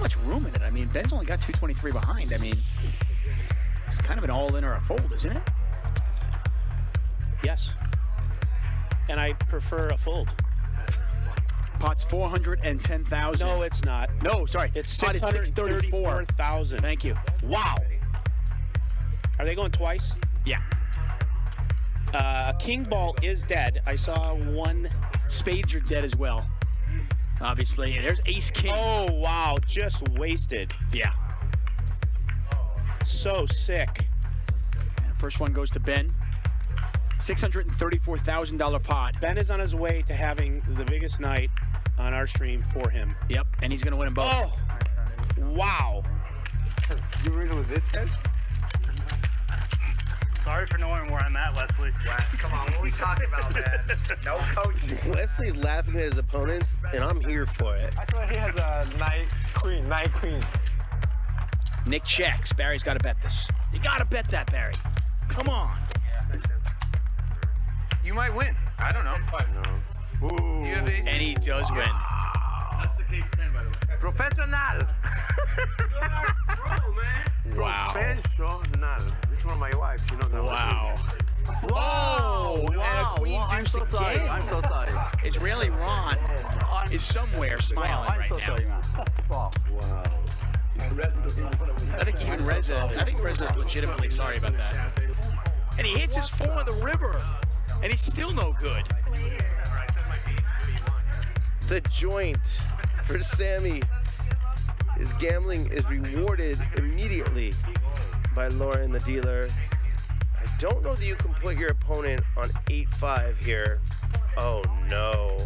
much room in it. I mean, Ben's only got 223 behind. I mean, it's kind of an all-in or a fold, isn't it? Yes. And I prefer a fold. Pot's 410,000. No, it's not. No, sorry. It's pot is 634,000. Thank you. Wow. Are they going twice? Yeah. King ball is dead. I saw one. Spades are dead as well. Obviously, there's ace king. Oh, wow, just wasted. Yeah. So sick. First one goes to Ben. $634,000 pot. Ben is on his way to having the biggest night on our stream for him. Yep, and he's gonna win them both. Oh, wow. You really was this head? Sorry for knowing where I'm at, Wesley. Wes, come on, what are we talking about, man? No coaching. Wesley's laughing at his opponents, and I'm here for it. I saw he has a knight queen. Nick checks. Barry's got to bet this. You got to bet that, Barry. Come on. You might win. I don't know. Ooh. You have aces. And he does win. That's the case 10, by the way. Professional. Wow. Professional. This is one of my wives. You know that. Wow. Whoa. And a queen I'm deuce so sorry. again. I'm so sorry. Israeli Ron is somewhere smiling I'm right so now. sorry, man. Wow. I think even Reza's legitimately sorry about that. And he hits his 4 on the river, and he's still no good. The joint for Sammy. His gambling is rewarded immediately by Lauren, the dealer. I don't know that you can put your opponent on 8-5 here. Oh no.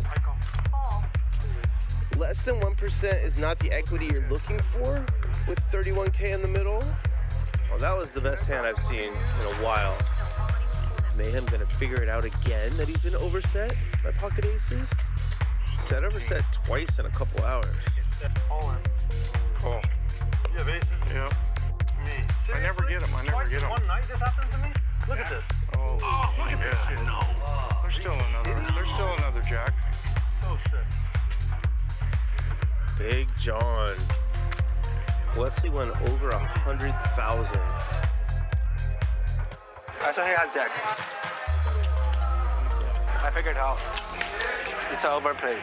Less than 1% is not the equity you're looking for with 31K in the middle. Oh, that was the best hand I've seen in a while. Mayhem gonna figure it out again that he's been overset by pocket aces. Set overset twice in a couple hours. Oh. You have aces? Yeah. Me. Seriously? I never get them. One night this happens to me? Look at this. Oh, look at this shit. No. There's still another jack. So sick. Big John. Wesley went over 100,000. I saw he has jack. I figured out. It's an overplay.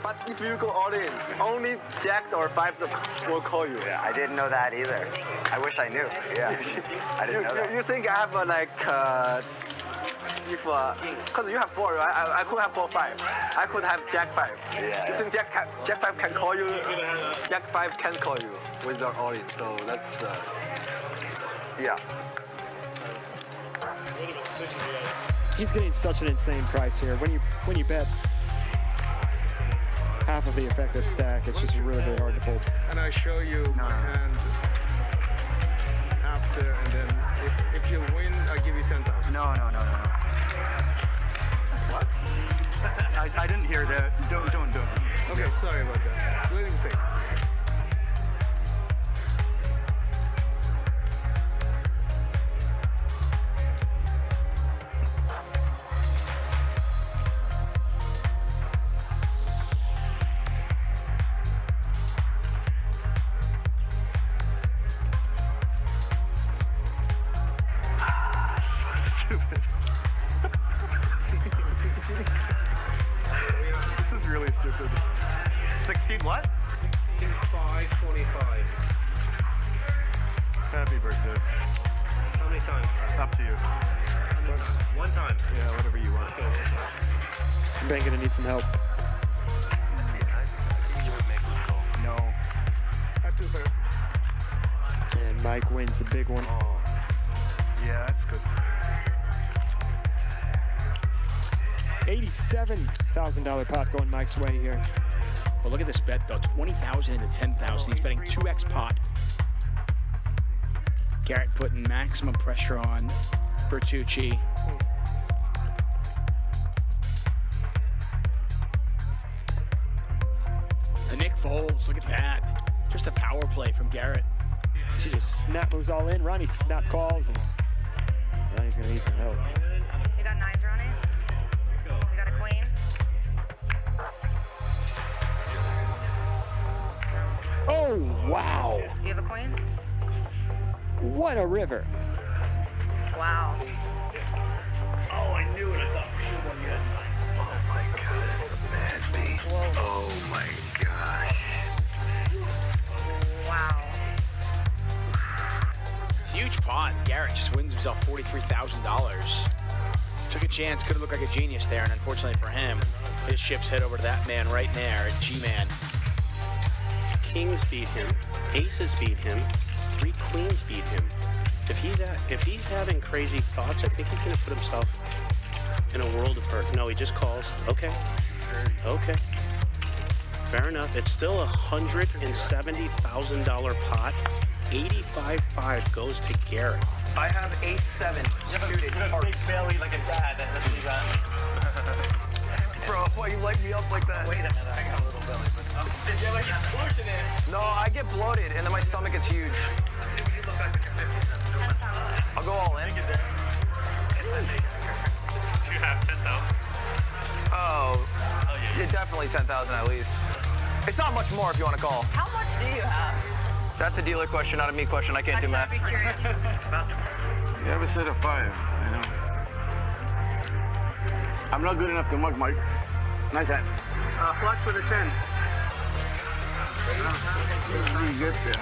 But if you go all in, only jacks or fives will call you. Yeah, I didn't know that either. I wish I knew. Yeah, I didn't know that. You think I have because you have 4, right? I could have 4-5. I could have jack 5. Yeah. You think jack 5 can call you? Jack 5 can call you with your all in. So that's yeah. He's getting such an insane price here. When you bet half of the effective stack, it's just really, really hard to fold. And I show you my hand after, and then if you win, I give you 10,000. No. What? I didn't hear that. Don't. Okay, sorry about that. Let him think. This is really stupid. 16 what? 525. Happy birthday. How many times? Up to you. One time. Yeah, whatever you want. Ben gonna need some help. No. At 2 fair. And Mike wins a big one. Yeah, that's good. $87,000 pot going Mike's way here. Well, look at this bet, though. 20,000 into 10,000. He's betting 2x pot. Garrett putting maximum pressure on Vertucci. The Nick folds. Look at that. Just a power play from Garrett. She just snap moves all in. Ronnie snap calls, and Ronnie's gonna need some help. You got 9s, Ronnie? You got a queen? Wow. Do you have a coin? What a river. Wow. Oh, I knew it. I thought for sure one you had nines. Oh my god, that's a bad beat. Oh my gosh. Wow. Huge pot. Garrett just wins himself $43,000. Took a chance, could have looked like a genius there, and unfortunately for him, his chips head over to that man right there, G-Man. Kings beat him. Aces beat him. 3 queens beat him. If he's having crazy thoughts, I think he's going to put himself in a world of hurt. No, he just calls. Okay. Okay. Fair enough. It's still a $170,000 pot. 85.5 goes to Gerry. I have ace-7 suited hearts. Belly like a dad. That's what you got. Bro, why you light me up like that? Wait a minute, I got a little belly. You're like pushing it. No, I get bloated and then my stomach gets huge. I'll go all in. You have 10,000. Oh, yeah, definitely 10,000 at least. It's not much more if you want to call. How much do you have? That's a dealer question, not a me question. I can't do math. I'd be curious. You ever said a 5? I know. I'm not good enough to mug, Mike. Nice hat. Flush with a 10.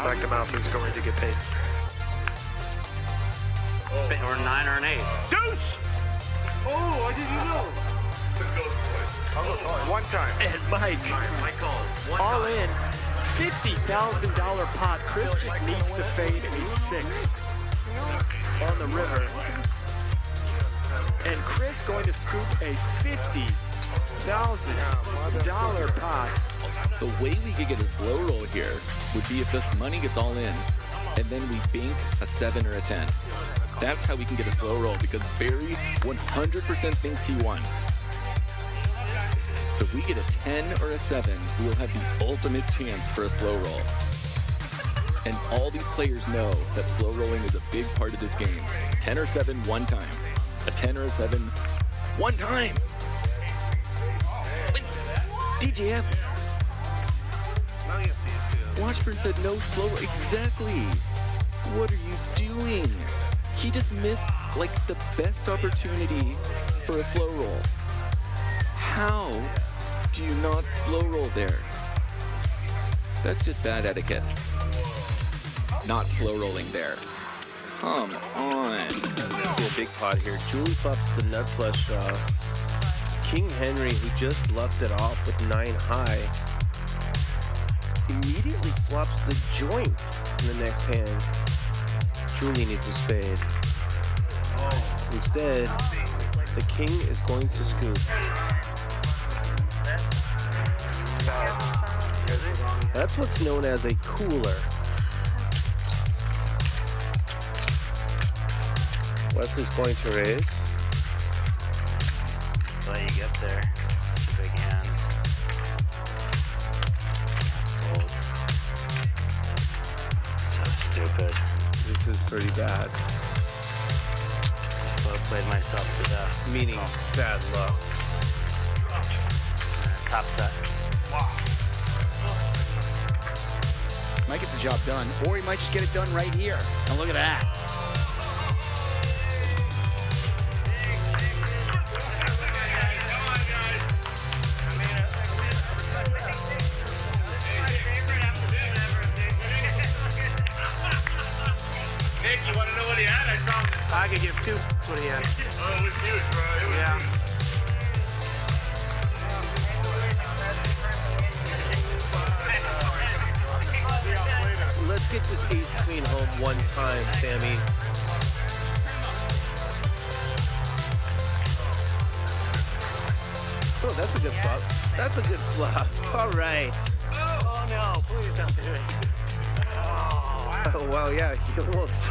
Back to mouth is going to get paid. Or a 9 or an 8. Deuce! Oh, I didn't know. One time. And Mike, all in, $50,000 pot. Chris just needs to fade a 6 on the river. And Chris going to scoop a $50,000 pot. The way we could get a slow roll here would be if this money gets all in, and then we bank a 7 or a 10. That's how we can get a slow roll, because Barry 100% thinks he won. So if we get a 10 or a 7, we will have the ultimate chance for a slow roll. And all these players know that slow rolling is a big part of this game. 10 or 7 one time. A 10 or a 7 one time. DJF. Washburn said no slow roll. Exactly. What are you doing? He just missed like the best opportunity for a slow roll. How do you not slow roll there? That's just bad etiquette. Not slow rolling there. Come on. A big pot here. Julie flops the nut flush draw. King Henry, who just bluffed it off with 9 high, immediately flops the joint in the next hand. Julie needs a spade. Instead, the king is going to scoop. That's what's known as a cooler. Wesley's going to raise. Glad you get there. Such a big hand. Fold. So stupid. This is pretty bad. Slow played myself to death. Meaning bad luck. Top set. Might get the job done, or he might just get it done right here. Now look at that. Nick, you want to know what he had? I saw him. I could give 2. That's what he had. Oh, it was huge, bro. It was Yeah. huge. Let's get this ace queen home one time, Sammy. Oh, that's a good flop. That's a good flop. All right. Oh no, please don't do it. Oh, wow, yeah, he almost.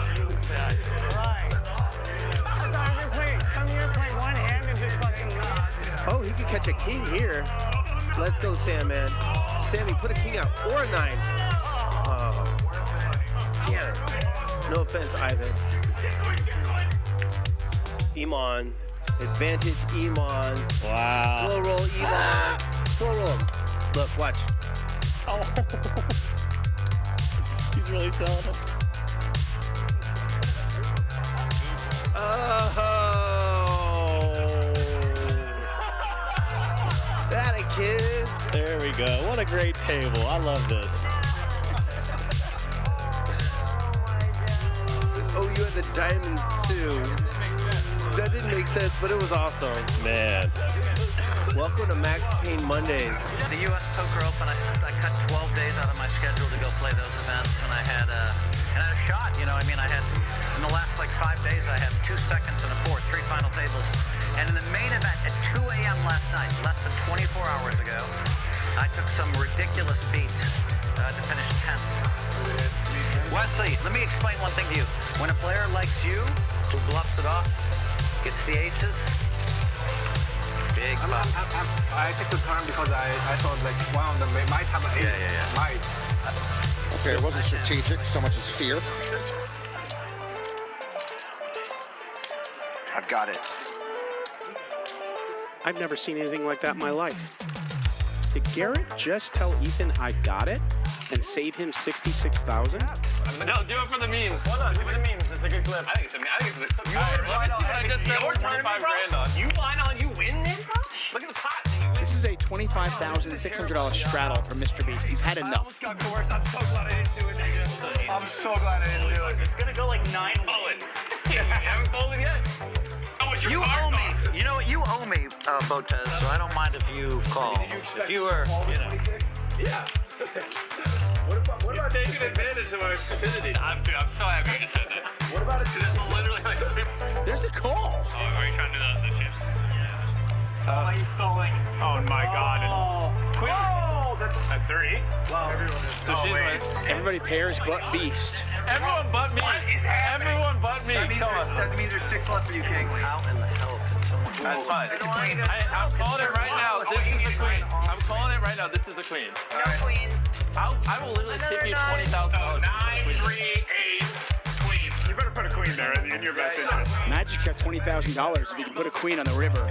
Come here, play one hand and just fucking Oh, he could catch a king here. Let's go, Sam, man. Sammy, put a king out or a 9. Oh, damn it. No offense, Ivan. Iman. Advantage, Iman. Wow. Slow roll, Iman. Slow roll him. Look, watch. Oh. He's really selling it. Oh, that a kid. There we go. What a great table. I love this. Oh, you had the diamonds too. That didn't make sense, but it was awesome. Man. Welcome to Max Payne Mondays. The U.S. Poker Open, I cut 12 days out of my schedule to go play those events, and I had a shot. You know, I mean, I had in the last like 5 days, I had 2 seconds and a fourth, 3 final tables, and in the main event at 2 a.m. last night, less than 24 hours ago, I took some ridiculous beat to finish 10th. Wesley, let me explain one thing to you. When a player likes you, who bluffs it off, gets the aces, big bucks. I took the turn because I thought like one of them might have an ace. Yeah. Might. Okay, it wasn't strategic so much as fear. I've got it. I've never seen anything like that in my life. Did Garrett just tell Ethan I got it and save him $66,000? No, do it for the memes. Hold on, do it for the memes. It's a good clip. I think it's a good clip. You line on, you win this, bro? Look at the pot. This is a $25,600 straddle for MrBeast. He's had enough. I'm so glad I didn't do it. I'm so glad I didn't do it. It's gonna go like 9 wins. You haven't folded yet. You owe me. You know what? You owe me, Botez, so I don't mind if you call. If you were, you know. Yeah. What about taking advantage of our stupidity? I'm so happy you just said that. What about it? This is literally like. There's the call. Oh, are you trying to do the chips? Oh, he's stalling. Oh my God. Queen. Oh, that's a 3. Wow. So she's right. Everybody pairs but Beast. Everyone but me. Everyone but me. That means there's 6 left for you, King. How in the hell can someone... That's fine. I'm calling it right now. This is a queen. I'm calling it right now. This is a queen. No queens. I will literally tip you $20,000. 9, 3, 8, queen. You better put a queen there in your best interest. Magic got $20,000 if you can put a queen on the river.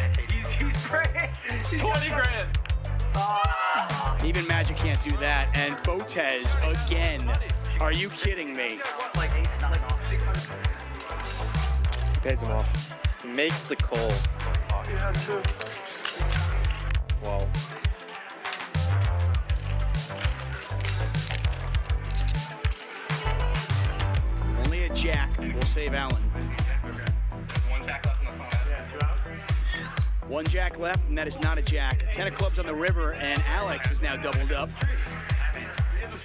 He's great. 20 grand. Even Magic can't do that. And Botez again. Are you kidding me? Pays him off. Makes the call. Wow. Only a jack will save Allen. One jack left in the phone. Yeah, 2 outs. One jack left, and that is not a jack. 10 of clubs on the river, and Alex is now doubled up.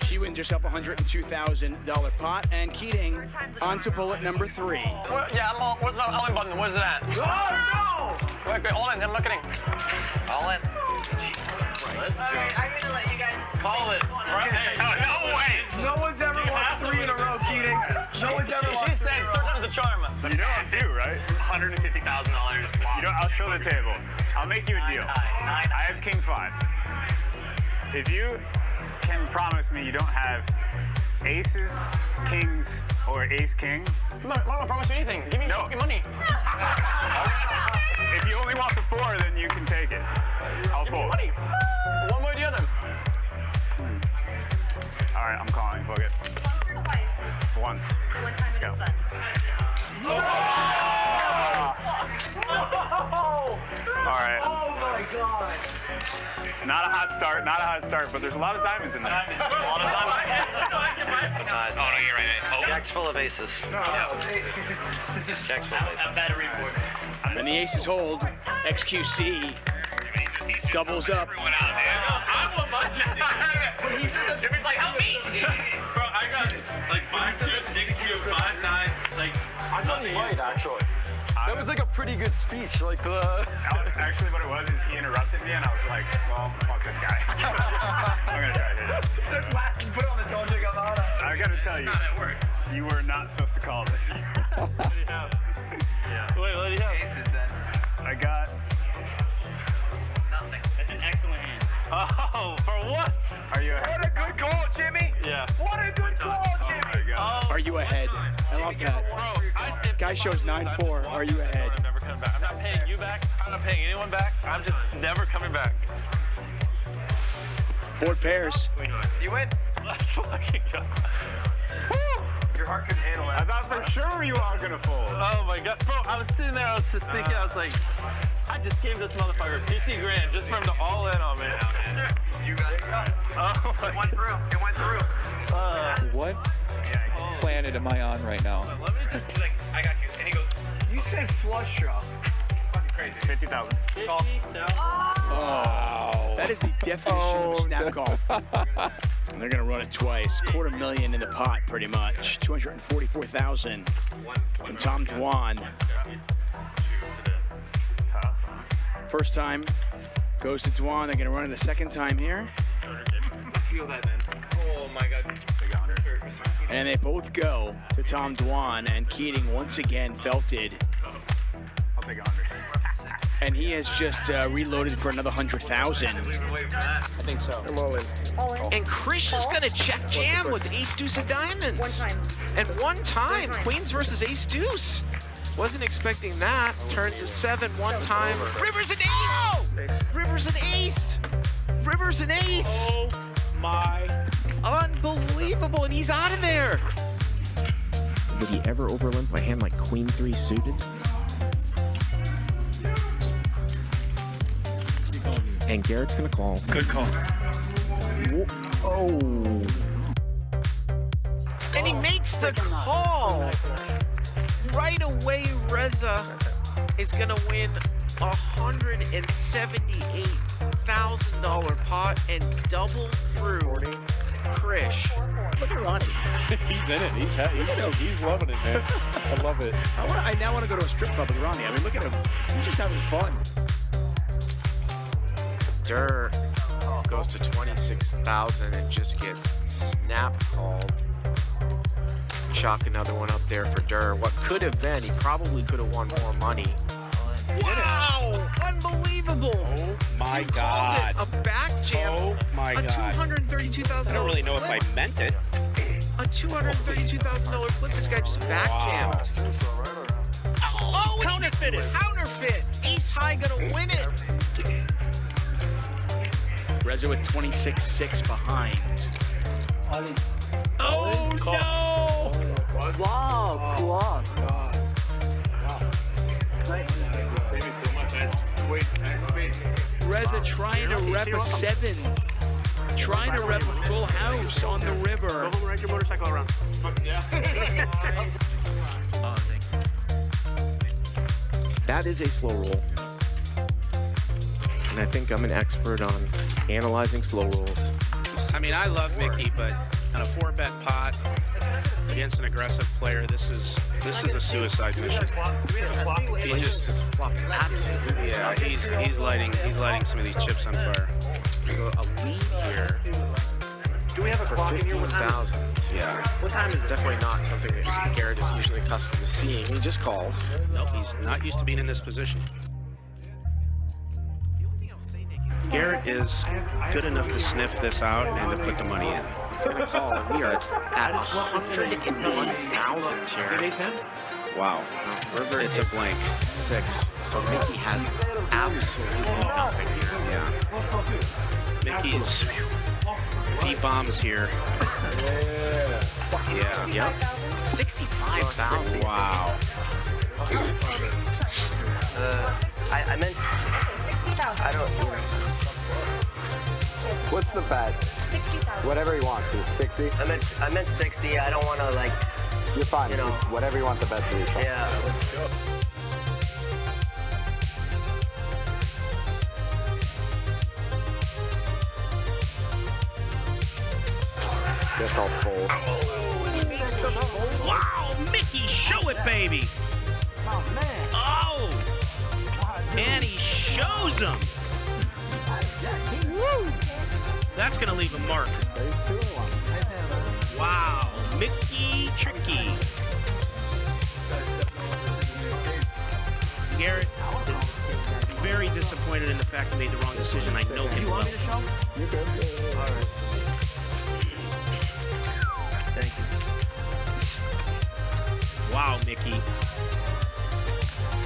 She wins herself a $102,000 pot, and Keating on to bullet number 3. Yeah, I'm all. Where's my all in button? Where's it at? Oh, no! Wait, all in. I'm looking. All in. All right, I'm gonna let you guys Call it. Right. No way. No one's ever lost 3 in a row, Keating. No one's ever lost. She said third time's a charm. You know I'm due, right? $150,000. You know, I'll show the table. I'll make you a deal. I have King 5. If you can promise me you don't have aces, kings, or ace king. I'm not gonna promise you anything. Give me your fucking money. If you only want the 4, then you can take it. I'll fold. Money. One way or the other. All right, I'm calling. Fuck it. Once. Let's go. All right. Oh my God. Not a hot start, but there's a lot of diamonds in there. A lot of diamonds. Nice. Oh, no, you're right. Jack's full of aces. Jack's full of aces. Battery board. When the aces hold, XQC doubles up. I want my 50. Jimmy's like, help me. Bro, I got like 5-2, 6-2, 5-9. Like, I thought he might actually. That was like a pretty good speech. Like Actually, what it was is he interrupted me, and I was like, well, fuck this guy. I'm gonna try to hit it. Put on the dojo Galana. I gotta tell you, you were not supposed to call this. What do you have? Yeah. Wait, what do you have? Aces then. I got Nothing. That's an excellent hand. Oh, for what? Are you ahead? What a good call, Jimmy. Yeah. What a good call, Jimmy. Oh my God. Are you ahead? I love that. Guy shows 9-4. Are you ahead? I'm never coming back. I'm not paying you back. I'm not paying anyone back. I'm just never coming back. Board pairs. You win. Let's fucking go. Your heart couldn't handle that. I thought for sure you are gonna fold. Oh my God, bro! I was sitting there, I was just thinking, I was like, I just gave this motherfucker 50 grand just for him to all in on me. You got it. Oh, it went through. It went through. What planet am I on right now? He's like, I got you. And he goes, you said flush draw. Fucking crazy. 50,000. Call. Oh. That is the definition of a snap call. And they're going to run it twice. $250,000 in the pot, pretty much. $244,000 from Tom Dwan. First time goes to Dwan. They're going to run it the second time here. Feel that, man. Oh my God. And they both go to Tom Dwan, and Keating once again felted. I'll take 100. And he has just reloaded for another 100,000. I think so. I'm all in. All in. And Krish is gonna check jam with ace deuce of diamonds. One time. And one time, queens versus ace deuce. Wasn't expecting that. Turns to 7 one time. River's an ace! River's an ace! River's an ace! Oh my. Unbelievable, and he's out of there. Would he ever overlimp a hand like queen 3 suited? And Garrett's gonna call. Good call. Oh. And he makes the call. Right away, Reza is gonna win $178,000 pot and double through Krish. Look at Ronnie. He's in it. He's loving it, man. I love it. I now want to go to a strip club with Ronnie. I mean, look at him. He's just having fun. Durr goes to 26,000 and just gets snap called. Chalk another one up there for Durr. What could have been, he probably could have won more money. Wow! Unbelievable! Oh my You God. called it a back jam. Oh my a God. $232,000 I don't really know flip. if I meant it. A $232,000 flip. This guy just back jammed. Oh, counterfeited. Counterfeit. Ace high gonna win it. Reza with 26-6 behind. Oh no! Wow, cool. Reza trying to rep a 7. Trying to rep a full house on the river. Go home and ride your motorcycle around. Yeah. That is a slow roll. And I think I'm an expert on analyzing slow rolls. I mean, I love Mikki, but on a 4-bet pot against an aggressive player, this is a suicide mission. He just absolutely, yeah. He's lighting some of these chips on fire. So a lead here. Do we have a clock in here? What time is it? Yeah. What time is it? Definitely not something that Garrett is usually accustomed to seeing. He just calls. Nope, he's not used to being in this position. Garrett is good enough to sniff this out and to put the money in. He's going to call, and we are at 101,000 here. Wow. River It's a blank. 6. So Mikki has absolutely nothing here. Yeah. Mikki's deep bombs here. Yeah. Yep. 65,000. Wow. I meant. I don't. What's the bet? 60,000. Whatever you want to. 60? I meant 60. I don't want to like. You're fine. You know. Just whatever you want the bet to be. Yeah. Guess I'll fold. Wow, Mikki, show it, baby. Oh, and he shows them. Woo. That's gonna leave a mark. Wow, Mikki tricky. Garrett is very disappointed in the fact he made the wrong decision. I know him well. You good? All right. Thank you. Wow, Mikki.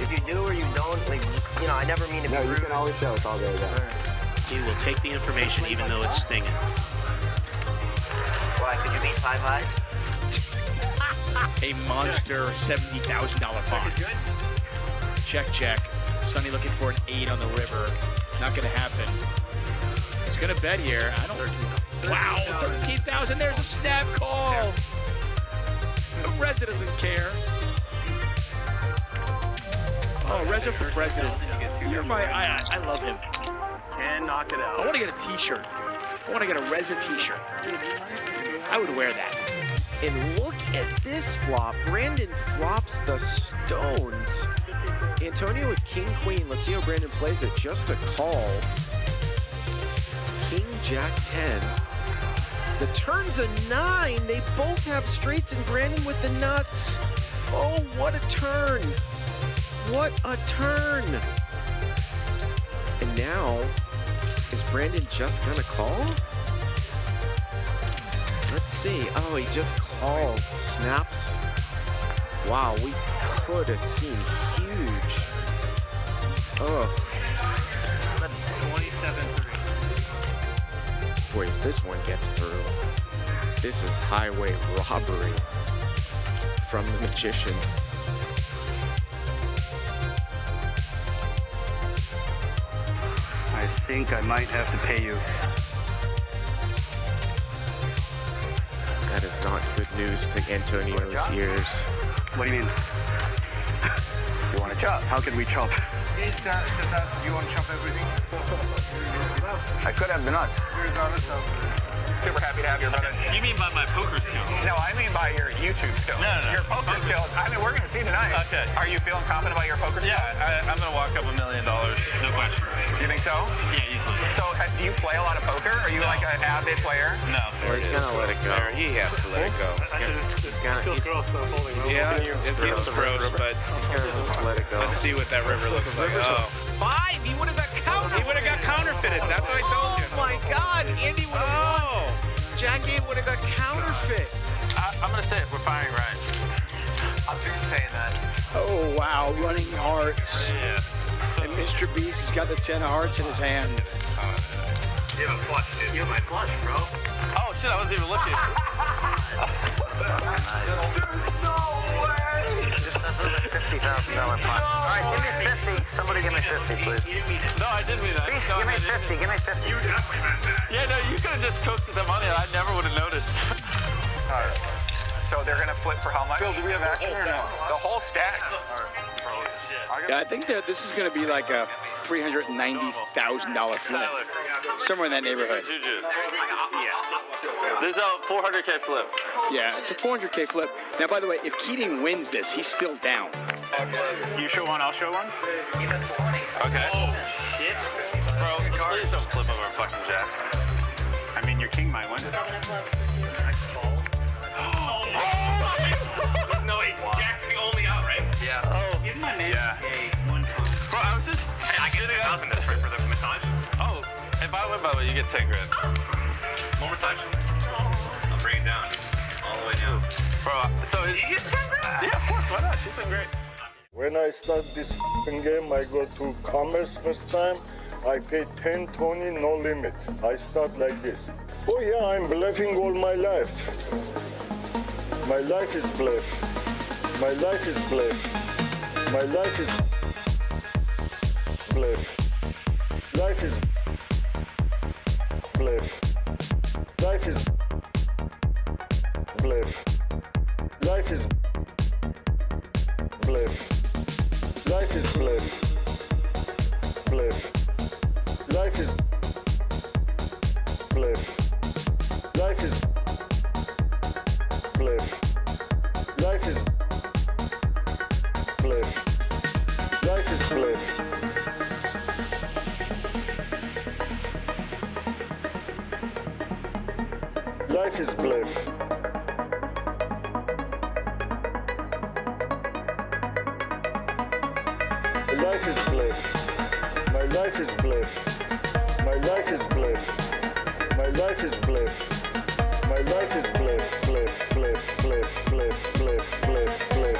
If you do or you don't, like, you know, I never mean to be No, you rude. can always show. It's all good. Yeah. He will take the information even though it's stinging. Why? Could you beat 5 highs? a monster $70,000 pot. Check, check. Sonny looking for an 8 on the river. Not gonna happen. He's gonna bet here. I don't. Wow, 13,000. There's a snap call. Reza doesn't care. Oh, Reza for president. You're I love him. And knock it out. I want to get a t-shirt. I want to get a Reza t-shirt. I would wear that. And look at this flop. Brandon flops the stones. Antonio with king, queen. Let's see how Brandon plays it. Just a call. King, jack, 10. The turn's a 9. They both have straights, and Brandon with the nuts. Oh, what a turn. What a turn. And now, is Brandon just gonna call? Let's see. Oh, he just calls. Snaps. Wow, we could have seen huge. Oh. 27-3. Boy, if this one gets through, this is highway robbery from the magician. I think I might have to pay you. That is not good news to Antonio's ears. What do you mean? You want to chop? How can we chop? Just you want to chop everything? I could have the nuts. Super happy to have your brother. You mean by my poker skills? No, I mean by your YouTube skills. No. Your poker skills. I mean, we're going to see tonight. Okay. Are you feeling confident about your poker skills? Yeah, I'm going to walk up $1 million. No question. You think so? Yeah, easily. So, do you play a lot of poker? Are you like an avid player? No. Or he's gonna let it go. He has to let it go. He's gonna yeah, it's gross, but he's gonna just let it go. Let's see what that river looks like. Oh. 5! He would have got counterfeited! He would have got counterfeited. That's what I told you. Oh my God! Andy would have won. Jack 8 would have got counterfeit. I'm going to say it. We're firing right. I'm just saying that. Oh, wow. Running hearts. Yeah. And MrBeast has got the 10 of hearts in his hand. You have a flush, dude. You have my flush, bro. Oh, shit. I wasn't even looking. There's no way! Just a $50,000 pot. All right, give me 50. Somebody give me 50, please. No, I didn't mean that. Beast, No, give me 50. Give me 50. You definitely meant that. Yeah, no, you could have just cooked the money. I never would have noticed. All right. So they're going to flip for how much? Phil, do we have action or no? The whole stack. Yeah, I think that this is going to be like a $390,000 flip. Somewhere in that neighborhood. Yeah. There's a 400K flip. Yeah, it's a 400K flip. Now, by the way, if Keating wins this, he's still down. You show one, I'll show one. Okay. Oh, shit. Bro, please don't flip over fucking jack. I mean, your king might win. No, wait, Jack's the only out, right? Yeah. Oh. Give my name. Yeah. Bro, I was just... Hey, I get 10,000 that's right for the massage. Oh, if I win by the way, you get 10 grand. More massage. I'll bring it down. All the way down. Bro, so... You get 10 grand? Yeah, of course, why not? She's been great. When I start this game, I go to commerce first time. I pay 10, 20, no limit. I start like this. Oh yeah, I'm bluffing all my life. My life is bluff. My life is bluff. My life is bluff. Life is bluff. Life is bluff. Life is bluff. Life is bluff. Bluff. Life is bluff. Life is bluff. Life is bluff. Life is bluff. Life is bluff. Life is bluff. My life is bluff. My life is bluff. My life is bluff. My life is bluff. Bluff. Bluff. Bluff. Bluff. Bluff. Bluff. Bluff. Bluff.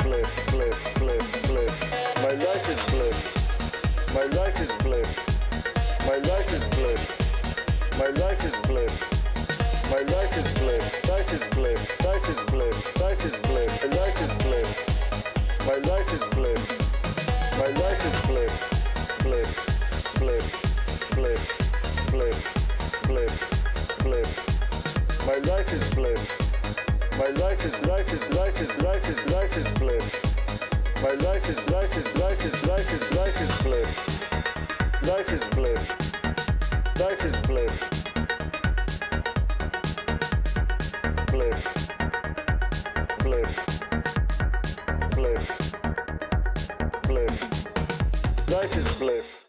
Bluff. Bluff. Bluff. Bluff. Bluff. My life is bluff. My life is bluff. My life is bluff. My life is bluff. My life is bliss. Life is bliss. Life is bliss. Life is bliss. Life is bliss. My life is bliss. My life is bliss. Bliss. Bliss. Bliss. Bliss. Bliss. Bliss. My life is bliss. My life is life is life is life is life is bliss. My life is life is life is life is life is bliss. Life is bliss. Life is bliss. Bliss. Bliss. Bliss. Bliss. Life is bliss.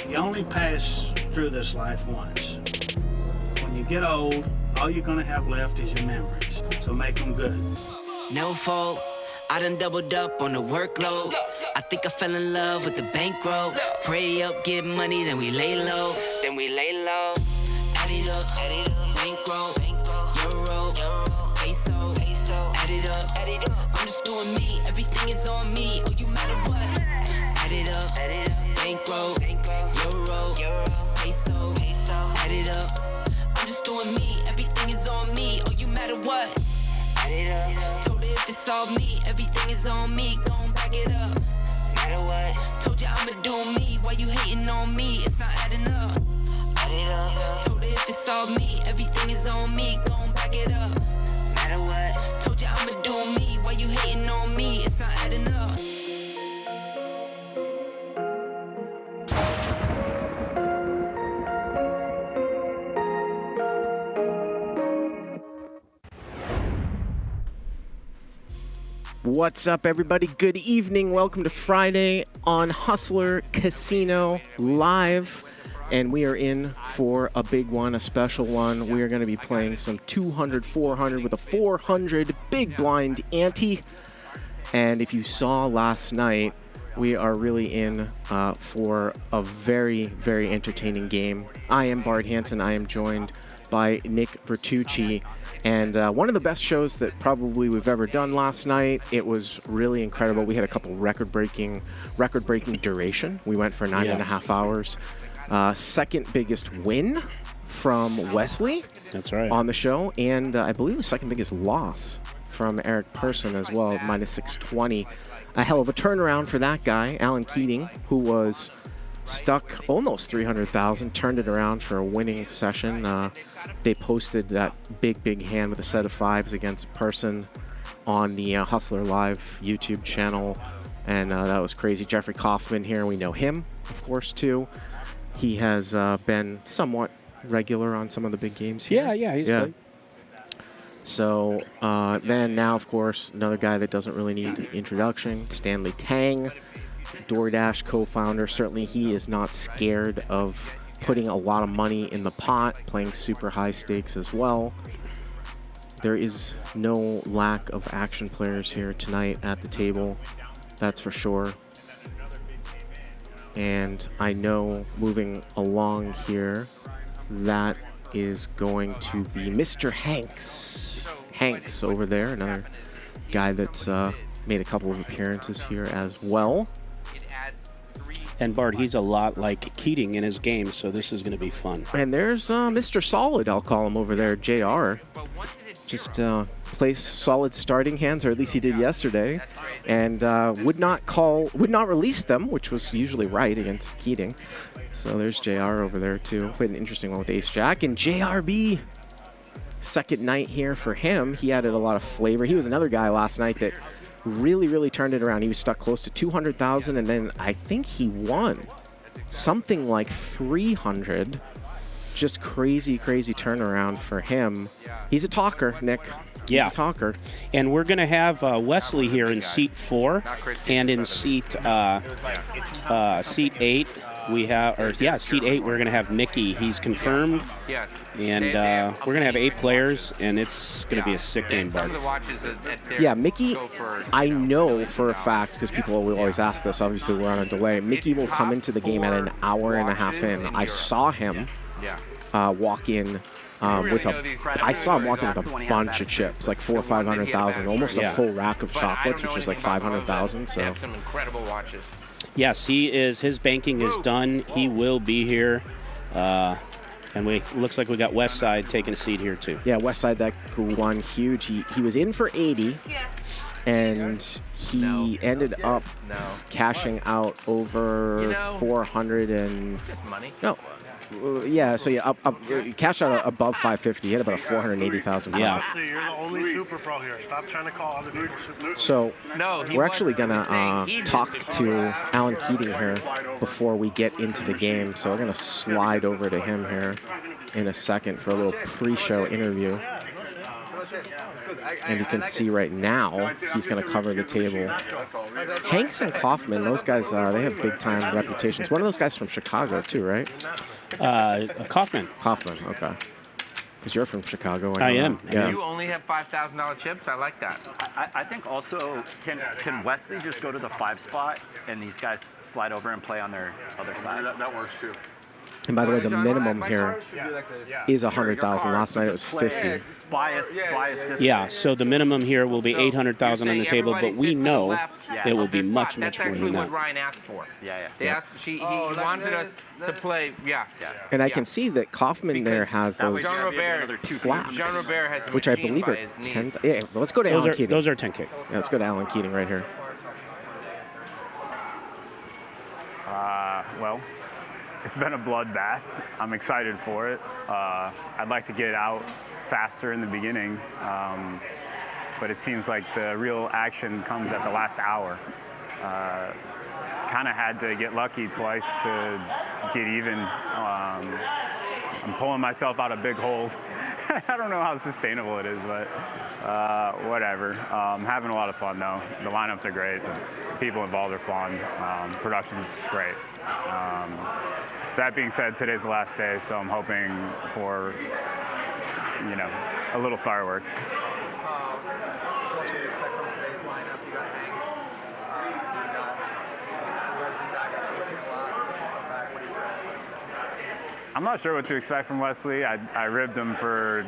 You only pass through this life once. When you get old, all you're gonna have left is your memories. So make them good. No fault, I done doubled up on the workload. I think I fell in love with the bankroll. Pray up, get money, then we lay low. Add it up, bankroll, euro, peso, add it up. I'm just doing me, everything is on me. Oh, you matter what? Add it up, bankroll, euro, peso, add it up. I'm just doing me, everything is on me. Oh, you matter what? Add it up. Told her if it's all me, everything is on me. Gon' back it up. Matter what? Told you I'ma do me, why you hating on me? It's not adding up. Add it up. Told her if it's all me, everything is on me. Gon' back it up. Matter what? Told you I'ma do me, why you hating on me? It's not adding up. What's up, everybody? Good evening. Welcome to Friday on Hustler Casino Live. And we are in for a big one, a special one. We are going to be playing some 200, 400 with a 400 big blind ante. And if you saw last night, we are really in for a very, very entertaining game. I am Bart Hansen. I am joined by Nick Vertucci. And one of the best shows that probably we've ever done last night. It was really incredible. We had a couple record-breaking duration. We went for 9.5 hours. Second biggest win from Wesley. That's right. On the show. And I believe the second biggest loss from Eric Persson as well, minus 620. A hell of a turnaround for that guy, Alan Keating, who was stuck almost 300,000, turned it around for a winning session. They posted that big hand with a set of fives against Persson on the Hustler Live YouTube channel, and that was crazy. Jeffrey Kaufman here, we know him, of course, too. He has been somewhat regular on some of the big games here. Yeah, he's good. So then now, of course, another guy that doesn't really need introduction, Stanley Tang, DoorDash co-founder. Certainly he is not scared of putting a lot of money in the pot, playing super high stakes as well. There is no lack of action players here tonight at the table, that's for sure. And I know moving along here, that is going to be Mr. Hanks over there, another guy that's made a couple of appearances here as well. And Bart, he's a lot like Keating in his game, so this is going to be fun. And there's Mr. Solid, I'll call him over there, JR. Just plays solid starting hands, or at least he did yesterday, and would not release them, which was usually right against Keating. So there's JR over there too. Played an interesting one with Ace Jack. And JRB, second night here for him. He added a lot of flavor. He was another guy last night that really turned it around. He was stuck close to 200,000, and then I think he won something like 300. Just crazy turnaround for him. He's a talker, Nick. He's a talker. And we're going to have Wesley here in seat 4, and in seat 8 we have, seat 8 we're going to have Mikki. He's confirmed, and we're going to have 8 players, and it's going to be a sick game, Bart. Yeah, Mikki, I know for a fact, because people will always ask this, obviously we're on a delay, Mikki will come into the game at an hour and a half in. I saw him walk in I saw him walking with a bunch of chips, like 400,000 or 500,000, almost a full rack of chocolates, which is like 500,000. So some incredible watches. Yes, he is. His banking is done. He will be here. And looks like we got Westside taking a seat here too. Yeah, Westside, that who won huge. He was in for 80, and he ended up cashing out over 400 and just money. No. Yeah, so yeah, cash out above 550. He had about a 480,000. Yeah. You're the only super pro here. Stop trying to call other people super. So we're actually gonna talk to Alan Keating here before we get into the game. So we're gonna slide over to him here in a second for a little pre-show interview. And you can see right now he's going to cover the table. Hanks and Kaufman, those guys, they have big-time reputations. One of those guys from Chicago, too, right? Kaufman. Kaufman, okay. Because you're from Chicago. I am. Yeah. You only have $5,000 chips? I like that. I think also, can Wesley just go to the 5 spot and these guys slide over and play on their other side? That works too. And by the way, the minimum here is 100,000. Last night it was 50. Bias. Yeah, so the minimum here will be 800,000 on the table, but we know it will be much, much more than That's actually what that. Ryan asked for. Yeah. They asked, he wanted us to play, And I can see that Kaufman there has those flaps, which I believe are 10. Yeah, well, let's go to Alan Keating. Those are 10K. Yeah, let's go to Alan Keating right here. Well, it's been a bloodbath. I'm excited for it. I'd like to get it out faster in the beginning, but it seems like the real action comes at the last hour. Kind of had to get lucky twice to get even. I'm pulling myself out of big holes. I don't know how sustainable it is, but whatever. Having a lot of fun, though. The lineups are great. The people involved are fun. Production's great. That being said, today's the last day, so I'm hoping for, a little fireworks. What do you expect from today's lineup? You got Hanks, you got Wesley back winning a lot. What do you expect? I'm not sure what to expect from Wesley. I ribbed him for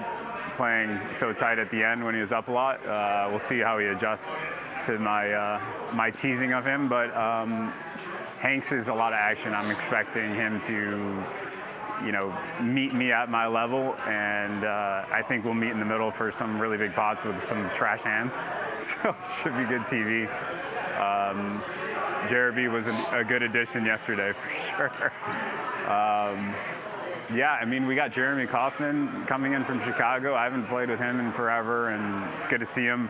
playing so tight at the end when he was up a lot. We'll see how he adjusts to my teasing of him, but Hanks is a lot of action. I'm expecting him to, meet me at my level, and I think we'll meet in the middle for some really big pots with some trash hands. So it should be good TV. JRB was a good addition yesterday for sure. Yeah, I mean, we got Jeremy Kaufman coming in from Chicago. I haven't played with him in forever, and it's good to see him.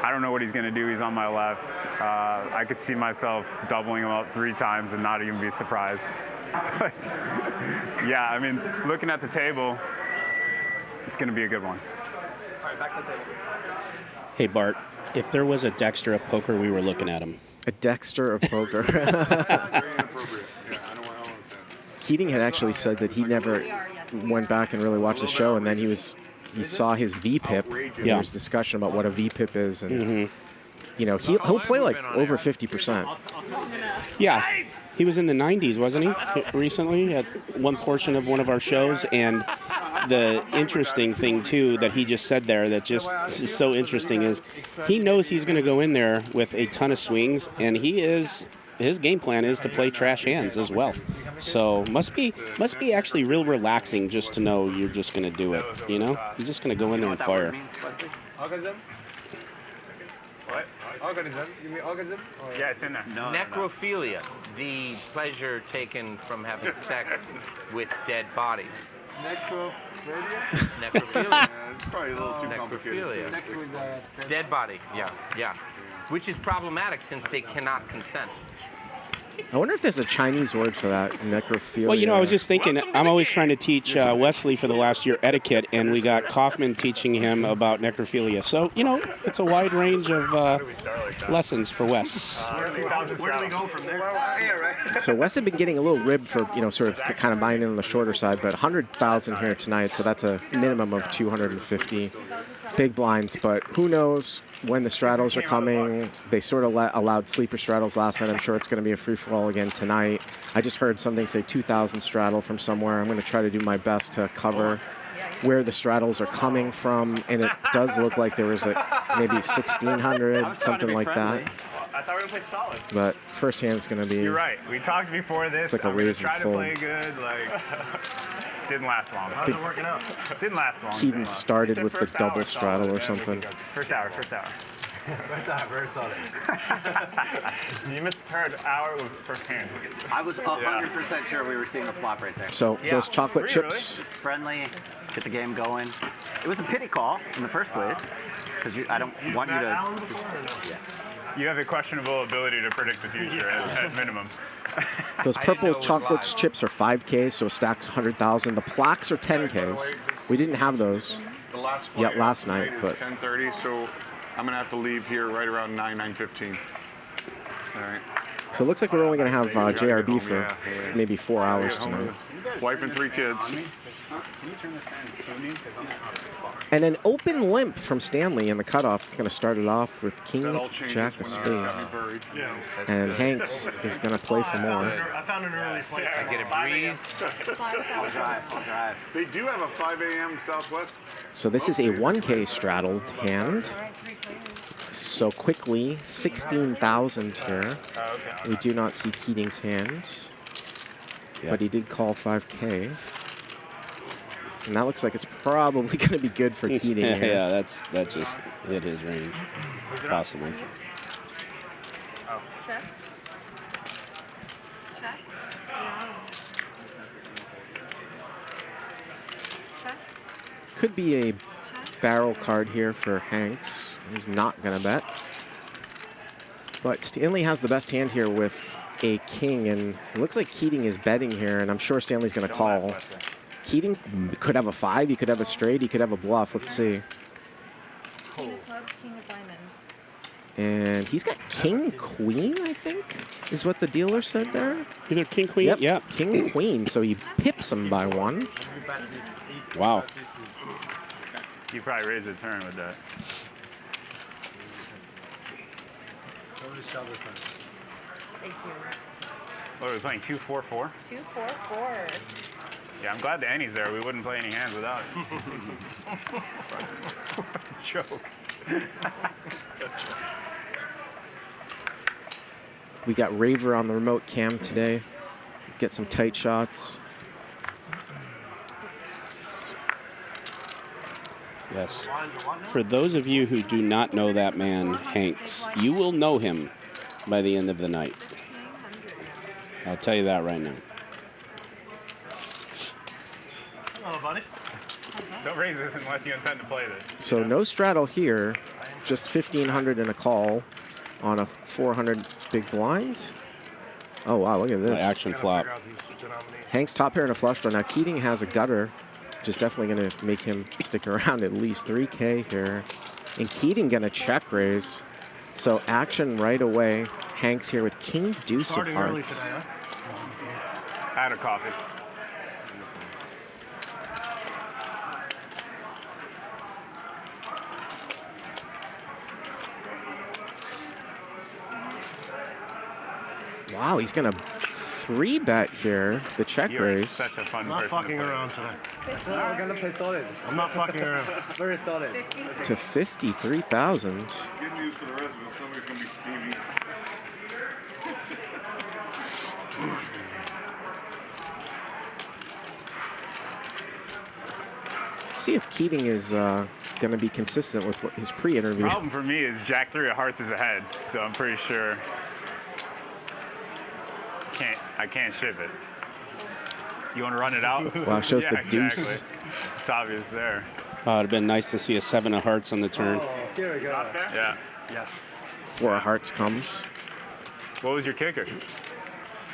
I don't know what he's going to do. He's on my left. I could see myself doubling him up 3 times and not even be surprised. But, yeah, I mean, looking at the table, it's going to be a good one. All right, back to the table. Hey, Bart, if there was a Dexter of poker, we were looking at him. A Dexter of poker. Keating had actually said that he never went back and really watched the show, and then he saw his VPIP. And there was discussion about what a VPIP is, and he'll play like over 50%. Yeah, he was in the 90s, wasn't he? Recently at one portion of one of our shows, and the interesting thing too that he just said there that just is so interesting is he knows he's going to go in there with a ton of swings, and his game plan is to play trash hands as well. So must be actually real relaxing just to know you're just going to do it. You're just going to go in there and fire. Organism? What? Organism? You mean organism? Yeah, it's in there. Necrophilia, the pleasure taken from having sex with dead bodies. Necrophilia. It's probably a little too complicated. Sex with Dead body, yeah. Which is problematic since they cannot consent. I wonder if there's a Chinese word for that, necrophilia. Well, I was just thinking, I'm always trying to teach Wesley for the last year etiquette, and we got Kaufman teaching him about necrophilia. So, it's a wide range of lessons for Wes. Where do we go from there? So Wes had been getting a little ribbed for, sort of kind of buying in on the shorter side, but 100,000 here tonight, so that's a minimum of 250 big blinds. But who knows when the straddles are coming? They sort of allowed sleeper straddles last night. I'm sure it's going to be a free-for-all again tonight. I just heard something say 2,000 straddle from somewhere. I'm going to try to do my best to cover where the straddles are coming from, and it does look like there was maybe 1,600, something like that. I thought we were going to play solid. But first hand's going to be... You're right. We talked before this. It's like a razor try to fold. play good. Didn't last long. How's it working out? Didn't last long. Keating started with the double straddle or something. First hour. First hour. You missed third hour with first hand. I was 100% sure we were seeing a flop right there. So those chocolate chips. Just friendly, get the game going. It was a pity call in the first place because I don't want you to. You have a questionable ability to predict the future at minimum. Those purple chocolate chips are 5Ks, so a stack's 100,000. The plaques are 10Ks. We didn't have those. last Yeah, flight last tonight night, is but 10:30, so I'm gonna have to leave here right around 9:15. All right. so it looks like we're only going to have JRB for Yeah. maybe 4 hours Get home tonight. with wife and 3 kids. And an open limp from Stanley in the cutoff. Going to start it off with King That all changes Jack of when you're Spades. buried. Yeah. And Hanks is going to play for more. I found an early flight. I get a breeze. I'll drive. They do have a 5 a.m. Southwest. So this is a 1K straddled hand. So quickly, 16,000 here. We do not see Keating's hand, but he did call 5K. And that looks like it's probably going to be good for Keating here. Yeah, that just hit his range, possibly. Check. Check. Check. Could be a barrel card here for Hanks. He's not going to bet. But Stanley has the best hand here with a king, and it looks like Keating is betting here, and I'm sure Stanley's going to call. Keating could have a 5, he could have a straight, he could have a bluff. Let's see. King of clubs, king of diamonds. And he's got king, queen, I think, is what the dealer said there. Either king, queen? Yep, Yeah. king, queen. So he pips him by 1. Wow. You probably raised the turn with that. Thank you. What are we playing? 2-4-4? 2-4-4. Yeah, I'm glad the Annie's there. We wouldn't play any hands without it. Joke. We got Raver on the remote cam today. Get some tight shots. Yes. For those of you who do not know that man, Hanks, you will know him by the end of the night. I'll tell you that right now. Hello, buddy. Don't raise this unless you intend to play this. So no straddle here, just 1,500 and a call on a 400 big blind. Oh, wow, look at this. Action flop. Hanks top pair and a flush draw. Now Keating has a gutter, which is definitely going to make him stick around at least 3K here. And Keating going to check raise. So action right away. Hanks here with king deuce of hearts. I had a coffee. Wow, he's going to 3-bet here, the check raise. Such a fun I'm not person fucking to play. around today. We're gonna play solid. I'm not fucking around. Very solid. To 53,000. Good news for the rest of us. Somebody's gonna be steamy. See if Keating is going to be consistent with what his pre-interview. Problem for me is Jack 3 of hearts is ahead, so I'm pretty sure I can't ship it. You want to run it out? Wow, shows the exactly. deuce. It's obvious there. Oh, it'd have been nice to see a 7 of hearts on the turn. Here we go. Yeah. Yes. 4 of hearts comes. What was your kicker?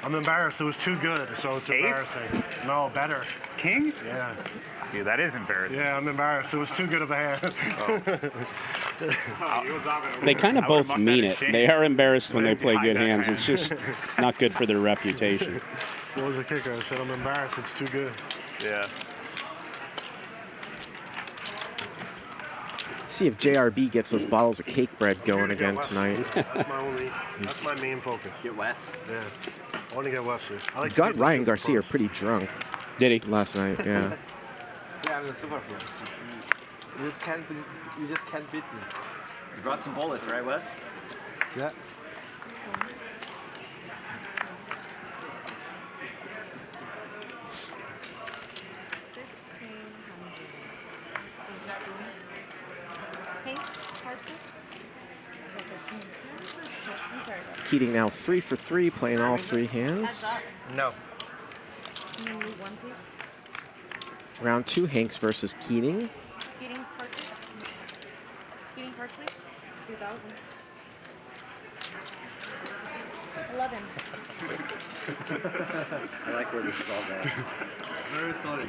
I'm embarrassed. It was too good, so it's Ace? embarrassing. No, better. King? Yeah. Dude, that is embarrassing. Yeah, I'm embarrassed. It was too good of a hand. They kind of both mean it. They are embarrassed when they play good hands. It's just not good for their reputation. What was the kicker? I said, I'm embarrassed. It's too good. Yeah. See if JRB gets those bottles of cake bread going again tonight. That's my main focus. Get West? Yeah. I want to get Wesley. I like to Got beat the Ryan super Garcia pros. pretty drunk. Did he? Last night, yeah. Yeah, I'm the super pro. You just can't beat me. You brought some bullets, right, Wes? Yeah. Keating now 3 for 3, playing all 3 hands. No. Round 2, Hanks versus Keating. Keating's parsley. Keating parsley. 2,000. 11. I like where this is all going. Very solid.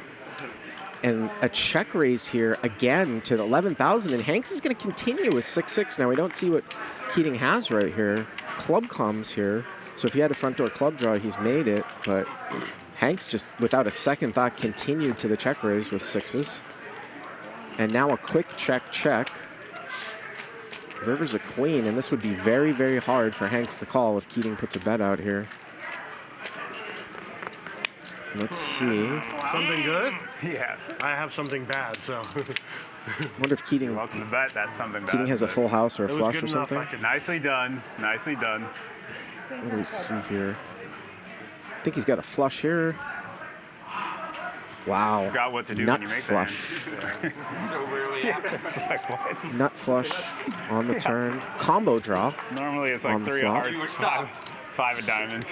And a check raise here again to the 11,000. And Hanks is going to continue with 6-6. Now, we don't see what Keating has right here. Club comes here. So if he had a front door club draw, he's made it. But Hanks just, without a second thought, continued to the check raise with 6s. And now a quick check. River's a queen, and this would be very, very hard for Hanks to call if Keating puts a bet out here. Let's see. Something good? Yeah. I have something bad, so. Wonder if Keating. You're welcome to bet that's something bad. Keating has a full house or a flush or something. Nicely done. Nicely done. What do we see here? I think he's got a flush here. Wow. Forgot what to do Nut when you make flush. that. So rarely happens. Nut flush on the turn. Combo draw. Normally it's like on the 3 of flop. hearts, 5 of diamonds.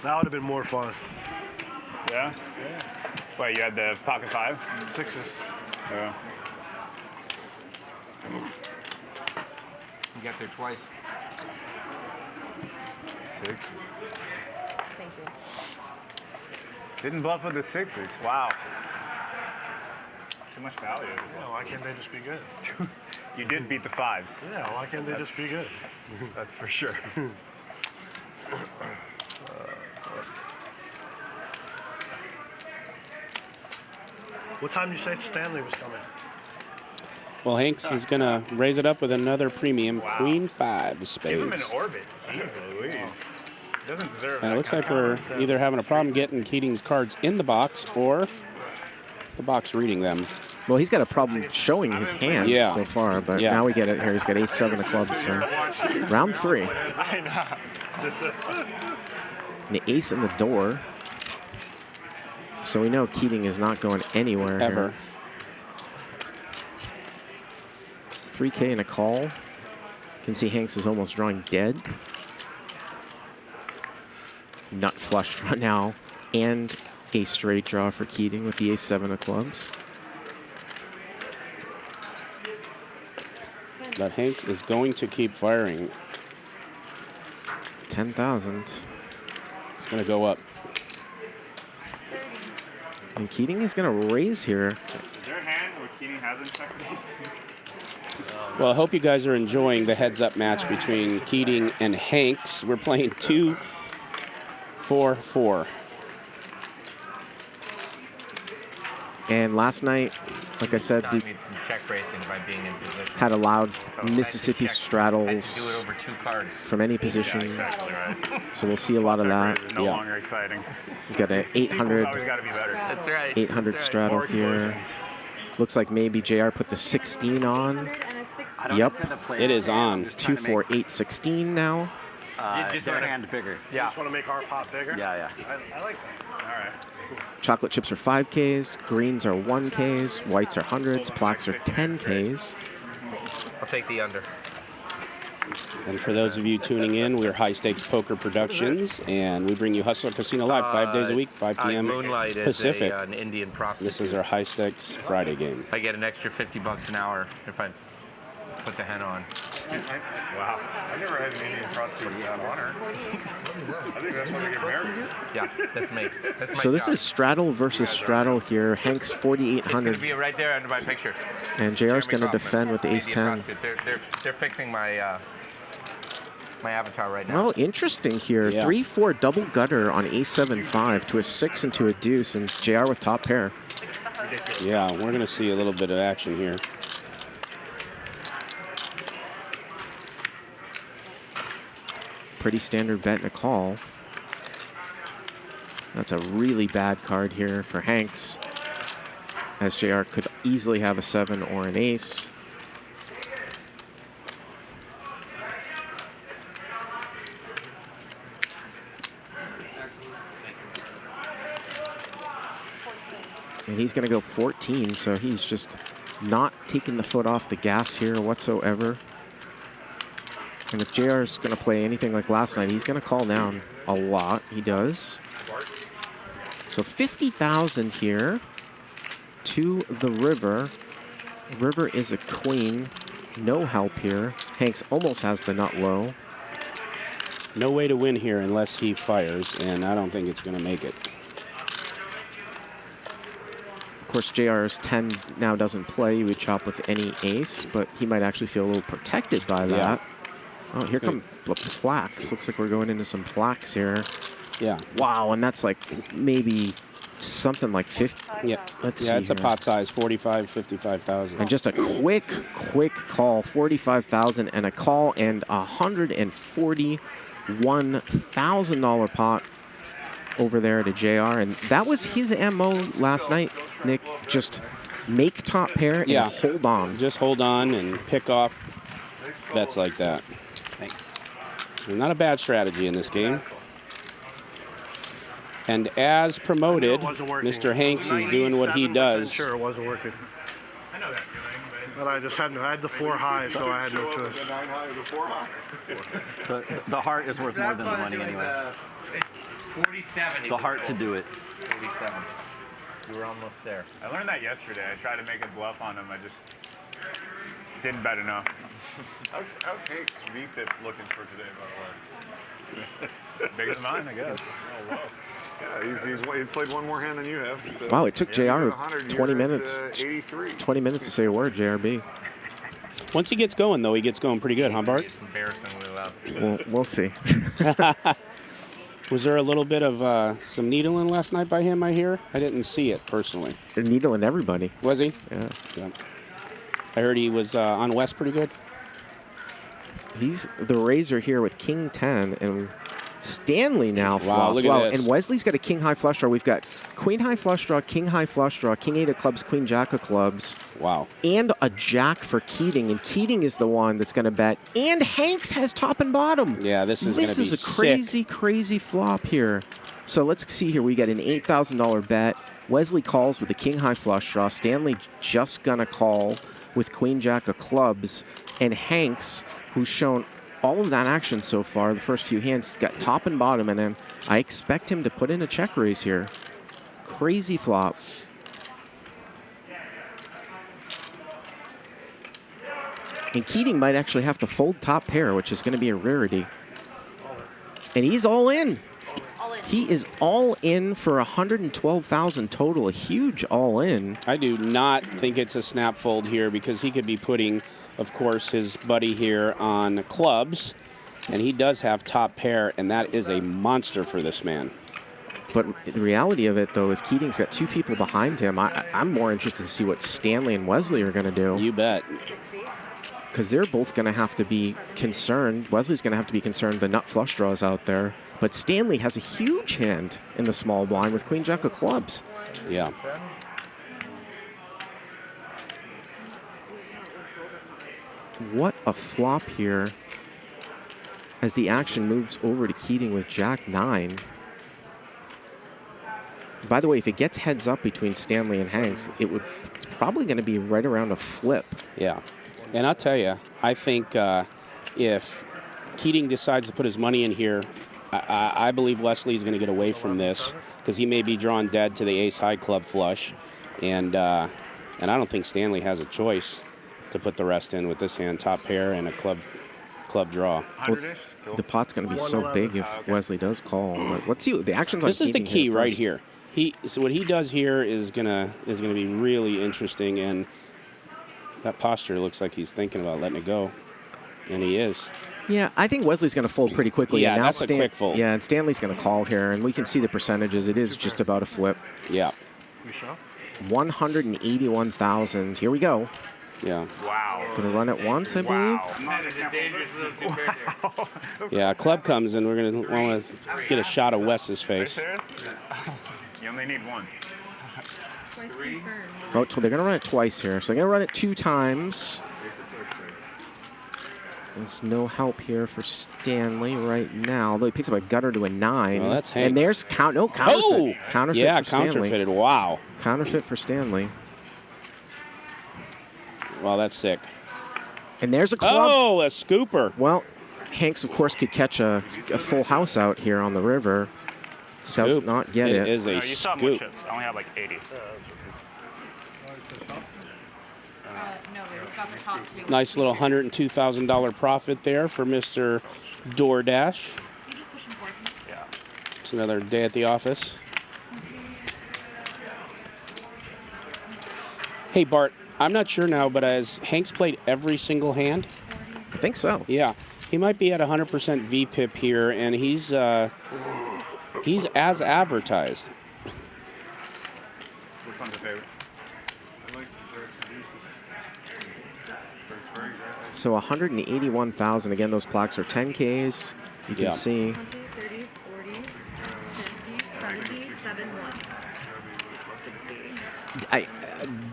That would have been more fun. Yeah? Wait, you had the pocket 5? 6s. Yeah. You got there twice. 6. Thank you. Didn't bluff with the 6s. Wow. Too much value. Yeah, why can't they just be good? You did beat the 5s. Yeah, why can't they just be good? That's for sure. What time did you say Stanley was coming? Well, Hanks is going to raise it up with another premium. Wow. Queen 5 of spades. Give him an orbit. Jeez Louise. Doesn't deserve And that it looks kind like of we're confidence. either having a problem getting Keating's cards in the box or the box reading them. Well, he's got a problem showing his hand Yeah. so far, but Yeah. now we get it here. He's got ace-7 of clubs, so round 3. I know. And the ace in the door. So we know Keating is not going anywhere Ever. here. 3K and a call. You can see Hanks is almost drawing dead. Nut flush draw now, and a straight draw for Keating with the ace-7 of clubs. But Hanks is going to keep firing. 10,000. It's going to go up. And Keating is going to raise here. Is there a hand where Keating hasn't checked these? Well, I hope you guys are enjoying the heads-up match between Keating and Hanks. We're playing 2-4-4. And last night, like I said, we From check racing by being in position. had allowed Mississippi I had to do straddles it over 2 cards. from any position. Exactly right. So we'll see a lot of that. No longer exciting. We've got an Sequel's 800, always got to be better. That's right. 800 straddle More here. Looks like maybe JR put the 16 on. Yep, It is on. 2, 4, 8, 16 now. Just their hand bigger. You just want to make our pot bigger? Yeah. I like that. All right. Chocolate chips are 5Ks, greens are 1Ks, whites are 100s, blacks are 10Ks. I'll take the under. And for those of you tuning in, we're High Stakes Poker Productions, and we bring you Hustler Casino Live 5 days a week, 5 p.m. Moonlight is Pacific. an Indian prostitute. This is our High Stakes Friday game. I get an extra $50 an hour if I put the hen on. Wow. I never had an Indian prostitute on honor. I think that's when they get married. Yeah, that's me. That's my So this job. is straddle versus straddle here. Hanks It's going to 4,800, be right there under my picture. and JR's going to Kaufman, defend with the Indian ace-10. prostitute. They're fixing my my avatar right now. Well, interesting here. Yeah. 3-4 double gutter on ace-7-5 to a 6 and to a deuce, and JR with top pair. Yeah, we're going to see a little bit of action here. Pretty standard bet and a call. That's a really bad card here for Hanks, as JR could easily have a 7 or an ace. And he's going to go 14, so he's just not taking the foot off the gas here whatsoever. And if JR is going to play anything like last night, he's going to call down a lot. He does. So 50,000 here to the river. River is a queen. No help here. Hanks almost has the nut low. No way to win here unless he fires, and I don't think it's going to make it. Of course, JR's 10 now doesn't play. He would chop with any ace, but he might actually feel a little protected by that. Yeah. Oh, here come the plaques. Looks like we're going into some plaques here. Yeah. Wow, and that's like maybe something like 50. Yeah. Let's see. Yeah, it's a here. pot size, 45, 55,000. And just a quick call, 45,000 and a call and $141,000 pot over there to JR. And that was his MO last night, Nick. Just make top pair and hold on. Just hold on and pick off bets like that. Thanks. Not a bad strategy in this game. And as promoted, Mr. Hanks is doing what he does. Sure, it wasn't working. I know that feeling, but I just had the 4 high, so I had no choice. The heart is worth more than the money anyway. It's 47. The heart to do it. 47. You were almost there. I learned that yesterday. I tried to make a bluff on him. I just didn't bet enough. How's Hank's V-pip looking for today, by the way? Big as mine, I guess. Oh, wow. Yeah, he's played one more hand than you have. So. Wow, it took JR 20 minutes. 83. 20 minutes to say a word, JRB. Once he gets going, though, he gets going pretty good, huh, Bart? It's embarrassingly loud. We'll see. Was there a little bit of some needling last night by him, I hear? I didn't see it personally. Needling everybody. Was he? Yeah. I heard he was on West pretty good. He's the razor here with King 10, and Stanley now flops. Wow, look at this. And Wesley's got a King High flush draw. We've got Queen High flush draw, King High flush draw, King 8 of clubs, Queen Jack of clubs. Wow. And a Jack for Keating, and Keating is the one that's going to bet. And Hanks has top and bottom. Yeah, this is going to be This is a crazy, crazy flop here. So let's see here. We got an $8,000 bet. Wesley calls with the King High flush draw. Stanley just going to call with Queen Jack of clubs. And Hanks, who's shown all of that action so far, the first few hands, got top and bottom, and then I expect him to put in a check raise here. Crazy flop. And Keating might actually have to fold top pair, which is going to be a rarity. And he's all in. He is all in for 112,000 total, a huge all in. I do not think it's a snap fold here because he could be putting, of course, his buddy here on clubs, and he does have top pair, and that is a monster for this man. But the reality of it, though, is Keating's got 2 people behind him. I'm more interested to see what Stanley and Wesley are going to do. You bet. Because they're both going to have to be concerned. Wesley's going to have to be concerned the nut flush draws out there. But Stanley has a huge hand in the small blind with Queen Jack of clubs. Yeah. What a flop here as the action moves over to Keating with Jack 9. By the way, if it gets heads up between Stanley and Hanks, it's probably going to be right around a flip. Yeah. And I'll tell you, I think if Keating decides to put his money in here, I believe Wesley's going to get away from this because he may be drawn dead to the ace-high club flush. And I don't think Stanley has a choice to put the rest in with this hand, top pair, and a club draw. Well, the pot's going to be so big if Wesley does call. But let's see. The action's on This is the Keating key here right first. here. So what he does here is gonna be really interesting, and that posture looks like he's thinking about letting it go, and he is. Yeah, I think Wesley's going to fold pretty quickly. Yeah, and now that's a quick fold. Yeah, and Stanley's going to call here, and we can see the percentages. It is just about a flip. Yeah. 181,000. Here we go. Yeah. Wow. Going to run it once, I believe. That is a dangerous little two-pair. Yeah, club comes, and we're going to want to get a shot of Wes's face. You only need one. Oh, they're going to run it twice here. So they're going to run it 2 times. There's no help here for Stanley right now. Though he picks up a gutter to a 9. Well, that's Hanks. And there's counterfeit. Oh! Counterfeit Yeah, for Stanley. counterfeited. Wow. Counterfeit for Stanley. Wow, that's sick. And there's a club. Oh, a scooper. Well, Hanks, of course, could catch a full house out here on the river. Does Scoop. not get it. It is a You saw more scoop. chips. I only have like 80. No, we just got the top 2. Nice little $102,000 profit there for Mr. DoorDash. It's another day at the office. Hey, Bart, I'm not sure now, but has Hanks played every single hand? I think so. Yeah. He might be at 100% VPIP here, and he's as advertised. Which one's your favorite? So 181,000. Again, those plaques are 10Ks. You can see. 20, 30, 40, 50, 70, 71, 60.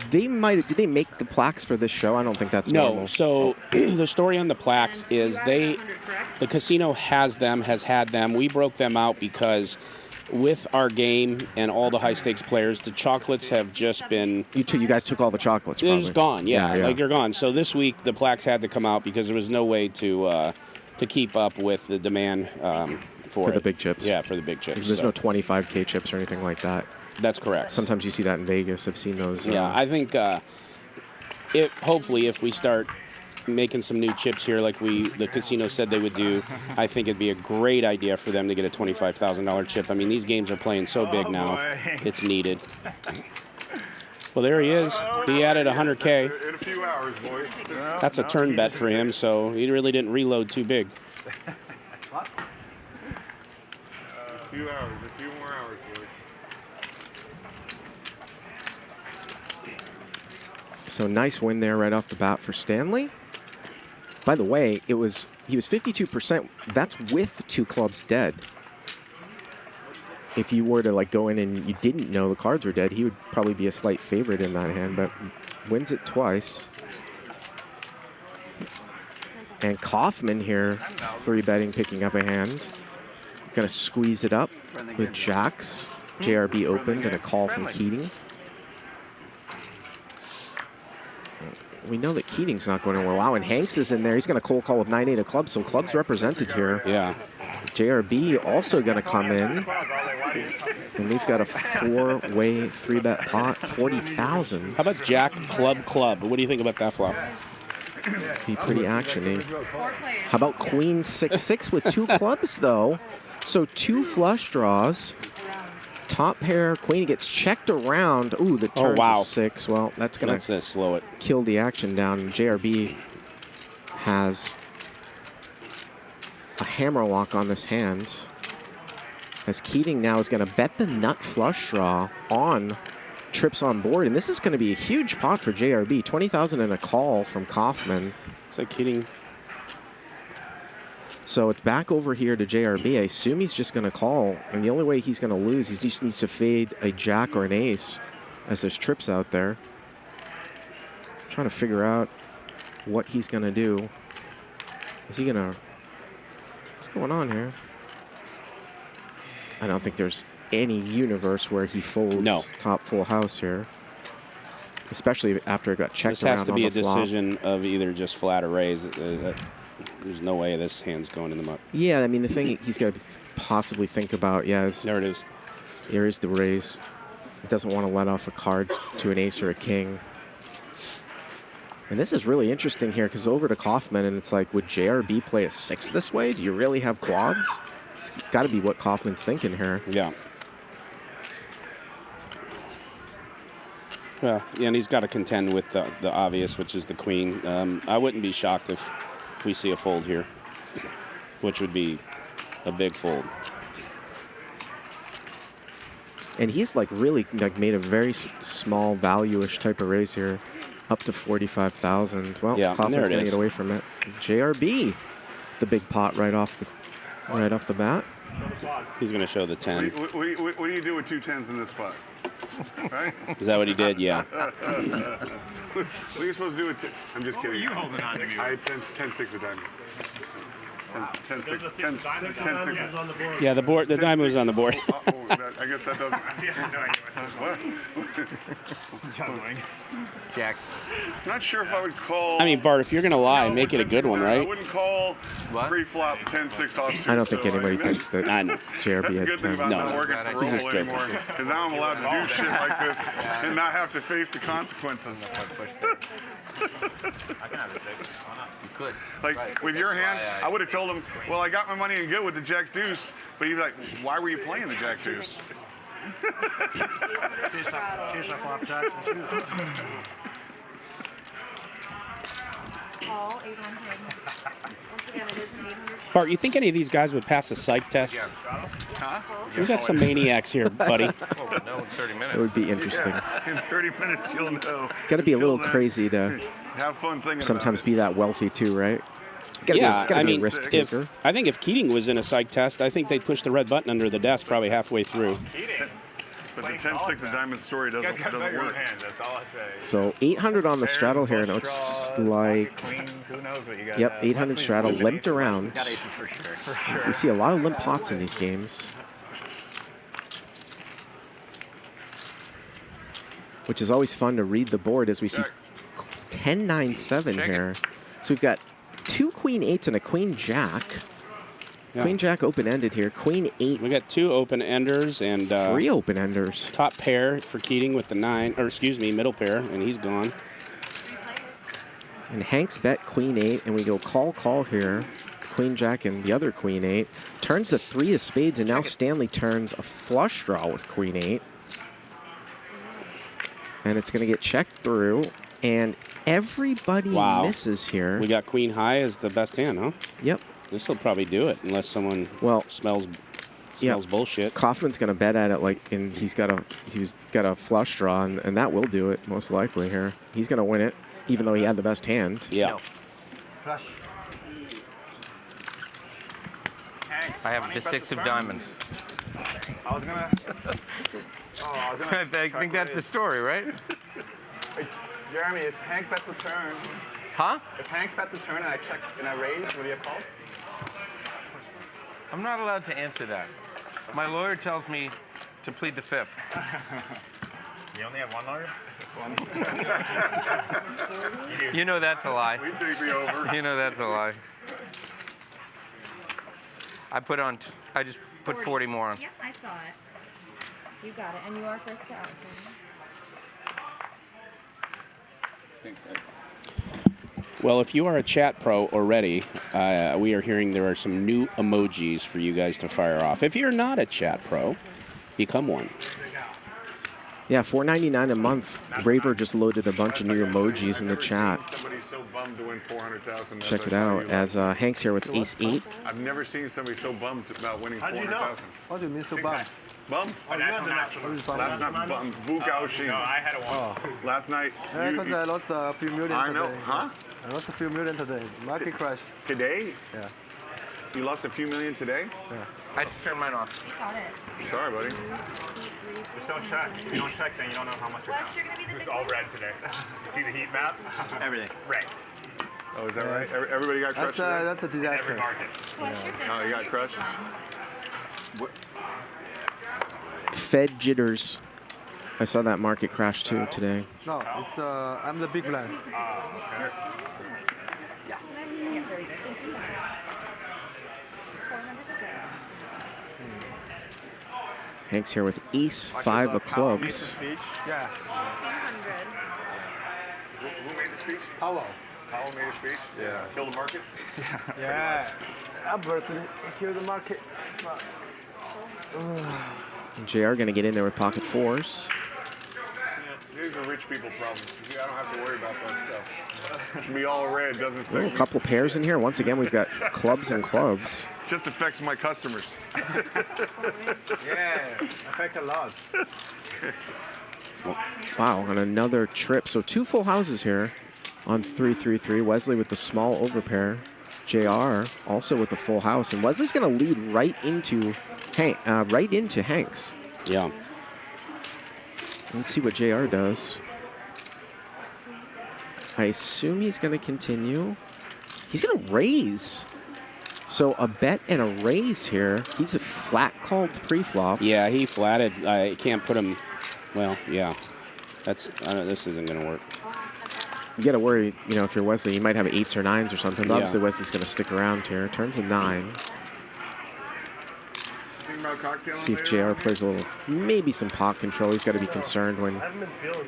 Did they make the plaques for this show? I don't think that's normal. No. So the story on the plaques is the casino has had them. We broke them out because with our game and all the high stakes players, the chocolates have just been. You guys took all the chocolates. They're just gone. Yeah, like they're gone. So this week the plaques had to come out because there was no way to keep up with the demand for the big chips. Yeah, for the big chips. There's no 25K chips or anything like that. That's correct. Sometimes you see that in Vegas. I've seen those. Yeah, I think hopefully if we start making some new chips here like the casino said they would do, I think it'd be a great idea for them to get a $25,000 chip. I mean, these games are playing so big now. It's needed. Well, there he is. He added 100K. In a few hours, boys. That's a turn bet for him, so he really didn't reload too big. A few more hours, boys. So nice win there right off the bat for Stanley. By the way, he was 52%. That's with 2 clubs dead. If you were to like go in and you didn't know the cards were dead, he would probably be a slight favorite in that hand, but wins it twice. And Kaufman here, 3-betting, picking up a hand. Gonna squeeze it up with jacks. JRB opened and a call from Keating. We know that Keating's not going anywhere. Wow, and Hanks is in there. He's going to cold call with 9-8 of clubs, so clubs represented here. Yeah. JRB also going to come in. And we've got a 4-way 3-bet pot, 40,000. How about Jack Club? What do you think about that flop? Be pretty actiony. How about Queen 6-6 with 2 clubs, though? So 2 flush draws. Top pair, Queen gets checked around. Ooh, the turn to 6. Well, that's going to slow it. Kill the action down. JRB has a hammer lock on this hand. As Keating now is going to bet the nut flush draw on trips on board. And this is going to be a huge pot for JRB. 20,000 and a call from Kaufman. It's like Keating. So it's back over here to JRB. I assume he's just going to call. And the only way he's going to lose, he just needs to fade a jack or an ace as there's trips out there. Trying to figure out what he's going to do. Is he going to... What's going on here? I don't think there's any universe where he folds top full house here. Especially after it got checked around on the flop. This has to be a decision of either just flat or raise. There's no way this hand's going in the muck. Yeah, I mean, the thing he's got to possibly think about, is... There it is. Here is the raise. He doesn't want to let off a card to an ace or a king. And this is really interesting here, because over to Kaufman, and it's like, would JRB play a 6 this way? Do you really have quads? It's got to be what Kaufman's thinking here. Yeah. Well, yeah, and he's got to contend with the obvious, which is the queen. I wouldn't be shocked if we see a fold here, which would be a big fold. And he's like really like made a very small value-ish type of raise here, up to 45,000. Well, yeah, Kaufman's gonna get away from it. JRB, the big pot right off the bat. He's gonna show the 10. What do you do with 2 10s in this spot? Right? Is that what he did? Yeah. What are you supposed to do with 10? I'm just kidding. you holding on to me? I had 10 6 of diamonds. 10 6 of diamonds. Yeah, the diamond was on the board. I guess that doesn't. What? Jacks. Not sure if I would call. I mean, Bart, if you're gonna lie, make it a good one, right? I wouldn't call pre-flop 10 6 offsuit. I don't think anybody thinks that JRB had 10. He's just joking. Because now I'm allowed to do shit like this and not have to face the consequences. I can have a 6. Why not? You could. Like with your hand, I would have told him, well, I got my money in good with the Jack Deuce. But he's like, why were you playing the Jack Deuce? All 800. Once again, it is an 800. Bart, you think any of these guys would pass a psych test? Huh? We got some maniacs here, buddy. Oh, no, in 30 minutes. It would be interesting. Yeah, in 30 minutes, you'll know. Got to be a Until little then, crazy to have fun thinking sometimes about be that wealthy too, right? Yeah, I mean, risk-taker. I think if Keating was in a psych test, I think they'd push the red button under the desk probably halfway through. it. But the 10 sticks of diamond story doesn't work. That's all I say. So 800 on the straddle here. It looks like, yep, 800 straddle limped around. We see a lot of limp pots in these games, which is always fun to read the board as we see 10-9-7 here. So we've got 2 queen 8s and a queen jack. Yeah. Queen jack open-ended here. Queen 8. We got 2 open-enders and 3 open-enders. Top pair for Keating with the 9, or excuse me, middle pair, and he's gone. And Hank's bet queen 8, and we go call here. Queen jack and the other queen 8. Turns the 3 of spades, and now Stanley turns a flush draw with queen 8. And it's going to get checked through, and everybody misses here. We got queen high as the best hand, huh? Yep. This will probably do it unless someone smells bullshit. Kaufman's going to bet at it and he's got a flush draw, and that will do it most likely here. He's going to win it, even though he had the best hand. Yeah. Flush. I have the 6 of diamonds. I was gonna. I think that's the story, right? Hey, Jeremy, if Hank bet the turn. Huh? If Hank's bet the turn and I check and I raise, what do you have called? I'm not allowed to answer that. My lawyer tells me to plead the 5th. You only have one lawyer? You know that's a lie. We take the over. You know that's a lie. I just put 40 more on. Yep, I saw it. You got it, and you are first to out. Thanks, Well, if you are a chat pro already, we are hearing there are some new emojis for you guys to fire off. If you're not a chat pro, become one. Yeah, $4.99 a month. Raver just loaded a bunch of new emojis in the chat. Somebody's so bummed to win 400,000. Check it out. As Hank's here with ace 8. I've never seen somebody so bummed about winning 400,000. What do you mean so bummed? Bummed? Last night, bummed. Vu Gao Xin. No, I had a one. Last night. Yeah, because I lost a few million I know, today. huh? I lost a few million today. Market crash. Today? Yeah. You lost a few million today? Yeah. I just turned mine off. Sorry, buddy. Just don't check. If you don't check, then you don't know how much you're down. It's all red today. You see the heat map? Everything. Red. Oh, is that right? Everybody got crushed today? That's a disaster. Every market. Oh, you got crushed? What? Fed jitters. I saw that market crash too today. No, it's I'm the big blind. Hank's here with ace 5 of clubs. Yeah. Who made the speech? Hello. Powell made a speech? Yeah. Kill the market? Yeah. Adversity kill the market. JR going to get in there with pocket 4s. These are rich people problems. I don't have to worry about that stuff. It can be all red, doesn't affect A me. couple pairs in here. Once again, we've got clubs and clubs. Just affects my customers. Yeah, affect a lot. Wow, on another trip. So 2 full houses here on 3-3-3. Wesley with the small overpair. JR also with the full house. And Wesley's going to lead right into Hank's. Yeah. Let's see what JR does. I assume he's going to continue. He's going to raise. So a bet and a raise here. He's a flat called pre-flop. Yeah, he flatted. I can't put him. Well, yeah. This isn't going to work. You got to worry, if you're Wesley, you might have 8s or 9s or something. But obviously, Wesley's going to stick around here. Turns a 9. See if JR plays a little, maybe some pot control. He's got to be concerned when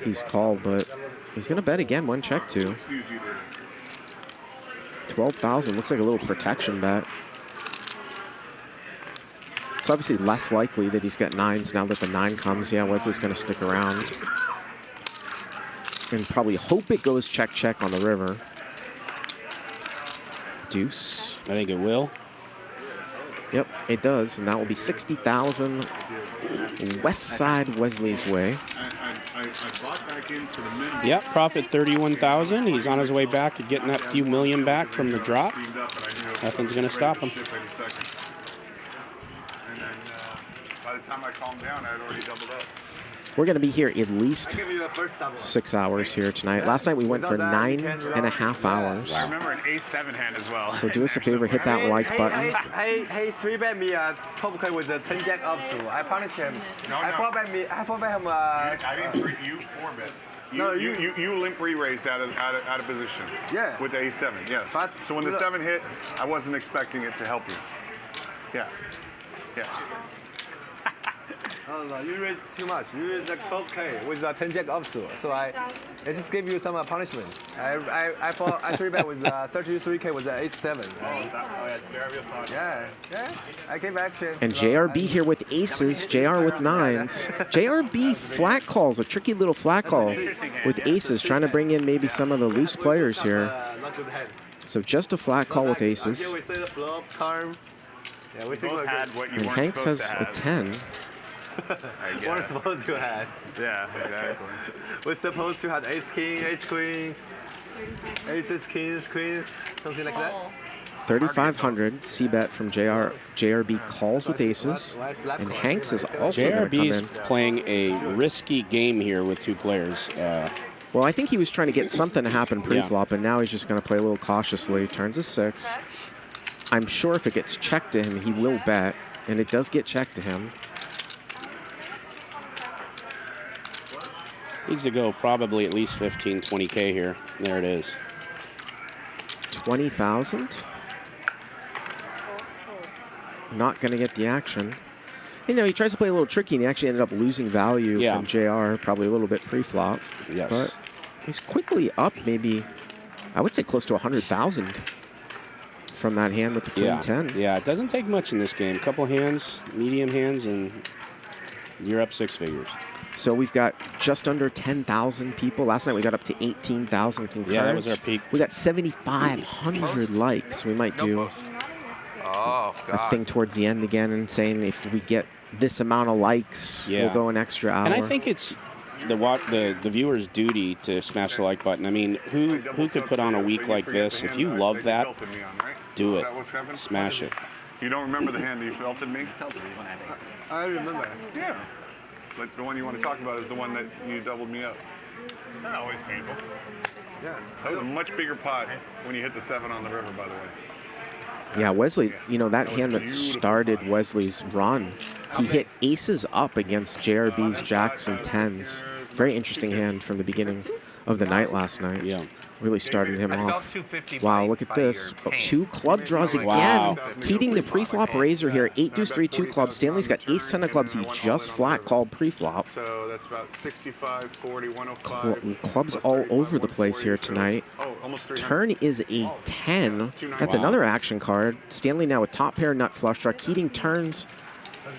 he's called, but he's going to bet again, 1 check 2. 12,000 looks like a little protection bet. It's obviously less likely that he's got 9s now that the 9 comes. Yeah, Wesley's going to stick around. And probably hope it goes check-check on the river. Deuce. I think it will. Yep, it does. And that will be 60,000 west side Wesley's way. Yep, profit 31,000. He's on his way back to getting that few million back from the drop. Nothing's going to stop him. By the time I calmed down, I had already doubled up. We're going to be here at least 6 hours here tonight. Last night we went for 9.5 hours. I remember an A7 hand as well. So do us a favor, hit that like button. He 3-bet me top card with a 10 jack offsuit. I punished him. I 4-bet him. I didn't you 4-bet. You limp re-raised out of position. Yeah. With the A7, yes. But so when the 7 hit, I wasn't expecting it to help you. Yeah. Yeah. Oh, no, you raised too much. You raised like 12K with a 10 jack offsuit. So I just gave you some punishment. I 3-bet with 33K with the A7. Yeah. I came back. And JRB here with aces, JR with 9s. JRB flat calls, a tricky little flat call with aces, trying to bring in maybe some of the loose players here. So just a flat call with aces. And Hanks has a 10. We're supposed to have. Yeah, exactly. We're supposed to have ace king, ace queen, aces, kings, queens, something like that. 3,500 C-bet from JRB calls with aces, and Hanks is also going to come in. JRB's playing a risky game here with 2 players. Well, I think he was trying to get something to happen pre-flop, and now he's just going to play a little cautiously. Turns a 6. I'm sure if it gets checked to him, he will bet, and it does get checked to him. Needs to go probably at least 15, 20K here. There it is. 20,000. Not going to get the action. You know, he tries to play a little tricky, and he actually ended up losing value from JR, probably a little bit pre-flop. Yes. But he's quickly up maybe, I would say close to 100,000 from that hand with the queen 10. Yeah, it doesn't take much in this game. Couple hands, medium hands, and you're up 6 figures. So we've got just under 10,000 people. Last night we got up to 18,000 concurrents. Yeah, that was our peak. We got 7,500 likes. We might do a thing towards the end again and saying if we get this amount of likes, we'll go an extra hour. And I think it's the viewer's duty to smash the like button. I mean, who could put on a week like this? If you love that, do it. Smash it. You don't remember the hand that you felted me? I remember. Yeah. But the one you want to talk about is the one that you doubled me up. Not always painful. Yeah. That was a much bigger pot when you hit the 7 on the river, by the way. Yeah, Wesley, you know, that hand that started Wesley's run, he hit aces up against JRB's jacks and 10s. Very interesting hand from the beginning of the night last night. Yeah. Really started him off. 250 Wow, look at this. 2 club draws again. Wow. Keating the pre-flop raiser here. 8 deuce 3 2 clubs. Stanley's got ace 10 of clubs. He just flat called pre-flop. So that's about 65, 40, 105. Clubs all over the place here tonight. Turn is a 10. That's another action card. Stanley now with top pair nut flush draw. Keating turns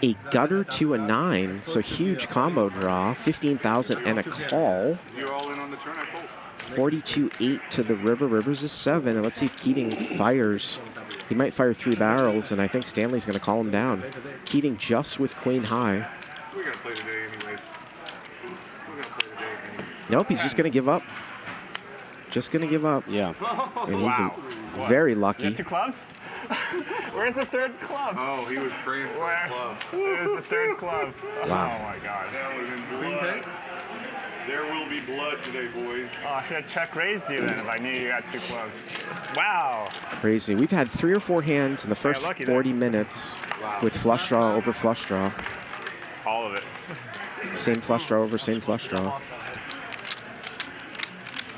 a gutter to a 9. So huge combo draw. 15,000 and a call. You're all in on the turn, I called. 42-8 to the river. River's a 7. And let's see if Keating fires. He might fire 3 barrels, and I think Stanley's going to call him down. Keating just with queen high. We're going to play today anyways. Nope, he's just going to give up. Just going to give up. Yeah. And he's very lucky. You have 2 clubs? Where's the 3rd club? Oh, he was praying for a club. Where's the 3rd club? Wow. Oh, my God. That would have been blood. There will be blood today, boys. Oh, I should have check raised you then if I knew you got 2 clubs. Wow. Crazy. We've had 3 or 4 hands in the first 40 minutes with flush draw over flush draw. All of it. Same flush draw over same flush draw.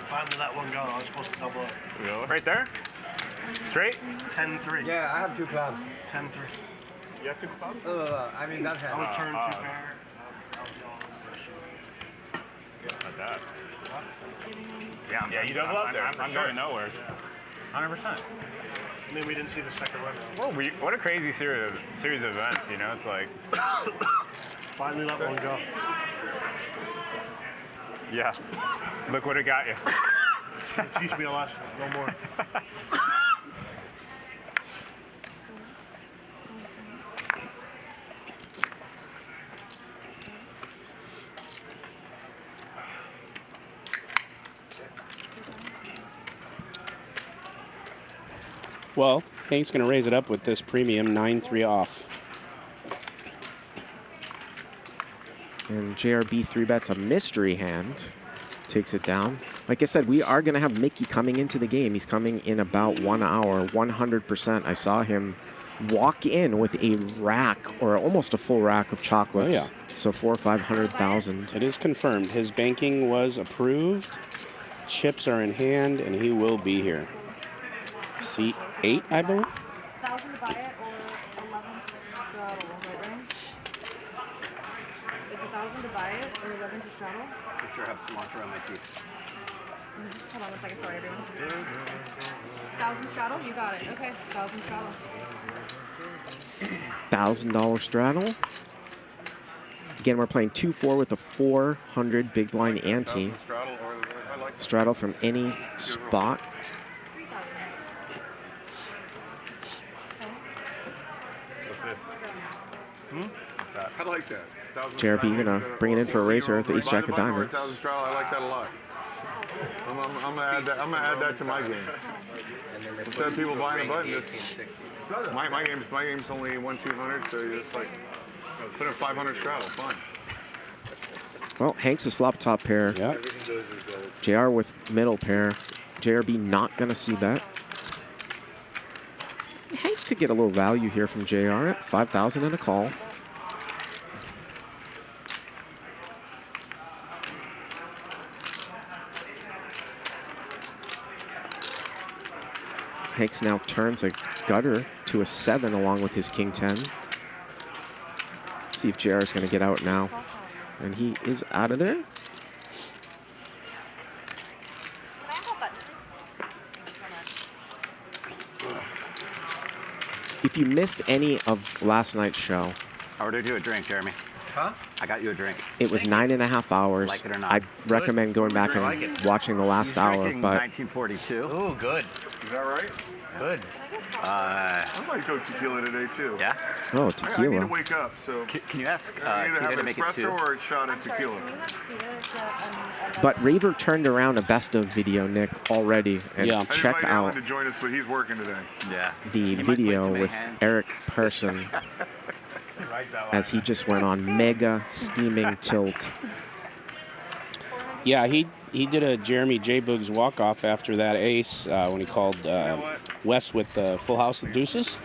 Finally let one go. I was supposed to double up. Really? Right there? Straight? 10-3. Yeah, I have 2 clubs. 10-3. You have 2 clubs? I mean, that hand. I would turn 2 pair. Not that. Yeah, you double up there. I'm going nowhere. 100%. I mean, we didn't see the second run. Well, what a crazy series of events, you know? It's like... Finally let one go. Yeah. Look what it got you. Teach me a lesson. No more. Well, Hank's going to raise it up with this premium 9-3 off. And JRB 3-bets a mystery hand. Takes it down. Like I said, we are going to have Mikki coming into the game. He's coming in about 1 hour, 100%. I saw him walk in with a rack, or almost a full rack of chocolates. Oh, yeah. So 400,000 or 500,000. It is confirmed. His banking was approved. Chips are in hand, and he will be here. Seat 8, I believe. 1,000 to buy it or 11 to straddle, right, Ryan? It's 1,000 to buy it or 11 to straddle? For sure have cilantro on my teeth. Hold on one second, sorry everyone. 1,000 straddle? You got it. Okay, 1,000 straddle. $1,000 straddle. Again, we're playing 2-4 with a 400 big blind ante. Straddle from any spot. I like that. JRB gonna bring it in for a racer at the Ace Jack of Diamonds. I like that a lot. I'm gonna add that to my game. Instead of people buying a button, just my game's only 1-200, so you just like put in 500 straddle, fine. Well, Hanks is flop top pair. Yep. JR with middle pair. JRB not gonna see bet. Hanks could get a little value here from JR at 5,000 and a call. Hanks now turns a gutter to a 7 along with his king 10. Let's see if JR is going to get out now. And he is out of there. If you missed any of last night's show, I ordered you a drink, Jeremy. Huh? I got you a drink. it was 9.5 hours. Like it or not. I'd recommend going back I like and it. watching the last hour, but 1942. Ooh, good. Is that right? Good. I might go tequila today too. Yeah? oh, I need to tequila. wake up, so Can you ask I either Kita have to make it espresso two? or a shot of tequila. But Raver turned around a best of video, Nick, already. And Yeah. check I invited Alan out to join us, but he's working today. Yeah. the video with Eric Person as he just went on mega steaming tilt. Yeah, he did a Jeremy J. Boog's walk-off after that ace when he called Wes with the full house of deuces,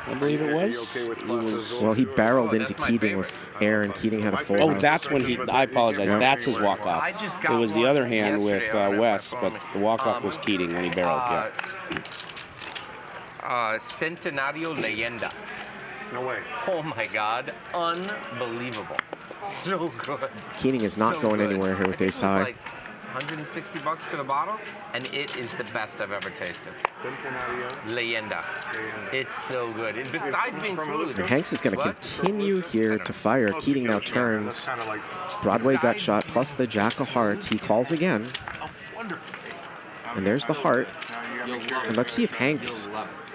I believe it was. Well, he barreled into Keating with air, and Keating had a full Oh, house. that's when I apologize, Yeah. that's his walk-off. I just It got was the one other hand with yesterday on my Wes, phone. but the walk-off was Keating when he barreled, yeah. Centenario Leyenda. No way. Oh my God, unbelievable. So good. Keating is not So going good. anywhere here with I think ace it was high. like $160 for the bottle, and it is the best I've ever tasted. Leyenda. It's so good. And besides being smooth. And Hanks is going to What? continue here to fire. Keating now turns. Broadway gut shot plus the jack of hearts. He calls again. And there's the heart. And let's see if Hanks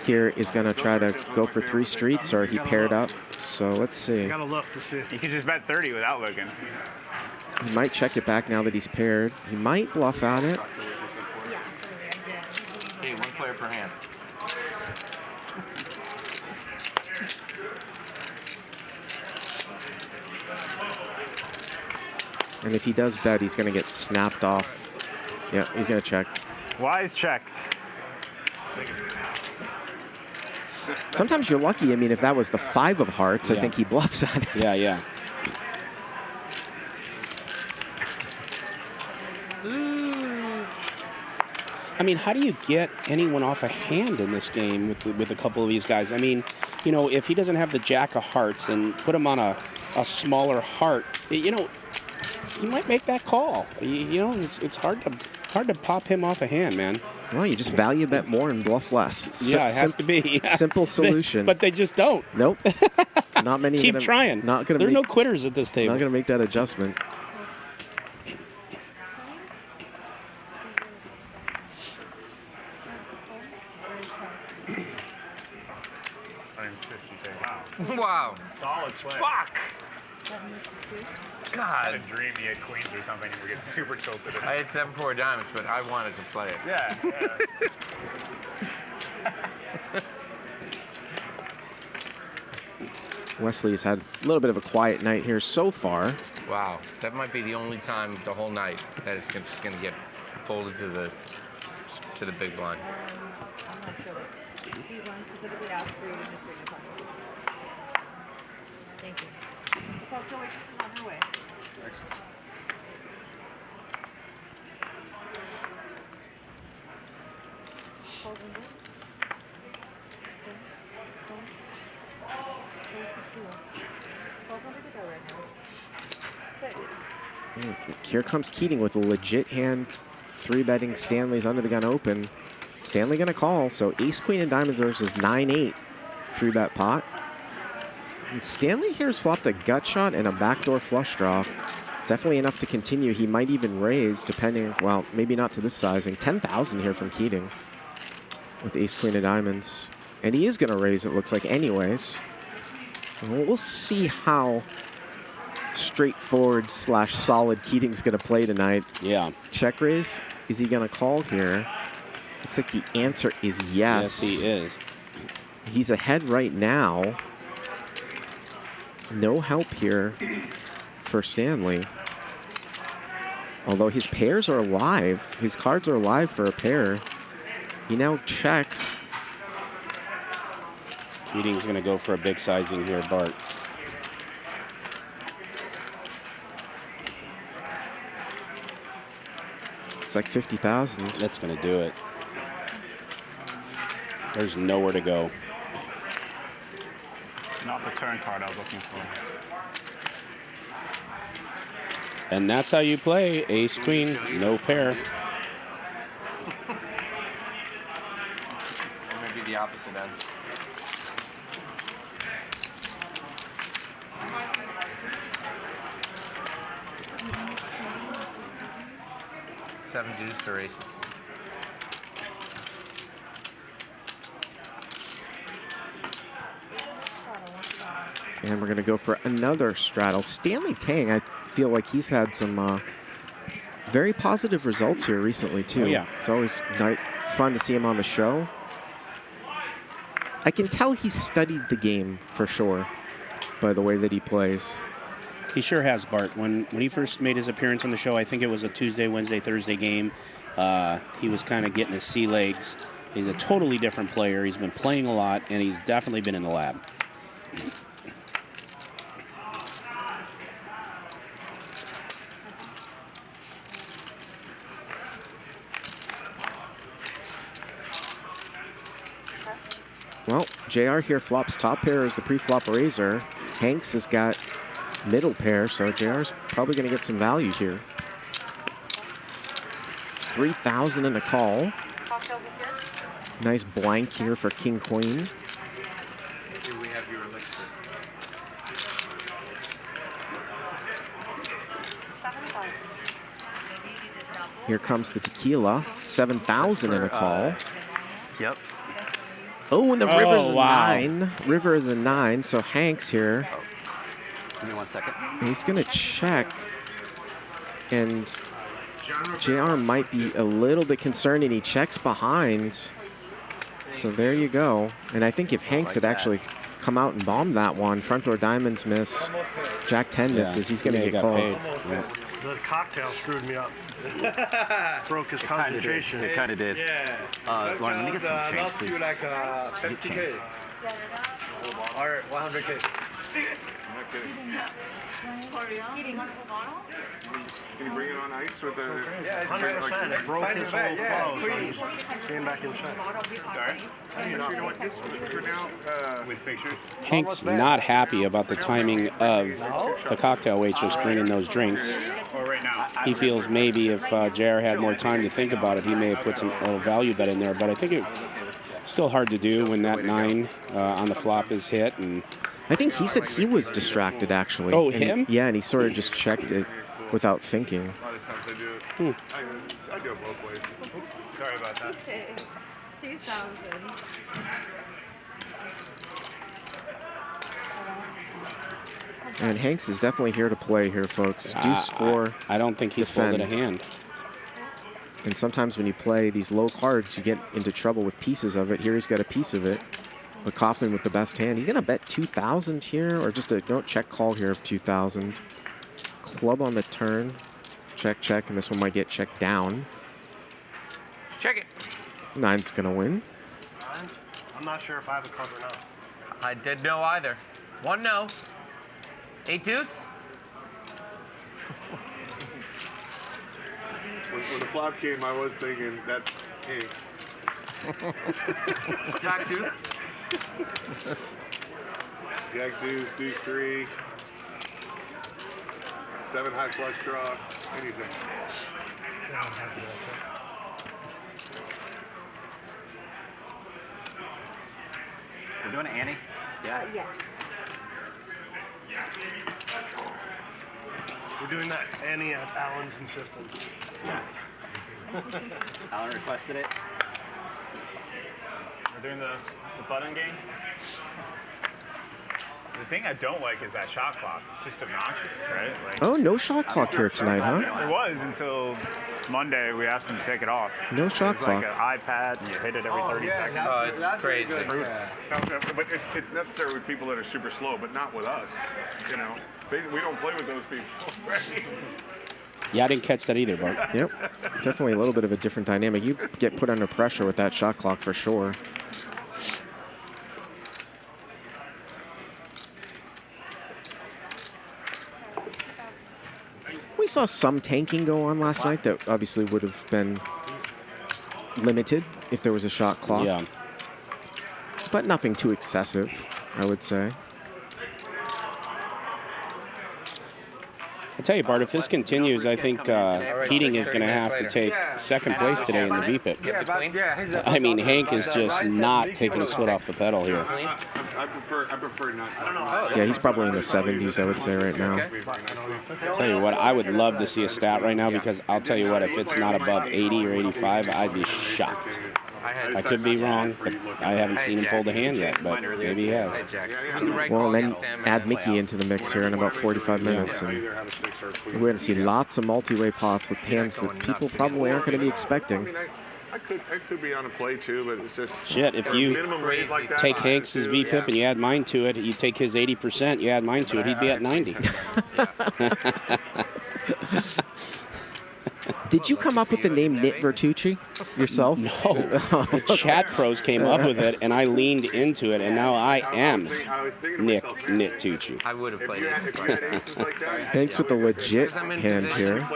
here is going to try to go for 3 streets, or he paired up. So let's see. Gotta look to see. You can just bet 30 without looking. He might check it back now that he's paired. He might bluff at it. Hey, 1 player per hand. And if he does bet, he's going to get snapped off. Yeah, he's going to check. Wise check. Sometimes you're lucky. I mean, if that was the 5 of hearts, I Yeah. think he bluffs at it. Yeah, yeah. I mean, how do you get anyone off a hand in this game with a couple of these guys? I mean, you know, if he doesn't have the jack of hearts and put him on a smaller heart, you know, he might make that call. You know, it's hard to pop him off a hand, man. Well, you just value bet more and bluff less. Yeah, it has to be. Yeah. Simple solution. But they just don't. Nope. Not many. Keep trying. Not gonna. There are no quitters at this table. Not going to make that adjustment. I insist you take. Wow. Solid play. Fuck. I had a dream he had queens or something and we get super tilted. I had 7-4 diamonds, but I wanted to play it. Yeah. Wesley's had a little bit of a quiet night here so far. Wow, that might be the only time the whole night that it's just going to get folded to the big blind. Thank you. Culture waitress is on her way. Here comes Keating with a legit hand, 3-betting Stanley's under the gun open. Stanley gonna call, so ace, queen, and diamonds versus 9-8, 3-bet pot. And Stanley here's flopped a gut shot and a backdoor flush draw. Definitely enough to continue. He might even raise, depending, well, maybe not to this sizing. 10,000 here from Keating with ace, queen, of diamonds. And he is gonna raise, it looks like, anyways. We'll see how straightforward / solid Keating's gonna play tonight. Yeah. Check raise. Is he gonna call here? Looks like the answer is yes. Yes, he is. He's ahead right now. No help here for Stanley. Although his pairs are live. His cards are live for a pair. He now checks. Keating's gonna go for a big sizing here, Bart. It's like 50,000. That's gonna do it. There's nowhere to go. Not the turn card I was looking for. And that's how you play ace, queen, no pair. Or maybe the opposite end. Seven deuce or aces. And we're going to go for another straddle. Stanley Tang, I feel like he's had some very positive results here recently, too. Oh, yeah. It's always fun to see him on the show. I can tell he studied the game for sure by the way that he plays. He sure has, Bart. When he first made his appearance on the show, I think it was a Tuesday, Wednesday, Thursday game. He was kind of getting his sea legs. He's a totally different player. He's been playing a lot, and he's definitely been in the lab. Well, JR here flops top pair as the pre-flop raiser. Hanks has got middle pair, so JR's probably going to get some value here. 3,000 in a call. Nice blank here for king queen. Here we have your elixir. Here comes the tequila. 7,000 in a call. Yep. Oh, and the river's a wow. 9. River is a 9, so Hanks here. Give me 1 second. He's going to check. And JR might be a little bit concerned, and he checks behind. So there you go. And I think if Hanks had actually come out and bombed that one, front door diamonds miss, Jack 10 misses, he's going to get called. Yeah. The cocktail screwed me up. Broke his concentration. It kind of did. Yeah. Lauren, let me get some change, lost please. you like Get 50K. Or 100K. Not kidding. Can you bring it on ice with the... Yeah, 100%. It broke his whole flow, so he came back in check. Sorry? You know what, this we're now with pictures. Hank's not happy about the timing of the cocktail waitress bringing those drinks. Or right now. he feels maybe if JR had more time to think about it, he may have put a little value bet in there. But I think it's still hard to do when that 9 on the flop is hit. And I think he said he was distracted, actually. Oh, and him? Yeah, and he sort of just checked it without thinking. A lot of times I do it. I do it both ways. Sorry about that. Okay. 2,000. And Hanks is definitely here to play here, folks. Deuce 4. I don't think he's folded a hand. And sometimes when you play these low cards, you get into trouble with pieces of it. Here he's got a piece of it. But Kaufman with the best hand. He's going to bet 2,000 here, or just a check call here of 2,000. Club on the turn. Check, check, and this one might get checked down. Check it. 9's going to win. I'm not sure if I have a club or not. I didn't know either. 1 no. 8 deuce. When the flop came, I was thinking that's Hanks. Jack deuce. Jack deuce, deuce 3. 7 high flush draw. Anything. We're doing it, Annie? Yeah. Yes. We're doing that Annie at Alan's insistence. Alan requested it. We're doing the button game. The thing I don't like is that shot clock. It's just obnoxious, right? Like, Oh, no shot clock here tonight, huh? It was until Monday. We asked them to take it off. No shot It's like clock. an iPad, and you hit it every 30 seconds. Oh, it's crazy. But it's necessary with people that are super slow, but not with us. You know, we don't play with those people. Yeah, I didn't catch that either, Bart. Yep. Definitely a little bit of a different dynamic. You get put under pressure with that shot clock for sure. We saw some tanking go on last night that obviously would have been limited if there was a shot clock. Yeah. But nothing too excessive, I would say. I'll tell you, Bart, if this continues, I think Keating is going to have to take second place today in the VPIP. I mean, Hank is just not taking his foot off the pedal here. I prefer not to. Yeah, he's probably in the 70s, I would say, right now. I'll tell you what, I would love to see a stat right now because I'll tell you what, if it's not above 80 or 85, I'd be shocked. I could be wrong, but I haven't seen him fold a hand yet, but maybe he has. Well, then add Mikki into the mix here in about 45 minutes. And we're going to see lots of multi-way pots with hands that people probably aren't going to be expecting. I could be on a play too, but it's just shit. If you take Hanks's VPIP and you add mine to it, you take his 80%, you add mine to it, he'd be at 90. Did you come up with the name Knit Vertucci yourself? No. The chat pros came up with it, and I leaned into it, and now I am Nick Tucci. I would have played it. Thanks with the legit hand here.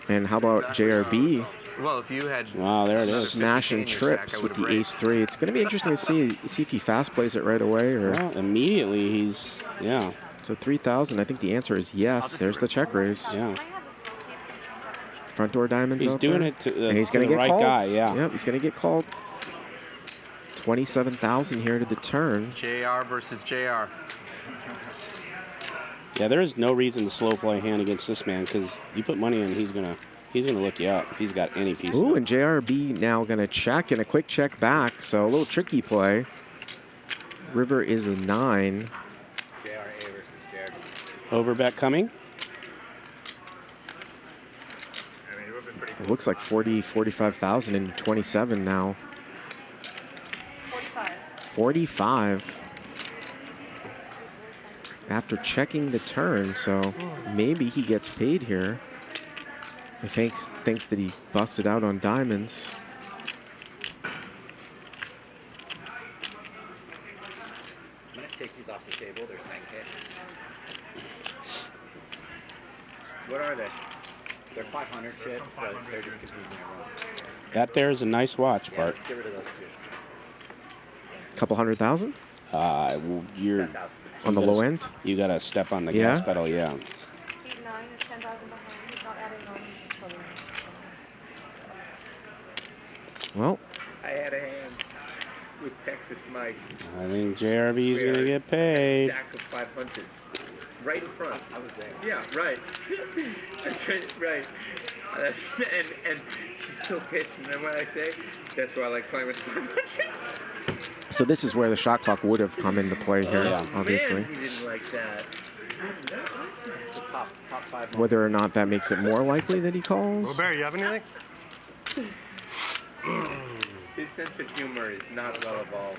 And how about JRB? Well, if you had wow, there it is. Smashing trips with the ace-3. It's going to be interesting to see if he fast plays it right away or. Well, immediately he's So 3,000. I think the answer is yes. There's the check raise. Yeah. Front door diamonds. He's out doing there. it to, and he's to going the to get right called. guy. Yeah. Yep, he's going to get called. 27,000 here to the turn. JR versus JR. Yeah, there is no reason to slow play a hand against this man because you put money in, he's gonna look you up if he's got any piece. Ooh, and JRB now going to check and a quick check back. So a little tricky play. River is a 9. Overbet coming. It looks like 45,000 and 27 now. 45. After checking the turn, so maybe he gets paid here. If Hank thinks that he busted out on diamonds. I'm going to take these off the table. They're 10K. What are they? They're 500 chips, but they're just confusing everyone. That there is a nice watch, Bart. Let's get rid of those two. Couple 100,000? You're on the low end. You got to step on the gas pedal, yeah. Bryan is 10,000 behind. He's not adding on. He's just putting Well, I had a hand with Texas Mike. I think JRB is going to get paid. Stack of 500s. Right in front. I was there. Yeah, right. That's right. And she's so pissed. Remember what I say? That's why I like playing with 500s. so this is where the shot clock would have come into play here, obviously. Man, he didn't like that. The top 5. Whether or not that makes it more likely that he calls. Robert, you have anything? His sense of humor is not well evolved.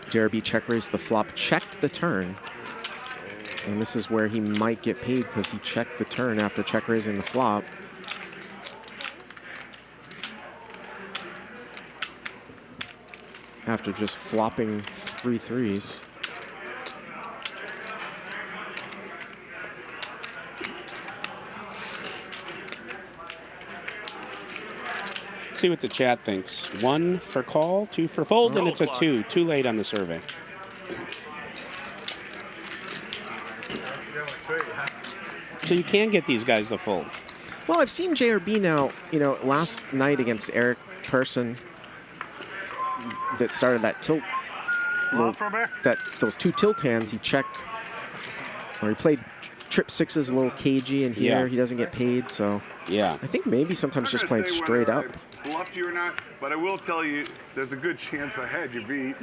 JRB check raised the flop, checked the turn. And this is where he might get paid because he checked the turn after check raising the flop. After just flopping 3 threes. See what the chat thinks. 1 for call, 2 for fold, and it's a 2. Too late on the survey. So you can get these guys to fold. Well, I've seen JRB now, you know, last night against Eric Person that started that tilt. Those 2 tilt hands he checked. Or he played trip 6s a little cagey, and here he doesn't get paid, so. Yeah. I think maybe sometimes just playing straight up. I bluffed you or not, but I will tell you, there's a good chance I had you beat.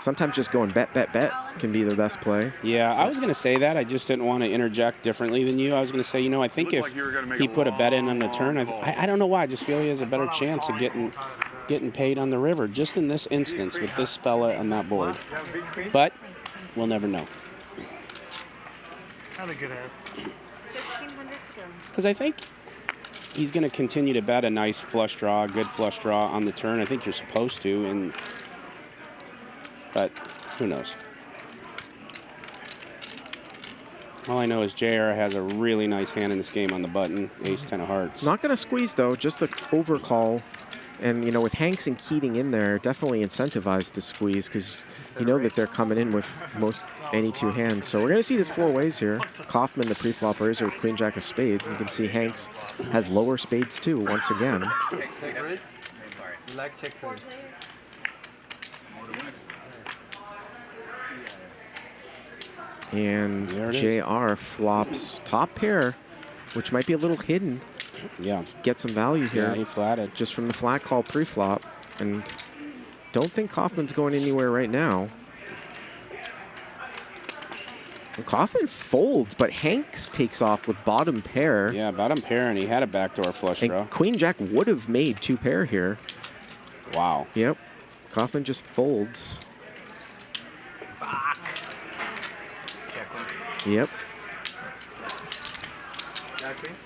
Sometimes just going bet, bet, bet can be the best play. Yeah, I was going to say that. I just didn't want to interject differently than you. I was going to say, you know, I think if he put a bet in on the turn, I don't know why. I just feel he has a better chance of getting paid on the river, just in this instance with this fella on that board. But we'll never know. Had a good hand. Because I think he's going to continue to bet a nice flush draw, good flush draw on the turn. I think you're supposed to, but who knows? All I know is JR has a really nice hand in this game on the button, ace 10 of hearts. Not going to squeeze, though, just an overcall. And, you know, with Hanks and Keating in there, definitely incentivized to squeeze because you know that they're coming in with any 2 hands. So we're going to see this 4 ways here. Kaufman, the pre-flop raiser with queen jack of spades. You can see Hanks has lower spades, too, once again. You like check raise? And JR flops top pair, which might be a little hidden. Yeah. Get some value here. Yeah, he flatted. Just from the flat call pre-flop. And don't think Kaufman's going anywhere right now. And Kaufman folds, but Hanks takes off with bottom pair. Yeah, bottom pair, and he had a backdoor flush draw. And queen jack would have made 2 pair here. Wow. Yep. Kaufman just folds. Yep.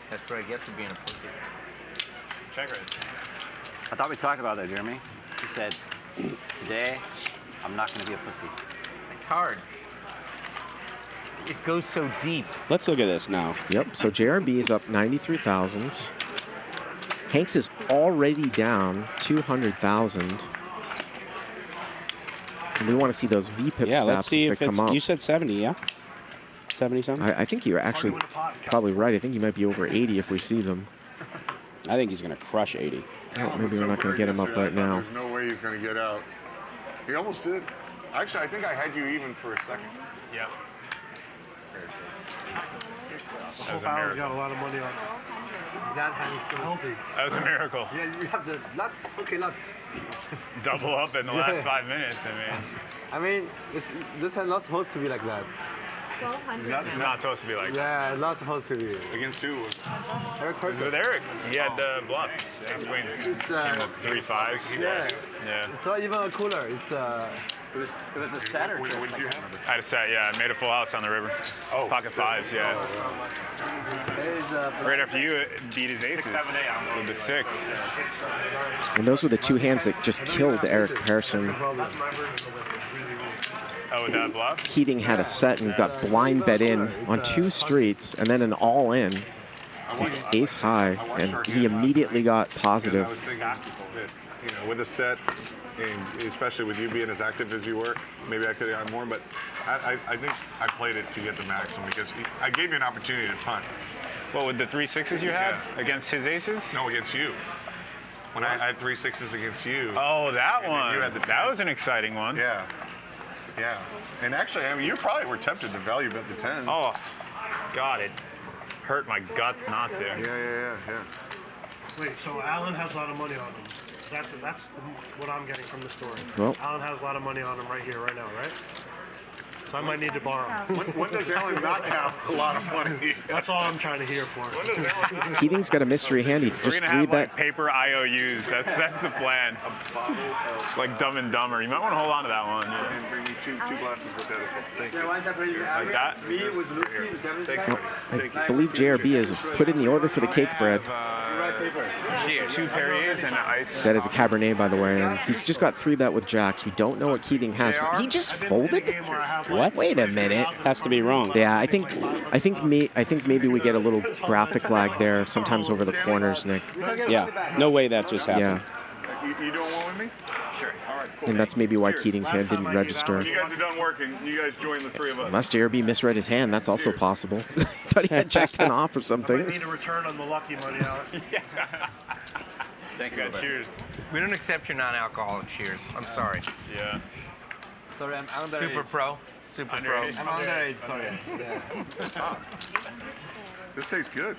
That's where I get to being a pussy. Check raise. I thought we talked about that, Jeremy. You said, today, I'm not going to be a pussy. It's hard. It goes so deep. Let's look at this now. Yep, so JRB is up 93,000. Hanks is already down 200,000. And we want to see those VPIP Yeah, stats let's see that if come up. you said 70, yeah? 70-something? I think you're actually probably right. I think you might be over 80 if we see them. I think he's going to crush 80. Oh, maybe we're not going to get him up right now. There's no way he's going to get out. He almost did. Actually, I think I had you even for a second. Yep. That was a miracle. Got a lot of money on it. That hand is so healthy. That was a miracle. Yeah, you have the lots. Okay, lots. Double up in the last 5 minutes. I mean, this hand not supposed to be like that. It's not supposed to be like that. Yeah, it's not supposed to be. Against who? Eric Person. With Eric, he had the bluff. Ace queen. It's, Came up 3 5s. Yeah. Yeah. It's not even a cooler. It's It was a set or what did you have? I had a set, yeah. I made a full house on the river. Oh. Pocket 5s, yeah. Right after you beat his aces with the 6. And those were the 2 hands that just killed Eric Pearson. Oh, that bluff? Keating had a set and got blind bet in on 2 streets and then an all-in with ace high, and he immediately got positive. I was thinking that, you know, with a set, and especially with you being as active as you were, maybe I could have gotten more, but I think I played it to get the maximum because I gave you an opportunity to punt. What, with the 3 6s you had against his aces? No, against you. When I had 3 6s against you. Oh, that one. You had the that was an exciting one. Yeah. Yeah. And actually, I mean, you probably were tempted to value bet the 10. Oh, God, it hurt my guts not to. Yeah. Wait, so Alan has a lot of money on him. That's what I'm getting from the story. Well. Alan has a lot of money on him right here, right now, right? So I might need to borrow. When does Alan not have a lot of money? That's all I'm trying to hear for. Keating's got a mystery hand. He We're just gonna 3 have bet. like paper IOUs. That's the plan. Like Dumb and Dumber. You might want to hold on to that one. Yeah. And bring me two glasses of that as well. Thank you. Like that? I believe JRB has put in the order for the cake bread. 2 Perriers and ice. That is a Cabernet, by the way. And he's just got 3 bet with jacks. We don't know what Keating has. He just folded? What? Wait a minute. Has to be wrong. Yeah, I think maybe we get a little graphic lag there sometimes over the corners, Nick. Yeah, no way that just happened. Yeah. You doing one with me? Sure. All right, cool. And that's maybe why Keating's hand didn't register. When you guys are done working, you guys join the 3 of us. Unless JRB misread his hand, that's also possible. Thought he had Jack 10 off or I something. need a return on the lucky money, Alex. Thank you. Cheers. We don't accept your non-alcoholic cheers. I'm sorry. Yeah. Sorry, I'm underage. Super pro. Super pro. Underage. I'm underage, sorry. This tastes good.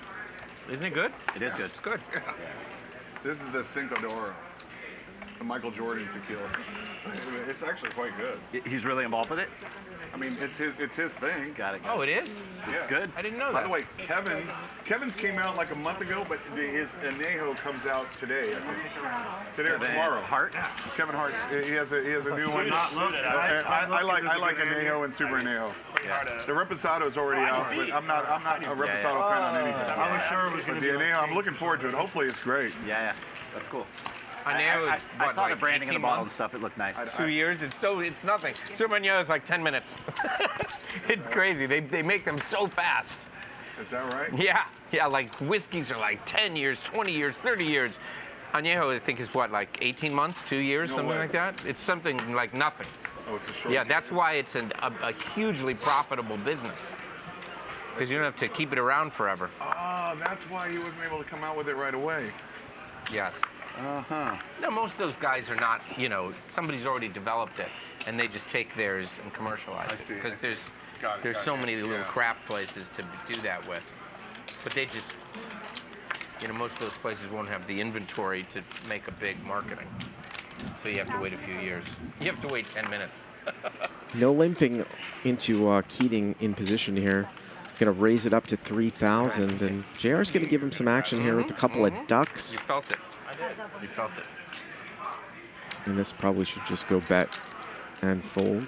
Isn't it good? It is good. It's good. This is the Cinco de Oro, the Michael Jordan tequila. It's actually quite good. He's really involved with it? I mean, it's his thing. Got it. Oh, it is? It's good. I didn't know By that. the way, Kevin's came out like a month ago, but his Anejo comes out today, I think. Today or tomorrow. Hart? Kevin Hart's. He has a new one. I like Anejo and Super Anejo. Yeah. The Reposado is already out, but I'm not a Reposado fan on anything. I was sure it was going But to the be. Anejo, I'm looking forward to it. Hopefully, it's great. Yeah. That's cool. Anejo is I what, saw like the branding in the 18 bottle and months? stuff. It looked nice. 2 years. It's nothing. Super Anejo is like 10 minutes. It's crazy. They make them so fast. Is that right? Yeah, like whiskeys are like 10 years, 20 years, 30 years. Añejo, I think, is what, like 18 months, 2 years, something like that? It's something like nothing. Oh, it's a short. Yeah, that's why it's a hugely profitable business. Because you don't have to keep it around forever. Oh, that's why he wasn't able to come out with it right away. Yes. Uh-huh. No, most of those guys are not, somebody's already developed it, and they just take theirs and commercialize it. Because there's so many little craft places to do that with. But they just, most of those places won't have the inventory to make a big marketing. So you have to wait a few years. You have to wait 10 minutes. No limping into Keating in position here. He's going to raise it up to 3,000, and JR's going to give him some action here with a couple of ducks. You felt it. You felt it. And this probably should just go bet and fold.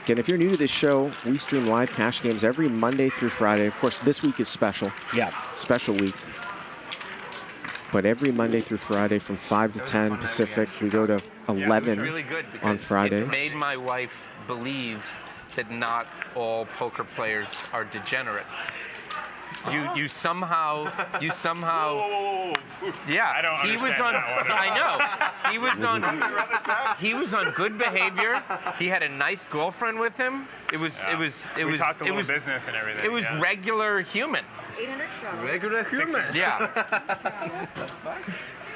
Again, if you're new to this show, we stream live cash games every Monday through Friday. Of course, this week is special. Yeah. Special week. But every Monday through Friday from 5 to 10 Pacific, we go to 11 It was really good on because Fridays. it made my wife believe that not all poker players are degenerates. You somehow yeah. I don't he was understand on that one. I know. He was on good behavior. He had a nice girlfriend with him. It was We talked a little business and everything. It was regular human. 800 strong. Regular human. Yeah.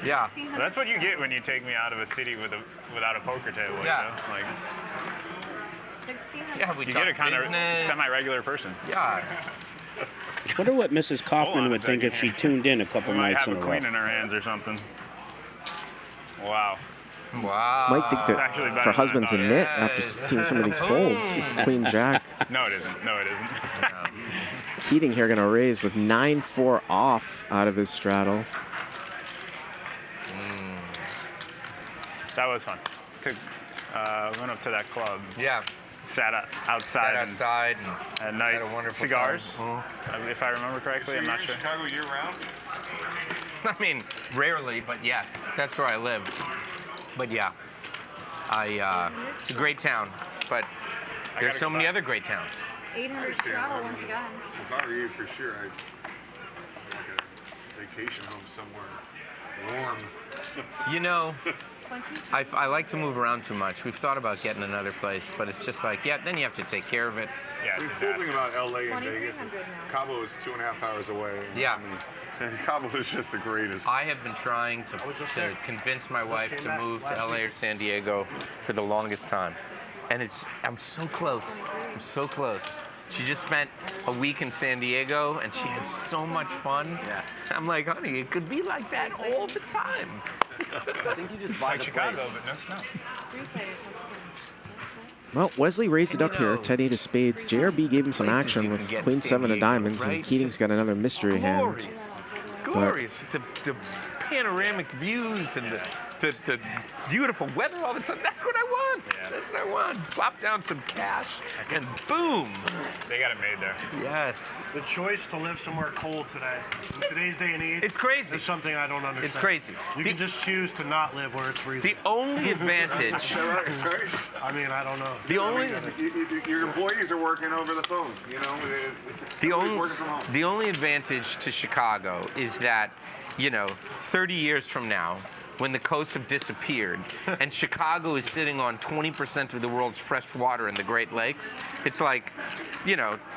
Yeah. Well, that's what you get when you take me out of a city without a poker table. Yeah. Like, 1600. Yeah, we you talk get a kind of business. semi-regular person. Yeah. Wonder what Mrs. Hold Kaufman on a would think second if she here. tuned in a couple We might nights have in a a row. queen in our hands or something. Wow. Wow. Might think It's actually that better her than husband's I a thought. nit after seeing some of these folds. Queen Jack. No, it isn't. No, it isn't. Keating here going to raise with 9-4 off out of his straddle. That was fun. Went up to that club. Yeah. Sat outside. And had a nice wonderful cigars. time. If I remember correctly, So I'm you're not in sure. Chicago year round? I mean, rarely, but yes, that's where I live. But yeah, it's a great town, but there's so many other great towns. 800 straddle once again. If I were you, for sure, I'd like a vacation home somewhere warm. You know, I like to move around too much. We've thought about getting another place, but it's just like, yeah, then you have to take care of it. Yeah, The cool thing about LA and Vegas is Cabo is 2.5 hours away. Yeah. And Cabo is just the greatest. I have been trying to convince my wife to move to LA or San Diego for the longest time. And I'm so close. I'm so close. She just spent a week in San Diego and she had so much fun. Yeah. I'm like, honey, it could be like that all the time. I think you just buy the Chicago, place. but no snow. Well, Wesley raised it up here, 10-8 of spades. JRB gave him some Places action you with can get in Queen San 7 of Diego, diamonds, right? and Keating's got another mystery hand. Glorious. The panoramic views and the beautiful weather all the time. That's what I want. Yeah. That's what I want. Plop down some cash and boom. They got it made there. Yes. The choice to live somewhere cold today, in today's day and age, it's crazy. Is something I don't understand. It's crazy. You can just choose to not live where it's freezing. The only advantage. I mean, I don't know. The only. Your employees are working over the phone. You know, The only advantage to Chicago is that, 30 years from now, when the coasts have disappeared and Chicago is sitting on 20% of the world's fresh water in the Great Lakes, it's like,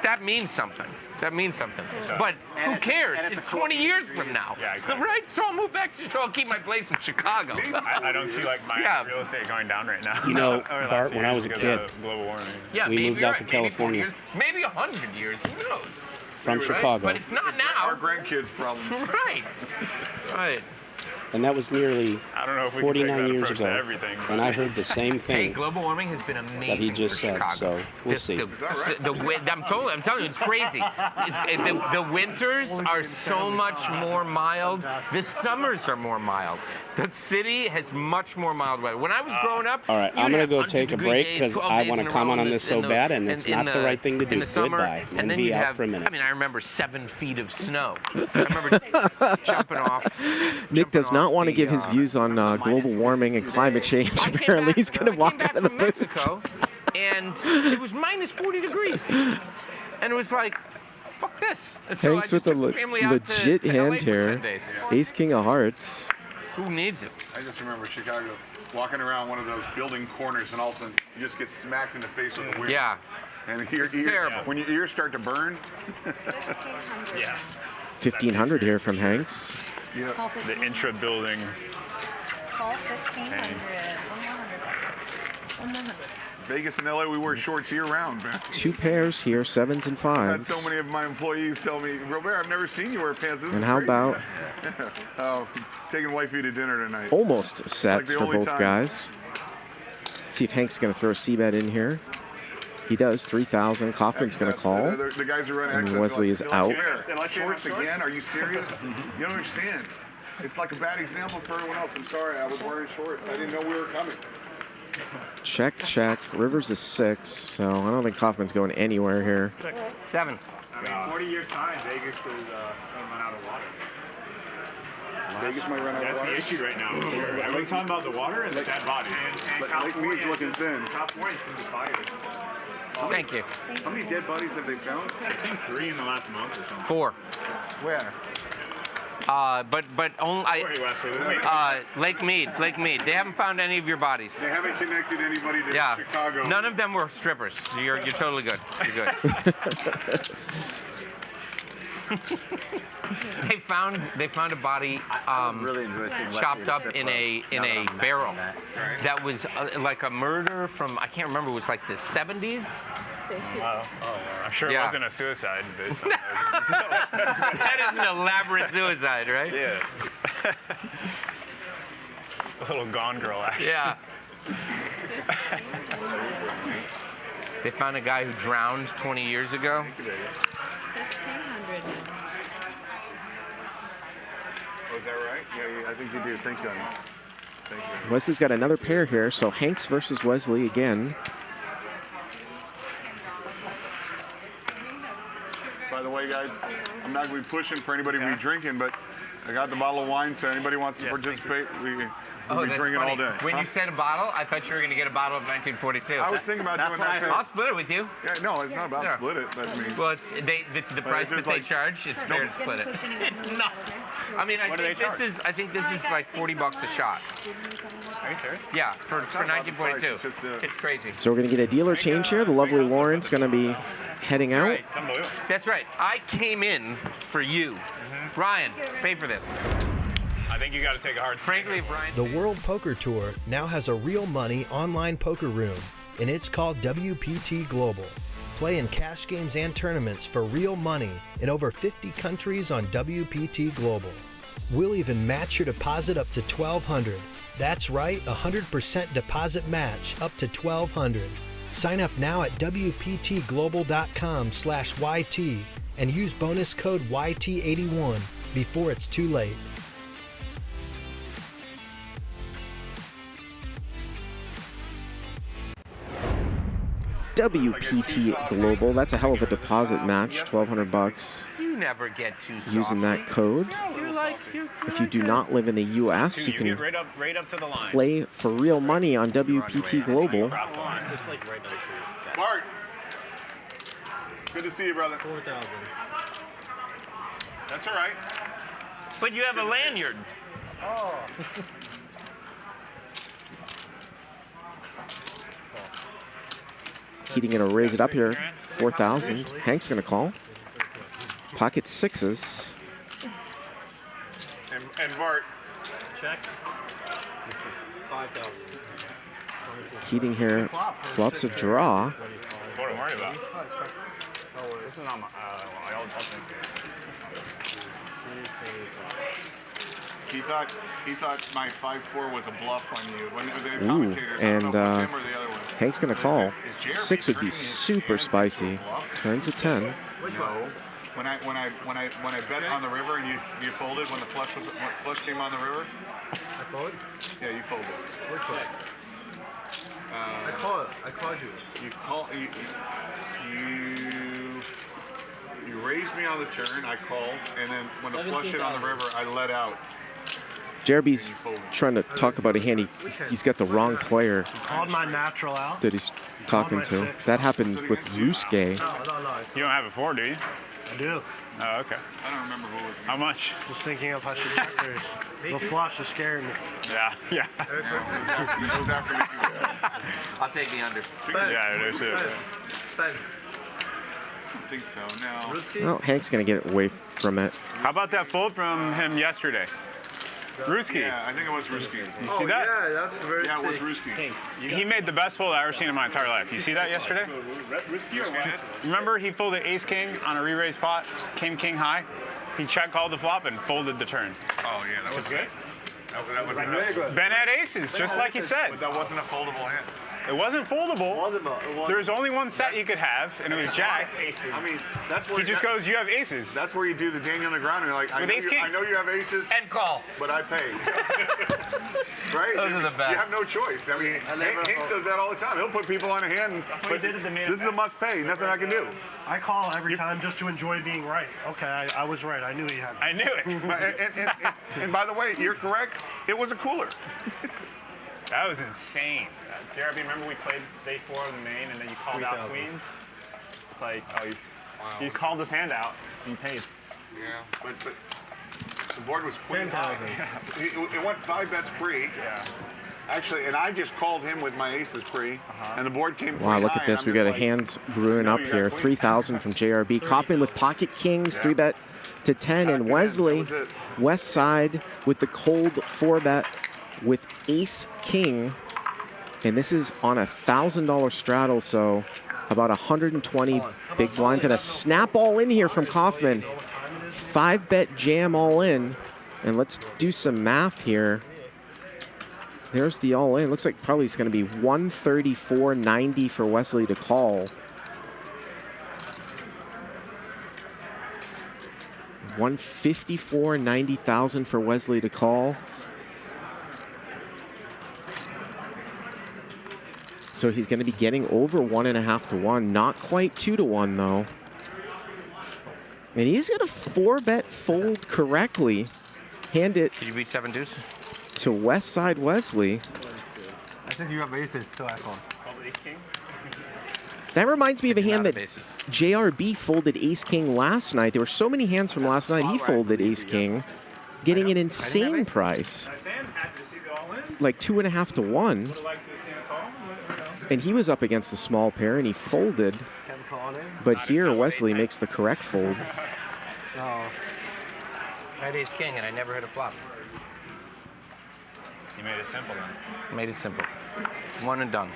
that means something. That means something. But who cares? It's 20 years from now. Yeah, exactly. Right? So I'll move back to Chicago. I'll keep my place in Chicago. I don't see like my real estate going down right now. You know, Over the last Bart, few when I years was a because kid, of global warming. Yeah, we maybe moved you're out to right. Maybe 40 California. years, maybe 100 years. Who knows? From Right? Chicago. But it's not now. Our grandkids' problems. Right. Right. And that was nearly I don't know if we can take 49 that years approach to ago. everything, And I heard the same Hey, thing global warming has been amazing that he just for said. Chicago. So we'll see. I'm telling you, it's crazy. The winters are so much more mild. The summers are more mild. The city has much more mild weather. When I was growing up, All right, I'm going to go take a break because I want to comment on this so bad, and it's not the right thing to do. Goodbye. And then NV you out have, for a minute. I mean, I remember 7 feet of snow. I remember jumping off. Nick does not want to give his views on global warming and climate change. Apparently, he's going to walk out of the booth. Mexico, and it was minus 40 degrees. And it was like, fuck this. And so Hanks I with just the took the family out legit to LA hand for here. 10 days. Ace King of Hearts. Who needs it? I just remember Chicago walking around one of those building corners, and all of a sudden you just get smacked in the face with the wind. Yeah. And It's terrible. when your ears start to burn. Yeah. 1,500 here from Hanks. The intra building. Call 1,500. 1,100. Vegas and LA, we wear shorts year round, man. 2 pairs here, 7s and I've had 5s. so many of my employees tell me, Robert, I've never seen you wear pants. This And is how crazy." about Oh, taking wifey to dinner tonight. almost sets the for only both time. guys? See if Hank's going to throw a C-bet in here. He does, 3,000. Kaufman's going to call. The guys who run And access, Wesley is out. Shorts again? Are you serious? You don't understand. It's like a bad example for everyone else. I'm sorry, I was wearing shorts. I didn't know we were coming. Check, check. Rivers is 6, so I don't think Kaufman's going anywhere here. 7s. I mean, 40 years time, Vegas is going to run out of water. Vegas might run out of That's water. the issue right now. Everyone's talking about the water and the dead bodies. Lake Mead's looking thin. California's going to be fired. Thank you. How many dead bodies have they found? I think 3 in the last month or something. 4. Where? But only Lake Mead. They haven't found any of your bodies. They haven't connected anybody to Yeah. Chicago. None of them were strippers. You're totally good. You're good. They found a body really enjoy seeing Wesley chopped at a up strip in club. a Now that I'm back barrel on that. that was like a murder from, I can't remember, it was like the 70s. I'm sure Yeah. it wasn't a suicide. That is an elaborate suicide, right? Yeah. A little Gone Girl action. Yeah. They found a guy who drowned 20 years ago. 1,500. Oh, is that right? Yeah, I think you do. Thank you. Thank you. Wesley's got another pair here, so Hanks versus Wesley again. hey guys, I'm not going to be pushing for anybody to be drinking, but I got the bottle of wine, so anybody wants to participate, we'll be that's drinking funny. all day. When you said a bottle, I thought you were going to get a bottle of 1942. I was thinking about doing that too. I'll split it with you. Yeah, no, it's not about split it, but I mean. Well, it's the price that they charge. It's fair to split it. It's nuts. I mean, I think this is like $40 a shot. Are you serious? Yeah, for 1942. It's crazy. So we're going to get a dealer change here. The lovely Lauren's going to be heading out. That's right. I came in for you. Bryan, pay for this. I think you got to take a hard. Frankly, Bryan. The World Poker Tour now has a real money online poker room, and it's called WPT Global. Play in cash games and tournaments for real money in over 50 countries on WPT Global. We'll even match your deposit up to $1,200. That's right, 100% deposit match up to $1,200. Sign up now at WPTglobal.com/YT and use bonus code YT81 before it's too late. WPT Global. That's a hell of a deposit match, $1,200. You never get too Using that code. If you do not live in the U.S., you can right up to the line. play for real money on WPT Global. Bart, good to see you, brother. 4,000. That's all right. But you have a lanyard. Oh. Keating going to raise it up here, 4,000. Hank's going to call. Pocket sixes. And Bart. Check. 5,000. Keating here flops a draw. That's what I'm worried about. This is not my. I'll take it. He thought my 5-4 was a bluff on you. When the Ooh, commentators, and him or the other one. Hank's going to call. 6 would be super spicy. Turn to 10. No. When I bet on the river, you folded when the flush came on the river. I folded? Yeah, you folded. Which one? I called you. You raised me on the turn. I called, and then when the flush hit on the river, I let out. JRB's trying to talk about a hand. He's got the wrong player Called my natural out. that he's talking to. That happened with Ruske. You don't have it 4, do you? I do. Oh, okay. I don't remember who it was. How much? Just thinking if I should check there. The flush is scaring me. Yeah. I'll take the under. Yeah, there's it. I think so. No. Well, Hank's going to get away from it. How about that fold from him yesterday? Ruski. Yeah, I think it was Ruski. You see that? Yeah, that's very Yeah, it was sick. Ruski. He made the best fold I've ever seen in my entire life. You see that yesterday? Remember he folded ace-king on a re-raise pot, came king high? He check called the flop and folded the turn. Oh, yeah, that was good. That was Ben had aces, just like he said. But that wasn't a foldable hand. It wasn't foldable. There was only one set you could have, and it was jack. I mean, that's where he just goes, you have aces. That's where you do the Daniel Negreanu. You're like, I know you have aces. And call. But I pay. Right? Those are the best. You have no choice. I mean, Hank says that all the time. He'll put people on a hand. But this is a must pay. Nothing I can do. I call every time just to enjoy being right. Okay, I was right. I knew he had it. I knew it. And by the way, you're correct. It was a cooler. That was insane. JRB, remember we played day 4 of the main, and then you called out queens? It's like, you called this hand out, and you paid. Yeah, but the board was queen high. It went 5 bets pre. Yeah. Actually, and I just called him with my aces pre, and the board came Wow, look high, at this. and We I'm got a just hands brewing up here. 3,000 from JRB. Kaufman with pocket kings, 3-bet to 10, and Wesley, west side with the cold 4-bet with ace king. And this is on a $1,000 straddle, so about 120 big blinds and a snap all in here from Kaufman. 5-bet jam all in. And let's do some math here. There's the all in. Looks like probably it's going to be 134.90 for Wesley to call. 154.90,000 for Wesley to call. So he's going to be getting over 1.5 to 1. Not quite 2 to 1 though. And he's going to 4-bet fold correctly. Hand it Did you beat 7 deuce? to West Side Wesley. I think you have aces, so I call. That reminds me of a hand that JRB folded Ace-King last night. There were so many hands from last night. He folded Ace-King, getting an insane price. Like 2.5 to 1. And he was up against the small pair, and he folded. But here, Wesley makes the correct fold. I had ace king and I never hit a flop. You made it simple then. Made it simple. One and done.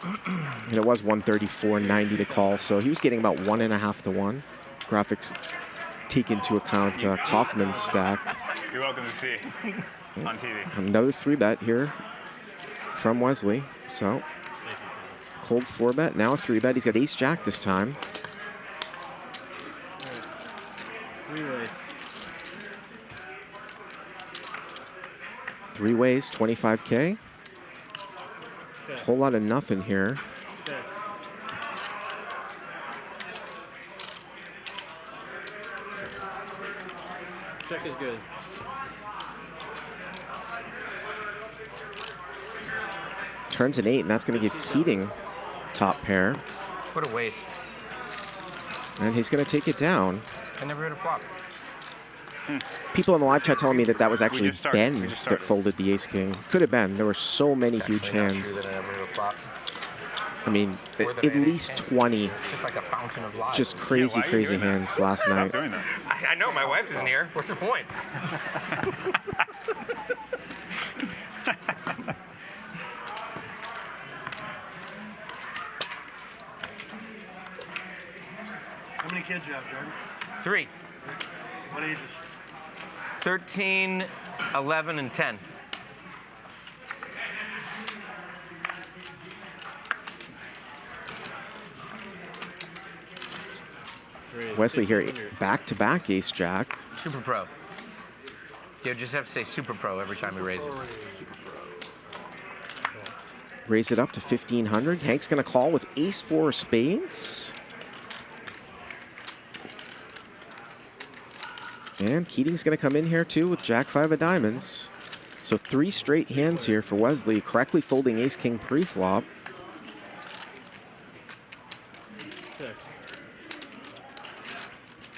And it was 134.90 to call, so he was getting about 1.5 to 1. Graphics take into account Kaufman's stack. You're welcome to see on TV. Another 3-bet here from Wesley. So cold 4-bet, now a 3-bet. He's got ace-jack this time. Three ways, 25K. Whole lot of nothing here. Check is good. Turns an 8, and that's going to give Keating top pair. What a waste. And he's going to take it down. I never hit a flop. People in the live chat telling me that that was actually Ben that folded the ace-king. Could have been. There were so many huge hands. I mean, at least 20 just crazy, crazy hands last night. I know, my wife isn't here. What's the point? How many kids you have, Jordan? 3. What ages? 13, 11, and 10. Wesley here, back-to-back ace-jack. Super Pro. You just have to say Super Pro every time he raises. Raise it up to 1,500. Hank's going to call with ace-4 of spades. And Keating's going to come in here, too, with jack-5 of diamonds. So 3 straight hands here for Wesley, correctly folding ace-king pre-flop.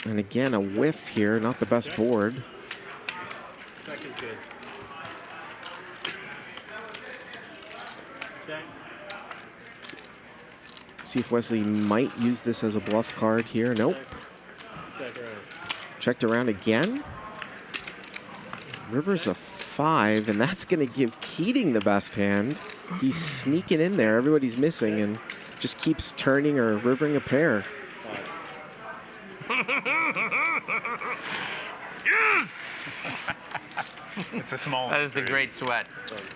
And again, a whiff here, not the best board. See if Wesley might use this as a bluff card here. Nope. Checked around again. River's a 5, and that's going to give Keating the best hand. He's sneaking in there. Everybody's missing and just keeps turning or rivering a pair. Yes! It's a small one. That is the great sweat.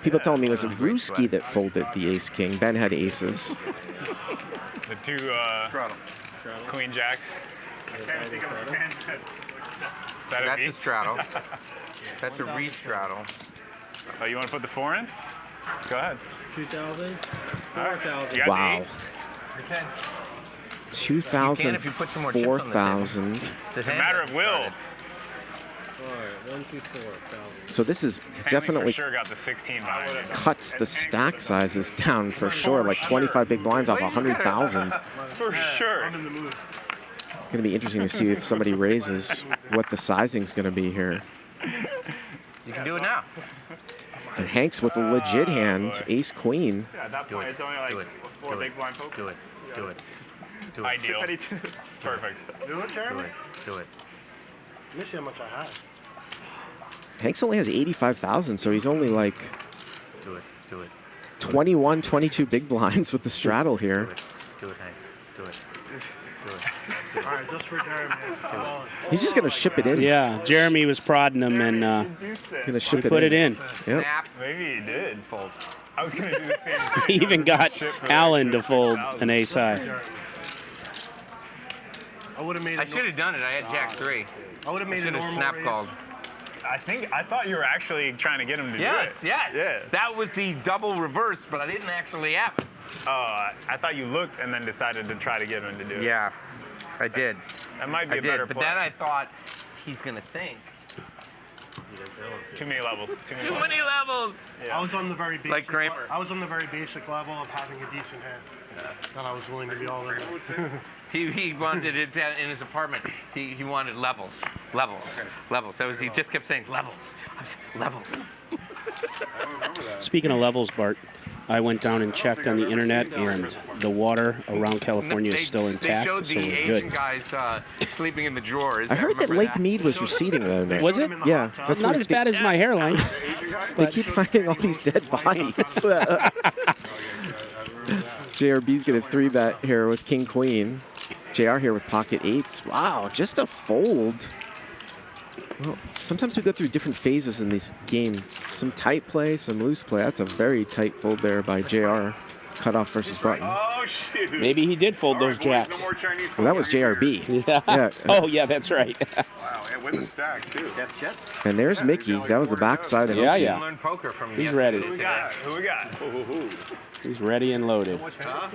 People telling me it was a Ruski that folded the ace-king. Ben had aces. The 2 queen jacks. That's a straddle. That's a re-straddle. Oh, you want to put the 4 in? Go ahead. 2,000? Right. 4,000. Wow. 2,000, if you put some more chips on the 4,000. It's a matter of will. All right, 1, 2, 4,000. So this is Stanley's definitely for sure got the 16 behind it. cuts the stack sizes down for sure. Like 25 big blinds off 100,000. For sure. It's going to be interesting to see if somebody raises what the sizing's going to be here. You can do it now. And Hank's with a legit hand, ace queen. Yeah, at that point, it's only like 4 big blind poker. Do it. Do it. Do it. Ideal. It's perfect. Do it, Jeremy? Do it. Let me see how much I have. Hanks only has 85,000, so he's only like Do it. Do it. 21, 22 big blinds with the straddle here. Do it, Hanks. Do it. Do it. All right, just for Jeremy. He's just going to ship it in. Yeah, Jeremy was prodding him and going to ship he put it in. Yep. Snap. Maybe he did fold. I was going to do the same thing. He even got Allen to fold an ace high. I would have made. I should have done it. I had Jack 3. I would have made should have snap called. I thought you were actually trying to get him to do it. Yes. Yeah. That was the double reverse, but I didn't actually app. Oh, I thought you looked and then decided to try to get him to do it. Yeah, I did. That might be a better but play. then I thought he's gonna think. Too many levels. Too many levels. Yeah. I was on the very basic. Like Kramer. I was on the very basic level of having a decent hand. That I was willing to be all in. He wanted it in his apartment. He wanted levels. Levels. That was, he just kept saying levels. Levels. Speaking of levels, Bart, I went down and checked on the internet, and the water around California is still intact, They showed so the we're Asian good. guys sleeping in the drawers. I heard that remember Lake Mead was receding the other day. Was it? Yeah. That's Not what as bad as my hairline. They keep finding all these dead bodies. JRB's get a 3-bet here with King Queen. JR here with pocket 8s. Wow, just a fold. Well, sometimes we go through different phases in this game. Some tight play, some loose play. That's a very tight fold there by JR. Cutoff versus button. Oh, shoot. Maybe he did fold those jacks. Well, that was JRB. Yeah. Oh, yeah, that's right. Wow, and with the stack, too. And there's Mikki. That was the backside of Yeah, Mikki. yeah. Learn poker from He's ready. Who we got? Who we got? He's ready and loaded. Huh?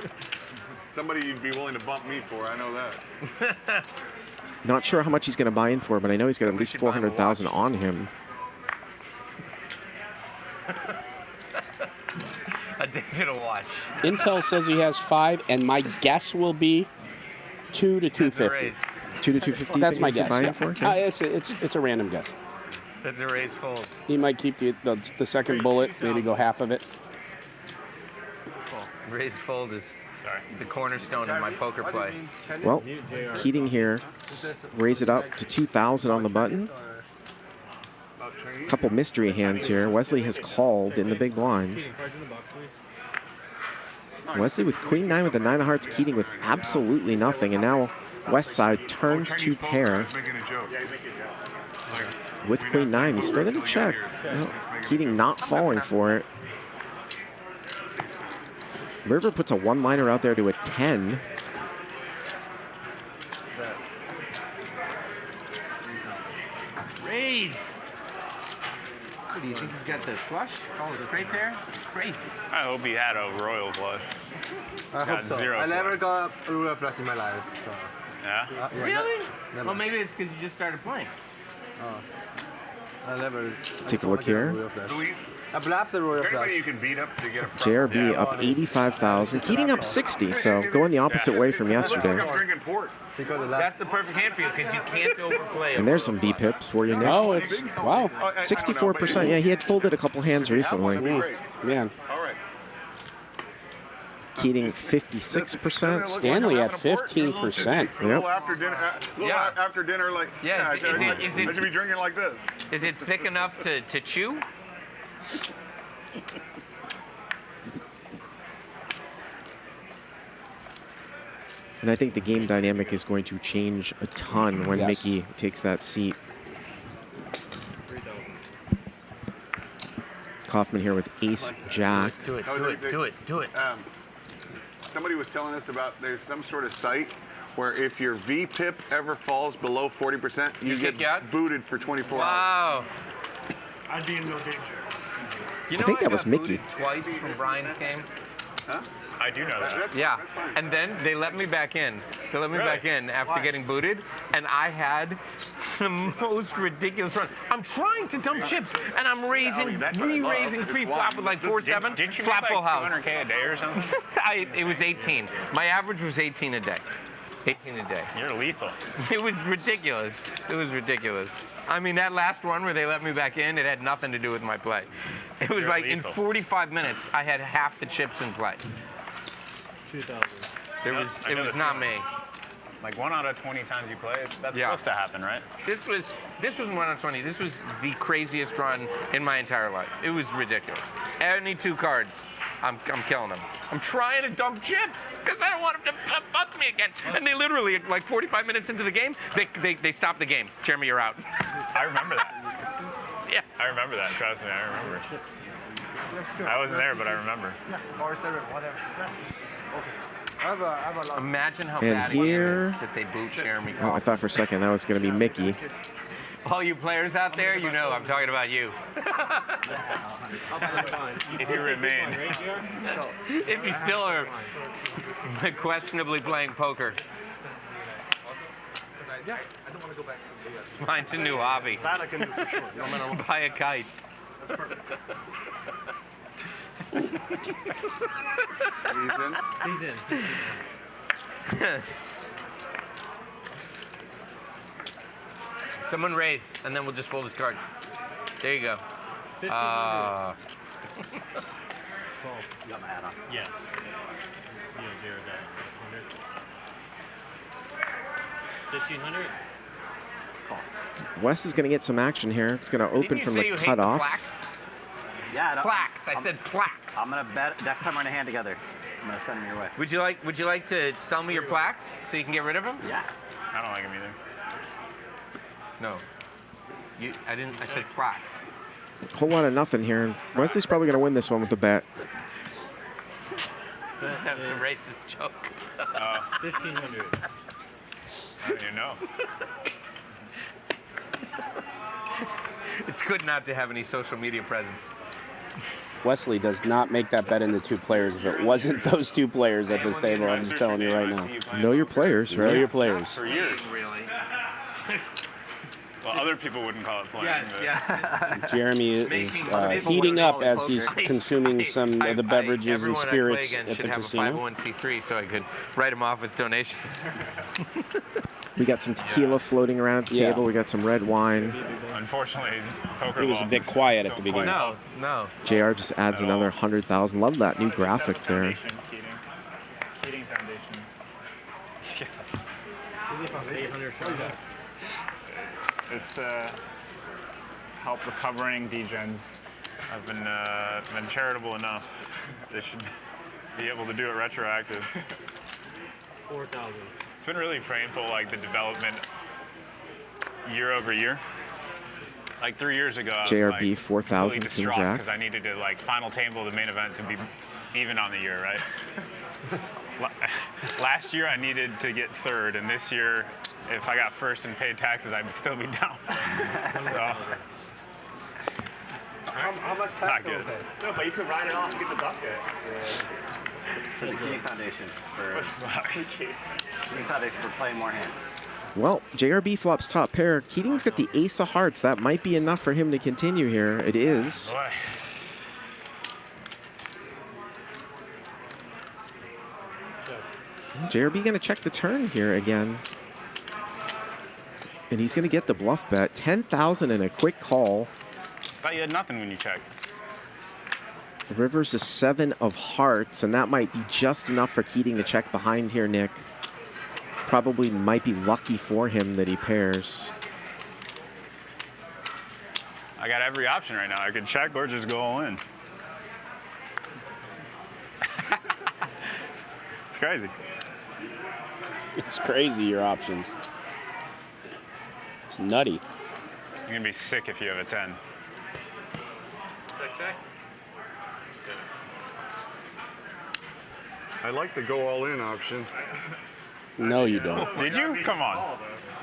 Somebody you'd be willing to bump me for, I know that. Not sure how much he's going to buy in for, but I know he's got at least 400,000 on him. A digital watch. Intel says he has 5, and my guess will be 2 to 250. 2 to 250. That's my he's gonna guess. buy Yeah. in for? Okay. It's a random guess. That's a raise fold. He might keep the second bullet, maybe go half of it. Raise fold is the cornerstone of my poker play. Well, Keating here. Raise it up to 2,000 on the button. Couple mystery hands here. Wesley has called in the big blind. Wesley with Queen 9 with the 9 of hearts. Keating with absolutely nothing. And now West side turns to pair. With Queen 9, he's still going to check. Well, Keating not falling for it. River puts a one-liner out there to a 10. Raise. What do you think he's got the flush? Call it straight there? Crazy. I hope he had a royal flush. I hope so. I never got a royal flush in my life. So. Yeah? Yeah, Really? never. Well, maybe it's because you just started playing. Oh. I never. Take a look here. I bluffed the royal flush. You can beat up to get a JRB up 85,000. Keating up 60, so going the opposite way from yesterday. That's the perfect hand for you because you can't overplay it. And there's some V-pips for you, Nick. Oh, it's, wow. 64%. Yeah, he had folded a couple hands recently. Man. Keating 56%. Stanley at 15%. Yep. After dinner, like, Yeah, I should be drinking like this. Is it thick enough to chew? And I think the game dynamic is going to change a ton when Yes. Mikki takes that seat. Kaufman here with ace jack. Do it. Somebody was telling us about there's some sort of site where if your V-pip ever falls below 40%, you get booted for 24 hours. Wow. I'd be in no danger. You I know think that was got Mikki. booted twice from Brian's game. Huh? I do know that. Yeah, and then they let me back in. They let me back in after getting booted, and I had the most ridiculous run. I'm trying to dump chips, and I'm raising, re-raising pre-flop with like 4-7, Didn't you flop make full like house. 200K a day or something? It was 18. My average was 18 a day. 18 a day. You're lethal. It was ridiculous. It was ridiculous. I mean, that last one where they let me back in, it had nothing to do with my play. It was You're like lethal. in 45 minutes, I had half the chips in play. 2,000. It was not me. Like 1 out of 20 times you play, that's supposed to happen, right? This was 1 out of 20. This was the craziest run in my entire life. It was ridiculous. Any 2 cards, I'm killing them. I'm trying to dump chips because I don't want them to bust me again. And they literally, like 45 minutes into the game, they stopped the game. Jeremy, you're out. I remember that. Yeah. I remember that. Trust me, I remember. I wasn't there, but I remember. Or 7, whatever. Okay. I have a lot. Imagine how And bad here- it is that they boot Jeremy. Oh, I thought for a second that was going to be Mikki. All you players out there, you know I'm talking about you. If you remain. If you still are questionably playing poker. Yeah, I don't want to go back to the Find a new hobby. That I can do for sure. No matter what. Buy a kite. That's perfect. He's in. He's in. Someone raise, and then we'll just fold his cards. There you go. You got my hat on. Yeah. Yeah, Jared, 1,500. Wes is going to get some action here. It's going to open from the cutoff. Yeah, plaques. I said plaques. I'm gonna bet next time we're in a hand together. I'm gonna send them your way. Would you like to sell me your plaques so you can get rid of them? Yeah. I don't like him either. No. I didn't. I said plaques. Whole lot of nothing here. Wesley's probably going to win this one with the bet. That was a racist joke. 1,500. I don't even know. It's good not to have any social media presence. Wesley does not make that bet in the two players if it wasn't those two players at this table. I'm just telling you right now. Know your players, right? Know your players. For years. Really? Well, other people wouldn't call it playing. Yes, yeah. Jeremy is heating up as he's consuming some of the beverages and spirits at the should casino. have a 501c3 so I could write him off as donations. We got some tequila floating around at the table. We got some red wine. Unfortunately, poker He was a bit quiet at the beginning. No. JR just adds another 100,000. Love that new graphic there. Keating Foundation. It's help recovering degens. I've been charitable enough. They should be able to do it retroactive. 4,000. It's been really painful, like the development year over year. Like 3 years ago, I was JRB like, 4,000 really King distraught Jack. because I needed to like final table the main event to be even on the year, right? Last year I needed to get third, and this year, if I got first and paid taxes, I'd still be down. So. How much tax Not do you good. pay? No, but you could write it off and get the bucket. For the Keating Foundation. Keating Foundation for playing more hands. Well, JRB flops top pair. Keating's got the ace of hearts. That might be enough for him to continue here. It is. Boy. JRB going to check the turn here again. And he's going to get the bluff bet. 10,000 and a quick call. Thought you had nothing when you checked. River's a 7 of hearts, and that might be just enough for Keating to check behind here, Nick. Probably might be lucky for him that he pairs. I got every option right now. I could check or just go all in. It's crazy. It's crazy, your options. It's nutty. You're going to be sick if you have a 10. I like the go all in option. No, you don't. Did you? Come on.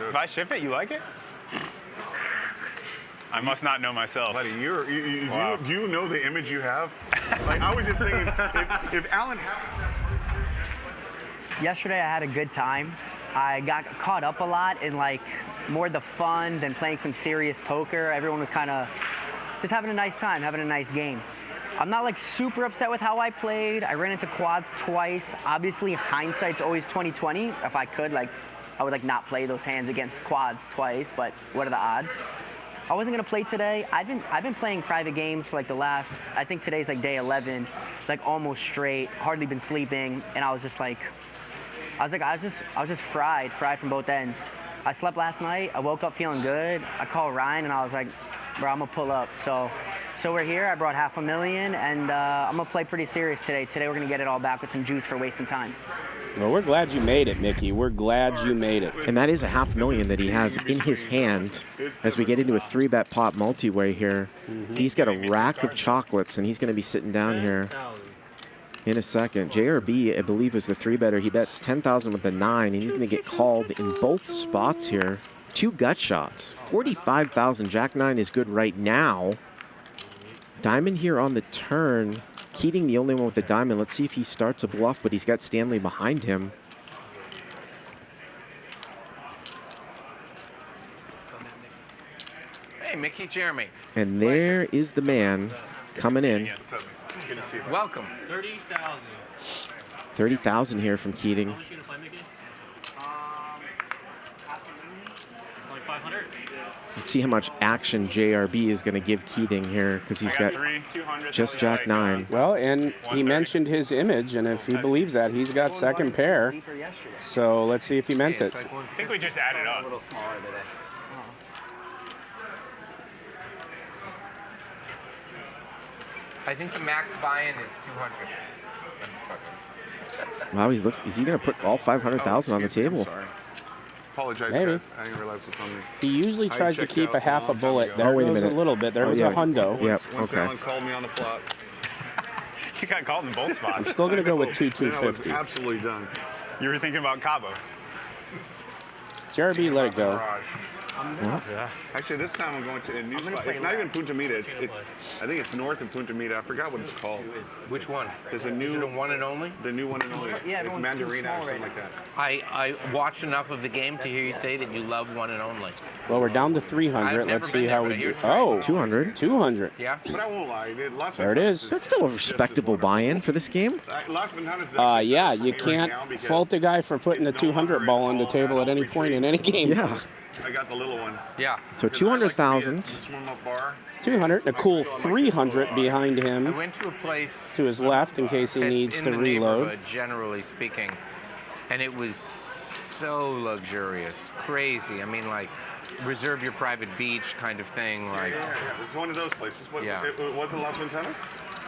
If I ship it, you like it? I must not know myself. Buddy, Wow. do you know the image you have? Like, I was just thinking, if Alan Yesterday I had a good time. I got caught up a lot in like more the fun than playing some serious poker. Everyone was kind of just having a nice time, having a nice game. I'm not like super upset with how I played. I ran into quads twice. Obviously hindsight's always 20/20. If I could, like, I would like not play those hands against quads twice, but what are the odds? I wasn't gonna play today. I've been playing private games for like the last, I think today's like day 11, like almost straight, hardly been sleeping, and I was just like, I was just fried from both ends. I slept last night. I woke up feeling good. I called Ryan and I was like, bro, I'm gonna pull up. So we're here. I brought $500,000 and I'm gonna play pretty serious today. Today we're gonna get it all back with some juice for wasting time. Well, we're glad you made it, Mikki. We're glad you made it. And that is $500,000 that he has in his hand as we get into a 3-bet pot multi-way here. He's got a rack of chocolates, and he's going to be sitting down here in a second. JRB, I believe, is the 3-better. He bets 10,000 with the 9, and he's going to get called in both spots here. 2 gut shots. 45,000. Jack 9 is good right now. Diamond here on the turn. Keating the only one with the diamond. Let's see if he starts a bluff, but he's got Stanley behind him. Hey, Mikki, Jeremy. And there is the man coming in. Welcome. 30,000. 30,000 here from Keating. Like 500. Let's see how much action JRB is going to give Keating here, because he's got just Jack 9. Well, and he mentioned his image, and if he believes that, he's got second pair. So let's see if he meant it. I think we just added up. A little smaller today. I think the max buy-in is 200. Wow, he looks. Is he going to put all 500,000 on the table? Apologize, Maybe. guys. I didn't realize it's on me. He usually I tries to checked keep out a half a long time bullet. ago. There Oh, wait a goes a minute. little bit. There was yeah. a hundo. Yep, Once okay. Alan called me on the flop. You got called in both spots. I'm still going to go with Then I was 250. absolutely done. You were thinking about Cabo. JRB, let it go. Yeah. Actually, this time I'm going to a new spot. It's not even Punta Mita. I think it's north of Punta Mita. I forgot what it's called. Which one? There's a new. Is it a one and only? The new one and only. Yeah, It's everyone's too Mandarina small or something right like that. I watched enough of the game to hear you say that you love one and only. Well, we're down to 300. I've Let's never see been how there, we but I do. hear it's right. Oh, 200. 200. Yeah? But I won't lie. There it is. That's still a respectable buy-in for this game. Yeah, you can't fault a guy for putting the 200 ball on the table at any point in any game. Yeah. I got the little ones. Yeah. So 200,000. Swim up bar. 200 and a cool 300 behind I him went to a place to his left in case he that's needs in to the reload. neighborhood, generally speaking, and it was so luxurious, crazy. I mean, like, reserve your private beach kind of thing. Like, It's one of those places. What, Yeah. It wasn't Las Ventanas?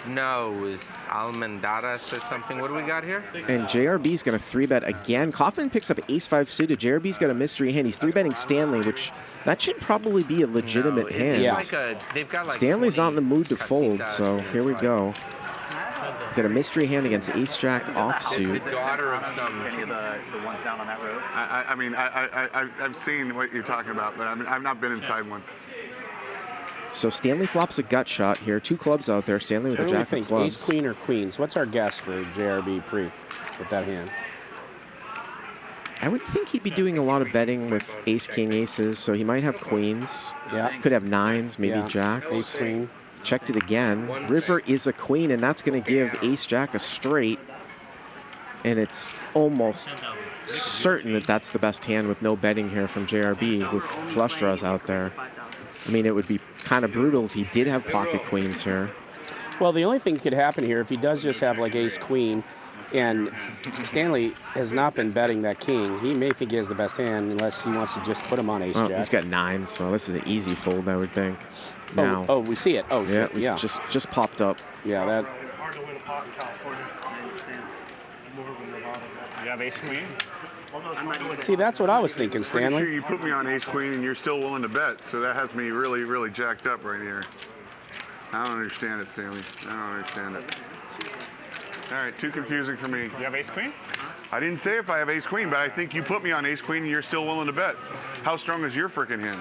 no, it was Almendaras or something. What do we got here? And JRB's going to 3-bet again. Kaufman picks up ace-5 suited. JRB's got a mystery hand. He's 3-betting Stanley, which that should probably be a legitimate No, hand. it's like they've got like Stanley's not in the 20 mood to fold, casitas, so and here it's we like go. Got a mystery hand against ace-jack offsuit. the daughter of some. Any of the ones down on that road? I mean, I've seen what you're talking about, but I've not been inside one. So Stanley flops a gut shot here. 2 clubs out there. Stanley with What a do we jack of think? clubs. Ace, queen, or queens? What's our guess for JRB pre with that hand? I would think he'd be doing a lot of betting with ace, king, aces, so he might have queens. Yeah. Could have 9s, maybe Yeah. jacks. Ace, queen. Checked it again. River is a queen, and that's going to give ace, jack a straight. And it's almost certain that that's the best hand with no betting here from JRB with flush draws out there. I mean, it would be kind of brutal if he did have pocket queens here. Well, the only thing could happen here if he does just have like ace, queen, and Stanley has not been betting that king. He may think he has the best hand unless he wants to just put him on ace, Well, jack. he's got 9, so this is an easy fold, I would think. Now. Oh, we see it. Oh, yeah, shit. Yeah. Just popped up. Yeah, that. It's hard to win a pot in California. I understand. More of a Nevada. You have ace queen? See, that's what I was thinking, Pretty sure Stanley. you put me on ace queen and you're still willing to bet, so that has me really, really jacked up right here. I don't understand it, Stanley. I don't understand it. All right, too confusing for me. You have ace queen? I didn't say if I have ace queen, but I think you put me on ace queen and you're still willing to bet. How strong is your freaking hand?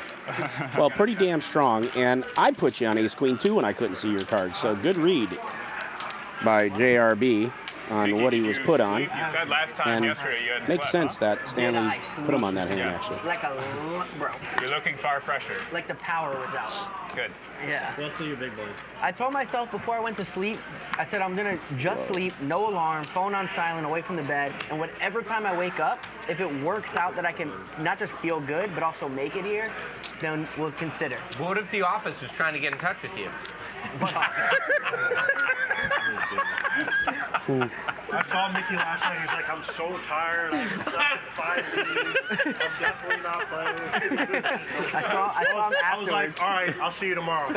Well, pretty damn strong, and I put you on ace queen too when I couldn't see your cards. So good read by JRB on what he was put on. You said last time And yesterday you hadn't makes slept, sense that Stanley put him on that hand, Yeah. actually. Like a bro. You're looking far fresher. Like the power was out. Good. Yeah. Let's see your big boy. I told myself before I went to sleep, I said I'm gonna just sleep, no alarm, phone on silent, away from the bed, and whatever time I wake up, if it works out that I can not just feel good, but also make it here, then we'll consider. What if the office was trying to get in touch with you? I saw Mikki last night. He's like, I'm so tired. I'm stuck 5 meetings. I'm definitely not playing. I saw him I was afterwards. like, all right, I'll see you tomorrow.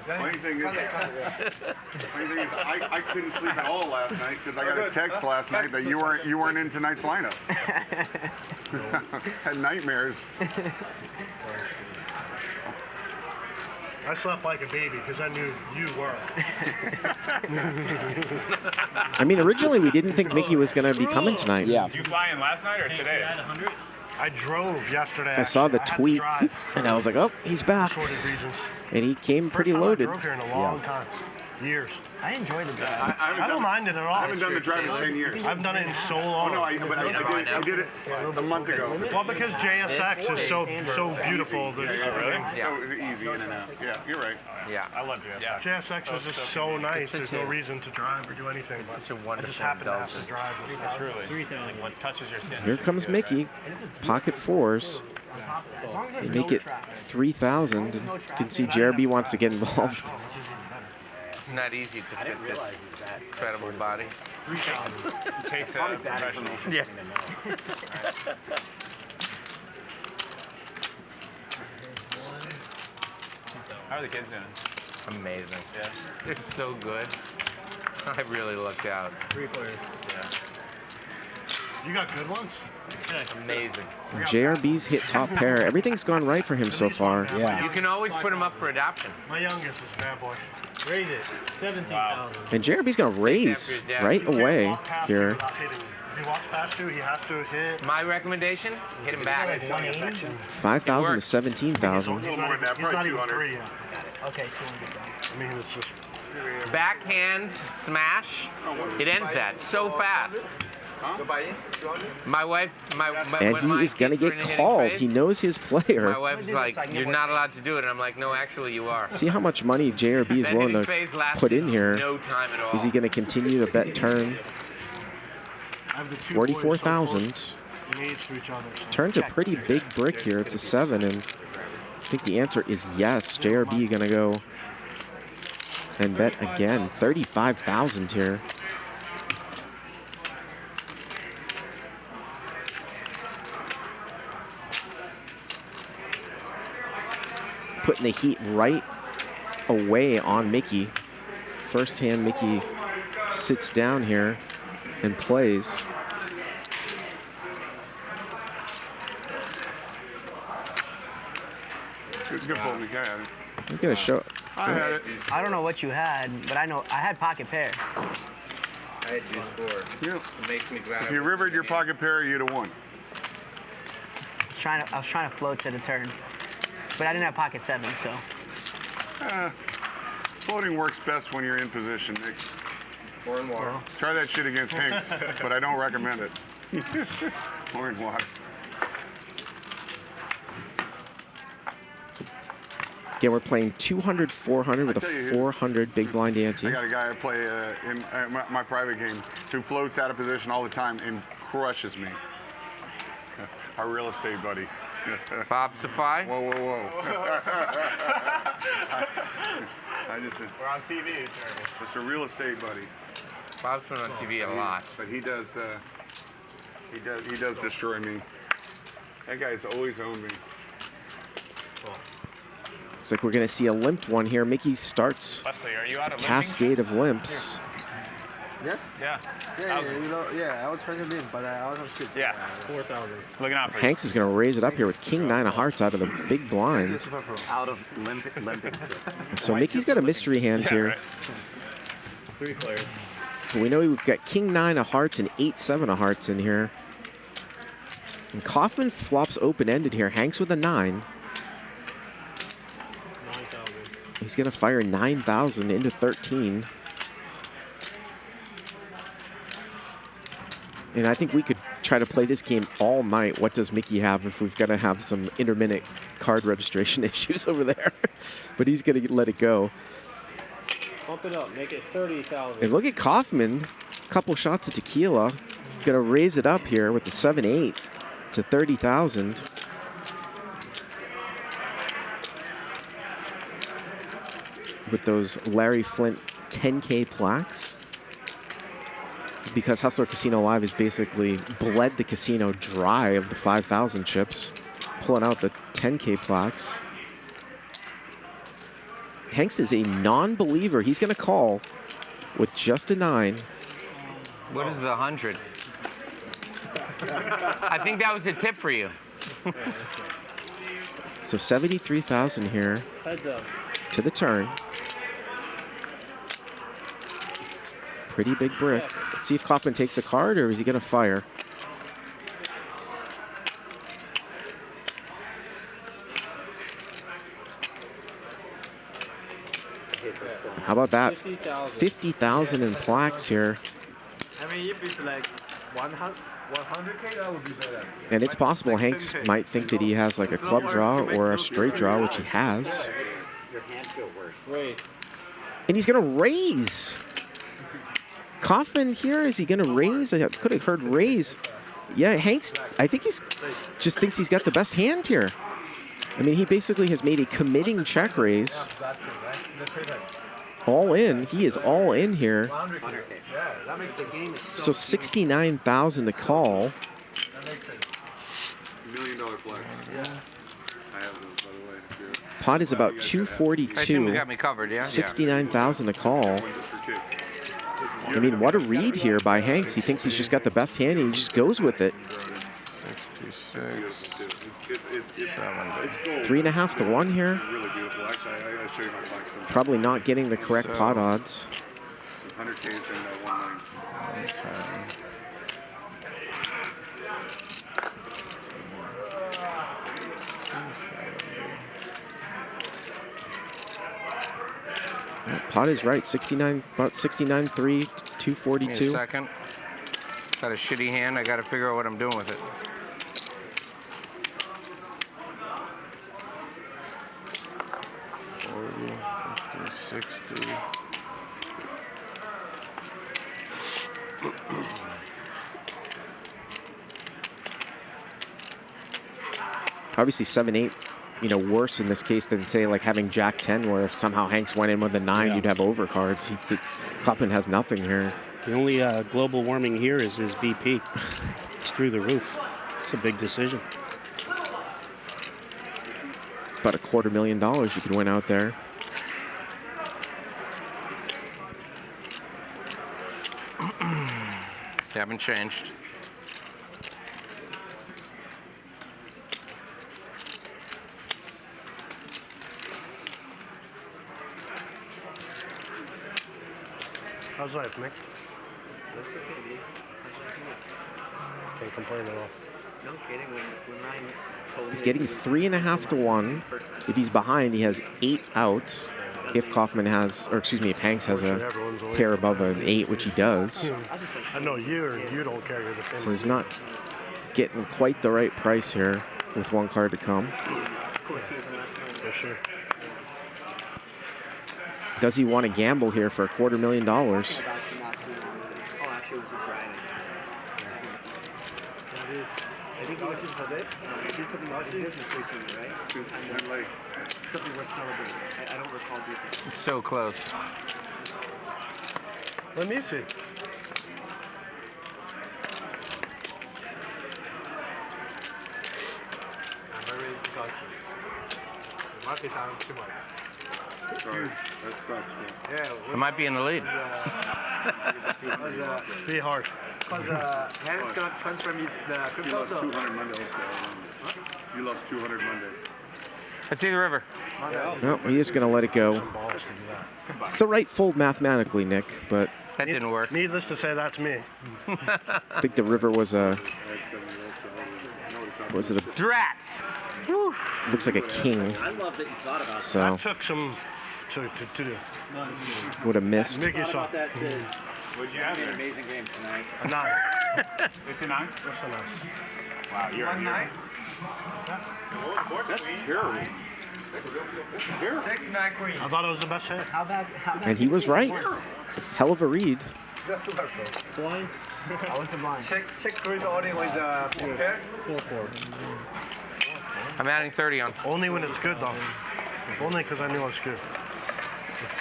Funny thing is, I couldn't sleep at all last night because I got a text last night that you weren't in tonight's lineup. Had nightmares. I slept like a baby because I knew you were. I mean, originally we didn't think Mikki was going to be coming tonight. Yeah. Did you fly in last night or today? I drove yesterday. I saw the tweet, and I was like, oh, he's back. And he came pretty loaded. I drove here in a long time. Years. I enjoy the drive. I don't mind it at all. I haven't done the drive in 10 years. I've done it in so long. Oh, no, I did it a month ago. Well, because JSX is so beautiful. So easy in and out. Yeah, you're right. Yeah. I love JSX. JSX is just so nice. There's no reason to drive or do anything. Such a I wonderful just happen to have to indulgence. drive. It's really like what touches your skin. Here comes Mikki. Pocket fours. They make it 3,000. You can see JRB wants to get involved. It's not easy to fit this incredible body. It takes a professional. Yeah. How are the kids doing? Amazing. Yeah. They're so good. I really lucked out. 3 players. Yeah. You got good ones? Amazing. JRB's hit top pair. Everything's gone right for him so far. Yeah. You can always put him up for adoption. My youngest is bad boy. Raise it. 17,000. And JRB's going to raise right away here. If he walks past you, he has to hit. My recommendation, hit him back. 5,000 to 17,000. He's not even 3 yet. Okay, 200. I mean, it's just... Backhand smash. It ends that so fast. My wife, And he is going to get called. He knows his player. My wife's like, you're not allowed to do it. And I'm like, no, actually you are. See how much money JRB is willing to put in here. No time at all. Is he going to continue to bet turn? 44,000. Turns a pretty big brick here. It's a 7, and I think the answer is yes. JRB going to go and bet again. 35,000 here. Putting the heat right away on Mikki. First hand, Mikki sits down here and plays. Good pull, Mikki. I had it. I'm gonna show. I had it. I don't know what you had, but I know I had pocket pair. I had juice 4. Yeah. It makes me glad. If you rivered your pocket pair, you'd have won. I was trying to float to the turn, but I didn't have pocket 7, so. Floating works best when you're in position, Nick. Or in water. Try that shit against Hanks, but I don't recommend it. Or in water. Again, we're playing 200, 400 with a 400 big blind ante. I got a guy I play in my private game who floats out of position all the time and crushes me. Our real estate buddy. Bob Safai. Whoa, whoa, whoa. We're on TV. It's a real estate buddy. Bob's been on TV a lot. But he does destroy me. That guy's always owned me. Looks like we're going to see a limped one here. Mikki starts Wesley, are you out of cascade of limps. Yes? Yeah. I was trying to limp, but I was on shit. Yeah. 4,000. Looking out for you. Hanks is going to raise it up here with King 9 of hearts out of the big blind. Out of limping. So Mikki's got a mystery hand here. Right. 3 players. We know we've got King 9 of hearts and 8-7 of hearts in here. And Kaufman flops open-ended here. Hanks with a 9. He's going to fire 9,000 into 13. And I think we could try to play this game all night. What does Mikki have if we've got to have some intermittent card registration issues over there? But he's going to let it go. Bump it up, make it 30,000. And look at Kaufman. A couple shots of tequila. Going to raise it up here with the 7-8 to 30,000. With those Larry Flynt 10K plaques. Because Hustler Casino Live has basically bled the casino dry of the 5,000 chips. Pulling out the 10K plaques. Hanks is a non-believer. He's going to call with just a 9. What is the 100? I think that was a tip for you. So 73,000 here Heads up. to the turn. Pretty big brick. Let's see if Kaufman takes a card or is he going to fire? How about that? 50,000 in plaques here. I mean, if it's like 100K, that would be better. And it's possible Hanks might think that he has like a club draw or a straight draw, which he has. Your hands feel worse. And he's going to raise. Kaufman here, is he going to raise? I could have heard raise. Yeah, Hanks, I think he's just thinks he's got the best hand here. I mean, he basically has made a committing check raise. All in. He is all in here. So 69,000 to call. $1 million flag. Yeah. I have those, by the way. Pot is about 242. I assume you got me covered, yeah? 69,000 to call. I mean, what a read here by Hanks. He thinks he's just got the best hand and he just goes with it. 66. 3.5 to 1 here. Really beautiful. Actually, I gotta show you my black. Probably not getting the correct pot odds. 100K is in that 1 Pot is right. 69, about 69.3, 242. Give me a second. Got a shitty hand. I got to figure out what I'm doing with it. Obviously 7-8, you know, worse in this case than say like having Jack 10, where if somehow Hanks went in with a 9, you'd have overcards. Kaufman has nothing here. The only global warming here is his BP. It's through the roof. It's a big decision. It's about $250,000 you could win out there. They haven't changed. How's life, Mick? Can't complain at all. No kidding. When He's getting 3.5 to 1. If he's behind, he has 8 outs. If Kaufman has, or excuse me, if Hanks has a pair above an 8, which he does. I know you don't care. You're the famous. So he's not getting quite the right price here with 1 card to come. For sure. Does he want to gamble here for $250,000? Oh, actually, it was with Bryan. I think he was in for this. He did something else in business recently, right? Something worth celebrating. I don't recall doing. It's so close. Let me see. Market down too much. Sorry, that sucks, man. Yeah. I might be in the lead. Be hard. Because Hanks gonna transfer me the You crypto. lost 200 Monday also. You lost 200 Monday. Let's see the river. No, he is going to let it go. It's the right fold mathematically, Nick, but that didn't work. Needless to say, that's me. I think the river was a... Was it a... Drats! Looks like a king. I love that you thought about So that. Took some to do. would have missed. Mikki saw. Would you have an amazing game tonight? A 9. It's a 9? What's a 9? Wow, you're 1-9. That's terrible. 6-9 queen. I thought it was the best hand. How bad? And he was right. Hell of a read. That's super pro. Blind? I was the blind. Check through the audio with the pair. 4-4. I'm adding 30 on. Only when it's good, though. Only because I knew it was good.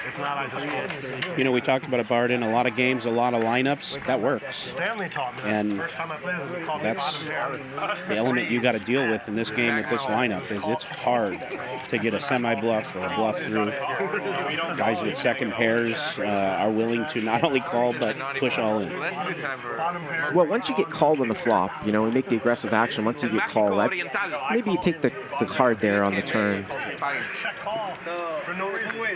If not, I just won't. You know, we talked about it, Bart, in a lot of games, a lot of lineups, that works. Stanley taught me that. And First time I played with him, he called me that's bottom pair. the element you got to deal with in this game with this lineup is it's hard to get a semi-bluff or a bluff through. Guys with second pairs are willing to not only call but push all in. Well, once you get called on the flop, you know, we make the aggressive action. Once you get called, maybe you take the card there on the turn.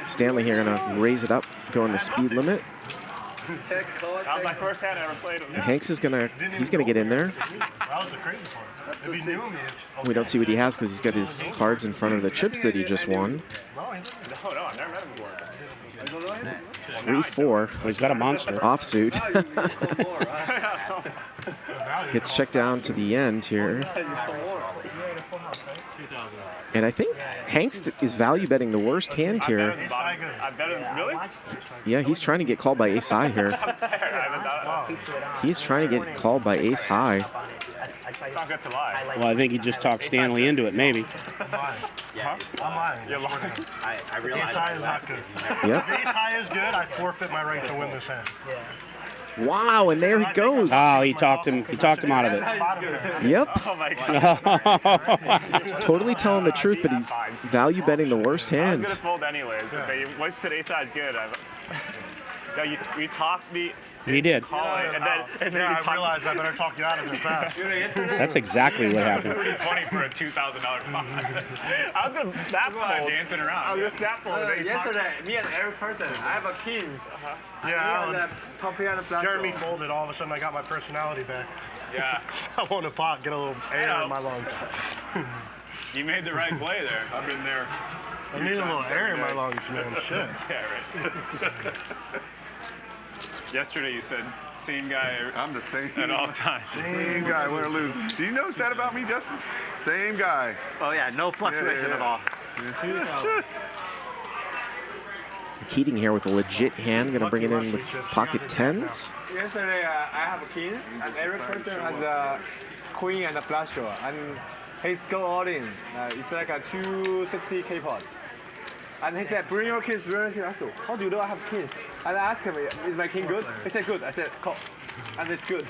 Stanley here gonna raise it up, go on the speed limit. That was my first hand I ever played with. Hanks is he's gonna get in there. That was the crazy part. If he knew me, We don't see what he has because he's got his cards in front of the chips that he just won. No, I've never met him before. 3-4. Well, he's got a monster. Offsuit. Gets checked down to the end here. And I think Hanks is value betting the worst hand here. I bet him, really? Yeah, he's trying to get called by ace high here. He's trying to get called by ace high. It's not good to lie. Well, I think he just talked Stanley into it, maybe. Yeah, I'm lying. You're lying. I realize ace high is not good. Yep. If ace high is good, I forfeit my right to win this hand. Wow, and there he goes. Oh, he talked him out of it. Yep. Oh my God. He's totally telling the truth, but he's value betting the worst I was hand. gonna fold anyways, but they once you said ace high is good. No, you talked me. He did. Call it, and then you I realized I better talk you out of this fast. That's exactly what happened. Pretty funny for a $2,000 pot. I was gonna snap fold. Dancing around. I was gonna snap fold. Yesterday, me and every person, I have a kings. Yeah, Poppy flash. Jeremy folded. All of a sudden, I got my personality back. Yeah. I want to pot, get a little air in my lungs. You made the right play there. I've been there. I need a little air in my lungs, man. Shit. Yeah, right. Yesterday you said same guy. I'm the same at all times. Same guy, win or lose. Do you notice that about me, Justin? Same guy. Oh yeah, no fluctuation at all. Keating here with a legit hand, gonna bring it in with pocket tens. Yesterday, I have a kings, and every person has a queen and a flush draw, and he's go all in. It's like a 260K pot. And he said, bring your kings, bring your kings. I said, how do you know I have kings? And I asked him, is my king good? He said, good. I said, call. And it's good.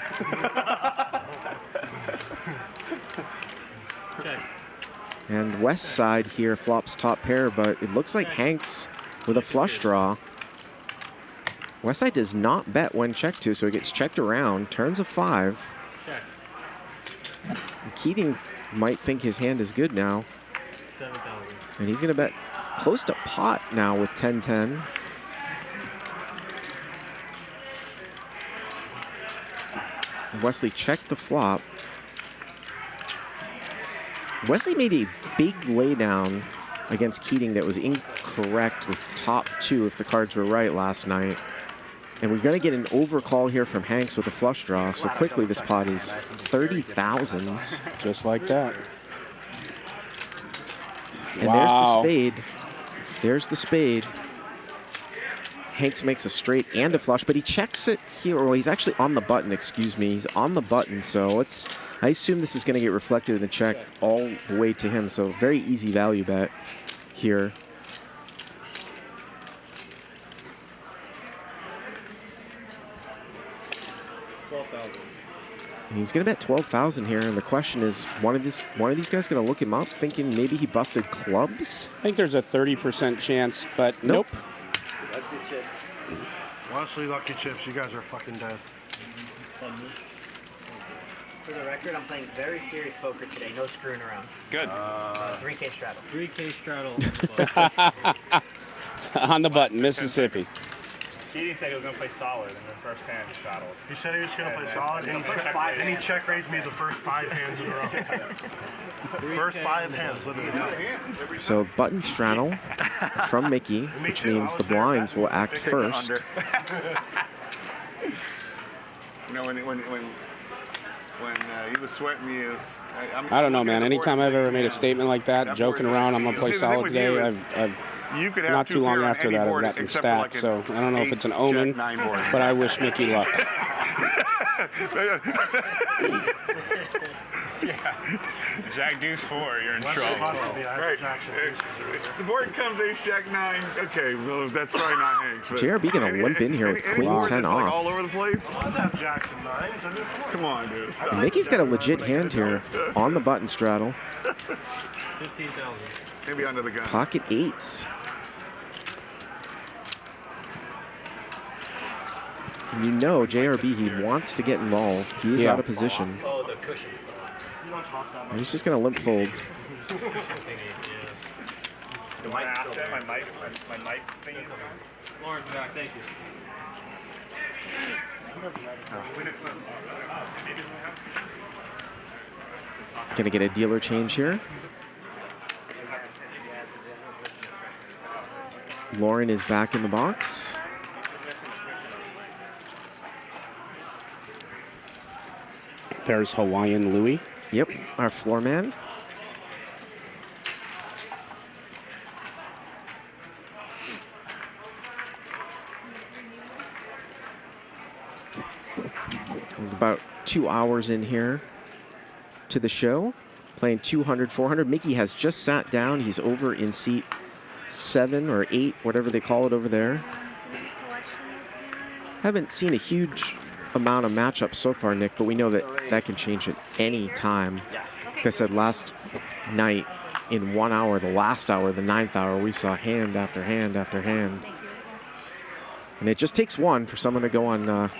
And West side here flops top pair, but it looks like Hanks with a flush draw. West side does not bet when checked to, so he gets checked around, turns a 5. Keating might think his hand is good now. And he's gonna bet close to pot now with 10-10. Wesley checked the flop. Wesley made a big laydown against Keating that was incorrect with top 2 if the cards were right last night. And we're going to get an overcall here from Hanks with a flush draw. So quickly this pot is 30,000. Just like that. And there's the spade. There's the spade. Hanks makes a straight and a flush, but he checks it here. Or he's actually on the button, excuse me. He's on the button, so I assume this is going to get reflected in the check all the way to him. So very easy value bet here. He's going to bet 12,000 here, and the question is, one of these guys going to look him up, thinking maybe he busted clubs? I think there's a 30% chance, but nope. Honestly, lucky chips, you guys are fucking dead. For the record, I'm playing very serious poker today, no screwing around. Good. 3K straddle. 3K straddle. On the button, Mississippi. Keating said he was going to play solid in the first hand straddle. He said he was going to play solid, and he check raised me the first 5 hands in a row. First 5 hands, literally. So button straddle from Mikki, which means the blinds will act first. You know, when he was sweating me, I don't know, man. Anytime I've ever made a statement like that, joking around, I'm going to play solid today, I've not too long after that, I've gotten stacked. So I don't know if it's an omen, but I wish Mikki luck. Yeah. Jack deuce 4, you're in trouble. Right. The board comes ace jack 9. Okay, well that's probably not Hanks. But JRB gonna limp in here with any queen board 10 that's, like, off. all over the place. Come on, dude. Stop. Mickey's got a legit hand here on the button straddle. 15,000. Maybe under the gun. Pocket 8s. And you know JRB, he wants to get involved. He is out of position. Oh, the cushion. You don't talk that much. He's just gonna limp fold. The mic, my mic thing. Lauren's back, thank you. Gonna get a dealer change here. Lauren is back in the box. There's Hawaiian Louie. Yep, our floor man. About 2 hours in here to the show, playing 200, 400. Mickey has just sat down. He's over in seat 7 or 8, whatever they call it over there. Haven't seen a huge amount of matchups so far, Nick, but we know that that can change at any time. Like I said, last night in 1 hour, the last hour, the 9th hour, we saw hand after hand after hand. And it just takes one for someone to go on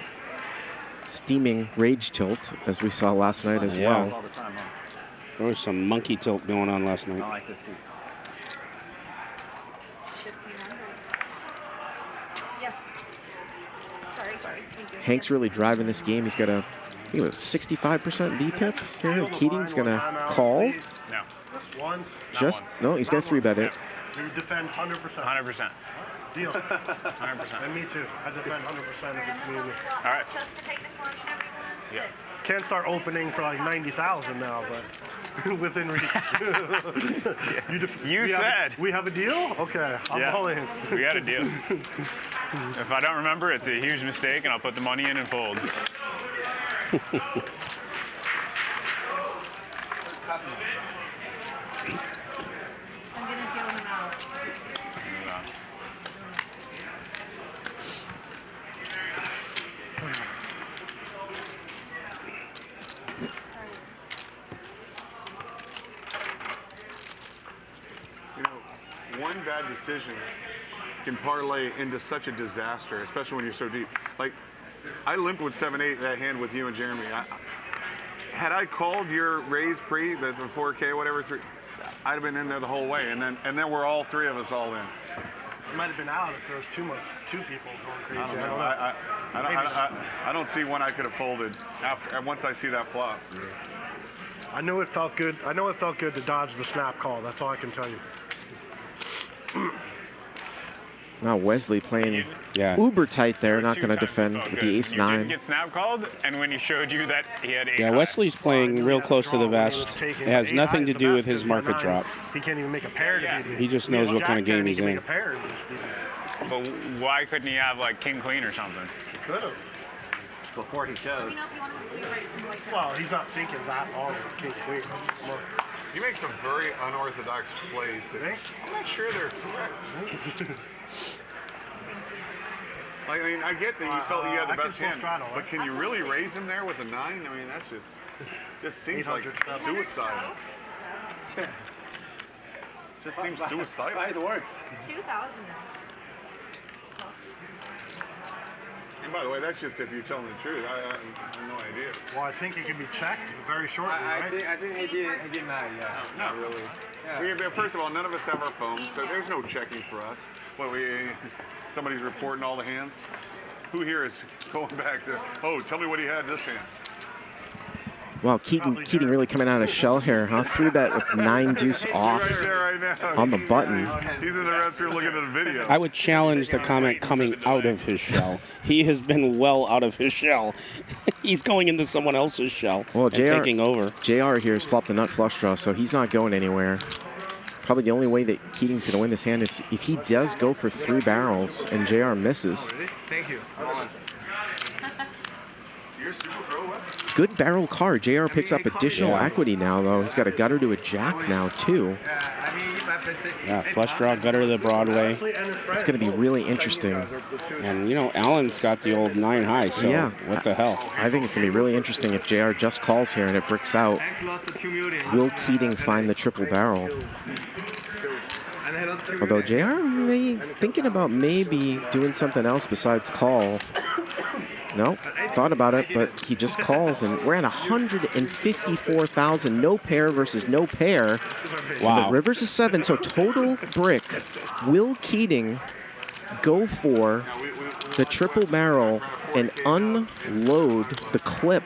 steaming rage tilt, as we saw last night as well. There was some monkey tilt going on last night. I like this seat. Yes. Sorry. Thank you. Hank's really driving this game. He's got a, I think it was 65% VPIP here. Keating's gonna call. No. One. Just, no, he's gonna 3-bet it. You defend 100%. 100%. Deal. 100%. And me too. I defend 100% if it's me. All right. Yeah. Can't start opening for like 90,000 now, but within reach. You said. We have a deal? Okay, I'm all in. We got a deal. If I don't remember, it's a huge mistake, and I'll put the money in and fold. I'm gonna deal him out. You know, one bad decision can parlay into such a disaster, especially when you're so deep. Like, I limped with 7-8 that hand with you and Jeremy. Had I called your raise pre, the 4K, whatever, I'd have been in there the whole way, and then we're all three of us all in. It might have been out if there was two people going crazy. I don't see when I could have folded after once I see that flop. I know it felt good. I know it felt good to dodge the snap call. That's all I can tell you. Now Wesley playing uber tight there, not going to defend with the You ace-9. didn't get snap called, and when you showed you that he had 8 Yeah, Wesley's playing real close to the vest. It has nothing to do with his market drop. He can't even make a pair to beat He just knows what kind of game he's in. But why couldn't he have like king queen or something? He could have. Before he showed. Well, he's not thinking that long with king queen. He makes some very unorthodox plays that I'm not sure they're correct. I mean, I get that you felt you had the best hand, but can you really raise him there with a 9? I mean, that's just seems like suicide. Just seems suicidal. It works. 2,000. And by the way, that's just if you're telling the truth. I have no idea. Well, I think it can be checked very shortly, right? I think he did not, yeah. Not really. Yeah. First of all, none of us have our phones, so there's no checking for us. Somebody's reporting all the hands. Who here is going back to, oh, tell me what he had this hand. Wow, Keating really coming out of the shell here, huh? 3-bet with 9 deuce off Right there, right now. on the button. He's in the restroom looking at the video. I would challenge the comment coming out of his shell. He has been well out of his shell. He's going into someone else's shell and taking over. JR here has flopped the nut flush draw, so he's not going anywhere. Probably the only way that Keating's going to win this hand is if he does go for 3 barrels and JR misses. Thank you. You're super pro. Good barrel card. JR picks up additional equity now, though. He's got a gutter to a jack now, too. Yeah, flush draw, gutter to the Broadway. It's going to be really interesting. And, you know, Allen's got the old 9 high, so yeah. What the hell? I think it's going to be really interesting if JR just calls here and it bricks out. Will Keating find the triple barrel? Although JR may thinking about maybe doing something else besides call. No, thought about it, but he just calls, and we're at 154,000. No pair versus no pair. Wow. And the river's a 7, so total brick. Will Keating go for the triple barrel and unload the clip?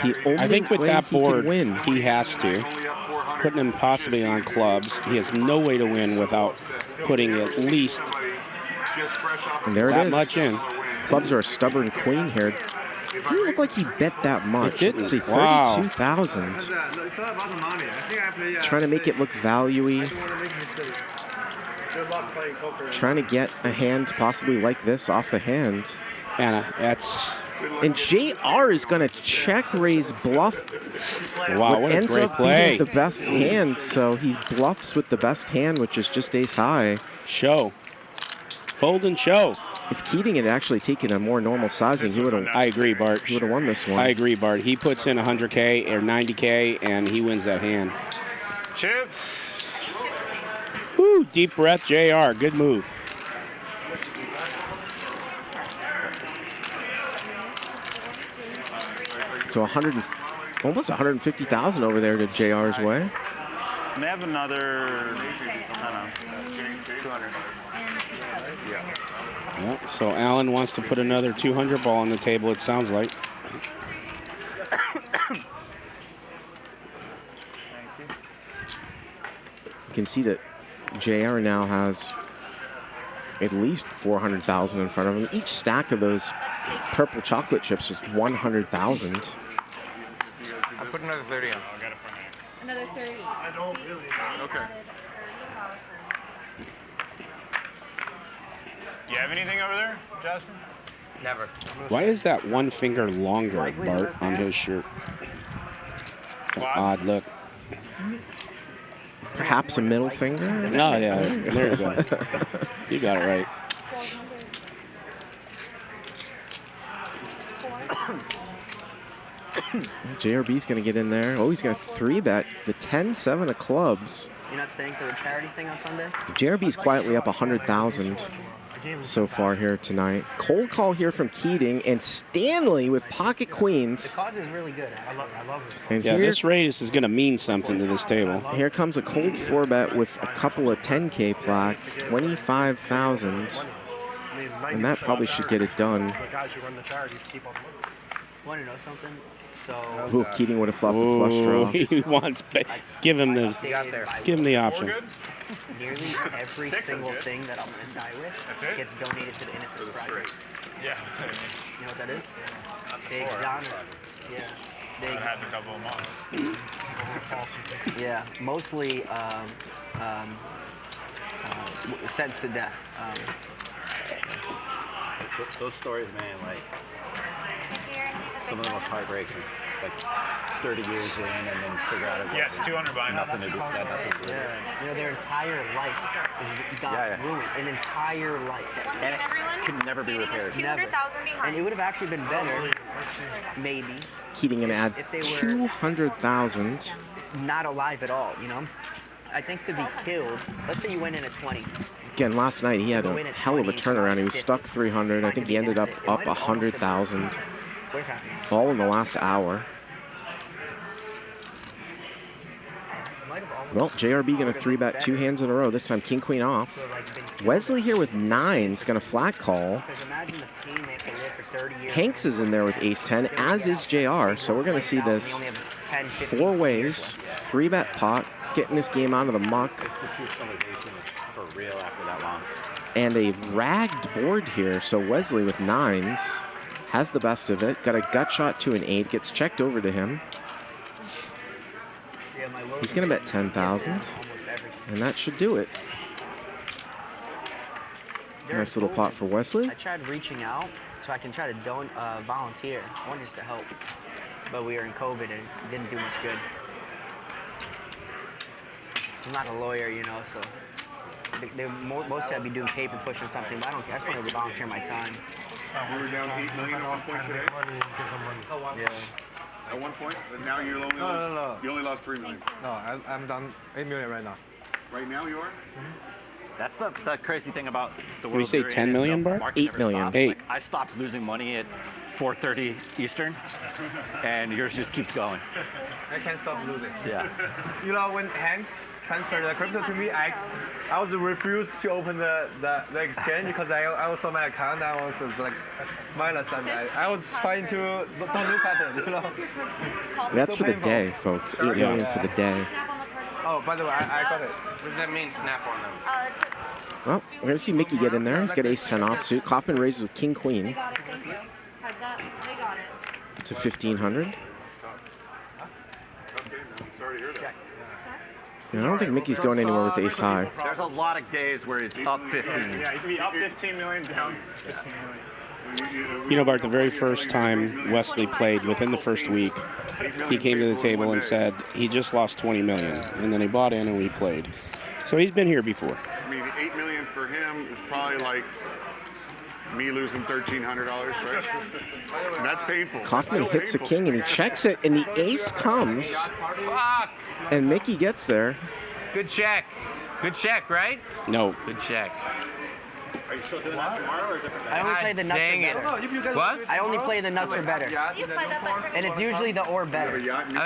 The only I think with way that he board, can win. he has to. Putting him possibly on clubs. He has no way to win without putting at least And there it that is. much in. Clubs are a stubborn queen here. Didn't look like he bet that much. It didn't. Let's see, Wow. 32,000. Trying to make it look value-y. Trying to get a hand possibly like this off the hand. Anna, that's... And JR is going to check raise bluff. Wow, what a ends great up play. being the best hand, so he bluffs with the best hand, which is just ace high. Show. Fold and show. If Keating had actually taken a more normal sizing, he would have. I agree, Bart. He would have won this one. I agree, Bart. He puts in 100K or 90K, and he wins that hand. Chips. Woo, deep breath, JR. Good move. So almost 150,000 over there to JR's way. And they have another, I don't know, 200. Yep, so Allen wants to put another 200 ball on the table, it sounds like. You can see that JR now has at least 400,000 in front of him. Each stack of those purple chocolate chips is 100,000. I put another 30 on. Another 30. I don't really. Okay. You have anything over there, Justin? Never. Why is that one finger longer, Bart, on his shirt? That's an odd look. Perhaps a middle finger? Oh, yeah, there you go. You got it right. JRB's going to get in there. Oh, he's going to 3-bet the 10-7 of clubs. You're not staying for the charity thing on Sunday? JRB's quietly up 100,000 so far here tonight. Cold call here from Keating and Stanley with pocket queens. The cause is really good. I love it. And Yeah, here, this race is going to mean something to this table. here comes a cold 4-bet with a couple of 10K plaques, 25,000. And that probably should get it done. Want to know something? So Ooh, Keating would have flopped the flush draw. He wants, give him the option. nearly every single thing that I'm going to die with gets donated to the Innocence Project. Yeah. You know what that is? They exonerate. Yeah. They had a couple of months. Yeah, mostly sentenced to death. Those stories, man, like some of the most heartbreaking. Like 30 years in and then figure out it Yes, 200 by nothing to do with that. Nothing to do with it. Yeah, you know, their entire life is ruined. An entire life. And it can never be repaired. Never. And it would have actually been better, maybe, Keating going to add if they were 200,000. not alive at all, you know? I think to be killed, let's say you went in at 20. Again, last night he had a hell of a turnaround. He was stuck 300. I think he ended up 100,000. Where's happening? All in the last hour. Well, JRB going to 3-bet 2 hands in a row. This time king, queen off. Wesley here with 9's going to flat call. Hanks is in there with ace-10, as is JR. So we're going to see this 4 ways, 3-bet pot, getting this game out of the muck. For real after that long. And a ragged board here. So Wesley with 9's has the best of it. Got a gut shot to an 8. Gets checked over to him. He's going to bet 10,000. And that should do it. Nice little pot for Wesley. I tried reaching out so I can try to volunteer. I want just to help. but we were in COVID and it didn't do much good. I'm not a lawyer, you know, so most I'd be doing paper push or something, but I don't care. I just want to volunteer my time. You were down 8 million at one point today? Yeah. At one point? But now you only you only lost 3 million. No, I'm down 8 million right now. Right now you are? That's the crazy thing about the world. Did we say 10 million, Bart? 8 million. 8. Like, I stopped losing money at 4:30 Eastern, and yours just keeps going. I can't stop losing. Yeah. You know, when Hank transferred the crypto to me, I was refused to open the exchange because I was on my account. I was like minus, and I was trying to don't look at it, you know. That's So for the painful. day, folks. 8 million for the day. Oh, by the way, I got it. What does that mean, snap on them? Well, we're going to see Mikki get in there. He's got ace-10 offsuit. Kaufman raises with king-queen Got it, thank you. Had that, they got it. to 1,500. Sorry to hear that. I don't think Mickey's going anywhere with ace high. There's a lot of days where it's up 15. Yeah, you can be up 15 million, down 15 million. You know, Bart, the very first time Wesley played, within the first week, he came to the table and said he just lost 20 million, and then he bought in and we played. So he's been here before. I mean, 8 million for him is probably like me losing $1,300, right? And that's painful. Kaufman That's so hits a painful. king and he checks it, and the ace comes, Fuck! and Mikki gets there. Good check. Good check, right? No. Good check. Are you still doing that tomorrow or different day? I only play the nuts Dang or it. better. What? I only play the nuts or better. And it's usually the or better.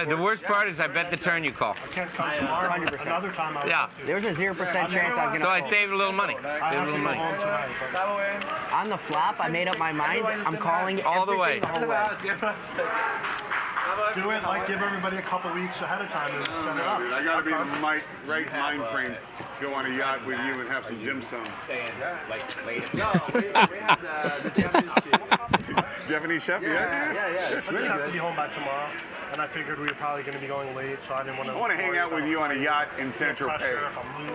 The worst part is I bet the turn you call. Can't come tomorrow. 100%. Another time I Yeah. There's a 0% chance I was going to So I saved a little money. I Saved a have to little go money. home tonight. On the flop, I made up my mind. I'm calling All the way. everything the whole way. Do it, like give everybody a couple weeks ahead of time and set it up. Dude, I gotta be in the right mind frame. Go on a yacht with you and have some dim sum. Japanese chef, yeah. It's really have to be home by tomorrow, and I figured we were probably going to be going late, so I didn't want to. I want to hang out with you on a yacht in Central Pay,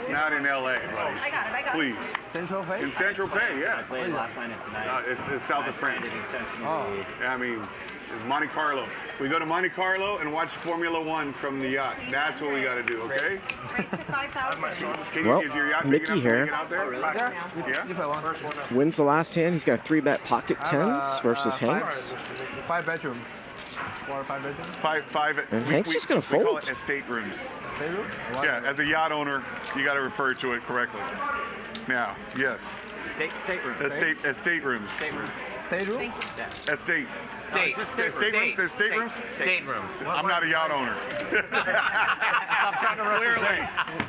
not in LA, buddy. I got it. Please. Central Pay? In Central Pay, yeah. Played last night and tonight. It's south of France. Intentionally. I mean, Monte Carlo. We go to Monte Carlo and watch Formula One from the yacht. That's what we got to do, okay? Raise to 5,000. Can Well, is your yacht big Mikki enough here. to get out there? Yeah. If I want. Wins the last hand. He's got 3-bet pocket tens versus Hanks. 5 bedrooms. 4 or 5 bedrooms. Five. And Hank's just gonna We call fold. it estate rooms. Stay room? Yeah, as a yacht owner, you got to refer to it correctly. Now, yes. Stateroom. Estate rooms. Stay room? Estate. State. State rooms? There's state rooms? State rooms. I'm not a yacht owner. I'm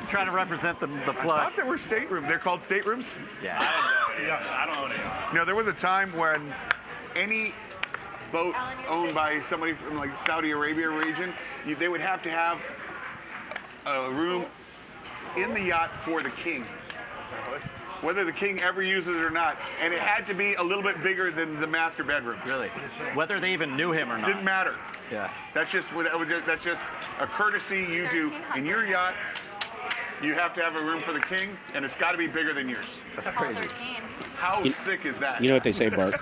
trying to represent the I flush. thought there were state rooms. They're called state rooms? Yeah. I don't own it. No, there was a time when any boat owned by somebody from like Saudi Arabia region, they would have to have a room in the yacht for the king. Whether the king ever uses it or not. And it had to be a little bit bigger than the master bedroom. Really? Whether they even knew him or not. Didn't matter. Yeah. That's just a courtesy you do in your yacht. You have to have a room for the king, and it's got to be bigger than yours. That's crazy. How sick is that? You know what they say, Bart?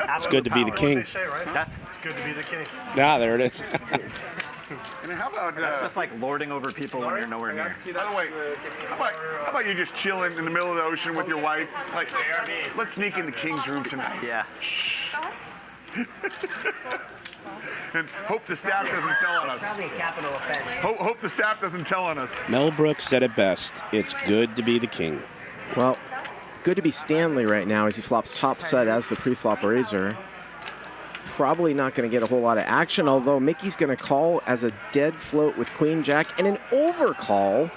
It's good to be the king. That's good to be the king. Ah, there it is. And how about that's just like lording over people when you're nowhere near. By the way, how about you just chilling in the middle of the ocean with your wife? Like, let's sneak in the king's room tonight. Yeah. And hope the staff doesn't tell on us. Probably a capital offense. Hope the staff doesn't tell on us. Mel Brooks said it best. It's good to be the king. Well, good to be Stanley right now as he flops top set as the pre-flop raiser. Probably not going to get a whole lot of action, although Mickey's going to call as a dead float with Queen Jack and an overcall.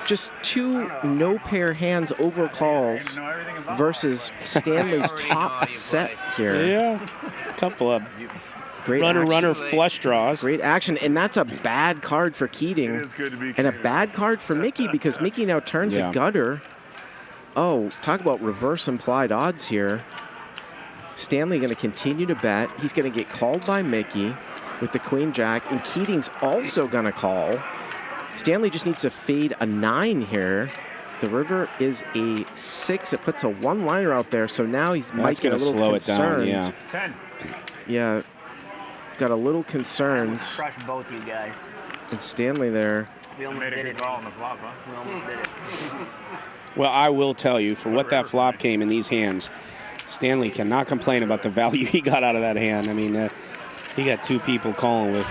Just 2 no-pair hands overcalls versus Stanley's top set here. Yeah, a couple of great runner flush draws. Great action, and that's a bad card for Keating. It is good to be and a bad card for Mikki because Mikki now turns a gutter. Oh, talk about reverse implied odds here. Stanley going to continue to bet. He's going to get called by Mikki with the Queen Jack, and Keating's also going to call. Stanley just needs to fade a 9 here. The river is a 6. It puts a 1-liner out there, so now he's might get a little slow concerned. it down, yeah. 10. Yeah. got a little concerned. Crush both you guys. And Stanley there. We almost did it. Call on the flop, huh? We almost did it. Well, I will tell you, for what that flop came in these hands, Stanley cannot complain about the value he got out of that hand. I mean, he got two people calling with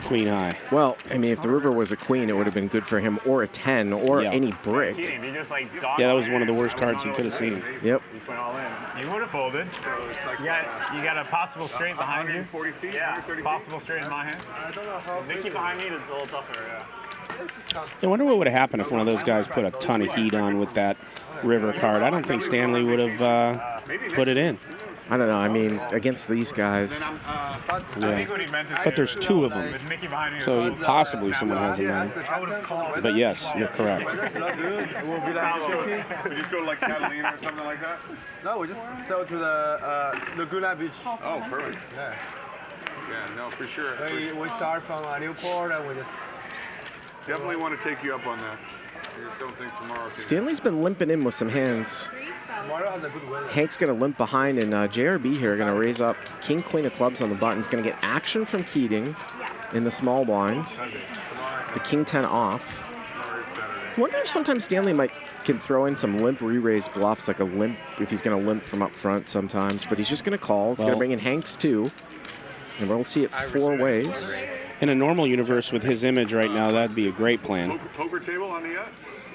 queen high. Well, I mean, if the river was a queen, it would have been good for him, or a 10, or any brick. Yeah, that was one of the worst cards he could have seen. Yep. You would have folded. You got a possible straight behind you. 40 feet. Yeah, possible straight in my hand. I don't know how. Nikki behind me is a little tougher. Yeah. I wonder what would have happened if one of those guys put a ton of heat on with that river card. I don't think Stanley would have put it in. I don't know. I mean, against these guys. Yeah. But there's two of them. So possibly someone has him on. But yes, you're correct. We just go to like Catalina or something like that? No, we just sail to the Laguna Beach. Oh, perfect. Yeah. Yeah, no, for sure. We start from Newport and we just... Definitely want to take you up on that. I just don't think tomorrow. Stanley's been limping in with some hands. Hank's going to limp behind, and JRB here going to raise up king, queen of clubs on the button. He's going to get action from Keating in the small blind. The king 10 off. I wonder if sometimes Stanley can throw in some limp re-raise bluffs, like a limp, if he's going to limp from up front sometimes. But he's just going to call. He's going to bring in Hanks too. And we'll see it four ways. In a normal universe with his image right now, that'd be a great plan. Poker table on the yacht?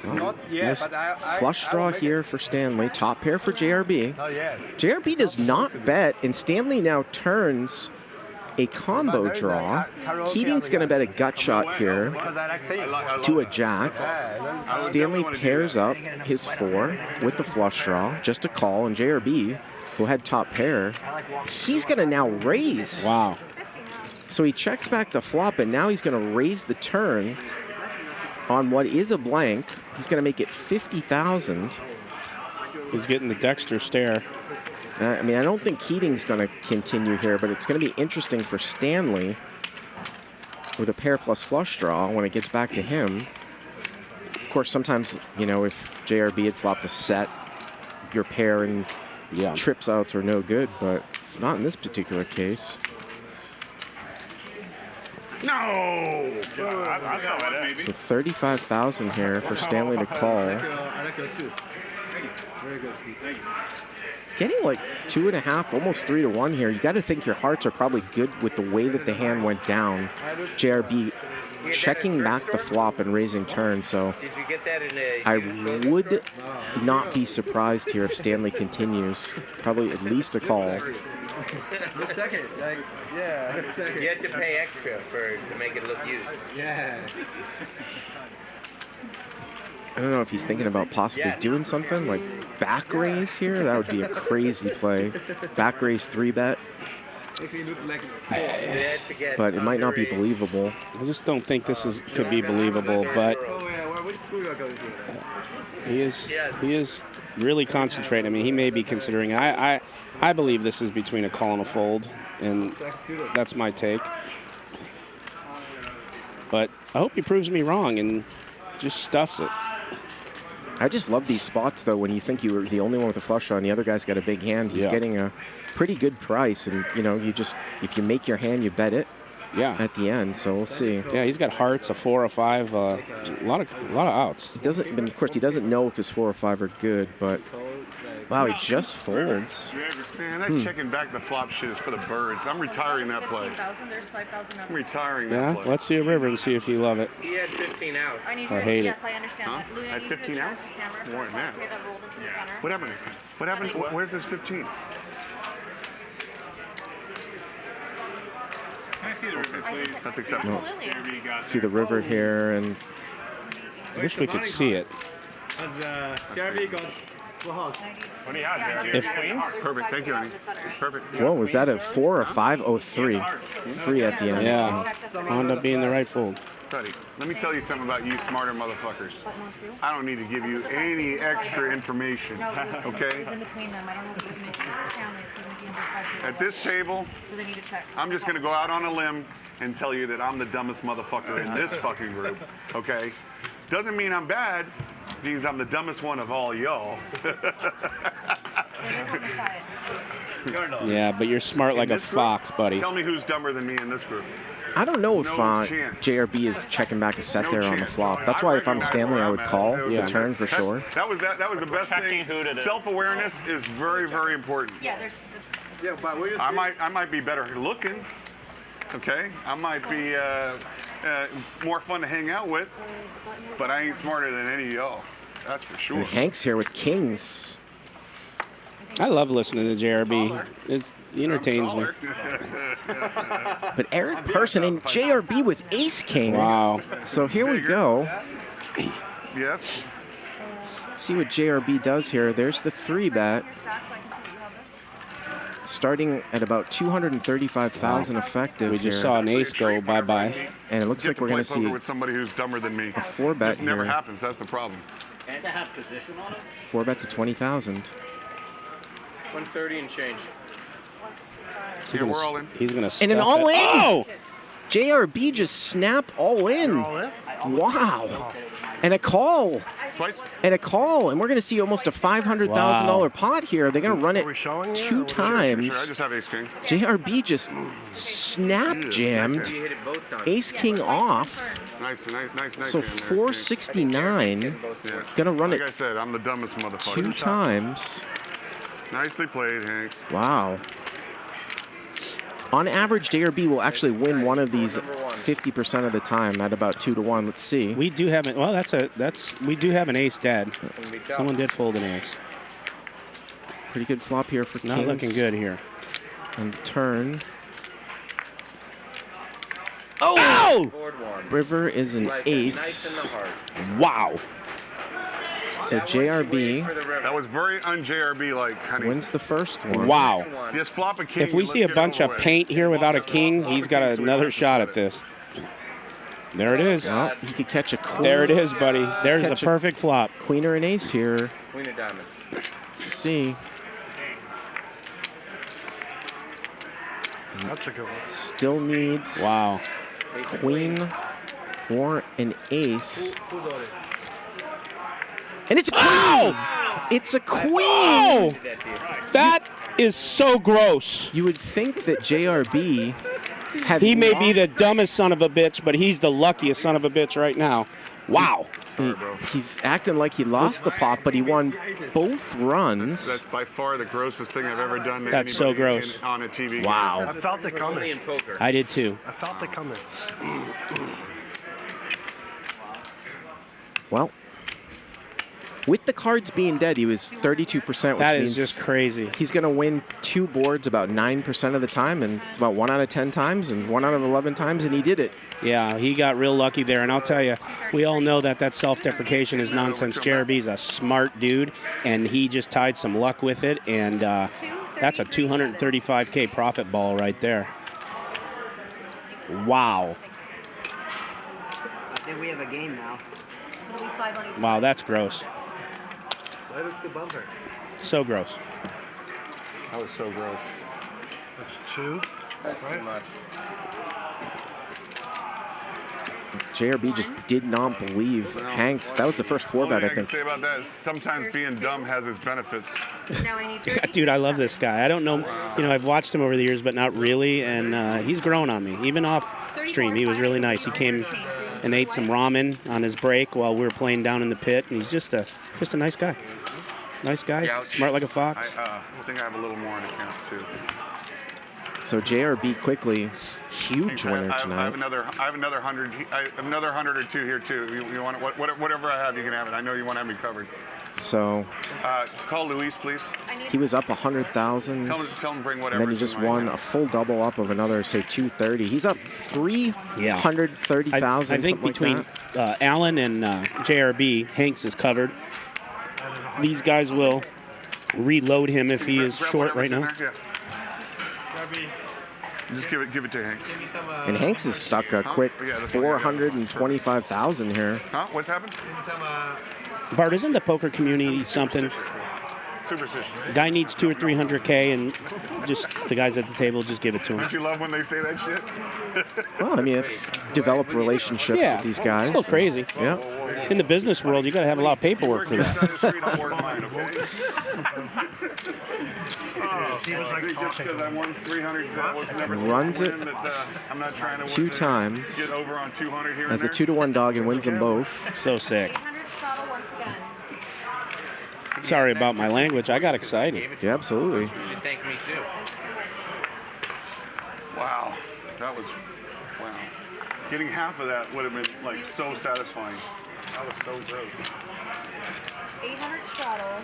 Not yet, Nice but I flush draw here for Stanley. Top pair for JRB. Oh, yeah. JRB does not bet, and Stanley now turns a combo draw. Keating's going to bet a gut shot here to a jack. Stanley pairs up his 4 with the flush draw, just a call, and JRB, who had top pair, he's going to now raise. Wow. So he checks back the flop, and now he's going to raise the turn on what is a blank. He's going to make it 50,000. He's getting the Dexter stare. I mean, I don't think Keating's going to continue here, but it's going to be interesting for Stanley with a pair plus flush draw when it gets back to him. Of course, sometimes, you know, if JRB had flopped a set, your pair and trips outs are no good, but not in this particular case. No! So 35,000 here for Stanley to call. It's getting like 2.5, almost 3 to 1 here. You got to think your hearts are probably good with the way that the hand went down. JRB checking back the flop and raising turn. So I would not be surprised here if Stanley continues. Probably at least a call. Second, yeah. Second. You have to pay extra to make it look used. Yeah. I don't know if he's thinking about possibly doing something like back raise here. That would be a crazy play. Back raise 3-bet. But it might not be believable. I just don't think this could be believable, but he is really concentrating. I mean, he may be considering. I believe this is between a call and a fold, and that's my take. But I hope he proves me wrong and just stuffs it. I just love these spots, though, when you think you were the only one with a flush draw and the other guy's got a big hand. He's getting a pretty good price, and, you know, you just, if you make your hand, you bet it at the end, so we'll see. Yeah, he's got hearts, a 4, a 5, a lot of outs. He doesn't, but of course, he doesn't know if his 4 or 5 are good, but wow, he just folds. Man, that checking back the flop shit is for the birds. I'm retiring that play. I'm retiring that play. Let's see a river and see if you love it. He had 15 out. I hate it. I understand that. I had 15 outs? More than that. What happened? What happened? Where's this 15? Can I see the river, please? That's acceptable. See the river here, and I wish we could see it. Perfect, thank you, honey. Perfect. whoa, was that a 4 or 5? Oh, 3. 3 at the end. Yeah, wound up being the right fold. Buddy, let me tell you something about you smarter motherfuckers. I don't need to give you any extra information, okay? At this table, I'm just going to go out on a limb and tell you that I'm the dumbest motherfucker in this fucking group, okay? Doesn't mean I'm bad, means I'm the dumbest one of all y'all. Yeah, but you're smart like a fox, buddy. Tell me who's dumber than me in this group. I don't know if No chance. JRB is checking back a set No there on the chance. flop. That's why if I'm Stanley, I would call the Yeah. turn for sure. That was the best thing. Self-awareness is very, very important. Yeah, but what you I might be better looking. Okay, I might be more fun to hang out with, but I ain't smarter than any of y'all. That's for sure. And Hank's here with kings. I love listening to JRB. It entertains me. But Eric Person and JRB with ace king. Wow. So here we go. Yes. Let's see what JRB does here. There's the 3-bet. Starting at about 235,000 effective. We just here. saw an ace go bye-bye. And it looks like we're going to see with somebody who's dumber than me. a 4-bet Just never here. happens. That's the problem. And to have position on it? 4-bet to 20,000. 130 and change. He's gonna And an stuff all it. in. Oh! JRB just snap all in. Wow. And a call. And a call. And we're going to see almost a $500,000 pot here. They're going to run it 2 times. I just have ace king. JRB just snap jammed. Ace king off. Nice. So hand there. 469. Going to run Like it I said, I'm the dumbest motherfucker. 2 times. Nicely played, Hank. Wow. On average, JRB will actually win one of these 50% of the time at about 2 to 1. Let's see. We do have it. Well, we do have an ace, Dad. Someone did fold an ace. Pretty good flop here for Not kings. looking good here. And turn. Oh! River is an ace. Wow. So JRB That was very un-JRB like, honey. wins the first one. Wow. Just flop a king. If we let's see a get bunch over of with. paint here without a king, he's got another shot at this. There it is. Well, he could catch a queen. There it is, buddy. There's a Catch a- perfect flop. Queen or an ace here. Queen of diamonds. Let's see. That's a good one. Still needs Wow. queen or an ace. And it's a queen! It's a queen! Oh! That is so gross. You would think that JRB had He may be lost- the dumbest son of a bitch, but he's the luckiest son of a bitch right now. Wow. He's acting like he lost the pot, but he won both runs. That's by far the grossest thing I've ever done to That's so anybody gross. on a TV Wow. game. I felt it coming. I did too. I felt it coming. Well, with the cards being dead, he was 32%, which That means is just crazy. he's going to win 2 boards about 9% of the time, and it's about 1 out of 10 times and 1 out of 11 times, and he did it. Yeah, he got real lucky there. And I'll tell you, we all know that self-deprecation is nonsense. JRB's a smart dude, and he just tied some luck with it. And that's a $235K profit ball right there. Wow. I think we have a game now. Wow, that's gross. Why was the bumper? So gross. That was so gross. That's 2. That's too much. JRB just did not believe Hanks. That was the first 4-bet, Only I I can think. say about that is sometimes being dumb has its benefits. Dude, I love this guy. I don't know, I've watched him over the years, but not really. And he's grown on me. Even off stream, he was really nice. He came and ate some ramen on his break while we were playing down in the pit. And he's just a nice guy. Nice guy, smart like a fox. I think I have a little more on account too. So JRB quickly, huge winner I tonight. have another 100. I have another 100 or 2 here too. You want whatever I have, you can have it. I know you want to have me covered. So Call Luis, please. he was up 100,000. Tell him to bring And whatever. then he just won a full double up of another, say, 230. He's up 330,000. I think between Allen and JRB, Hanks is covered. These guys will reload him if he is short right now. Just give it to Hank. And Hanks is stuck a quick 425,000 here. Huh? What's happened? Bart, isn't the poker community something? superstitious. Guy needs 200 or 300K, and just the guys at the table just give it to him. Don't you love when they say that shit? Well, I mean, it's developed relationships Yeah, with these guys. still crazy. Yeah. In the business world, you got to have a lot of paperwork for that. Just because I won 300, that was never Runs it I'm not trying to 2 times. get over on 200 here and As a there. 2-to-1 dog and wins them both. So sick. Sorry about my language. I got excited. Yeah, absolutely. You should thank me too. Wow, that was, wow. Getting half of that would have been like so satisfying. That was so dope. 800 straddle.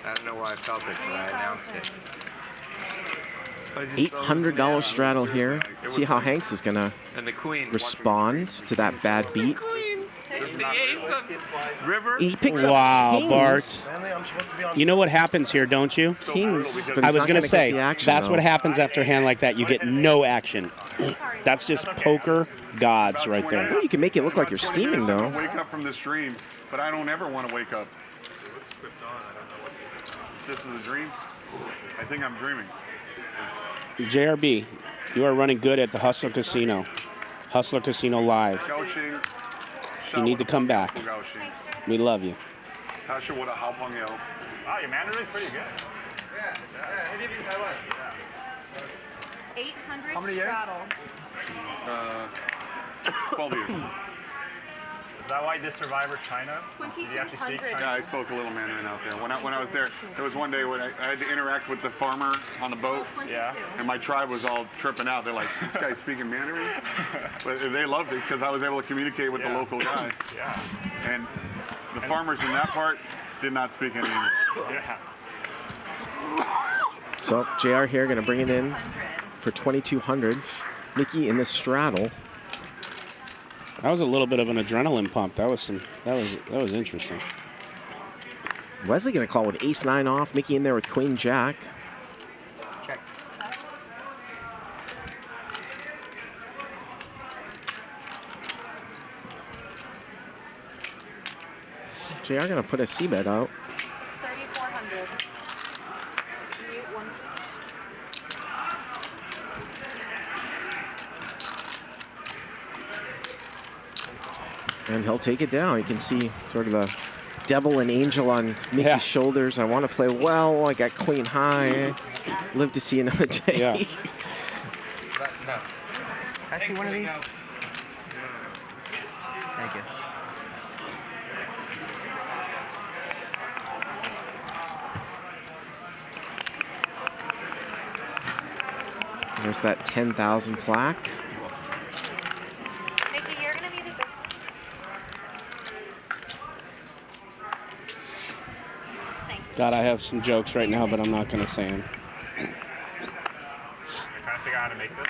I don't know why I felt it, but I announced it. $800 straddle here. See how Hanks is gonna And the queen. respond to that bad beat. The ace of river. He picks up Wow, kings. Bart. You know what happens here, don't you? Kings. But I he's was not going to gonna say, get the action, that's though. what happens after a hand like that. You get no action. That's just poker gods right there. Well, you can make it look like you're steaming, though. I wake up from this dream, but I don't ever want to wake up. This is a dream. I think I'm dreaming. JRB, you are running good at the Hustler Casino. Hustler Casino Live. You need to come back. We love you. Tasha, what a halpangyo. Wow, your Mandarin's pretty good. 800 How many years? straddle. 12 years. Is that why this Survivor China? Did you actually speak China? Yeah, I spoke a little Mandarin out there. When I was there, there was one day when I had to interact with the farmer on the boat. Yeah. And my tribe was all tripping out. They're like, this guy's speaking Mandarin? But they loved it because I was able to communicate with the local guy. Yeah. And the farmers in that part did not speak any English. Yeah. So JR here gonna bring it in for 2,200. Mikki in the straddle. That was a little bit of an adrenaline pump. That was interesting. Wesley gonna call with ace-9 off. Mikki in there with queen-jack. Check. JR gonna put a c-bet out. 3,400. Mute one. And he'll take it down. You can see sort of the devil and angel on Mikki's shoulders. I want to play well. I got queen high. Live to see another day. Yeah. Can I see one of these? Thank you. There's that 10,000 plaque. Mikki, you're gonna be the good. God, I have some jokes right now, but I'm not going to say them. You're trying to figure out how to make this?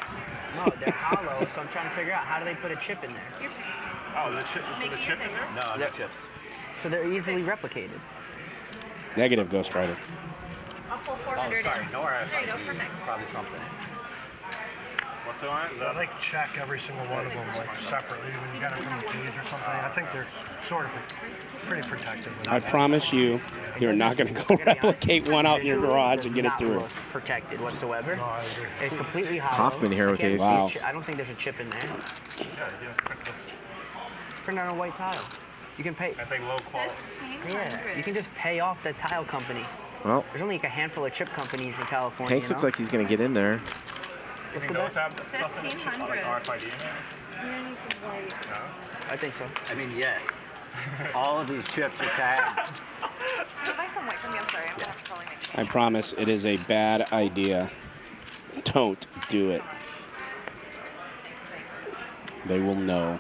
No, they're hollow, so I'm trying to figure out how do they put a chip in there. Oh, the chip. The chip? No, the chips. So they're easily replicated. Negative, Ghost Rider. I'll pull 400 sorry, in. no RFID. There you go, perfect. Probably something. What's on it? I like check every single one of them like separately when you got it from the cage or something. I think they're sort of pretty protected. I promise you, you're not going to go replicate one out in your garage and get it through. Not protected whatsoever. No, I agree. It's completely hollow. Kaufman here with I can't aces. see Wow. I don't think there's a chip in there. Print on a white tile. You can pay. That's like low quality. Yeah, you can just pay off the tile company. Well, There's only like a handful of chip companies in California. Hanks looks like he's going to get in there. What's You the think those bet? have stuff in the chip, like RFID in there? I think so. I mean, yes. All of these chips are tagged. Can I buy some white from you? I'm sorry, I'm gonna have to probably make I promise it is a bad idea. Don't do it. They will know.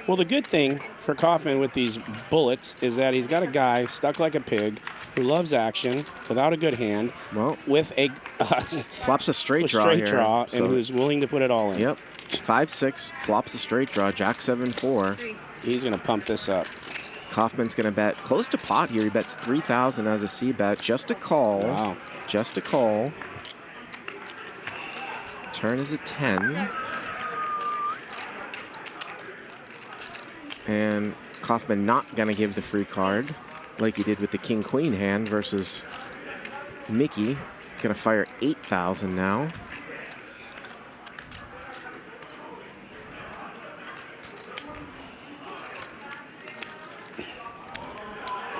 Well, the good thing for Kaufman with these bullets is that he's got a guy stuck like a pig who loves action without a good hand, well, with a flops a straight draw here, draw, so- and who's willing to put it all in. Yep. 5-6, flops a straight draw, jack 7-4. He's going to pump this up. Kaufman's going to bet close to pot here. He bets 3,000 as a C bet, just a call. Wow. Just a call. Turn is a 10. And Kaufman not going to give the free card. like he did with the king-queen hand versus Mikki. Gonna fire 8,000 now.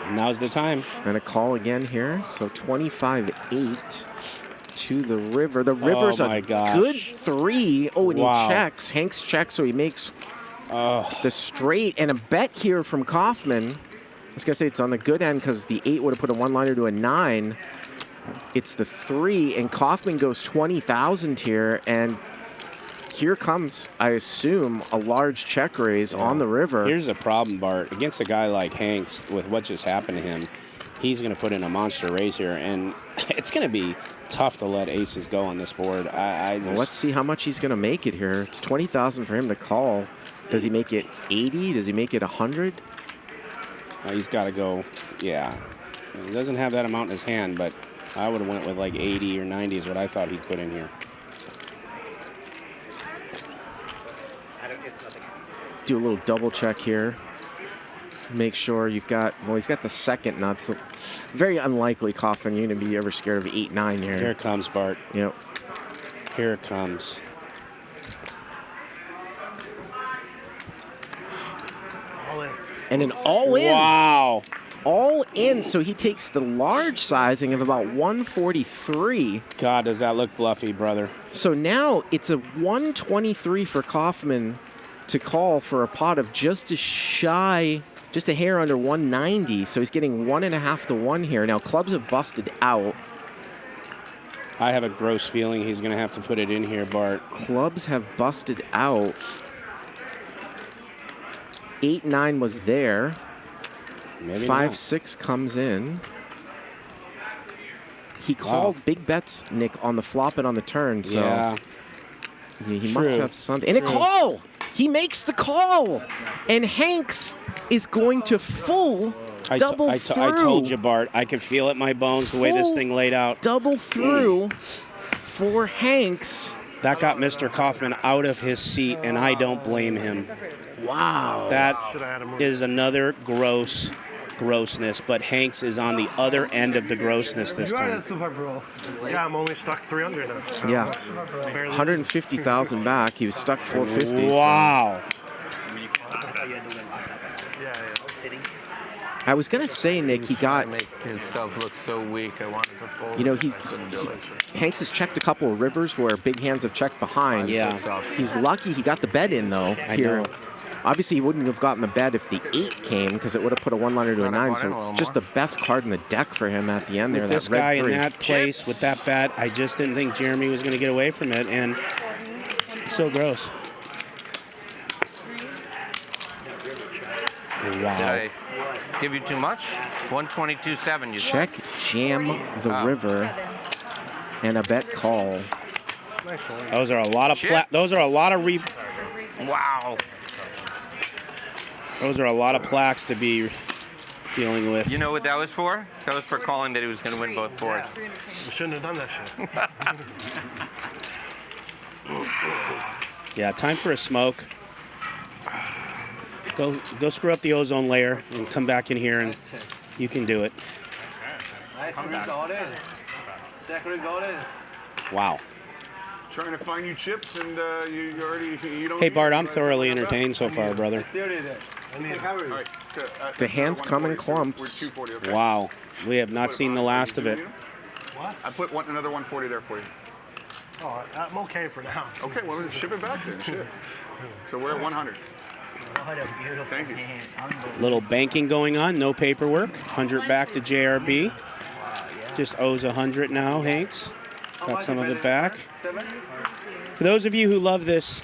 Now's the time. And a call again here. So 25-8 to the river. The river's a good 3. Oh, and he checks. Hanks checks, so he makes the straight. And a bet here from Kaufman. I was going to say it's on the good end because the 8 would have put a one-liner to a 9. It's the 3, and Kaufman goes 20,000 here. And here comes, I assume, a large check raise on the river. Here's the problem, Bart. Against a guy like Hanks, with what just happened to him, he's going to put in a monster raise here, and it's going to be tough to let aces go on this board. Well, let's see how much he's going to make it here. It's 20,000 for him to call. Does he make it 80? Does he make it 100? He's got to go, yeah. He doesn't have that amount in his hand, but I would have went with like 80 or 90 is what I thought he'd put in here. Let's do a little double check here. Make sure you've got, well, he's got the second nuts. Very unlikely, Kaufman, you're going to be ever scared of 8-9 here. Here it comes, Bart. Yep. Here it comes. And an all-in. Wow. All in, so he takes the large sizing of about 143. God, does that look bluffy, brother. So now it's a 123 for Kaufman to call for a pot of just a hair under 190. So he's getting 1.5 to 1 here. Now clubs have busted out. I have a gross feeling he's going to have to put it in here, Bart. Clubs have busted out. 8-9 was there. Maybe 5-6 comes in. He called big bets, Nick, on the flop and on the turn. So yeah. He must have something. And a call! He makes the call! And Hanks is going to full double through. I told you, Bart. I could feel it in my bones the way this thing laid out. Double through for Hanks. That got Mr. Kaufman out of his seat, and I don't blame him. Wow. That is another grossness, but Hanks is on the other end of the grossness this time. Yeah, I'm only stuck 300 now. Yeah. 150,000 back. He was stuck 450. Wow. I was going to say, Nick, he got... make himself look so weak. I wanted to fold. You know, Hanks has checked a couple of rivers where big hands have checked behind. Yeah. He's lucky he got the bet in, though, here. Obviously, he wouldn't have gotten the bet if the 8 came, because it would have put a one-liner to a 9. So just the best card in the deck for him at the end there. With this guy in that place, with that bet, I just didn't think Jeremy was going to get away from it, and it's so gross. Wow. Did I give you too much? 122.7. You check, jam the river, and a bet call. Those are a lot of Wow. Those are a lot of plaques to be dealing with. You know what that was for? That was for calling that he was going to win both boards. You shouldn't have done that shit. Yeah, time for a smoke. Go screw up the ozone layer and come back in here, and you can do it. Wow. Trying to find you chips, and you don't. Hey, Bart, I'm thoroughly entertained so far, brother. The hands come in clumps. Wow. We have not seen the last of it. What? I put another 140 there for you. Oh, I'm okay for now. Okay, well, then ship it back then. Shit. So we're at 100. What a beautiful Thank you. Little banking going on, no paperwork. 100 back to JRB. Just owes 100 now, Hanks. Got some of it back. For those of you who love this,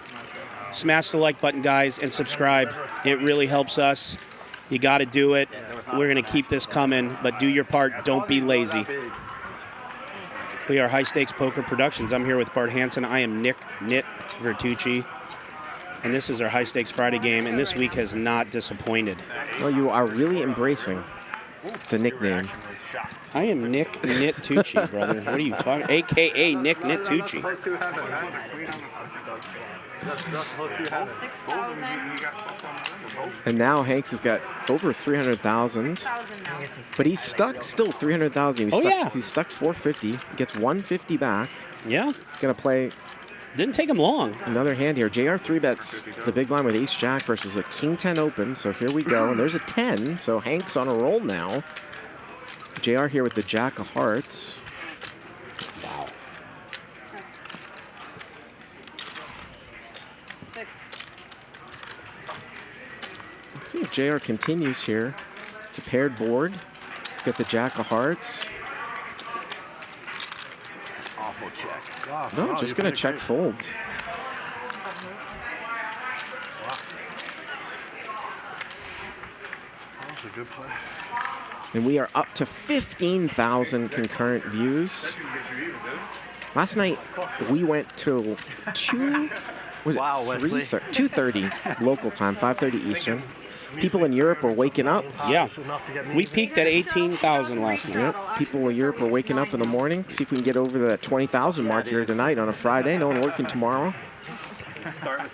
smash the like button, guys, and subscribe. It really helps us. You got to do it. We're going to keep this coming, but do your part. Don't be lazy. We are High Stakes Poker Productions. I'm here with Bart Hansen. I am Nick Vertucci. And this is our High Stakes Friday game, and this week has not disappointed. Well, you are really embracing the nickname. I am Nick Nitucci, brother. What are you talking? AKA Nick Nitucci. And now Hanks has got over 300,000. But he's stuck still 300,000. He's stuck 450. He gets 150 back. Yeah. Gonna play. Didn't take him long. Another hand here. JR 3-bets the big blind with ace jack versus a king 10 open. So here we go. And there's a 10. So Hank's on a roll now. JR here with the jack of hearts. Wow. Let's see if JR continues here. It's a paired board. He's got the jack of hearts. Awful check. No, just gonna check fold. That's a good play. And we are up to 15,000 concurrent views. Last night we went till 2:30 local time, 5:30 Eastern. People in Europe were waking up. Yeah. We peaked at 18,000 last night. Yep. People in Europe were waking up in the morning. See if we can get over the 20,000 mark here tonight on a Friday. No one working tomorrow.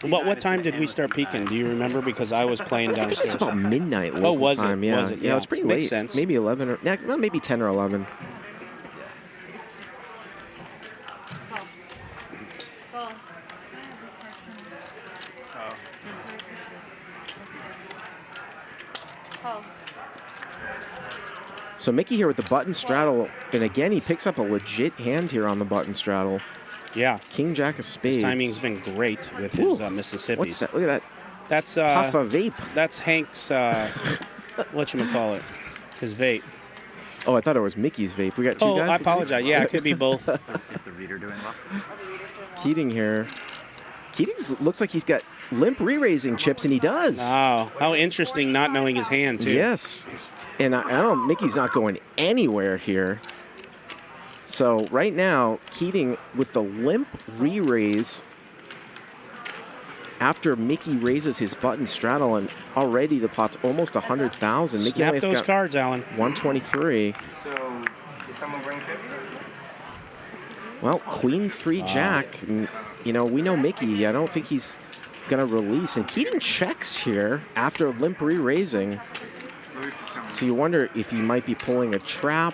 But what time did we start peaking? Do you remember? Because I was playing downstairs. It was about midnight local was time. it? Yeah. Was it? Yeah, it was pretty Makes late. sense. Maybe 11 or well, maybe 10 or 11. So Mikki here with the button straddle, and again he picks up a legit hand here on the button straddle. Yeah. King Jack of spades. His timing's been great with his Mississippi's. What's that? Look at that. That's puff of vape. That's Hank's whatchamacallit, his vape. Oh, I thought it was Mickey's vape. We got two guys. I apologize. Yeah, it could be both. Is the reader doing well? Keating here. Keating looks like he's got limp re-raising chips, and he does. Oh, how interesting not knowing his hand, too. Yes. And I don't, Mickey's not going anywhere here. So right now, Keating with the limp re-raise after Mikki raises his button straddle, and already the pot's almost 100,000. Mikki Snap those cards, Alan. 123. So, did someone bring chips? Well, Queen 3 Jack. And, you know, we know Mikki. I don't think he's going to release. And Keating checks here after limp re-raising. So you wonder if he might be pulling a trap.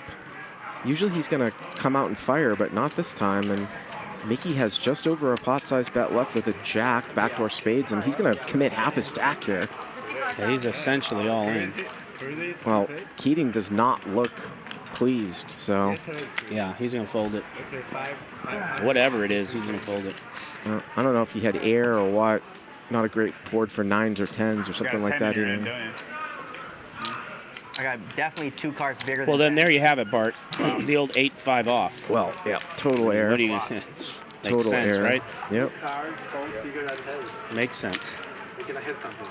Usually he's going to come out and fire, but not this time. And Mikki has just over a pot-sized bet left with a jack, backdoor spades, and he's going to commit half his stack here. Yeah, he's essentially all in. Well, Keating does not look pleased, so. Yeah, he's going to fold it. Whatever it is, he's going to fold it. I don't know if he had air or what. Not a great board for 9s or 10s or something like that either. I got definitely 2 cards bigger than Well, then there you have it, Bart. The old 8-5 off. Well, yeah, total air. What do you? Makes sense, air. right? Yep. Makes sense. You're gonna hit something.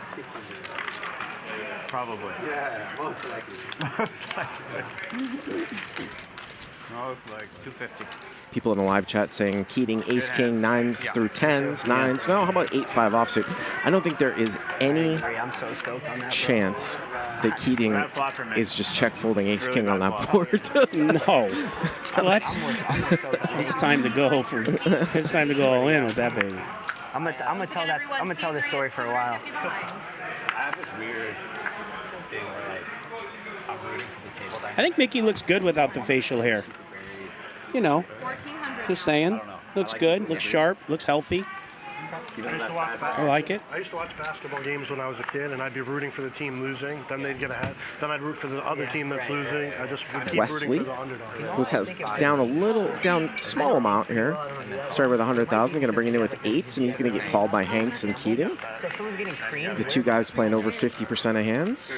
Probably. Yeah, most likely. Most likely. Most like 250. People in the live chat saying Keating ace king 9s through 10s, 9s. No, how about 8-5 offsuit? I don't think there is any I'm so stoked on that, chance that Keating is just check folding ace king on that board. No. What? It's time to go for. It's time to go all in with that baby. I'm gonna tell this story for a while. I have this weird thing where like I'm rooting for the table. I think Mikki looks good without the facial hair. You know, just saying. Looks good, looks sharp, looks healthy. I like it. I used to watch basketball games when I was a kid, and I'd be rooting for the team losing. Then they'd get ahead. Then I'd root for the other team that's losing. I just would keep Wesley, rooting for the underdog. who has down small amount here. Started with 100,000, going to bring it in with 8s, and he's going to get called by Hanks and Keating. The two guys playing over 50% of hands.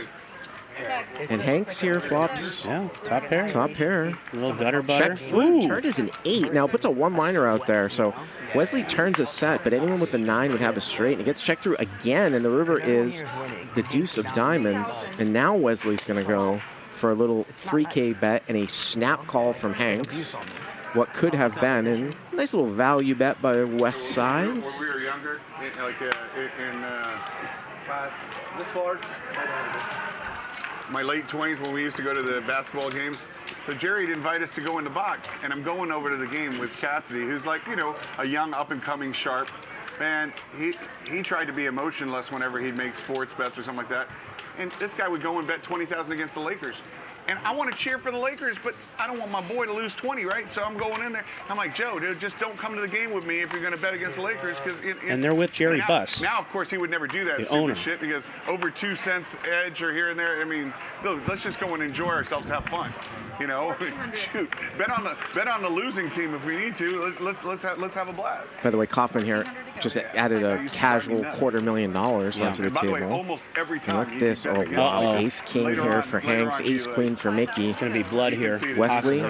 And Hanks here flops. Yeah, top pair. Top pair. A little gutter butter. Check. Ooh. Turn is an 8. Now puts a 1-liner out there. So Wesley turns a set, but anyone with the 9 would have a straight. And it gets checked through again. And the river is the deuce of diamonds. And now Wesley's going to go for a little 3K bet and a snap call from Hanks. What could have been a nice little value bet by West Side. When we were younger, this board, my late 20s when we used to go to the basketball games. So Gerry'd invite us to go in the box, and I'm going over to the game with Cassidy, who's like, you know, a young up-and-coming sharp. man, he tried to be emotionless whenever he'd make sports bets or something like that. And this guy would go and bet 20,000 against the Lakers. And I want to cheer for the Lakers, but I don't want my boy to lose 20, right? So I'm going in there. I'm like, Joe, dude, just don't come to the game with me if you're going to bet against the Lakers. And they're with Jerry Buss. Now, of course, he would never do that stupid shit because over 2 cents edge or here and there. I mean, look, let's just go and enjoy ourselves, have fun. You know, shoot, bet on the losing team if we need to. Let's have a blast. By the way, Kaufman here just added a casual $250,000 onto the By table. The way, almost every time. And look at this. Oh, wow. Ace King here for Hanks. Ace Queen for Mickey. It's going to be blood here. Wesley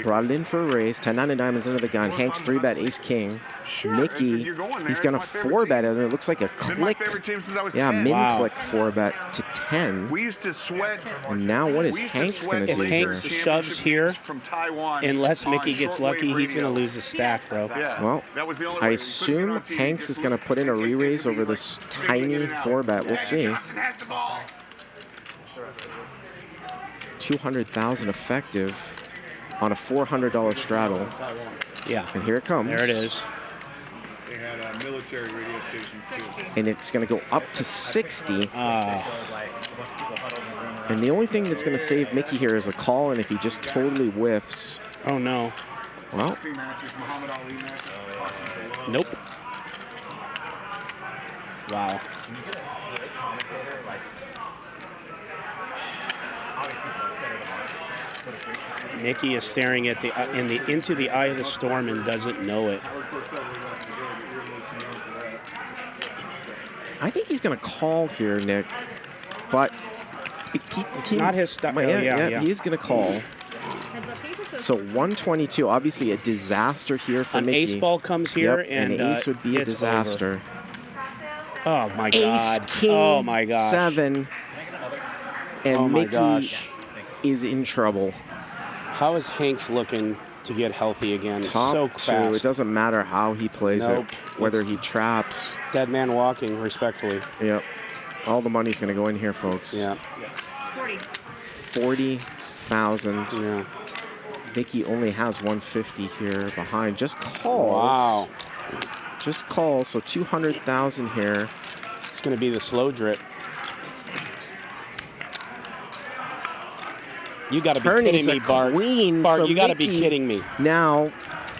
brought it in for a raise. 10-9 of diamonds into the gun. Hanks 3-bet Ace King. Mickey, he's going to 4-bet it. It looks like a click. Yeah, min-click 4-bet to 10. We used to sweat. And now what is Hanks going to do here? If Hanks shoves here, unless Mickey gets lucky, he's going to lose a stack, bro. Well, I assume Hanks is going to put in a re-raise over this tiny 4-bet. We'll see. 200,000 effective on a $400 straddle. Yeah. And here it comes. There it is. They had a military radio station too. And it's going to go up to 60. And the only thing that's going to save Mickey here is a call, and if he just totally whiffs. Oh, no. Well. Nope. Wow. Mickey is staring at into the eye of the storm and doesn't know it. I think he's going to call here, Nick. But it's not his stuff. Yeah, he is going to call. So 122, obviously a disaster here for Mickey. An ace ball comes here, and an ace would be a disaster. Over. Oh my God! Ace King, oh my gosh! 7, and oh my Mickey gosh. is in trouble. How is Hanks looking to get healthy again? Top so 2. fast. It doesn't matter how he plays Nope. it, whether he traps. Dead man walking, respectfully. Yep. All the money's going to go in here, folks. Yeah. 40,000. Yeah. Mickey only has 150 here behind. Just calls. Wow. Just calls. So 200,000 here. It's going to be the slow drip. You got to be kidding me, Bart. Queen, Bart, so you got to be Mickey kidding me. Now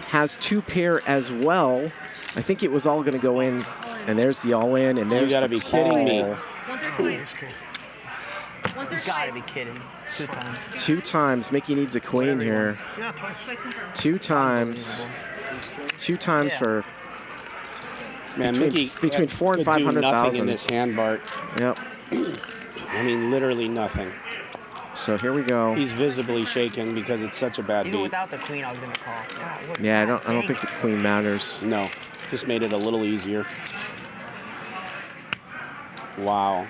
has 2 pair as well. I think it was all going to go in, and there's the all-in, and there's You got to the be kidding me. Once or twice. Once or You gotta be kidding. 2 times. 2 times. Mickey needs a queen here. Yeah, twice confirmed. 2 times. 2 times for Man, between, Mickey between 4 and could do nothing 500,000 in this hand, Bart. Yep. I mean, literally nothing. So here we go. He's visibly shaken because it's such a bad Even beat. without the queen, I was gonna call. Yeah, I don't think the queen matters. No, just made it a little easier. Wow.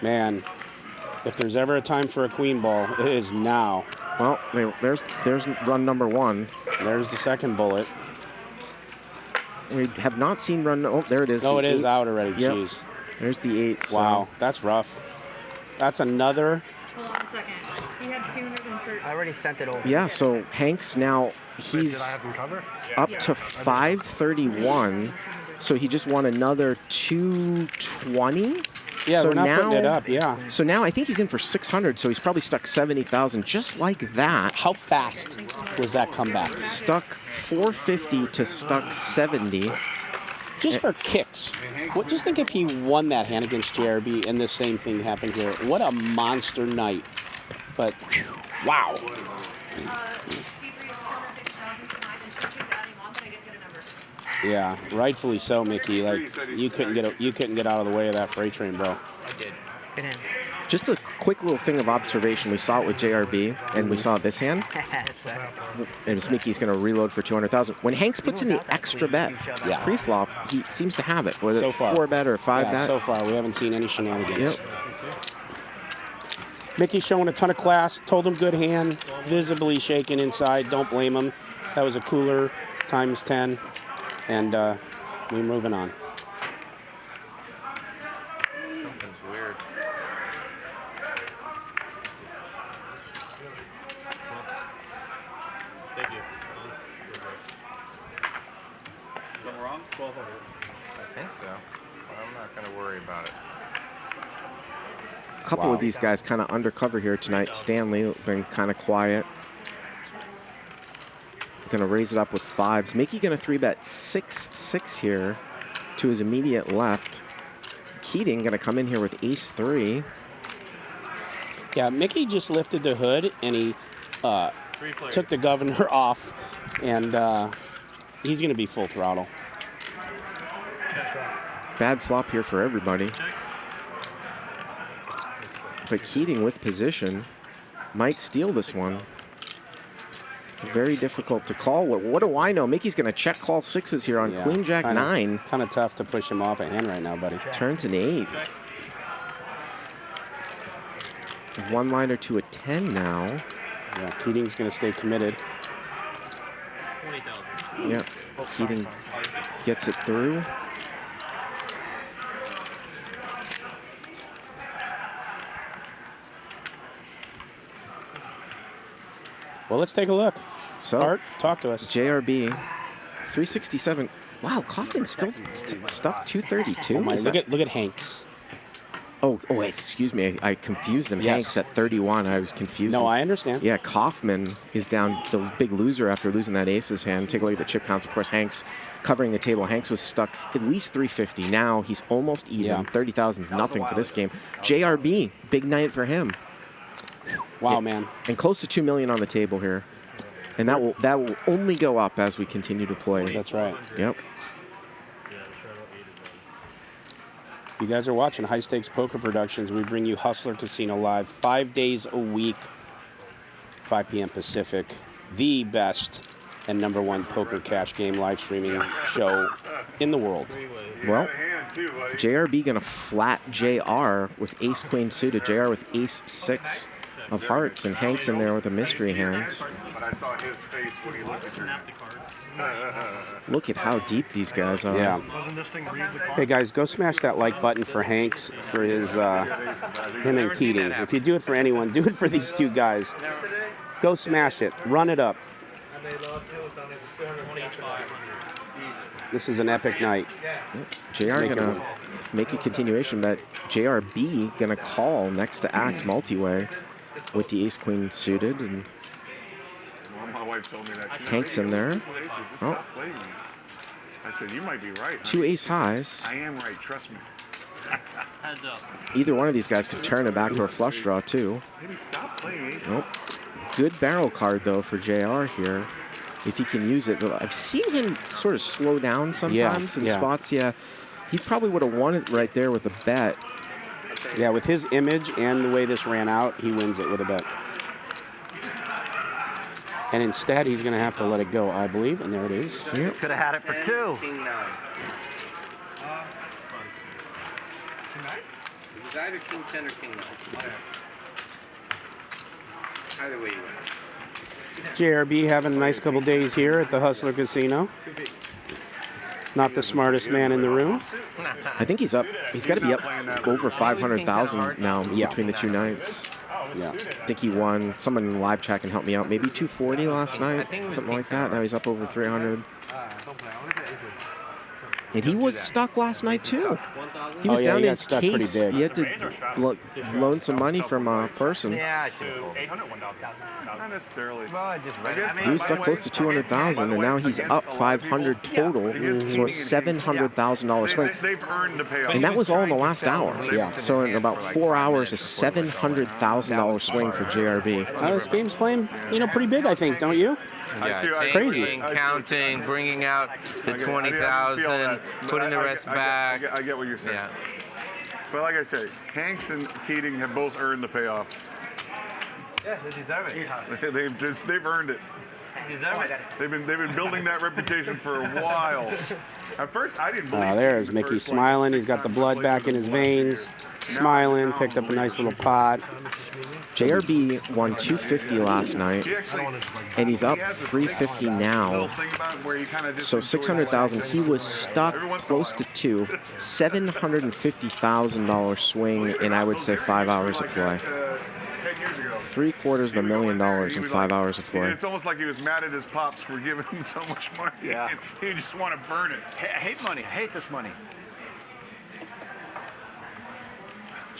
Man, if there's ever a time for a queen ball, it is now. Well, there's run number 1. There's the second bullet. We have not seen run. Oh, there it is. No, the it is 8. out already. Yep. Jeez. There's the 8. So. Wow, that's rough. That's another. Hold on a second. He had 230. I already sent it over. Yeah, so Hanks now, he's up to 531. So he just won another 220. Yeah, so we're not now, putting it up, yeah. So now I think he's in for 600, so he's probably stuck 70,000 just like that. How fast was that comeback? Stuck 450 to stuck 70. Just for kicks. What, just think if he won that hand against JRB and the same thing happened here. What a monster night. But, whew, wow. Yeah, rightfully so, Mickey. Like you couldn't get out of the way of that freight train, bro. I did. Just a quick little thing of observation. We saw it with JRB, and we saw this hand. And Mickey's going to reload for 200,000. When Hanks puts in the extra bet, pre-flop, he seems to have it. Whether So it's far. 4-bet or 5-bet. Yeah, so far we haven't seen any shenanigans. Yep. Mickey showing a ton of class. Told him good hand. Visibly shaken inside. Don't blame him. That was a cooler times 10. And we're moving on. Something's weird. Thank you. Something wrong? 12 A couple of these guys kind of undercover here tonight. Stanley been kind of quiet. Gonna raise it up with 5s. Mikki gonna 3-bet 6-6 here to his immediate left. Keating gonna come in here with ace-3. Yeah, Mikki just lifted the hood and he took the governor off, and he's gonna be full throttle. Bad flop here for everybody. But Keating with position might steal this one. Very difficult to call. What do I know? Mikki's going to check call 6s here on Queen Jack 9. Kind of tough to push him off a hand right now, buddy. Turns an 8. One liner to a 10 now. Yeah, Keating's going to stay committed. Yeah, Keating gets it through. Well, let's take a look. So, Art, talk to us. JRB, 367. Wow, Kaufman's still stuck 232. Oh my, look at Hanks. Oh, wait, excuse me. I confused him. Yes. Hanks at 31. I was confused. No, I understand. Yeah, Kaufman is down, the big loser after losing that aces hand. Take a look at the chip counts. Of course, Hanks covering the table. Hanks was stuck at least 350. Now he's almost even. Yeah. 30,000 is nothing for this game. JRB, big night for him. Wow, man. And close to $2 million on the table here. And that will only go up as we continue to play. That's right. Yep. You guys are watching High Stakes Poker Productions. We bring you Hustler Casino live 5 days a week, 5 p.m. Pacific. The best and #1 poker cash game live streaming show in the world. Well, JRB going to flat JR with ace-queen suited. JR with ace-6 of hearts, and Hanks in there with a mystery hand. But I saw his face when he looked at her. Look at how deep these guys are. Yeah. Hey guys, go smash that like button for Hanks, for his him and Keating. If you do it for anyone, do it for these two guys. Go smash it. Run it up. This is an epic night. JR gonna make a continuation bet. JRB gonna call next to act multi-way with the ace-queen suited, and My wife told me that. Hanks in there. Oh. I said, you might be right. 2 ace highs. I am right, trust me. Either one of these guys could turn it back to a flush draw too. Maybe stop playing ace. Nope. Good barrel card though for JR here, if he can use it. I've seen him sort of slow down sometimes in spots. Yeah, he probably would have won it right there with a bet. Yeah, with his image and the way this ran out, he wins it with a bet. And instead, he's going to have to let it go, I believe. And there it is. Yep. Could have had it for 2. King 9. It was either King 10 or King 9. Either way you win. JRB having a nice couple days here at the Hustler Casino. Not the smartest man in the room. I think he's up. He's got to be up over 500,000 now between the two nights. Yeah. I think he won. Someone in the live chat can help me out. Maybe 240 last night, something like that. Now he's up over 300. And he was stuck last night too. He was down in his case. He had to loan some money from a person. Yeah, I should have. Not necessarily. Well, I just read it. He was stuck close to 200,000, and now he's up 500 total. So a $700,000 swing. They've earned the payoff. And that was all in the last hour. Yeah. So in about 4 hours, a $700,000 swing for JRB. This game's playing, pretty big, I think, don't you? Yeah, it's crazy. Counting, bringing out the 20,000, putting the rest back. I get what you're saying. Yeah. But like I say, Hanks and Keating have both earned the payoff. Yeah, they deserve it. They've earned it. They deserve it. They've been building that reputation for a while. At first, I didn't believe. There's Mikki smiling. He's got the blood back in his veins. Smiling. Picked up a nice little pot. JRB won 250 last night, and he's up 350 now. So 600,000. He was stuck close to 2. $750,000 swing in, I would say, 5 hours of play. $750,000 in 5 hours of play. It's almost like he was mad at his pops for giving him so much money. Yeah. He just want to burn it. I hate money. I hate this money.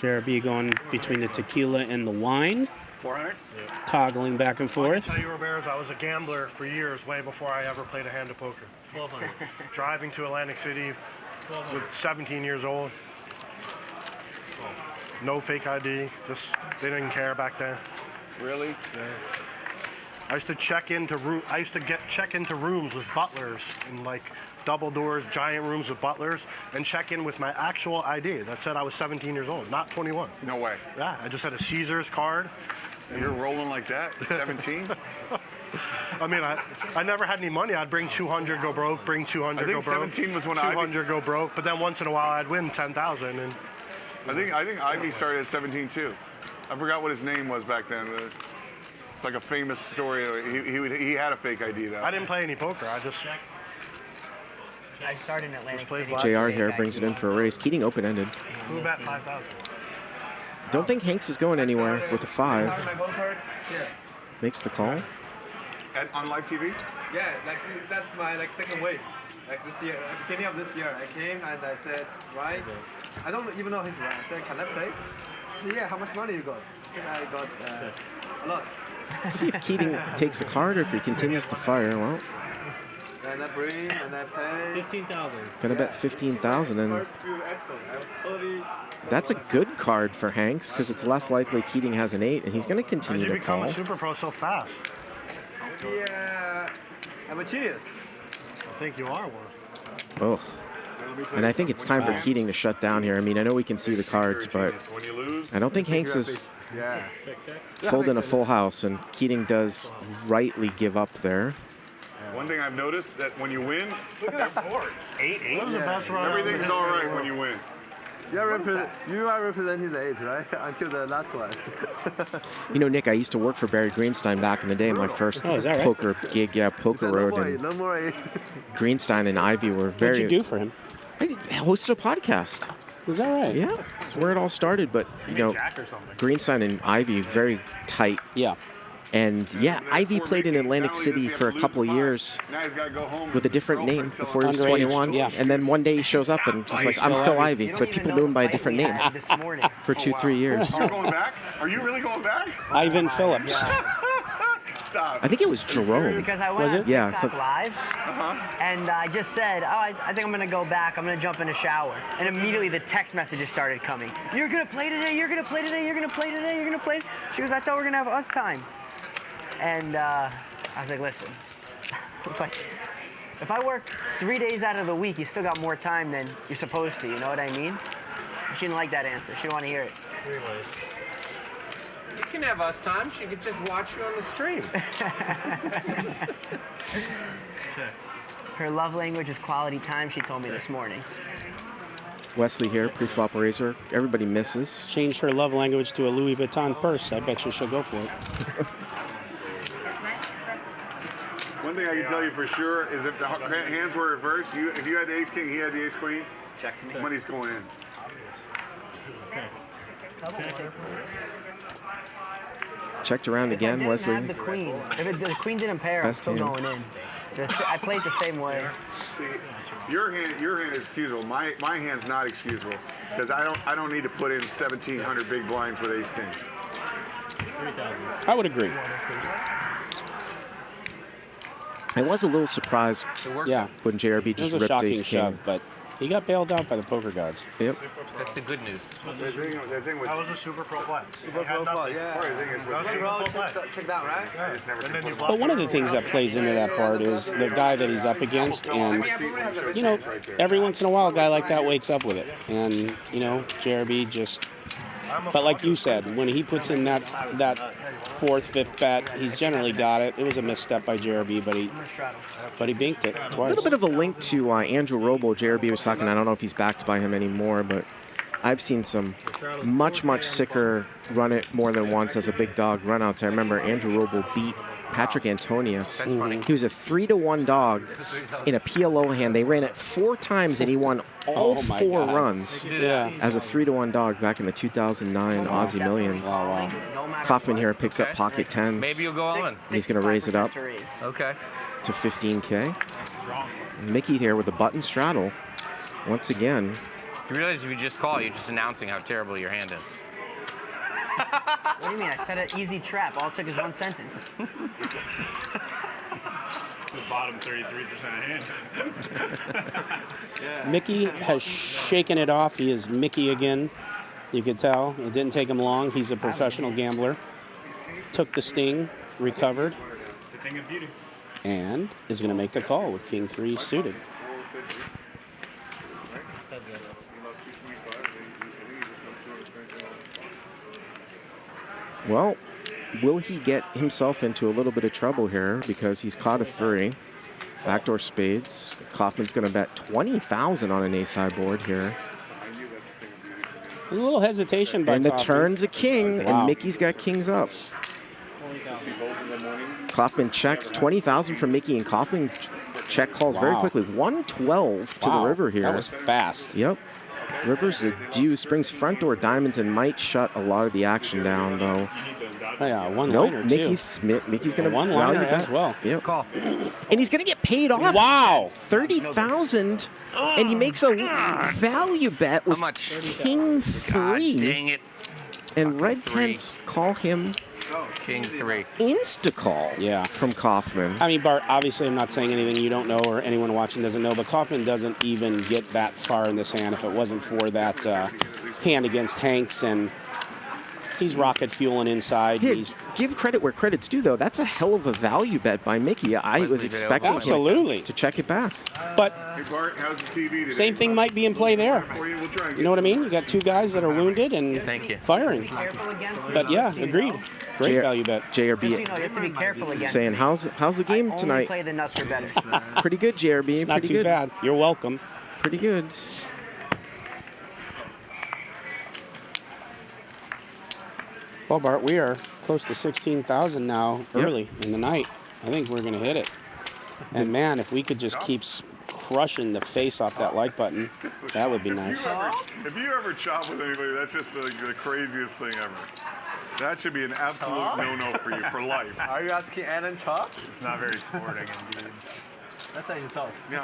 JRB going between the tequila and the wine. 400? Toggling back and I forth. can tell you, Roberts, I was a gambler for years, way before I ever played a hand of poker. 1200. Driving to Atlantic City with 17 years old. No fake ID. Just they didn't care back then. Really? Yeah. I used to check into rooms with butlers in like double doors, giant rooms with butlers, and check in with my actual ID that said I was 17 years old, not 21. No way. Yeah, I just had a Caesars card. You're rolling like that at 17? I mean, I never had any money. I'd bring 200, go broke, bring 200, go broke. I think 17 was when 200, go broke, but then once in a while I'd win 10,000. And I think Ivy started at 17 too. I forgot what his name was back then. It's like a famous story. He had a fake ID though. I didn't play any poker. I started in Atlantic City. JR here brings it in for a raise. Keating open-ended. Who bet 5,000? Don't think Hanks is going anywhere with a 5. Makes the call. On live TV? Yeah, like that's my second wave. Like this year, at the beginning of this year, I came and I said, right? I don't even know his rank. I said, can I play? He said, yeah, how much money you got? I said, I got a lot. See if Keating takes a card or if he continues to fire. Well, and I bring and I pay. 15,000. gonna bet 15,000, and First few excellent. I was totally. that's a good card for Hanks because it's less likely Keating has an 8, and he's gonna continue You to become call. a super pro so fast. Yeah, I'm a genius. I think you are one. Oh. And I think it's time for Keating to shut down here. I mean, I know we can see the cards, but I don't think Hanks is Yeah. folding a full house, and Keating does rightly give up there. One thing I've noticed that when you win, Look at that board. 8-8. What was the best run? everything's all right when you win. You are representing the 8, right? Until the last one. You know, Nick, I used to work for Barry Greenstein back in the day. My first Oh, is that right? poker gig, yeah, Poker Road. And No more 8. Greenstein and Ivy were very. What'd you do for him? I hosted a podcast. Is that right? Yeah, that's where it all started. But you know, Greenstein and Ivy very tight. Yeah. And yeah, Ivy played in Atlantic City for a couple of years with a different name before he was Underage, 21. yeah. And then one day he shows up and he's like, I'm Phil Ivy. But people knew him by a different name This morning. for 2-3 years. You're going back? Are you really going back? Ivan Phillips. Stop. I think it was Jerome. Because I went Was on it? Yeah, TikTok it's Live, and I just said, oh, I think I'm going to go back. I'm going to jump in the shower. And immediately the text messages started coming. You're going to play today. You're going to play today. You're going to play today. You're going to play. She goes, I thought we were going to have us time. And I was like, listen. It's like, if I work 3 days out of the week, you still got more time than you're supposed to. You know what I mean? She didn't like that answer. She didn't want to hear it. You can have us time. She could just watch you on the stream. Her love language is quality time, she told me this morning. Wesley here, pre-flop razor. Everybody misses. Change her love language to a Louis Vuitton purse. I bet you she'll go for it. One thing I can tell you for sure is if the hands were reversed, if you had the ace king, he had the ace queen, Check to me. money's going in. Checked around again, If I Wesley. didn't have the queen. If the queen didn't pair, I'm Best still hand. going in. I played the same way. See, your hand is excusable. My hand's not excusable because I don't need to put in 1,700 big blinds with ace king. I would agree. I was a little surprised Yeah. when JRB It just was a ripped shocking ace king. shove, but he got bailed out by the poker gods. Yep. That's the good news. The thing with That was a super pro play. Super pro play, yeah. the thing is with Super pro play. Check that, right? I just never did But one of the things that plays into that part is the guy that he's up against, and you know, every once in a while, a guy like that wakes up with it, and you know, JRB just. But like you said, when he puts in that fourth, fifth bet, he's generally got it. It was a misstep by JRB, but he binked it A twice. little bit of a link to Andrew Roble. JRB was talking. I don't know if he's backed by him anymore, but I've seen some much sicker run it more than once as a big dog runouts. I remember Andrew Roble beat Patrick Antonius. That's funny. He was a 3-1 dog in a PLO hand. They ran it 4 times and he won all Oh my 4 God. runs Yeah. as a 3-1 dog back in the 2009 Aussie Millions. Wow. Kaufman here picks up Okay. pocket tens. Maybe you'll go all in. He's going to raise it up Okay. to 15K. Mikki here with a button straddle. Once again, You realize if you just call, you're just announcing how terrible your hand is. What do you mean? I set an easy trap. All it took is one sentence. The bottom 33% of hand. Mikki has shaken it off. He is Mikki again. You could tell. It didn't take him long. He's a professional gambler. Took the sting, recovered, It's a thing of beauty. and is going to make the call with King 3 suited. Well, will he get himself into a little bit of trouble here because he's caught a 3. Backdoor spades. Kaufman's going to bet 20,000 on an ace-high board here. A little hesitation by And the Kaufman. turn's a king, Wow. and Mikki's got kings up. Kaufman checks 20,000 from Mikki, and Kaufman check calls very Wow. quickly. 112 to Wow, the river here. that was fast. Yep. River's a deuce, brings front door diamonds, and might shut a lot of the action down, though. Oh, yeah, one Nope, liner, too. Mikki's going to One value liner bet as well. Yep. Call. And he's going to get paid off. Wow. 30,000, and he makes a value bet with King 3. Dang it. And red tents call him King 3. Insta-call from Kaufman. I mean, Bart, obviously I'm not saying anything you don't know or anyone watching doesn't know, but Kaufman doesn't even get that far in this hand if it wasn't for that hand against Hanks, and he's rocket fueling inside. Here, give credit where credit's due, though. That's a hell of a value bet by Mikki. I was expecting him to check it back. But Hey Bart, how's the TV today? same thing might be in play there. We'll try and You know what I mean? You got two guys that are wounded and firing. But yeah, agreed. Great value bet. JRB You have to be careful against saying, how's the game Only tonight? play the nuts are better. Pretty good, JRB. It's not Pretty too good. bad. You're welcome. Pretty good. Well, Bart, we are close to 16,000 now early in the night. I think we're going to hit it. And man, if we could just keep crushing the face off that like button, that would be nice. If you ever chop with anybody, that's just the craziest thing ever. That should be an absolute no-no for you for life. Are you asking Annan chop? It's not very sporting, indeed. That's an insult. Yeah,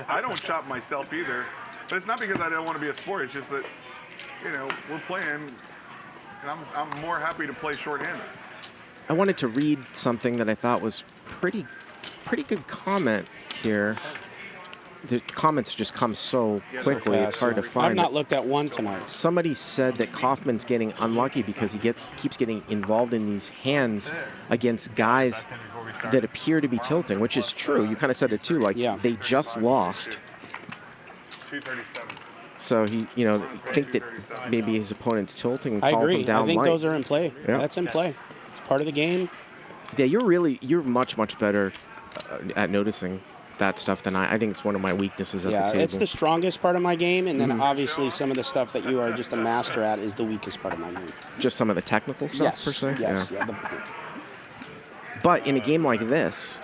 I don't chop myself either. But it's not because I don't want to be a sport. It's just that, you know, we're playing, and I'm more happy to play shorthanded. I wanted to read something that I thought was pretty good comment here. The comments just come so quickly, it's hard to find. I've not looked at one tonight. Somebody said that Kaufman's getting unlucky because he keeps getting involved in these hands against guys that appear to be tilting, which is true. You kind of said it too, like they just lost. 237. So he, think that maybe his opponent's tilting and I calls agree. him down I think light. those are in play. Yeah. That's in play. It's part of the game. Yeah, you're much better at noticing that stuff than I think it's one of my weaknesses at the table. It's the strongest part of my game, and then Mhm. obviously some of the stuff that you are just a master at is the weakest part of my game. Just some of the technical stuff, Yes, per se? yes, Yeah. yeah, But in a game like this,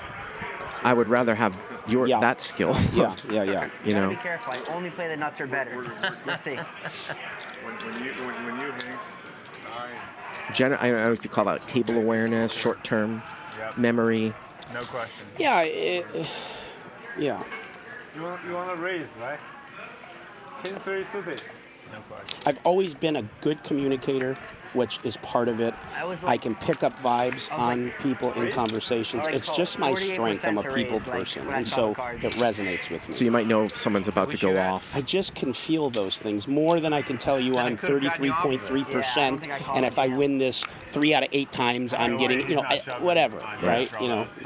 I would rather have that skill. Yeah. You Gotta know, be careful. I only play the nuts are better. Let's see. When you Hanks, I don't know if you call that table awareness, short-term memory. No question. Yeah, yeah. You want to raise, right? King 3 suited. No question. I've always been a good communicator, which is part of it. I can pick up vibes on people in conversations. It's just my strength. I'm a people person, and so it resonates with me. So you might know if someone's about to go off. I just can feel those things more than I can tell you I'm 33.3%, and if I win this 3 out of 8 times, I'm getting, whatever, right?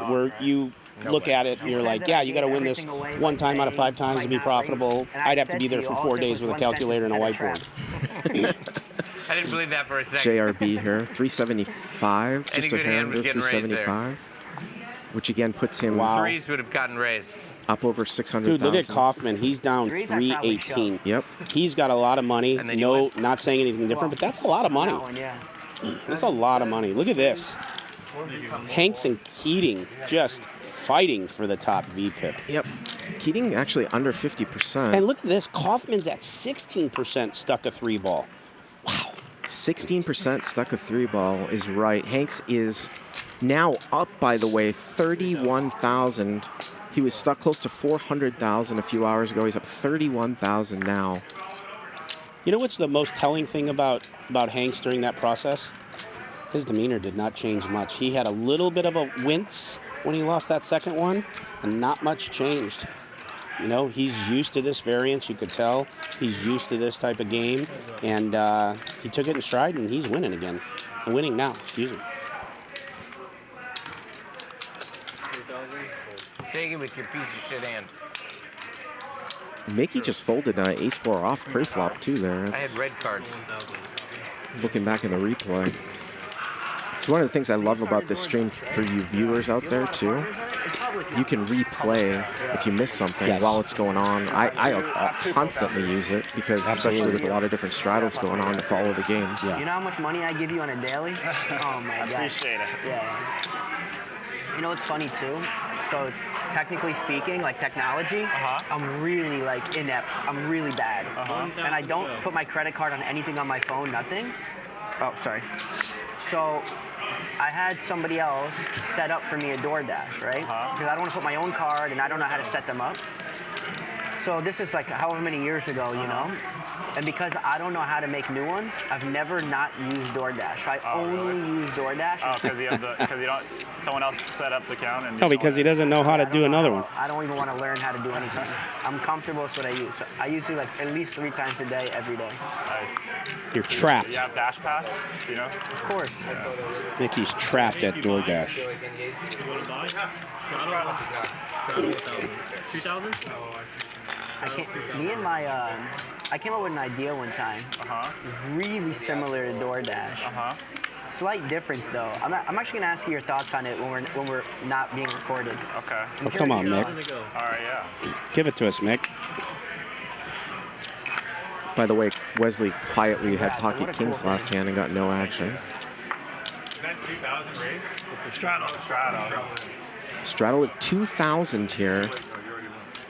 Where you look at it and you're like, yeah, you got to win this 1 time out of 5 times to be profitable. I'd have to be there for 4 days with a calculator and a whiteboard. I didn't believe that for a second. JRB here, 375, Any just a good hand hand was of getting raised there. 375, which again puts him Threes would have gotten raised. up over 600,000. Dude, look at Kaufman. He's down 318. Yep. He's got a lot of money. No, not saying anything different, but that's a lot of money. That's a lot of money. Look at this. Hanks and Keating just fighting for the top V-pip. Yep. Keating actually under 50%. And look at this. Kaufman's at 16% stuck a 3-ball. 16% stuck a 3-ball is right. Hanks is now up, by the way, 31,000 He was stuck close to 400,000 a few hours ago. He's up 31,000 now. You know what's the most telling thing about Hanks during that process? His demeanor did not change much. He had a little bit of a wince when he lost that second one, and not much changed. You know, he's used to this variance, you could tell. He's used to this type of game, and he took it in stride, and he's winning again. Winning now, excuse me. Take it with your piece of shit hand. Mikki just folded ace-4 off pre-flop, too, there. I had red cards. Looking back in the replay. It's one of the things I love about this stream for you viewers out there, too. You can replay if you miss something while it's going on. I constantly use it because, especially with a lot of different straddles going on to follow the game. You know how much money I give you on a daily? Oh, my God. I appreciate it. Yeah. You know what's funny, too? So, technically speaking, like technology, I'm really like inept. I'm really bad. And I don't put my credit card on anything on my phone, nothing. Oh, sorry. So I had somebody else set up for me a DoorDash, right? Because I don't want to put my own card and I don't know how to set them up. So this is like however many years ago, you know? And because I don't know how to make new ones, I've never not used DoorDash. I only use DoorDash. Oh, because you don't, someone else set up the account and. No, because he doesn't know how to do another one. I don't even want to learn how to do anything. I'm comfortable with what I use. So I use it like at least 3 times a day, every day. Nice. You're trapped. You have Dash Pass, you know? Of course. Mikki's trapped at DoorDash. 2,000? I came up with an idea one time. Really similar to DoorDash. Slight difference though. I'm actually gonna ask you your thoughts on it when we're not being recorded. Okay. Oh, come on, Mick. All right, yeah. Give it to us, Mick. By the way, Wesley quietly had pocket kings last hand and got no action. Is that 2,000 raise? With the straddle. Straddle at 2,000 here.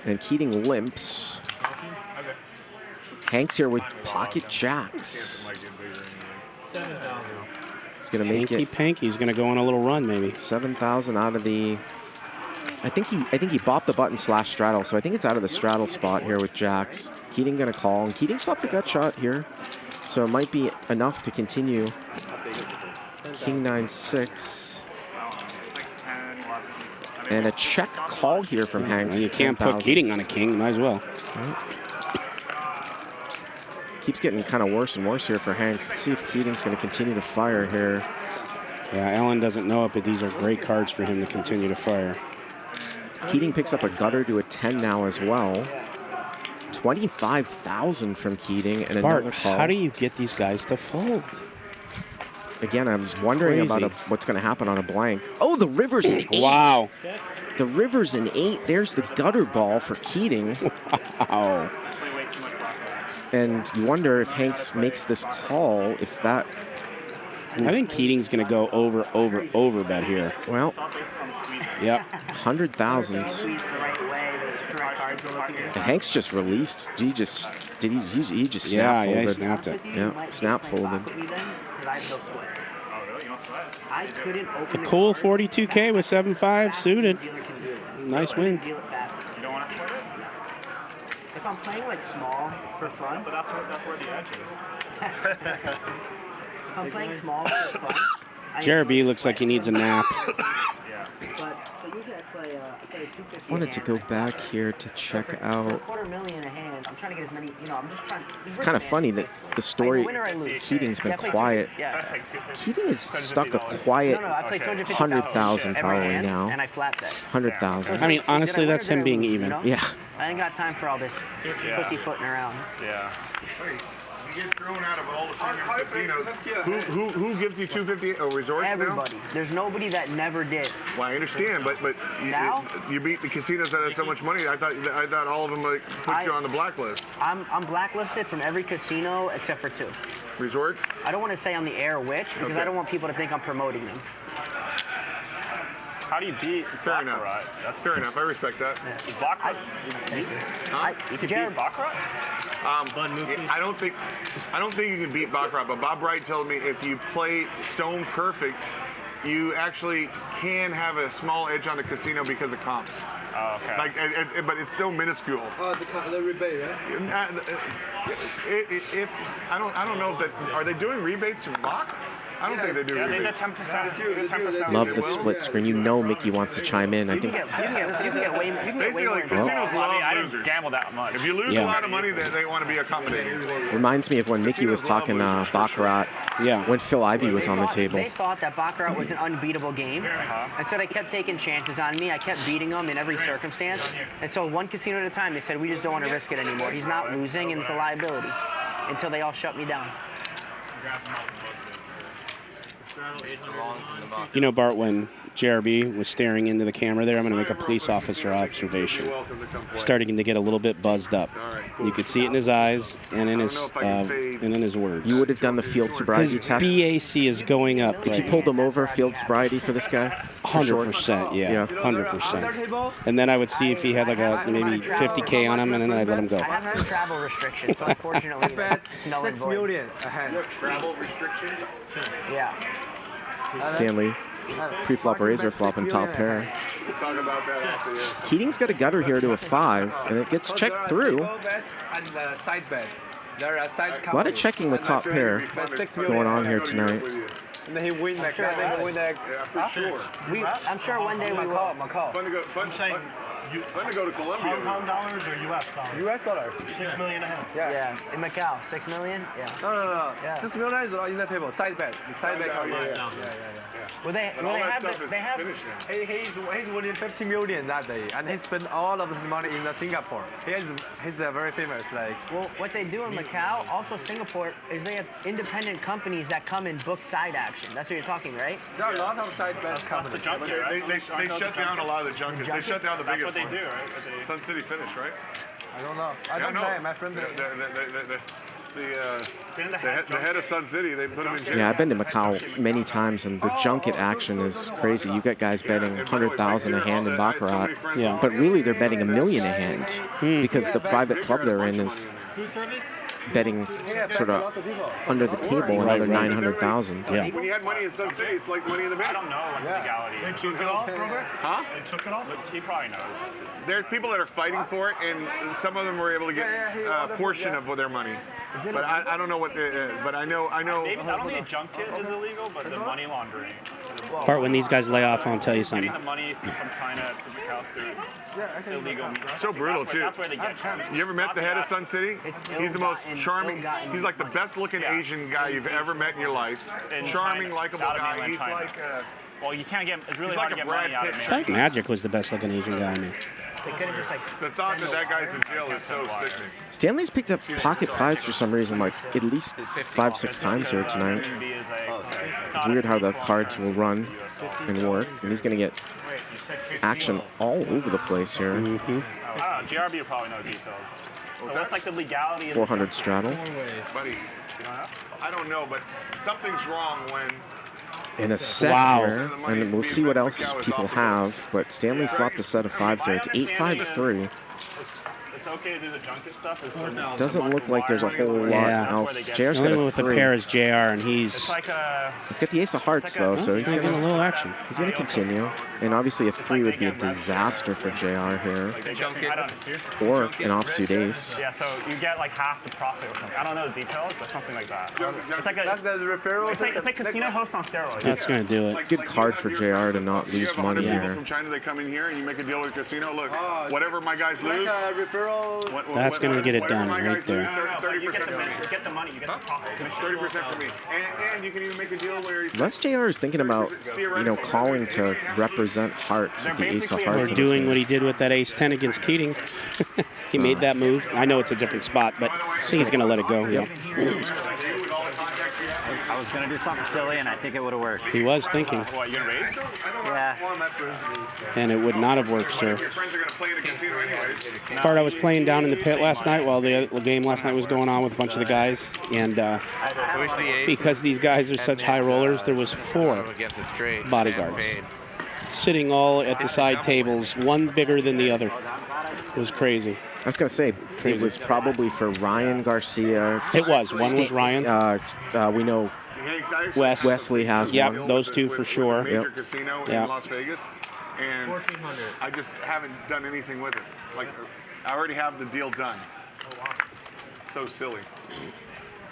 And Keating limps. Hanks here with pocket jacks. He's gonna make it. Hanky-panky's gonna go on a little run, maybe. 7,000 out of the. I think he bopped the button / straddle, so I think it's out of the straddle spot here with jacks. Keating gonna call, and Keating's swapped the gut shot here, so it might be enough to continue. King 9-6. And a check call here from Hanks. You can't put Keating on a king, might as well. Keeps getting kind of worse and worse here for Hanks. Let's see if Keating's going to continue to fire here. Yeah, Ellen doesn't know it, but these are great cards for him to continue to fire. Keating picks up a gutter to a 10 now as well. 25,000 from Keating and another call. How do you get these guys to fold? Again, I was wondering about what's going to happen on a blank. Oh, the river's an 8. Wow. The river's an 8. There's the gutter ball for Keating. Wow. And you wonder if Hanks makes this call, if that... I think Keating's going to go over bet here. Well, yep. 100,000. Hanks just released. He just snap folded. Yeah, he snapped it. Yeah, snap folded. A cool 42K with 7-5 suited. Nice win. If I'm playing like small for fun, but that's where the edge is. If I'm playing small for fun. JRB looks like he needs a nap. Wanted to go back here to check out. $250,000 a hand. I'm trying to get as many. You know, I'm just trying. It's kind of funny that the story. Keating's been quiet. Keating is stuck a quiet 100,000 probably now. And I flapped that. 100,000. I mean, honestly, that's him being even. Yeah. I ain't got time for all this pussyfooting around. Yeah. You get thrown out of all the casinos. Who gives you 250 resorts Everybody. now? There's nobody that never did. Well, I understand, but now you beat the casinos that have so much money. I thought all of them like put you on the blacklist. I'm blacklisted from every casino except for 2. Resorts? I don't want to say on the air which because I don't want people to think I'm promoting them. How do you beat Fair enough. Fair enough. I respect that. Is Baccarat? You can beat Baccarat? I don't think you can beat Baccarat, but Bob Wright told me if you play Stone Perfect, you actually can have a small edge on the casino because of comps. Oh, okay. Like, but it's still minuscule. Oh, the rebate, right? If I don't know if that are they doing rebates from Bach? I don't think they do rebates. They do 10%. Love the split screen. You know Mikki wants to chime in. I think. You can get way Basically, casinos love I losers. didn't gamble that much. If you lose a lot of money, they want to be accommodating. Reminds me of when Mikki was talking Baccarat. Yeah. When Phil Ivey was on the table. They thought that Baccarat was an unbeatable game, and so they kept taking chances on me. I kept beating them in every circumstance, and so one casino at a time, they said, we just don't want to risk it anymore. He's not losing, and it's a liability, until they all shut me down. You know, Bart, when JRB was staring into the camera there, I'm going to make a police officer observation. Starting to get a little bit buzzed up. You could see it in his eyes and in his words. You would have done the field sobriety test. BAC is going up. If you pulled him over, field sobriety for this guy? 100%, yeah, 100%. And then I would see if he had like a maybe 50K on him, and then I'd let him go. I have some travel restrictions, so unfortunately, it's null and 6 void. million ahead. Travel restrictions? Yeah. Stanley, pre-flop razor flop and top pair. We'll talk about that after this. Keating's got a gutter here to a 5, and it gets checked through. And side bet. There are side A lot of checking with top pair going on here tonight. And then he win that guy. Yeah, for sure. I'm sure one day we will. Macau. Fun to go to Colombia. Hong Kong dollars or U.S. dollars? U.S. dollars. 6 million ahead. Yeah, in Macau, 6 million. Yeah. No. Yeah. 6 million is in the table. Side bet. The side bet. Yeah. Well, they have. He's winning 50 million that day, and he spent all of his money in Singapore. He's very famous. Well, what they do in Macau, also Singapore, is they have independent companies that come and book side action. That's what you're talking, right? There are a lot of side bet companies. They shut down a lot of the junkets. They shut down the biggest That's what they do, right? Sun City Finish, right? I don't know. I don't know. My friend. The head of Sun City, they put him in jail. Yeah, I've been to Macau many times, and the junket action is crazy. You got guys betting 100,000 a hand in Baccarat, but really they're betting $1 million a hand because the private club they're in is betting sort of under the table another 900,000. Yeah. When you had money in Sun City, it's like money in the bank. I don't know what the legality They is. took it off, Robert? Huh? They took it off? He probably knows. There's people that are fighting for it, and some of them were able to get a portion of their money. But I don't know what. But I know. I don't think a junket is illegal, but the money laundering. Bart, when these guys lay off, I'll tell you something. Getting the money from China to Macau through illegal means. So brutal too. That's where they get You ever met the head of Sun City? He's the most charming. He's like the best looking Asian guy you've ever met in your life. Charming, likable guy. He's like. Well, you can't get. It's really He's hard like to a get money Brad out of Pitt. I thought Magic was the best looking Asian guy I knew. They could have just The thought that guy's in jail is so sickening. Stanley's picked up pocket 5s for some reason, like at least 5-6 times here tonight. Weird how the cards will run and work, and he's going to get action all over the place here. I don't know. JRB will probably know details. So what's like the legality of 400 straddle. Buddy, I don't know, but something's wrong when. In a set here, and we'll see what else people have, but Stanley's flopped a set of 5s here. It's 8-5-3. It's okay to do the junket stuff. Doesn't look like there's a whole lot else. JR's The got only one a with the 3. pair is JR, and he's He's got the ace of hearts, though, so he's getting going a little action. He's going to continue. And obviously a 3 would be a disaster for JR here. Or an offsuit ace. Yeah, so you get like half the profit or something. I don't know the details, but something like that. It's like a referral. It's like casino host on steroids. That's going to do it. Good card for JR to not You lose have 100 money people here. from China that come in here, and you make a deal with the casino. Look, whatever my guys lose. That's going to get it done my right guys there. lose, 30% You for get the money, you get the profit. 30% for me. And you can even make a deal where he's Unless JR is thinking about, calling to represent hearts with the ace of Or hearts. in his doing hand. what he did with that ace-10 against Keating. He made that move. I know it's a different spot, but I think he's going to let it go. Yep. I was going to do something silly, and I think it would have worked. He was thinking. What, you gonna raise? Yeah. And it would not have worked, sir. your friends are going to play in the casino anyways. Bart, I was playing down in the pit last night while the game last night was going on with a bunch of the guys, and because these guys are such high rollers, there was 4 bodyguards sitting all at the side tables, one bigger than the other. It was crazy. I was going to say, it was probably for Ryan Garcia. It was. One was Ryan. We know Wesley has one. Yep, those two for sure. Major casino in Las Vegas. and 1400. I just haven't done anything with it. Like, I already have the deal done. Oh wow. So silly.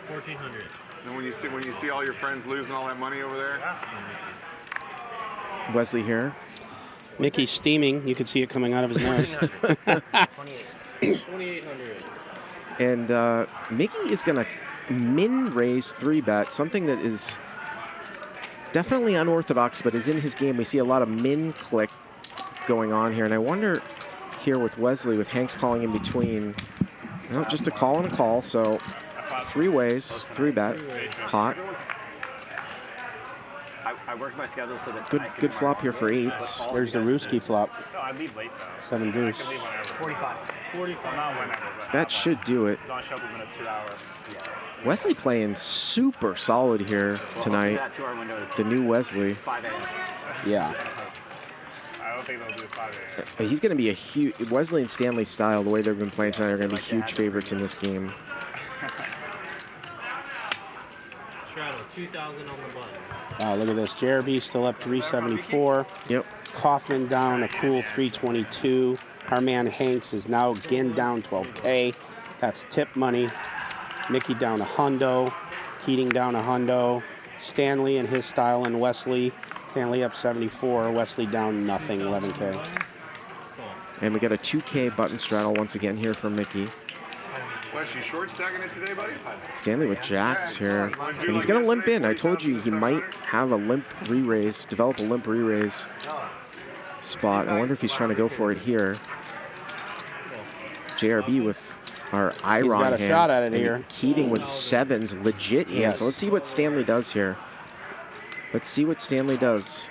1400. And when you see all your friends losing all that money over there. Wesley here. Mikki's steaming. You can see it coming out of his nose. 2800. And Mikki is going to min raise 3-bet, something that is definitely unorthodox, but is in his game. We see a lot of min click going on here. And I wonder here with Wesley, with Hanks calling in between, well, just a call and a call. So 3 ways, 3-bet, pot. I worked my schedule so that Good flop here for 8s. There's the Ruski flop. No, I leave late though. 7 deuce. 45. 45. Not whenever, but That should do it. don't show up within a 2 hour. Wesley playing super solid here tonight. that 2 hour window is The new Wesley. 5 a.m. Yeah. I don't think they'll do 5 a.m. He's going to be a huge... Wesley and Stanley style, the way they've been playing tonight, are going to be huge favorites in this game. Shadow, 2000 on the button. Oh, look at this. JRB still up 374. Yep. Kaufman down a cool 322. Our man Hanks is now again down 12K. That's tip money. Mikki down a hundo. Keating down a hundo. Stanley and his style and Wesley. Stanley up 74. Wesley down nothing, 11K. And we got a 2K button straddle once again here from Mikki. Wes, you short stacking it today, buddy? Stanley with jacks here. And he's going to limp in. I told you he might have a limp re-raise, develop a limp re-raise spot. I wonder if he's trying to go for it here. JRB with our Iron He's got a hand. shot at it And here. Keating with 7s, legit hands. Yes. So let's see what Stanley does here. Let's see what Stanley does.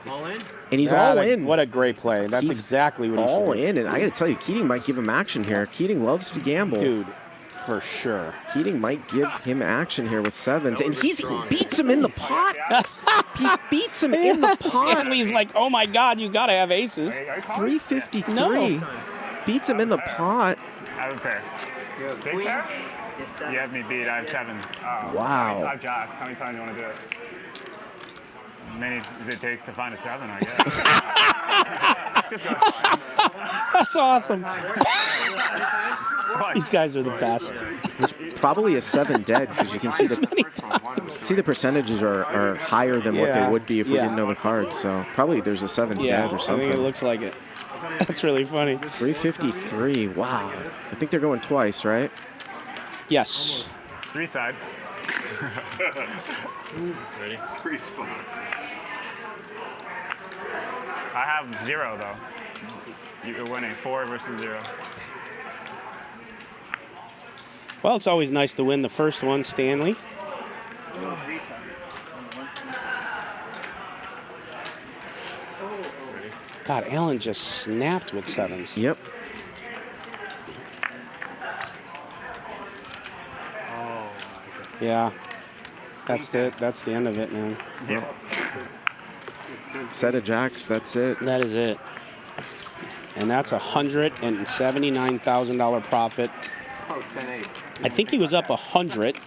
All in? And he's all in. What a great play. That's He's exactly what he all should. in. And I got to tell you, Keating might give him action here. Keating loves to gamble. Dude, for sure. Keating might give him action here with 7s. And he beats him in the pot. He beats him in the pot. Stanley's like, oh my God, you got to have aces. 353. No. Beats him in the pot. I have a pair. Big pair? You have me beat. I have 7s. Oh, Wow. I have jacks. How many times do you want to do it? As many as it takes to find a 7, I guess. That's awesome. These guys are the best. There's probably a 7 dead because you can see the percentages are higher than what they would be if we didn't know the cards. So probably there's a 7 dead or something. I think it looks like it. That's really funny. 353. Wow. I think they're going twice, right? Yes. 3 side. Ready? 3 spot. I have 0 though. You're winning 4 versus 0. Well, it's always nice to win the first one, Stanley. God, Allen just snapped with 7s. Yep. Yeah. That's it. That's the end of it, man. Yeah. Set of jacks, that's it. That is it. And that's a $179,000 profit. Oh, 10-8. I think he was up 100.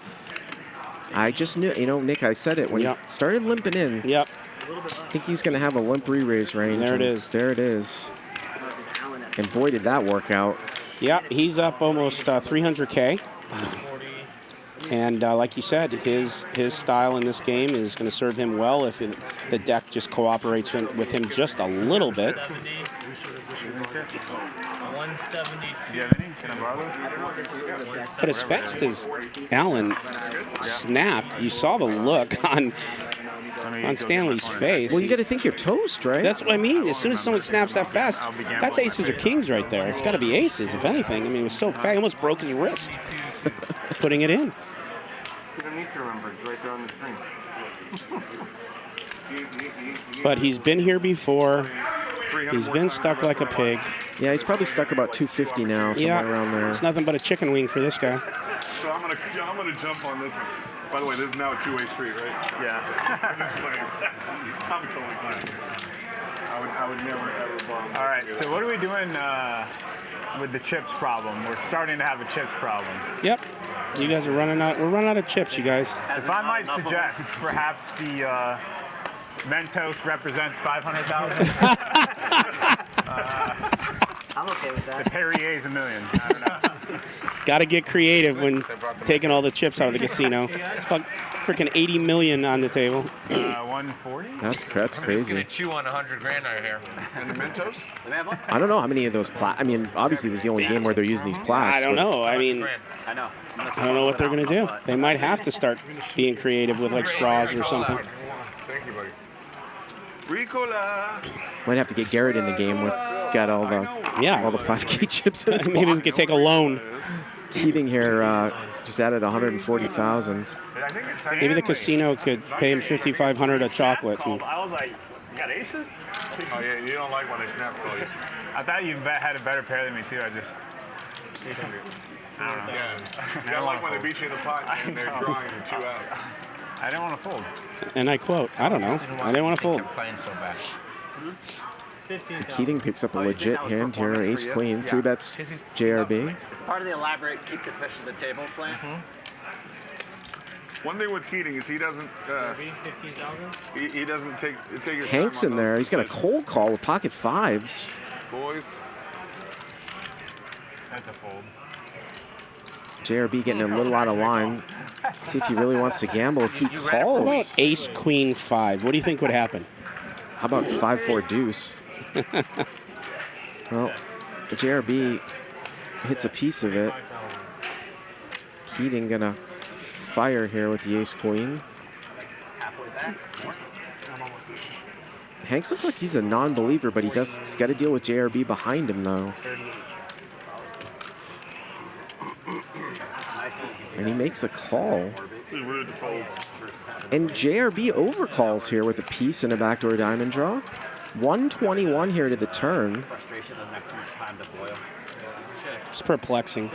I just knew, Nick, I said it when he started limping in. Yep. I think he's going to have a limp re-raise range. There it and is. There it is. And boy, did that work out. Yep, he's up almost 300K. And like you said, his style in this game is going to serve him well if the deck just cooperates with him just a little bit. 170. But as fast as Allen snapped, you saw the look on Stanley's face. Well, you got to think you're toast, right? That's what I mean. As soon as someone snaps that fast, that's aces or kings right there. It's got to be aces, if anything. I mean, it was so fast, he almost broke his wrist putting it in. You don't need to remember. It's right there on the screen. But he's been here before. He's been stuck like a pig. Yeah, he's probably stuck about 250 now, somewhere around there. It's nothing but a chicken wing for this guy. So I'm gonna jump on this one. By the way, this is now a 2-way street, right? Yeah. I'm totally fine. I would never ever bomb. All right. So what are we doing with the chips problem? We're starting to have a chips problem. Yep. You guys are running out. We're running out of chips, you guys. If I might suggest, perhaps the Mentos represents 500,000. I'm okay with that. The Perrier's $1 million. I don't know. Got to get creative when taking all the chips out of the casino. It's freaking 80 million on the table. 140. That's I'm just crazy. gonna chew on 100 grand right here. And the Mentos? I don't know how many of those I mean, obviously this is the only game where they're using these plaques. I don't but- know. I mean, I know. I don't know what they're gonna do. They might have to start being creative with like straws or something. Thank you, buddy. Ricola. Might have to get Garrett in the game with it's got all the all the 5K chips in his Maybe we could take a loan. Keating here just added 140,000. Maybe the casino could pay him 5,500 a chocolate. And I was like, you got aces? Oh, yeah, you don't like when they snap call you. I thought you had a better pair than me, too. I don't know. Yeah. You don't like when they beat you in the pot and they're drawing in 2 outs. I didn't want to fold. and I quote, I don't know. I didn't want to fold. Playing so bad. Keating picks up a legit hand here, ace queen, 3 bets JRB. It's part of the elaborate keep the fish at the table plan. One thing with Keating is he doesn't he doesn't take his Hank's time in on there. those He's got a decisions. cold call with pocket 5s. Boys. That's a fold. JRB getting a little out of line. See if he really wants to gamble. He How calls. about ace queen 5? What do you think would happen? How about 5-4 deuce? Well, the JRB hits a piece of it. Keating gonna fire here with the ace queen. Hanks looks like he's a non-believer, but he's got to deal with JRB behind him though. And he makes a call. And JRB overcalls here with a piece and a backdoor diamond draw. 121 here to the turn. It's perplexing.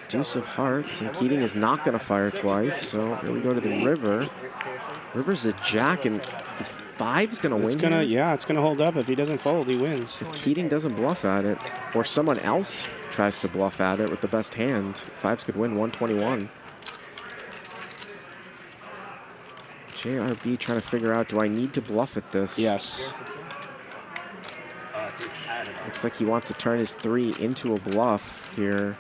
Deuce of hearts, and Keating is not going to fire twice, so here we go to the river. River's a jack, and is 5's going to win here? Yeah, it's going to hold up. If he doesn't fold, he wins. If Keating doesn't bluff at it, or someone else tries to bluff at it with the best hand, 5's could win 121. JRB trying to figure out, do I need to bluff at this? Yes. Looks like he wants to turn his 3 into a bluff here.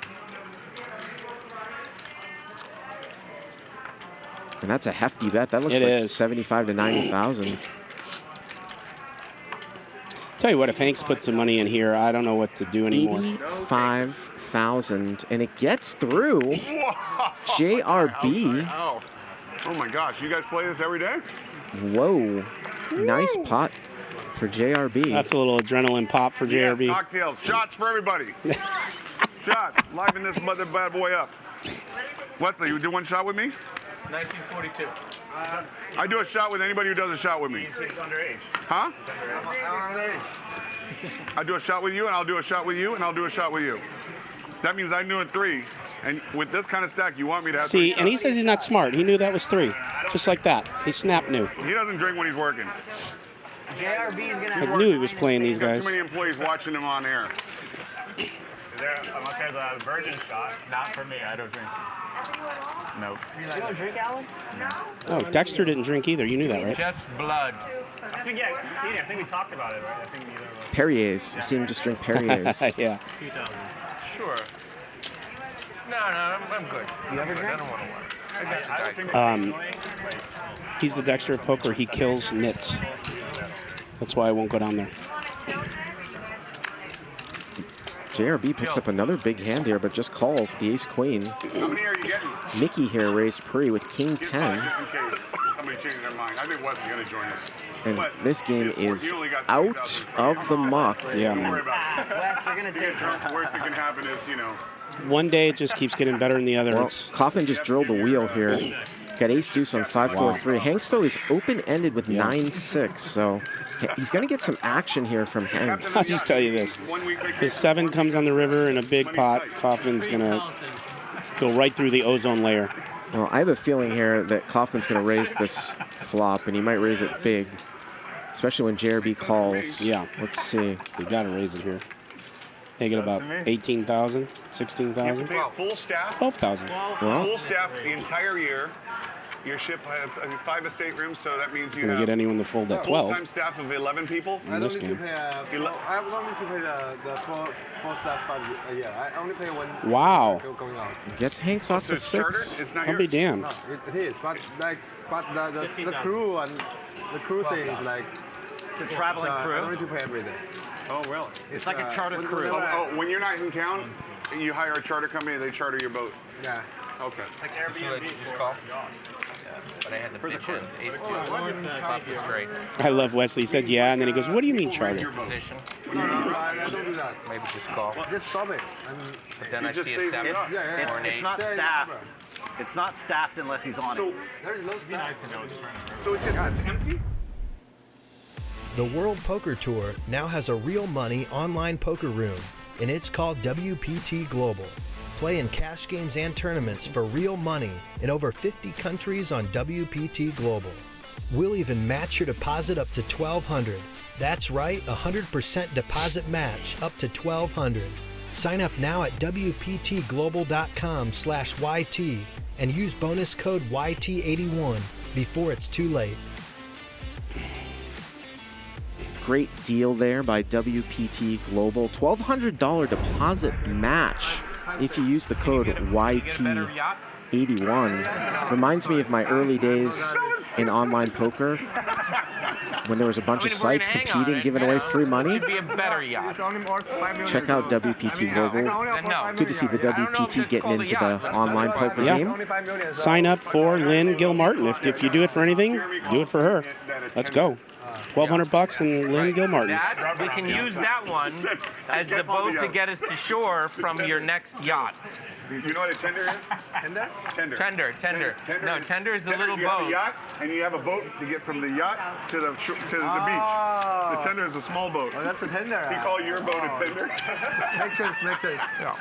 And that's a hefty bet. That looks It like is. 75 to 90,000. Tell you what, if Hanks puts some money in here, I don't know what to do anymore. 85,000, and it gets through. JRB. Ow. Oh my gosh, you guys play this every day? Whoa. Nice pot for JRB. That's a little adrenaline pop for JRB. Yes, cocktails, shots for everybody. Shots, liven this mother bad boy up. Wesley, you do one shot with me? 1942. I do a shot with anybody who does a shot with me. He's underage. Huh? I do a shot with you, and I'll do a shot with you, and I'll do a shot with you. That means I'm doing 3. And with this kind of stack, you want me to have 3 See, shots. and he says he's not smart. He knew that was 3. Just like that. He snap knew. He doesn't drink when he's working. JRB is gonna I knew he was playing these He's got guys. too many employees watching him on air. Unless there's a virgin shot, not for me. I don't drink. Nope. You don't drink, Alan? Oh, Dexter didn't drink either. You knew that, right? Just blood. I think, yeah, I think we talked about it, right? I think neither of us. Perrier's. You see him just drink Perrier's. Yeah. Sure. No, I'm good. You ever drink? I don't want to work. He's the Dexter of poker. He kills nits. That's why I won't go down there. JRB picks up another big hand here, but just calls the ace queen. How many are you getting? Mikki here raised pre with king 10. Just in case somebody changes their mind. I think Wes is going to join us. And Wes, this game he is only got out 30,000. of the muck. Yeah, Don't worry man. about it. Wes, you're gonna You get take drunk, the worst that can happen is, you know. One day it just keeps getting better than the other. Well, It's- Kaufman just drilled the wheel here. Got ace deuce on 5-4-3. Hanks, though, is open-ended with 9-6, so he's going to get some action here from Hanks. I'll just tell you this. His 7 comes on the river in a big pot. Kaufman's going to go right through the ozone layer. Well, I have a feeling here that Kaufman's going to raise this flop, and he might raise it big, especially when JRB calls. Yeah. Let's see. We got to raise it here. Take it about 18,000, 16,000, Full staff. 12,000. Well, Full staff the entire year. Your ship has 5 estate rooms, so that means you Can we have get anyone to fold at 12? full-time staff of 11 people. In this game. I don't need to pay the full staff 5 a year. I only pay one. Wow. Going out. Gets Hanks off So the it's 6. chartered? It's not I'll be yours? damned. No, it is, but the crew and the crew thing is like. It's a traveling crew? I don't need to pay everything. Oh, really? It's like a charter crew. Oh, when you're not in town, you hire a charter company, they charter your boat. Yeah. Okay. Like Airbnb. Just call. But I had to pitch in. Ace 2. Thought was great. I love Wesley. He said, yeah, and then he goes, what do you mean charter? Position. No, I don't do that. Maybe just call. Just stop it. But then I see a 7 or an 8. It's not staffed. It's not staffed unless he's on it. There's no staff. So it's empty? The World Poker Tour now has a real money online poker room, and it's called WPT Global. Play in cash games and tournaments for real money in over 50 countries on WPT Global. We'll even match your deposit up to $1,200. That's right, 100% deposit match up to $1,200. Sign up now at WPTglobal.com/YT and use bonus code YT81 before it's too late. Great deal there by WPT Global. $1,200 deposit match if you use the code YT81. Reminds me of my early days in online poker when there was a bunch of sites competing, giving away free money. Be a better yacht. Check out WPT Global. Good to see the WPT getting into the online poker game. Sign up for Lynn Gilmartin. If you do it for anything, do it for her. Let's go. $1,200 and Lynn Gilmartin. We can use that one as the boat to get us to shore from your next yacht. You know what a tender is? Tender? Tender. No, tender is the little you have boat. a yacht, and you have a boat to get from the yacht to the beach. The tender is a small boat. Oh, that's a tender. You call your boat a tender? Makes sense. Yeah.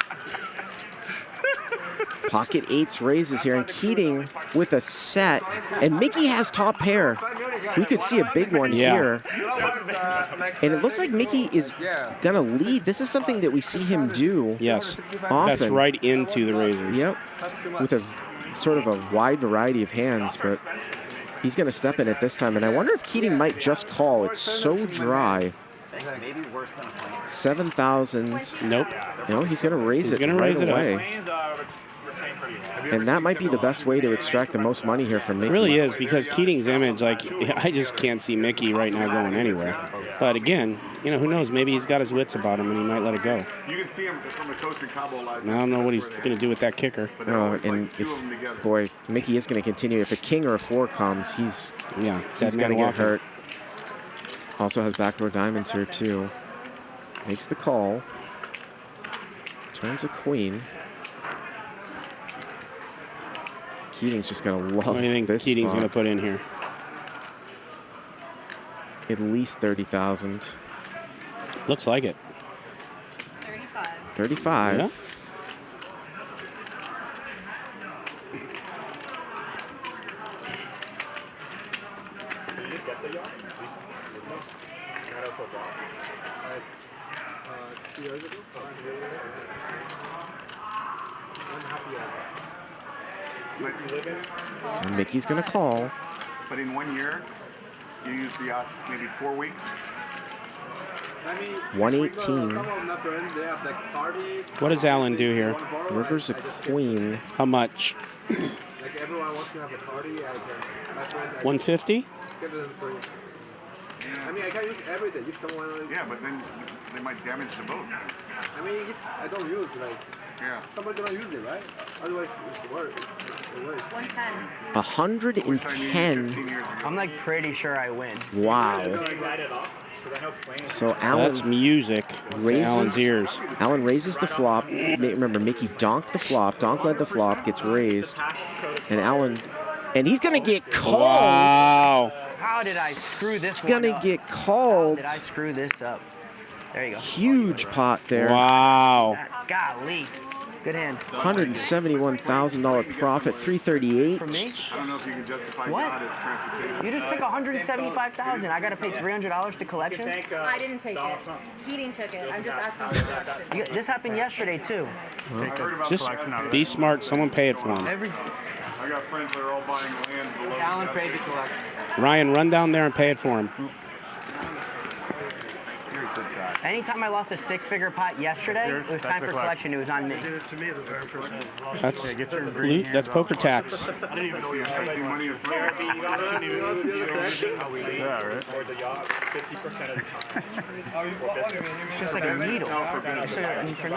Pocket 8s raises here, and Keating with a set, and Mikki has top pair. We could see a big one here. And it looks like Mikki is gonna lead. This is something that we see him do. Yes, often. that's right into the razors. Yep, with a sort of a wide variety of hands, but he's gonna step in it this time. And I wonder if Keating might just call. It's so dry. Maybe worse than a plane. 7,000. Nope. No, he's gonna raise it right away. And that might be the best way to extract the most money here from Mikki. It really is, because Keating's image, like, I just can't see Mikki right now going anywhere. But again, you know, who knows? Maybe he's got his wits about him and he might let it go. You can see him from the coast in Cabo Live. I don't know what he's going to do with that kicker. And if, boy, Mikki is going to continue. If a king or a 4 comes, he's going to get hurt. Also has backdoor diamonds here, too. Makes the call. Turns a queen. Keating's just going to love this. What do you think Keating's going to put in here? At least 30,000. Looks like it. 35. 35. Yeah. And Mikki's going to call. But in 1 year, you use the yacht maybe 4 weeks. 118. What does Alan do here? River's a queen. How much? Like everyone wants to have a party. 150? Give them free. I mean, I can use everything. If someone. Yeah, but then they might damage the boat. I mean, I don't use like. Yeah. Somebody's gonna use it, right? Otherwise, it's worse. 110. 110. I'm like pretty sure I win. Wow. So Alan That's music to Alan's ears. Alan raises the flop. Remember, Mikki donked the flop. Donk led the flop, gets raised. And Alan, and he's going to get called. Wow. How did I screw this one Gonna up? get called. How did I screw this up? There you go. Huge pot there. Wow. Golly. Good hand. $171,000 profit, 338. For me? I don't know if you can justify What? yacht as transportation. You just took $175,000. I got to pay $300 to collections? I didn't take it. Keating took it. I'm just asking for collection. This happened yesterday, too. Just be smart. Someone pay it for him. I got friends that are all buying land below. Alan Crazy Collect. Ryan, run down there and pay it for him. Anytime I lost a six-figure pot yesterday, it was time for collection. It was on me. That's loot. That's poker tax. I didn't even know you had money in Yeah, right. It's just like a needle.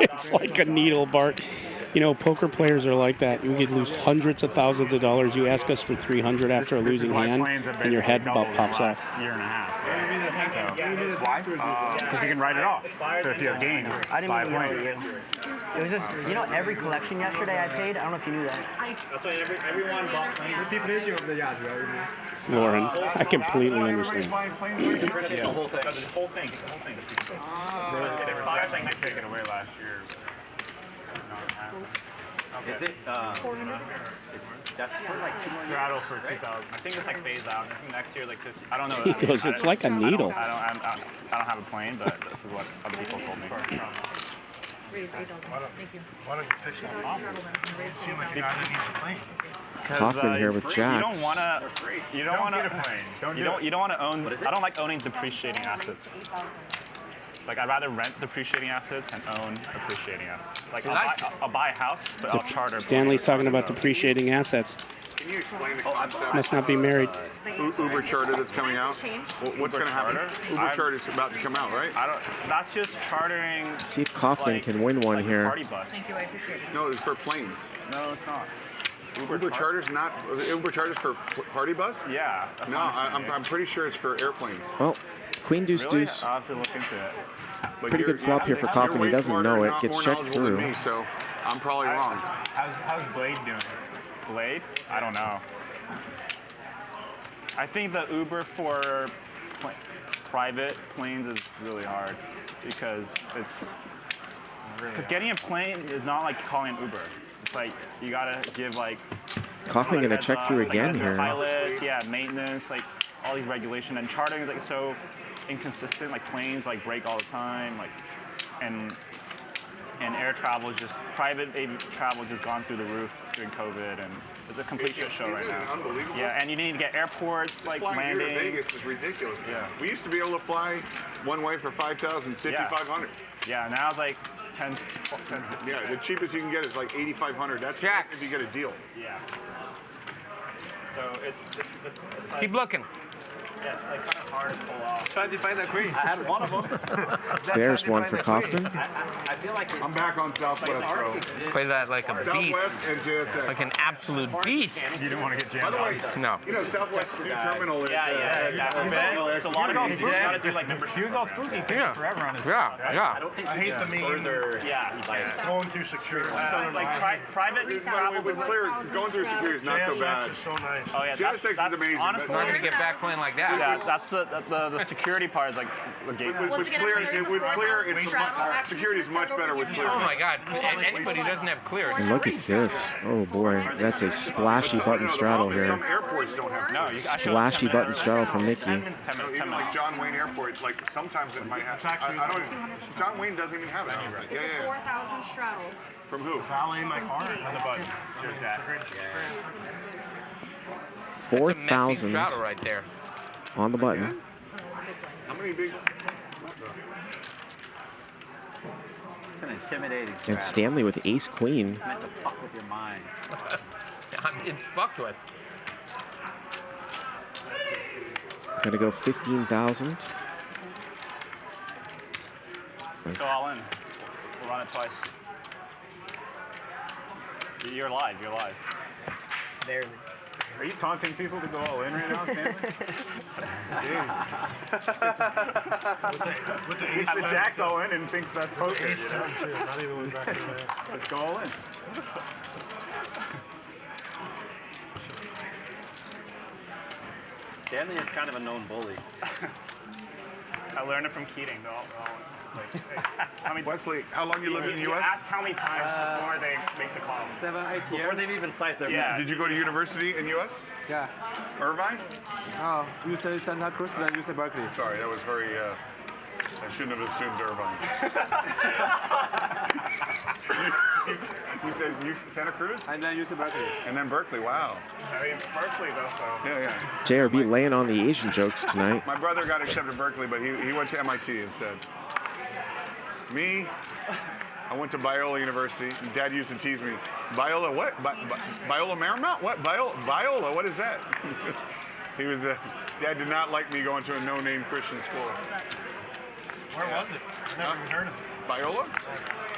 It's like a needle, Bart. You know, poker players are like that. You could lose hundreds of thousands of dollars. You ask us for $300 after a losing hand, and your head pops off. Year and a half. Why? Because you can write it off. So if you have gains, I didn't buy a even know plane. it was just, you know, every collection yesterday I paid. I don't know if you knew that. Everyone bought planes. The definition of the yacht, right? Lauren, I completely understand. The whole thing. The whole thing. They were saying they took it away last year. Okay. Is it? That's for like 2 million. Straddle for 2,000. I think it's like phased out. I think next year, like this. I don't know. He goes, it's like a needle. I don't have a plane, but this is what other people told me. Thank you. Why don't you pitch that off? You seem like a guy that needs a plane. Kaufman here with You jacks. don't want to. You don't want to. You don't want to own. I don't like owning depreciating assets. Like, I'd rather rent depreciating assets and own appreciating assets. Like, I'll buy a house, but I'll charter. Stanley's talking about depreciating assets. Can you explain the concept? Must not be married. Uber charter that's coming out. What's going to happen? Uber charter is about to come out, right? That's just chartering. See if Kaufman can win one here. Party bus. Thank you, I appreciate it. No, it's for planes. No, it's not. Uber charter's not. Uber charter's for party bus? Yeah. No, I'm pretty sure it's for airplanes. Well, Queen Deuce Really? Deuce. I'll have to look into it. Pretty good flop here for Kaufman. He doesn't know it. Gets checked through. Me, so I'm probably wrong. How's Blade doing? Blade? I don't know. I think the Uber for private planes is really hard because getting a plane is not like calling an Uber. It's like you gotta give like. Kaufman gonna check through again here. Pilots, yeah, maintenance, like all these regulations, and chartering is like so inconsistent. Like planes like break all the time, like and air travel is just private travel has just gone through the roof during COVID, and it's a complete shit show right now. Unbelievable. Yeah, and you need to get airports like Flying landing. here to Vegas is ridiculous. Yeah. We used to be able to fly one way for 5,000, 5,500. Yeah, now it's like 10. Yeah, the cheapest you can get is like 8,500. That's if you get a deal. Yeah. So it's like, Keep looking. Yeah, it's like kind of hard to pull off. Trying to find that queen. I had one of them. There's one for Kaufman. I feel like I'm back on Southwest, bro. Play that like a beast. Southwest and JSX. Like an absolute beast. You didn't want to get By jammed the way, No. you know, Southwest new terminal is... Yeah. It's a lot of people gotta do like membership. He was all spooky forever on his Yeah. I hate the meme. Yeah. Going through security. Like private travel With clear, going through security is not so bad. It's so nice. Oh yeah, JSX is amazing. Honestly, Not gonna get back playing like that. yeah, that's the security part is like the gate. With clear, it's security is much better with clear. Oh my God! Anybody who doesn't have clear. And look at this. Oh boy, that's a splashy button straddle Some here. airports don't have. No, Splashy button straddle from Mikki. Even like John Wayne Airport, like sometimes it might have. I don't. John Wayne doesn't even have it. It's a 4,000 straddle. From who? Valet my car. On the button. Here's that. 4,000 straddle right there. on the button. How many big? It's an intimidating And Stanley with ace queen. It's meant to fuck with your mind. It's fucked with. Gonna go 15,000. Go all in. We'll run it twice. You're live. You're live. Barely. Are you taunting people to go all in right now, Stanley? With the The Jack's all in and thinks that's poker. You know? Not even with back in there. Let's go all in. Stanley is kind of a known bully. I learned it from Keating. They're all Wesley, how long you lived in the U.S.? Ask how many times before they make the call. 7, 8 years. Before they've even sized their Yeah. Did you go to university in U.S.? Yeah. Irvine? Oh, you say Santa Cruz, then you say Berkeley. Sorry, that was very. I shouldn't have assumed Irvine. You said Santa Cruz? And then UC Berkeley. And then Berkeley, wow. I mean, Berkeley, though, so. Yeah. JRB laying on the Asian jokes tonight. My brother got accepted to Berkeley, but he went to MIT instead. Me, I went to Biola University. Dad used to tease me. Biola what? Biola Marymount? What? Biola, what is that? Dad did not like me going to a no-name Christian school. Where was it? I've never even heard of it. Biola?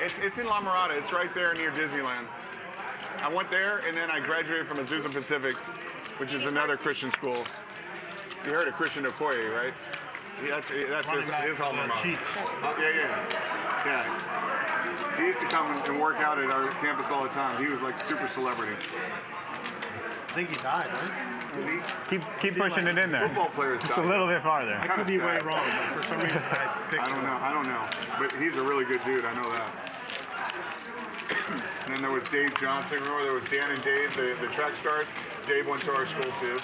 It's in La Mirada. It's right there near Disneyland. I went there, and then I graduated from Azusa Pacific, which is another Christian school. You heard of Christian Okoye, right? That's his alma mater. Yeah. He used to come and work out at our campus all the time. He was like super celebrity. I think he died, right? Keep pushing it in there. Football players just a little bit farther. I could be way wrong, but for some reason I picked him. I don't know. But he's a really good dude, I know that. And then there was Dave Johnson. Remember there was Dan and Dave, the track stars? Dave went to our school too.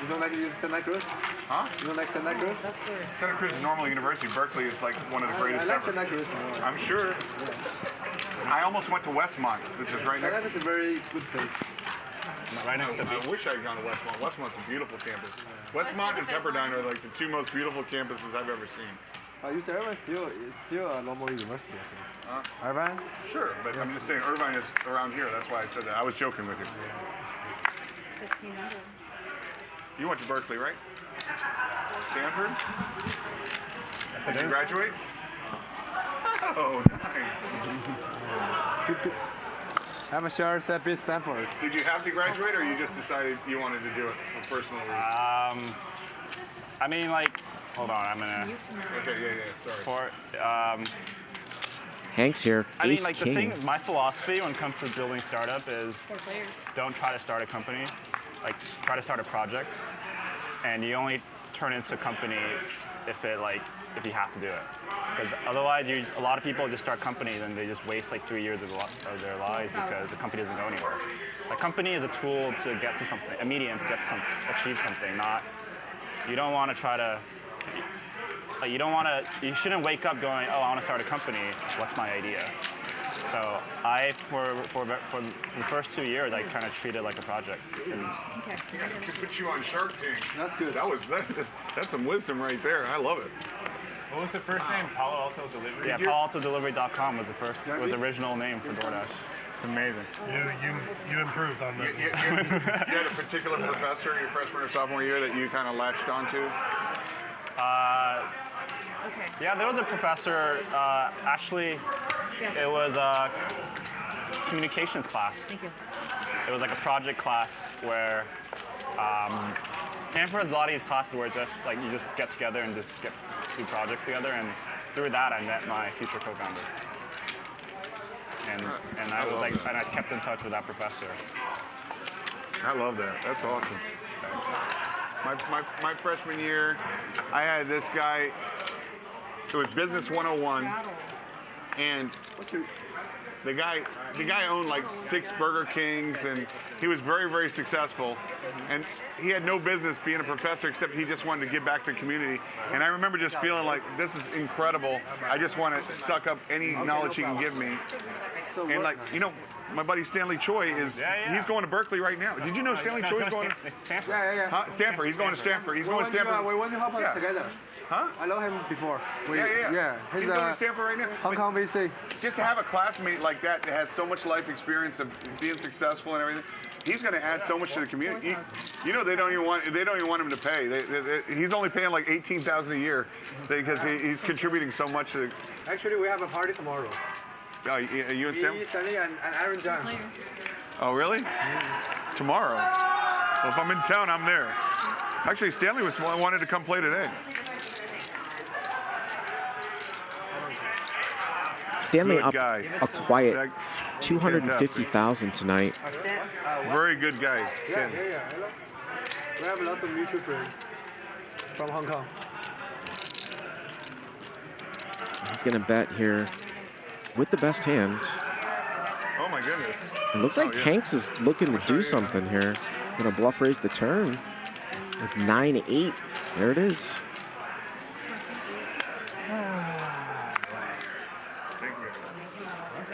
You don't like Santa Cruz? Huh? You don't like Santa Cruz? Santa Cruz is normal university. Berkeley is like one of the greatest I like ever. Santa Cruz more. I'm sure. I almost went to Westmont, which is right Santa next. is a very good place. Right next to I wish I had gone to Westmont. Westmont's a beautiful campus. Westmont and Pepperdine are like the two most beautiful campuses I've ever seen. UC Irvine is still a normal university, I think. Irvine? Sure, but I'm just saying Irvine is around here. That's why I said that. I was joking with you. 1,500. You went to Berkeley, right? Stanford? Did you graduate? Oh, nice. I'm sure it's a bit Stanford. Did you have to graduate, or you just decided you wanted to do it for personal reasons? I mean, like, hold on, I'm gonna. Okay, yeah, sorry. Hank's here. I mean, Ace like, King. the thing, my philosophy when it comes to building startup is don't try to start a company. Like, just try to start a project, and you only turn into a company if you have to do it. Because otherwise, a lot of people just start companies and they just waste like 3 years of their lives because the company doesn't go anywhere. A company is a tool to get to something, a medium to get to achieve something. You don't want to try to. You shouldn't wake up going, oh, I want to start a company. What's my idea? So for the first 2 years, I kind of treated it like a project. I could put you on Shark Tank. That's good. That's some wisdom right there. I love it. What was the first name? Palo Alto Delivery? Yeah, PaloAltoDelivery.com was the original name for DoorDash. It's amazing. You improved on that. You had a particular professor your freshman or sophomore year that you kind of latched onto? Yeah, there was a professor. Actually, it was a communications class. Thank you. It was like a project class where Stanford has a lot of these classes where it's just like you just get together and just do projects together, and through that I met my future co-founder. And I kept in touch with that professor. I love that. That's awesome. My freshman year, I had this guy. It was Business 101, and the guy owned like 6 Burger Kings, and he was very, very successful. And he had no business being a professor, except he just wanted to give back to the community. And I remember just feeling like, this is incredible. I just want to suck up any knowledge he can give me. And like, my buddy Stanley Choi he's going to Berkeley right now. Did you know Stanley Choi is going to Stanford? Yeah. Huh? Stanford. He's going to Stanford. He's going to Stanford. We went to Hong Kong together. Huh? I know him before. Yeah. He's going to Stanford right now. Hong Kong VC. Just to have a classmate like that has so much life experience of being successful and everything, he's going to add so much to the community. They don't even want him to pay. He's only paying like $18,000 a year because he's contributing so much to. Actually, we have a party tomorrow. Oh, you and Sam? Stanley and Aaron John. Oh, really? Tomorrow? Well, if I'm in town, I'm there. Actually, Stanley wanted to come play today. Stanley Good up guy. a quiet 250,000 tonight. Very good guy. Yeah. We have lots of mutual friends from Hong Kong. He's going to bet here with the best hand. Oh, my goodness. It looks like Hanks is looking to do something here. He's going to bluff raise the turn with 9-8. There it is.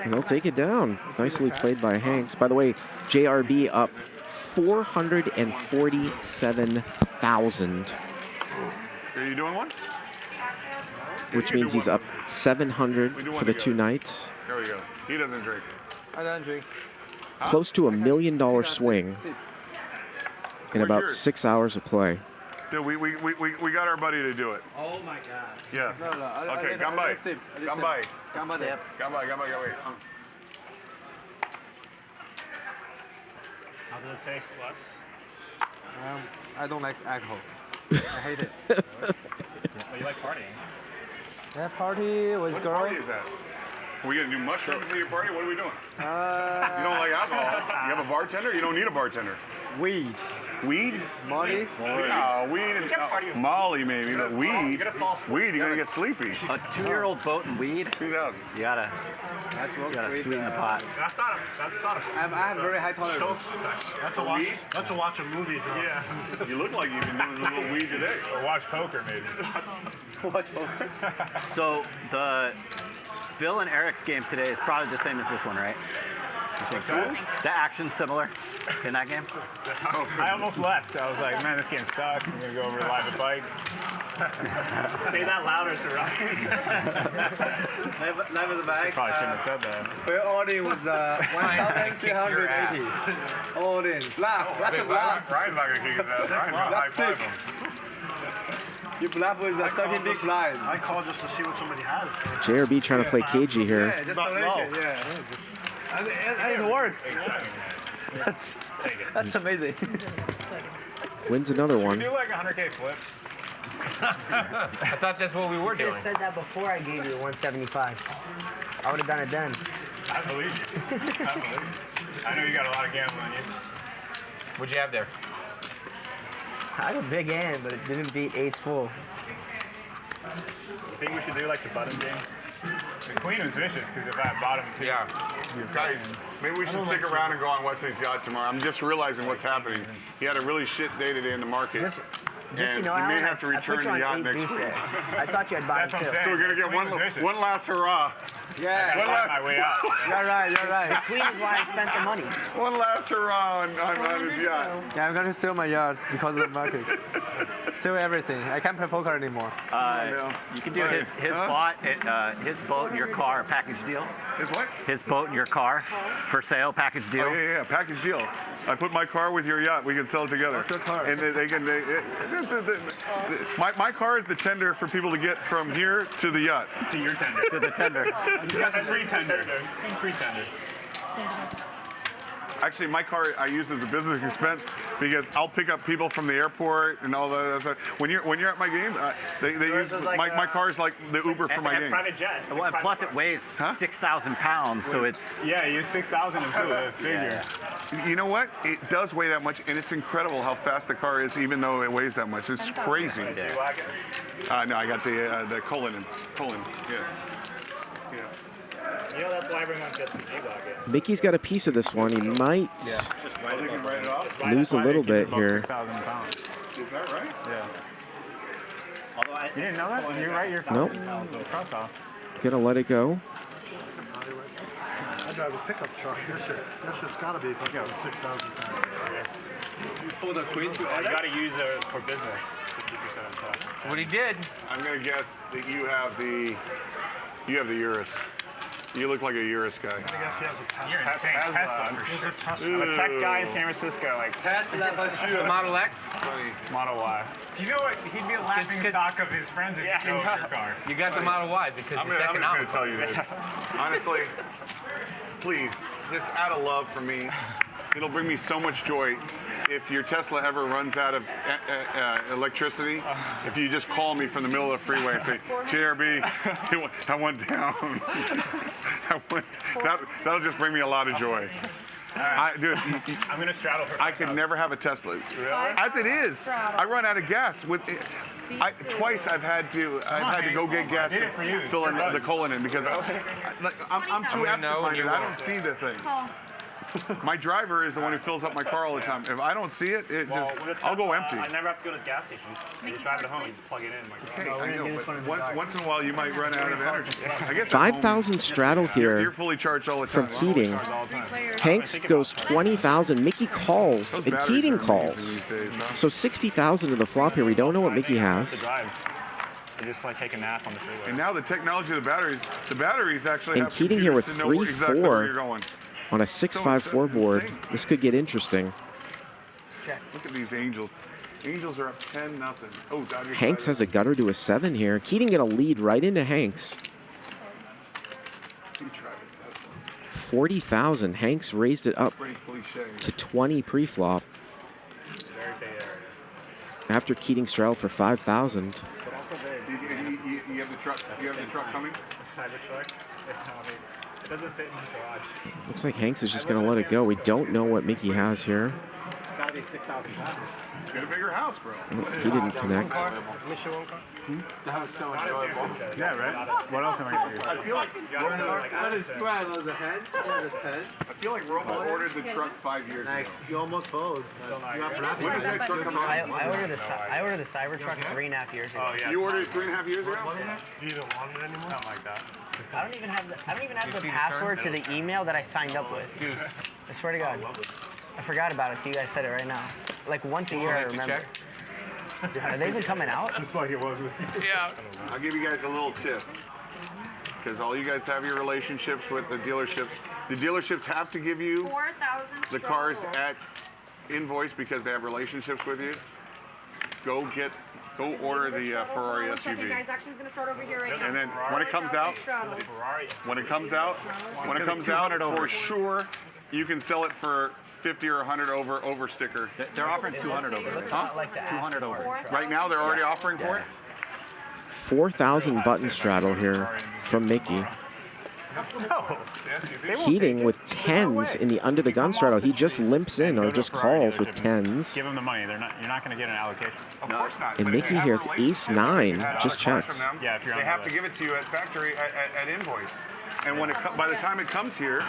And they'll take it down. Nicely played by Hanks. By the way, JRB up 447,000. Are you doing one? Which means he's up 700 for the 2 nights. There we go. He doesn't drink. I don't drink. Close to $1 million swing in about 6 hours of play. Dude, we got our buddy to do it. Oh my God. Yes. No, Okay, Gambay. Gambay. Gambay. Gambay. How does it taste, Wes? I don't like alcohol. I hate it. Well, you like partying. Yeah, party with What girls. party is that? Are we gonna do mushrooms at your party? What are we doing? You don't like alcohol? You have a bartender? You don't need a bartender. Weed. Weed? Molly? No, weed and Molly maybe, but weed. Weed, you're gonna get sleepy. A 2-year-old boat and weed. 2000. You gotta sweeten the pot. That's not a I have very high tolerance. That's a watch a movie, John. Yeah. You look like you've been doing a little weed today. Or watch poker, maybe. Watch poker. So the Phil and Eric's game today is probably the same as this one, right? The action's similar in that game? I almost left. I was like, man, this game sucks. I'm going to go over to Live at Bike. Say that louder to Ryan. Live at the back. Probably shouldn't have said that. We're all in with 1,380. All in. Laugh. That's a laugh. Ryan's not gonna kick his ass. Ryan's gonna high five him. You bluff with a second big line. I call just to see what somebody has. JRB trying to play cagey here. Yeah, just donation. Yeah. And it works. That's amazing. Wins another Can one. you do like a 100K flip? I thought that's what we were You doing. said that before I gave you 175. I would have done it then. I believe you. I know you got a lot of gambling in you. What'd you have there? I had a big hand, but it didn't beat 8's full. You think we should do like the button game? The queen was vicious because if I had bottom two. Yeah. Guys, maybe we should stick around and go on Wesley's yacht tomorrow. I'm just realizing what's happening. He had a really shit day today in the market. Just and you know, he may Alan, have to I return put you the on yacht 8 next boost week. there. I thought you had bottom That's what I'm two. saying. So we're gonna get one last hurrah. Yeah. One last, my way out. You're right. The queen is why I spent the money. one last hurrah on his yacht. Yeah, I'm gonna sell my yacht because of the market. Sell everything. I can't play poker anymore. You can do his boat and your car package deal. His what? His boat and your car for sale package deal. Oh, yeah, package deal. I put my car with your yacht. We can sell it together. What's your car? And my car is the tender for people to get from here to the yacht. To your tender. To the tender. Free tender. Free tender. Actually, my car I use as a business expense because I'll pick up people from the airport and all that stuff. When you're at my game, they use my car is like the Uber for my game. Private jet. Well, and plus it weighs 6,000 pounds, so it's... Yeah, you use 6,000 to the figure. You know what? It does weigh that much, and it's incredible how fast the car is, even though it weighs that much. It's crazy. No, I got the Cullinan. Yeah. You know that's why everyone gets the G-Wagon. Mickey's got a piece of this one. He might lose a little bit here. 6,000 pounds. Is that right? Yeah. You didn't know that? You're right. You're Nope. cross off. Gonna let it go. I drive a pickup truck. This shit's gotta be like 6,000 pounds. For the queen to You got to use it for business. 50% of the time. What he did. I'm gonna guess that you have the Urus. You look like a Urus guy. I guess he has a Tesla. You're insane. Tesla. I'm a tech guy in San Francisco. Like Tesla for sure. Model X? Model Y. Do you know what? He'd be a laughing stock of his friends if he drove your car. You got the Model Y because it's I'm economical. just gonna tell you this. Honestly, please, just out of love for me, it'll bring me so much joy if your Tesla ever runs out of electricity. If you just call me from the middle of the freeway and say, JRB, I went down. That'll just bring me a lot of joy. Dude, I'm going to straddle for I could never have a Tesla. Really? As it is, I run out of gas. Twice I've had to go get gas to fill in the Cullinan because I'm too absent-minded. I don't see the thing. My driver is the one who fills up my car all the time. If I don't see it, I'll go empty. I never have to go to the gas station. You drive it home, you just plug it in. Okay, I know, but once in a while you might run out of energy. I guess 5,000 straddle here. You're fully charged all the from time. Keating. Hanks goes 20,000. Mikki calls and Keating calls. So 60,000 to the flop here. We don't know what Mikki has. I just like take a nap on the freeway. And now the technology of the batteries actually And have Keating here with computers to know exactly where you're 3-4 going. on a 6-5-4 board. This could get interesting. Look at these Angels. Angels are up 10-0. Oh, Dodgers. Hanks has a gutter to a 7 here. Keating get a lead right into Hanks. 40,000. Hanks raised it up to 20 pre-flop. After Keating straddled for 5,000. You have the truck. You have the truck coming. Cybertruck. It doesn't fit in the garage. Looks like Hanks is just going to let it go. We don't know what Mikki has here. It's gotta be 6,000 pounds. Get a bigger house, bro. He didn't connect. That was so enjoyable. Yeah, right? What else am I going to do? I feel like I feel like Robo ordered the truck 5 years ago. You almost followed. When does that truck come out? I ordered the Cybertruck 3.5 years ago. Oh, yeah. You ordered it 3.5 years ago? You don't want it anymore? Something like that. I don't even have the password to the email that I signed up with. I swear to God. I forgot about it, so you guys said it right now. Like once a year, I remember. Are they even coming out? Just like it was with you. Yeah. I'll give you guys a little tip. Because all you guys have your relationships with the dealerships. The dealerships have to give you the cars at invoice because they have relationships with you. Go order the Ferrari SUV. And then when it comes out, for sure, you can sell it for 50 or 100 over sticker. They're offering 200 over. Huh? 200 over. Right now, they're already offering for it? 4,000 button straddle here from Mikki. Keating with 10s in the under the gun straddle. He just limps in or just calls with 10s. Give them the money. You're not going to get an allocation. Of course not. And Mikki here's ace-9, just checks. Yeah, if you're they have to give it to you at factory at invoice. And when by the time it comes here,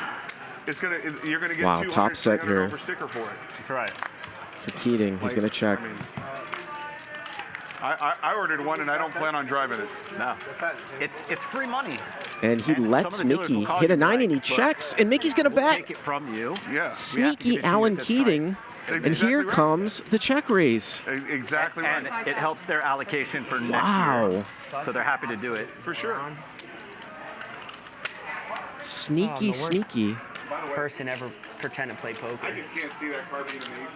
you're gonna get wow, 200, top set here over sticker for it. That's right. For Keating, he's gonna check. I ordered one and I don't plan on driving it. No, it's free money. And he lets Mikki hit a 9 and he checks, and Mickey's gonna bet. Take it from you. Yeah. Sneaky Alan Keating. And here comes the check raise. Exactly right. And it helps their allocation for next year. So they're happy to do it. For sure. Sneaky, sneaky. Person ever pretend to play poker. I just can't see that car being amazing,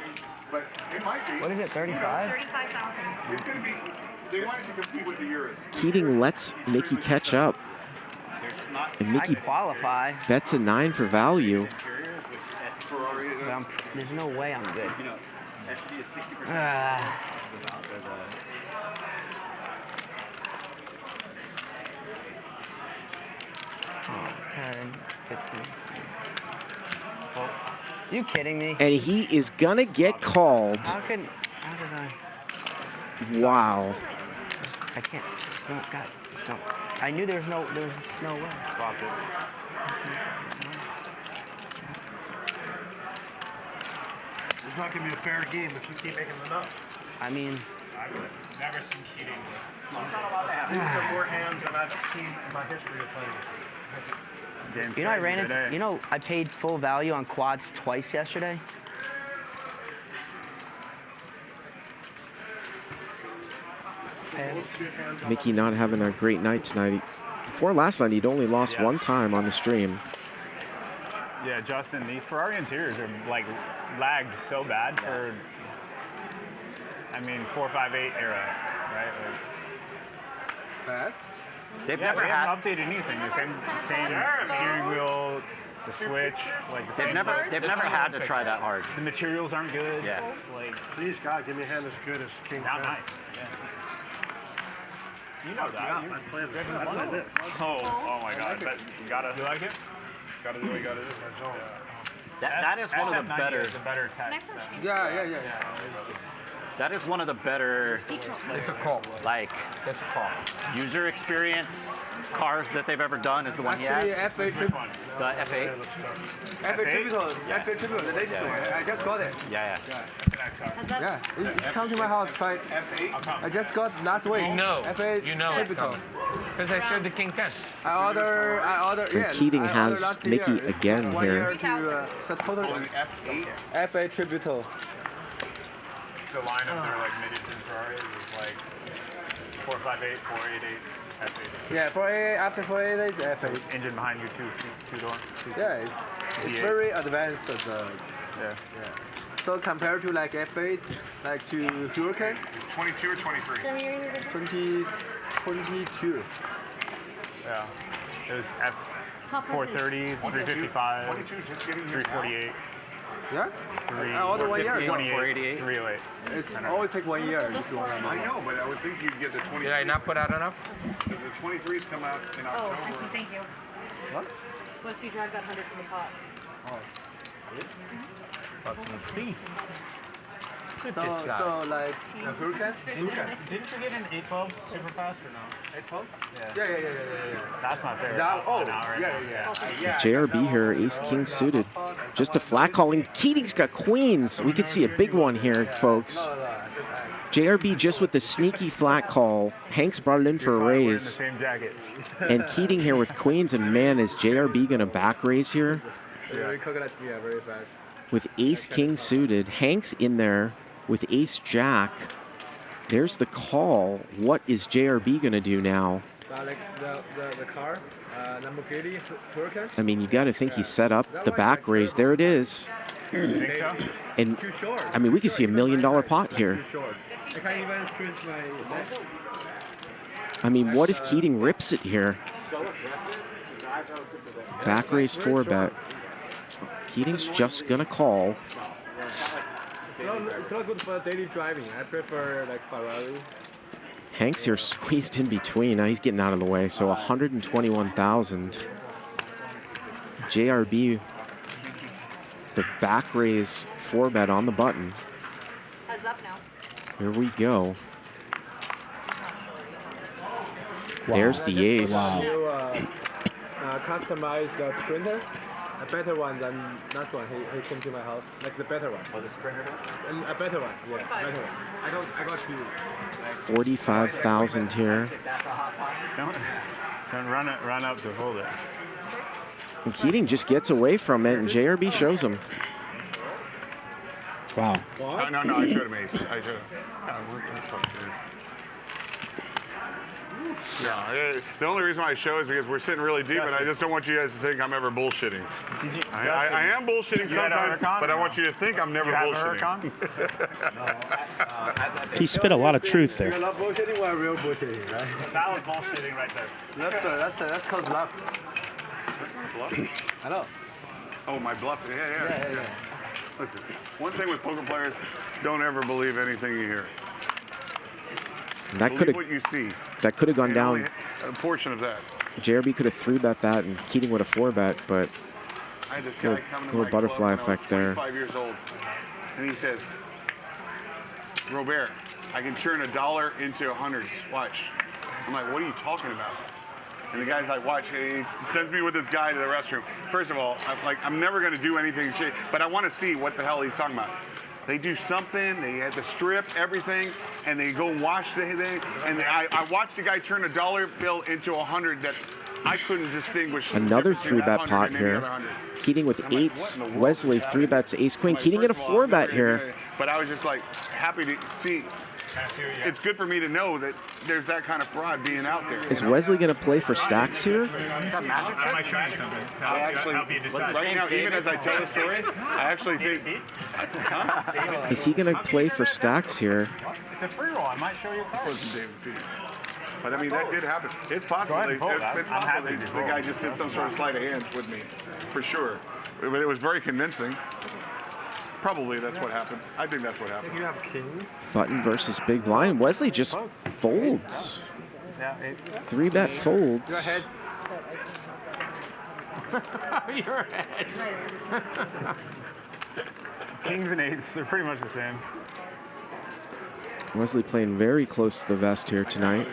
but it might be. What is it, 35? 35,000. It's going to be, they wanted to compete with the Urus. Keating lets Mikki catch up. And Mikki qualify. bets a 9 for value. There's no way I'm good. Oh, 10, 15. Oh, you kidding me? And he is gonna get called. How did I? Wow. I can't. No, God, no. I knew there was no way. It's not going to be a fair game if you keep making them up. I mean, I've never seen cheating. These are more hands than I've seen in my history of playing. you know, I ran into. You know, I paid full value on quads twice yesterday. Mikki not having a great night tonight. Before last night, he'd only lost one time on the stream. Yeah, Justin, the Ferrari interiors are like lagged so bad for, I mean, 458 era, right? Bad? They've They haven't updated anything. The same steering wheel, the switch, like the They've never had to try that hard. The materials aren't good. Yeah. Like, please God, give me a hand as good as King. Not nice. Yeah. You know that. I play this. Oh my God! But you gotta. You like it? Gotta do what you gotta do. That is one of the better. The better tech. Yeah. That is one of the better, It's a call. like, It's a call. user experience cars that they've ever done is the one he has. Actually, F8 triple. The F8. F8 triple. F8 triple. The latest one. I just got it. Yeah. That's a nice car. Yeah, it's come to my house. Try. I just got last week. You know. F8 You know it's typical. coming. Because I showed the King 10. I order. And Yeah. Keating I has ordered last Mikki year. again 1 here. year to set total. F8 tributal. The lineup there, like mid-engine Ferraris, is like 458, 488, F8. Yeah, 488 after 488 F8. Engine behind you, two door. Yeah, it's very advanced. Yeah. So compared to like F8, like to Hurricane. 22 or 23? 22. Yeah. It was F430, 355, 348. Yeah? I ordered 1 year ago. 488, 308. It's always take 1 year. This one. I know, but I would think you'd get the 23. Did I not put out enough? The 23s come out in October. Oh, I see. Thank you. What? Let's see, drive that 100 from the pot. Oh. Please. So like Hurricane? Didn't you get an 812 super fast or no? 812? Yeah. That's my favorite. Yeah. JRB here, ace king suited. Just a flat calling. Keating's got queens. We could see a big one here, folks. JRB just with the sneaky flat call. Hanks brought it in for a raise. Same jacket. And Keating here with queens. And man, is JRB going to back raise here? Very fast. With ace king suited. Hanks in there with ace jack. There's the call. What is JRB going to do now? Like the car, Lamborghini Hurricane. I mean, you got to think he set up the back raise. There it is. And I mean, we could see $1 million pot here. I can't even sprint my neck. I mean, what if Keating rips it here? Back raise 4-bet. Keating's just gonna call. It's not good for daily driving. I prefer like Ferrari. Hanks here squeezed in between. Now he's getting out of the way. So 121,000. JRB, the back raise 4-bet on the button. Heads up now. Here we go. There's the ace. You customize the sprinter. A better one than last one. He came to my house. Like the better one. Oh, the sprinter? A better one. Yeah, better one. I got two. 45,000 here. Don't run up to hold it. And Keating just gets away from it, and JRB shows him. Wow. No, I showed him ace. I showed him. Yeah, the only reason why I show is because we're sitting really deep, and I just don't want you guys to think I'm ever bullshitting. I am bullshitting sometimes, but I want you to think I'm never bullshitting. He spit a lot of truth there. You're not bullshitting or real bullshitting, right? That was bullshitting right there. That's called bluff. Bluff? I know. Oh, my bluff. Yeah. Listen, one thing with poker players, don't ever believe anything you hear. That could have what you see. That could have gone down. A portion of that. JRB could have 3-bet that, and Keating would have 4-bet, but I had this guy come to little my butterfly club when effect there. I was 25 years old, and he says, "Robert, I can turn $1 into 100. Watch." I'm like, "What are you talking about?" And the guy's like, "Watch." He sends me with this guy to the restroom. First of all, I'm never going to do anything shit, but I want to see what the hell he's talking about. They do something, they had to strip everything, and they go wash the thing. And I watched the guy turn $1 bill into 100 that I couldn't distinguish. Another 3-bet pot here. Keating with 8s. Wesley 3-bets ace queen. Keating at a 4-bet here. But I was just like happy to see. It's good for me to know that there's that kind of fraud being out there. Is Wesley going to play for stacks here? I might show you something. I actually, right now, even as I tell the story, I actually think. Is he going to play for stacks here? It's a free roll. I might show you. But I mean, that did happen. It's possible. It's possible the guy just did some sort of sleight of hand with me, for sure. But it was very convincing. Probably that's what happened. I think that's what happened. You have kings. Button versus big blind. Wesley just folds. 3-bet folds. Your head. Your head. Kings and 8s, they're pretty much the same. Wesley playing very close to the vest here tonight.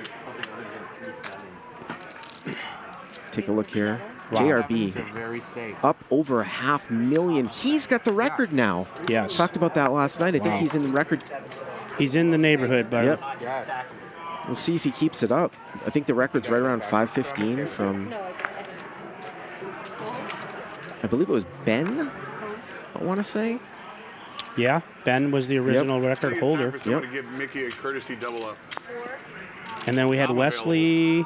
Take a look here. Wow. JRB Very safe. up over $500,000. He's got the record now. Yes. Talked about that last night. I think Wow. he's in the record. He's in the neighborhood, but Yep. We'll see if he keeps it up. I think the record's right around 515 from, I believe it was Ben, I want to say. yeah, Ben was the original record holder. For someone to give Mikki a courtesy double up. And then we had Wesley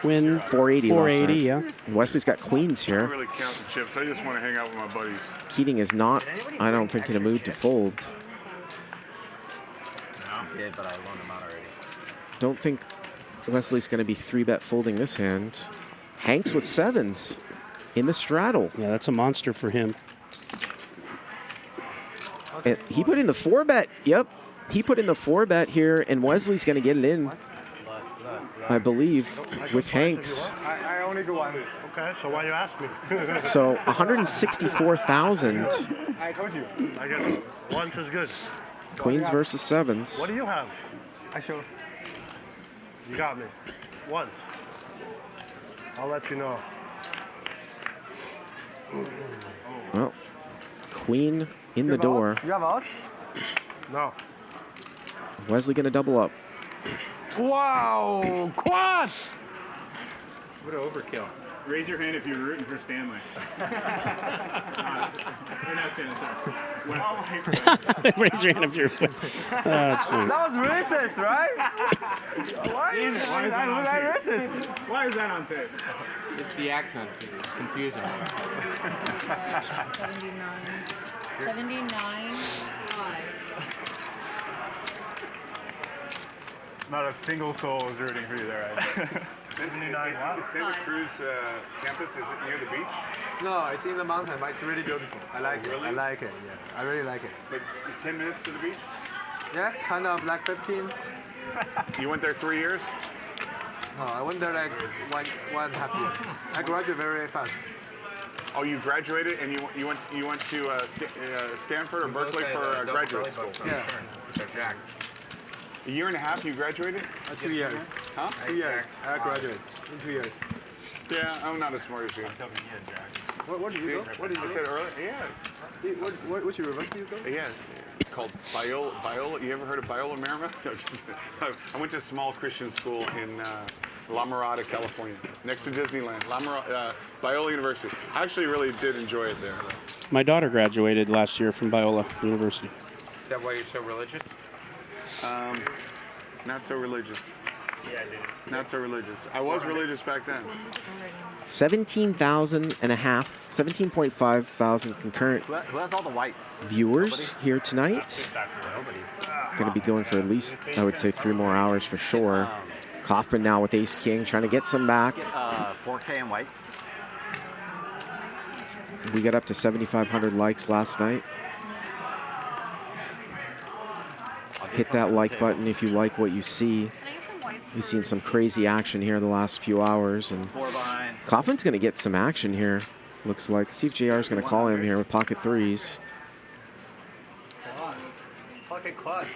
win 480. 480, yeah. And Wesley's got queens I don't here. really count the chips. I just want to hang out with my buddies. Keating is not, I don't think, in a mood to fold. I did, but I loaned him out already. Don't think Wesley's going to be 3-bet folding this hand. Hanks with sevens in the straddle. Yeah, that's a monster for him. And he put in the 4-bet. Yep. He put in the 4-bet here, and Wesley's going to get it in, I believe, with Hanks. I only do one. Okay, so why you ask me? So 164,000. I told you. I guess once is good. Queens versus sevens. What do you have? I show. You got me. Once. I'll let you know. Well, queen in the door. You have us? No. Wesley going to double up. Wow! Quads! What an overkill. Raise your hand if you're rooting for Stanley. Or not Stanley, sorry. Raise your hand if you're. That's funny. That was racist, right? Why Damn it, why is that on tape? racist? Why is that on tape? It's the accent. It's confusing. 79. Not a single soul is rooting for you there, right? 79 what? The Santa Cruz campus, is it near the beach? No, it's in the mountain, but it's really beautiful. I like it. Really? I like it, yes. I really like it. But 10 minutes to the beach? Yeah, kind of like 15. You went there 3 years? No, I went there like one and a half year. I graduated very fast. Oh, you graduated and you went to Stanford or Berkeley for graduate school? Yeah. Jack. A year and a half you graduated? 2 years. Huh? 2 years. I graduated in 2 years. Yeah, I'm not as smart as you. What did you go? What did you I go? said earlier? Yeah. Which university you go? Yeah. It's called Biola. You ever heard of Biola Marymount? I went to a small Christian school in La Mirada, California, next to Disneyland. Biola University. I actually really did enjoy it there. My daughter graduated last year from Biola University. Is that why you're so religious? Not so religious. Yeah, dude. Not so religious. I was religious back then. 17,000 and a half, 17.5 thousand concurrent Who has all the whites? viewers here tonight. Going to be going for at least, I would say, 3 more hours for sure. Kaufman now with Ace King, trying to get some back. 4K and whites. We got up to 7,500 likes last night. Hit that like button if you like what you see. We've seen some crazy action here the last few hours, and Kaufman's going to get some action here, looks like. See if JR is going to call him here with pocket threes. Fucking quad.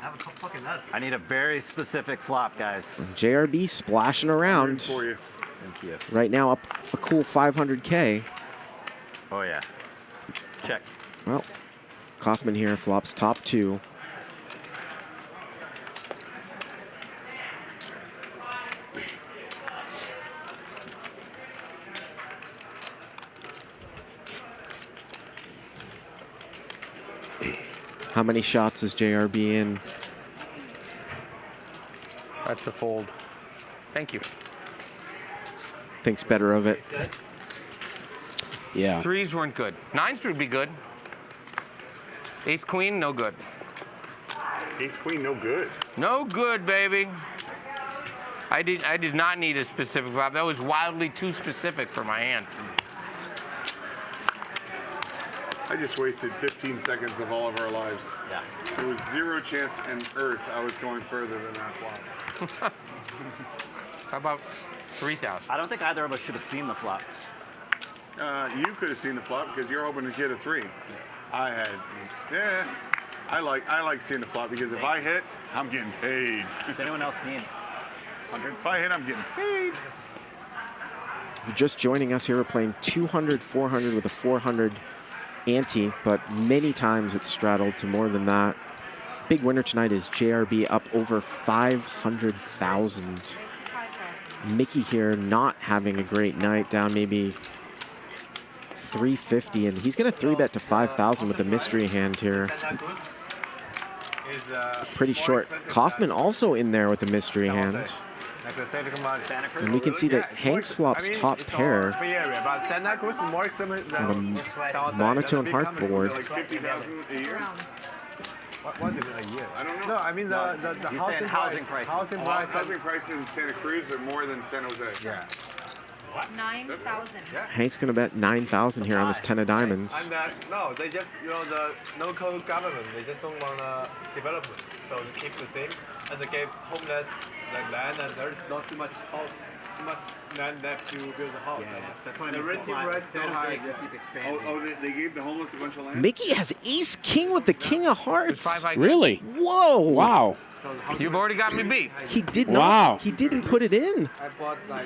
Have a couple fucking nuts. I need a very specific flop, guys. JRB splashing around. For you. Thank you. Right now up a cool 500K. Oh, yeah. Check. Well, Kaufman here flops top 2. How many shots is JRB in? That's a fold. Thank you. Thinks better of it. Yeah. Threes weren't good. Nines would be good. Ace queen, no good. Ace queen, no good. No good, baby. I did not need a specific flop. That was wildly too specific for my hand. I just wasted 15 seconds of all of our lives. Yeah. There was 0 chance on earth I was going further than that flop. How about 3,000? I don't think either of us should have seen the flop. You could have seen the flop because you're hoping to get a 3. I had, yeah. I like seeing the flop because if I hit, I'm getting paid. Does anyone else need 100? If I hit, I'm getting paid. If you're just joining us here, we're playing 200, 400 with a 400 ante, but many times it's straddled to more than that. Big winner tonight is JRB up over 500,000. Mikki here not having a great night, down maybe 350, and he's going to 3-bet to 5,000 with the mystery hand here. Pretty short. Kaufman also in there with the mystery hand. And we can see that Hanks flops top pair on a monotone heart board. Like 50,000 a year? What a year? I don't know. No, I mean the housing prices. Housing prices in Santa Cruz are more than San Jose. Yeah. 9,000. Hank's going to bet 9,000 here on this 10 of diamonds. And no, they just, the local government, they just don't want development. So they keep the same. And they gave homeless land, and there's not too much house, too much land left to build a house. Yeah, that's why the renting price so high. Oh, they gave the homeless a bunch of land? Mikki has ace king with the king of hearts. Really? Whoa. Wow. You've already got me beat. He did not. Wow. He didn't put it in. I bought a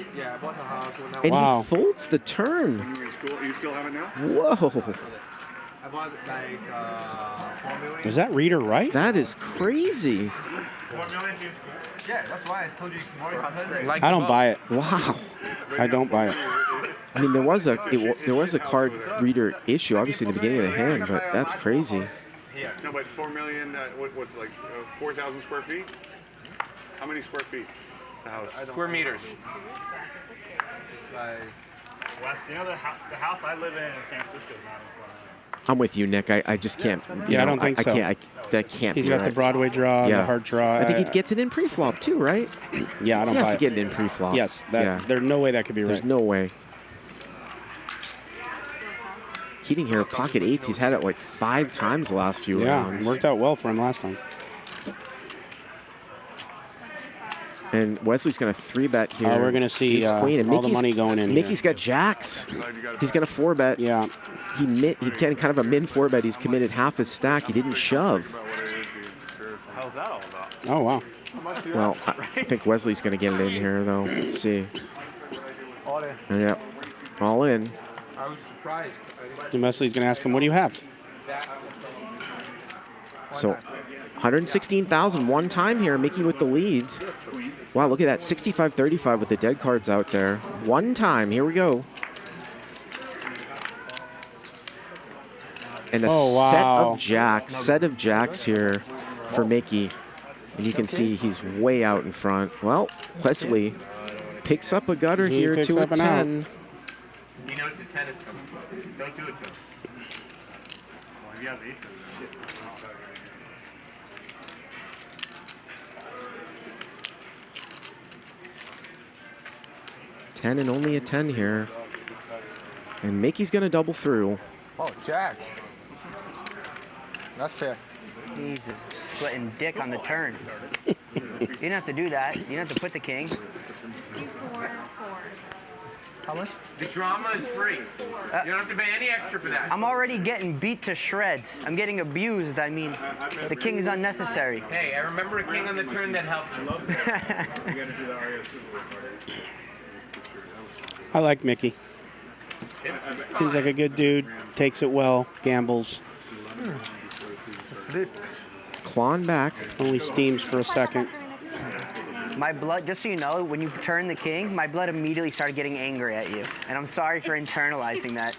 house. And Wow. he folds the turn. You still have it now? Whoa. I bought 4 million. Is that reader right? That is crazy. 4 million. Yeah, that's why I told you it's more expensive. I don't buy it. Wow. I don't buy it. I mean, there was a card reader issue, obviously, at the beginning of the hand, but that's crazy. No, but 4 million, what's like 4,000 square feet? How many square feet? The house? Square meters. Wes, you know the house I live in San Francisco is not in front of I'm with you, Nick. I just can't. Yeah, I don't think so. That can't He's be got right. the Broadway draw, the hard draw. I think he gets it in pre-flop too, right? Yeah, I don't He has buy to it. get it in pre-flop. Yes, yeah. there's no way that could be right. There's no way. Keating here, pocket eights. He's had it like 5 times the last few rounds. Yeah, worked out well for him last time. And Wesley's going to 3-bet here. We're going to see Ace queen. And all the money going in Mikki's got jacks. He's going to 4-bet. Yeah. He can kind of a min 4-bet. He's committed half his stack. He didn't shove. How's that all about? Oh, wow. Well, I think Wesley's going to get it in here, though. Let's see. All in. Yep. All in. I was surprised. And Wesley's going to ask him, what do you have? So 116,000 one time here, Mikki with the lead. Wow, look at that, 65-35 with the dead cards out there. One time, here we go. And a set of jacks here for Mikki. And you can see he's way out in front. Well, Wesley picks up a gutter here to a 10. He knows the tennis. Don't do it to him. Well, if you have aces, shit. 10 and only a 10 here. And Mikki's going to double through. Oh, jacks. That's fair. Jesus, splitting dick on the turn. You didn't have to do that. You didn't have to put the king. How much? The drama is free. You don't have to pay any extra for that. I'm already getting beat to shreds. I'm getting abused. I mean, the king is unnecessary. Hey, I remember a king on the turn that helped you. I like Mikki. Seems like a good dude. Takes it well. Gambles. Clawing back. Only steams for a second. My blood, just so you know, when you turn the king, my blood immediately started getting angry at you. And I'm sorry for internalizing that.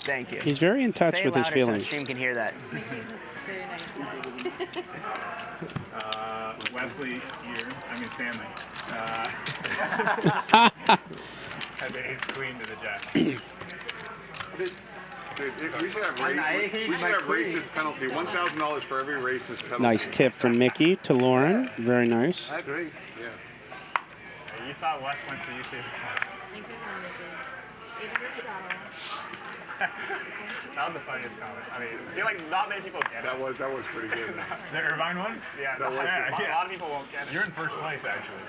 Thank you. He's very in touch Say with his louder feelings. So the stream can hear that. Wesley here, I mean Stanley. Had the ace queen to the jack. Dude, we should have racist penalty. $1,000 for every racist penalty. Nice tip from Mikki to Lauren. Very nice. I agree. Yes. You thought Wes went to YouTube. That was the funniest comment. I mean, I feel like not many people get it. That was pretty good. The Irvine one? Yeah, that was a lot of people won't get it. You're in first place, actually.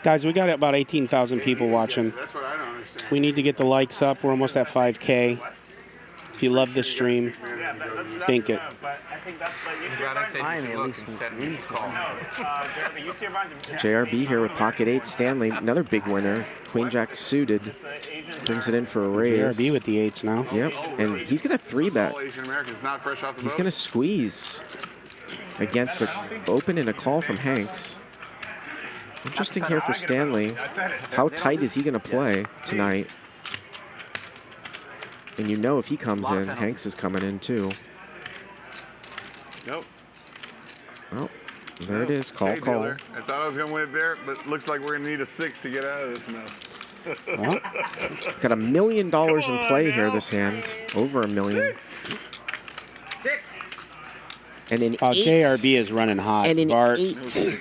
Guys, we got about 18,000 people watching. That's what I don't understand. We need to get the likes up. We're almost at 5K. If you love this stream, Dink it. But I think that's like you see gotta say Fine, you at look least instead we- of call. JRB, you see a bunch of JRB here with pocket 8. Stanley, another big winner. Queen Jack suited. Brings it in for a raise. JRB with the 8s now. Yep, and he's going to 3-bet. All Asian Americans not fresh off the He's boat. going to squeeze against an open and a call from Hanks. Interesting here for Stanley. How tight is he going to play tonight? And you know if he comes in, Hanks is coming in too. Nope. Well, there it is. Call, Okay, call. dealer. I thought I was going to win it there, but looks like we're going to need a 6 to get out of this mess. Well, got $1 million in play here this hand. Over $1 million. And an 8. JRB is running hot. And an Bart. 8.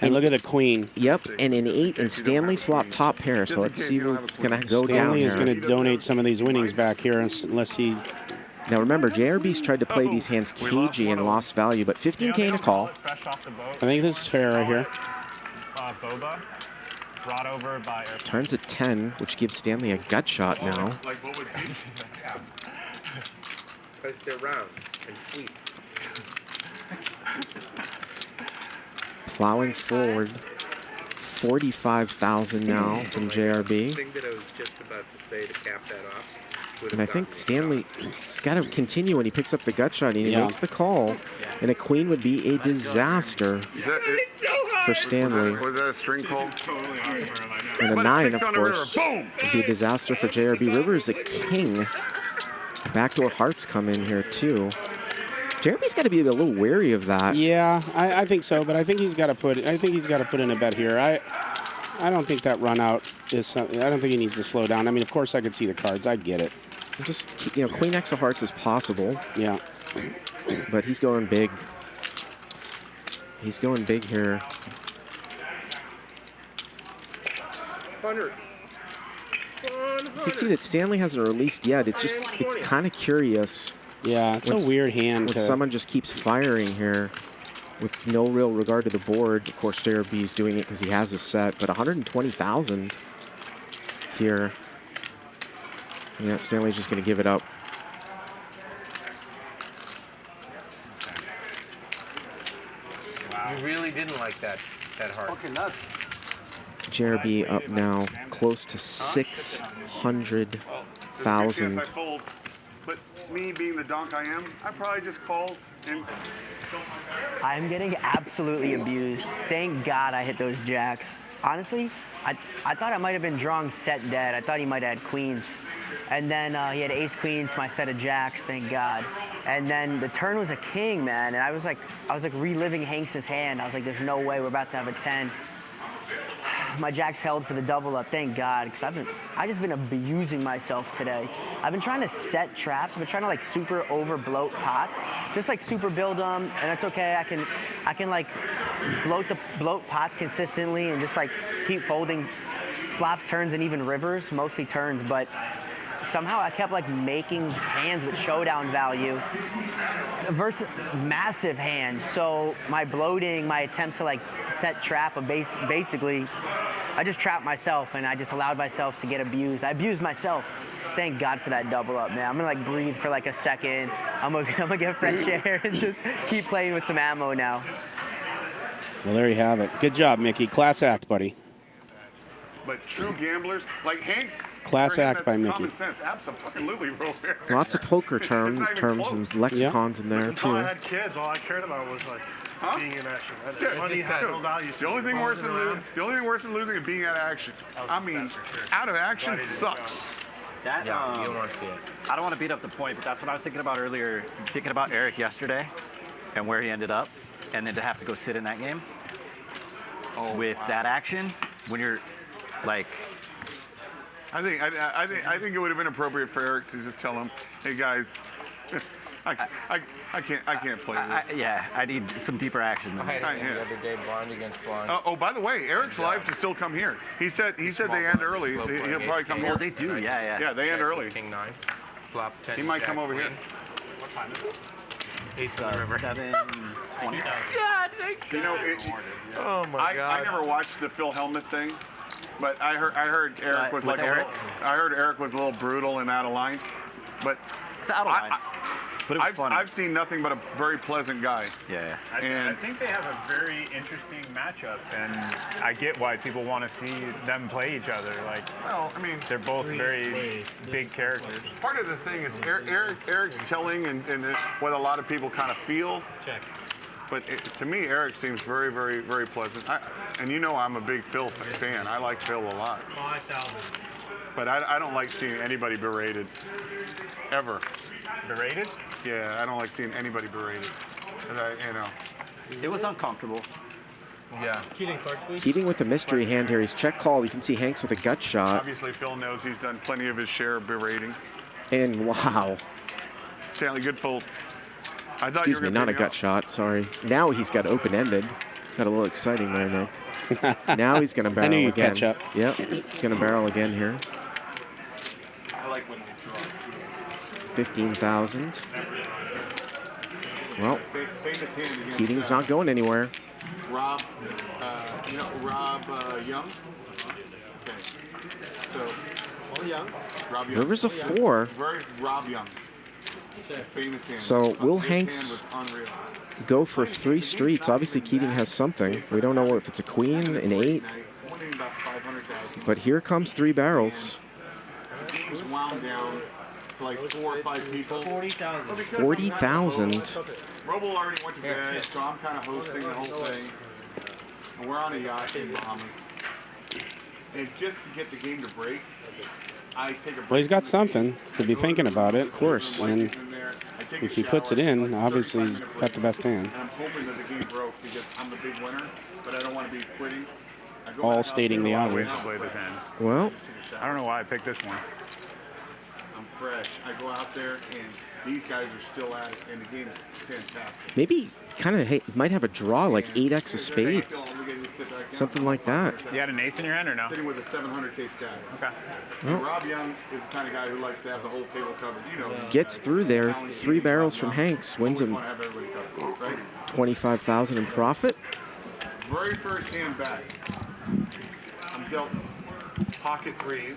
And look at the queen. Yep, and an 8, and Stanley's flop top pair. So let's see what's going to go down Stanley here. is going to donate some of these winnings back here unless he... Now remember, JRB's tried to play these hands cagey and lost value, but 15K in a call. fresh off the boat. I think this is fair right here. Boba brought over by airplane. Turns a 10, which gives Stanley a gut shot now. Like Boba Tea? Because they're round and sweet. Plowing forward. 45,000 now from JRB. The thing that I was just about to say to cap that off. And I think Stanley's got to continue when he picks up the gut shot. And he Yeah. makes the call, and a queen would be a disaster Is that it? for Stanley. Was that a string call? And a But 9, 6 of on the river. course, Boom! would be a disaster for JRB. River is a king. Backdoor hearts come in here too. JRB's got to be a little wary of that. Yeah, I think so, but I think he's got to put in a bet here. I don't think that run out is something. I don't think he needs to slow down. I mean, of course I could see the cards. I get it. Just, you know, Queen X of hearts is possible. Yeah. But he's going big. He's going big here. 100. You can see that Stanley hasn't released yet. It's kind of curious. Yeah, it's a weird hand. When someone just keeps firing here with no real regard to the board. Of course, JRB's doing it because he has a set, but 120,000 here. Yeah, Stanley's just going to give it up. You really didn't like that hard. Fucking nuts. JRB up now close to 600,000. Just in case I fold. But me being the donk I am, I probably just called and... I'm getting absolutely abused. Thank God I hit those jacks. Honestly, I thought I might have been drawing set dead. I thought he might have had queens. And then he had ace queens, my set of jacks, thank God. And then the turn was a king, man. And I was like reliving Hanks's hand. I was like, there's no way we're about to have a 10. My jacks held for the double up, thank God, because I just been abusing myself today. I've been trying to set traps. I've been trying to like super over bloat pots, just like super build them, and that's okay. I can like bloat pots consistently and just like keep folding flops, turns, and even rivers, mostly turns, but somehow I kept like making hands with showdown value versus massive hands. So my bloating, my attempt to like set trap, basically, I just trapped myself and I just allowed myself to get abused. I abused myself. Thank God for that double up, man. I'm gonna like breathe for like a second. I'm gonna get fresh air and just keep playing with some ammo now. Well, there you have it. Good job, Mikki. Class act, buddy. But true gamblers, like Hanks... Class for him, act by that's Mikki. Common sense, absolutely, bro. Lots of poker terms and lexicons in there Until I too. had kids, all I cared about was like being in action. Yeah, Money had no value. The only thing worse than losing is being out of action. I mean, out of action sucks. That, you don't want to see it. I don't want to beat up the point, but that's what I was thinking about earlier, thinking about Eric yesterday and where he ended up, and then to have to go sit in that game with that action when you're like... I think it would have been appropriate for Eric to just tell him, hey guys, I can't play this. Yeah, I need some deeper action. I had him the other day, blind against blind. Oh, by the way, Eric's live to still come here. He said they end early. He'll probably come here. Oh, they do, yeah. Yeah, they end early. King 9, flop 10. He might come over here. What time is it? Ace of the river. 7:20. God, thank You know, oh my God. I never watched the Phil Hellmuth thing, but I heard Eric was like Eric? I heard Eric was a little brutal and out of line, but It's out of line. But it was funny. I've seen nothing but a very pleasant guy. Yeah. I think they have a very interesting matchup, and I get why people want to see them play each other. Like, well, I mean, they're both very big characters. Part of the thing is Eric's telling and what a lot of people kind of feel. Check. But to me, Eric seems very, very, very pleasant. And you know I'm a big Phil fan. I like Phil a lot. 5,000. But I don't like seeing anybody berated, ever. Berated? Yeah, I don't like seeing anybody berated. It was uncomfortable. Yeah. Keating with the mystery hand here. He's check call. You can see Hanks with a gut shot. Obviously, Phil knows he's done plenty of his share of berating. And wow. Stanley, good fold. Excuse me, not a gut shot. Sorry. Now he's got open-ended. Got a little exciting there, Nick. Now he's going to barrel I knew you'd again. catch up. Yep. He's going to barrel again here. I like when they draw. 15,000. Well, Famous hand against, Keating's not going anywhere. Rob, Rob Young. Okay. So, Young. Rob Young. River's a 4. Rob Young. Famous hand. So will His Hanks hand was unreal. go for 3 streets? Obviously, Keating has something. We don't know if it's a queen, an 8. But here comes 3 barrels. The game was wound down to like 4 or 5 people. 40,000. 40,000. Robo already went to bed, so I'm kind of hosting the whole thing. And we're on a yacht in Bahamas. And just to get the game to break, I take a break. Well, he's got something to be thinking about it, of course. And if he puts it in, obviously he's got the best hand. And I'm hoping that the game broke because I'm the big winner, but I don't want to be quitting. All stating the obvious. Well, I don't know why I picked this one. I'm fresh. I go out there and these guys are still at it, and the game is fantastic. maybe kind of might have a draw like 8x of spades. Something like that. You had an ace in your hand or no? Sitting with a 700K stack. Okay. Well, Rob Young is the kind of guy who likes to have the whole table covered. You know. gets through there. 3 barrels from Hanks. Wins him Want to have everybody covered, right? 25,000 in profit. Very first hand back. I'm dealt pocket 3s.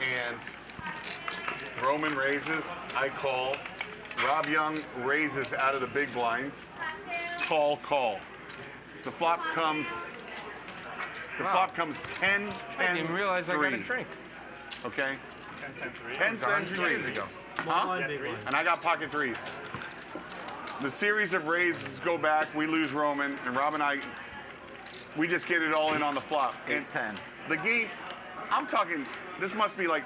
And Roman raises, I call. Rob Young raises out of the big blinds. Call. The flop comes 10, 10, I didn't realize 3. I got a drink. Okay? 10, 10, 3 ago. Huh? And I got pocket 3s. The series of raises go back. We lose Roman, and Rob and I, we just get it all in on the flop. Ace 10. The game, I'm talking, this must be like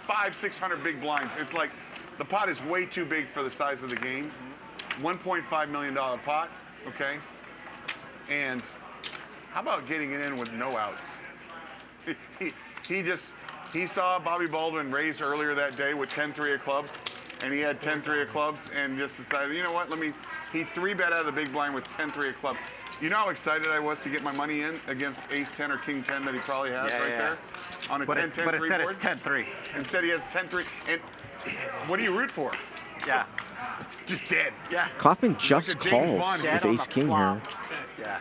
500-600 big blinds. It's like the pot is way too big for the size of the game. $1.5 million pot, okay? And how about getting it in with no outs? He saw Bobby Baldwin raise earlier that day with 10-3 of clubs, and he had 10-3 of clubs, and just decided, you know what, he 3-bet out of the big blind with 10-3 of clubs. You know how excited I was to get my money in against ace 10 or king 10 that he probably has there? On a 10-10-3 board? But it said it's 10-3. Instead he has 10-3. And what do you root for? Yeah. Just dead. Yeah. Kaufman just Like a James calls Bond. with ace king here. Yeah.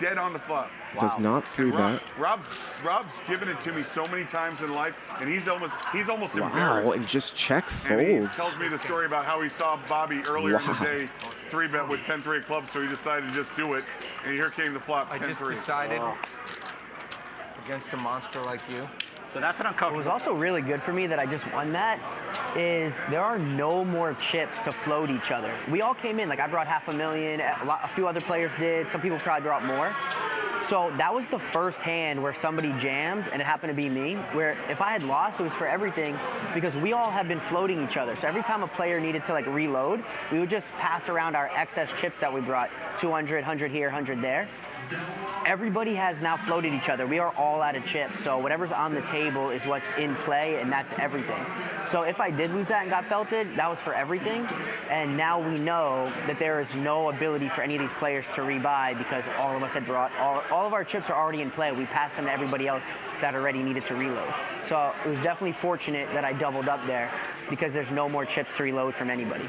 Dead on the flop. Does not 3-bet. Rob's given it to me so many times in life, and he's almost Wow, embarrassed. and just check And he folds. tells me the story about how he saw Bobby earlier in the day 3-bet with 10-3 of clubs, so he decided to just do it. And here came the flop, 10-3. I just decided against a monster like you. So that's an uncomfortable. What was also really good for me that I just won that is there are no more chips to float each other. We all came in, like I brought $500,000, a few other players did, some people probably brought more. So that was the first hand where somebody jammed, and it happened to be me, where if I had lost, it was for everything, because we all had been floating each other. So every time a player needed to like reload, we would just pass around our excess chips that we brought, 200, 100 here, 100 there. Everybody has now floated each other. We are all out of chips, so whatever's on the table is what's in play, and that's everything. So if I did lose that and got felted, that was for everything, and now we know that there is no ability for any of these players to rebuy because all of us had brought, all of our chips are already in play. We passed them to everybody else that already needed to reload. So it was definitely fortunate that I doubled up there because there's no more chips to reload from anybody.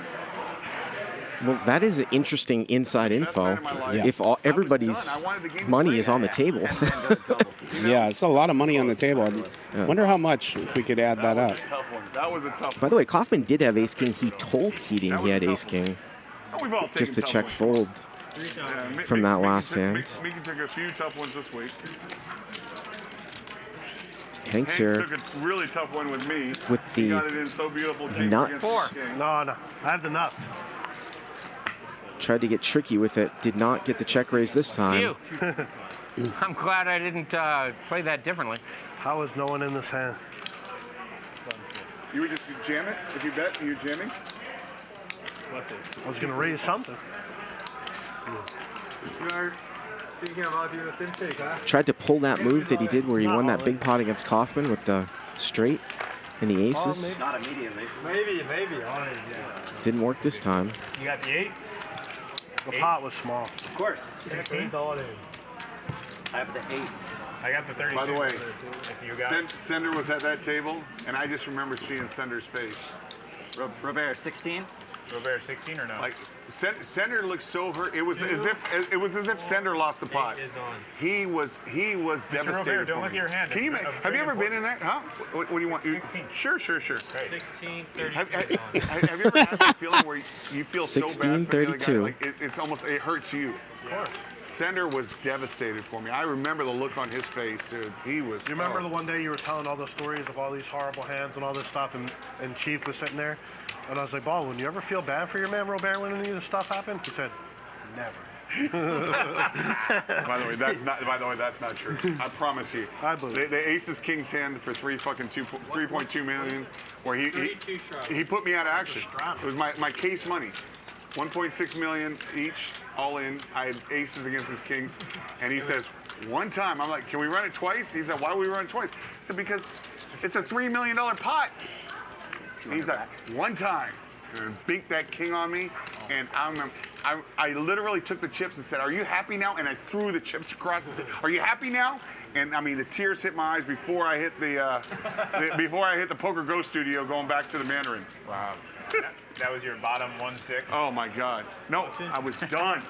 Well, that is an interesting inside info. If everybody's money is on the table. Yeah, it's a lot of money on the table. I wonder how much if we could add that up. That was a tough one. By the way, Kaufman did have ace king. He told Keating he had ace king. We've all Just the taken check tough fold ones. from that last hand. Mikki took a few tough ones this week. Hanks here took a really tough one with me. with He the got it in so beautiful. King nuts. against King. No, I have the nuts. Tried to get tricky with it. Did not get the check raise this time. I'm glad I didn't play that differently. How is no one in this hand? You would just jam it if you bet. You're jamming. I was going to raise something. You are thinking about doing the same thing, huh? Tried to pull that move that he did where he won that big pot against Kaufman with the straight and the aces. Not immediately. Maybe, honestly, yes. Didn't work this time. You got the 8? The pot was small. Of course. 16. I have the 8. I got the 32. By the way, If you got Sender was at that table, and I just remember seeing Sender's face. Robert, 16? Robert 16 or no? Like Sender looked so hurt. It was as if Sender lost the pot. He was devastated. Robert, don't for look me. at your hand. Can you, It's have you ever very been in that? Huh? What do you want? 16. Sure. 16, 30. Have you ever had that feeling where you feel so bad 16, for the other guy? 32. Like it hurts you. Of course. Sender was devastated for me. I remember the look on his face, dude. He was. You remember the one day you were telling all those stories of all these horrible hands and all this stuff, and Chief was sitting there, and I was like, "Baldwin, you ever feel bad for your man Robert when any of this stuff happened?" He said, "Never." By the way, that's not true. I promise you. I believe. The Aces Kings hand for 3.2 million, where he put me out of action. It was my case money. 1.6 million each, all in. I had aces against his kings, and he says, one time, I'm like, can we run it twice? He said, why do we run it twice? I said, because it's a $3 million pot. And he's like, one time, and beat that king on me, and I remember, I literally took the chips and said, are you happy now? And I threw the chips across the are you happy now? And I mean, the tears hit my eyes before I hit the Poker Go studio going back to the Mandarin. Wow. That was your bottom 1-6? Oh my God. No, I was done.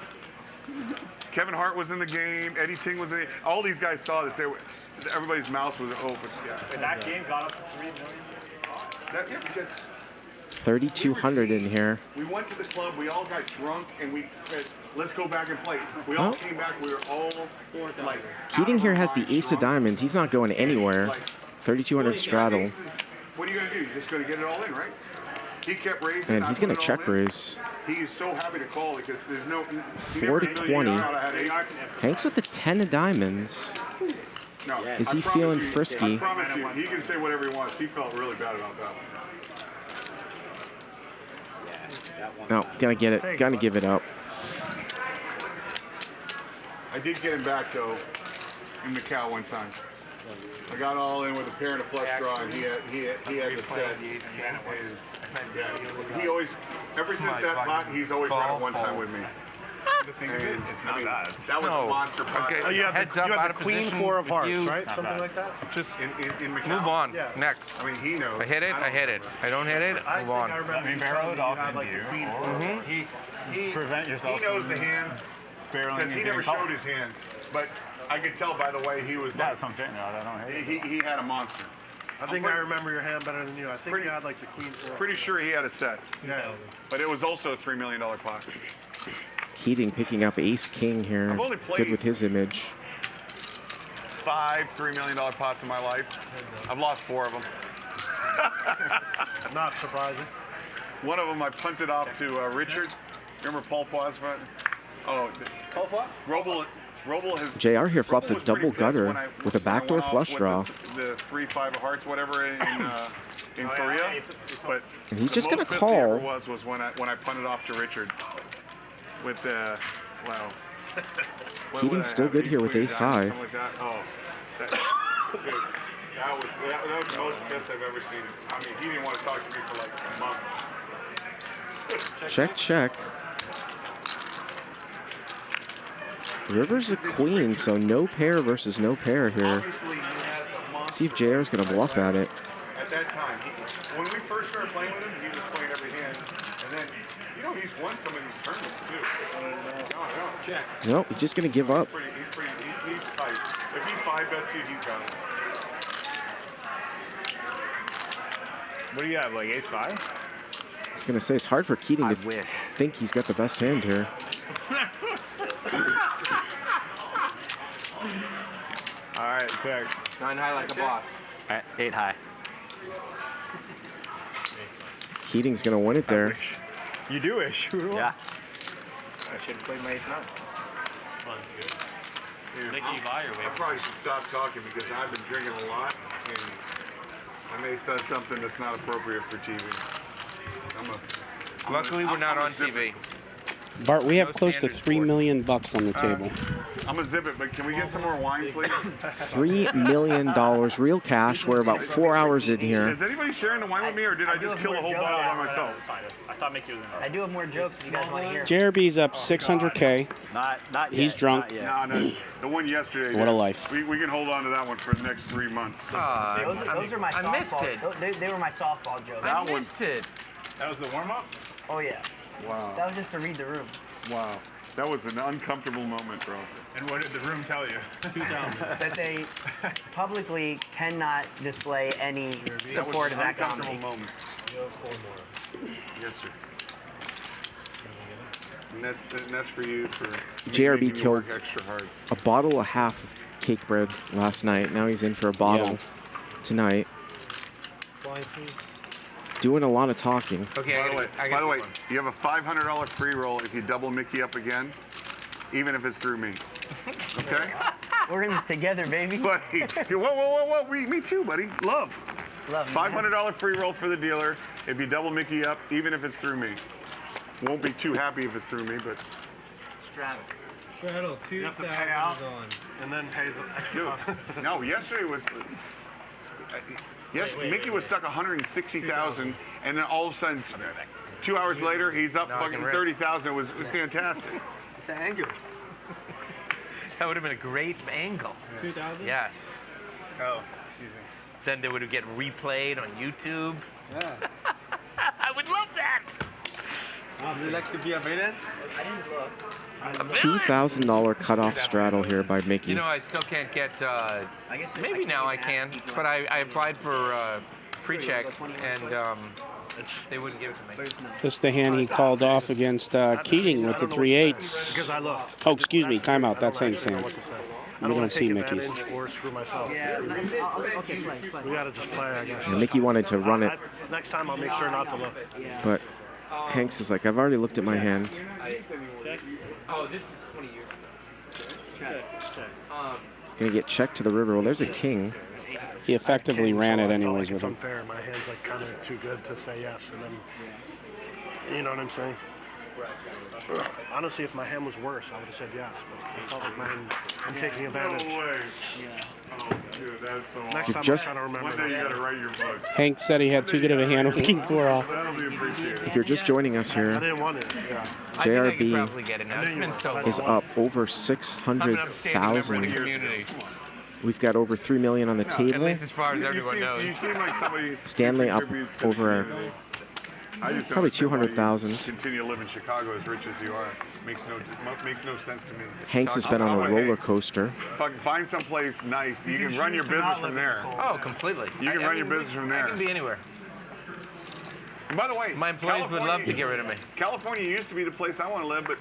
Kevin Hart was in the game. Eddie Ting was in it. All these guys saw this. Everybody's mouth was open. Yeah. And that game got up to 3 million? Because 3,200 in here. we went to the club. We all got drunk, and we said, let's go back and play. We all came back. We were all like. Keating here has the ace of diamonds. He's not going anywhere. 3,200 straddle. What are you going to do? You're just going to get it all in, right? He kept raising. And he's going to check raise. He is so happy to call it because there's no. 4 to 20. Hanks with the 10 of diamonds. No, Is he feeling frisky? I promise you, he can say whatever he wants. He felt really bad about that one. No, gonna get it. Gonna give it up. I did get him back though in Macau one time. I got all in with a pair and a flush draw, and he had the set. He always, ever since that pot, he's always run it one time with me. It's not bad. That was a monster pot. Okay. Oh, you had Heads the, up, you had out the of queen position 4 of with hearts, you. right? Something like that? Just in Macau. Move on. Yeah. Next. I mean, he knows. I hit it. I hit it. I don't hit it. I Move think on. I remember you barreled telling me off you had into like you. the queen 4. He Prevent yourself He knows from the hands barreling because he and never getting showed his hands. But I could tell by the way he was. That's something. No, I don't hate it. He had a monster. I think I remember your hand better than you. I think you had like the queen 4. Pretty sure he had a set. Yeah. But it was also a $3 million pot. Keating picking up ace king here. I've only played- Good with his image. 5 $3 million pots in my life. I've lost 4 of them. Not surprising. One of them I punted off to Richard. Remember Paul Poisson? Oh, Paul Roble has. JR here flops Roble a was double pretty pissed gutter when I with a backdoor went off flush with draw. The 3-5 of hearts, whatever, in Korea. But And he's the just gonna most pissed he ever call. was when I punted off to Richard with wow. What would I Keating's still have? good Ace here with queen ace diamond, high. something like that. Oh, dude, that was the most pissed I've ever seen him. I mean, he didn't want to talk to me for like a month. Check, check. River's a queen, so no pair versus no pair here. Obviously, he has a monster. See if JR's gonna bluff at it. At that time, when we first started playing with him, he was playing every hand. And then, you know know he's won some of these tournaments too. Check. No, he's just going to give up. He's tight. If he 5-bets you, he's got it. What do you have, like ace-5? I was going to say, it's hard for Keating to think he's got the best hand here. All right, check. 9 high like a boss. All right, 8 high. Keating's going to win it there. You do wish. Yeah. I should have played my ace-9. Mikki, I probably should stop talking because I've been drinking a lot and I may say something that's not appropriate for TV. Luckily, we're not on TV. Bart, we have close to $3 million on the table. I'm gonna zip it, but can we get some more wine, please? $3 million real cash. We're about 4 hours in here. Is anybody sharing the wine with me, or did I just kill a whole bottle by myself? I thought Mikki was in I do have more jokes if you guys want to hear. JRB's up 600K. Not yet. He's drunk. No, the one yesterday. What a life. We can hold on to that one for the next 3 months. Those are my softball. I missed it. They were my softball jokes. I missed it. That was the warm-up? Oh, yeah. Wow. That was just to read the room. Wow. That was an uncomfortable moment, bro. And what did the room tell you? That they publicly cannot display any support of that comedy. Moment. Yes, sir. And that's for you for JRB making me killed work extra hard. a bottle and a half of cake bread last night. Now he's in for a bottle tonight. Doing a lot of talking. Okay. By the way, you have a $500 free roll if you double Mikki up again, even if it's through me. Okay? We're in this together, baby. Buddy, whoa. Me too, buddy. Love. $500 free roll for the dealer if you double Mikki up, even if it's through me. Won't be too happy if it's through me, but. Straddle, you have to pay out and then pay the extra. Dude, no, yesterday was. Yes, Mikki was stuck 160,000, and then all of a sudden, 2 hours later, he's up fucking 30,000. It was fantastic. It's an angle. That would have been a great angle. 2,000? Yes. Oh, excuse me. Then they would get replayed on YouTube. Yeah. I would love that. Would you like to be a villain? $2,000 cutoff straddle here by Mikki. You know, I still can't get, maybe now I can, but I applied for pre-check and they wouldn't give it to me. This is the hand he called off against Keating with the 3/8. Because I looked. Oh, excuse me, timeout. That's Hank's hand. We don't see Mikki's. Or screw myself. Okay, play. We gotta just play, I guess. Yeah, Mikki wanted to run it, Next time I'll make sure not to look. but Hanks is like, I've already looked at my hand. Oh, this is 20 years. Gonna get checked to the river. Well, there's a king. He effectively ran it anyways with him. It's unfair. My hand's like kind of too good to say yes, and then, you know what I'm saying? Honestly, if my hand was worse, I would have said yes, but I felt like my hand, I'm taking advantage. No way. Oh, dude, that's so awesome. Next time just- I try to remember. One day you gotta write your book. Hank said he had too good of a hand with King 4 off. That'll be appreciated. If you're just joining us I here, didn't want it. Yeah. I think I could JRB probably get it now. It's been so long. is up over I'm an upstanding member of the 600,000. community. We've got over $3 million on the At table. least as far as everyone You knows. seem like somebody. Stanley up contributes over to the community. I just don't probably understand why you 200,000. Continue to live in Chicago as rich as you are. Makes no sense to me. Hanks has been on a roller coaster. Fucking find someplace nice. You can run your business from there. Oh, completely. You can run your business from there. I can be anywhere. And by the way, My employees would love to get rid of me. California used to be the place I want to live, but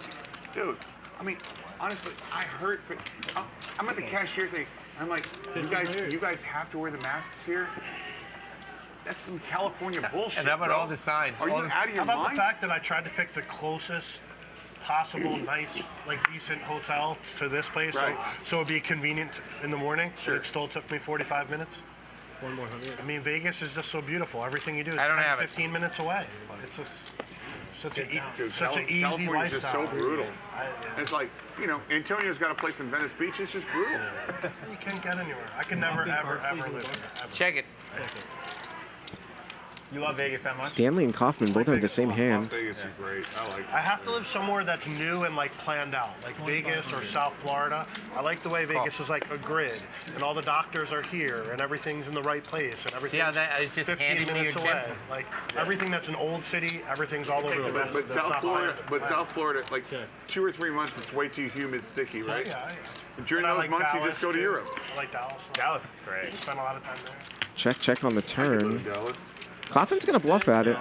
dude, I mean, honestly, I hurt. I'm at the cashier thing. I'm like, you guys have to wear the masks here. That's some California bullshit. And how about bro? all the signs? Are you All the- out of your How about mind? the fact that I tried to pick the closest possible nice, like decent hotel to this place, Right. so it'd be convenient in the morning. Sure. But it still took me 45 minutes. One more 100. I mean, Vegas is just so beautiful. Everything you do is I don't 10, have it. 15 minutes away. It's just such an Dude, easy California's lifestyle. just so brutal. It's like, you know, Antonio's got a place in Venice Beach. It's just brutal. You can't get anywhere. I can never, ever, ever live here. Ever. Check it. You love Vegas that much? Stanley and Kaufman both have the same hand. Vegas is great. I like it. I have to live somewhere that's new and like planned out, like Vegas or South Florida. I like the way Vegas is like a grid, and all the doctors are here, and everything's in the right place, and everything. Yeah, that is just 15 handing me your minutes away. tips. Like everything that's an old city, everything's all over the place. But South Florida, like 2 or 3 months, it's way too humid, sticky, right? Yeah. And during And I those like months, you Dallas, just go to too. Europe. I like Dallas. Dallas is great. Spend a lot of time there. Check on the turn. Dallas. Kaufman's going to bluff at it.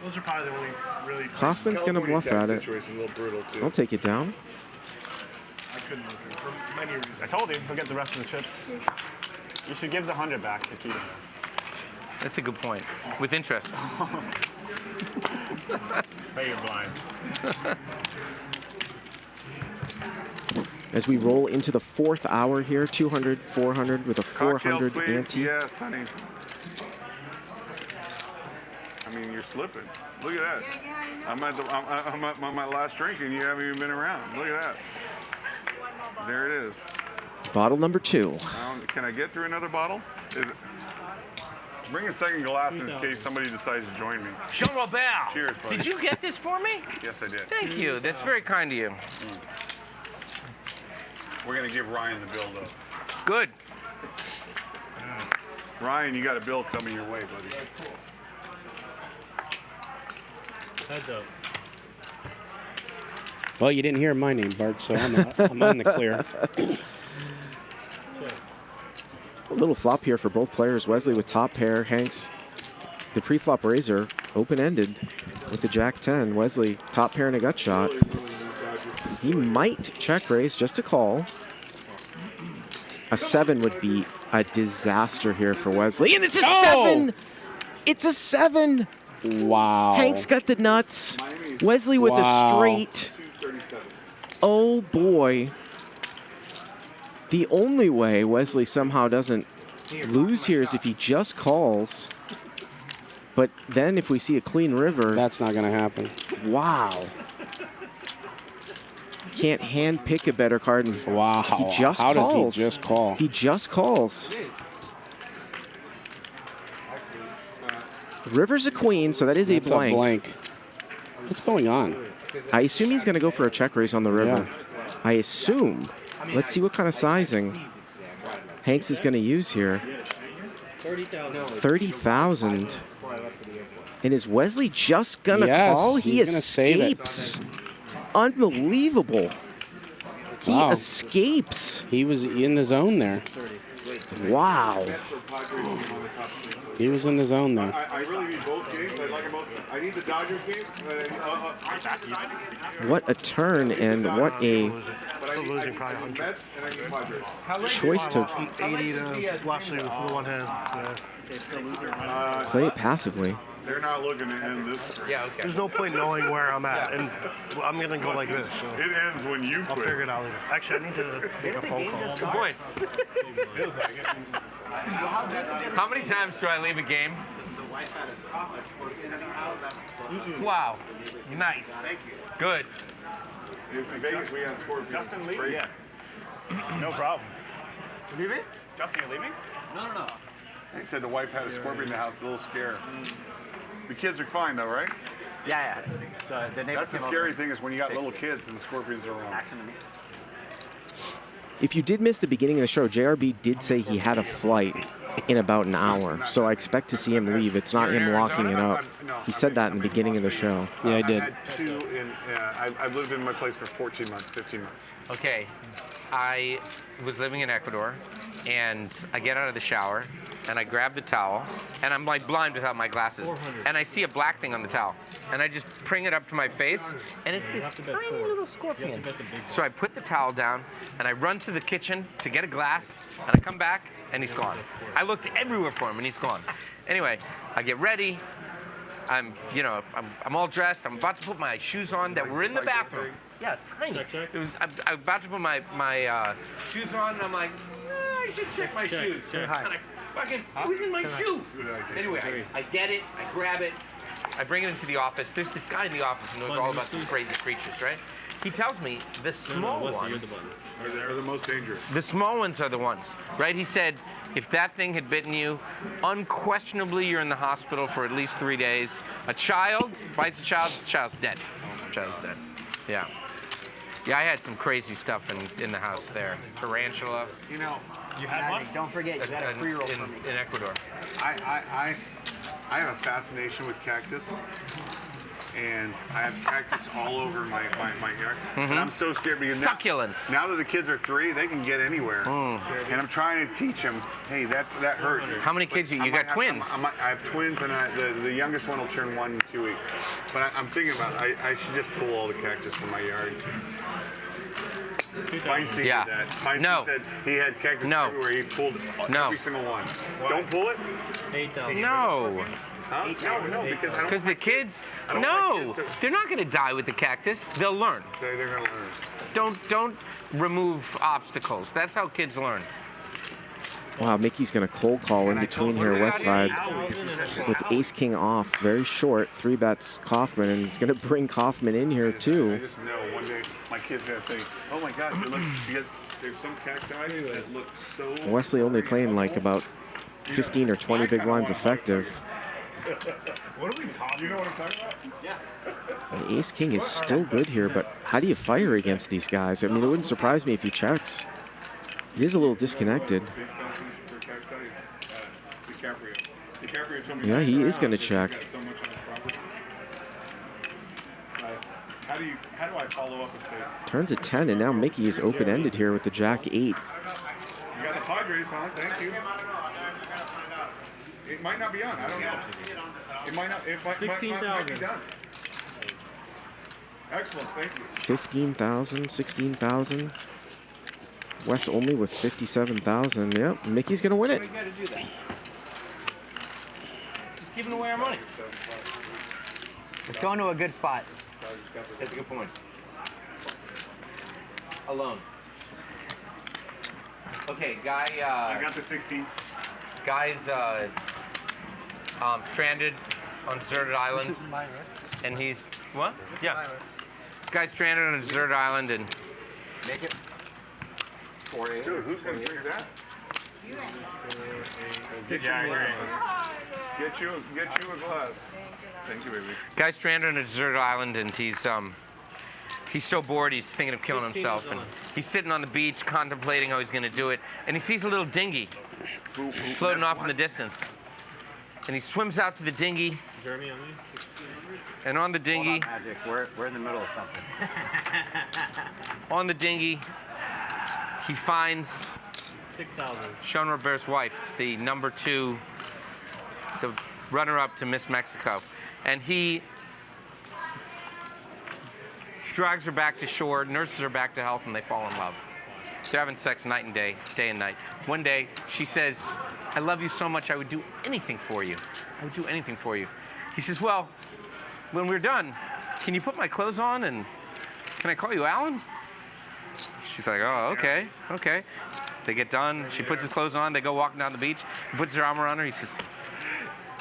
Those are probably the only really. Kaufman's going to bluff at it. Situation, a little brutal too. I'll take it down. I couldn't look at it for many reasons. I told you, he'll get the rest of the chips. You should give the 100 back to Keating. That's a good point. With interest. Pay your blinds. As we roll into the 4th hour here, 200, 400 with a 400 Cocktail, please. ante. Yes, honey. I mean, you're slipping. Look at that. I'm at my last drink and you haven't even been around. Look at that. There it is. Bottle number 2. Can I get through another bottle? Bring a second glass in case somebody decides to join me. Shaun Robert. Cheers, buddy. Did you get this for me? Yes, I did. Thank you. That's very kind of you. We're going to give Ryan the bill, though. Good. Ryan, you got a bill coming your way, buddy. Heads up. Well, you didn't hear my name, Bart, so I'm on the clear. A little flop here for both players. Wesley with top pair. Hanks, the pre-flop razor, open-ended with the Jack-10. Wesley, top pair and a gut shot. He might check raise just to call. A 7 would be a disaster here for Wesley. And it's a 7! It's a 7! Wow. Hank's got the nuts. Wesley with the straight. Oh, boy. The only way Wesley somehow doesn't lose here is if he just calls. But then if we see a clean river. That's not going to happen. Wow. Can't hand pick a better card. Wow. He just How calls. does he just call? He just calls. River's a queen, so that is That's a blank. A blank. What's going on? I assume he's going to go for a check raise on the river. Yeah. I assume. Let's see what kind of sizing Hanks is going to use here. 30,000. And is Wesley just going to call? He escapes. Unbelievable. He escapes. He was in the zone there. Wow. He was in the zone there. I really need both games. I need the Dodgers game. What a turn and what a choice to 80 to Wesley with one hand. play it passively. They're not looking to end this. Yeah, okay. There's no point knowing where I'm at, and I'm gonna go like this. So it ends when you I'll quit. figure it out later. Actually, I need to make a phone call. Good point. Feels like it. How many times do I leave a game? Wow. Nice. Good. In Vegas, we had Scorpions. Justin leaving? Yeah. No problem. Leaving? Justin, you leaving? No. They said the wife had a scorpion in the house, a little scare. The kids are fine though, right? Yeah. That's the scary thing is when you got little kids and the scorpions are around. If you did miss the beginning of the show, JRB did say he had a flight in about an hour, so I expect to see him leave. It's not him locking it up. He said that in the beginning of the show. Yeah, I did. I had two in, I've lived in my place for 14 months, 15 months. Okay. I was living in Ecuador, and I get out of the shower, and I grab the towel, and I'm like blind without my glasses, and I see a black thing on the towel, and I just bring it up to my face, and it's this tiny little scorpion. So I put the towel down, and I run to the kitchen to get a glass, and I come back, and he's gone. I looked everywhere for him, and he's gone. Anyway, I get ready. I'm all dressed. I'm about to put my shoes on that were in the bathroom. Yeah, tiny. It was. I'm about to put my shoes on, and I'm like, I should check my shoes. And I fucking, who's in my shoe? Anyway, I get it. I grab it. I bring it into the office. There's this guy in the office who knows all about these crazy creatures, right? he tells me the small ones are the most dangerous. The small ones are the ones, right? He said, if that thing had bitten you, unquestionably you're in the hospital for at least 3 days. A child bites a child, the child's dead. Child's dead. Yeah. Yeah, I had some crazy stuff in the house there. Tarantula. You know, You had one? Don't forget, you had a pre-roll in Ecuador. I have a fascination with cactus, and I have cactus all over my yard. And I'm so scared because Succulents. Now that the kids are 3, they can get anywhere. And I'm trying to teach them, hey, that hurts. How many kids you got? Twins? I have twins, and the youngest one will turn 1 in 2 weeks. But I'm thinking about it. I should just pull all the cactus from my yard. Feinstein Yeah. did that. Feinstein No. said he had cactus everywhere. He pulled every single one. Don't pull it? No. Huh? No, because I don't Because the kids, no, they're not going to die with the cactus. They'll learn. They're going to learn. Don't remove obstacles. That's how kids learn. Wow, Mikki's going to cold call in between here, West Side, with Ace King off, very short, 3 bets Kaufman, and he's going to bring Kaufman in here I too. just know one day my kids are going to think, oh my gosh, there's some cacti that look so... Wesley only playing like about 15 or 20 big blinds effective. What are we talking? You know what I'm talking about? Yeah. And Ace King is still good here, but how do you fire against these guys? I mean, it wouldn't surprise me if he checks. He is a little disconnected. Yeah, he is going to check. How do I follow up and say? Turns a 10, and now Mikki is open-ended here with the Jack 8. You got the Padres on. Thank you. It might not be on. I don't know. It might not. It might be done. Excellent. Thank you. 15,000, 16,000. West only with 57,000. Yep, Mikki's going to win it. Just giving away our money. It's going to a good spot. That's a good point. Alone. Okay, guy. I got the 16. Guy's stranded on a deserted island. This is mine, right? And he's what? This Yeah. is mine, right? Guy's stranded on a deserted island and. Make it. 4-8. Dude, who's going to drink that? Get you a glass. Thank you, baby. Guy's stranded on a deserted island and he's so bored he's thinking of killing himself, and he's sitting on the beach contemplating how he's going to do it, and he sees a little dinghy floating off in the distance, and he swims out to the dinghy, and on the dinghy, Magic, we're in the middle of something. on the dinghy, he finds 6,000. Shaun Robert's wife, the number 2, the runner-up to Miss Mexico, and he drags her back to shore, nurses her back to health, and they fall in love. They're having sex night and day and night. One day, she says, I love you so much, I would do anything for you. I would do anything for you. He says, well, when we're done, can you put my clothes on and can I call you Alan? She's like, oh, okay, okay. They get done, she puts his clothes on, they go walking down the beach, he puts her arm around her, he says,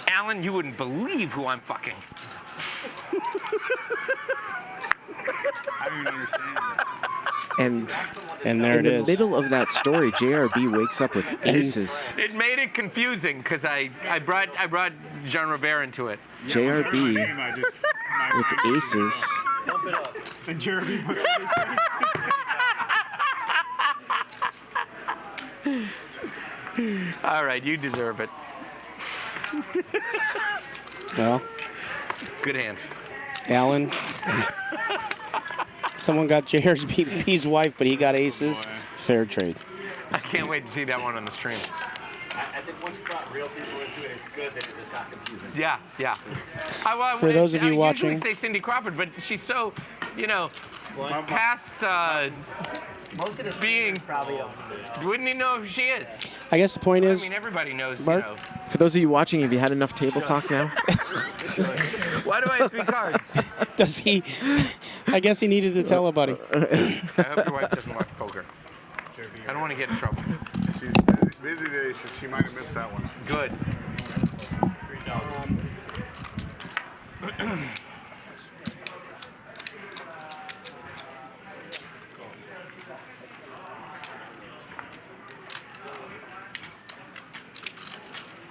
Alan, you wouldn't believe who I'm fucking. I don't even understand that. And there in it the is. middle of that story, JRB wakes up with aces. It made it confusing because I brought Jean Robert into it. JRB with aces. Bump it up. And Jeremy. All right, you deserve it. Well, good hands. Alan, someone got JRB's wife, but he got aces. Fair trade. I can't wait to see that one on the stream. I think once you brought real people into it, it's good that it just got confusing. Yeah, yeah. For those of you I watching, usually say Cindy Crawford, but she's so, past Most of the being. probably own. Wouldn't he know who she is? I guess the point is, I mean, everybody knows. Mark, For those of you watching, have you had enough table talk now? Why do I have 3 cards? Does he? I guess he needed to tell a buddy. I hope your wife doesn't watch poker. I don't want to get in trouble. She's busy today, so she might have missed that one. Good.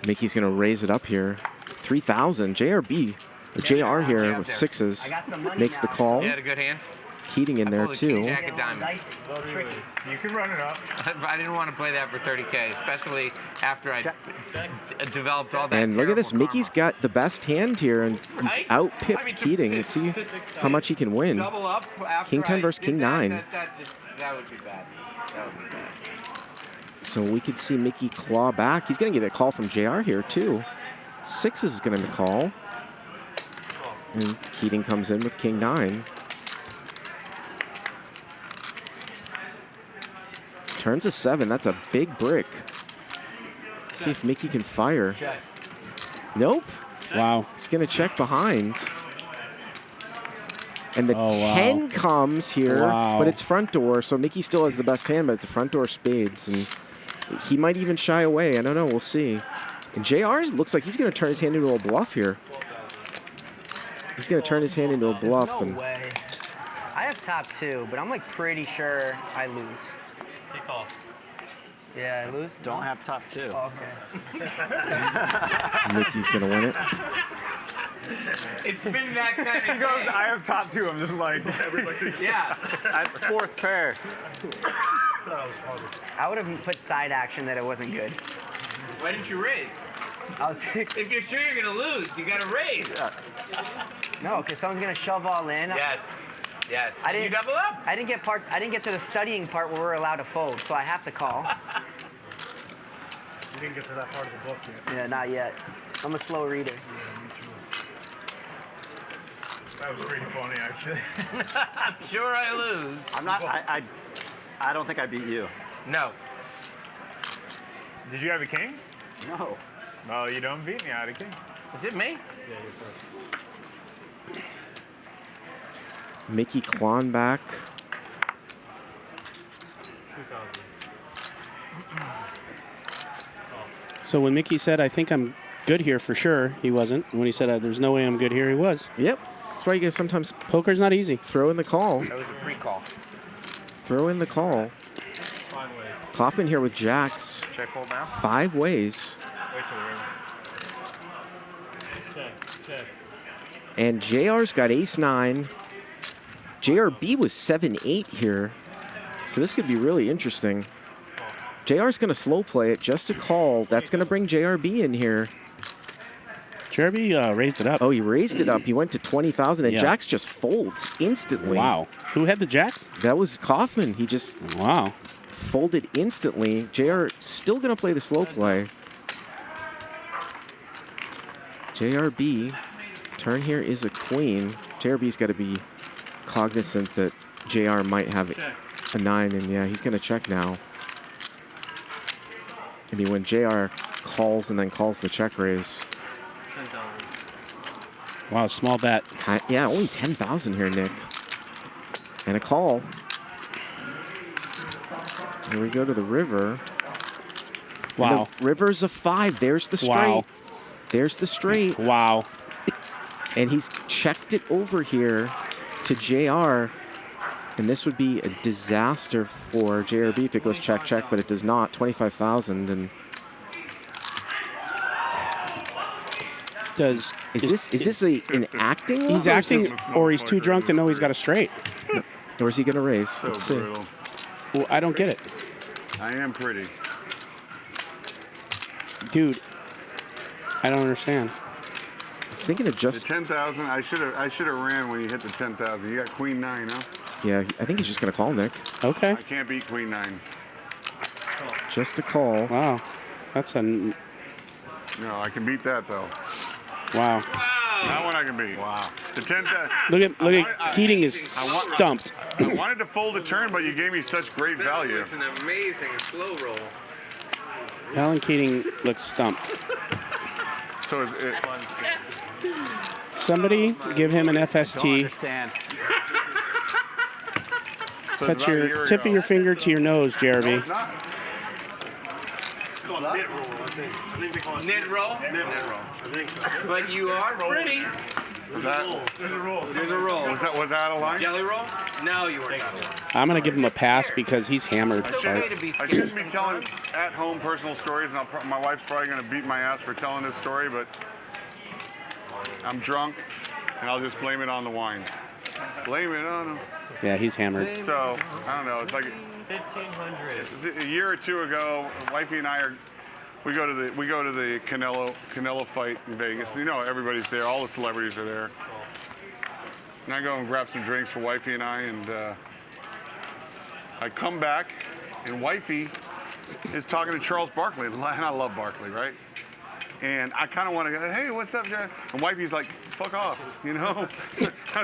Mickey's going to raise it up here. 3,000. JRB, or JR here with sixes, makes the call. You had a good hand. Keating in there too. Jack of diamonds. You can run it up. I didn't want to play that for 30K, especially after I developed all that. And look at this, Mickey's got the best hand here, and he's out-pipped Keating. Let's see how much he can win. King 10 versus King 9. That would be bad. That would be bad. So we could see Mickey claw back. He's going to get a call from JR here too. Sixes is going to call. And Keating comes in with King 9. Turns a 7. That's a big brick. See if Mickey can fire. Nope. Wow. He's going to check behind. And the 10 comes here, but it's front door. So Mickey still has the best hand, but it's a front door spades. And he might even shy away. I don't know. We'll see. And JR looks like he's going to turn his hand into a bluff here. He's going to turn his hand into a bluff. No way. I have top 2, but I'm like pretty sure I lose. Take off. Yeah, I lose? Don't have top 2. Oh, okay. Mickey's going to win it. It's been that kind of He goes, I have top 2. I'm just like, yeah. I have 4th pair. I would have put side action that it wasn't good. Why didn't you raise? I was If you're sure you're gonna lose, you gotta raise. No, because someone's gonna shove all in. Yes. Yes. I didn't you double up. I didn't get to the studying part where we're allowed to fold, so I have to call. You didn't get to that part of the book yet. Yeah, not yet. I'm a slow reader. That was pretty funny, actually. I'm sure I lose. I'm not. I don't think I beat you. No. Did you have a king? No. No, you don't beat me. I had a king. Is it me? Yeah, you're first. Mickey clawing back. So when Mickey said, I think I'm good here for sure, he wasn't. When he said, there's no way I'm good here, he was. Yep. That's why you guys sometimes... Poker's not easy. Throw in the call. That was a pre-call. Throw in the call. Kaufman here with jacks. Should I fold now? 5 ways. Wait till the river. Check. And JR's got ace-9. JRB was 7-8 here. So this could be really interesting. JR's going to slow play it just to call. That's going to bring JRB in here. JRB raised it up. Oh, he raised it up. He went to 20,000, and Yeah. jacks just folds instantly. Wow. Who had the jacks? That was Kaufman. He just folded instantly. JR still going to play the slow play. JRB, turn here is a queen. JRB's got to be cognizant that JR might have a 9, and yeah, he's going to check now. I mean, when JR calls and then calls the check raise. Wow, small bet. Yeah, only 10,000 here, Nick. And a call. Here we go to the river. Wow. And the river's a 5. There's the straight. Wow. There's the straight. Wow. And he's checked it over here to JR. And this would be a disaster for JRB if it goes check, check, but it does not. 25,000. And is this an acting? He's acting, or he's too drunk to know he's got a straight. No. Or is he going to raise? So Let's see. brutal. Well, I don't get it. I am pretty. Dude, I don't understand. He's thinking of just... The 10,000, I should have ran when you hit the 10,000. You got queen 9, huh? Yeah, I think he's just going to call, Nick. Okay. I can't beat queen 9. Just a call. Wow. That's a... No, I can beat that, though. Wow. That one I can beat. Wow. The 10,000. Look at Keating is stumped. I wanted to fold a turn, but you gave me such great value. It's an amazing slow roll. Alan Keating looks stumped. So is it... Somebody give him an FST. Don't understand. So Touch your tip of your finger to your nose, JRB. Knit roll? But you are pretty. Was that? There's a roll. Was that out of line? Jelly roll? No, you weren't out of line. I'm going to give him a pass because he's hammered. I shouldn't be telling at-home personal stories, and my wife's probably going to beat my ass for telling this story, but I'm drunk, and I'll just blame it on the wine. Blame it on him. Yeah, he's hammered. So, I don't know. It's like 1,500. a year or two ago, wifey and I we go to the Canelo fight in Vegas. You know, everybody's there. All the celebrities are there. And I go and grab some drinks for wifey and I I come back, and wifey is talking to Charles Barkley, and I love Barkley, right? And I kind of want to go, hey, what's up, Jerry? And wifey's like, fuck off, you know?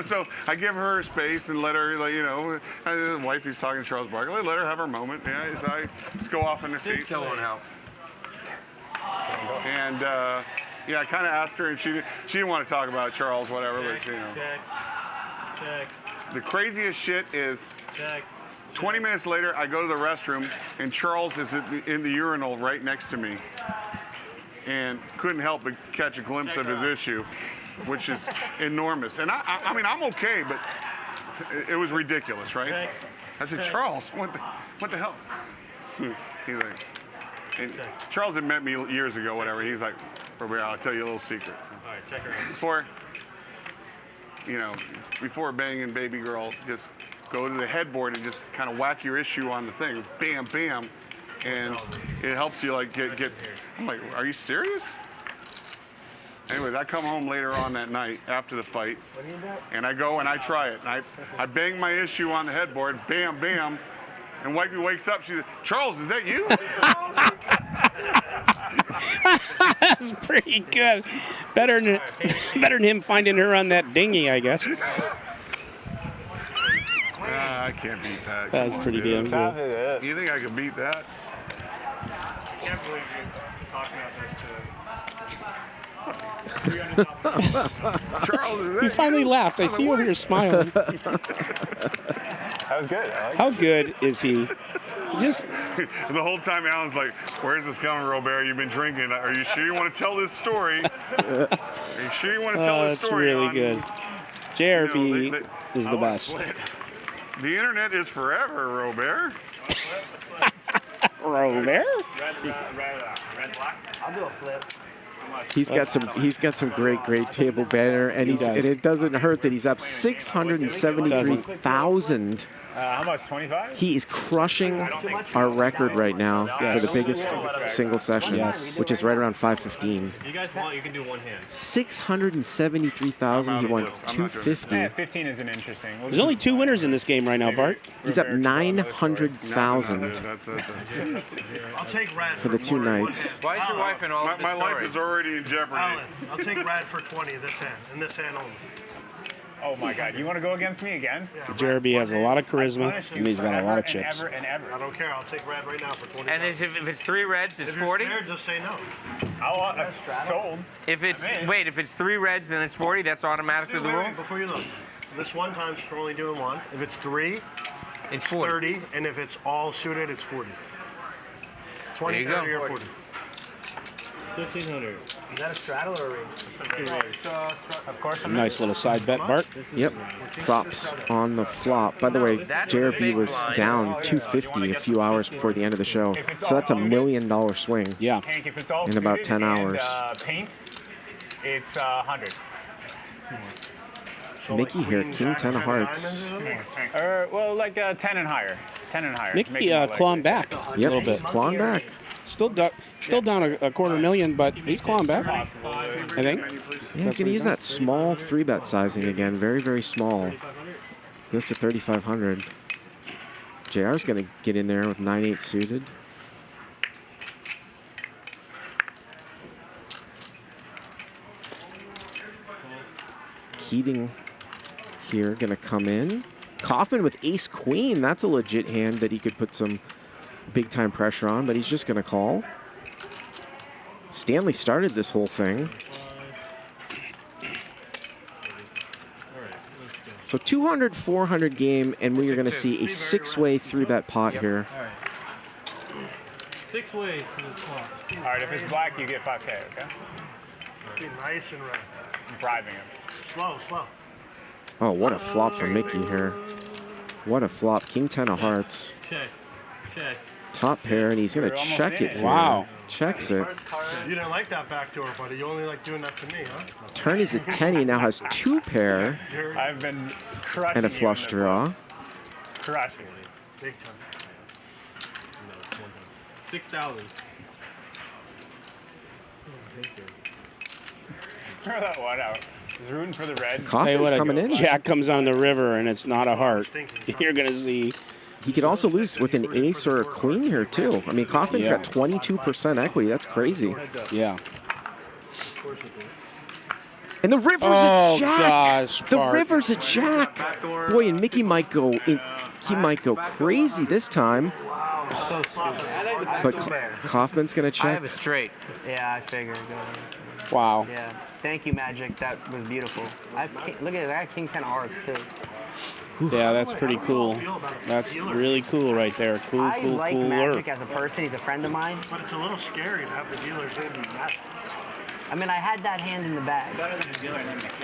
So I give her space and let her, like, you know, wifey's talking to Charles Barkley, let her have her moment. Yeah, so I just go off in the seat. And yeah, I kind of asked her, and she didn't want to talk about Charles, whatever, but you know. Check. The craziest shit is 20 minutes later, I go to the restroom, and Charles is in the urinal right next to me, and couldn't help but catch a glimpse of his issue, which is enormous. And I mean, I'm okay, but it was ridiculous, right? I said, Charles, what the hell? He's like, and Charles had met me years ago, whatever. He's like, Roberto, I'll tell you a little secret. All right, check her out. Before banging baby girl, just go to the headboard and just kind of whack your issue on the thing, bam, bam, and it helps you like get. I'm like, are you serious? Anyways, I come home later on that night after the fight, and I go and I try it. And I bang my issue on the headboard, bam, bam, and wifey wakes up. She said, Charles, is that you? That's pretty good. Better than him finding her on that dinghy, I guess. I can't beat that. That was pretty damn good. You think I could beat that? I can't believe you're talking about this to Charles, You finally laughed. I see you over here smiling. That was good. How good is he? Just the whole time Alan's like, where's this coming, Robert? You've been drinking. Are you sure you want to tell this story? Are you sure you want to tell this that's story? really good. JRB is the best. The internet is forever, Robert. Robert? Red black. I'll do a flip. He's got some great table banner, and and it doesn't hurt that he's up 673,000. How much? 25? He is crushing our record right now for the biggest single session, which is right around 515. You guys want? You can do one hand. 673,000. He won 250. Yeah, 15 isn't interesting. There's only 2 winners in this game right now, Bart. He's up 900,000 I'll take red for the 2 nights. Why is your wife in all of My life is already in jeopardy. Alan, I'll take red for 20 this hand, and this hand only. Oh my God! You want to go against me again? JRB has a lot of charisma, and he's got a lot of chips. Ever and ever. I don't care. I'll take red right now for 20. And if it's 3 reds, it's 40. If you're scared, just say no. Sold. If it's 3 reds, then it's 40. That's automatically the rule. Wait, before you look, this one time you're only doing 1. If it's 3, it's 40. 30, and if it's all suited, it's 40. 20, There you 30, go. or 40. 1,500. Is that a straddle or a raise? Of course. Nice little side bet, Bart. Yep. Props on the flop. By the way, JRB was down 250 a few hours before the end of the show. So that's $1 million swing. Yeah. Hank, if it's all in about suited 10 hours. And, paint, it's 100. Mickey here, King 10 of hearts. Well, like 10 and higher. 10 and higher. Mickey clawing back a little bit. He's clawing back. Still down a $250,000, but he's clawing back, I think. Yeah, he's going to use that small 3-bet sizing again. Very, very small. Goes to 3,500. JR's going to get in there with 9-8 suited. Keating here going to come in. Kaufman with ace-queen. That's a legit hand that he could put some big-time pressure on, but he's just going to call. Stanley started this whole thing. So 200, 400 game, and we are going to see a 6-way 3-bet pot here. 6 ways to the top. All right, if it's black, you get 5K, okay? Be nice and red. I'm bribing him. Slow. Oh, what a flop for Mickey here. What a flop. King 10 of hearts. Check. Check. Top pair, and he's going to check it here. Wow. Checks it. You didn't like that backdoor, buddy. You only like doing that to me, huh? Turn is a 10. He now has 2 pair I've been crushing and a flush draw. Crushing. Big time. 6,000. Throw that one out. It's rooting for the red. Kaufman's coming in. Jack comes on the river and it's not a heart. You're going to see. He could also lose with an ace or a queen here, too. I mean, Kaufman's got 22% equity. That's crazy. Yeah. And the river's a jack. Gosh, the Bart. river's a jack. Boy, and Mikki might go crazy this time. But Kaufman's going to check. I have a straight. Yeah, I figured. Wow. Yeah. Thank you, Magic. That was beautiful. Look at that. I have King 10 of hearts, too. Yeah, that's pretty cool. That's really cool right there. Cool, I cool, like cool Magic work. as a person. He's a friend of mine. But it's a little scary to have the dealer in that. I mean, I had that hand in the bag.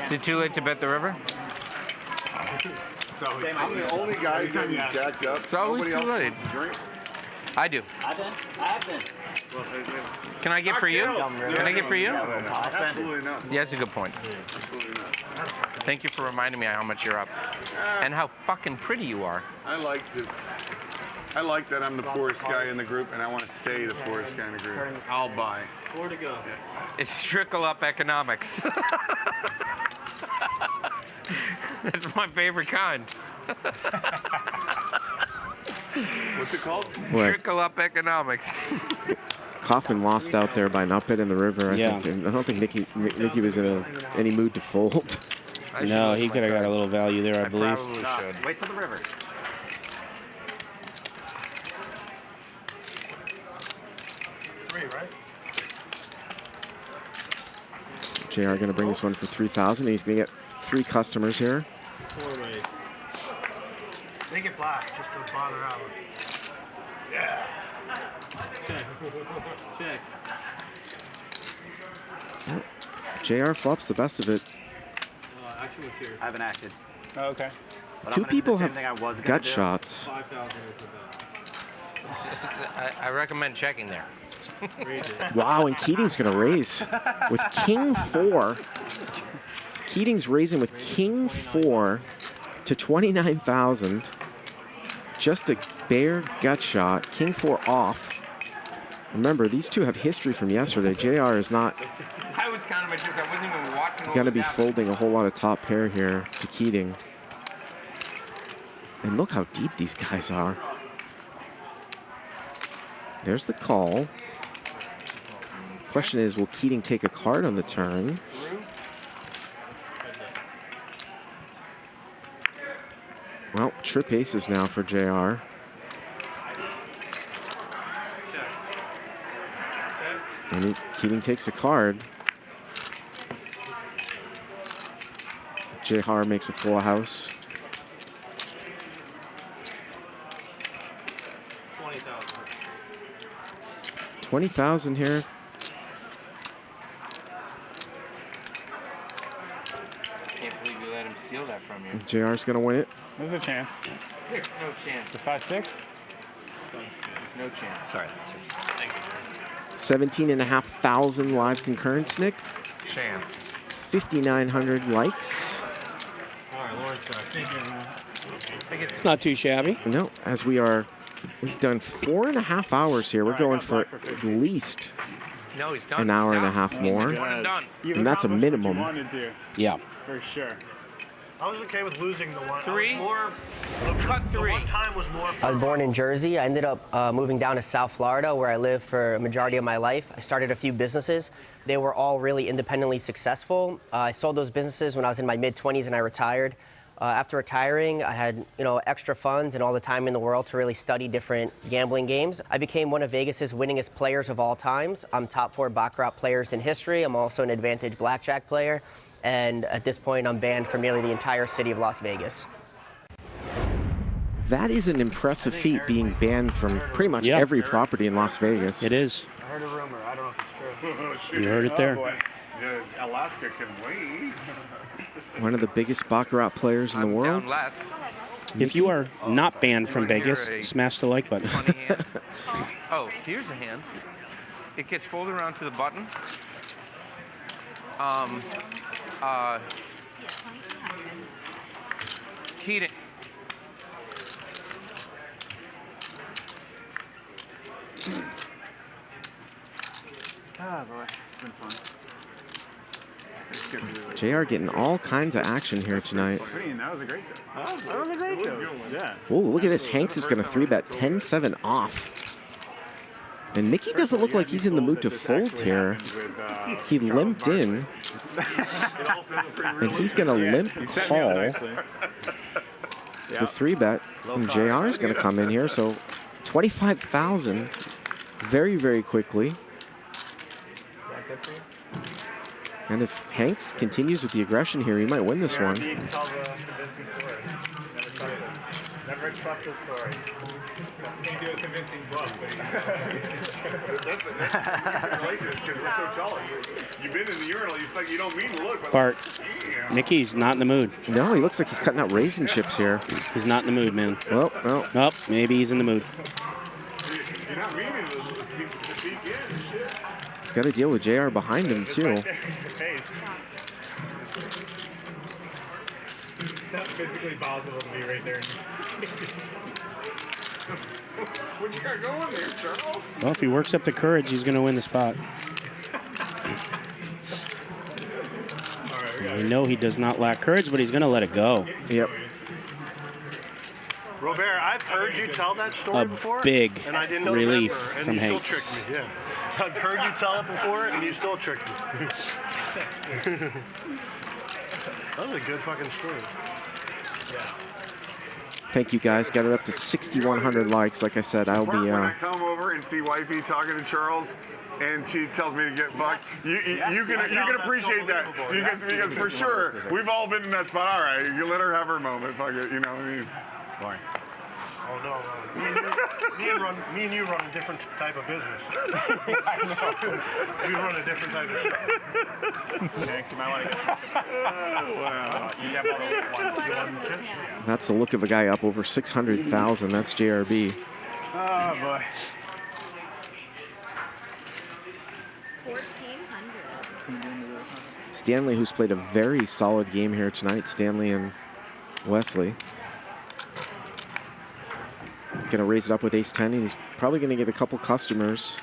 Is it too late to bet the river? I'm the only guy getting jacked up. It's always Nobody too else late. wants to drink. I do. I have been. Can I get for you? Can I get for you? Absolutely not. Yeah, that's a good point. Absolutely not. Thank you for reminding me how much you're up. And how fucking pretty you are. I like that I'm the poorest guy in the group, and I want to stay the poorest guy in the group. I'll buy. 4 to go. It's trickle up economics. That's my favorite kind. What's it called? What? Trickle up economics. Kaufman lost out there by not betting the river. Yeah. I don't think Mikki was in any mood to fold. No, he could have got a little value there, I believe. Probably should. Wait till the river. JR going to bring this one for 3,000. He's going to get 3 customers here. 4-way. Make it black, just to bother out. Yeah. Check. Check. JR flops the best of it. Action was here. I haven't acted. Oh, okay. But 2 I'm gonna do people the same have thing I was gonna gut do. shots. 5,000 I recommend checking there. Wow, and Keating's going to raise with King 4. Keating's raising with King 4 to 29,000. Just a bare gut shot. King 4 off. Remember, these two have history from yesterday. JR is not I was kind of I wasn't even watching. going to be folding a whole lot of top pair here to Keating. And look how deep these guys are. There's the call. Question is, will Keating take a card on the turn? Well, trip aces now for JR. And Keating takes a card. JR makes a full house. 20,000 here. Can't believe you let him steal that from you. JR's going to win it. There's a chance. There's no chance. The 5-6? No chance. Sorry. Thank you. 17,500 live concurrence, Nick. Chance. 5,900 likes. All right, Lawrence. Thank you, everyone. It's not too shabby. No, as we've done 4.5 hours here. We're going for at least No, he's done. an hour and a He's half out. more. He's one and done. And that's a minimum. You wanted to, Yeah. for sure. I was okay with losing the one. 3? Cut 3. The one time was more I was born in Jersey. I ended up moving down to South Florida, where I lived for a majority of my life. I started a few businesses. They were all really independently successful. I sold those businesses when I was in my mid-20s and I retired. After retiring, I had extra funds and all the time in the world to really study different gambling games. I became one of Vegas's winningest players of all times. I'm top 4 Baccarat players in history. I'm also an Advantage Blackjack player. And at this point, I'm banned from nearly the entire city of Las Vegas. That is an impressive feat, being banned from pretty much every property in Las Vegas. It is. I heard a rumor. I don't know if it's true. You heard it there. Oh, boy. Yeah, Alaska can wait. One of the biggest Baccarat players in the world. Down less. If you are not banned from Vegas, smash the like button. Oh, here's a hand. It gets folded around to the button. Keating. Ah, boy, it's been fun. JR getting all kinds of action here tonight. What do you mean? That was a great show. That was a great show. Yeah. Oh, look at this. Hanks is going to 3-bet 10-7 off. And Mikki doesn't look like he's in the mood to fold here. He limped in. And he's going to limp call the 3-bet. And JR is going to come in here. So 25,000 very, very quickly. And if Hanks continues with the aggression here, he might win this one. Never trust the story. Can't do a convincing bluff, but like this because we're so tall. You've been in the urinal. It's like you don't mean to look. Bart, Mikki's not in the mood. No, he looks like he's cutting out raisin chips here. He's not in the mood, man. Well, no. Oh, maybe he's in the mood. You're not meaning to peek in. Shit. He's got to deal with JR behind him, too. It's not physically possible to be right there. What you got going there, Charles? Well, if he works up the courage, he's going to win the spot. We know he does not lack courage, but he's going to let it go. Yep. Robert, I've heard you tell that story before. Big and I didn't relief remember, and from you Hanks. still tricked me. Yeah. I've heard you tell it before, and you still tricked me. That was a good fucking story. Yeah. Thank you, guys. Got it up to 6,100 likes. Like I said, I'll be... When I come over and see wifey talking to Charles, and she tells me to get fucked, you can appreciate that because for sure we've all been in that spot. All right, you let her have her moment. Fuck it, you know what I mean? Boring. Oh no, me and you run a different type of business. I know. We run a different type of show. Thanks, you might want to wow. You have all the one chips? That's the look of a guy up over 600,000. That's JRB. Oh, boy. 1,400. Stanley, who's played a very solid game here tonight. Stanley and Wesley. Going to raise it up with ace-10, and he's probably going to get a couple customers.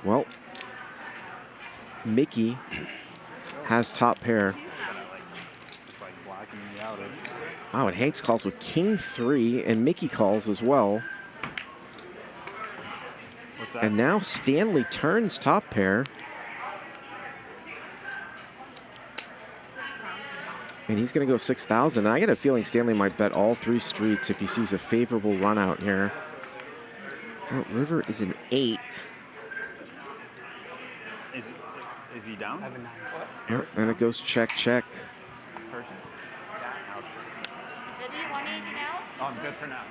Well, Mikki has top pair. Wow, and Hanks calls with king-3, and Mikki calls as well. And now Stanley turns top pair. And he's going to go 6,000. I get a feeling Stanley might bet all 3 streets if he sees a favorable run out here. Well, river is an 8. Is he down? Yep, and it goes check, check. Person? Did you want anything else? Oh, I'm good for now.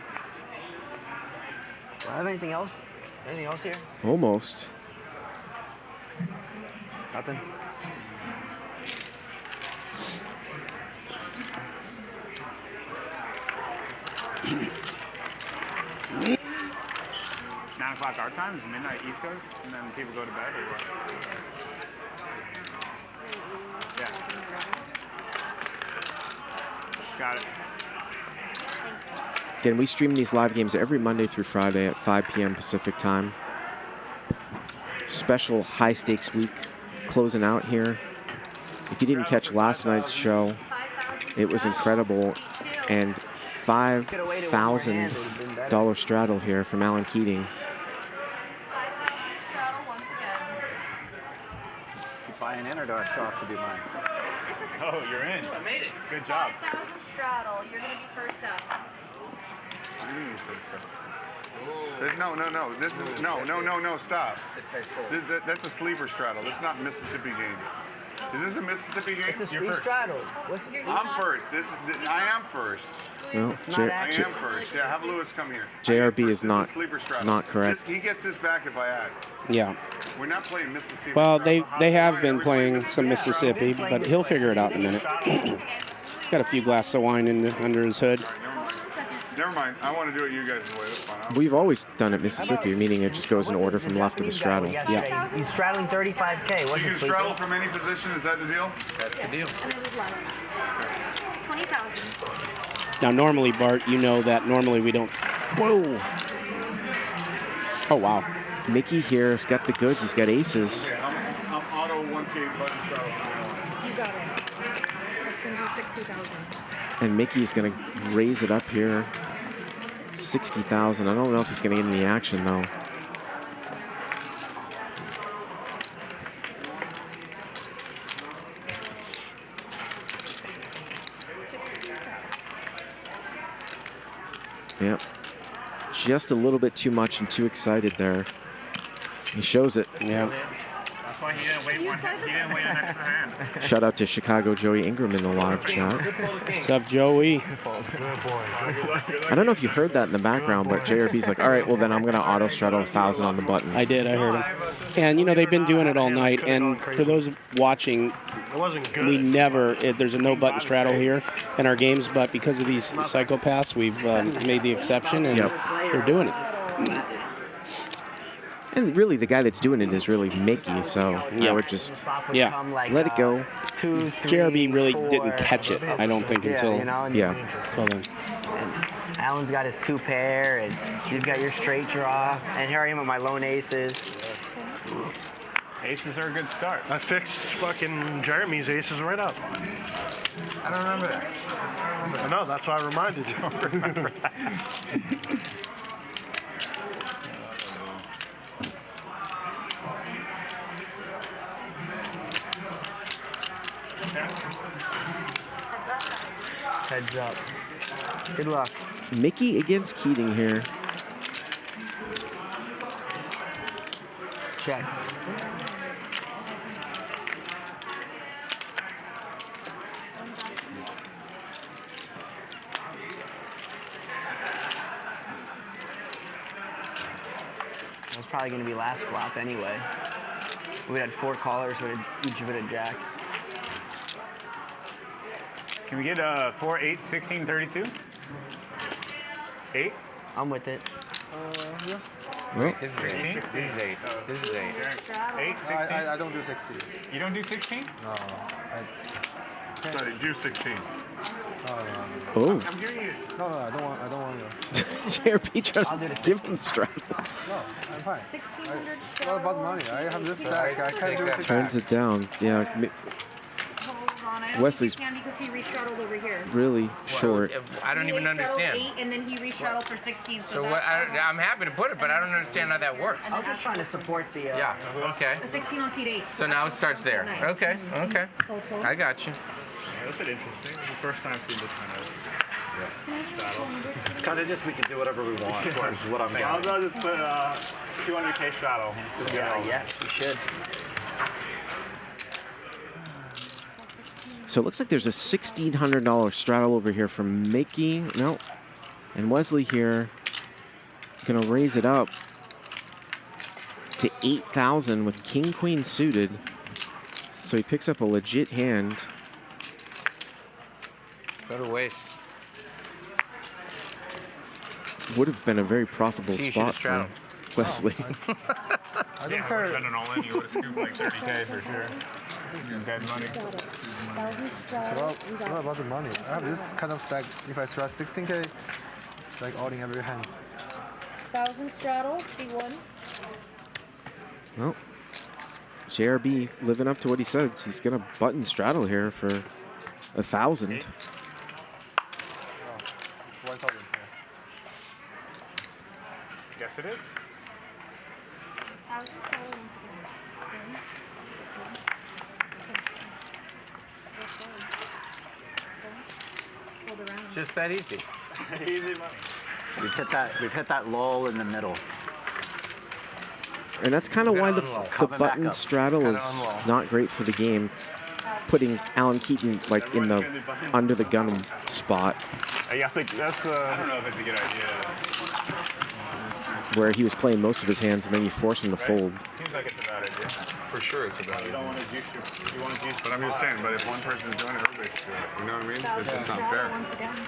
Do I have anything else? Anything else here? Almost. Nothing. Nine o'clock our time is midnight East Coast, and then people go to bed or what? Yeah. Got it. Again, we stream these live games every Monday through Friday at 5 p.m. Pacific time. Special high stakes week closing out here. If you didn't catch last night's show, it was incredible. And $5,000 straddle here from Alan Keating. You buying in or do I still have to do mine? Oh, you're in. I made it. Good job. 5,000 straddle. You're going to be first up. No. This is no. Stop. That's a sleeper straddle. That's not Mississippi game. Is this a Mississippi game? It's a street straddle. I'm first. I am first. Well, I am first. Yeah, have Lewis come here. JRB is not Sleeper straddle. correct. He gets this back if I add. Yeah. We're not playing Mississippi. Well, they have been playing some Mississippi, but he'll figure it out in a minute. He's got a few glasses of wine under his hood. Never mind. I want to do it you guys' way. That's fine. We've always done it Mississippi, meaning it just goes in order from left to the straddle. Yeah. He's straddling 35K. You What's can his straddle from any position. Is that the deal? That's the deal. 20,000. Now, normally, Bart, you know that normally we don't. Whoa. Oh, wow. Mikki here has got the goods. He's got aces. I'm auto 1K button straddle. You got it. That's going to be 60,000. And Mikki's going to raise it up here. 60,000. I don't know if he's going to get any action, though. Yep. Just a little bit too much and too excited there. He shows it. Yeah. That's why he didn't wait an extra hand. Shout out to Chicago Joey Ingram in the live chat. What's up, Joey? I don't know if you heard that in the background, but JRB's like, all right, well, then I'm going to auto straddle 1,000 on the button. I did. I heard him. And, you know, they've been doing it all night. And for those watching, we never, there's a no-button straddle here in our games, but because of these psychopaths, we've made the exception, and they're doing it. And really, the guy that's doing it is really Mikki, so I would just let it go. JRB really didn't catch it, I don't think, until until then. And Alan's got his 2-pair, and you've got your straight draw, and here I am with my lone aces. Aces are a good start. I fixed fucking Jeremy's aces right up. I don't remember that. I know, that's why I reminded you. I don't remember that. Heads up. Good luck. Mikki against Keating here. Check. That was probably going to be last flop anyway. We had 4 callers, we had each of it a jack. Can we get 4, 8, 16, 32? 8? I'm with it. Yeah. This is 8. This is 8. This is 8. 8, 16? I don't do 60. You don't do 16? No. Sorry, do 16. Oh. I'm hearing you. No, I don't want to. JRB trying to give him the straddle. No, I'm fine. It's all about money. I have this stack. I can't do it. Turns it down. Yeah. Wesley's because he restraddled over here. really short. I don't even understand. 8 and then he restraddled for 16. So what? I'm happy to put it, but I don't understand how that works. I was just trying to support the. Yeah. Okay. A 16 on seat 8. So now it starts there. Okay. Okay. I got you. Yeah, that's been interesting. It's the first time I've seen this kind of straddle. It's kind of just we can do whatever we want, is what I'm I'll getting. just put 200K straddle. Yes, we should. So it looks like there's a $1,600 straddle over here from Mikki. No. And Wesley here going to raise it up to 8,000 with King Queen suited. So he picks up a legit hand. Go to waste. Would have been a very profitable So you spot should have for Wesley. I don't care. Spending all in, you would have scooped like 30K for sure. Dead money. It's not about the money. I have this kind of stack. If I strat 16K, it's like all in every hand. 1,000 straddle, C1. Well, JRB living up to what he said. He's going to button straddle here for 1,000. 1,000. Yes, it is. 1,000 straddle once again. Hold around. Just that easy. Easy money. We've hit that lull in the middle. And that's kind of why the Coming back button up. straddle is not great for the game. Putting Alan Keating like in the under the gun spot. I guess like that's the. I don't know if it's a good idea. Where he was playing most of his hands, and then you force him to fold. Seems like it's a bad idea. For sure, it's a bad idea. You don't want to juice. You want to juice. But I'm just saying. But if one person's doing it, everybody should do it. You know what I mean? It's just not fair.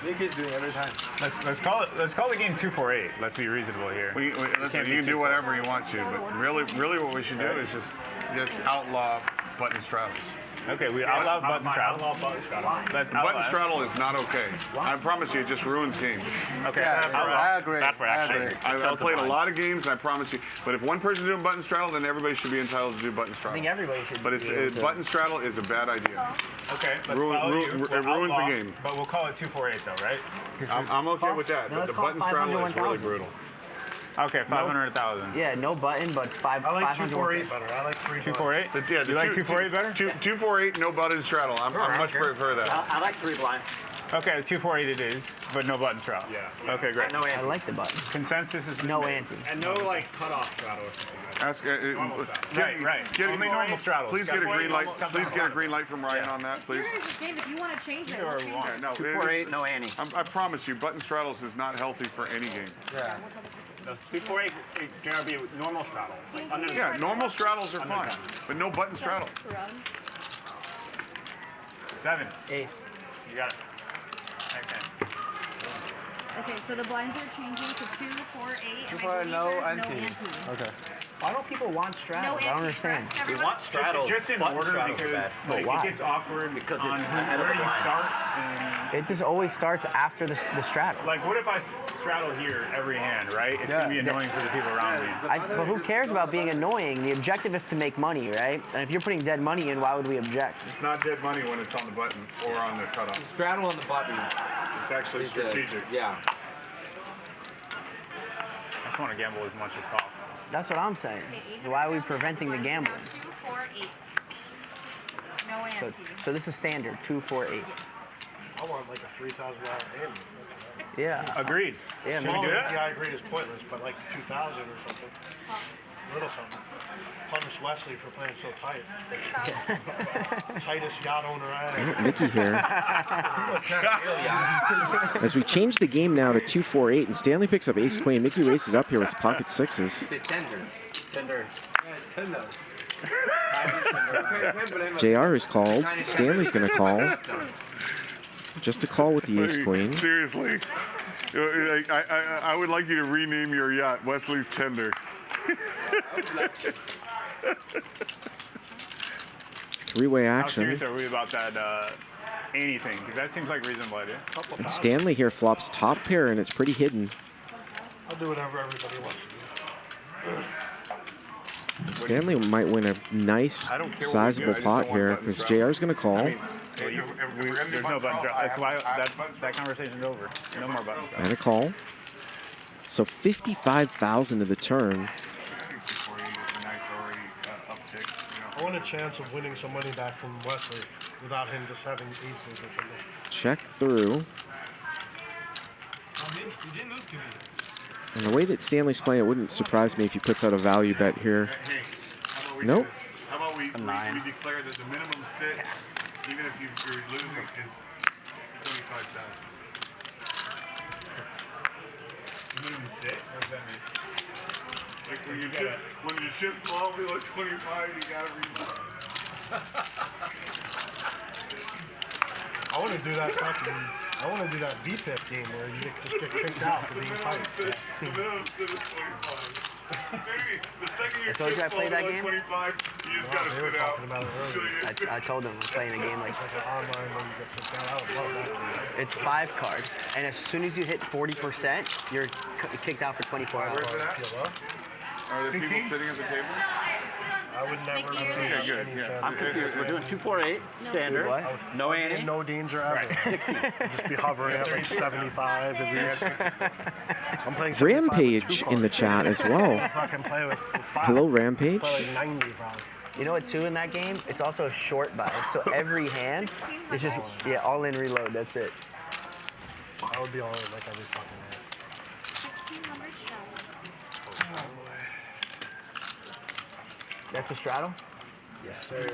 Mikki's doing it every time. Let's call the game 2-4-8. Let's be reasonable here. Listen, you can do whatever you want to, but really, what we should do is just outlaw button straddles. Okay, we outlaw button straddle. Button straddle is not okay. I promise you, it just ruins games. Okay, I agree. That's where actually. I've played a lot of games, and I promise you. But if one person's doing button straddle, then everybody should be entitled to do button straddle. I think everybody should. But button straddle is a bad idea. Okay, it ruins the game. But we'll call it 2-4-8 though, right? I'm okay with that. But the button straddle is really brutal. Okay, 500,000. Yeah, no button, but it's 500. I like 2-4-8 better. I like 2-4-8. Yeah, you like 2-4-8 better? 2-4-8, no button straddle. I'm much prefer that. I like 3 blinds. Okay, 2-4-8 it is, but no button straddle. Yeah. Okay, great. No ante. I like the button. Consensus is no ante. And no like cutoff straddle. Ask, right. Only normal straddles. Please get a green light. Please get a green light from Ryan on that, please. If you want to change it, we'll change it. No, 2-4-8, no ante. I promise you, button straddles is not healthy for any game. Yeah. 2-4-8 JRB normal straddle. Yeah, normal straddles are fine, but no button straddle. 7. Ace. You got it. Okay, so the blinds are changing to 2-4-8. 2-4-8, no ante. Okay. Why don't people want straddles? I don't understand. We want straddles. Just in order because like, it gets awkward because on where you start. It just always starts after the straddle. Like, what if I straddle here every hand, right? It's going to be annoying for the people around me. But who cares about being annoying? The objective is to make money, right? And if you're putting dead money in, why would we object? It's not dead money when it's on the button or on the cutoff. Straddle on the button. It's actually strategic. Yeah. I just want to gamble as much as possible. That's what I'm saying. Why are we preventing the gambling? 2-4-8. No ante. So this is standard, 2-4-8. I want like a $3,000 game. Yeah. Agreed. Yeah, Can we do that? Yeah, I agree. It's pointless, but like 2,000 or something. A little something. Punish Wesley for playing so tight. Tightest yacht owner I had. Mikki here. As we change the game now to 2-4-8, and Stanley picks up ace queen. Mikki races it up here with pocket sixes. Tender. JR is called. Stanley's going to call. Just a call with the ace queen. Seriously, I would like you to rename your yacht Wesley's Tender. Three-way How action. serious are we about that anything? Because that seems like a reasonable idea. And Stanley here flops top pair, and it's pretty hidden. I'll do whatever everybody wants to do. Stanley might win a nice, sizable pot here, because JR's going to call. There's no button straddle. That's why that conversation's over. No more button straddle. And a call. So 55,000 to the turn. I want a chance of winning some money back from Wesley without him just having aces or something. Check through. And the way that Stanley's playing, it wouldn't surprise me if he puts out a value bet here. Nope. How about we declare that the minimum sit, even if you're losing, is 25,000. Minimum sit? What does that mean? Like when you chip 12 below 25, you gotta reload. I want to do that fucking. I want to do that VPIP game where you just get kicked out for being tight. The minimum sit is 25. The second you I told you I chip played that 12 game. below 25, you just gotta sit out. I told him we're playing a game like it's 5 cards, and as soon as you hit 40%, you're kicked out for 24 hours. Are there people sitting at the table? I would never. Okay, good. Yeah. I'm confused. We're doing 2-4-8 standard. No ante. No danger ever. 60. Just be hovering at like 75 at least. I'm playing Rampage in the chat as well. Fucking play with 5. Hello, Rampage. Play like 90 probably. You know what, too, in that game? It's also a short buy. So every hand is just, all in reload. That's it. I would be all in like every fucking hand. That's a straddle? Yes, sir.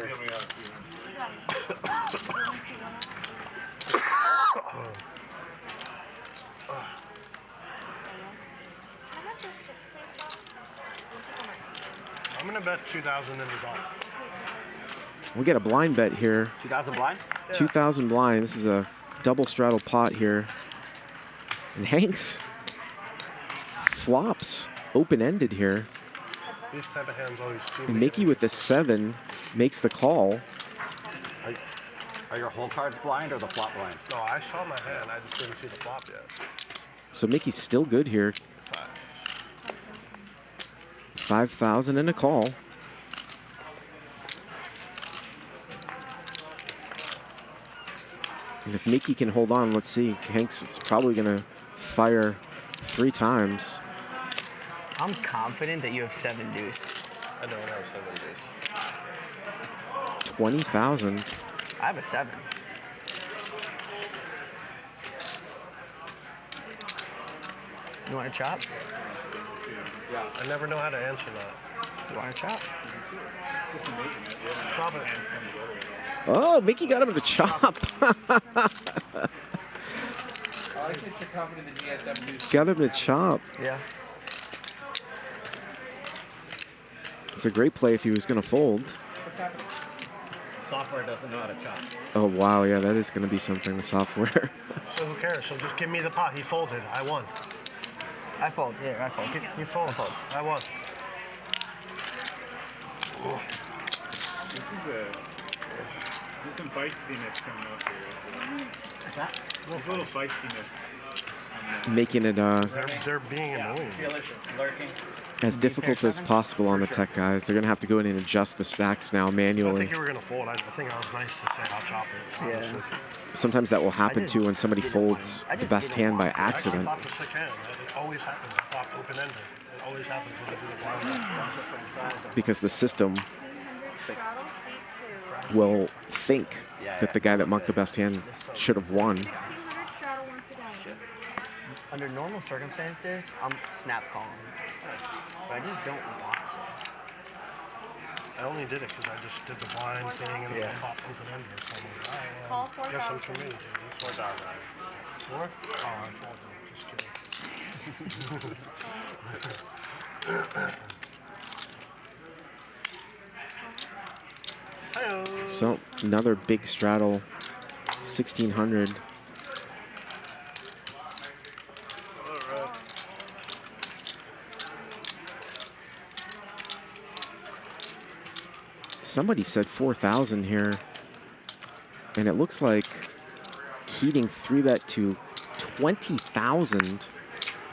bet 2,000 in the Dahl. We'll get a blind bet here. 2,000 blind? 2,000 blind. This is a double straddle pot here. And Hanks flops open-ended here. These type of hands always seem And Mikki with the 7 makes the call. Are your whole cards blind or the flop blind? No, I saw my hand. I just didn't see the flop yet. So Mikki's still good here. 5,000 and a call. And if Mikki can hold on, let's see. Hanks is probably going to fire 3 times. I'm confident that you have 7 deuce. I don't have 7 deuce. 20,000. I have a 7. You want to chop? Yeah. I never know how to answer that. You want to chop? Chop it. Oh, Mikki got him to chop. I like that you're confident that he has 7 deuce. Got him to chop. Yeah. It's a great play if he was going to fold. Software doesn't know how to chop. Oh, wow. Yeah, that is going to be something, the software. So who cares? So just give me the pot. He folded. I won. I fold. Yeah, I fold. You fold. I won. There's some feistiness coming up here. What's that? There's a little feistiness. Making it They're being annoying. Lurking. as difficult as possible on the tech guys. They're going to have to go in and adjust the stacks now I manually. think you were going to fold. I think I was nice to say I'll chop it. Yeah. Sometimes that will happen too when somebody folds the best hand by I accident. thought the slick hand. It always happens. I thought open-ended. It always happens when I do the blind. Because the system will think that the guy that mucked the best hand should have won. Under normal circumstances, I'm snap calling. But I just don't want to. I only did it because I just did the blind thing and then I popped open-ended. So Call I guess I'm 4,000. for me. 4,000. 4? Oh, I folded. Just kidding. So another big straddle, 1,600. Somebody said 4,000 here, and it looks like Keating 3-bet to 20,000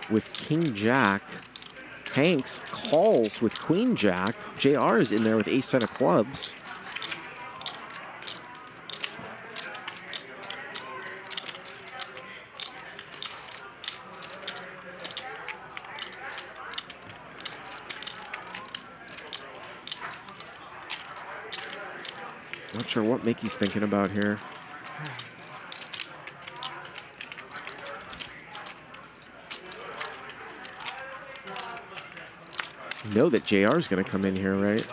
with King Jack. Hanks calls with Queen Jack. JR is in there with ace 10 of clubs. Not sure what Mikki's thinking about here. You know that JR is going to come in here, right?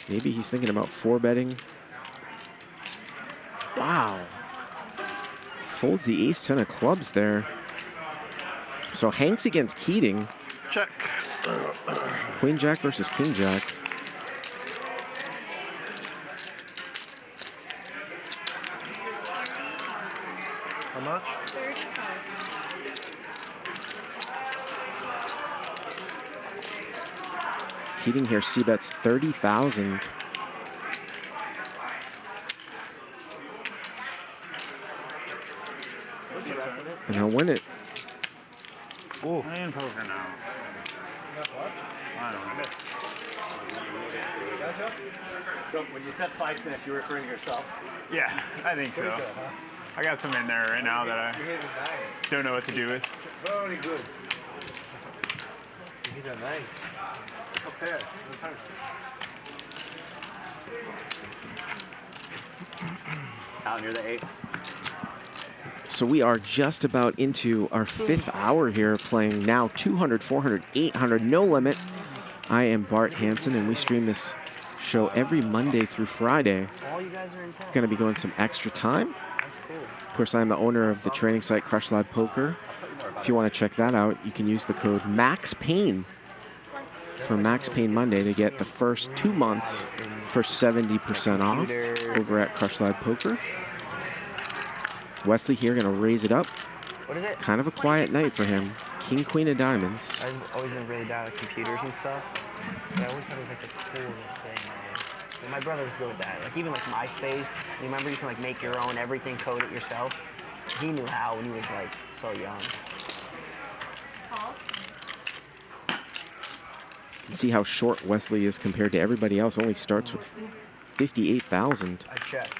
Maybe he's thinking about 4-betting. Wow. Folds the ace 10 of clubs there. So Hanks against Keating. Check. Queen Jack versus King Jack. How much? 30,000. Keating here c-bets 30,000. And he'll win it. Oh, I am poker now. I don't know. So when you said feistiness, you're referring to yourself? Yeah, I think so. I got some in there right now that I don't know what to do with. Very good. You hit a 9. Okay. Out near the 8. So we are just about into our 5th hour here, playing now 200, 400, 800, no limit. I am Bart Hansen, and we stream this show every Monday through Friday. All you guys are in town. Going to be going some extra time. That's cool. Of course, I'm the owner of the training site Crush Live Poker. If you want to check that out, you can use the code MAXPAIN for Max Payne Monday to get the first 2 months for 70% off over at Crush Live Poker. Wesley here going to raise it up. What is it? Kind of a quiet night for him. King, queen of diamonds. I've always been really bad at computers and stuff. But I always thought it was like the coolest thing, man. Like, my brother was good with that. Like even like MySpace. You remember you can like make your own everything, code it yourself. He knew how when he was like so young. You can see how short Wesley is compared to everybody else. Only starts with 58,000. I checked.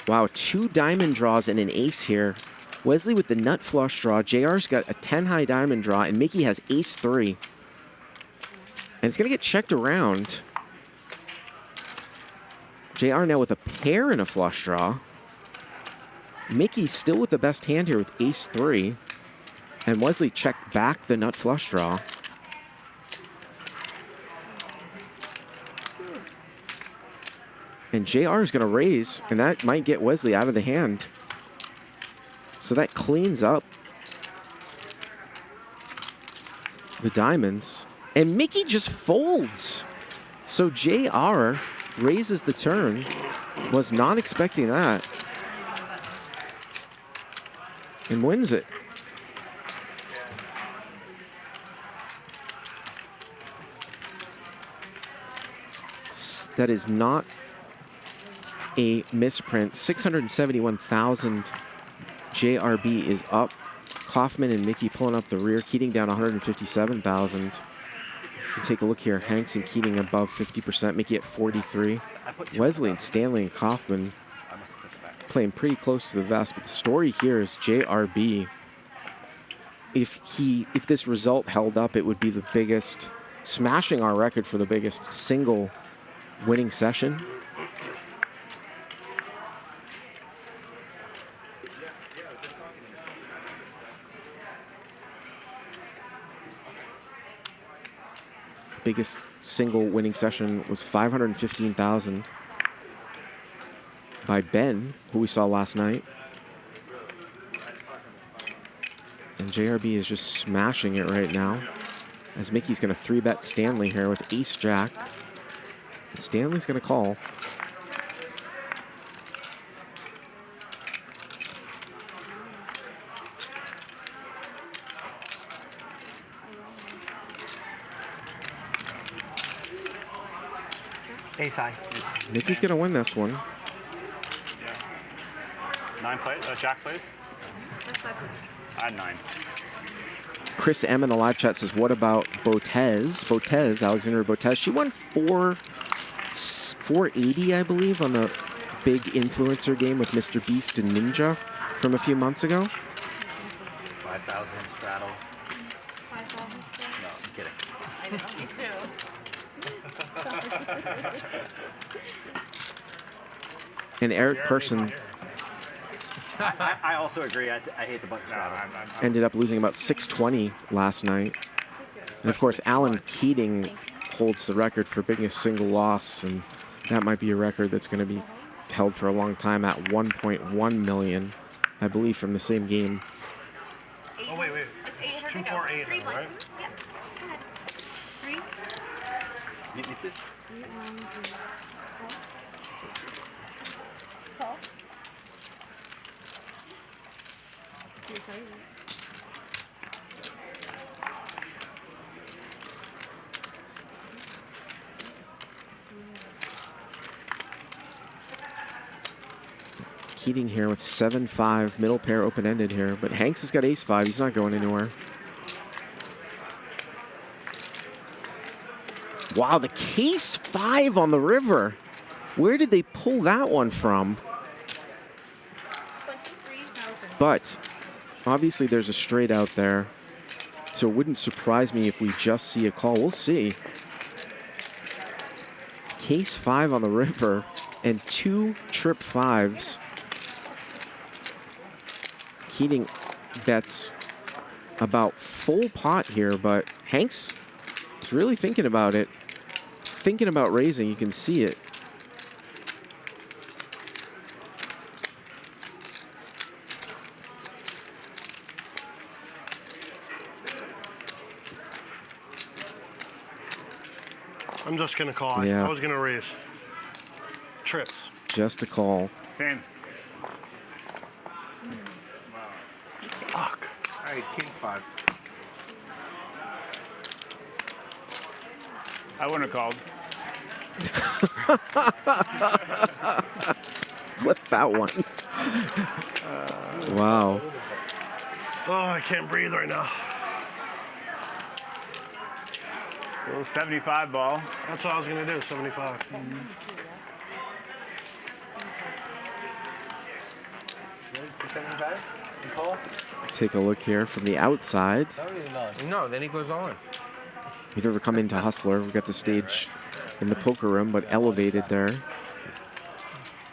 Wow, 2 diamond draws and an ace here. Wesley with the nut flush draw. JR's got a 10 high diamond draw, and Mikki has ace 3. And it's going to get checked around. JR now with a pair and a flush draw. Mikki still with the best hand here with ace 3. And Wesley checked back the nut flush draw. And JR is going to raise, and that might get Wesley out of the hand. So that cleans up the diamonds. And Mikki just folds. So JR raises the turn. Was not expecting that. And wins it. That is not a misprint. 671,000. JRB is up. Kaufman and Mikki pulling up the rear. Keating down 157,000. You can take a look here. Hanks and Keating above 50%. Mikki at 43. Wesley and Stanley and Kaufman playing pretty close to the vest. But the story here is JRB. If this result held up, it would be the biggest, smashing our record for the biggest single winning session. Biggest single winning session was 515,000 by Ben, who we saw last night. And JRB is just smashing it right now, as Mikki's going to 3-bet Stanley here with ace-jack. And Stanley's going to call. Ace high. Mikki's going to win this one. 9 plays? Jack plays? I had 9. Chris M in the live chat says, what about Botez? Botez, Alexandra Botez. She won 480, I believe, on the big influencer game with MrBeast and Ninja from a few months ago. 5,000 straddle. 5,000 No, I'm kidding. I know, me too. And Eric Person I also agree. I hate the button straddle. ended up losing about 620 last night. And of course, Alan Keating holds the record for biggest single loss, and that might be a record that's going to be held for a long time at 1.1 million, I believe, from the same game. Oh, wait. 248, right? Yeah. Go ahead. 3. You this? Call. Keating here with 7-5, middle pair open-ended here, but Hanks has got ace-5. He's not going anywhere. Wow, the case 5 on the river. Where did they pull that one from? But obviously there's a straight out there, so it wouldn't surprise me if we just see a call. We'll see. Case 5 on the river and 2 trip 5s. Keating bets about full pot here, but Hanks is really thinking about it. Thinking about raising, you can see it. I'm just going to call. Yeah. I was going to raise. Trips. Just a call. Same. Fuck. All right, king 5. I wouldn't have called. Clip that one. Wow. Oh, I can't breathe right now. Little 75 ball. That's what I was going to do, 75. Take a look here from the outside. No, then he goes on. If you've ever come into Hustler, we've got the stage in the poker room, but elevated there. You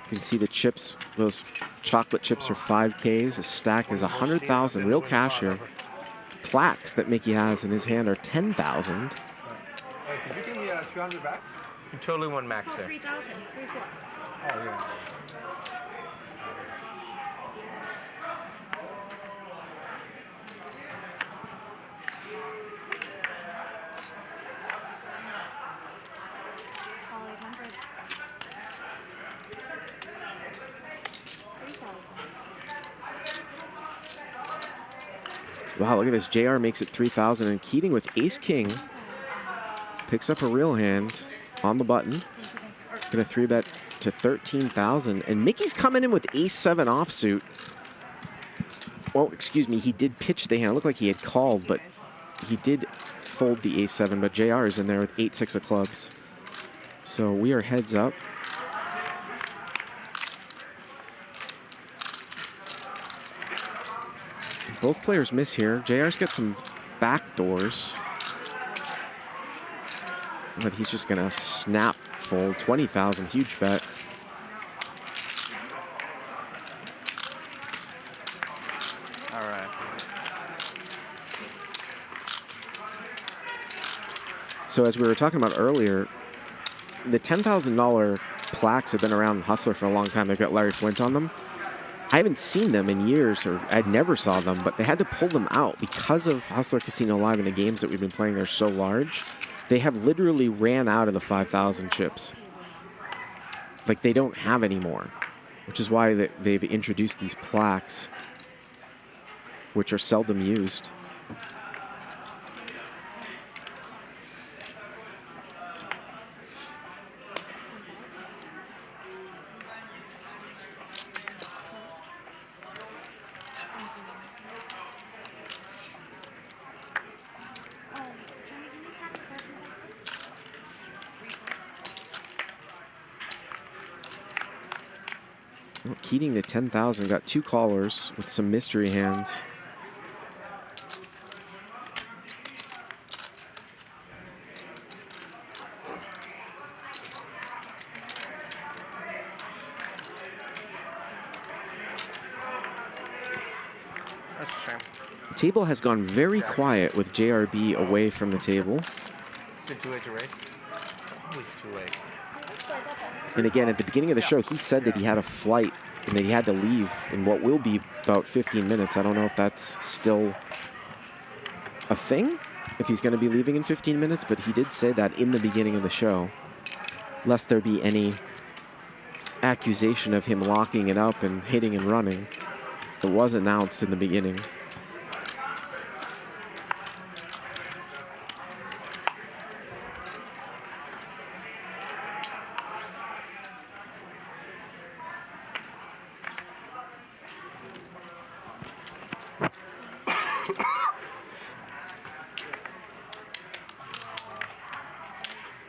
can see the chips, those chocolate chips are 5Ks. A stack is 100,000, real cash here. Plaques that Mikki has in his hand are 10,000. Did you give me 200 back? You totally won max there. 3,000. 3-4. Oh, yeah. Wow, look at this. JR makes it 3,000, and Keating with ace-king picks up a real hand on the button. Gonna 3-bet to 13,000, and Mikki's coming in with ace-7 offsuit. Well, excuse me, he did pitch the hand. It looked like he had called, but he did fold the ace-7, but JR is in there with 8-6 of clubs. So we are heads up. Both players miss here. JR's got some back doors, but he's just gonna snap fold 20,000, huge bet. All right. So as we were talking about earlier, the $10,000 plaques have been around Hustler for a long time. They've got Larry Flynt on them. I haven't seen them in years, or I never saw them, but they had to pull them out because of Hustler Casino Live and the games that we've been playing are so large. They have literally ran out of the 5,000 chips. Like, they don't have any more, which is why they've introduced these plaques, which are seldom used. Well, Keating to 10,000, got 2 callers with some mystery hands. That's a shame. The table has gone very quiet with JRB away from the table. Is it too late to race? Always too late. And again, at the beginning of the show, he said that he had a flight and that he had to leave in what will be about 15 minutes. I don't know if that's still a thing, if he's going to be leaving in 15 minutes, but he did say that in the beginning of the show, lest there be any accusation of him locking it up and hitting and running. It was announced in the beginning.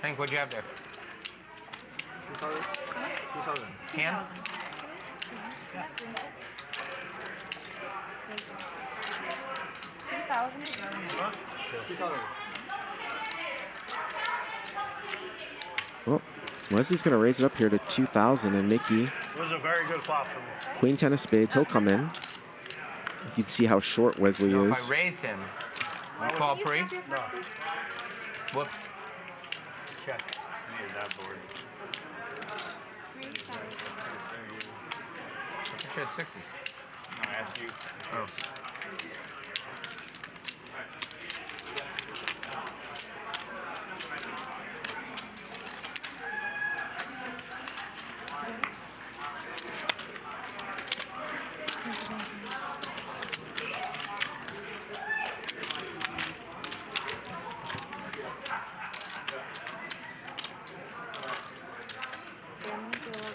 Hank, what'd you have there? 2,000. Hands? Well, Wesley's going to raise it up here to 2,000, and Mikki, It was a very good flop for me. Queen 10 of spades, he'll come in. You'd see how short Wesley No, is. if I raise him, you call pre? No. Whoops. Check. Needed that board. I thought you had 6s. No, I asked you. Oh.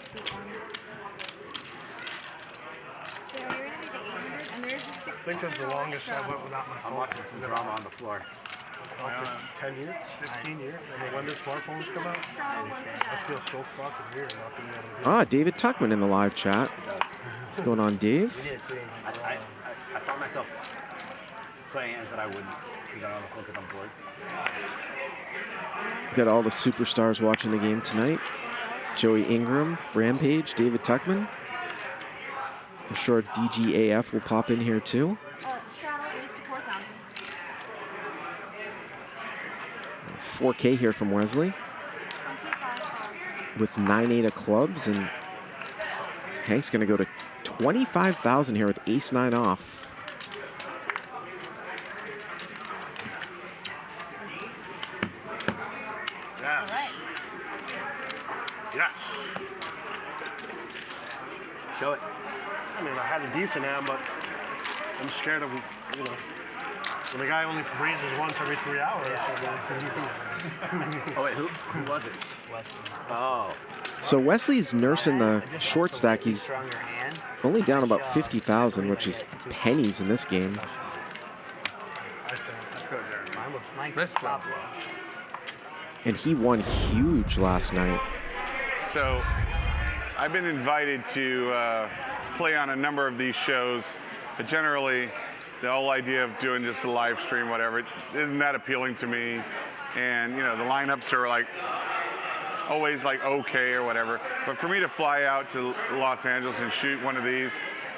I think that's the longest I went without my phone. I'm watching some drama on the floor. For 10 years, 15 years. I mean, when did smartphones come out? I feel so fucking weird not being able to do Ah, David Tuckman in the live chat. What's going on, Dave? I found myself playing hands that I wouldn't because I'm on the floor because I'm bored. We've got all the superstars watching the game tonight. Joey Ingram, Rampage, David Tuckman. I'm sure DGAF will pop in here too. 4K here from Wesley with 9-8 of clubs, and Hank's going to go to 25,000 here with ace-9 off. Yes. Yes. Show it. I mean, I had a decent hand, but I'm scared of, you know, when the guy only breathes once every 3 hours. Oh, wait, who was it? Oh. So Wesley's nursing the short stack. He's only down about 50,000, which is pennies in this game. And he won huge last night. So I've been invited to play on a number of these shows, but generally the whole idea of doing just a live stream, whatever, isn't that appealing to me. And, you know, the lineups are like always like okay or whatever. But for me to fly out to Los Angeles and shoot one of these,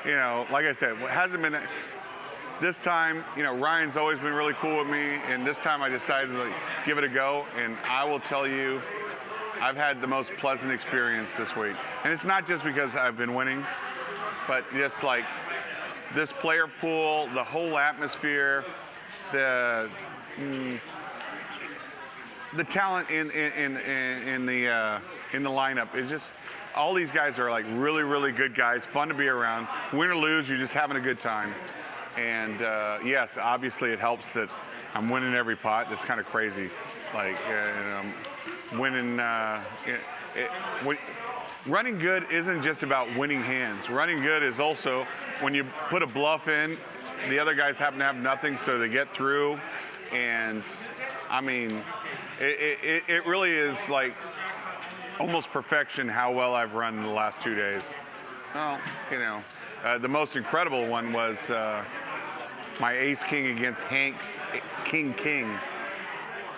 you know, like I said, it hasn't been this time. You know, Ryan's always been really cool with me, and this time I decided to give it a go. And I will tell you, I've had the most pleasant experience this week. And it's not just because I've been winning, but just like this player pool, the whole atmosphere, the talent in the lineup is just, all these guys are like really, really good guys, fun to be around. Win or lose, you're just having a good time. And yes, obviously it helps that I'm winning every pot. That's kind of crazy. Like winning. Running good isn't just about winning hands. Running good is also when you put a bluff in, the other guys happen to have nothing, so they get through. And I mean, it really is like almost perfection how well I've run in the last 2 days. Well, you know, the most incredible one was my ace-king against Hank's king-king.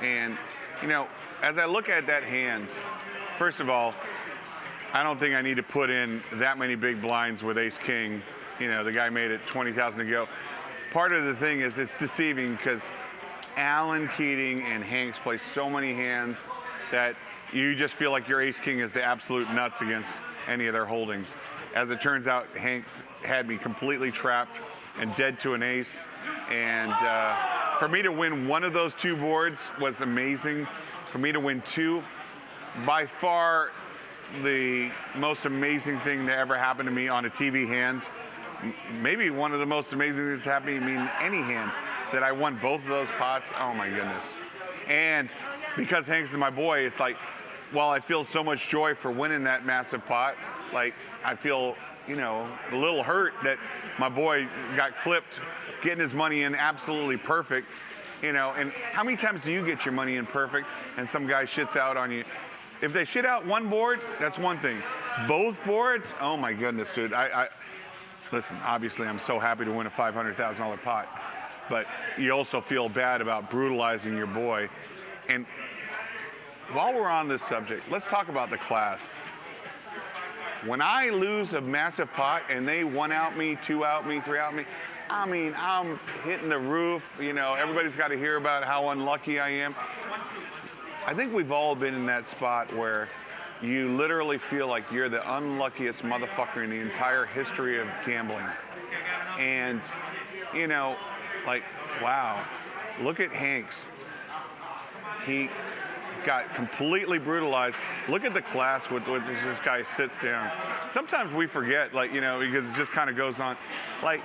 And, you know, as I look at that hand, first of all, I don't think I need to put in that many big blinds with ace-king. You know, the guy made it 20,000 to go. Part of the thing is it's deceiving because Alan Keating and Hanks play so many hands that you just feel like your ace-king is the absolute nuts against any of their holdings. As it turns out, Hanks had me completely trapped and dead to an ace. And for me to win one of those two boards was amazing. For me to win two, by far the most amazing thing that ever happened to me on a TV hand. Maybe one of the most amazing things that happened to me in any hand, that I won both of those pots. Oh my goodness. And because Hanks is my boy, it's like, while I feel so much joy for winning that massive pot, like I feel, you know, a little hurt that my boy got clipped, getting his money in absolutely perfect, you know. And how many times do you get your money in perfect and some guy shits out on you? If they shit out one board, that's one thing. Both boards, oh my goodness, dude. Listen, obviously I'm so happy to win a $500,000 pot, but you also feel bad about brutalizing your boy. And while we're on this subject, let's talk about the class. When I lose a massive pot and they one out me, two out me, three out me, I mean, I'm hitting the roof. You know, everybody's got to hear about how unlucky I am. I think we've all been in that spot where you literally feel like you're the unluckiest motherfucker in the entire history of gambling. And, you know, like, wow, look at Hanks. He got completely brutalized. Look at the class with this guy sits down. Sometimes we forget, like, you know, because it just kind of goes on. Like,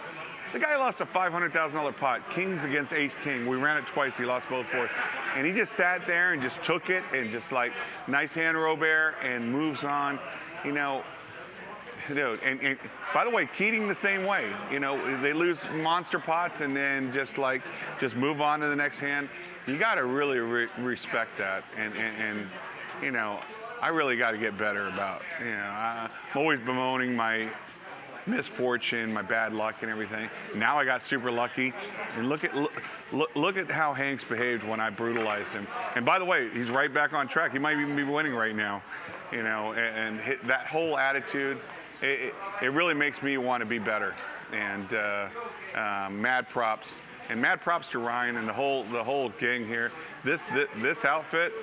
the guy lost a $500,000 pot, kings against ace-king. We ran it twice, he lost both boards. And he just sat there and just took it and just like, nice hand, Robert, and moves on. You know, dude, and by the way, Keating the same way. You know, they lose monster pots and then just move on to the next hand. You got to really respect that, and you know, I really got to get better about. You know, I'm always bemoaning my misfortune, my bad luck, and everything. Now I got super lucky, and look at how Hanks behaved when I brutalized him. And by the way, he's right back on track. He might even be winning right now. You know, and that whole attitude, it really makes me want to be better. And mad props, and mad props to Ryan and the whole gang here. This outfit,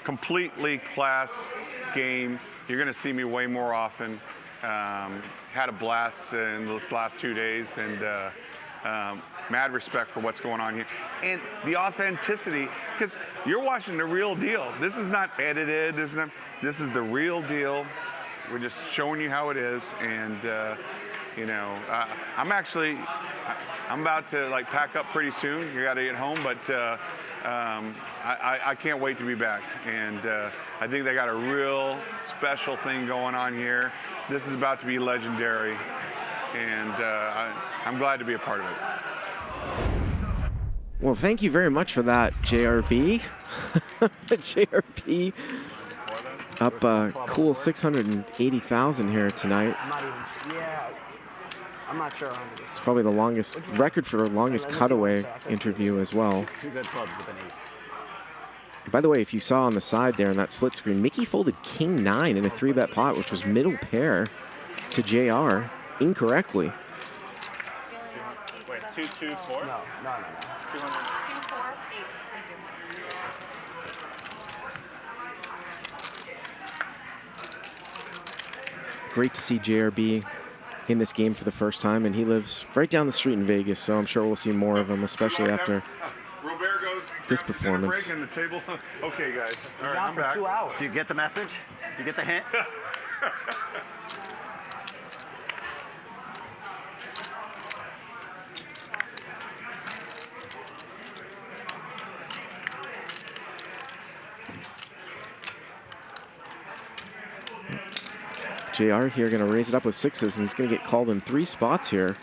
completely class game. You're gonna see me way more often. Had a blast in this last 2 days, and mad respect for what's going on here. And the authenticity, because you're watching the real deal. This is not edited, this is the real deal. We're just showing you how it is, and you know, I'm about to pack up pretty soon. You gotta get home, but I can't wait to be back. And I think they got a real special thing going on here. This is about to be legendary, and I'm glad to be a part of it. Well, thank you very much for that, JRB. JRB up a cool 680,000 here tonight. I'm not sure. It's probably the longest record for longest cutaway interview as well. Two good clubs with an ace. By the way, if you saw on the side there in that split screen, Mikki folded king 9 in a 3-bet pot, which was middle pair to JR incorrectly. Wait, 224? No. 200. Great to see JRB in this game for the first time, and he lives right down the street in Vegas, so I'm sure we'll see more of him, especially after this performance. Break on the table. Okay, guys. All right, Down I'm for back. 2 hours. Do you get the message? Do you get the hint? JR here going to raise it up with 6s, and he's going to get called in 3 spots here.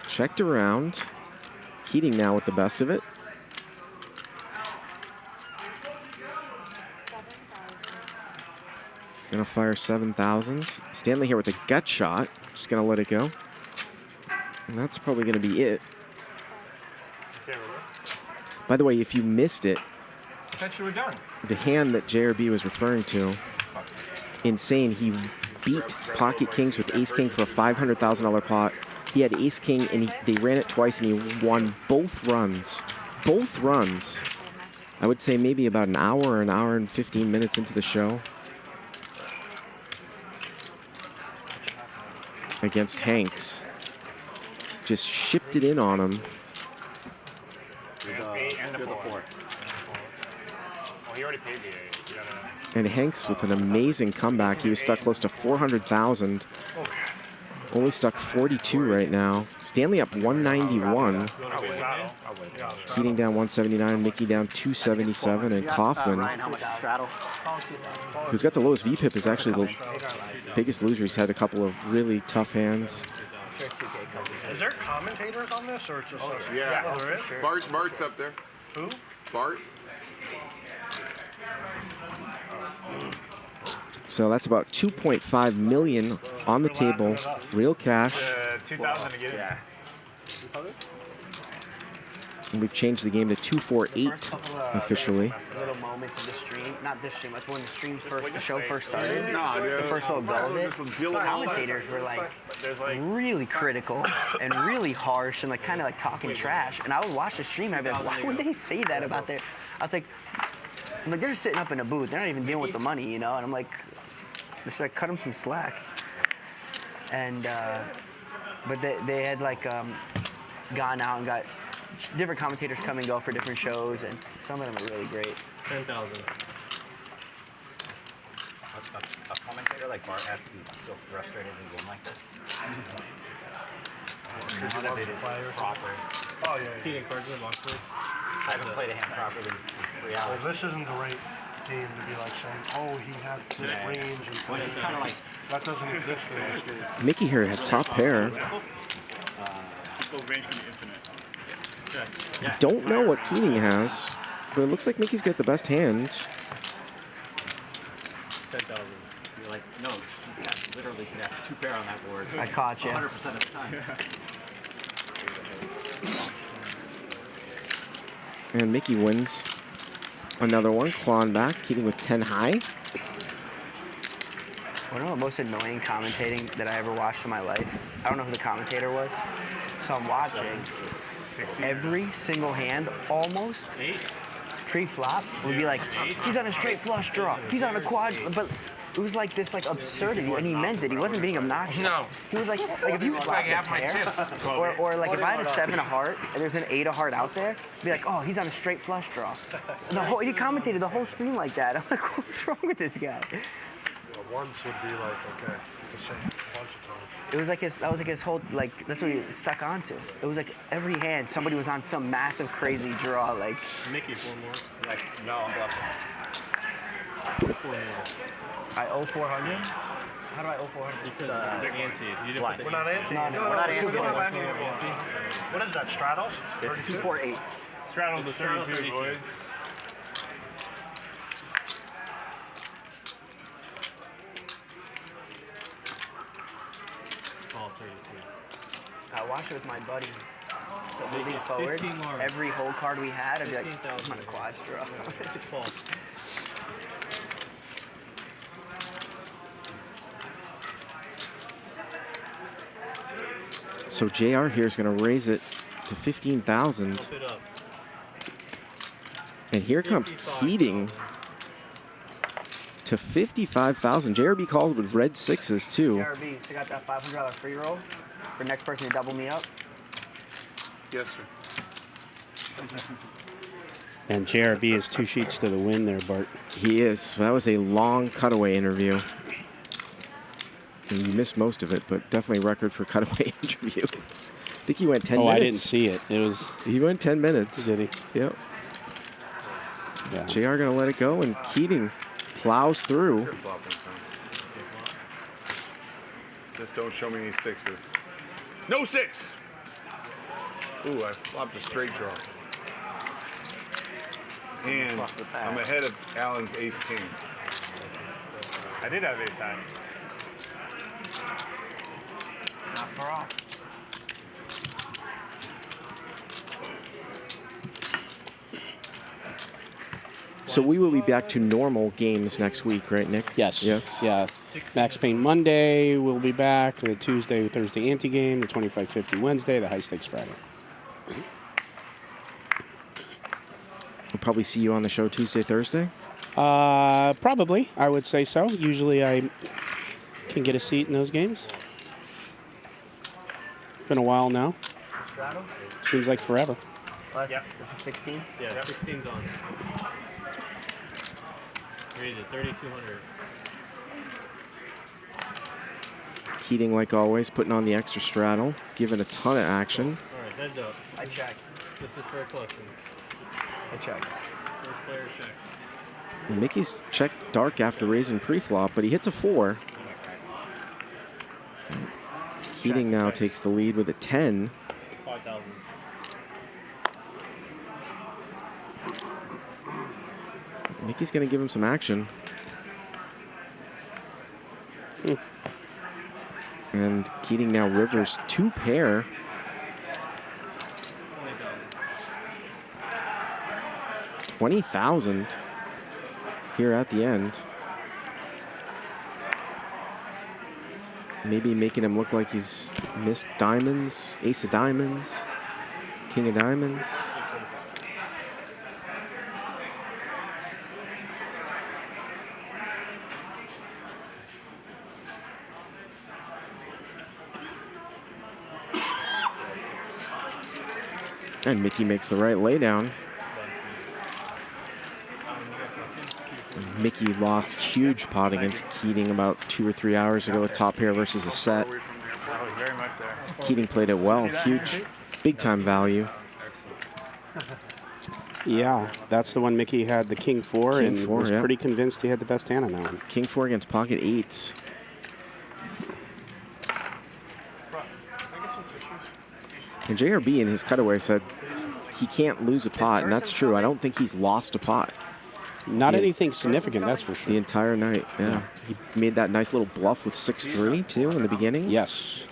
Checked around. Keating now with the best of it. He's going to fire 7,000. Stanley here with a gut shot. Just going to let it go. And that's probably going to be it. By the way, if you missed it, the hand that JRB was referring to, insane. He beat pocket kings with ace king for a $500,000 pot. He had ace king, and they ran it twice, and he won both runs. Both runs. I would say maybe about an hour and 15 minutes into the show. Against Hanks. Just shipped it in on him. He already paid the 8. And Hanks with an amazing comeback. He was stuck close to 400,000. Only stuck 42 right now. Stanley up 191. Keating down 179. Mikki down 277. And Kaufman, who's got the lowest VPIP, is actually the biggest loser. He's had a couple of really tough hands. Is there commentators on this, or it's just us? Yeah. Oh, there is? Bart's up there. Who? Bart. So that's about 2.5 million on the table, real cash. 2,000 to get it. Yeah. And we've changed the game to 248 officially. Little moments of the stream, not this stream, but when the show first started, the first little go of it, commentators were like really critical and really harsh and kind of talking trash. And I would watch the stream and I'd be like, why would they say that about their? I was like, they're just sitting up in a booth. They're not even dealing with the money, you know. And I'm like, just cut them some slack. And but they had gone out and got different commentators come and go for different shows, and some of them are really great. 10,000. A commentator like Bart has to be so frustrated in a game like this. None of it is proper. Oh, yeah. Keating cards in long play. I haven't played a hand properly in 3 hours. Well, this isn't the right game to be like saying, oh, he had this range. And It's kind of like that doesn't exist in this game. Mickey here has top pair. Range can be infinite. Don't know what Keating has, but it looks like Mickey's got the best hand. 10,000. You're like, no, he's got literally can have 2 pair on that board. I caught you. 100% of the time. And Mickey wins another one, clawing back, Keating with 10 high. One of the most annoying commentating that I ever watched in my life. I don't know who the commentator was. So I'm watching. Every single hand, almost pre-flop, would be like, he's on a straight flush draw. He's on a quad, but it was like this absurdity, and he meant it. He wasn't being obnoxious. No. He was like if you flopped a pair, or like if I had a 7 of heart and there's an 8 of heart out there, be like, oh, he's on a straight flush draw. He commentated the whole stream like that. I'm like, what's wrong with this guy? Once would be like, okay, the same bunch of times. It was like that was like his whole, like, that's what he stuck onto. It was like every hand, somebody was on some massive, crazy draw, like. Mickey, 4 more. Like, no, I'm bluffing. 4 more. I owe 400? How do I owe 400? Because ante. You didn't put the We're not ante? No, We're not ante. ante. What is that, straddle? It's 248. Straddle the 32, boys. All 32. I watched it with my buddy. So moving forward, every whole card we had, I'd be like, I'm on a quad draw. False. So JR here is going to raise it to 15,000. And here comes Keating to 55,000. JRB called with red 6s too. JRB, so I got that $500 free roll for next person to double me up. Yes, sir. And JRB is 2 sheets to the win there, Bart. He is. That was a long cutaway interview. And you missed most of it, but definitely record for cutaway interview. I think he went 10 minutes. Oh, I didn't see it. It was. He went 10 minutes. Did he? Yep. Yeah. JR gonna let it go, and Keating plows through. Just don't show me any 6s. No 6! Ooh, I flopped a straight draw. And I'm ahead of Alan's ace king. I did have ace high. Not far off. So we will be back to normal games next week, right, Nick? Yes. Yes. Yeah. Max Payne Monday, we'll be back. The Tuesday, Thursday ante game. The 25-50 Wednesday. The high stakes Friday. We'll probably see you on the show Tuesday, Thursday? Probably. I would say so. Usually I can get a seat in those games. It's been a while now. Seems like forever. Well, that's 16? Yeah, 16's on. Read it, 3,200. Keating, like always, putting on the extra straddle, giving a ton of action. All right, heads up. I check. This is for a collection. I check. First player check. And Mickey's checked dark after raising pre-flop, but he hits a 4. Keating now takes the lead with a 10. 5,000. Mickey's going to give him some action. And Keating now rivers 2 pair. 20,000 here at the end. Maybe making him look like he's missed diamonds, ace of diamonds, king of diamonds. And Mickey makes the right laydown. Mickey lost huge pot against Keating about 2 or 3 hours ago, a top pair versus a set. I was very much there. Keating played it well, huge, big time value. Yeah, that's the one Mikki had the King 4 King and 4, was yeah. pretty convinced he had the best hand on that one. King 4 against pocket 8s. And JRB in his cutaway said he can't lose a pot, and that's true. I don't think he's lost a pot. Not anything significant, that's for sure. The entire night, yeah. He made that nice little bluff with 6-3, too, in the beginning. Yes.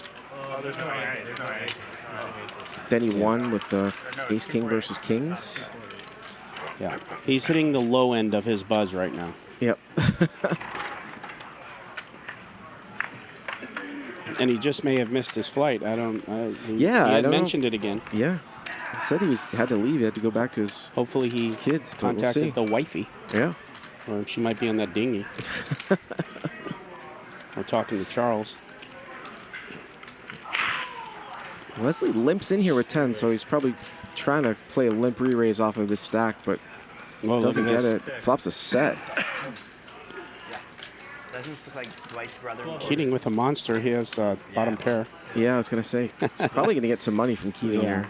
Then he won with the Ace-King versus Kings. Yeah, he's hitting the low end of his buzz right now. Yep. And he just may have missed his flight. I don't. He I had don't mentioned know. it again. Yeah, he said he had to leave. He had to go back to his. Hopefully he kids contacted the wifey. Yeah. Or she might be on that dinghy. Or talking to Charles. Wesley limps in here with 10, so he's probably trying to play a limp re-raise off of this stack, but doesn't get it. Flops a set. Doesn't this look like Dwight's brother? Keating with a monster. He has bottom pair. Yeah, I was going to say, he's probably going to get some money from Keating here.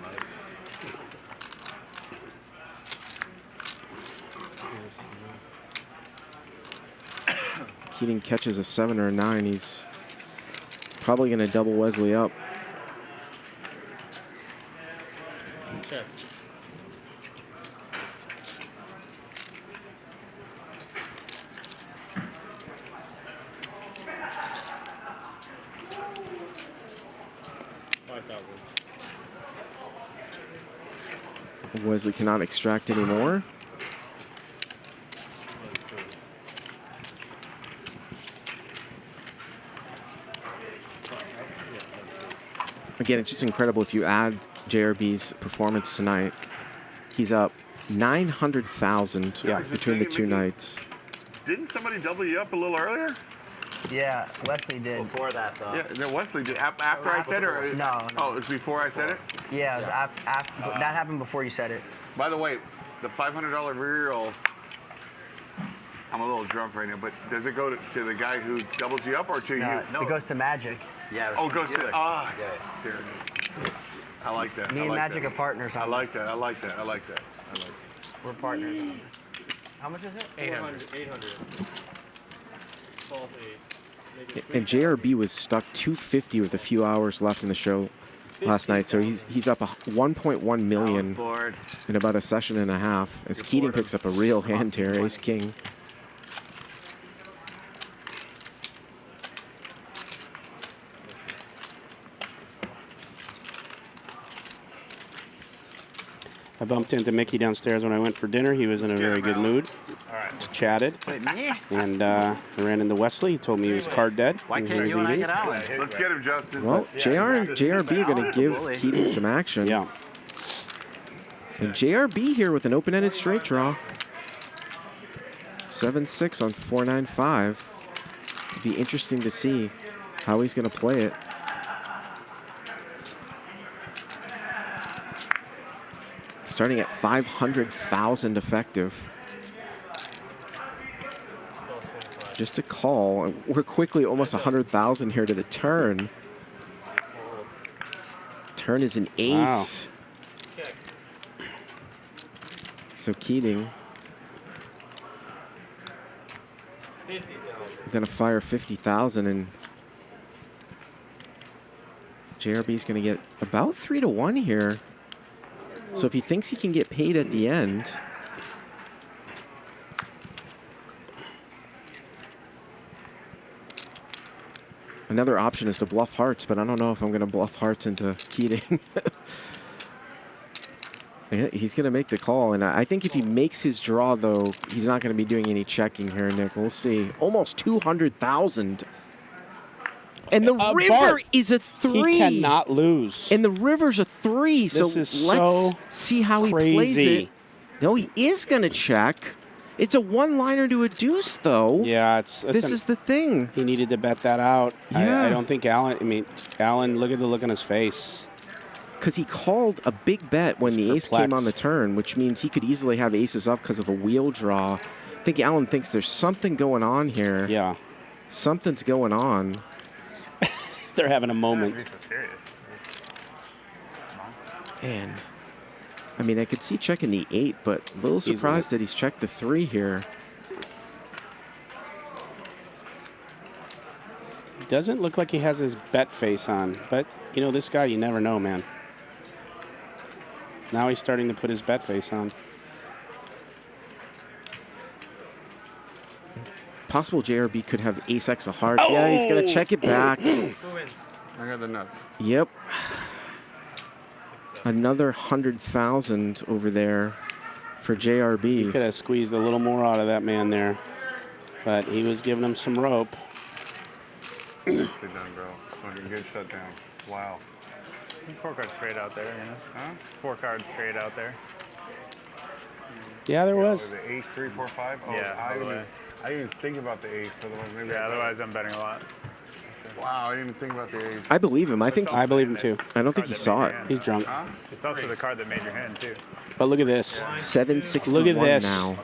Keating catches a 7 or a 9. He's probably going to double Wesley up. Check. Wesley cannot extract anymore. Again, it's just incredible if you add JRB's performance tonight. He's up 900,000 between the two nights. Didn't somebody double you up a little earlier? Yeah, Wesley did. Before that, though. Yeah, Wesley did. After I said it? Or No. Oh, it was before I said it? Yeah, it was after, that happened before you said it. By the way, the $500 reroll, I'm a little drunk right now, but does it go to the guy who doubles you up or to you? No, it goes to Magic. Yeah. Oh, it goes to, there it is. I like that. Me and Magic are partners on I like this. that. I like that. I like that. I like that. We're partners on this. How much is it? 800. 12, 8. And JRB was stuck 250 with a few hours left in the show last night, so he's up 1.1 million in about a session and a half as Keating picks up a real hand here, Ace King. I bumped into Mikki downstairs when I went for dinner. He was in a very good mood. Chatted. And I ran into Wesley. He told me he was card dead. Why and he can't was you and I eating. get out? Let's get him, Justin. Well, JR and JRB are going to give Keating some action. Yeah. And JRB here with an open-ended straight draw. 7-6 on 4-9-5. It'd be interesting to see how he's going to play it. Starting at 500,000 effective. Just a call. We're quickly almost 100,000 here to the turn. Turn is an ace. Wow. So Keating gonna fire 50,000, and JRB's gonna get about 3-1 here. So if he thinks he can get paid at the end, another option is to bluff hearts, but I don't know if I'm going to bluff hearts into Keating. Yeah, he's going to make the call, and I think if he makes his draw, though, he's not going to be doing any checking here, Nick. We'll see. Almost 200,000. And the river is a 3. He cannot lose. And the river's a 3. This so is let's so see how crazy. he plays it. No, he is going to check. It's a one-liner to a deuce, though. Yeah, this is the thing. He needed to bet that out. Yeah. I don't think Alan, look at the look on his face. Because he called a big bet when the ace came on the turn, which means he could easily have aces up because of a wheel draw. I think Alan thinks there's something going on here. Yeah. Something's going on. They're having a moment. And I mean, I could see checking the 8, but a little surprised that he's checked the 3 here. Doesn't look like he has his bet face on, but you know, this guy, you never know, man. Now he's starting to put his bet face on. Possible JRB could have ace-X of hearts. Oh! Yeah, he's going to check it back. I got the nuts. Yep. Another 100,000 over there for JRB. He could have squeezed a little more out of that man there, but he was giving him some rope. Nicely done, bro. Fucking good shutdown. Wow. 4 cards straight out there, you know? Huh? 4 cards straight out there. Yeah, there was. The ace, 3, 4, 5? Oh, Yeah, I didn't even think about the ace. Otherwise, maybe otherwise I'm betting a lot. Wow, I didn't even think about the ace. I believe him. I believe him too. I don't think he saw it. He's drunk. Huh? It's also the card that made your hand too. But look at this. 761 Look at this. now.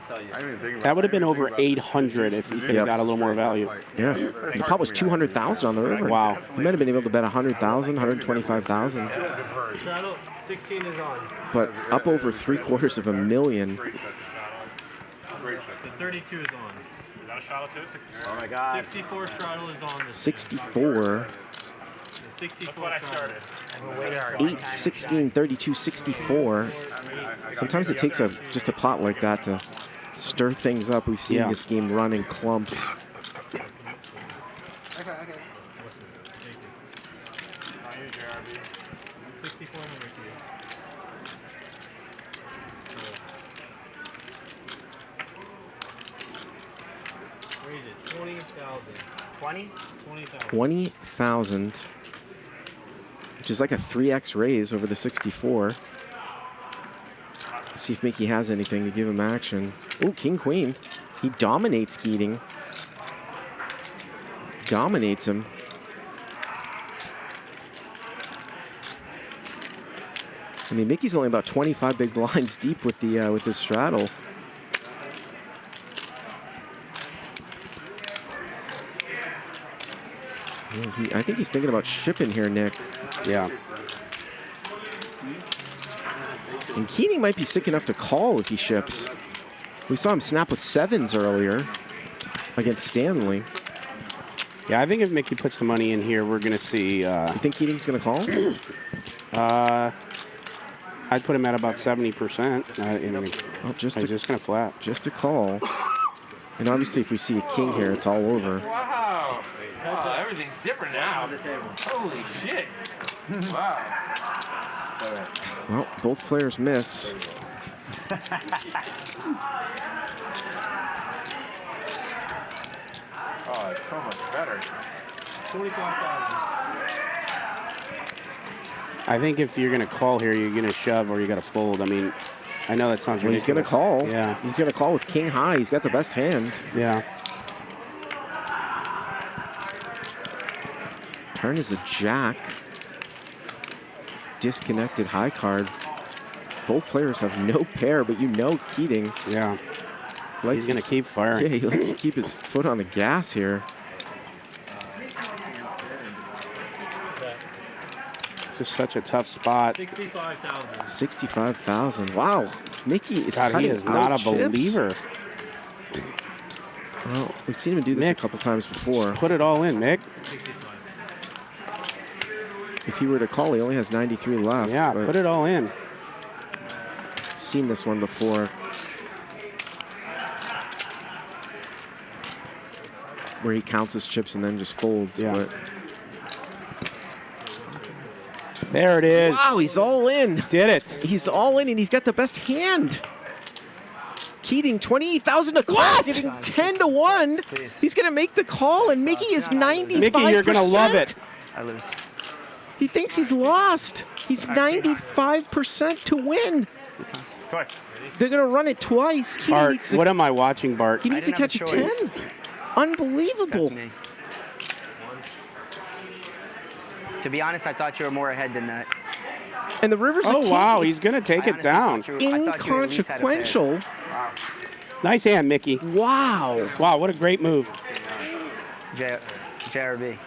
That would have been over 800 if he could have got a little more value. Yeah. The pot was 200,000 on the river. Wow. He might have been able to bet 100,000, 125,000. Straddle, 16 is on. But up over $750,000. The 32 is on. Is that a straddle too? 64? Oh my God. 64 straddle is on. 64. 64 That's what I started. 8, 16, 32, 64. Sometimes it takes just a pot like that to stir things up. We've seen this game run in clumps. Raise it. 20,000. 20? 20,000. 20,000. Which is like a 3x raise over the 64. See if Mikki has anything to give him action. Oh, King Queen. He dominates Keating. Dominates him. I mean, Mickey's only about 25 big blinds deep with the with this straddle. I think he's thinking about shipping here, Nick. Yeah. And Keating might be sick enough to call if he ships. We saw him snap with 7s earlier against Stanley. Yeah, I think if Mikki puts the money in here, we're going to see... you think Keating's going to call? I'd put him at about 70%. Just going to flat. Just a call. And obviously, if we see a king here, it's all over. Wow. Everything's different now. Holy shit. Wow. Well, both players miss. Oh, it's so much better. 25,000. I think if you're going to call here, you're going to shove or you're going to fold. I mean, I know that sounds ridiculous. He's going to call. Yeah. He's going to call with king high. He's got the best hand. Yeah. Turn is a jack. Disconnected high card. Both players have no pair, but you know Keating. Yeah. He's going to keep firing. Yeah, he likes to keep his foot on the gas here. Just such a tough spot. 65,000. 65,000. Wow. Mikki is God, he is not a believer. Well, we've seen him do this a couple times before. Just put it all in, Mick. If he were to call, he only has 93 left. Yeah, put it all in. Seen this one before. Where he counts his chips and then just folds. Yeah. But there it is. Wow, he's all in. Did it. He's all in, and he's got the best hand. Keating, 28,000 to call, giving 10 to 1. Please. He's going to make the call, and Mikki is 95%. Mikki, you're going to love it. I lose. He thinks he's lost. He's 95% to win. Twice. They're going to run it twice. Bart, what am I watching, Bart? He needs to catch a 10. Unbelievable. That's me. To be honest, I thought you were more ahead than that. And the river's a king. Wow, he's going to take it down. Inconsequential. Wow. Nice hand, Mikki. Wow. Wow, what a great move. JRB.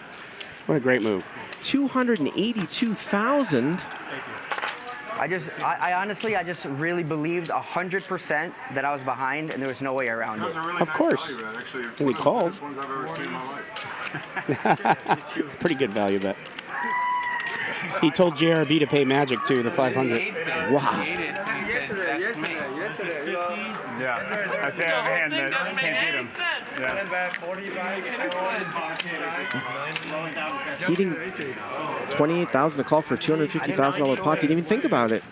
What a great move. 282,000. I honestly, I just really believed 100% that I was behind, and there was no way around it. Of course. And he called. Pretty good value bet. He told JRB to pay Magic too, the 500. Wow. Yeah, I say I have a hand that can't beat him. Keating, 28,000 to call for a $250,000 pot. Didn't even think about it.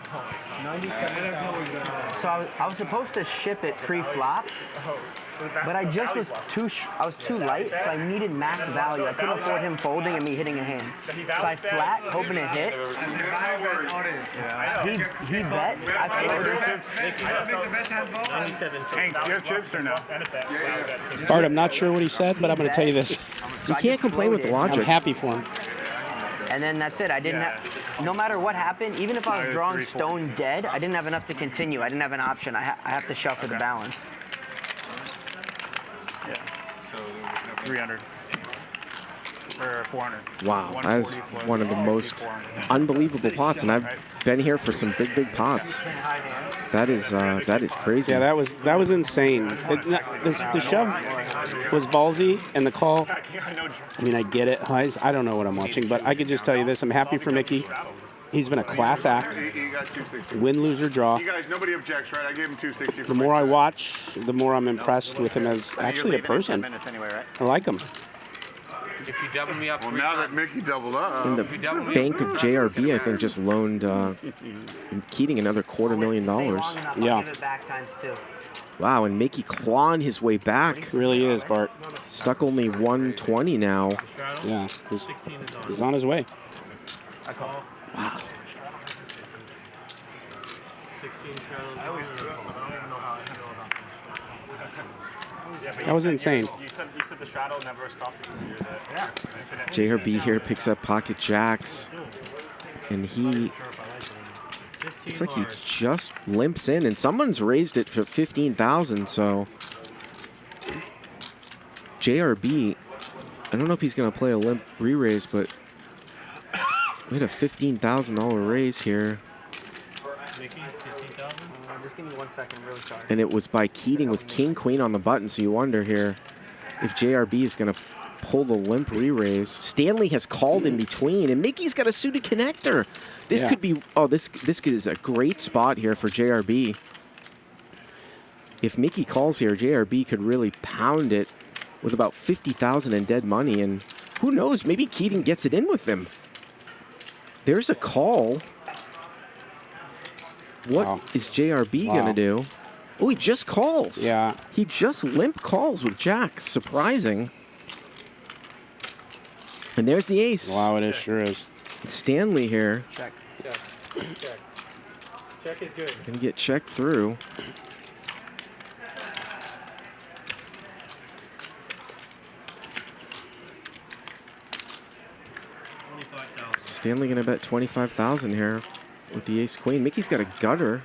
So I was supposed to ship it pre-flop, but I just was I was too light, so I needed max value. I couldn't afford him folding and me hitting a hand. So I flat, hoping it hit. He bet. I floated. Hanks, do you have chips or no? Bart, I'm not sure what he said, but I'm going to tell you this. You can't complain with the logic. I'm happy for him. And then that's it. I didn't have, no matter what happened, even if I was drawing stone dead, I didn't have enough to continue. I didn't have an option. I have to shove for the balance. Yeah, so 300 or 400. Wow, that is one of the most unbelievable pots, and I've been here for some big pots. That is crazy. Yeah, that was insane. The shove was ballsy, and the call. I mean, I get it. I don't know what I'm watching, but I could just tell you this: I'm happy for Mikki. He's been a class act. He got 260. Win, lose, or draw. You guys, nobody objects, right? I gave him 260. The more I watch, the more I'm impressed with him as actually a person. I like him. If you double me up, well, now that Mikki doubled up, And the Bank of JRB, I think, just loaned Keating another $250,000. Yeah. Wow, and Mikki clawing his way back. Really is, Bart. Stuck only 120 now. Yeah, he's on his way. Wow. That was insane. You said the straddle never stopped you. JRB here picks up pocket jacks, and he looks like he just limps in, and someone's raised it for 15,000. So JRB, I don't know if he's going to play a limp re-raise, but we had a $15,000 raise here. Just give me 1 second, I'm really sorry. And it was by Keating with King Queen on the button, so you wonder here if JRB is going to pull the limp re-raise. Stanley has called in between, and Mikki's got a suited connector. This could be, this is a great spot here for JRB. If Mikki calls here, JRB could really pound it with about 50,000 in dead money, and who knows, maybe Keating gets it in with him. There's a call. What is JRB going to do? Oh, he just calls. Yeah. He just limp calls with jacks. Surprising. And there's the ace. Wow, it sure is. Stanley here. Check. Check is good. Can get checked through. Stanley going to bet 25,000 here with the ace queen. Mikki's got a gutter.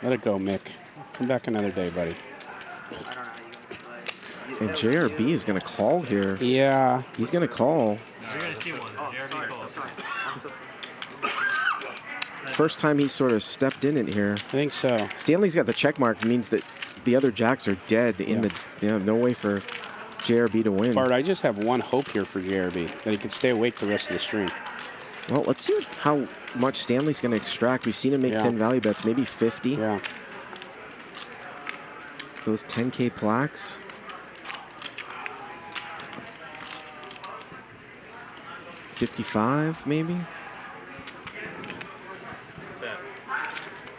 Let it go, Mick. Come back another day, buddy. And JRB is going to call here. Yeah. He's going to call. You're going to see one. JRB calls. First time he sort of stepped in it here. I think so. Stanley's got the check mark, means that the other jacks are dead. No way for JRB to win. Bart, I just have one hope here for JRB, that he can stay awake the rest of the stream. Well, let's see how much Stanley's going to extract. We've seen him make thin value bets, maybe 50. Yeah. Those 10K plaques. $55, maybe?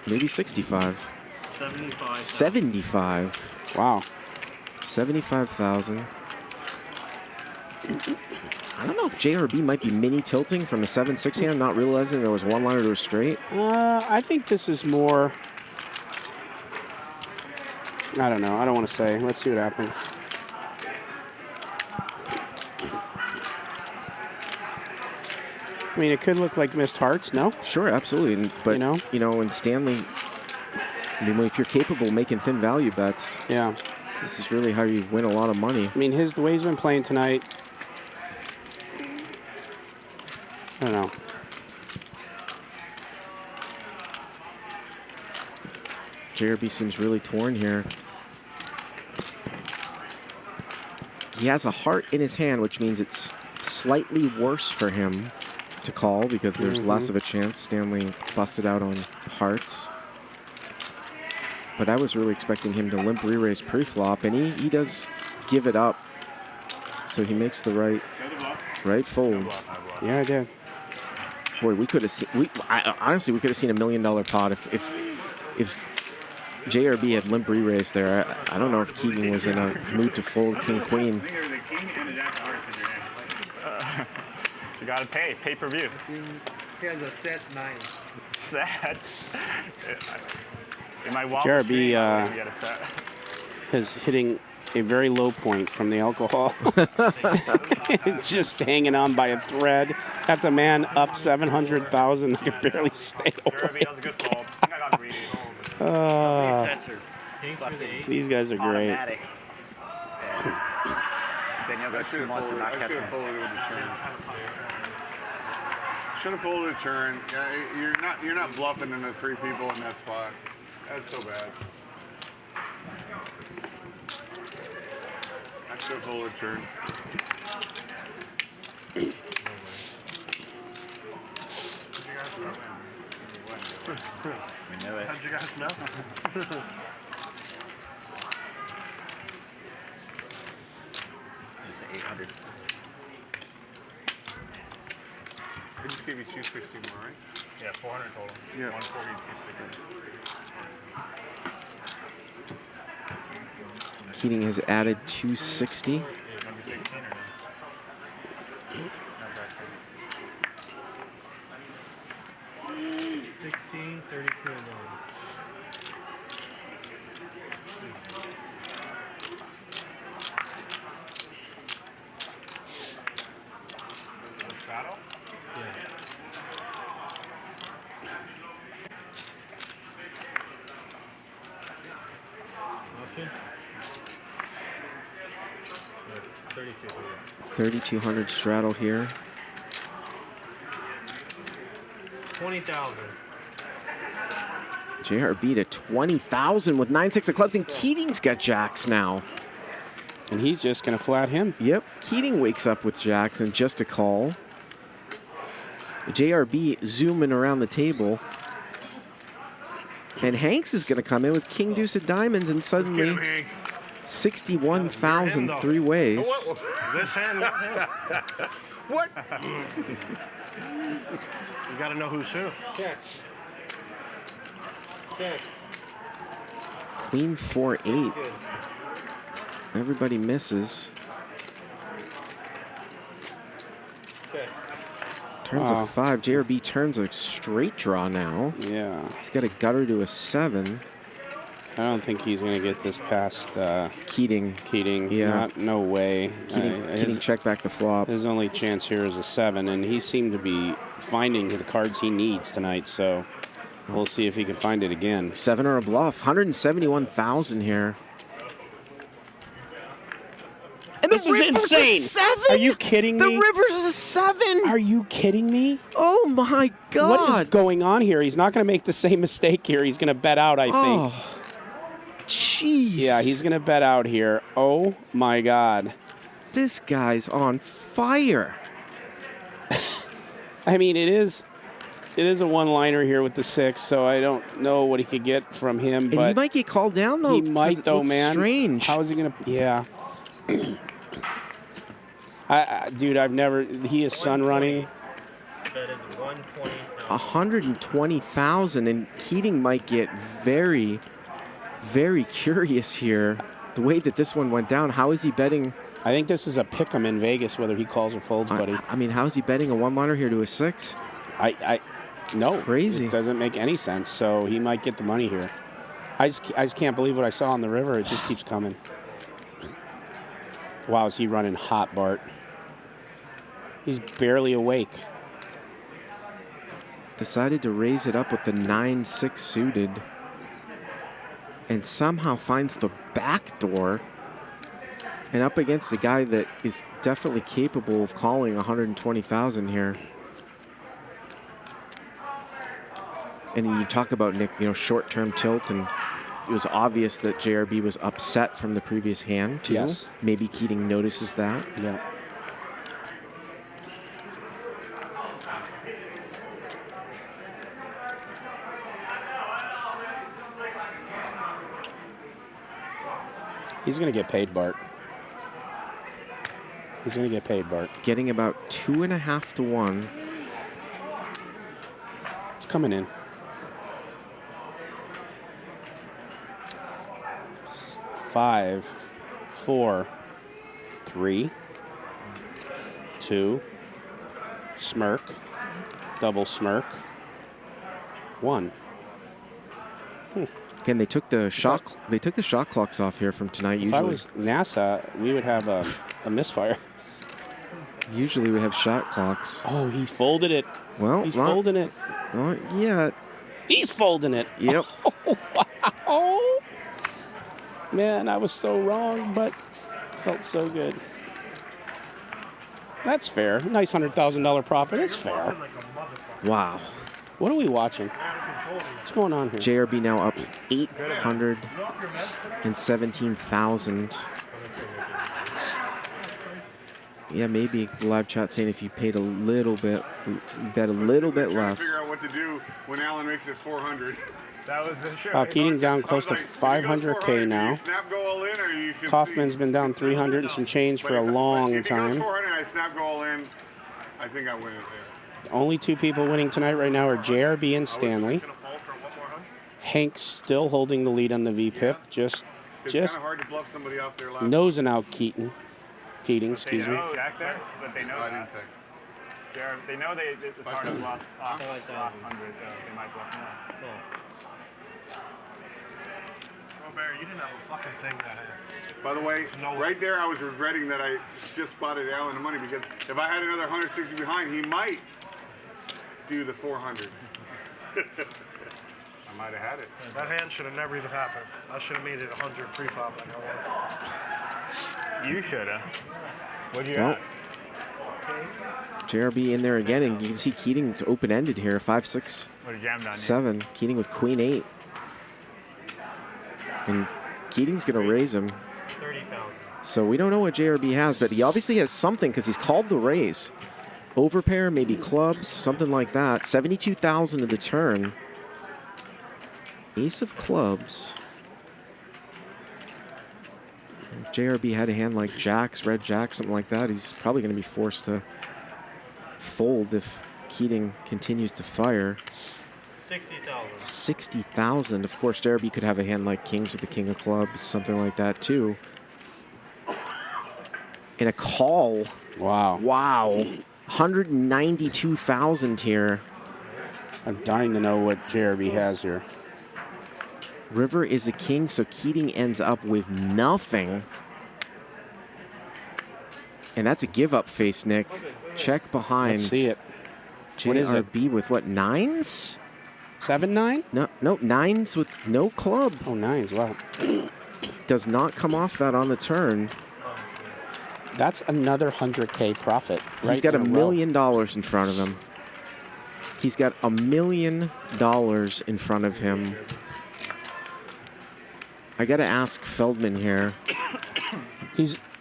Maybe 65. 75. Wow. 75,000. I don't know if JRB might be mini tilting from a 7-6 hand, not realizing there was one liner to a straight. I think this is more. I don't know. I don't want to say. Let's see what happens. I mean, it could look like missed hearts, no? Sure, absolutely. But, you know, and Stanley, I mean, if you're capable of making thin value bets, yeah, this is really how you win a lot of money. I mean, the way he's been playing tonight, I don't know. JRB seems really torn here. He has a heart in his hand, which means it's slightly worse for him to call because there's less of a chance. Stanley busted out on hearts. But I was really expecting him to limp re-raise pre-flop, and he does give it up. So he makes the right fold. Yeah, I did. Boy, we could have seen. Honestly, we could have seen $1 million pot if JRB had limp re-raise there. I don't know if Keating was in a mood to fold king queen. You gotta pay per view. He has a set 9. Set. In my JRB is hitting a very low point from the alcohol. Just hanging on by a thread. That's a man up 700,000 that can barely stay away. These guys are great. Then you'll go 2 months and not catch him. Should have folded a turn. Yeah, you're not bluffing into 3 people in that spot. That's so bad. I should have folded a turn. We knew it. How'd you guys know? It's 800. I just gave you 260 more, right? Yeah, 400 total. Yeah. 140 and 260. Keating has added 260. Number 16 or no? 16, 32, and 1. Shadow? Yeah. Option? 3,200 straddle here. 20,000. JRB to 20,000 with 9-6 of clubs, and Keating's got jacks now. And he's just going to flat him. Yep, Keating wakes up with jacks and just a call. JRB zooming around the table. And Hanks is going to come in with king deuce of diamonds, and suddenly 61,000 three ways. This hand. What? You got to know who's who. Check. Check. Queen 4-8. Everybody misses. Check. Turns a 5. JRB turns a straight draw now. Yeah. He's got a gutter to a 7. I don't think he's going to get this past Keating. Yeah. No way. Keating check back the flop. His only chance here is a 7, and he seemed to be finding the cards he needs tonight, so we'll see if he can find it again. 7 or a bluff. 171,000 here. And this is insane. 7? Are you kidding me? The river's a 7. Are you kidding me? Oh my God. What is going on here? He's not going to make the same mistake here. He's going to bet out, I think. Jeez. Yeah, he's going to bet out here. Oh my God. This guy's on fire. I mean, it is a one-liner here with the 6, so I don't know what he could get from him. And but he might get called down, though. He might, though, man. Strange. How is he going to? Yeah. Dude, I've never. He is sun running. That is 120. 120,000, and Keating might get very, very curious here. The way that this one went down, how is he betting? I think this is a pick 'em in Vegas, whether he calls or folds, buddy. I mean, how is he betting a one-liner here to a 6? No, crazy. It doesn't make any sense. So he might get the money here. I just can't believe what I saw on the river. It just keeps coming. Wow, is he running hot, Bart? He's barely awake. Decided to raise it up with the 9-6 suited, and somehow finds the back door, and up against a guy that is definitely capable of calling 120,000 here. And you talk about, Nick, you know, short-term tilt, and it was obvious that JRB was upset from the previous hand, too. Yes. Maybe Keating notices that. Yeah. He's going to get paid, Bart. He's going to get paid, Bart. Getting about 2.5 to 1. It's coming in. 5, 4, 3, 2, smirk, double smirk, 1. Again, they took the shot clocks off here from tonight. If I was NASA, we would have a misfire. Usually we have shot clocks. Oh, he folded it. Well, he's folding it. Not yet. He's folding it. Yep. Oh, man, I was so wrong, but felt so good. That's fair. Nice $100,000 profit. It's fair. Wow. What are we watching? What's going on here? JRB now up 817,000. Yeah, maybe the live chat saying if you paid a little bit, bet a little bit less. Figure out what to do when Alan makes it 400. That was the show. Keating down close to 500K now. Snap go all in, or you can Kaufman's been down 300 and some change for a long if he goes time. 400 and I snap go all in, I think I win it there. Only 2 people winning tonight right now are JRB and Stanley. Hank's still holding the lead on the VPIP. Just hard to bluff somebody off there last nosing out Keating, excuse me. Jack there, but they know that. They know it's hard to bluff off the last 100, so they might bluff more. Oh, Barry, you didn't have a fucking thing that hand. By the way, right there I was regretting that I just spotted Alan the money, because if I had another 160 behind, he might do the 400. I might have had it. That hand should have never even happened. I should have made it 100 pre-flop like I was. You should have. What'd you Well, have? JRB in there again, and you can see Keating's open-ended here, 5, 6, What did Jam done? 7. Keating with Queen 8. And Keating's going to raise him. 30,000. So we don't know what JRB has, but he obviously has something because he's called the raise. Overpair, maybe clubs, something like that. 72,000 to the turn. Ace of clubs. If JRB had a hand like jacks, red jacks, something like that, he's probably going to be forced to fold if Keating continues to fire. 60,000. 60,000. Of course, JRB could have a hand like kings with the king of clubs, something like that too. And a call. Wow. Wow. 192,000 here. I'm dying to know what JRB has here. River is a king, so Keating ends up with nothing. And that's a give-up face, Nick. Check behind. Let's see it. JRB What is it? with what, 9s? 7-9? No, 9s with no club. Oh, 9s, wow. Does not come off that on the turn. That's another 100K profit. He's got $1 million in front of him. He's got $1 million in front of him. I got to ask Feldman here.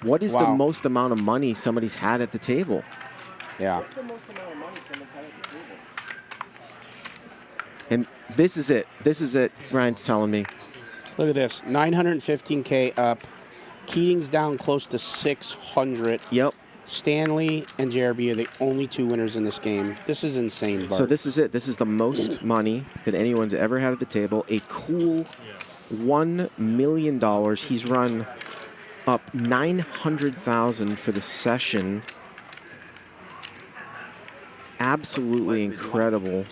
What is the most amount of money somebody's had at the table? Yeah. What's the most amount of money someone's had at the table? And this is it. This is it, Ryan's telling me. Look at this. 915K up. Keating's down close to 600. Yep. Stanley and JRB are the only 2 winners in this game. This is insane, Bart. So this is it. This is the most money that anyone's ever had at the table. A cool $1 million. He's run up 900,000 for the session. Absolutely incredible.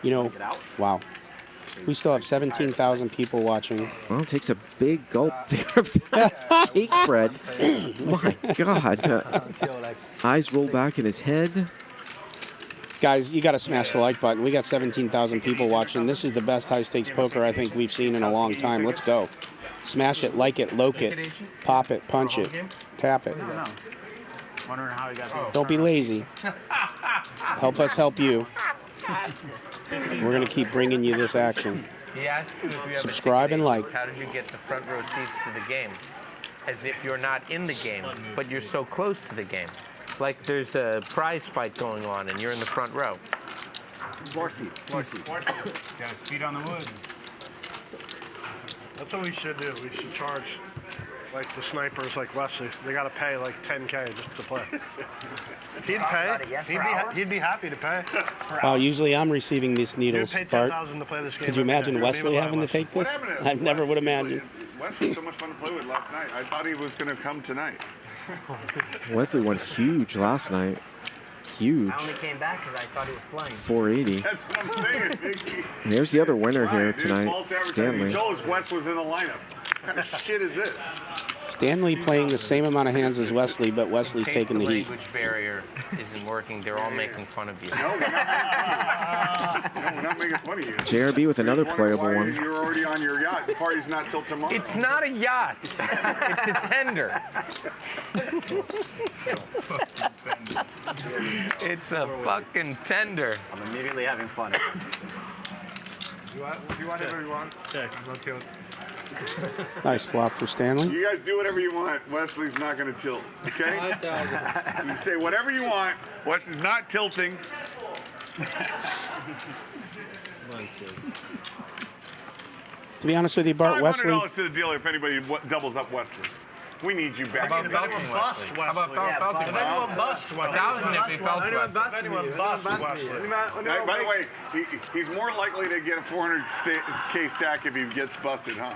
You know, wow. We still have 17,000 people watching. Well, it takes a big gulp there of that cake bread. My God. Eyes roll back in his head. Guys, you got to smash the like button. We got 17,000 people watching. This is the best high-stakes poker I think we've seen in a long time. Let's go. Smash it, like it, loke it, pop it, punch it, tap it. Wondering how he got Don't be lazy. Help us help you. We're going to keep bringing you this action. He asked you if you have Subscribe and like. How did you get the front row seats to the game? As if you're not in the game, but you're so close to the game. Like there's a prize fight going on and you're in the front row. More seats. More seats. Got his feet on the wood. That's what we should do. We should charge like the snipers like Wesley. They got to pay like 10K just to play. He'd pay. He'd be happy to pay. Usually I'm receiving these needles, You'd pay Bart. $10,000 to play this game. Could you imagine Wesley having to take this? I never would imagine. Wesley was so much fun to play with last night. I thought he was going to come tonight. Wesley went huge last night. Huge. I only came back because I thought he was playing. 480. That's what I'm saying, Mikki. And there's the other winner here tonight, False advertising. Stanley. He told us Wes was in the lineup. What kind of shit is this? Stanley playing the same amount of hands as Wesley, but Wesley's taking the heat. The language barrier isn't working. They're all making fun of you. No, we're not making fun of you. JRB with another playable one. You're already on your yacht. The party's not till tomorrow. It's not a yacht. It's a tender. It's a fucking tender. I'm immediately having fun. You want whatever you want? Yeah, no tilt. Nice flop for Stanley. You guys do whatever you want. Wesley's not going to tilt, okay? You say whatever you want. Wesley's not tilting. To be honest with you, Bart, Wesley. $500 to the dealer if anybody doubles up Wesley. We need you back. How about Felton Wesley? How about Felton Wesley? Anyone bust Wesley? 1,000 if he felt Wesley. Anyone bust Wesley? By the way, he's more likely to get a 400K stack if he gets busted, huh?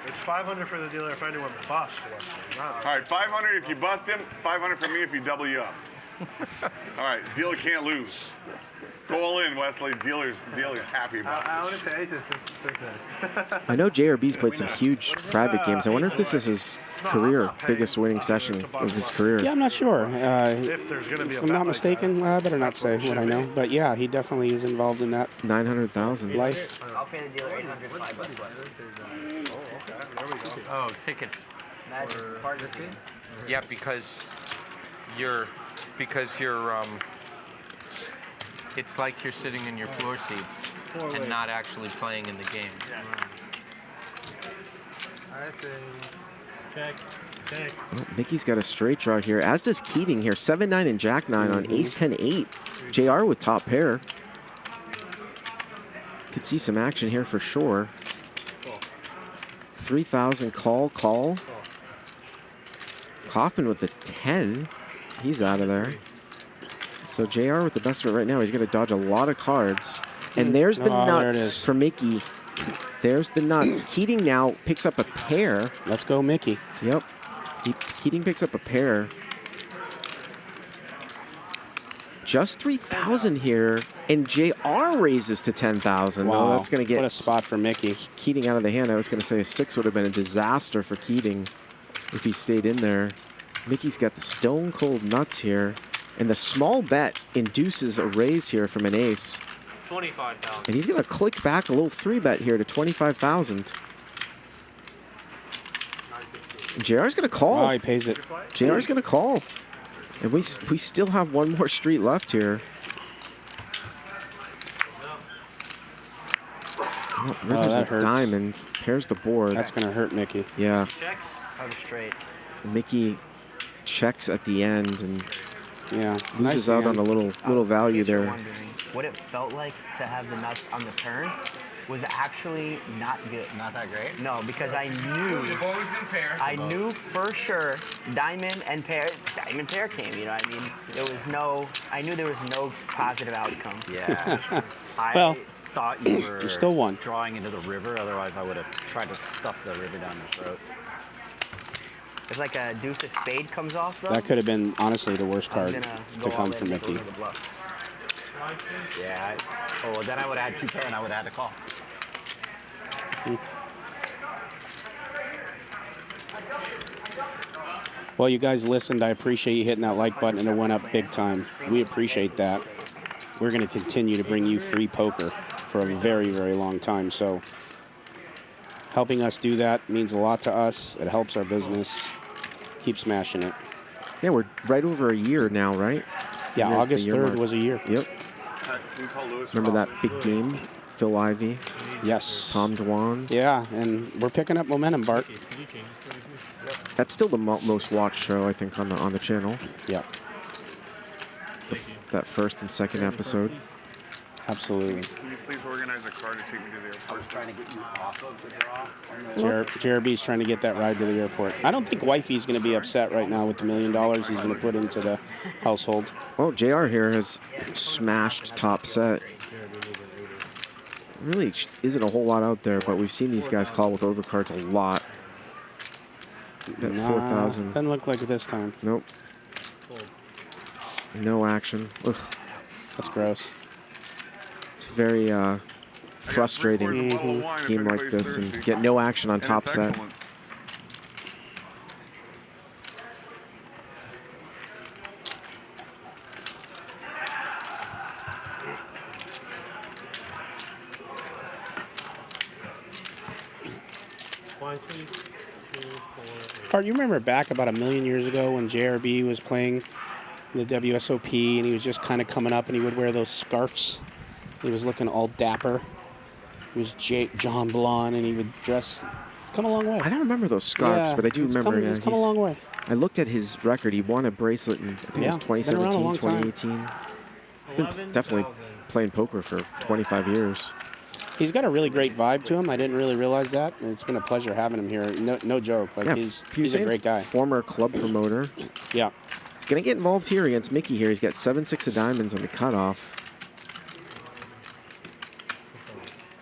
It's 500 for the dealer if anyone busts Wesley. All right, 500 if you bust him, 500 for me if you double you up. All right, dealer can't lose. Go all in, Wesley. Dealer's happy about it. I only pay aces. I know JRB's played some huge private games. I wonder if this is his career biggest winning session of his career. Yeah, I'm not sure. If I'm not mistaken, I better not say what I know. But yeah, he definitely is involved in that. 900,000 life. I'll pay the dealer 800 $5 less. Oh, tickets. Magic part of the game? Yeah, because you're it's like you're sitting in your floor seats and not actually playing in the game. Check. Well, Mikki's got a straight draw here, as does Keating here. 7-9 and Jack-9 on Ace-10-8. JR with top pair. Could see some action here for sure. 3,000 call. Kaufman with a 10. He's out of there. So JR with the best of it right now. He's going to dodge a lot of cards. And there's the nuts for Mikki. There's the nuts. Keating now picks up a pair. Let's go, Mikki. Yep. Keating picks up a pair. Just 3,000 here. And JR raises to 10,000. Wow. Oh, that's going to get what a spot for Mikki. Keating out of the hand. I was going to say a 6 would have been a disaster for Keating if he stayed in there. Mikki's got the stone cold nuts here. And the small bet induces a raise here from an ace. 25,000. And he's going to click back a little 3-bet here to 25,000. JR's going to call. Oh, he pays it. JR's going to call. And we still have one more street left here. Oh, Rivers that of hurts. diamonds. Pairs the board. That's going to hurt Mikki. Yeah. Checks. Out straight. Mikki checks at the end and loses nice out hand. on a little value there. What it felt like to have the nuts on the turn was actually not good. Not that great? No, because I knew for sure diamond pair came, you know what I mean? I knew there was no positive outcome. Yeah. Well, I thought you were still won. Drawing into the river, otherwise I would have tried to stuff the river down your throat. It's like a deuce of spade comes off, though. That could have been, honestly, the worst card to come from Mikki. Yeah. Well, then I would have had 2K and I would have had to call. Well, you guys listened. I appreciate you hitting that like button, and it went up big time. We appreciate that. We're going to continue to bring you free poker for a very, very long time. So helping us do that means a lot to us. It helps our business. Keep smashing it. Yeah, we're right over a year now, right? Yeah, August 3rd was a year. Yep. Can you call Lewis? Remember that big game? Phil Ivey. Yes. Tom Dwan. Yeah, and we're picking up momentum, Bart. That's still the most watched show, I think, on the channel. Yeah. That first and second episode. Absolutely. Can you please organize a car to take me to the airport? I was trying to get you off of the draw. JRB's trying to get that ride to the airport. I don't think Wifey's going to be upset right now with the $1 million he's going to put into the household. Well, JR here has smashed top set. Really isn't a whole lot out there, but we've seen these guys call with overcards a lot. At 4,000. Doesn't look like it this time. Nope. No action. Ugh. That's gross. It's very frustrating game like this and get no action on top set. Art, you remember back about 1 million years ago when JRB was playing in the WSOP and he was just kind of coming up and he would wear those scarves. He was looking all dapper. He was John Blonde and he would dress. It's come a long way. I don't remember those scarves, but I do remember. It's come a long way. I looked at his record. He won a bracelet in, I think it was 2017, 2018. He's been definitely playing poker for 25 years. He's got a really great vibe to him. I didn't really realize that. It's been a pleasure having him here. No joke. Like Yeah, he's a great guy. Former club promoter. Yeah. He's going to get involved here against Mikki here. He's got 7-6 of diamonds on the cutoff.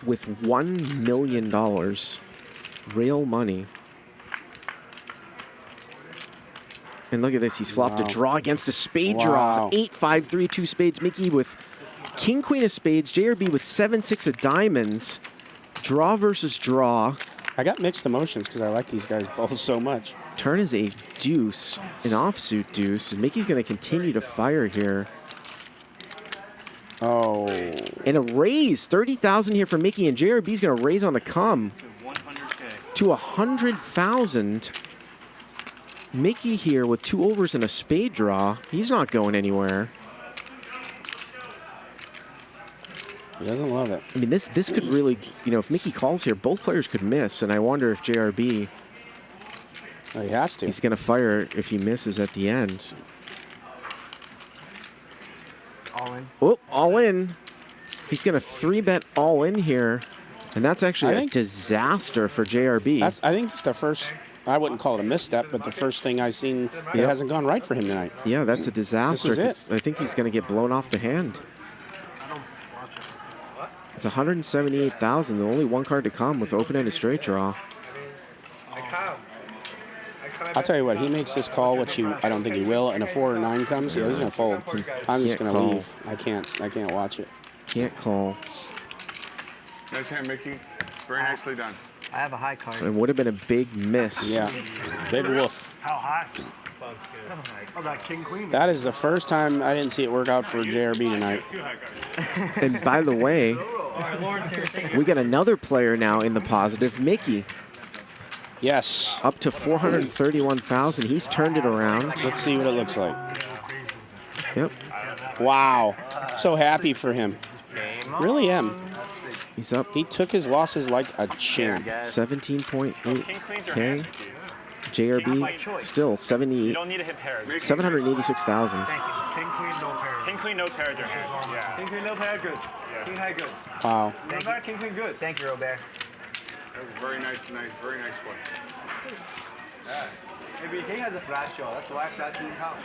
With $1 million real money. And look at this. He's flopped a draw against a spade draw. 8-5-3-2 spades. Mikki with king, queen of spades. JRB with 7-6 of diamonds. Draw versus draw. I got mixed emotions because I like these guys both so much. Turn is a deuce, an offsuit deuce. And Mikki's going to continue to fire here. Oh. And a raise, 30,000 here for Mikki, and JRB's going to raise on the come to 100,000. Mikki here with 2 overs and a spade draw. He's not going anywhere. He doesn't love it. I mean, this could really, you know, if Mikki calls here, both players could miss, and I wonder if JRB. Oh, he has to. He's going to fire if he misses at the end. All in. Oh, all in. He's going to 3-bet all in here, and that's actually a disaster for JRB. I think it's the first. I wouldn't call it a misstep, but the first thing I've seen that hasn't gone right for him tonight. Yeah, that's a disaster. This is it. I think he's going to get blown off the hand. It's 178,000. The only one card to come with open-ended straight draw. I'll tell you what, he makes this call, which I don't think he will, and a 4 or 9 comes, he's going to fold. I'm just going to leave. I can't watch it. Can't call. Nice hand, Mikki. Very nicely done. I have a high card. It would have been a big miss. Yeah, big wolf. How high? Oh, that king queen. That is the first time I didn't see it work out for JRB tonight. And by the way, we got another player now in the positive, Mikki. Yes. Up to 431,000. He's turned it around. Let's see what it looks like. Yep. Wow. So happy for him. Really am. He's up. He took his losses like a champ. 17.8K. JRB still 78. You don't need to hit pairs. 786,000. King, queen, no pairs. King, queen, no pairs. Yeah. King, queen, no pair, good. Yeah. King, high, good. Wow. Remember, king, queen, good. Thank you, Robert. That was very nice, very nice play. Yeah. Maybe king has a flash draw. That's why flash didn't count.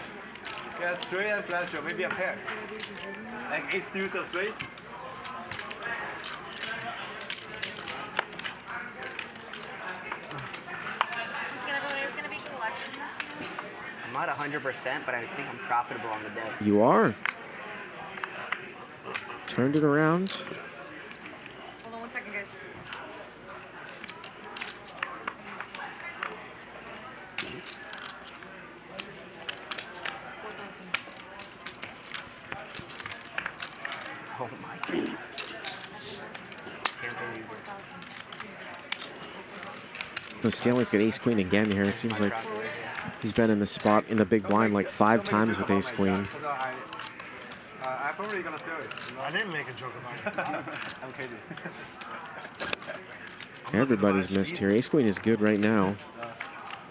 He has straight and flash draw, maybe a pair. Like ace deuce or straight. I'm not 100%, but I think I'm profitable on the day. You are. Turned it around. Hold on 1 second, guys. Oh my God. Can't believe it. No, Stanley's got ace queen again here. It seems like he's been in the spot in the big blind like 5 times with ace queen. I'm probably gonna sell it. I didn't make a joke about it. I'm kidding. Everybody's missed here. Ace Queen is good right now.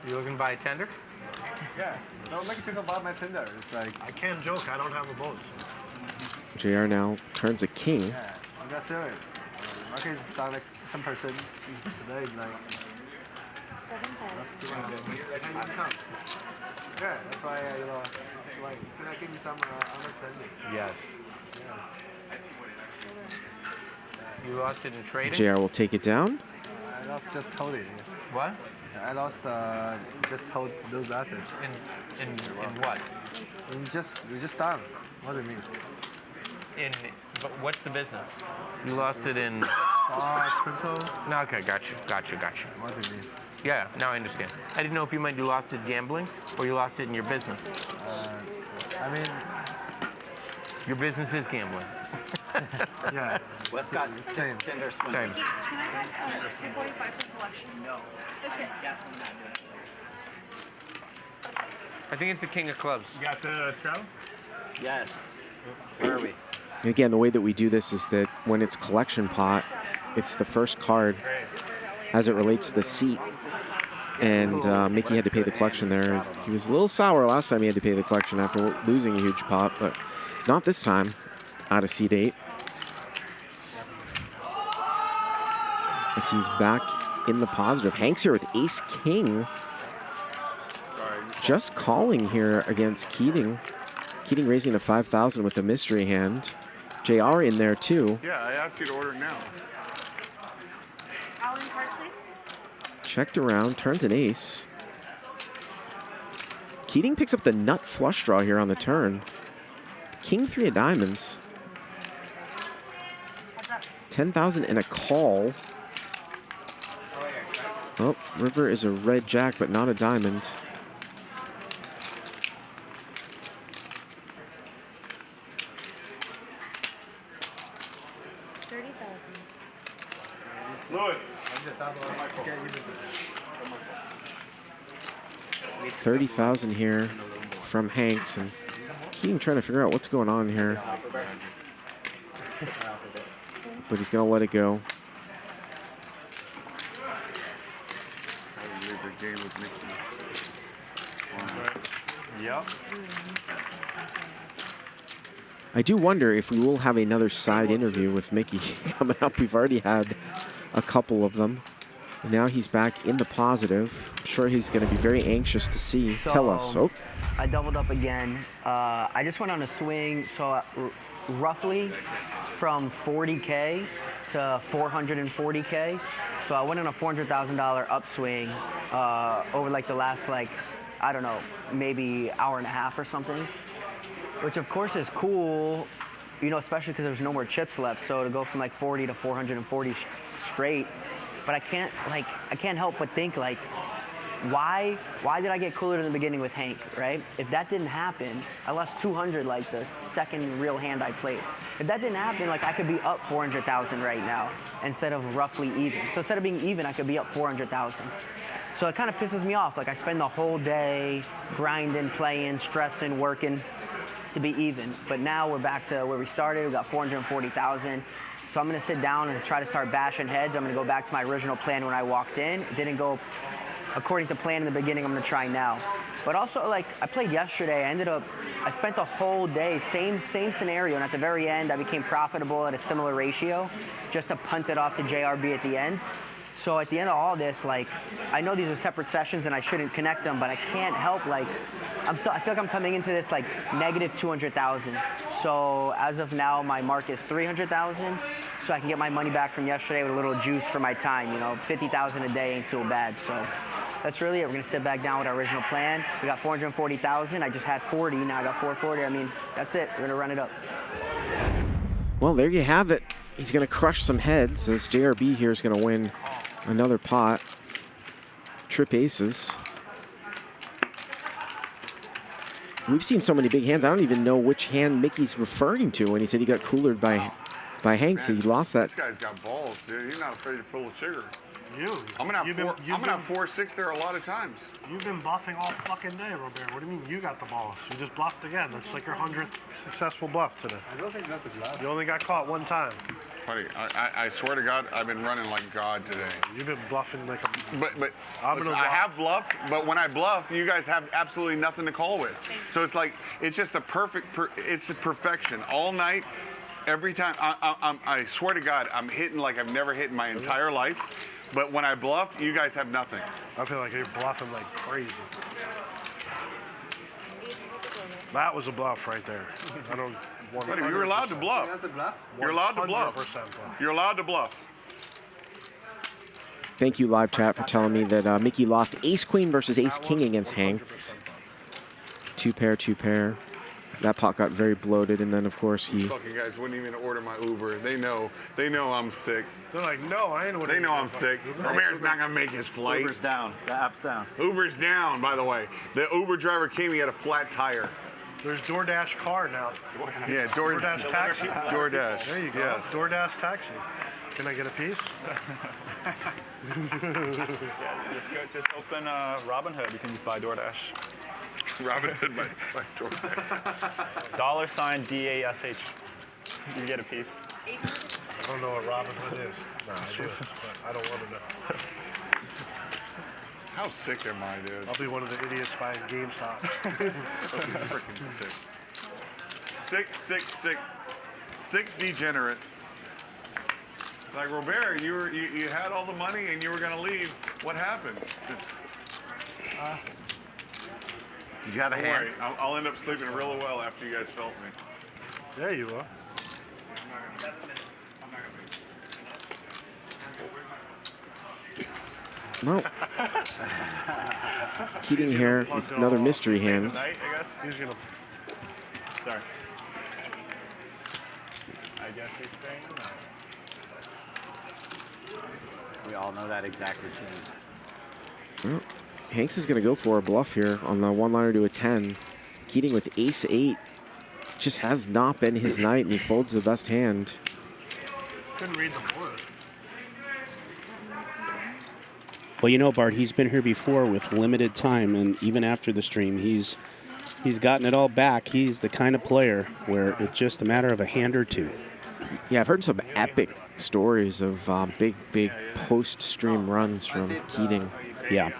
You looking to buy a tender? Yeah. Don't make a joke about my tender. It's like I can't joke. I don't have a boat. JR now turns a king. yeah, I'm gonna sell it. Market is down like 10% today. Like that's too much. Yeah, that's why you know. That's why. Can I give me some understanding? Yes. You lost it in trading? JR will take it down. I lost just hold it. What? I lost just hold those assets. In what? Just done. What do you mean? But what's the business? You lost it in crypto. No, okay, gotcha. What do you mean? Yeah, now I understand. I didn't know if you meant you lost it gambling or you lost it in your business. I mean, your business is gambling. yeah. Wes got same. Tender Same. Can I get 245 for collection? No. Okay. I think it's the king of clubs. You got the straddle? Yes. Where are we? Again, the way that we do this is that when it's collection pot, it's the first card as it relates to the seat. And Mikki had to pay the collection there. He was a little sour last time he had to pay the collection after losing a huge pot, but not this time out of seat 8. As he's back in the positive. Hank's here with ace-king. Just calling here against Keating. Keating raising to 5,000 with the mystery hand. JR in there too. Yeah, I asked you to order now. Alan, card, please. Checked around, turns an ace. Keating picks up the nut flush draw here on the turn. King 3 of diamonds. 10,000 and a call. Oh, river is a red jack, but not a diamond. Louis. 30,000 here from Hanks, and Keating trying to figure out what's going on here. But he's gonna let it go. Yep. I do wonder if we will have another side interview with Mikki coming up. We've already had a couple of them. And now he's back in the positive. I'm sure he's going to be very anxious to see. So, Tell us. Oh. I doubled up again. I just went on a swing, so roughly from 40K to 440K. So I went on a $400,000 upswing over like the last, I don't know, maybe hour and a half or something. Which of course is cool, you know, especially because there's no more chips left. So to go from like 40 to 440 straight, but I can't help but think like, why did I get cooler in the beginning with Hank, right? If that didn't happen, I lost 200 like the second real hand I played. If that didn't happen, like I could be up 400,000 right now instead of roughly even. So instead of being even, I could be up 400,000. So it kind of pisses me off. Like I spend the whole day grinding, playing, stressing, working to be even. But now we're back to where we started. We got 440,000. So I'm gonna sit down and try to start bashing heads. I'm gonna go back to my original plan when I walked in. It didn't go according to plan in the beginning. I'm gonna try now. But also, like I played yesterday, I spent the whole day, same scenario, and at the very end, I became profitable at a similar ratio, just to punt it off to JRB at the end. So at the end of all this, like, I know these are separate sessions and I shouldn't connect them, but I can't help, like, I feel like I'm coming into this, like, negative 200,000. So as of now, my mark is 300,000, so I can get my money back from yesterday with a little juice for my time, you know, 50,000 a day ain't so bad. So that's really it. We're gonna sit back down with our original plan. We got 440,000, I just had 40, now I got 440. I mean, that's it, we're gonna run it up. Well, there you have it. He's gonna crush some heads as JRB here is gonna win another pot. Trip aces. We've seen so many big hands. I don't even know which hand Mikki's referring to when he said he got coolered by Hank. So he lost that. This guy's got balls, dude. He's not afraid to pull the trigger. I'm gonna have 4-6 there a lot of times. You've been bluffing all fucking day, Robert. What do you mean you got the balls? You just bluffed again. That's like your 100th successful bluff today. I don't think that's a bluff. You only got caught one time. Buddy, I swear to God, I've been running like God today. You've been bluffing like a... But listen, I have bluffed, but when I bluff, you guys have absolutely nothing to call with. So it's like, it's just a perfect, it's a perfection. All night, every time, I swear to God, I'm hitting like I've never hit in my entire life. But when I bluff, you guys have nothing. I feel like you're bluffing like crazy. That was a bluff right there. I don't want to... You're allowed to bluff. That's a bluff? You're allowed to bluff. 100% bluff. You're allowed to bluff. Thank you, live chat, for telling me that Mikki lost ace-queen versus ace-king against Hanks. Two pair. That pot got very bloated, and then, of course, he... Fucking guys wouldn't even order my Uber. They know I'm sick. They're like, no, I ain't ordering. They know I'm sick. Romero's not gonna make his flight. Uber's down. The app's down. Uber's down, by the way. The Uber driver came, he had a flat tire. There's DoorDash car now. Yeah, DoorDash taxi. DoorDash. There you go. Yes. DoorDash taxi. Can I get a piece? Just open Robinhood. You can just buy DoorDash. Robinhood by DoorDash. $DASH. You get a piece. I don't know what Robinhood is. No, I do. But I don't want to know. How sick am I, dude? I'll be one of the idiots buying GameStop. Freaking sick. Sick degenerate. Like, Robert, you had all the money and you were gonna leave. What happened? Did you have a Don't hand? worry, I'll end up sleeping real well after you guys felt me. Yeah, you will. Well, Keating here with another mystery hand. Tonight, I guess. He's gonna... Sorry. I guess he's staying tonight. We all know that exact routine. Well, Hanks is going to go for a bluff here on the one-liner to a 10. Keating with ace-8 just has not been his night, and he folds the best hand. Couldn't read the board. Well, you know, Bart, he's been here before with limited time, and even after the stream, he's gotten it all back. He's the kind of player where it's just a matter of a hand or two. Yeah, I've heard some epic stories of big post-stream runs from Keating. Yeah.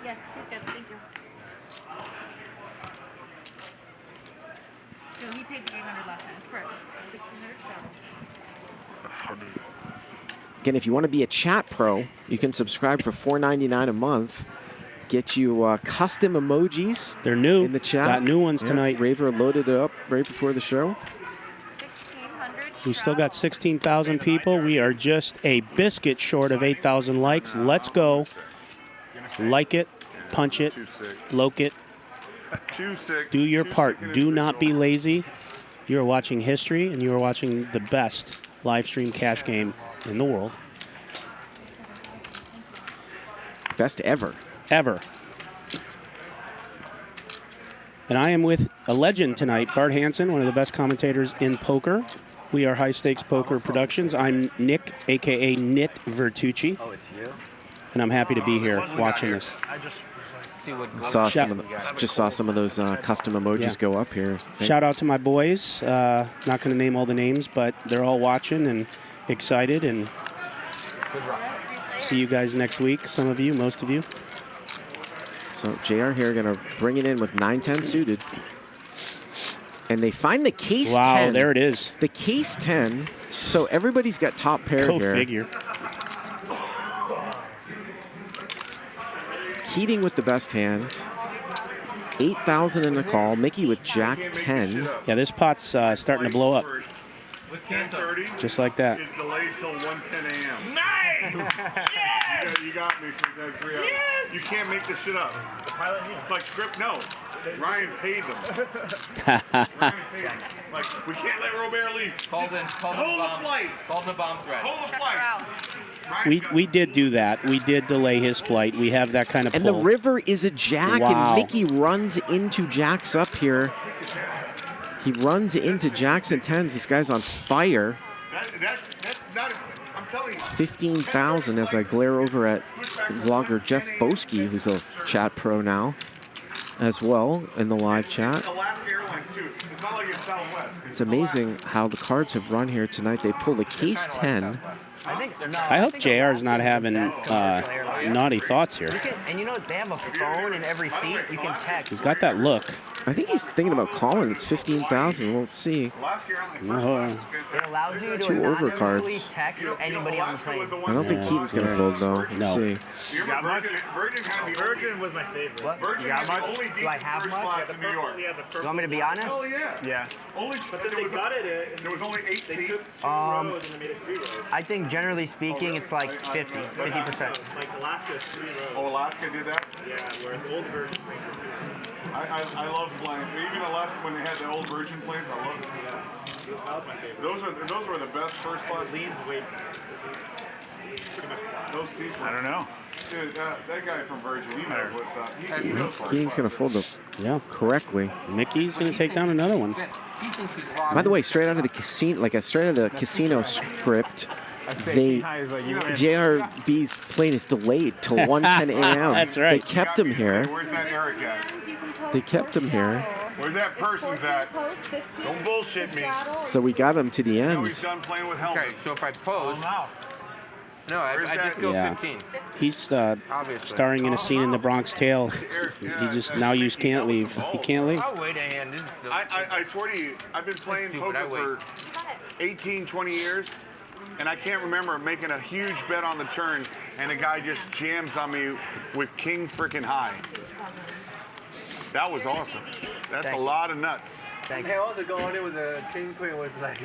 Yes, he's good. Thank you. So he paid the 800 last time. It's correct. 1,600. Again, if you want to be a chat pro, you can subscribe for $4.99 a month. Get you custom emojis. They're new. In the chat. Got new ones tonight. Raver loaded it up right before the show. We still got 16,000 people. We are just a biscuit short of 8,000 likes. Let's go. Like it, punch it, loke it. Do your part. Do not be lazy. You are watching history, and you are watching the best live stream cash game in the world. Best ever. Ever. And I am with a legend tonight, Bart Hansen, one of the best commentators in poker. We are High Stakes Poker Productions. I'm Nick, a.k.a. Nit Vertucci. Oh, it's you? And I'm happy to be here watching this. Just saw some of those custom emojis go up here. Shout out to my boys. Not going to name all the names, but they're all watching and excited. And see you guys next week. Some of you, most of you. So JR here going to bring it in with 9-10 suited. And they find the case 10. Wow, there it is. The case 10. So everybody's got top pair Go here. figure. Keating with the best hand. 8,000 in the call. Mikki with Jack 10. Yeah, this pot's starting to blow up. 10:30. Just like that. Is delayed till 1:10 a.m. Nice! Yeah, you got me for 3 hours. Yes! You can't make this shit up. It's like script, no. Ryan paid them. Like, we can't let Robert leave. Hold the flight. Hold the bomb threat. Hold the flight. We did do that. We did delay his flight. We have that kind of And pull. the river is a jack, Wow. and Mikki runs into jacks up here. He runs into jacks and tens. This guy's on fire. That's not. I'm 15,000 as I glare over at vlogger Jeff Boski, who's a chat pro now, as well in the live chat. Alaska Airlines too. It's not like it's Southwest. It's amazing how the cards have run here tonight. They pulled a case 10. I hope JR's not having naughty thoughts here. And you know, they have a phone in every seat. You can text. He's got that look. I think he's thinking about calling. It's 15,000. Let's see. It allows you to 2 anonymously overcards. text anybody on the plane. I don't think Keaton's going to fold, though. Let's see. You got much? Virgin was my favorite. What? Virgin got much? Do I have much? in New York. You want me to be honest? Oh yeah. Yeah. But then they got it. There was only 8 seats. I think generally speaking, it's like 50%. Like Alaska, 3 rows. Oh, Alaska did that? Yeah, where the old Virgin. I love flying. Even Alaska, when they had the old Virgin planes, I love it. That was my favorite. Those were the best first class. Those seats were. I don't know. Dude, that guy from Virgin, he knows what's up. He knows Keaton's going to fold them correctly. Mikki's going to take down another one. By the way, straight out of the casino, straight out of the casino script, JRB's plane is delayed till 1:10 a.m. That's right. They kept him here. Where's that Eric at? They kept him here. Where's that person's at? Don't bullshit me. So we got him to the Now end. he's done playing with helmets. Okay, so if I pose, no, I just go 15. He's starring in a scene in The Bronx Tale. He just now you can't leave. He can't leave. I'll wait a hand. This is I swear to you, I've been playing poker for 18, 20 years, and I can't remember making a huge bet on the turn, and a guy just jams on me with king freaking high. That was awesome. That's a lot of nuts. Thank you. Also going in with the king queen was like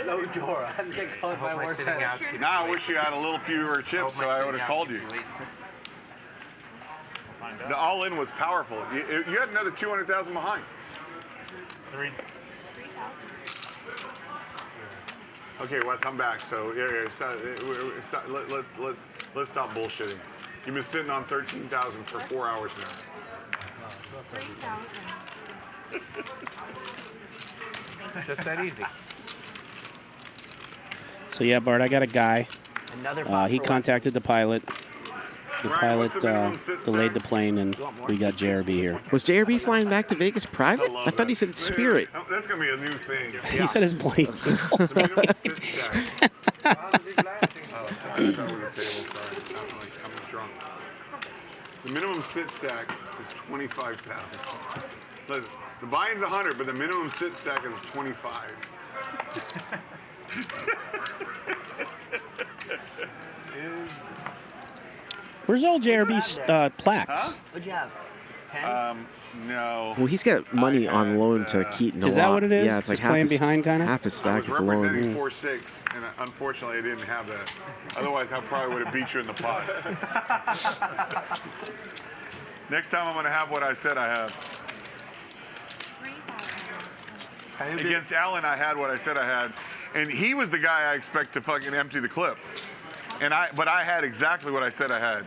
no draw. I think called my worst hand. Now I wish you had a little fewer chips, so I would have called you. The all-in was powerful. You had another 200,000 behind. 3. Okay, Wes, I'm back. So let's stop bullshitting. You've been sitting on 13,000 for 4 hours now. 3,000. just that easy. So yeah, Bart, I got a guy. Another he contacted the pilot. The pilot delayed the plane, and we got JRB here. Was JRB flying back to Vegas private? I thought he said it's Spirit. That's going to be a new thing. He said his plane's The minimum sit stack is 25,000. Listen, the buy-in's 100, but the minimum sit stack is 25. Where's all JRB's plaques? What'd you have? 10? No. Well, he's got money on loan to Keaton a lot. Is that what it is? Yeah, it's like Just playing behind, kind of? half his stack I is was representing loan. 4-6, and unfortunately I didn't have that. Otherwise, I probably would have beat you in the pot. Next time, I'm going to have what I said I had. Against Allen, I had what I said I had, and he was the guy I expect to fucking empty the clip. But I had exactly what I said I had.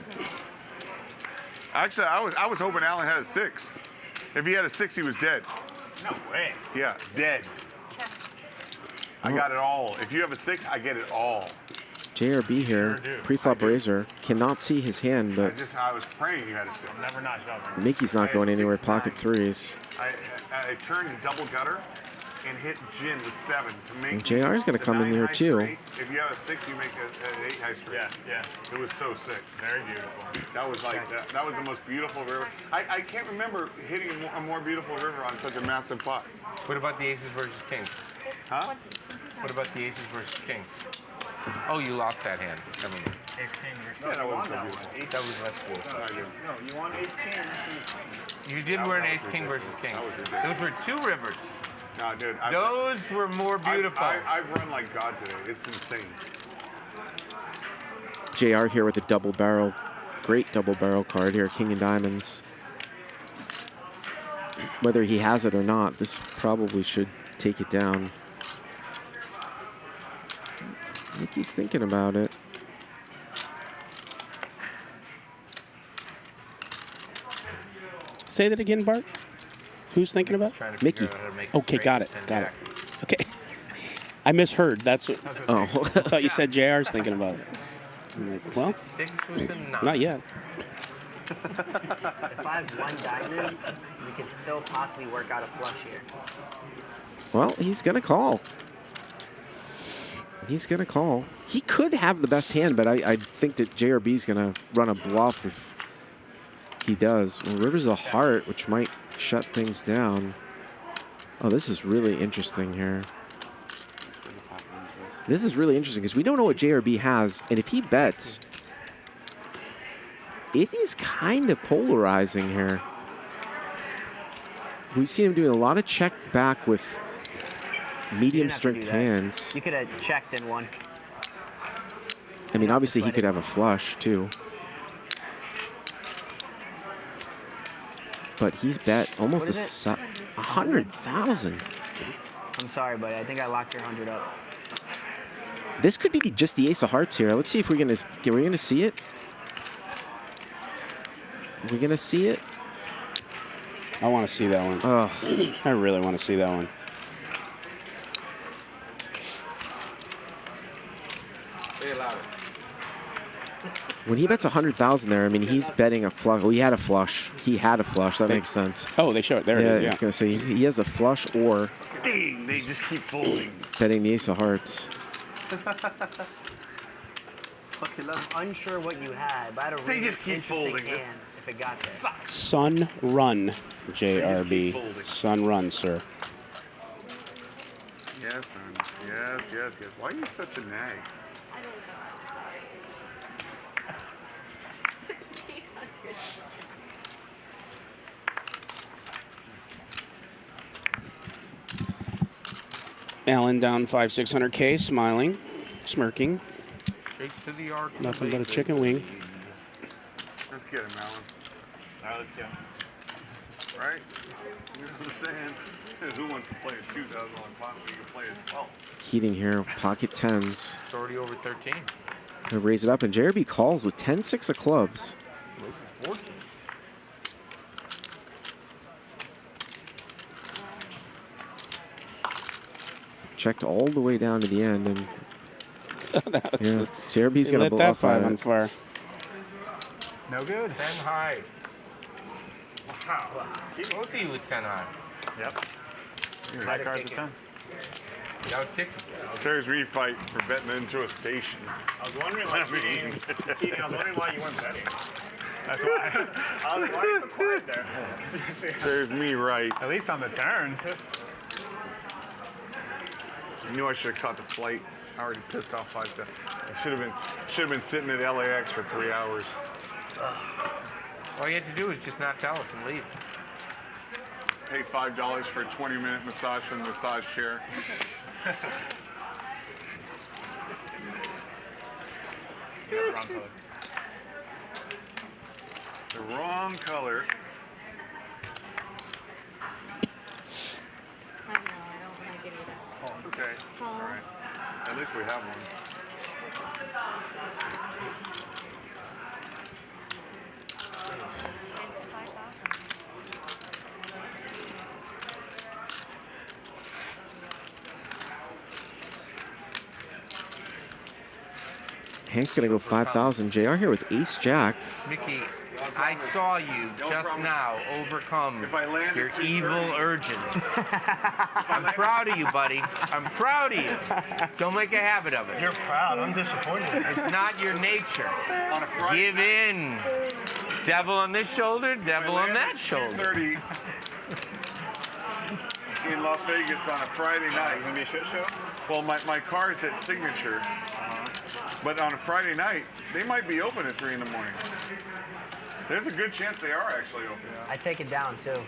Actually, I was hoping Allen had a 6. If he had a 6, he was dead. No way. Yeah, dead. I got it all. If you have a 6, I get it all. JRB here, pre-flop razor, cannot see his hand, but I was praying you had a 6. Never notched out. Mickey's not going anywhere. Pocket 3s. I turned double gutter and hit gin with 7 to make. And JR is going to come in here too. If you have a 6, you make an 8 high straight. Yeah. It was so sick. Very beautiful. That was like that was the most beautiful river. I can't remember hitting a more beautiful river on such a massive pot. What about the aces versus kings? Huh? What about the aces versus kings? Oh, you lost that hand. Never mind. Ace king versus. Yeah, that wasn't so beautiful. That was less beautiful. No, you want ace king. You did wear an ace king versus kings. Those were 2 rivers. No, dude. Those were more beautiful. I've run like God today. It's insane. JR here with a double barrel, great double barrel card here, king of diamonds. Whether he has it or not, this probably should take it down. I think he's thinking about it. Say that again, Bart. Who's thinking about? Mikki. Okay, got it. Okay. I misheard. That's what. Oh. I thought you said JR's thinking about it. I'm like, well, 6 was a 9. not yet. If I have one diamond, we could still possibly work out a flush here. Well, he's going to call. He's going to call. He could have the best hand, but I think that JRB's going to run a bluff if he does. Well, river's a heart, which might shut things down. Oh, this is really interesting here. This is really interesting because we don't know what JRB has, and if he bets, it is kind of polarizing here. We've seen him doing a lot of check back with medium strength hands. You could have checked and won. I mean, obviously he could have a flush too. But he's bet almost What is 100,000. I'm sorry, but I think I locked your 100 up. This could be just the ace of hearts here. Let's see if we're gonna see it. Are we gonna see it? I want to see that one. Oh, I really want to see that one. When he bets 100,000 there, I mean, he's betting a flush. Well, he had a flush. He had a flush. That makes sense. Oh, they show it. There yeah, it is. Yeah. I was gonna say he has a flush or Dang, they just keep folding. betting the ace of hearts. I'm unsure what you had, but I had a They really just keep interesting folding. hand if it got there. Sun run, JRB. Sun run, sir. Yes, son. Yes, yes, yes. Why are you such a nag? Allen down 500-600K, smiling, smirking. Straight to the arc. Nothing but a chicken wing. Let's get him, Alan. All right, let's go. Right? You know what I'm saying? Who wants to play a 2,000 on pot when you can play a 12? Keating here, pocket tens. It's already over 13. He'll raise it up, and JRB calls with 10-6 of clubs. 14. Checked all the way down to the end, and yeah, JRB's He going to lit blow that off 5 on fire. No good. 10 high. Wow. Keep both of you with 10 high. Yep. High cards at 10. That was ticky. Serious refight for betting into a station. I was wondering why Keating, I was wondering why you weren't betting. That's why. I was like, why are you so quiet there? Serves me right. At least on the turn. You knew I should have caught the flight. I already pissed off 5 times. I should have been sitting at LAX for 3 hours. All you had to do was just not tell us and leave. Pay $5 for a 20-minute massage from the massage chair. The wrong color. I know, I don't want to give you that. Oh, it's okay. It's all right. At least we have one. Hank's going to go 5,000. JR here with ace jack. Mikki, I saw you just now overcome your evil urges. I'm proud of you, buddy. I'm proud of you. Don't make a habit of it. You're proud. I'm disappointed. It's not your nature. Give in. Devil on this shoulder, devil on that shoulder. 2:30 in Las Vegas on a Friday night. It's going to be a shit show? Well, my car's at Signature. But on a Friday night, they might be open at 3 in the morning. There's a good chance they are actually open. I take it down too.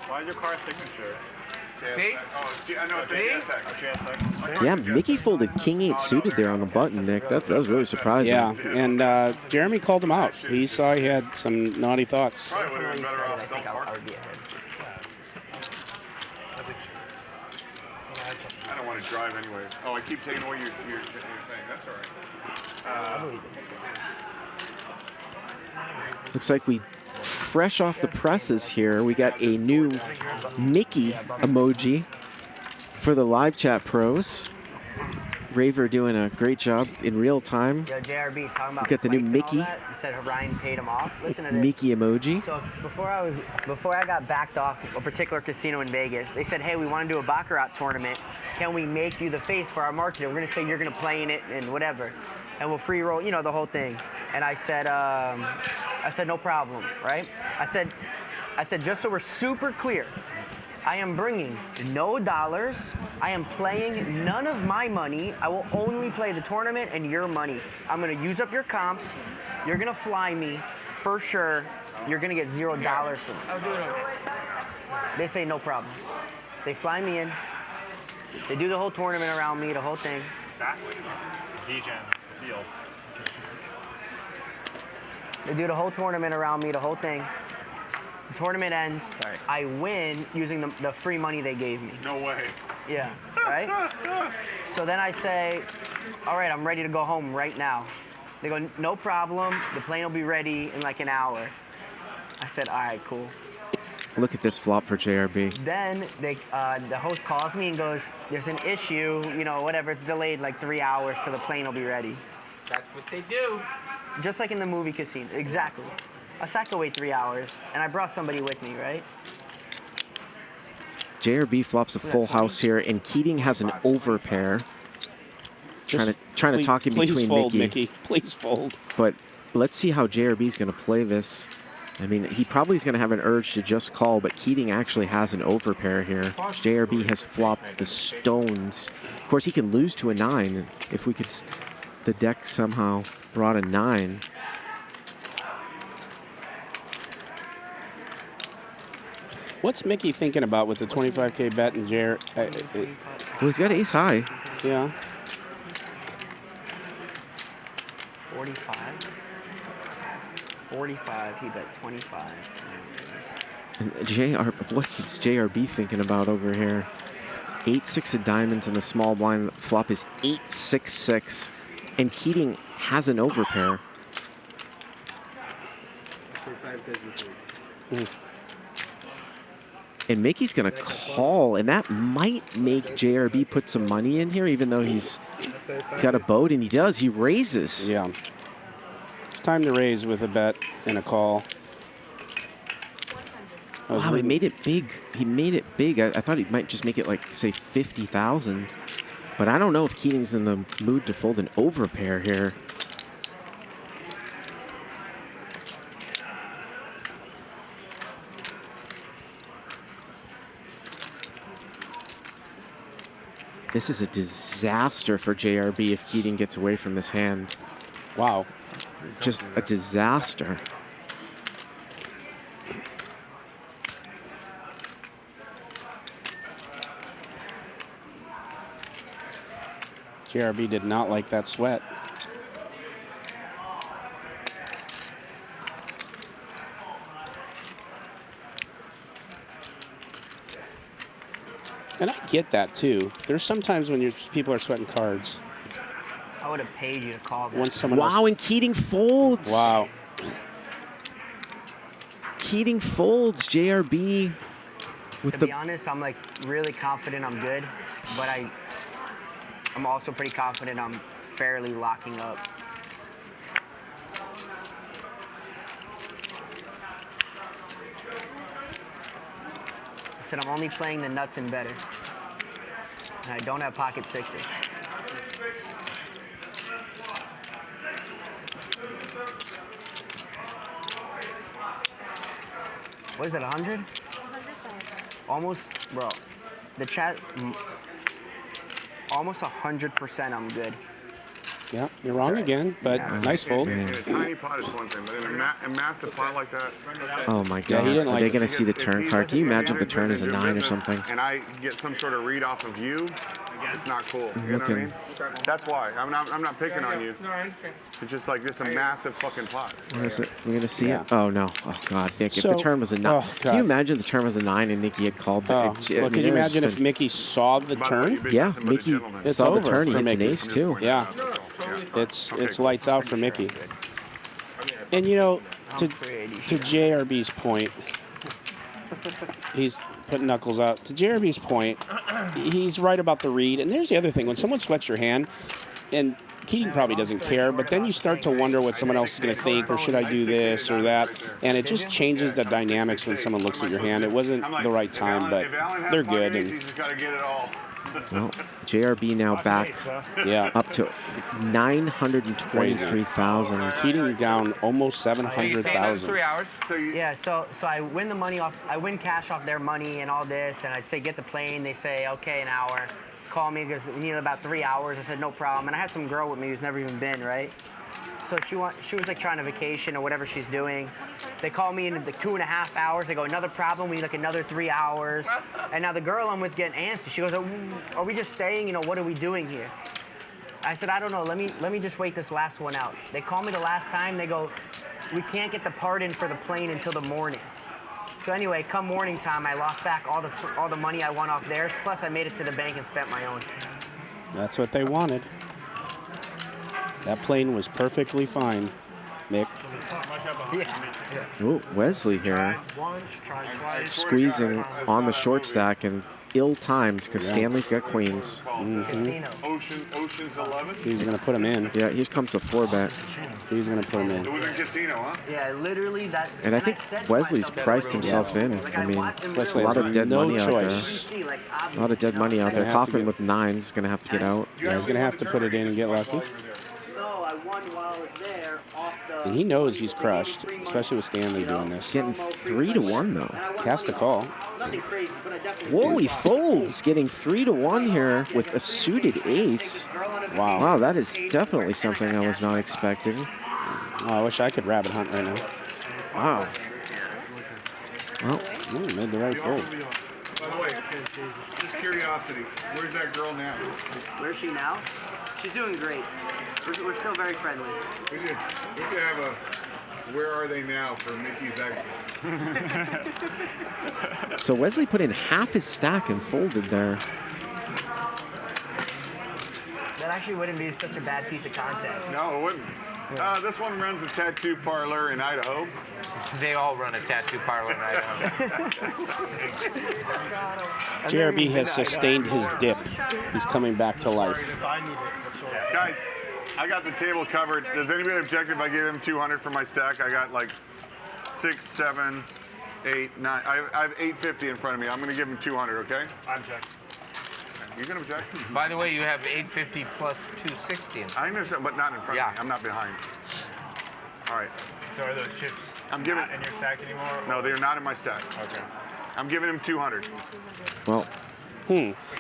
Why is your car Signature? See? I know it's a GSX. Yeah, Mikki folded king 8 suited there on the button, Nick. That was really surprising. Yeah, and Jeremy called him out. He saw he had some naughty thoughts. Probably would have been better off I think I self-parking. would be ahead. I don't want to drive anyways. Oh, I keep taking away your thing. That's all right. Looks like we fresh off the presses here. We got a new Mikki emoji For the live chat pros, Raver doing a great job in real time. Yo, JRB, talking about Look at the new Mikki. You said Ryan paid him off. Listen to this. Mikki emoji. So before I got backed off a particular casino in Vegas, they said, hey, we want to do a baccarat tournament. Can we make you the face for our marketing? We're gonna say you're gonna play in it and whatever, and we'll free roll, you know, the whole thing. And I said no problem, right? I said just so we're super clear, I am bringing no dollars. I am playing none of my money. I will only play the tournament and your money. I'm gonna use up your comps. You're gonna fly me for sure. You're gonna get $0 from me. I'll do it. They say no problem. They fly me in. They do the whole tournament around me, the whole thing. Field. They do the whole tournament around me, the whole thing. The tournament ends. I win using the free money they gave me. No way. Yeah, right? So then I say, all right, I'm ready to go home right now. They go, no problem. The plane will be ready in like an hour. I said, all right, cool. Look at this flop for JRB. Then the host calls me and goes, there's an issue, you know, whatever, it's delayed like 3 hours till the plane will be ready. That's what they do. Just like in the movie Casino, exactly. I sat to wait 3 hours, and I brought somebody with me, right? JRB flops a full house here, and Keating has an overpair. Trying to talk in between fold, Mikki. Please fold. But let's see how JRB's going to play this. I mean, he probably is going to have an urge to just call, but Keating actually has an overpair here. JRB has flopped the stones. Of course, he can lose to a 9 if we could. The deck somehow brought a 9. What's Mikki thinking about with the 25K bet and Gerry? Well, he's got ace high. Yeah. 45. 45, he bet 25. And what is JRB thinking about over here? 8-6 of diamonds in the small blind. Flop is 8-6-6. And Keating has an overpair. And Mikki's going to call, and that might make JRB put some money in here, even though he's got a boat, and he does. He raises. Yeah. It's time to raise with a bet and a call. Wow, he made it big. He made it big. I thought he might just make it like, say, 50,000. But I don't know if Keating's in the mood to fold an overpair here. This is a disaster for JRB if Keating gets away from this hand. Wow. Just a disaster. JRB did not like that sweat. And I get that too. There's sometimes when people are sweating cards. I would have paid you to call that. Once someone Wow, and Keating folds. Wow. Keating folds. JRB with To be honest, I'm like really confident I'm good, but I'm also pretty confident I'm fairly locking up. I said I'm only playing the nuts and better. And I don't have pocket sixes. What is it, 100? Almost, bro. The chat, almost 100% I'm good. Yeah, you're wrong again, but nice fold. In a tiny pot is one thing, but in a massive pot like that. Oh my God! he didn't Are like they it. going to see the turn card? Can you imagine if the turn is a 9 or something? And I get some sort of read off of you, it's not cool. You know what I mean? That's why. I'm not picking on you. No, I understand. It's just like this a massive fucking pot. Where is it? We're going to see it? Oh no! Oh God, Nick! If So- the turn was a 9, oh, can God. you imagine the turn was a 9 and Nikki had called Oh, that? well, could you imagine if Mikki saw the turn? Yeah, Mikki It's saw over the turn. He for hits an Mikki. ace too. Yeah, it's lights out for Mikki. And you know, to JRB's point, he's putting knuckles out. To JRB's point, he's right about the read. And there's the other thing. When someone sweats your hand, and Keating probably doesn't care, but then you start to wonder what someone else is going to think, or should I do this or that? And it just changes the dynamics when someone looks at your hand. It wasn't the right time, but they're good. And well, JRB now back up to 923,000. Keating down almost 700,000. 3 hours. Yeah, so I win the money off, I win cash off their money and all this, and I'd say get the plane. They say, okay, an hour. Call me because we need about 3 hours. I said, no problem. And I had some girl with me who's never even been, right? So she was like trying to vacation or whatever she's doing. They call me in like 2.5 hours. They go, another problem. We need like another 3 hours. And now the girl I'm with getting antsy. She goes, are we just staying? You know, what are we doing here? I said, I don't know. Let me just wait this last one out. They call me the last time. They go, we can't get the part in for the plane until the morning. So anyway, come morning time, I lost back all the money I won off theirs. Plus, I made it to the bank and spent my own. That's what they wanted. That plane was perfectly fine, Mick. Ooh, Wesley here squeezing on the short stack and ill-timed because Stanley's got queens. Ocean's 11. He's going to put him in. Yeah, here comes the 4-bet. He's going to put him in. It was in casino, huh? Yeah, literally that. And I think Wesley's priced himself in. I mean, Wesley a lot has of dead no money choice. out there. A lot of dead money out there. Kaufman with 9 is going to have to get out. Yeah, he's going to have to put it in and get lucky. And he knows he's crushed, especially with Stanley doing this. Getting 3-1 though. He has to call. Whoa, he folds. Getting 3-1 here with a suited ace. Wow. Wow, that is definitely something I was not expecting. Oh, I wish I could rabbit hunt right now. Wow. Well, made the right fold. By the way, just curiosity, where's that girl now? Where's she now? She's doing great. We're still very friendly. We should have a where are they now for Mikki's exes. So Wesley put in half his stack and folded there. That actually wouldn't be such a bad piece of content. No, it wouldn't. This one runs a tattoo parlor in Idaho. They all run a tattoo parlor in Idaho. JRB has sustained his dip. He's coming back to life. Guys, I got the table covered. Does anybody object if I give him 200 for my stack? I got like 6, 7, 8, 9. I have 850 in front of me. I'm going to give him 200, okay? I object. You can object. By the way, you have 850 plus 260. I understand, but not in front of me. I'm not behind. All right. So are those chips not in your stack anymore? No, they're not in my stack. Okay. I'm giving him 200. Well,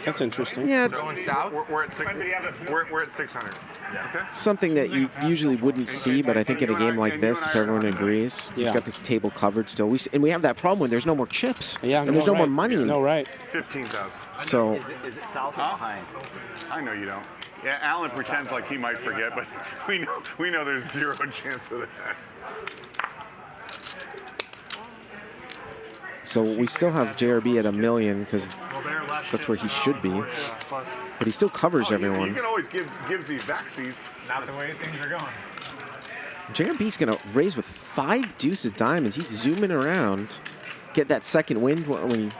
that's interesting. Yeah, it's we're at 600. Okay. something that you usually wouldn't see, but I think in a game like this, if everyone agrees, he's got the table covered still. And we have that problem when there's no more chips. Yeah, and there's no more money. No, right. 15,000. So Is it south or behind? I know you don't. Yeah, Alan pretends like he might forget, but we know there's 0 chance of that. So we still have JRB at $1 million because that's where he should be. But he still covers everyone. You can always give these backsies. Not the way things are going. JRB's going to raise with 5 deuce of diamonds. He's zooming around. Get that second wind when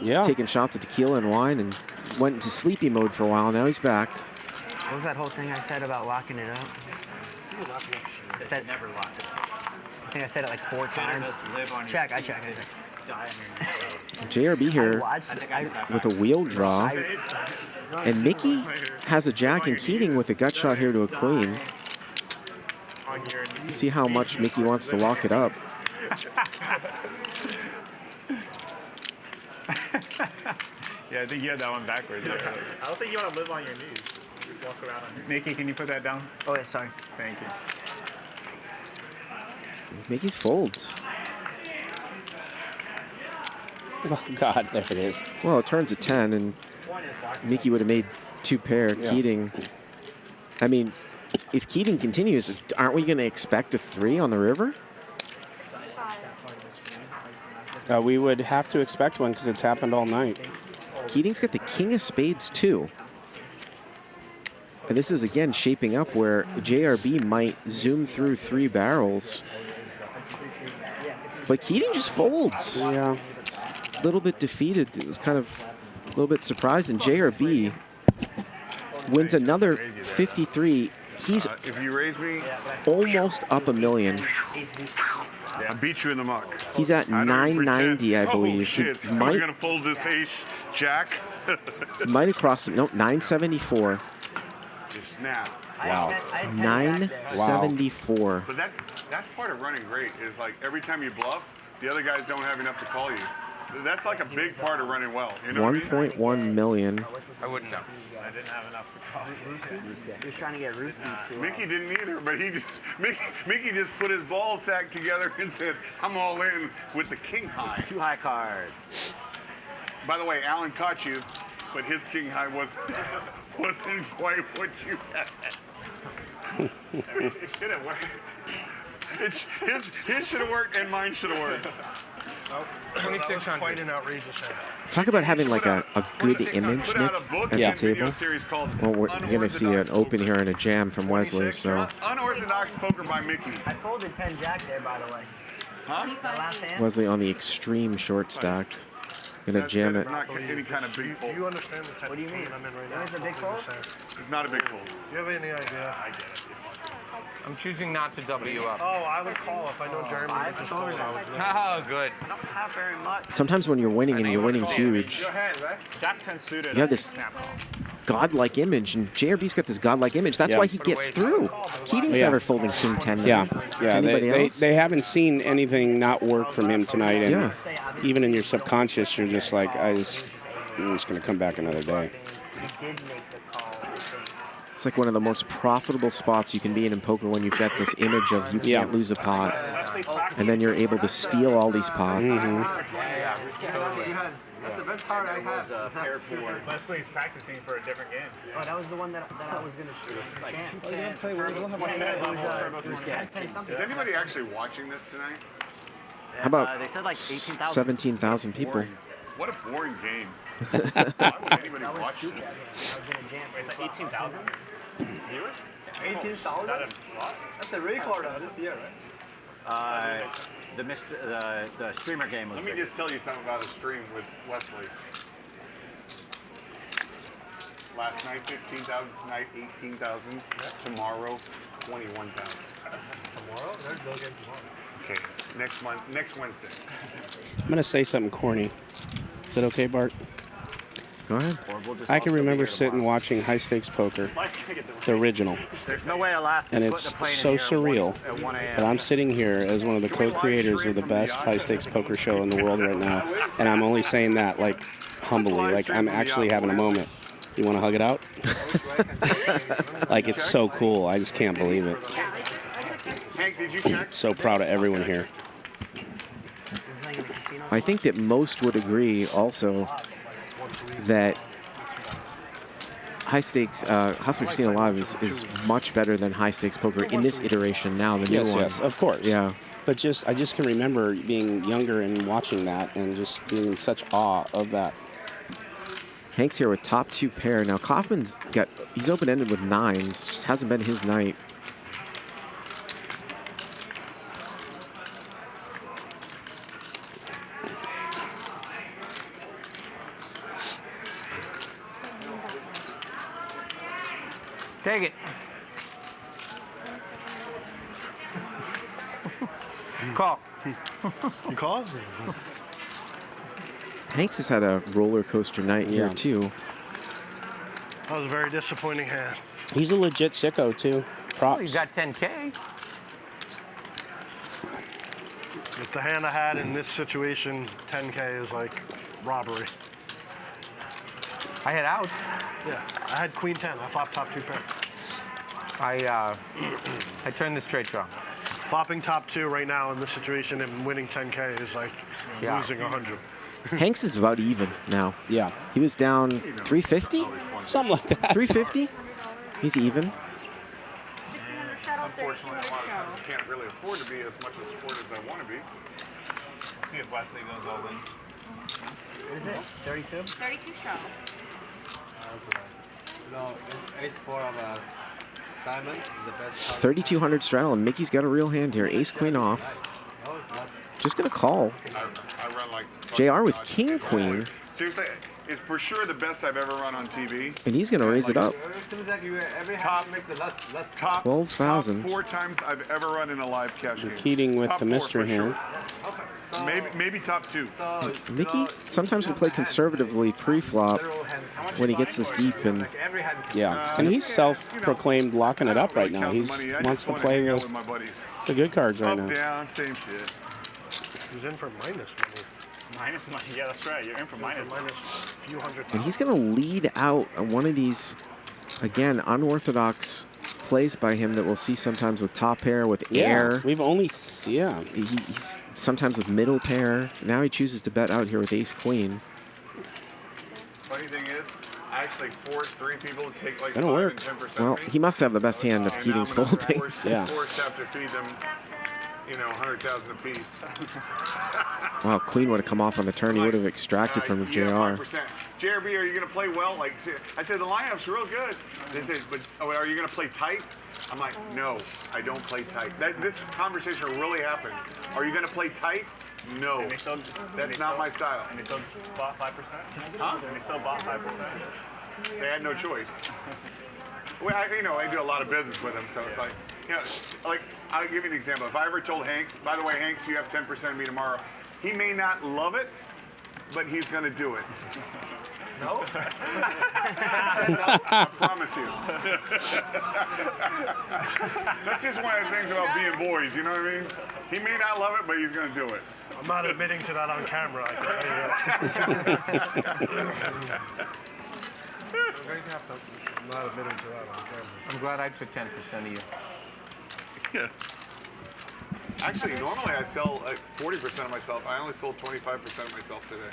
he's taking shots of tequila and wine and went into sleepy mode for a while. Now he's back. What was that whole thing I said about locking it up? I said never locked it up. I think I said it like 4 times. Check. JRB here with a wheel draw. And Mikki has a jack and Keating with a gut shot here to a queen. See how much Mikki wants to lock it up. Yeah, I think you had that one backwards. I don't think you want to live on your knees. Just walk around on your knees. Mikki, can you put that down? Oh, yeah, sorry. Thank you. Mikki's folds. Oh, God, there it is. Well, it turns a 10, and Mikki would have made 2 pair. Yeah. Keating. I mean, if Keating continues, aren't we going to expect a 3 on the river? We would have to expect one because it's happened all night. Keating's got the king of spades, too. And this is, again, shaping up where JRB might zoom through 3 barrels. But Keating just folds. Yeah. a little bit defeated. It was kind of a little bit surprised. And JRB wins another 53. He's if you raise me, almost up $1 million. I beat you in the muck. He's at 990, I believe. Oh, shit. He Are we might, going to fold this ace jack? might have crossed him. Nope, 974. Just snap. Wow. 974. But that's part of running great is like every time you bluff, the other guys don't have enough to call you. That's like a big part of running well. You know what I mean? 1.1 million. I wouldn't know. I didn't have enough to call. You're trying to get Ruski to. Mickey didn't either, but Mickey just put his ball sack together and said, "I'm all in with the king high." 2 high cards. By the way, Alan caught you, but his king high wasn't quite what you had. It should have worked. His should have worked, and mine should have worked. 2600. Quite an outrageous hand. Talk about having like a good image, Nick, at the table. Well, we're going to see an open here and a jam from Wesley, so. Unorthodox poker by Mickey. I folded 10 jack there, by the way. Huh? Last hand. Wesley on the extreme short stack. Gonna jam it. It's not any kind of big fold. Do you understand the type What do you mean? I'm in right now? It's a big fold? It's not a big fold. Do you have any idea? I get it. I'm choosing not to double you up. Oh, I would call if I know Jeremy. Oh, good. I don't have very much. Sometimes when you're winning and you're winning huge, Go ahead, right? Jack 10 suited. you have this godlike image, and JRB's got this godlike image. That's why he gets through. Keating's never folding King 10. Yeah, else? they haven't seen anything not work from him tonight, and even in your subconscious, you're just like, I'm just going to come back another day. It's like one of the most profitable spots you can be in poker when you've got this image of you can't lose a pot, and then you're able to steal all these pots. That's the best card I have. Wesley's practicing for a different game. Oh, that was the one that I was going to shoot. Like 210. Is anybody actually watching this tonight? How about they said like 18,000. 17,000 people? What a boring game. Why would anybody watch this? It's like 18,000 viewers? 18,000? That's a record of this year, right? The streamer game was Let me big. just tell you something about a stream with Wesley. Last night, 15,000. Tonight, 18,000. Tomorrow, 21,000. Tomorrow? There's no game tomorrow. Okay, next Wednesday. I'm going to say something corny. Is that okay, Bart? Go ahead. I can remember sitting watching high stakes poker, the original, There's no way Alaska's and putting it's a plane so in here surreal at 1 a.m. that I'm sitting here as one of the co-creators of the best high stakes poker show in the world right now, and I'm only saying that like humbly, like I'm actually having a moment. You want to hug it out? Like it's so cool. I just can't believe it. Hank, did you check? So proud of everyone here. I think that most would agree also that high stakes, Hustler Casino Live is much better than high stakes poker in this iteration now, the new one. Yes, of course. Yeah. But I just can remember being younger and watching that and just being in such awe of that. Hank's here with top 2 pair. Now Kaufman's he's open-ended with 9s, just hasn't been his night. Take it. Call. You call? Hanks has had a roller coaster night here too. That was a very disappointing hand. He's a legit sicko too. Props. He's got 10K. With the hand I had in this situation, 10K is like robbery. I had outs. Yeah, I had queen 10. I flopped top 2 pair. I turned the straight draw. Flopping top 2 right now in this situation and winning 10K is like losing 100. Hanks is about even now. Yeah. He was down 350? Something like that. 350? He's even. Unfortunately, I can't really afford to be as much a sport as I want to be. See if Wesley goes all in. What is it? 32? 32 show. No, ace 4 of us. Diamond is the best. 3,200 straddle, and Mickey's got a real hand here. Ace queen off. Just gonna call. I run like like. JR with king queen. Seriously, it's for sure the best I've ever run on TV. And he's going to raise it up. Top 12,000. 4 times I've ever run in a live cash game. Keating with Top the 4 Mr. for hand. Sure. Maybe top 2. Mikki sometimes will play conservatively pre-flop when he gets this deep. And yeah, and he's self-proclaimed locking it up right now. He wants to play the good cards right now. Up, down, same shit. He's in for minus money. Minus money, yeah, that's right. You're in for minus a few hundred. And he's going to lead out on one of these, again, unorthodox plays by him that we'll see sometimes with top pair, with air. We've only, He's sometimes with middle pair. Now he chooses to bet out here with ace queen. Funny thing is, I actually forced 3 people to take like 5 That'll and work. 10%. Well, he must have the best hand if Keating's folding. Forced to have to feed them, 100,000 apiece. Wow, queen would have come off on the turn. He would have extracted from JR. 5%. JRB, are you going to play well? Like I said, the lineup's real good. They said, but are you going to play tight? I'm like, no, I don't play tight. This conversation really happened. Are you going to play tight? No, that's not my style. And they still bought 5%? Huh? And they still bought 5%? They had no choice. Well, I do a lot of business with them, so it's like, I'll give you an example. If I ever told Hanks, by the way, Hanks, you have 10% of me tomorrow, he may not love it, but he's going to do it. No? I promise you. That's just one of the things about being boys, you know what I mean? He may not love it, but he's going to do it. I'm not admitting to that on camera. I'm not admitting to that on camera. I'm glad I took 10% of you. Yeah. Actually, normally I sell like 40% of myself. I only sold 25% of myself today.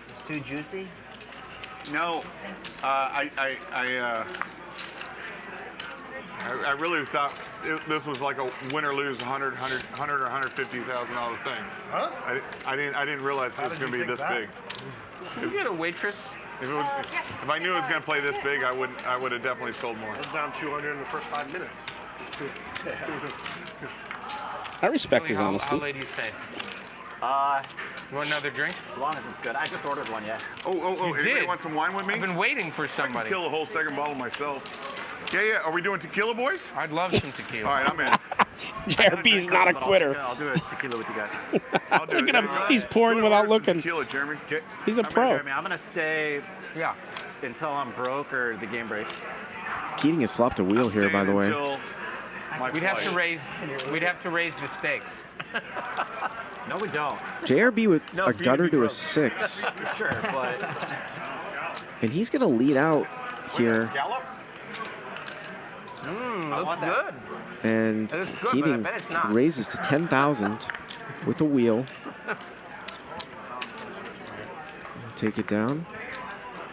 It's too juicy? No, I really thought this was like a win or lose $100 or $150,000 thing. Huh? I didn't realize it was going to be this big. Can you get a waitress? If I knew it was going to play this big, I would have definitely sold more. I was down 200 in the first 5 minutes. I respect his How honesty. late do you stay? You want another drink? As long as it's good. I just ordered one, yeah. Oh, You anybody did? want some wine with me? I've been waiting for I can somebody. kill a whole second bottle myself. Yeah. Are we doing tequila, boys? I'd love some tequila. All right, I'm in. JRB's not a quitter. I'll do a tequila with you guys. Look at him. He's pouring without looking. Tequila, Jeremy. He's a pro. Jeremy, I'm going to stay until I'm broke or the game breaks. Keating has flopped a wheel here, by the way. We'd have to raise the stakes. No, we don't. JRB with a gutter to a 6. Sure, but... And he's going to lead out here. Looks good. And That is good, but I Keating bet it's not. raises to 10,000 with a wheel. Take it down.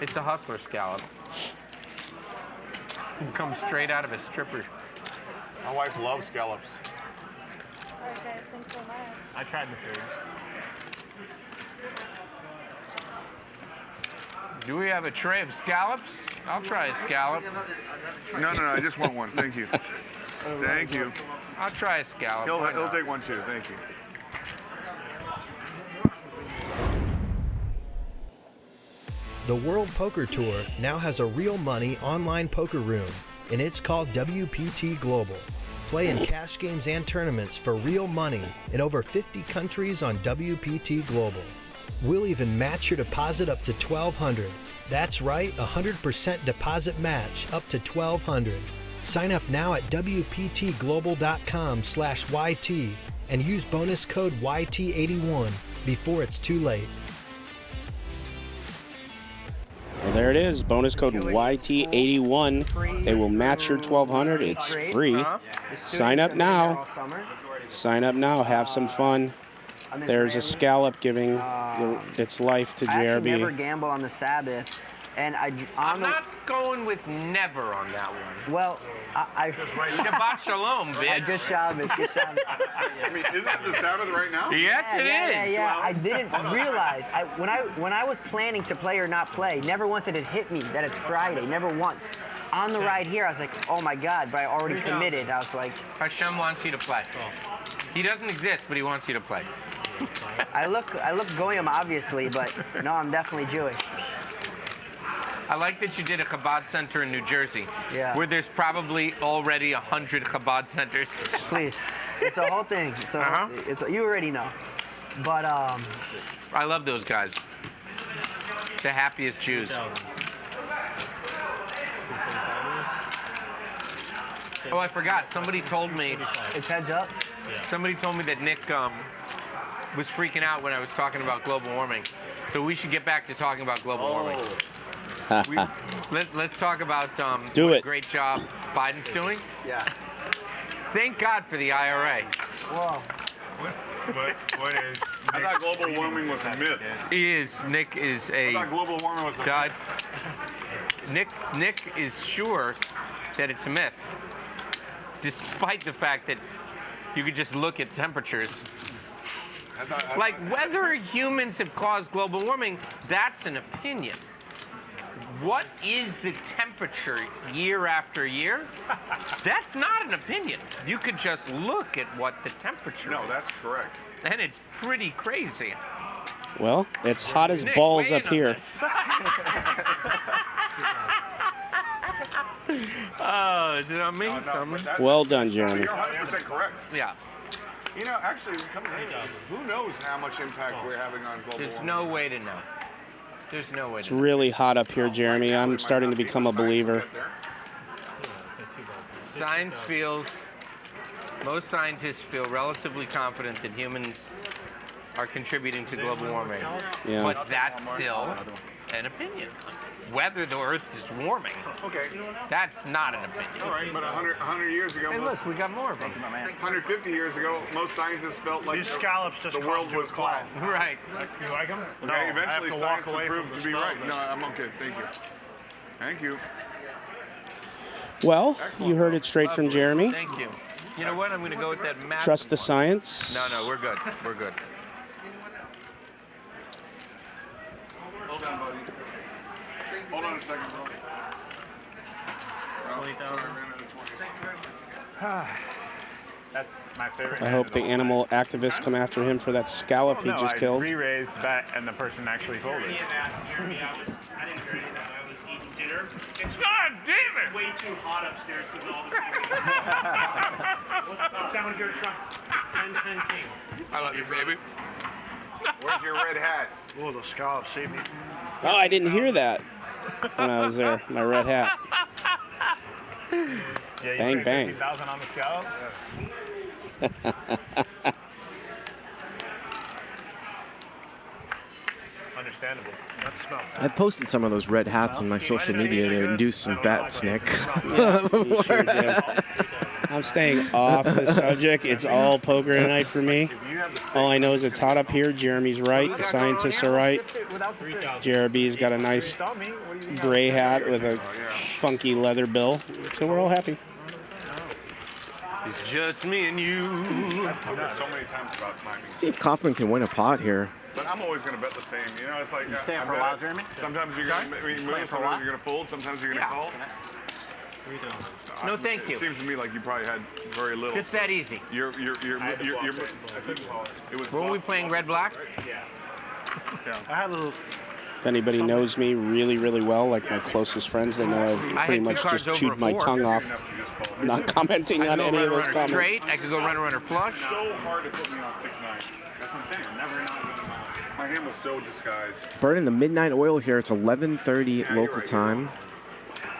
It's a hustler scallop. It comes straight out of a stripper. My wife loves scallops. I tried the food. Do we have a tray of scallops? I'll try a scallop. No, I just want one. Thank you. Thank you. I'll try a scallop. He'll take one too. Thank you. The World Poker Tour now has a real money online poker room, and it's called WPT Global. Play in cash games and tournaments for real money in over 50 countries on WPT Global. We'll even match your deposit up to $1,200. That's right, 100% deposit match up to $1,200. Sign up now at WPTglobal.com/YT and use bonus code YT81 before it's too late. Well, there it is. Bonus code YT81. They will match your $1,200. It's free. Sign up now. Sign up now. Have some fun. There's a scallop giving its life to I actually never JRB. gamble on the Sabbath, and I'm not going with never on that one. Well, I Shabbat Shalom, bitch. Good Shabbos, good Shabbos. I mean, isn't it the Sabbath right now? Yes, it is. Yeah. I didn't realize. When I was planning to play or not play, never once did it hit me that it's Friday. Never once. On the ride here, I was like, oh my God, but I already committed. I was like, Hashem wants you to play. He doesn't exist, but he wants you to play. I look Goyim, obviously, but no, I'm definitely Jewish. I like that you did a Chabad center in New Jersey, Yeah. where there's probably already 100 Chabad centers. Please, it's a whole thing. It's a whole, you already know, but I love those guys. The happiest Jews. Oh, I forgot. Somebody told me. It's heads up. Somebody told me that Nick was freaking out when I was talking about global warming. So we should get back to talking about global warming. Let's talk about Do what a it. great job Biden's doing. Yeah. Thank God for the IRA. Whoa. What is? I thought global warming was a myth. Nick is a. I thought global warming was a myth. Nick is sure that it's a myth, despite the fact that you could just look at temperatures. Like whether humans have caused global warming, that's an opinion. What is the temperature year after year? That's not an opinion. You could just look at what the temperature is. No, that's correct. And it's pretty crazy. Well, it's hot as Nick, balls weigh up in on here. this. Oh, is it on me? Well done, Jeremy. You're 100% correct. Yeah. You know, actually, who knows how much impact we're having on global There's warming? no way to know. There's no way It's to know. really hot up here, Jeremy. I'm starting to become a believer. Science feels, most scientists feel relatively confident that humans are contributing to global warming. Yeah. But that's still an opinion. Whether the Earth is warming, Okay. that's not an opinion. All right, but 100 years ago, Hey, look, we got more of them. 150 years ago, most scientists felt like These scallops just the world was flat. Right. You like them? Okay, I have eventually to science walk away proved from to the be right. skull. No, I'm okay. Thank you. Thank you. Well, you heard it straight from Jeremy. Thank you. You know what? I'm going to go with that math. Trust the science. No, we're good. We're good. Hold on, buddy. Hold on a second, bro. That's my favorite. I hope the animal activists come after him for that scallop he just killed. Re-raised bet, and the person actually folded. I didn't hear any of that. I was eating dinner. It's God damn it! way too hot upstairs with all the people. I'm gonna go try 10-10 king. I love you, baby. Where's your red hat? Oh, the scallop saved me. Oh, I didn't hear that when I was there. My red hat. Yeah, you Bang, say bang. 50,000 on the scalp? Understandable. That smells. I posted some of those red hats on my social media to induce some bets, Nick. You sure did. I'm staying off the subject. It's all poker tonight for me. All I know is it's hot up here. Jeremy's right. The scientists are right. JRB's got a nice gray hat with a funky leather bill. So we're all happy. It's just me and you. I've heard so many times about timing. See if Kaufman can win a pot here. But I'm always going to bet the same. You know, it's like You staying I'm for a bet- while, Jeremy? Sometimes you're going to move, sometimes you're going to fold, sometimes you're going to call. No, thank you. It seems to me like you probably had very little. Just that easy. It was. Were we playing red black? Yeah. I had a little. If anybody knows me really, really well, like my closest friends, they know I've I pretty had two much cards just over chewed a my four. tongue off, not commenting on any of those runner comments. straight. I could go runner flush. So hard to put me on 6-9. That's what I'm saying. Never my hand was so disguised. Burning the midnight oil here. It's 11:30 local time.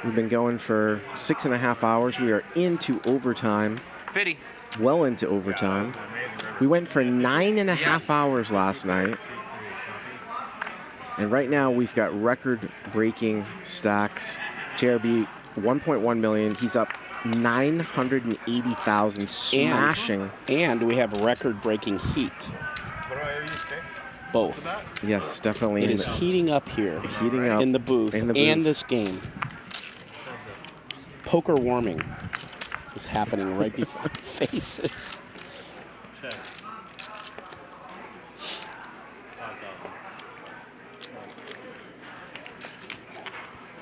We've been going for 6.5 hours. We are into overtime. Fitty. Well into overtime. We went for 9.5 hours last night. And right now we've got record-breaking stacks. JRB 1.1 million. He's up 980,000, smashing. And we have record-breaking heat. Both. Yes, definitely. It is heating up here. Heating up. In the booth. And this game. Poker warming is happening right before our faces.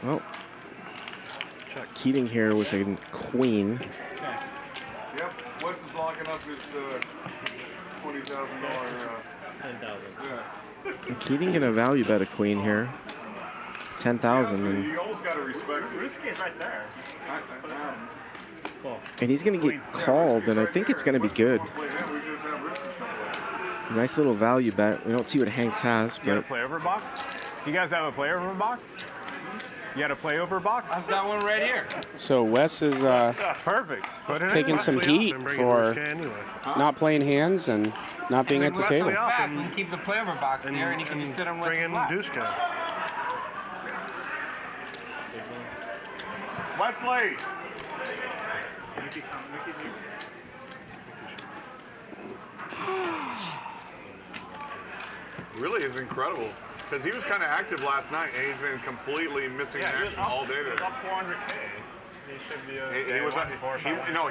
Well, Keating here with a queen. Yep. Wes is locking up his $20,000 And Keating gonna value bet a queen here. 10,000. You almost got to respect it. Risky is right there. And he's gonna get called, and I think it's gonna be good. Nice little value bet. We don't see what Hanks has, You got a but play over box? You guys have a play over box? You got a play over box? I've got one right here. So Wes is Perfect. Put it taking in. some heat for not playing hands and not being at the table. Back, we can keep the play over box there, and you can just sit on Wes's lap. Wesley! Really is incredible. Because he was kind of active last night, and he's been completely missing in action all day today. Up 400K. He should be He was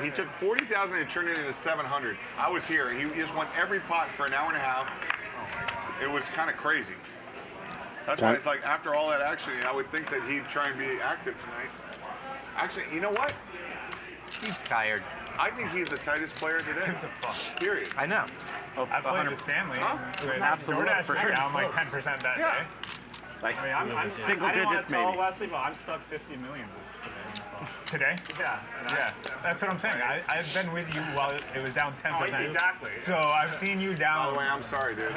he took 40,000 and turned it into 700. I was here. He just won every pot for an hour and a half. It was kind of crazy. That's why it's like after all that action, I would think that he'd try and be active tonight. Actually, you know what? He's tired. I think he's the tightest player today. Gives a fuck. Period. I know. I played with Stanley. Absolutely, DoorDash for right sure. now, I'm like 10% that day. Like, I mean, I'm single I didn't want digits to tell maybe. Wesley, but I'm stuck 50 million today. Yeah. Yeah. That's what I'm saying. I've been with you while it was down 10%. Exactly. So I've seen you down. By the way, I'm sorry, dude.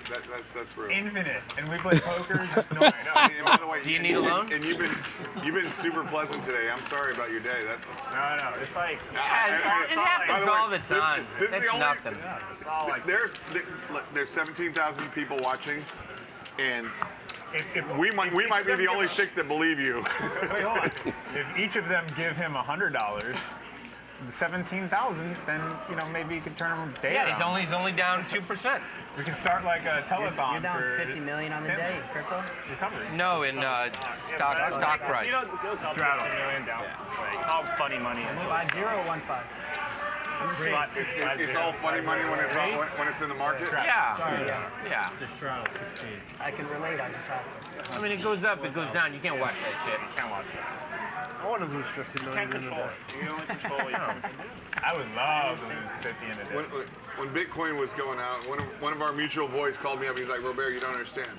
That's brutal. Infinite. And we play poker just no. And by the way, Do you need a loan? And you've been super pleasant today. I'm sorry about your day. That's No. It's like It happens all the time. This is It's the only. nothing. it's all like There's 17,000 people watching, and if we might be the only 6 that believe you. Wait, hold on. If each of them give him $100, the 17,000, then maybe you could turn him day. Yeah, he's only down 2%. We can start like a telethon. You're down for 50 million on the Stanley. day, crypto? Recovery. No, in stock price. Straddle. $50 million down. It's all funny money. 50 or 15? It's all funny money when it's in the market. Yeah. Sorry, Yeah. I can relate, I just asked him. I mean, it goes up, it goes down. You can't watch that shit. Can't watch it. I want to lose 50 million Can't in a control day. it. You only control what you can. I would love to lose 50 in a day. When Bitcoin was going out, one of our mutual boys called me up. He's like, Robert, you don't understand.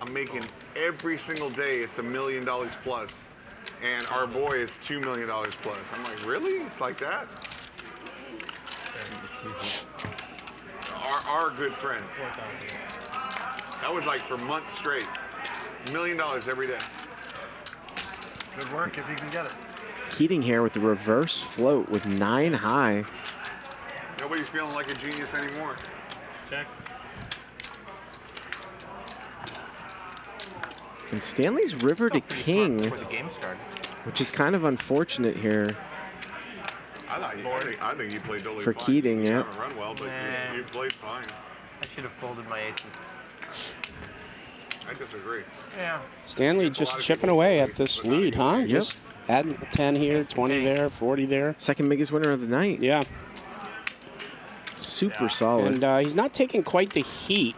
I'm making every single day. It's $1 million plus, and our boy is $2 million plus. I'm like, really? It's like that? Our good friends. That was like for months straight. $1 million every day. Good work if you can get it. Keating here with the reverse float with 9 high. Nobody's feeling like a genius anymore. Check. And Stanley's river to king, Before the game started. which is kind of unfortunate here I think you played totally for fine. Keating, You yeah. haven't run well, but you played fine. I should have folded my aces. I disagree. Yeah. Stanley just chipping away at this lead, huh? Just adding 10 here, 20 there, 40 there. Second biggest winner of the night. Yeah. Super solid. And he's not taking quite the heat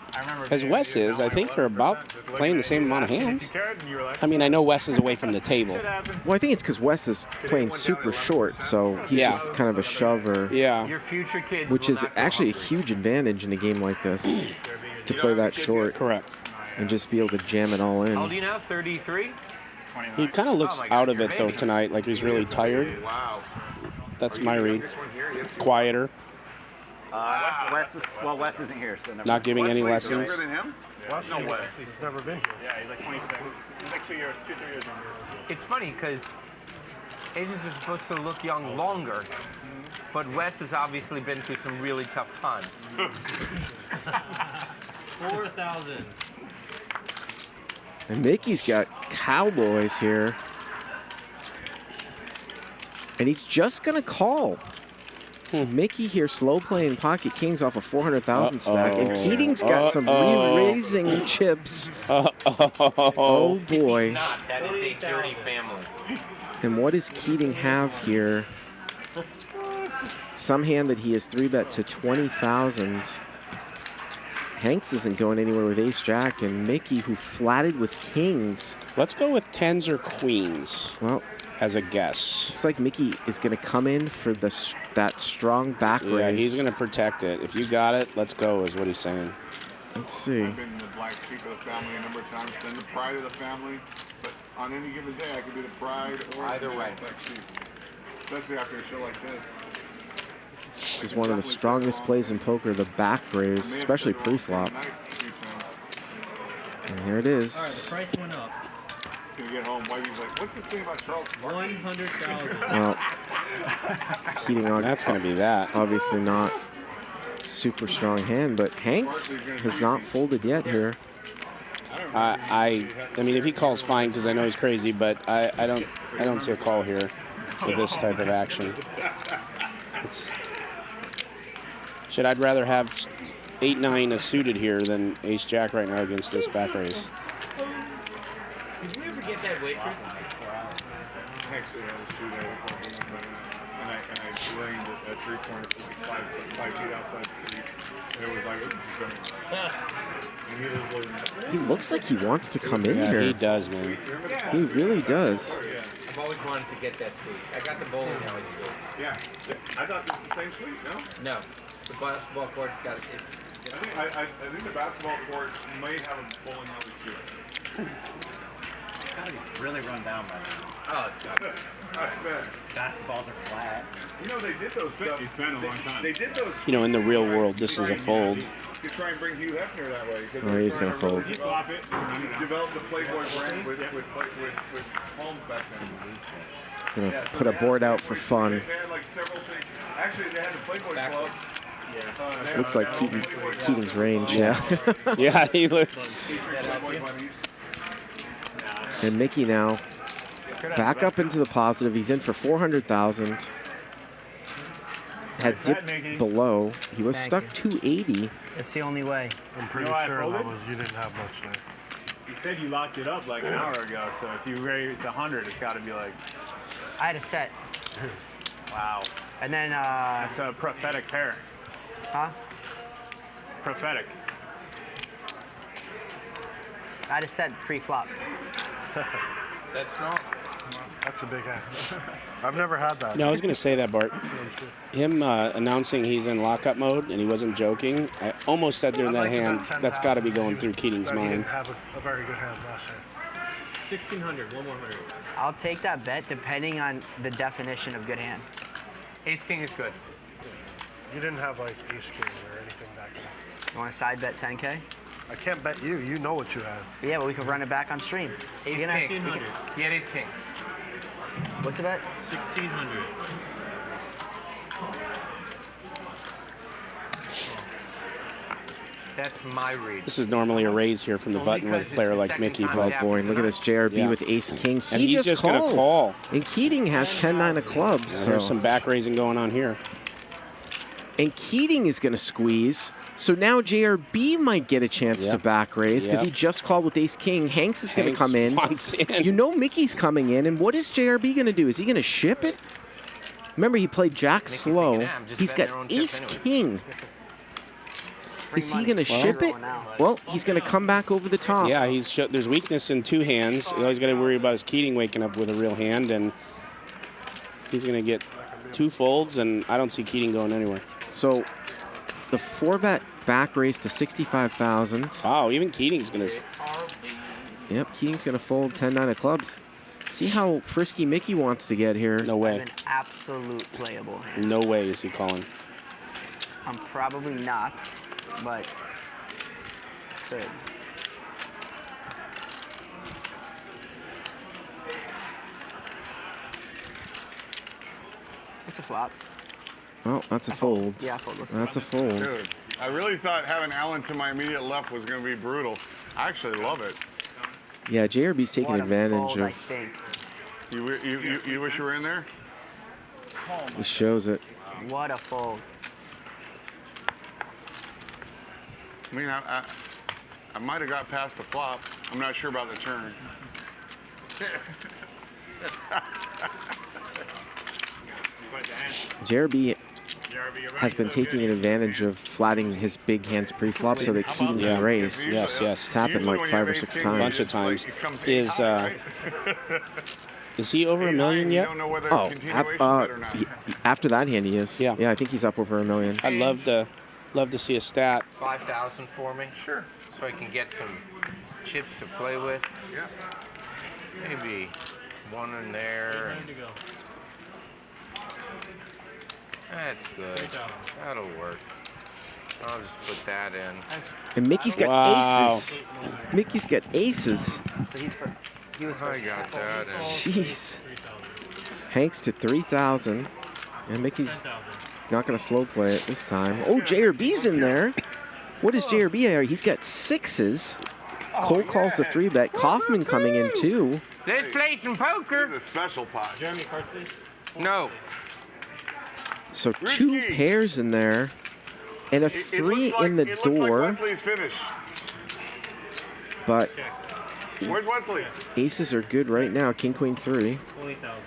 as Wes is. I think they're about playing the same amount of hands. I mean, I know Wes is away from the table. Well, I think it's because Wes is playing super short, so he's just kind of a shover. Yeah. Your future kids Which will is not go actually a hungry. huge advantage in a game like this, to play that short. Correct. And just be able to jam it all How old are in. you now? 33? He kind of looks out of it, though, tonight, like he's really tired. Wow. That's my read. Quieter. Wes isn't here, so never Not giving any lessons. Younger than him? No way. He's never been here. Yeah, he's like 26. He's like 2 years, 3 years younger. It's funny because agents are supposed to look young longer, but Wes has obviously been through some really tough times. 4,000. And Mickey's got Cowboys here. And he's just going to call. Mickey here slow playing pocket kings off a 400,000 stack. And Keating's got some re-raising chips. Oh, boy. That is a dirty family. And what does Keating have here? Some hand that he has 3-bet to 20,000. Hanks isn't going anywhere with ace-jack, and Mickey, who flatted with kings. Let's go with 10s or queens. Well, as a guess. Looks like Mikki is going to come in for that strong back raise. Yeah, he's going to protect it. If you got it, let's go, is what he's saying. Let's see. I've been the black sheep of the family a number of times, been the pride of the family, but on any given day, I could be the pride or either way. Black sheep. Especially after a show like this. This is one of the strongest plays in poker, the back raise, especially pre-flop. And here it is. All right, the price went up. Gonna get home, Whitey's like, what's this thing about Charles? 100,000. Well, Keating on. That's going to be that. Obviously not super strong hand, but Hanks has not folded yet here. I mean, if he calls, fine, because I know he's crazy, but I don't see a call here with this type of action. I'd rather have 8-9 a suited here than Ace Jack right now against this back raise. Did you ever get that waitress? Actually, I was shooting and I laid at 3-pointer 5 feet outside the tree. And it was like, He looks like he wants to come in here. He does, man. He really does. I've always wanted to get that suite. I got the bowling alley suite. Yeah. I thought this was the same suite, no? No. The basketball court's got it. I think the basketball court might have a bowling alley too. It's gotta be really run down by now. Oh, it's got it. Basketballs are flat. You know, they did those stuff. It's been a long time. They did those. You know, in the real world, this is a fold. To try and bring Hugh Hefner that way. Oh, he's going to fold. Develop the Playboy brand with Holmes back then. Going to put a board out for fun. They had like several things. Actually, they had the Playboy Club. Yeah. Looks like Keating's range, yeah. Yeah, he looks. And Mikki now back up into the positive. He's in for 400,000. Had dipped below. He was stuck 280. It's the only way. I'm pretty sure you didn't have much there. You said you locked it up like an hour ago, so if you raise 100, it's got to be like. I had a set. Wow. And then. That's a prophetic pair. Huh? It's prophetic. I had a set pre-flop. That's not. That's a big hand. I've never had that. No, I was going to say that, Bart. Him announcing he's in lockup mode and he wasn't joking, I almost said during that hand, that's got to be going through Keating's He mind. didn't have a very good hand last hand. 1,600, one more 100. I'll take that bet depending on the definition of good hand. Ace King is good. You didn't have like Ace King or anything back then. You want to side bet 10K? I can't bet you. You know what you have. Yeah, but we could run it back on stream. Ace King. 1,600. He had Ace King. What's the bet? 1,600. That's my read. This is normally a raise here from the button with a player like Mikki. Oh boy, look at this JRB with Ace King. And He he's just going to call. And Keating has 10-9 of clubs. Yeah, So. there's some back raising going on here. And Keating is going to squeeze. So now JRB might get a chance to back raise because he just called with Ace King. Hanks is going to come in. You know Mickey's coming in. And what is JRB going to do? Is he going to ship it? Remember, he played Jack slow. He's got Ace King. Is he going to ship it? Well, he's going to come back over the top. Yeah, there's weakness in two hands. You always got to worry about his Keating waking up with a real hand, and he's going to get two folds, and I don't see Keating going anywhere. So the 4-bet back raise to 65,000. Wow, even Keating's going to. Yep, Keating's going to fold 10-9 of clubs. See how frisky Mikki wants to get here. No way. An absolute playable hand. No way is he calling. I'm probably not, but good. It's a flop. Well, that's a fold. Yeah, fold. That's a fold. Dude, I really thought having Allen to my immediate left was going to be brutal. I actually love it. Yeah, JRB's taking advantage of. You wish you were in there? He shows it. What a fold. I mean, I might have got past the flop. I'm not sure about the turn. JRB has been taking advantage of flatting his big hands pre-flop so that Keating can raise. Yes, yes. It's happened like 5 or 6 times. A bunch of times. Is Is he over $1 million yet? Oh, after that hand he is. Yeah. Yeah, I think he's up over $1 million. I'd love to see a stat. 5,000 for me. Sure. So I can get some chips to play with. Yeah. Maybe one in there. That's good. That'll work. I'll just put that in. And Mickey's got aces. Mickey's got aces. He was I got that in. Jeez. Hank's to 3,000. And Mickey's not going to slow play it this time. Oh, JRB's in there. What is JRB here? He's got sixes. Cole calls the 3-bet. Kaufman coming in too. Let's play some poker. It's a special pot. Jeremy card, please. No. So 2 pairs in there. And a 3 in the door. Like Wesley's finish. But where's Wesley? Aces are good right now. King, Queen, 3. 20,000.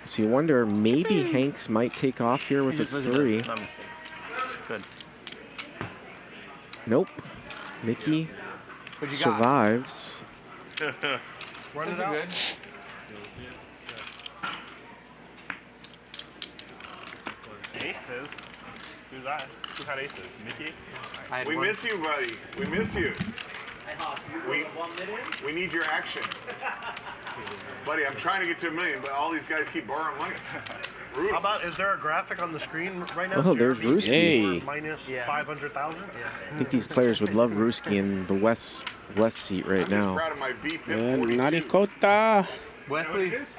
So you wonder, maybe Hanks might take off here with a 3. Good. Nope. Mickey survives. Run it out. Good. Aces? Who's that? Who's had aces? Mikki? We miss you, buddy. We miss you. We need your action. Buddy, I'm trying to get to $1 million, but all these guys keep borrowing money. How about, is there a graphic on the screen right now? Oh, there's Ruski. Hey. Minus 500,000? I think these players would love Ruski in the West seat right now. Proud of my VPIP And 42. Narikota. Wesley's.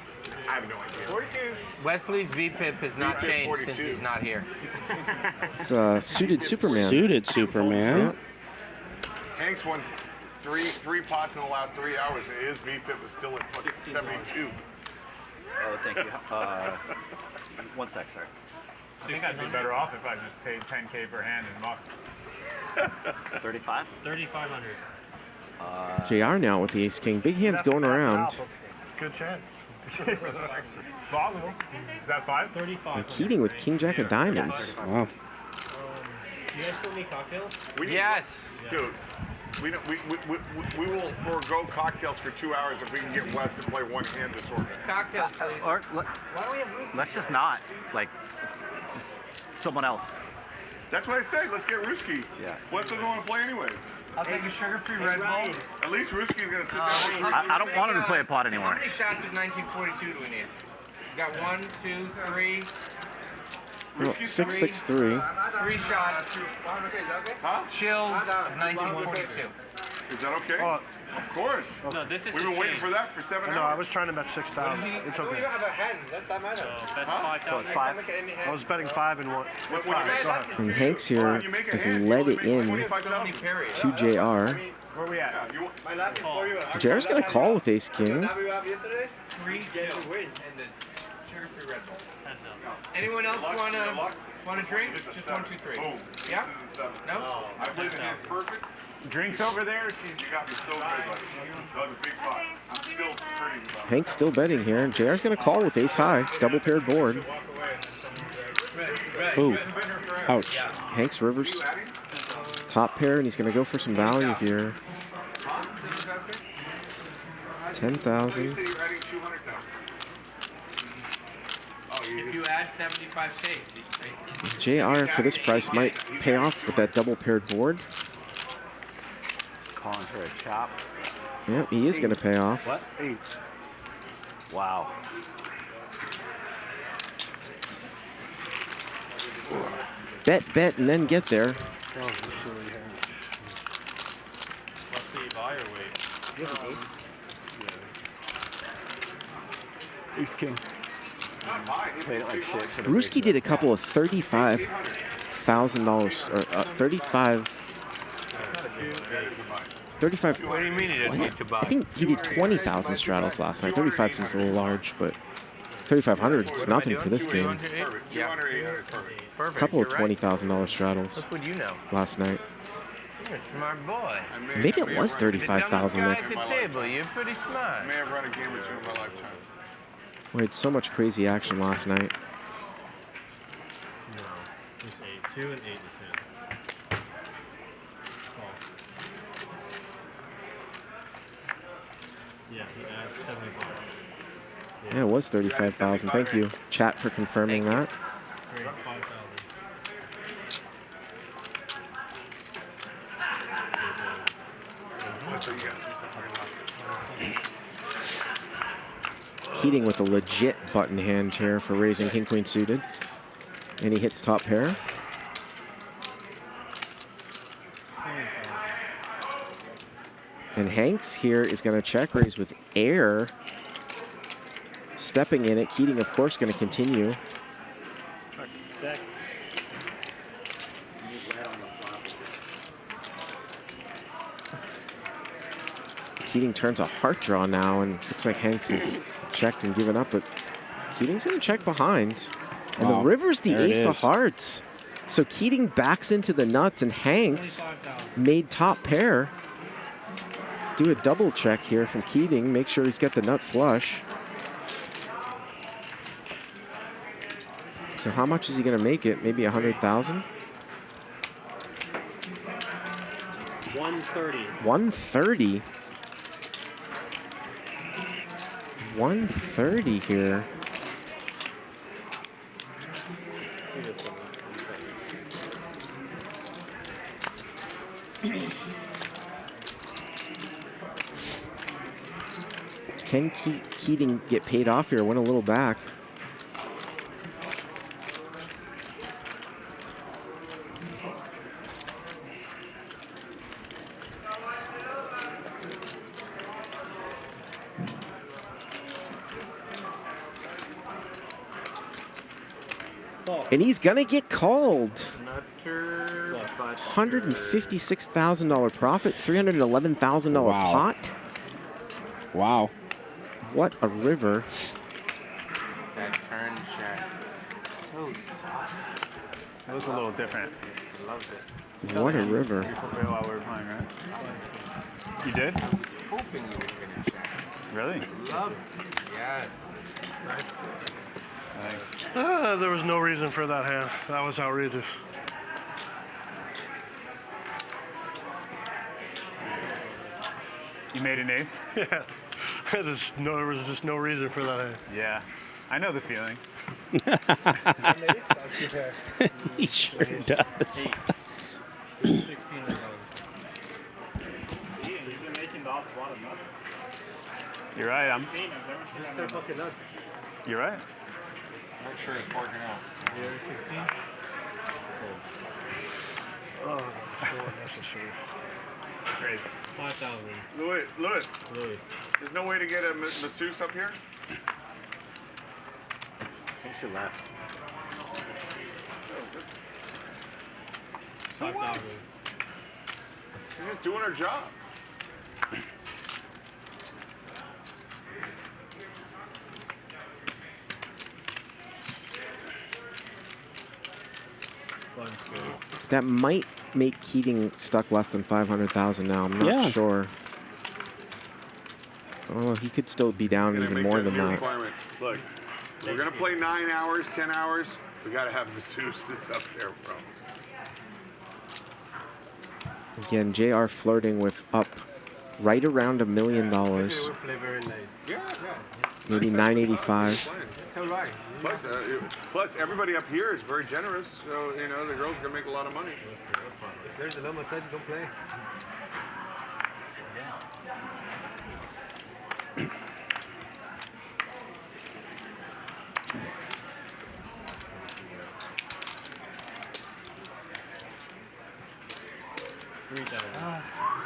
I have no idea. 42. Wesley's VPIP has not VPIP changed 42. since he's not here. It's Suited Superman. Suited Superman. Hanks won three pots in the last 3 hours, and his VPIP is still at fucking 72. Oh, thank you. 1 sec, sorry. I think I'd be better off if I just paid 10K per hand in muck. 35? 3,500. JR now with the ace-king. Big hands going around. Good chance. It's possible. Is that 5? 35. And Keating with king-jack of diamonds. Wow. You guys still need cocktails? Yes. Dude, we will forego cocktails for 2 hours if we can get Wes to play one hand this order. Cocktails, please. Or let's just not. Like, just someone else. That's what I said. Let's get Ruski. Yeah. Wes doesn't want to play anyways. I'll take a sugar-free Red Bull. At least Ruski's going to sit down. I don't want him to play a pot anymore. How many shots of 1942 do we need? We got 1, 2, 3. Well, 663. 3 shots. Huh? Chills of 1942. Is that okay? Of course. No, this is We've been waiting for that for 7 hours. No, I was trying to bet 6,000. It's okay. So it's 5. I was betting 5 and 1. 5. Go ahead. And Hanks here has led it in to JR. Where are we at? JR's going to call with ace-king. 3, 2, and the sugar-free Red Bull. Anyone else want a drink? Just 1, 2, 3. Yeah? No? I played the hand perfect. Drinks over there. You got me so good. That was a big pot. I'm still pretty about it. Hank's still betting here. And JR's going to call with ace-high. Double-paired board. Ooh. Ouch. Hank's rivers. Top pair, and he's going to go for some value here. 10,000. If you add 75K. JR for this price might pay off with that double-paired board. Calling for a chop. Yep, he is going to pay off. What? 8. Wow. Bet, and then get there. What's the buy or wait? You have an ace? Ace king. Played it like shit. Ruski did a couple of $35,000 or 35. What do you mean he didn't need to buy? I think he did 20,000 straddles last night. 35 seems a little large, but 3,500 is nothing for this game. Yeah. A couple of $20,000 straddles Look what you know. last night. You're a smart boy. Maybe it was 35,000. The dumbest guy at the table. You're pretty smart. I may have run a game or two in my lifetime. We had so much crazy action last night. No. It's 8. 2 and 8 is Yeah, it was 35,000. Thank you, chat, for confirming that. Keating with a legit button hand here for raising king queen suited, and he hits top pair. And Hanks here is going to check raise with air. Stepping in it, Keating, of course, going to continue. Keating turns a heart draw now, and looks like Hanks is checked and given up, but Keating's going to check behind. And the river's the ace of hearts. So Keating backs into the nuts, and Hanks made top pair. Do a double check here from Keating, make sure he's got the nut flush. So how much is he going to make it? Maybe 100,000? 130. 130. 130 here. Can Keating get paid off here? Went a little back. And he's gonna get called. $156,000 profit, $311,000 pot. Wow. What a river. That turn check. So saucy. That was a little different. Loved it. What a river. While we were playing, right? You did? I was hoping you would finish that. Really? Loved it. Yes. There was no reason for that hand. That was outrageous. You made an ace? Yeah. There was just no reason for that hand. Yeah. I know the feeling. He sure does. You're right. You're right. I'm not sure it's working out. Oh, so unnecessary. Great. 5,000. Louis, there's no way to get a masseuse up here? I think she left. So what? She's just doing her job. That might make Keating stuck less than 500,000 now. I'm not sure. Oh, he could still be down even more than that. Requirement. Look, we're gonna play 9 hours, 10 hours. We gotta have masseuses up there, bro. Again, JR flirting with up right around $1 million. Maybe 985. Plus, everybody up here is very generous, so you know the girls are gonna make a lot of money. If there's a low massage, don't play.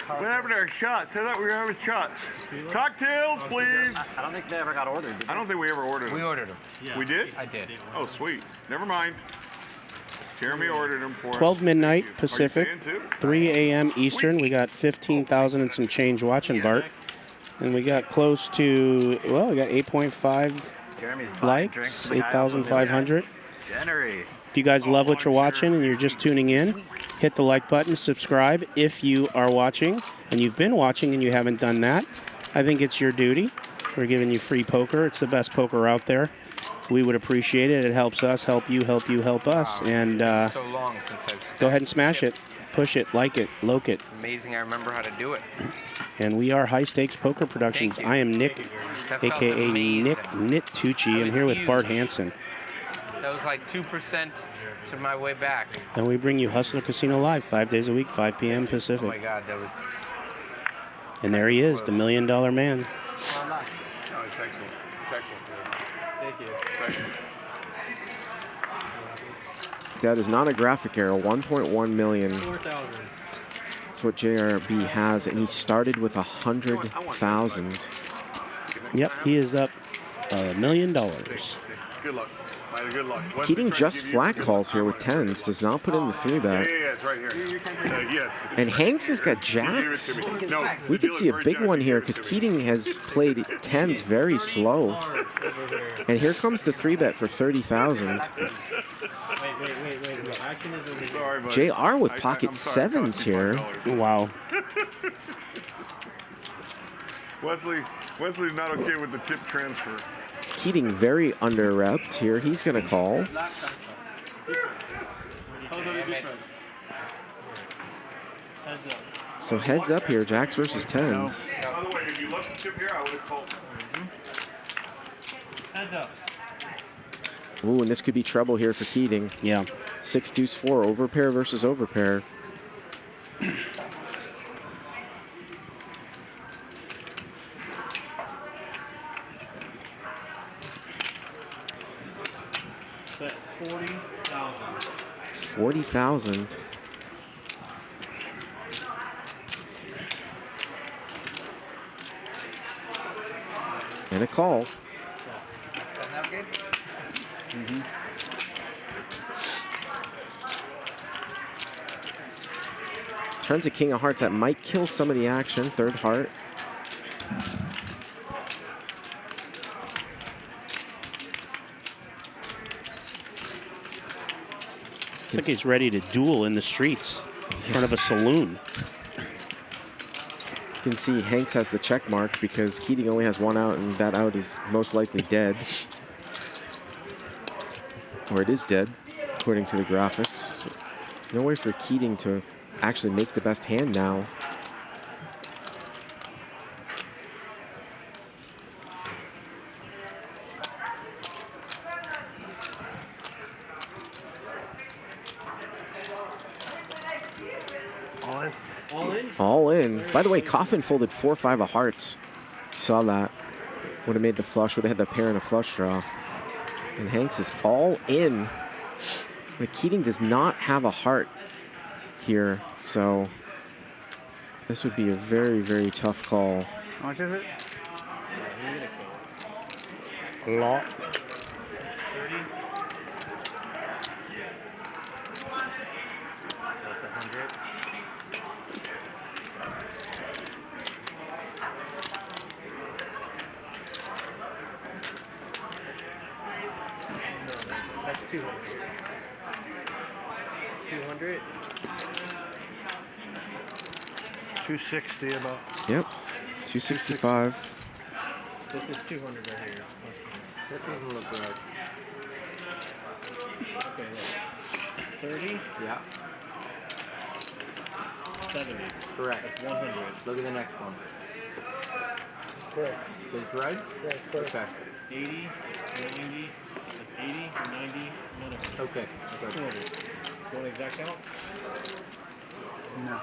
What happened to our shots? I thought we were having shots. Cocktails, please. I don't think they ever got ordered. I don't think we ever ordered them. We ordered them. We did? I did. Oh, sweet. Never mind. Jeremy ordered them for 12 midnight Pacific, Are you saying too? 3 a.m. Eastern. We got 15,000 and some change watching, Bart. And we got close to, well, we got 8.5 likes, 8,500. If you guys love what you're watching and you're just tuning in, hit the like button, subscribe. If you are watching and you've been watching and you haven't done that, I think it's your duty. We're giving you free poker. It's the best poker out there. We would appreciate it. It helps us, help you, help us. And so long since I've go ahead and smash it. push it, like it, loke it. Amazing I remember how to do it. And we are High Stakes Poker Productions. Thank you. I am Nick, That felt a.k.a. amazing. Nick Nitucci. That I'm was here with huge. Bart Hansen. That was like 2% to my way back. And we bring you Hustler Casino Live 5 days a week, 5 p.m. Oh my Pacific. God, that was. And there he is, the $1 Million Man. No, it's excellent. It's excellent. Thank you. It's excellent. That is not a graphic error. 1.1 million. 4,000. That's what JRB has, and he started with 100,000. Yep, he is up $1 million. Good luck. Good luck. Keating just flat calls here with tens, does not put in the 3-bet. Yeah, it's right here. Yes. And Hanks has got jacks. No, We could see a big one here because Keating has played tens very slow. And here comes the 3-bet for 30,000. Wait. Action is over here. JR with pocket sevens here. Wow. Wesley's not okay with the tip transfer. Keating very under-repped here. He's going to call. So heads up here, jacks versus tens. By the way, if you left the tip here, I would have called. Heads up. Ooh, and this could be trouble here for Keating. Yeah. 6-deuce-4, overpair versus overpair. Set 40,000. 40,000. And a call. Turns a king of hearts that might kill some of the action. Third heart. Looks like he's ready to duel in the streets in front of a saloon. You can see Hanks has the check mark because Keating only has one out, and that out is most likely dead. Or it is dead, according to the graphics. So there's no way for Keating to actually make the best hand now. All in. All in? All in. By the way, Kaufman folded 4-5 of hearts. You saw that. Would have made the flush, would have had the pair and a flush draw. And Hanks is all in. But Keating does not have a heart here, so this would be a very, very tough call. How much is it? A lot. 30. That's 100. That's 200. 200. 260 about. Yep, 265. This is 200 right here. That doesn't look right. Okay, look. 30? Yeah. 70. Correct. That's 100. Look at the next one. Correct. This right? Yes, correct. Okay. 80, 90, that's 80, 90, none of it. Okay. 200. You want an exact count? No.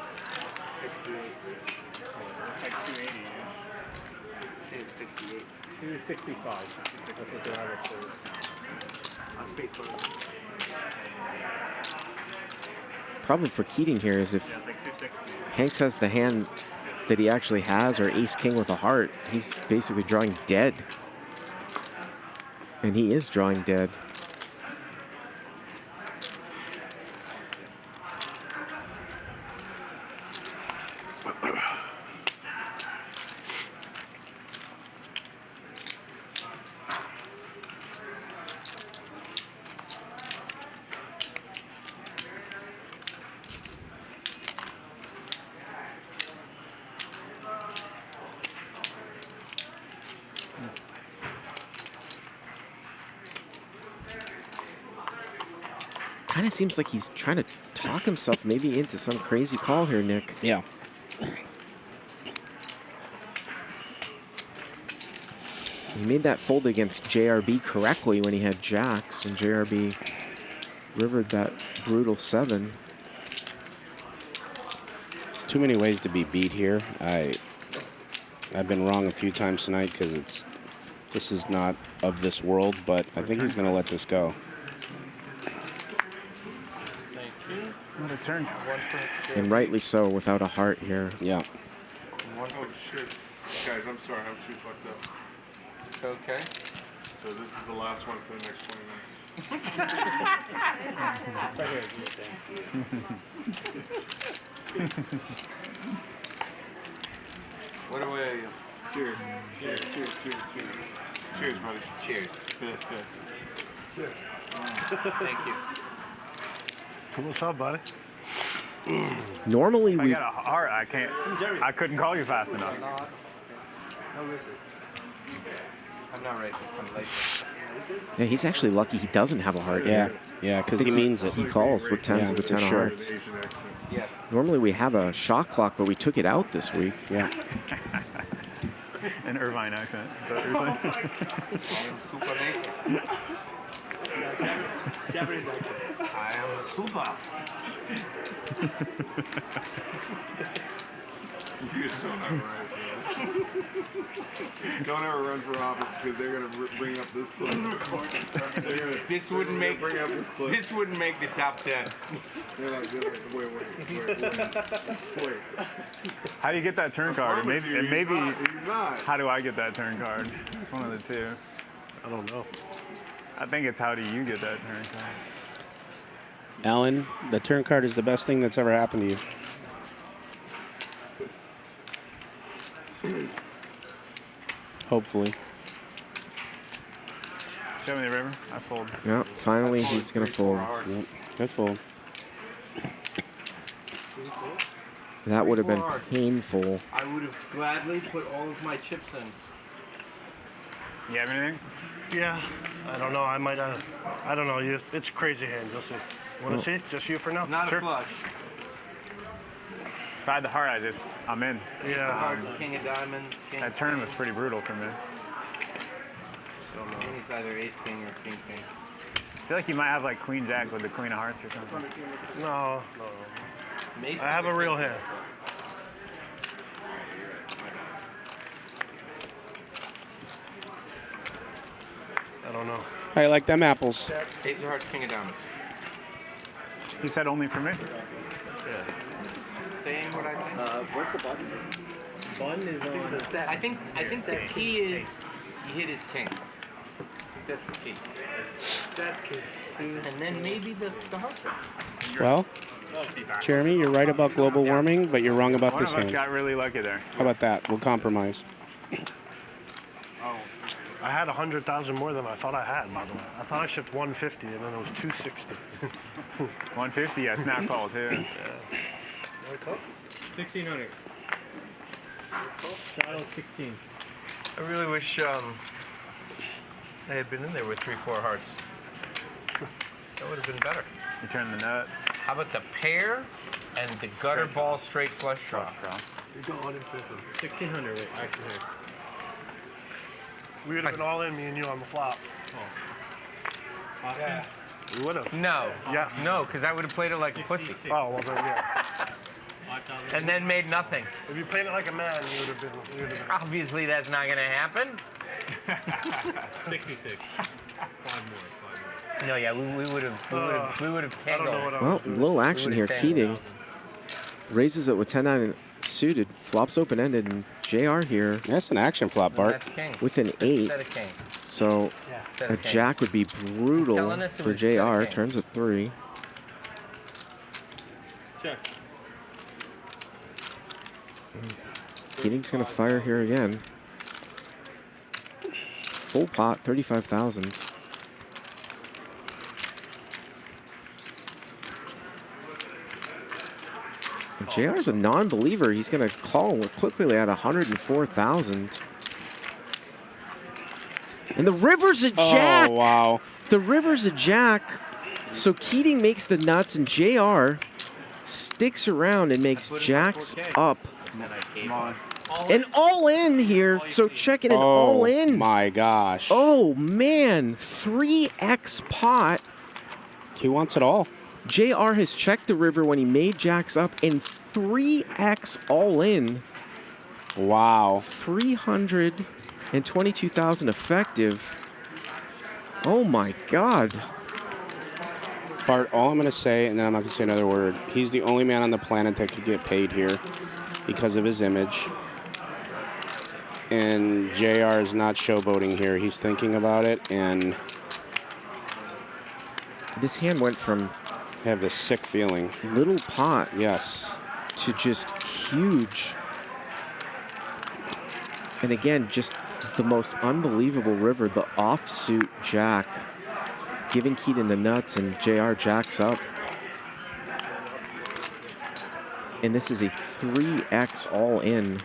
like 280, yeah. It's 68. 265. That's what they're out of for. I'll speak for Problem for Keating here is if Yeah, it's like 260. Hanks has the hand that he actually has, or ace-king with a heart, he's basically drawing dead. And he is drawing dead. Kind of seems like he's trying to talk himself maybe into some crazy call here, Nick. Yeah. He made that fold against JRB correctly when he had jacks, when JRB rivered that brutal 7. Too many ways to be beat here. I've been wrong a few times tonight because this is not of this world, but I think he's going to let this go. What a turn. And rightly so, without a heart here. Yeah. Oh, shit. Guys, I'm sorry. I'm too fucked up. Okay. So this is the last one for the next 20 minutes. What do we? Cheers. Cheers, cheers, cheers, cheers. Cheers, buddy. Cheers. Cheers. Thank you. What's up, buddy? Normally If I we... got a heart, I couldn't call you fast enough. No misses. I'm not racist. I'm late. Yeah, he's actually lucky he doesn't have a heart Yeah, here. yeah, because he means it. He calls with 10 to the 10 of sure. hearts. Yes. Normally we have a shot clock, but we took it out this week. Yeah. An Irvine accent. Is that what you're saying? I'm super racist. Japanese accent. I am a super. You're so not right, bro. Don't ever run for office because they're gonna bring up this clip. This wouldn't make bring up this clip. This wouldn't make the top 10. They're like, wait. How do you get that turn card? promise you, he's Maybe. not. He's not. How do I get that turn card? It's one of the two. I don't know. I think it's how do you get that turn card? Alan, the turn card is the best thing that's ever happened to you. Hopefully. Show me the river. I fold. Yep, finally he's going to fold. Yep, good fold. That would have been painful. I would have gladly put all of my chips in. You have anything? Yeah, I don't know. I might have. I don't know. It's a crazy hand. You'll see. Want to see? Just you for now? Not Sure. a flush. If I had the heart, I'm in. Yeah. Hearts, king of diamonds, king. That turn was pretty brutal for me. Don't know. I think it's either ace king or king king. I feel like you might have like queen jack with the queen of hearts or something. No. Ace I have a real hand. I don't know. How you like them apples? Ace of hearts, king of diamonds. You said only for me? Yeah. Saying what I think. Where's the button? Button is on. I think the key is you hit his king. That's the key. Set king. And then maybe the heart. Well, Jeremy, you're right about global warming, but you're wrong about One this of us hand. got really lucky there. How about that? We'll compromise. Oh. I had 100,000 more than I thought I had, by the way. I thought I shipped 150 and then it was 260. 150, yeah, snap call too. Yeah. 1,600. Shadow 16. I really wish I had been in there with 3-4 hearts. That would have been better. You turn the nuts. How about the pair and the gutter ball straight flush draw? You go 150. 1,600. Wait, actually here. We would have been all in, me and you on the flop. Yeah. We would have. No. Yeah. No, because I would have played it like a pussy. Oh, well then, yeah. And then made nothing. If you played it like a man, you would have been. Obviously, that's not going to happen. 66. 5 more. No, yeah, we would have tangled. Well, a little action here. Keating raises it with 10-9 suited, flops open-ended, and JR here. That's an action flop, Bart. That's kings. With an 8. Set of kings. So Set a of jack would be He's brutal telling us it for was set of JR. kings. Turns a 3. Check. Keating's going to fire here again. Full pot, 35,000. JR's a non-believer. He's going to call quickly at 104,000. And the river's a jack. Oh, wow. The river's a jack. So Keating makes the nuts, and JR sticks around and makes jacks up. And all in here, so checking an all in. Oh my gosh. Oh man, 3x pot. He wants it all. JR has checked the river when he made jacks up, and 3x all in. Wow. 322,000 effective. Oh my God. Bart, all I'm going to say, and then I'm not going to say another word, he's the only man on the planet that could get paid here because of his image. And JR is not showboating here. He's thinking about it, and this hand went from I have this sick feeling. Little pot. Yes. To just huge. And again, just the most unbelievable river. The offsuit jack. Giving Keating the nuts, and JR jacks up. And this is a 3x all in.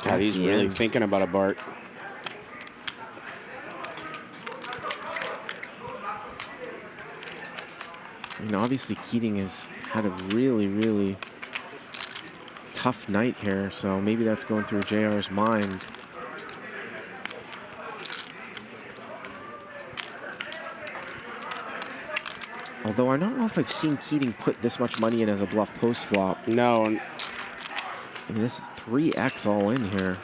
God, he's really thinking about a Bart. I mean, obviously Keating has had a really, really tough night here, so maybe that's going through JR's mind. Although I don't know if I've seen Keating put this much money in as a bluff post flop. No. I mean, this is 3x all in here.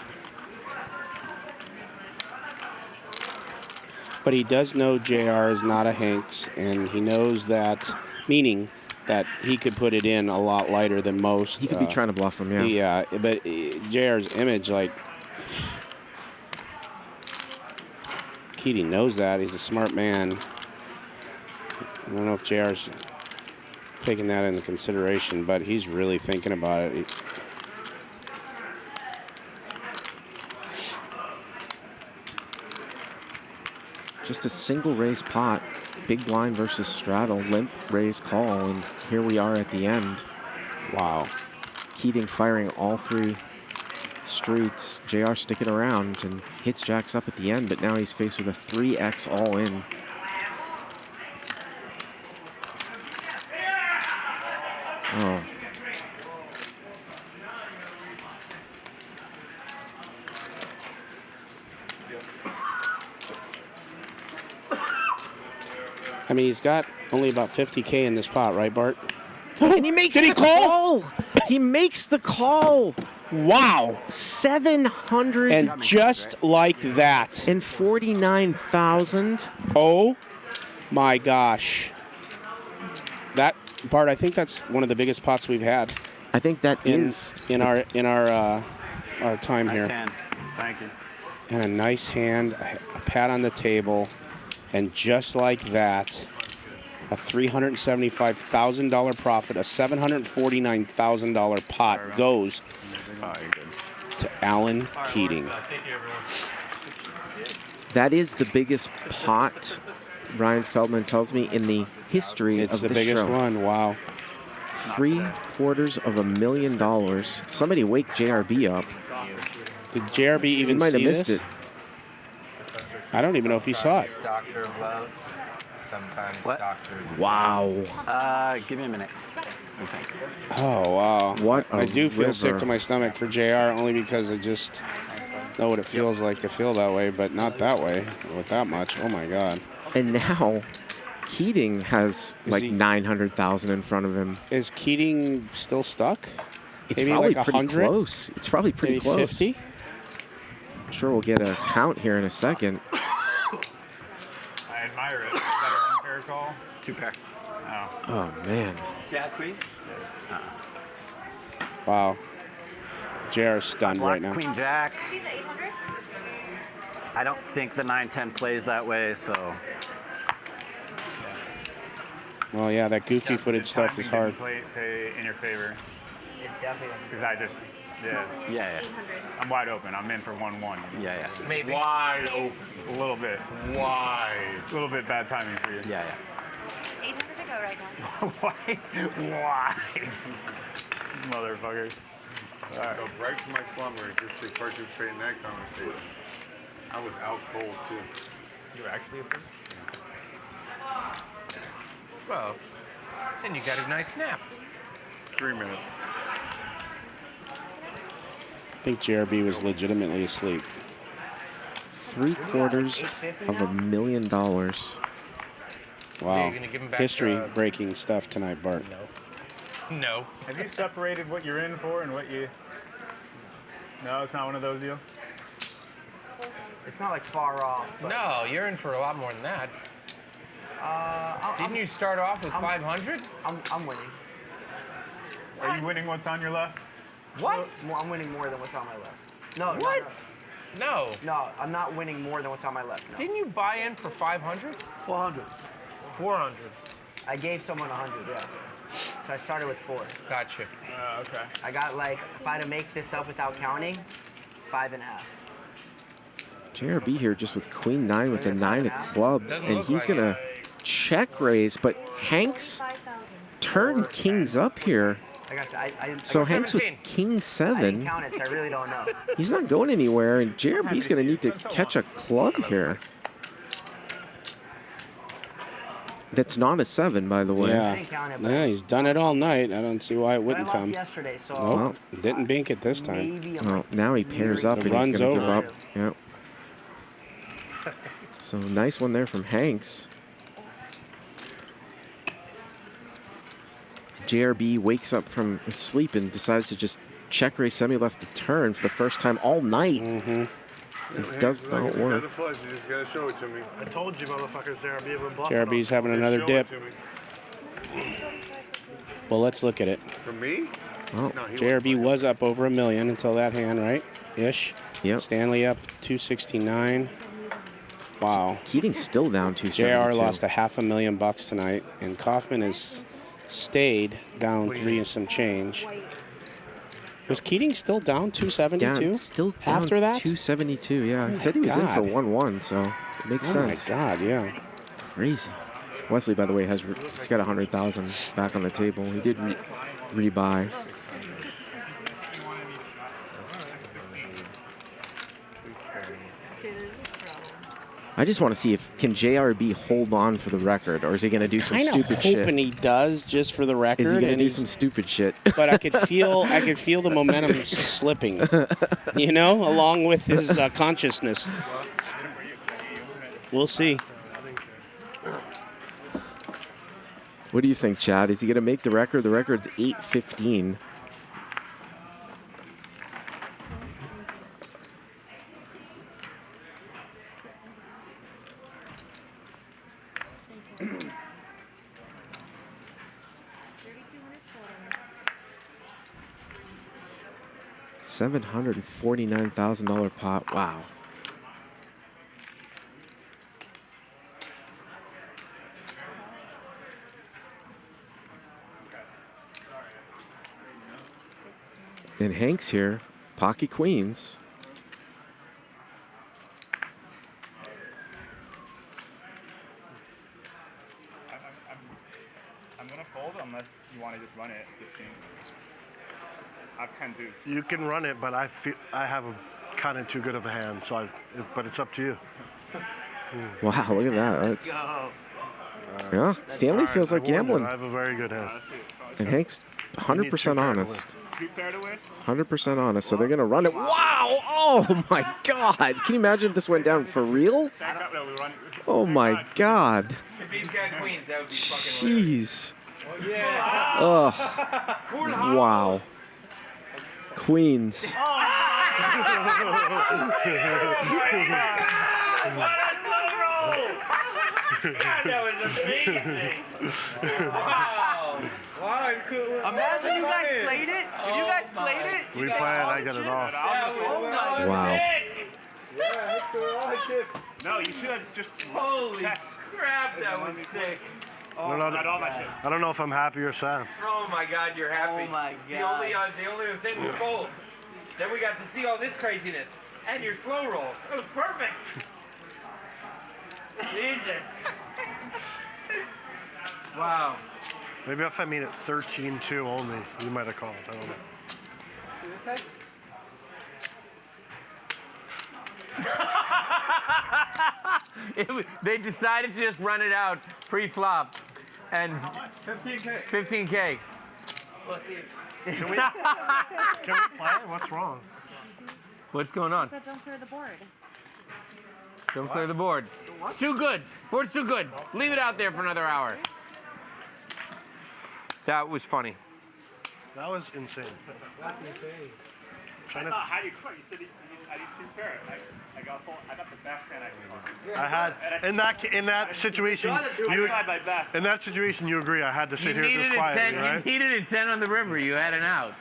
But he does know JR is not a Hanks, and he knows that, meaning that he could put it in a lot lighter than most. He could be trying to bluff him, yeah. Yeah, but JR's image, like, Keating knows that. He's a smart man. I don't know if JR's taking that into consideration, but he's really thinking about it. Just a single raise pot. Big blind versus straddle. Limp raise call, and here we are at the end. Wow. Keating firing all three streets. JR sticking around and hits jacks up at the end, but now he's faced with a 3x all in. Oh. I mean, he's got only about 50K in this pot, right, Bart? And he makes the call. He makes the call. Wow. 700. And just like that. And 49,000. Oh my gosh. That, Bart, I think that's one of the biggest pots we've had. I think that is in our time Nice here. hand. Thank you. And a nice hand, a pat on the table, and just like that, a $375,000 profit, a $749,000 pot goes to Alan Keating. That is the biggest pot, Ryan Feldman tells me, in the history It's of the this biggest show. one, wow. $750,000. Somebody wake JRB up. Did JRB even might see have missed this? it. I don't even know if he saw it. Doctor of Love. Sometimes What? Doctor. Wow. Give me a minute. Okay. Oh, wow. What I a do feel sick river. to my stomach for JR only because I just know what it feels like to feel that way, but not that way with that much. Oh, my God. And now Keating has like 900,000 in front of him. Is Keating still stuck? It's Maybe probably like pretty 100? close. It's probably pretty Maybe close. 50? I'm sure we'll get a count here in a second. I admire it. Is that a one pair call? Two pair. Oh. Oh, man. Jack Queen? Wow. JR's stunned right now. Queen Jack. I don't think the 9-10 plays that way, so. Well, yeah, that goofy footed stuff is hard. Play in your favor. Because I just, Yeah. I'm wide open. I'm in for 1-1. Yeah. Maybe. Wide open. A little bit. Wide. A little bit bad timing for you. Yeah. 800 to go right now. Why? Motherfuckers. All right. Go right to my slumber just to participate in that conversation. I was out cold too. You were actually asleep? Well, then you got a nice nap. 3 minutes. I think JRB was legitimately asleep. $750,000. Wow. You're gonna give him back History-breaking stuff tonight, Bart. No. Have you separated what you're in for and what you... No, it's not one of those deals? It's not like far off. But No, you're in for a lot more than that. Didn't you start off with 500? I'm winning. Are you winning what's on your left? What? I'm winning more than what's on my left. No. What? No. No, I'm not winning more than what's on my left. No. Didn't you buy in for 500? 400. 400. I gave someone 100, yeah. So I started with 4. Gotcha. Okay. I got like, if I had to make this up without counting, 5.5. JRB here just with queen 9 with a 9 of clubs, and he's gonna check raise, but Hanks turned kings up here. So Hanks with king I didn't 7. count it, so I really don't know. He's not going anywhere, and JRB's gonna need to catch a club here. That's not a 7, by the way. Yeah, he's done it all night. I don't see why it wouldn't come. Yesterday, so Nope, didn't bink it this time. Well, now he pairs up The and he's run's going to give over. up. Yep. So nice one there from Hanks. JRB wakes up from sleep and decides to just check raise semi-left the turn for the first time all night. It does not work. You just gotta show it to me. I told you, motherfuckers, JRB would bluff. JRB's having another dip. Well, let's look at it. For me? Well, JRB was up over $1 million until that hand, right? Ish. Yep. Stanley up 269. Wow. Keating's still down 272. JR lost $500,000 tonight, and Kaufman has stayed down 3 and some change. Was Keating still down 272? Still down after that? 272, yeah. Oh He said he was in for God. 1-1, so it makes sense. Oh my God, yeah. Crazy. Wesley, by the way, he's got 100,000 back on the table. He did rebuy. I just want to see if can JRB hold on for the record, or is he going to do some stupid shit? Hoping he does, just for the record. Is he going to and do he's- some stupid shit? But I could feel the momentum slipping, you know, along with his consciousness. We'll see. What do you think, Chad? Is he going to make the record? The record's 8:15. $749,000 pot. Wow. And Hank's here, pocket queens. I'm gonna fold unless you want to just run it at 15. I have 10 deuce. You can run it, but I feel I have a kind of too good of a hand, so but it's up to you. Wow, look at that. That's, yeah, Stanley feels like gambling. I have a very good hand. And Hank's 100% honest. 100% honest. So they're going to run it. Wow! Oh, my God. Can you imagine if this went down for real? Oh, my God. If he's got queens, that would be fucking Jeez. Yeah. Ugh. Wow. Queens. What a slow roll! God, that was amazing! Wow! Wow, cool. Imagine you guys played it. If you guys played it, We played, I got it off. Wow. No, you should have just Holy checked. crap, that was sick. I don't know if I'm happy or sad. Oh my God, you're happy. Oh my The God. only other thing was fold. Then we got to see all this craziness and your slow roll. It was perfect. Jesus. Wow. Maybe if I mean it 13-2 only, you might have called. I don't know. See this head? They decided to just run it out pre-flop, and 15K. 15K. Can we play? What's wrong? What's going on? Don't clear the board. Don't clear the board. It's too good. Board's too good. Leave it out there for another hour. That was funny. That was insane. That's insane. I thought, how do you quit? You said I need 2 pair. I got the best hand I could. I had in that situation. In that situation, you agree. I had to sit here just quietly, right? You needed a 10 on the river. You had an out.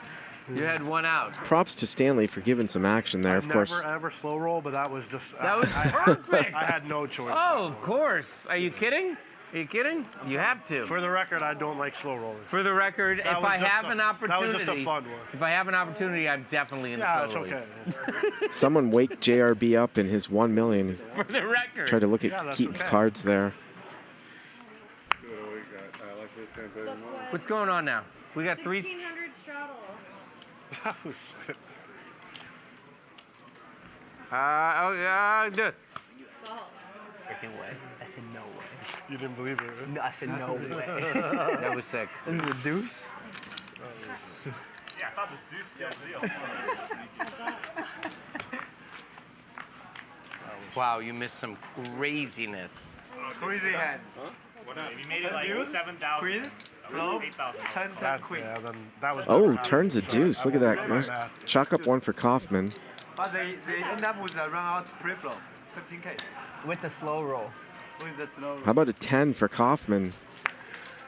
You had 1 out. Props to Stanley for giving some action there, of course. Never ever slow roll, but that was just. That was perfect. I had no choice. Oh, of course. Are you kidding? Are you kidding? You have to. For the record, I don't like slow rolling. For the record, if I have an opportunity, that was just a fun one. If I have an opportunity, I'm definitely in yeah, slow it's rolling. okay. Someone wake JRB up in his 1 million. For the record. Try to look at Keaton's cards there. What's going on now? We got 3. 1600 straddle. Do it. Freaking way. I said no way. You didn't believe it, right? No, I said no way. That was sick. This is the deuce. Yeah, I thought the deuce sealed the deal. Wow, you missed some craziness. Crazy hand. Huh? What up? If you made it like 7,000. Queens? No. 8,000. 10 queen. Yeah, then that was. Oh, turns a deuce. Look at that. Nice. Chalk up 1 for Kaufman. But they end up with a run out pre-flop. 15K. With the slow roll. With the slow roll. How about a 10 for Kaufman?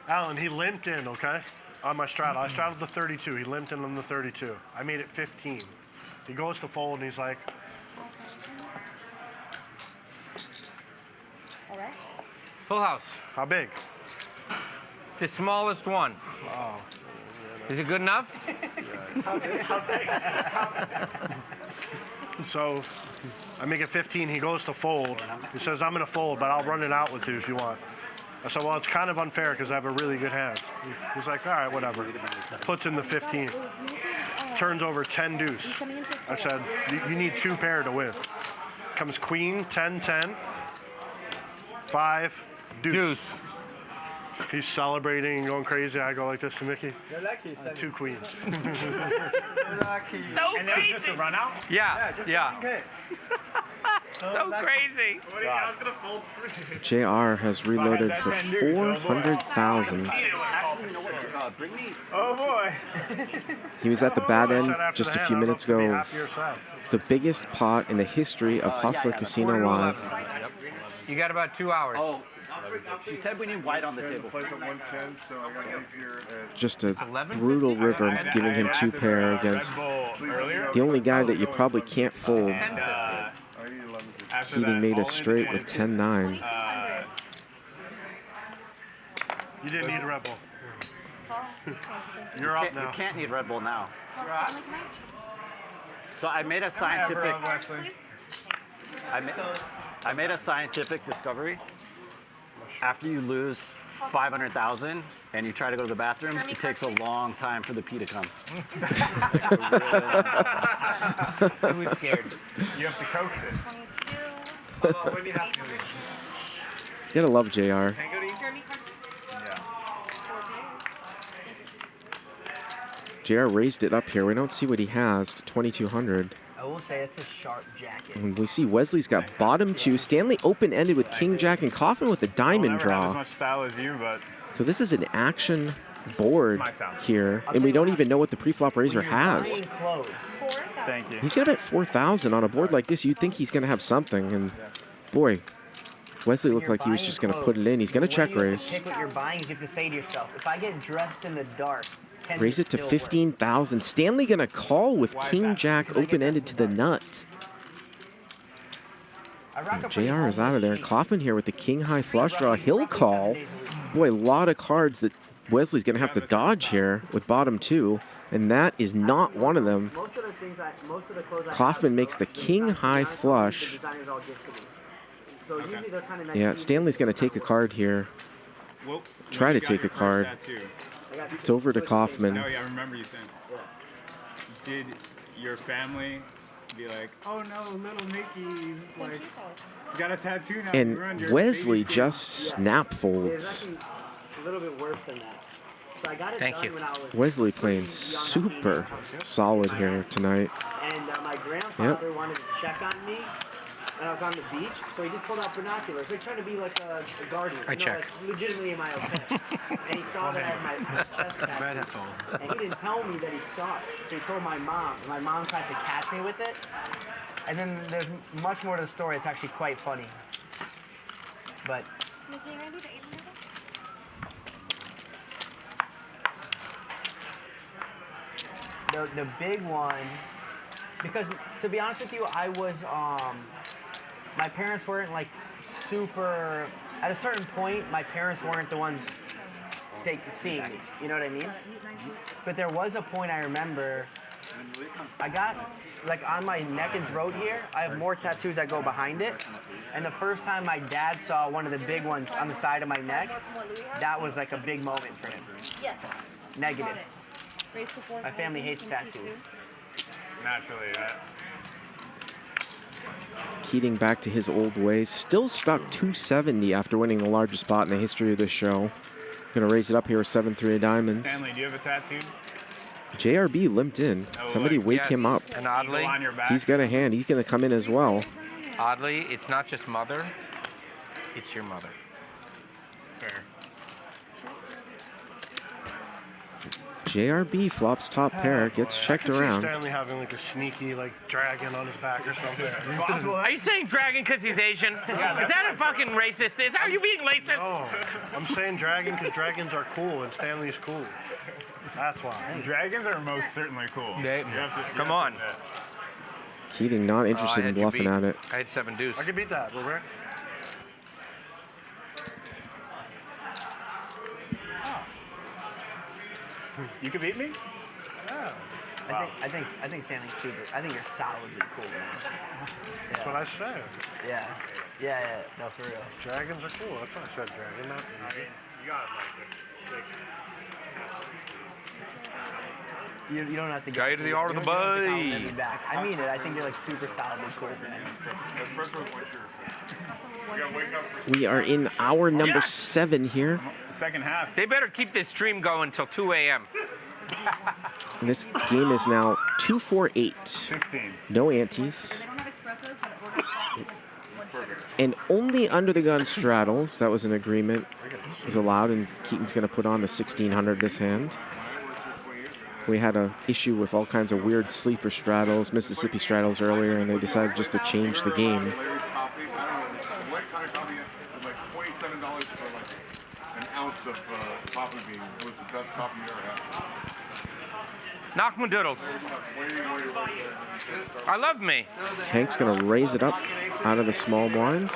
Alan, he limped in, okay? On my straddle. I straddled the 32. He limped in on the 32. I made it 15. He goes to fold and he's like, All right. Full house. how big? The smallest one. Wow. Is it good enough? So I make it 15. He goes to fold. He says, I'm going to fold, but I'll run it out with you if you want. I said, well, it's kind of unfair because I have a really good hand. He's like, all right, whatever. Puts in the 15. Turns over 10 deuce. I said, you need 2 pair to win. Comes queen, 10, 10, 5, deuce. He's celebrating and going crazy. I go like this to Mikki. You're lucky. 2 queens. You're lucky. So And that was just a run out? Yeah, yeah. Okay. So crazy. I was going to fold 3. JR has reloaded for 400,000. Oh boy. He was at the bad end just a few minutes ago of the biggest pot in the history of Hustler Casino Live. You got about 2 hours. Oh, she said we need white on the table. Just a brutal river, giving him 2 pair against the only guy that you probably can't fold. Keating made a straight with 10-9. You didn't need a Red Bull. You're up now. You can't need Red Bull now. So I made a scientific. I made a scientific discovery. After you lose 500,000 and you try to go to the bathroom, it takes a long time for the pee to come. Who was scared? You have to coax it. When you have to. You gotta love JR. JR raised it up here. We don't see what he has to 2,200. I will say it's a sharp jacket. And we see Wesley's got bottom 2. Stanley open-ended with King Jack and Kaufman with a diamond Have as draw. much style as you, but So this is an action board here, and we don't even know what the pre-flop raiser has. thank you. He's gonna bet 4,000 on a board like this. You'd think he's gonna have something, and boy, Wesley looked like he was just gonna put it in. He's gonna check raise. Pick what you're buying. You have to say to yourself, if I get dressed in the dark, Raise it to 15,000. Stanley gonna call with King Jack open-ended to the nuts. JR is out of there. Kaufman here with the King High flush draw. He'll call. Boy, a lot of cards that Wesley's gonna have to dodge here with bottom 2, and that is not one of them. Kaufman makes the King High flush. Yeah, Stanley's gonna take a card here. Try to take a card. It's over to Kaufman. Oh yeah, I remember you saying. Did your family be like, oh no, little Mickey's like got a tattoo now. And Wesley just snap folds. A little bit worse than that. So I got it Thank done you. when I was Wesley playing super solid here tonight. and my grandfather wanted to check on me when I was on the beach, so he just pulled out binoculars, like trying to be like a guardian. I check. Like, legitimately, am I okay? And he saw that I had my chest tattoo, and he didn't tell me that he saw it. So he told my mom. And my mom tried to catch me with it. And then there's much more to the story. It's actually quite funny. But the big one, because to be honest with you, I was my parents weren't like super. At a certain point, my parents weren't the ones seeing me. You know what I mean? But there was a point I remember. I got like on my neck and throat here. I have more tattoos that go behind it. And the first time my dad saw one of the big ones on the side of my neck, that was like a big moment for him. Yes. Negative. My family hates tattoos. Naturally, right? Keating back to his old ways. Still stuck 270 after winning the largest spot in the history of this show. Gonna raise it up here with 7-3 of diamonds. Stanley, do you have a tattoo? JRB limped in. Somebody wake him up. And oddly, He's got a hand. He's gonna come in as well. oddly, it's not just mother, it's your mother. Fair. JRB flops top pair, gets checked around. Stanley having like a sneaky like dragon on his back or something. Are you saying dragon because he's Asian? Is that a fucking racist? Is that are you being racist? No, I'm saying dragon because dragons are cool and Stanley's cool. That's why. Dragons are most certainly cool. Come on. Keating not interested in bluffing at it. I had 7 deuce. I can beat that, Robert. You can beat me? Yeah. I think Stanley's super. I think you're solidly cool, man. That's what I said. Yeah. Yeah. No, for real. Dragons are cool. That's what I said, dragon. Not you got like You don't have to Guy to the art of the you don't have to bay. compliment me back. I mean it. I think you're like super solidly cool, man. We are in hour number 7 here. Second half. They better keep this stream going until 2 a.m. And this game is now 2-4-8. 16. No antes. And only under the gun straddles, that was an agreement, is allowed, and Keating's going to put on the 1600 this hand. We had an issue with all kinds of weird sleeper straddles, Mississippi straddles earlier, and they decided just to change the game. Of coffee bean. It was the best coffee you ever had. Knock my doodles. I love me. Hank's going to raise it up out of the small blinds.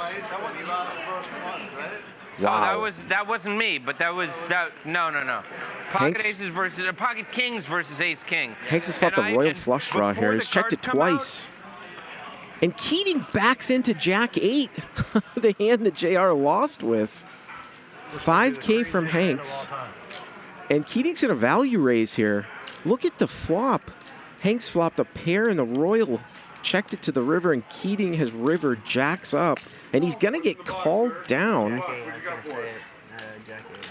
Wow. Oh, that wasn't me, but that was that. No. Pocket Hank's, aces versus pocket kings versus ace king. Hanks has fought the royal flush draw here. He's checked it twice. And Keating backs into Jack 8, the hand that JR lost with. 5K from Hanks. And Keating's in a value raise here. Look at the flop. Hanks flopped a pair and the royal checked it to the river, and Keating has river jacks up. And he's going to get called down.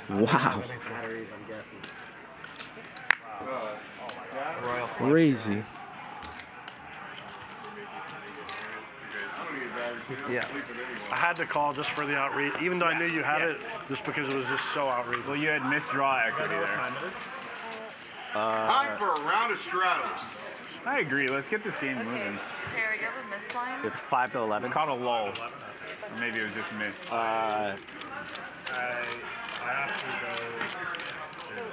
Wow. Crazy. Yeah. I had to call just for the outreach, even though I knew you had it, just because it was just so outrageous. Well, you had missed draw equity there. Time for a round of straddles. I agree. Let's get this game moving. Jerry, you ever miss blind? It's 5 to 11. Caught a lull. Maybe it was just me. I have to go.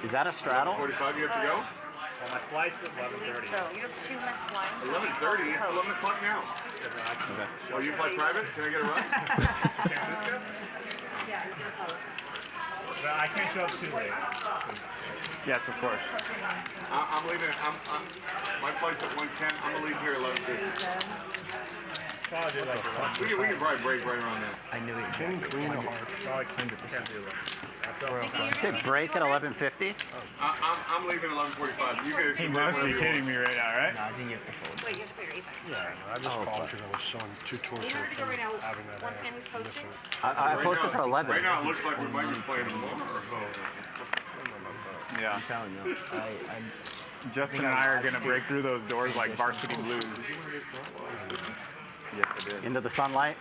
Is that a straddle? 45 you have to go? Well, my flight's at 11:30. So you have 2 missed blinds. 11:30? It's 11 o'clock now. Okay. Oh, you fly private? Can I get a ride? I can't show up too late. Yes, of course. I'm leaving. My flight's at 1:10. I'm gonna leave here at 11:50. We can probably break right around there. I knew it. King, queen, or heart. Probably 100% do Did you say break at 11:50? I'm leaving at 11:45. You guys. He must be kidding me right now, right? Nah, I think you have to fold. Wait, you have to put your A5. Yeah, I just called because I was so too tortured You know what to go right now? from having that Once hand. Andy's posting. I posted for 11. Right now, it looks like we might be playing tomorrow. Yeah. I'm telling you. Justin and I are going to break through those doors like varsity blues. Into the sunlight.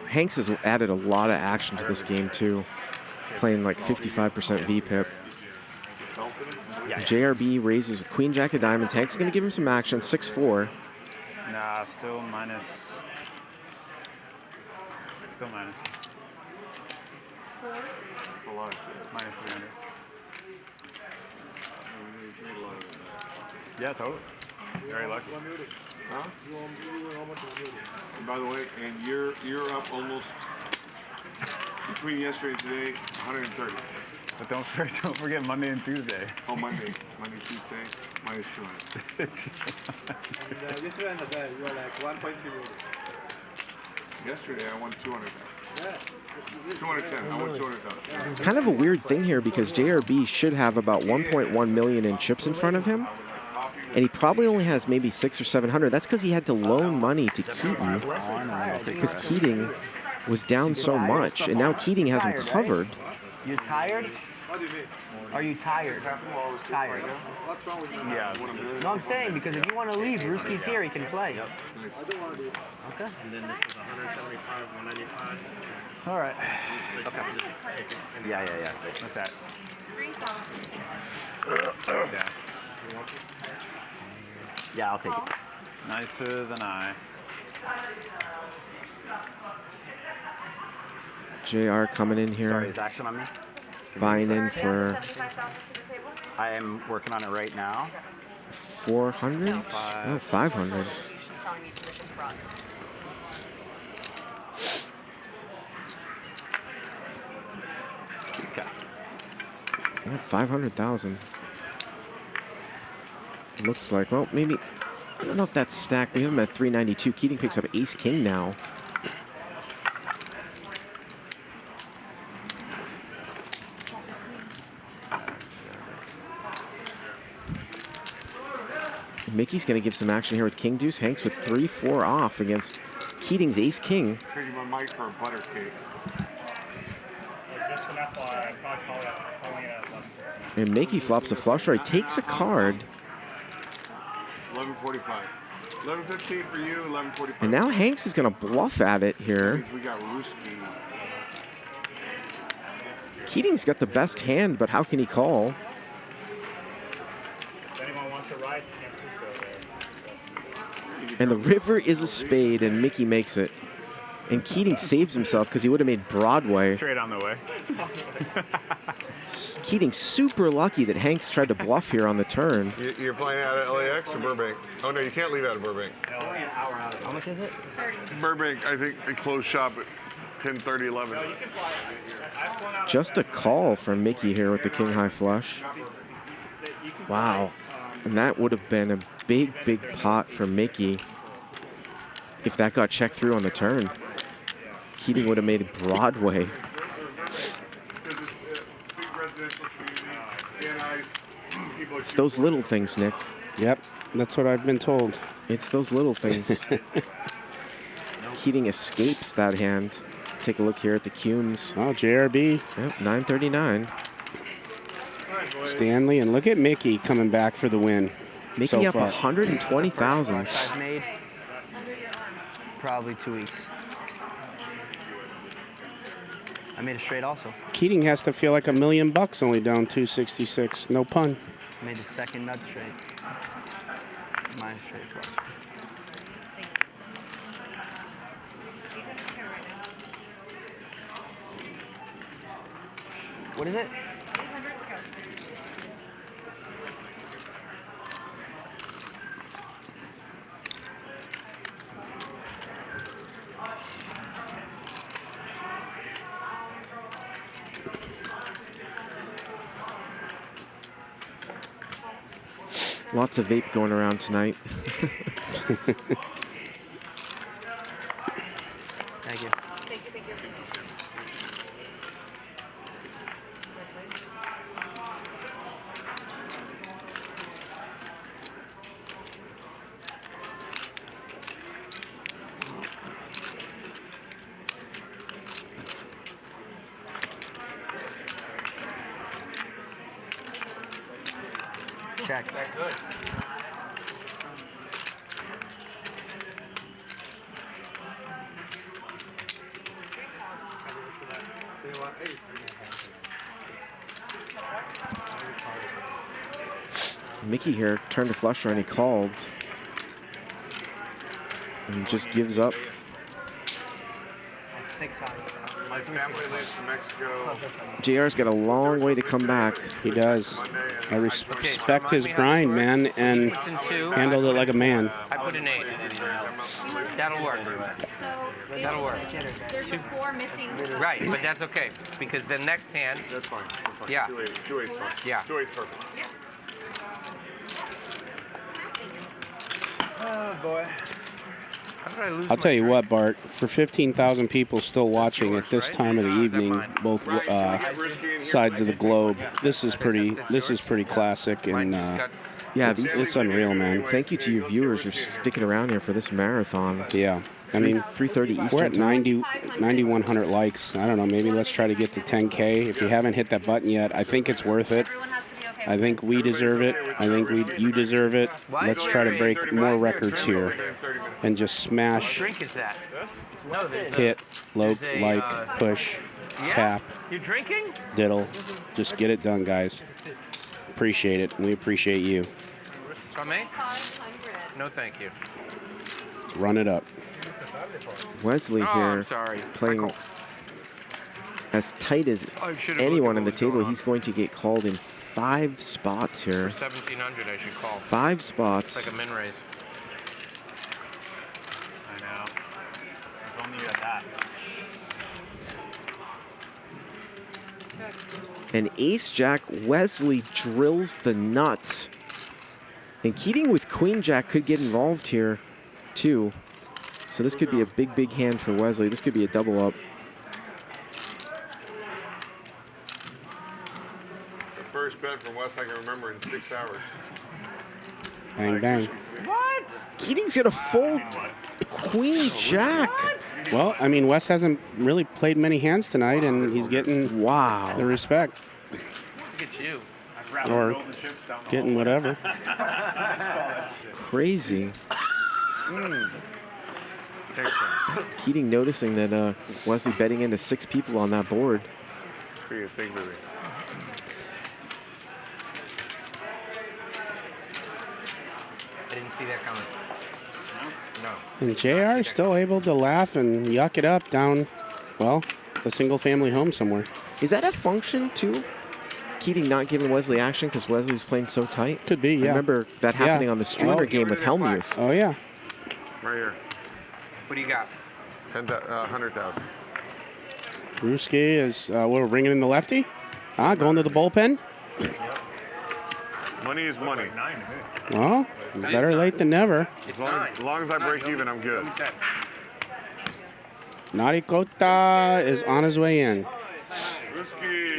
Hanks has added a lot of action to this game too, playing like 55% VPIP. JRB raises with Queen Jack of Diamonds. Hanks is going to give him some action, 6-4. Nah, still minus. Still minus. Minus 300. Yeah, totally. Very lucky. Huh? And by the way, and you're up almost between yesterday and today, 130. But don't forget Monday and Tuesday. Oh, Monday, Tuesday, minus 200. Yesterday and today, you were like 1.3 million. Yesterday, I won 200. 210. I won 200,000. Kind of a weird thing here because JRB should have about 1.1 million in chips in front of him, and he probably only has maybe 600 or 700. That's because he had to loan money to Keating because Keating was down so much, and now Keating has him covered. You tired? What do you mean? Are you tired? Tired. What's wrong with you? Yeah. No, I'm saying because if you want to leave, Ruski's here. He can play. I don't want to do it. Okay. And then this is 175, 195. All right. Okay. Yeah. What's that? Yeah, I'll take it. Nicer than I. JR coming in here. Sorry, is action on me? Buying in for I am working on it right now. 400? Oh, 500. Okay. 500,000. Looks like, well, maybe, I don't know if that's stacked. We have him at 392. Keating picks up ace king now. Mickey's going to give some action here with king deuce. Hanks with 3-4 off against Keating's ace king. Trading my mic for a butter cake. Just an FYI, I probably call that only at 11. And Mickey flops a flush draw. He takes a card. 11:45. 11:15 for you. 11:45. And now Hanks is going to bluff at it here. We got Ruski. Keating's got the best hand, but how can he call? If anyone wants to rise, you can't do so there. And the river is a spade, and Mickey makes it. And Keating saves himself because he would have made Broadway. Straight on the way. Keating super lucky that Hanks tried to bluff here on the turn. You're playing out of LAX or Burbank? Oh, no, you can't leave out of Burbank. It's only an hour out. How much is it? Burbank, I think they close shop at 10:30, 11. Just a call from Mickey here with the king high flush. Wow. And that would have been a big, big pot for Mickey if that got checked through on the turn. Keating would have made Broadway. It's those little things, Nick. Yep, that's what I've been told. It's those little things. Keating escapes that hand. Take a look here at the cumes. Oh, JRB. Yep, 939. Stanley, and look at Mickey coming back for the win. Mickey so up far. 120,000. I've made probably 2 weeks. I made a straight also. Keating has to feel like $1 million only down 266. No pun. Made the second nut straight. Mine straight flush. What is it? Lots of vape going around tonight. Thank you. Check. That good. Mikki here turned to flush draw and he called. And he just gives up. 600. My family lives in Mexico. JR's got a long way to come back. He does. I respect his grind, man, and handled it like a man. I put an 8. That'll work. That'll work. There's a 4 missing. Right, but that's okay because the next hand. That's fine. That's fine. Yeah. 2-8's fine. Yeah. 2-8's perfect. Oh boy. I'll tell you what, Bart, for 15,000 people still watching at this time of the evening, both sides of the globe, this is pretty classic, and yeah, it's unreal, man. Thank you to you viewers for sticking around here for this marathon. Yeah. I mean, 3:30 Eastern. We're at 9,100 likes. I don't know, maybe let's try to get to 10K. If you haven't hit that button yet, I think it's worth it. I think we deserve it. I think you deserve it. Let's try to break more records here and just smash, hit, like, push, tap, You drinking? diddle. Just get it done, guys. Appreciate it. We appreciate you. From me? No, thank you. Let's run it up. Wesley Oh, here I'm sorry. playing as tight as anyone on the table. He's going to get called in 5 spots here. For 1,700, I should call. 5 spots. It's like a min raise. I know. If only you had that. And ace-jack, Wesley drills the nuts. And Keating with queen-jack could get involved here, too. So this could be a big, big hand for Wesley. This could be a double-up. The first bet from Wes I can remember in 6 hours. Bang, bang. What? Keating's got a full queen-jack. Well, I mean, Wes hasn't really played many hands tonight, and he's getting the respect. Look at you. Or getting whatever. Crazy. Keating noticing that Wesley betting into 6 people on that board. Pretty big movie. I didn't see that coming. No. And JR is still able to laugh and yuck it up down, well, a single-family home somewhere. Is that a function, too? Keating not giving Wesley action because Wesley was playing so tight? Could be, yeah. I remember that happening on the streamer game with Helmuth. Oh, yeah. Right here. What do you got? 100,000. Brewski is, we're ringing in the lefty. Going to the bullpen. Money is money. Well, better late than never. As long as I break even, I'm good. Naricota is on his way in.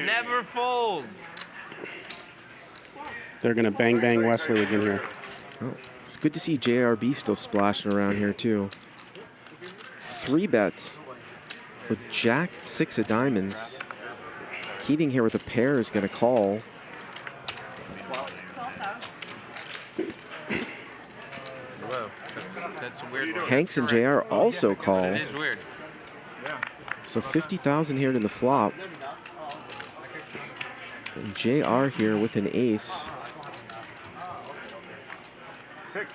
Never folds. They're going to bang, bang Wesley again here. Oh, it's good to see JRB still splashing around here, too. 3 bets with Jack 6 of diamonds. Keating here with a pair is going to call. That's a weird one. Hanks and JR also call. It is weird. So 50,000 here to the flop. And JR here with an ace. 6.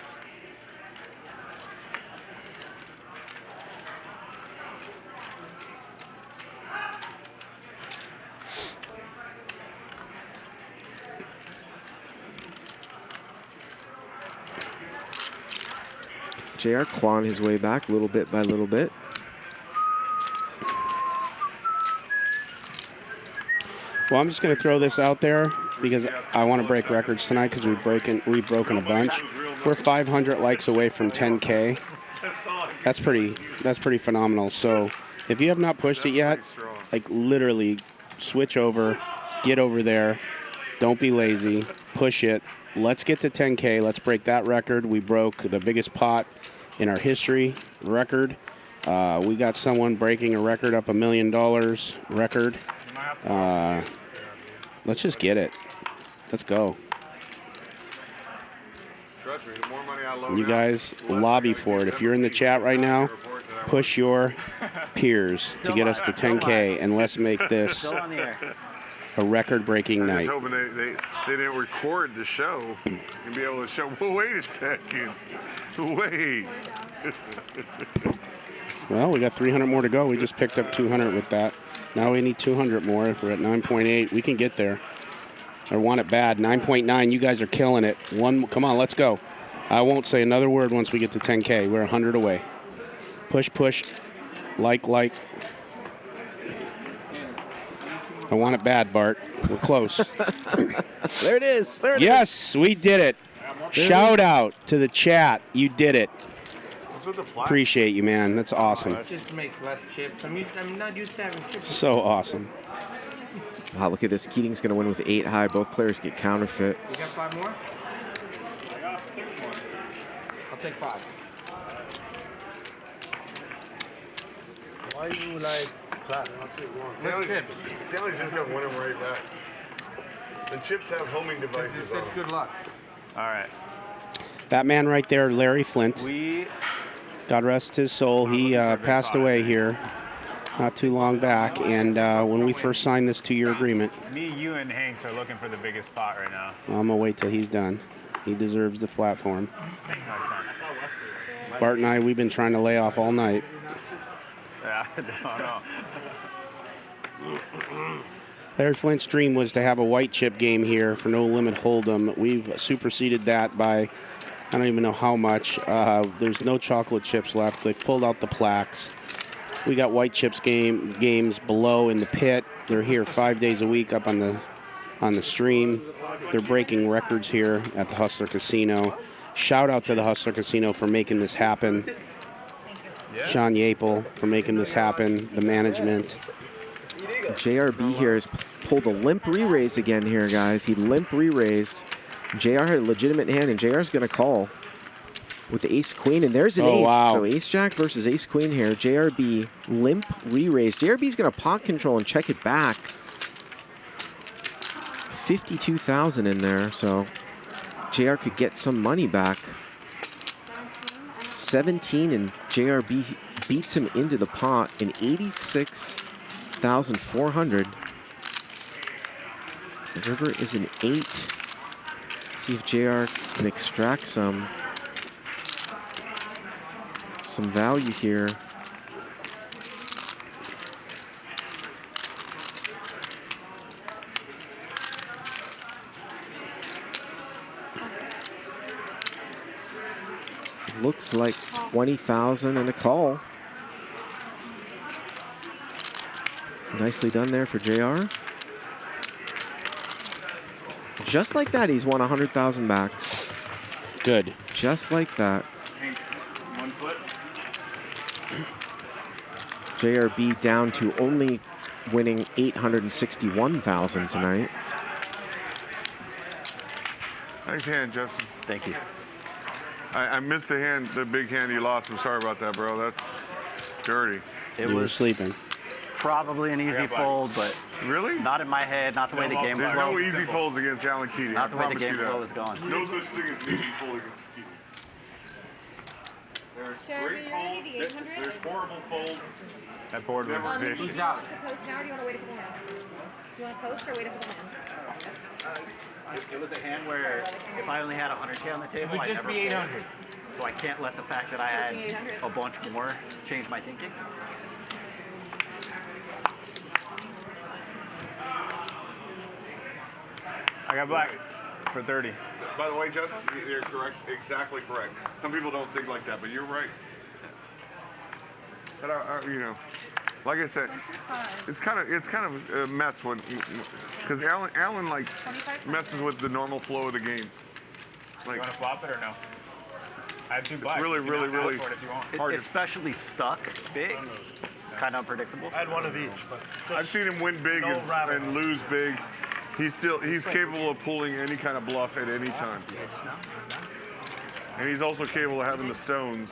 JR clawing his way back little bit by little bit. Well, I'm just going to throw this out there because I want to break records tonight because we've broken a bunch. We're 500 likes away from 10K. That's pretty phenomenal. So If you have not pushed it yet, like literally switch over, get over there. Don't be lazy. Push it. Let's get to 10K. Let's break that record. We broke the biggest pot in our history record. We got someone breaking a record up $1 million record. Let's just get it. Let's go. Trust me, the more money I load You guys lobby for it. If you're in the chat right now, push your peers to get us to 10K, and let's make this a record-breaking I'm night. just hoping they didn't record the show and be able to show. Well, wait a second. Wait. Well, we got 300 more to go. We just picked up 200 with that. Now we need 200 more. We're at 9.8. We can get there. I want it bad. 9.9. You guys are killing it. Come on, let's go. I won't say another word once we get to 10K. We're 100 away. Push, push. Like. I want it bad, Bart. We're close. There it is. There it yes, we did it. Shout out to the chat. You did it. Appreciate you, man. That's awesome. It just makes less chips. I'm not used to having chips. So awesome. Wow, look at this. Keating's going to win with 8 high. Both players get counterfeit. You got 5 more? I got 6 more. I'll take 5. Why you like clap? Stanley's just gonna win him right back. The chips have homing devices. It's good luck. All right. That man right there, Larry Flynt. God rest his soul. He passed away here not too long back. And when we first signed this 2-year agreement, Me, you, and Hanks are looking for the biggest pot right now. I'm going to wait till he's done. He deserves the platform. That's my son. Bart and I, we've been trying to lay off all night. Yeah, I don't know. Larry Flynt's dream was to have a white chip game here for no limit hold'em. We've superseded that by I don't even know how much. There's no chocolate chips left. They've pulled out the plaques. We got white chips games below in the pit. They're here 5 days a week up on the stream. They're breaking records here at the Hustler Casino. Shout out to the Hustler Casino for making this happen. Shaun Yaple for making this happen. The management. JRB here has pulled a limp re-raise again here, guys. He limp re-raised. JR had a legitimate hand, and JR's going to call with ace-queen, and there's an ace. Wow. So ace-jack versus ace-queen here. JRB limp re-raised. JRB's going to pot control and check it back. 52,000 in there, so JR could get some money back. 17, and JRB beats him into the pot in 86,400. The river is an 8. Let's see if JR can extract some value here. Looks like 20,000 and a call. Nicely done there for JR. Just like that, he's won 100,000 back. Good. Just like that. Hanks, 1 foot. JRB down to only winning 861,000 tonight. Nice hand, Justin. Thank you. I missed the hand, the big hand you lost. I'm sorry about that, bro. That's dirty. You were sleeping. Probably an easy fold, but really not in my head, not the way the game There's flow. no easy folds against Stanley QJ. Not the way the game flow is going. No such thing as an easy fold against QJ. Gerry, you're gonna need the 800. There's horrible folds. That board was vicious. Do you want to post now or do you want to wait a couple minutes? Do you want to post or wait a couple minutes? It was a hand where if I only had 100K on the table, It would I'd just never be fold. 800. So I can't let the fact that I had a bunch more change my thinking. I got black for 30. By the way, Justin, you're correct, exactly correct. Some people don't think like that, but you're right. But you know, like I said, it's kind of a mess when, because Alan like messes with the normal flow of the game. Like, You want to flop it or no? I have 2 black. It's really, You can really, knock out really for it if you want. hard to- Especially stuck big. kind of unpredictable. I had one of each, but I've seen him win big and lose big. He's capable of pulling any kind of bluff at any time. And he's also capable of having the stones.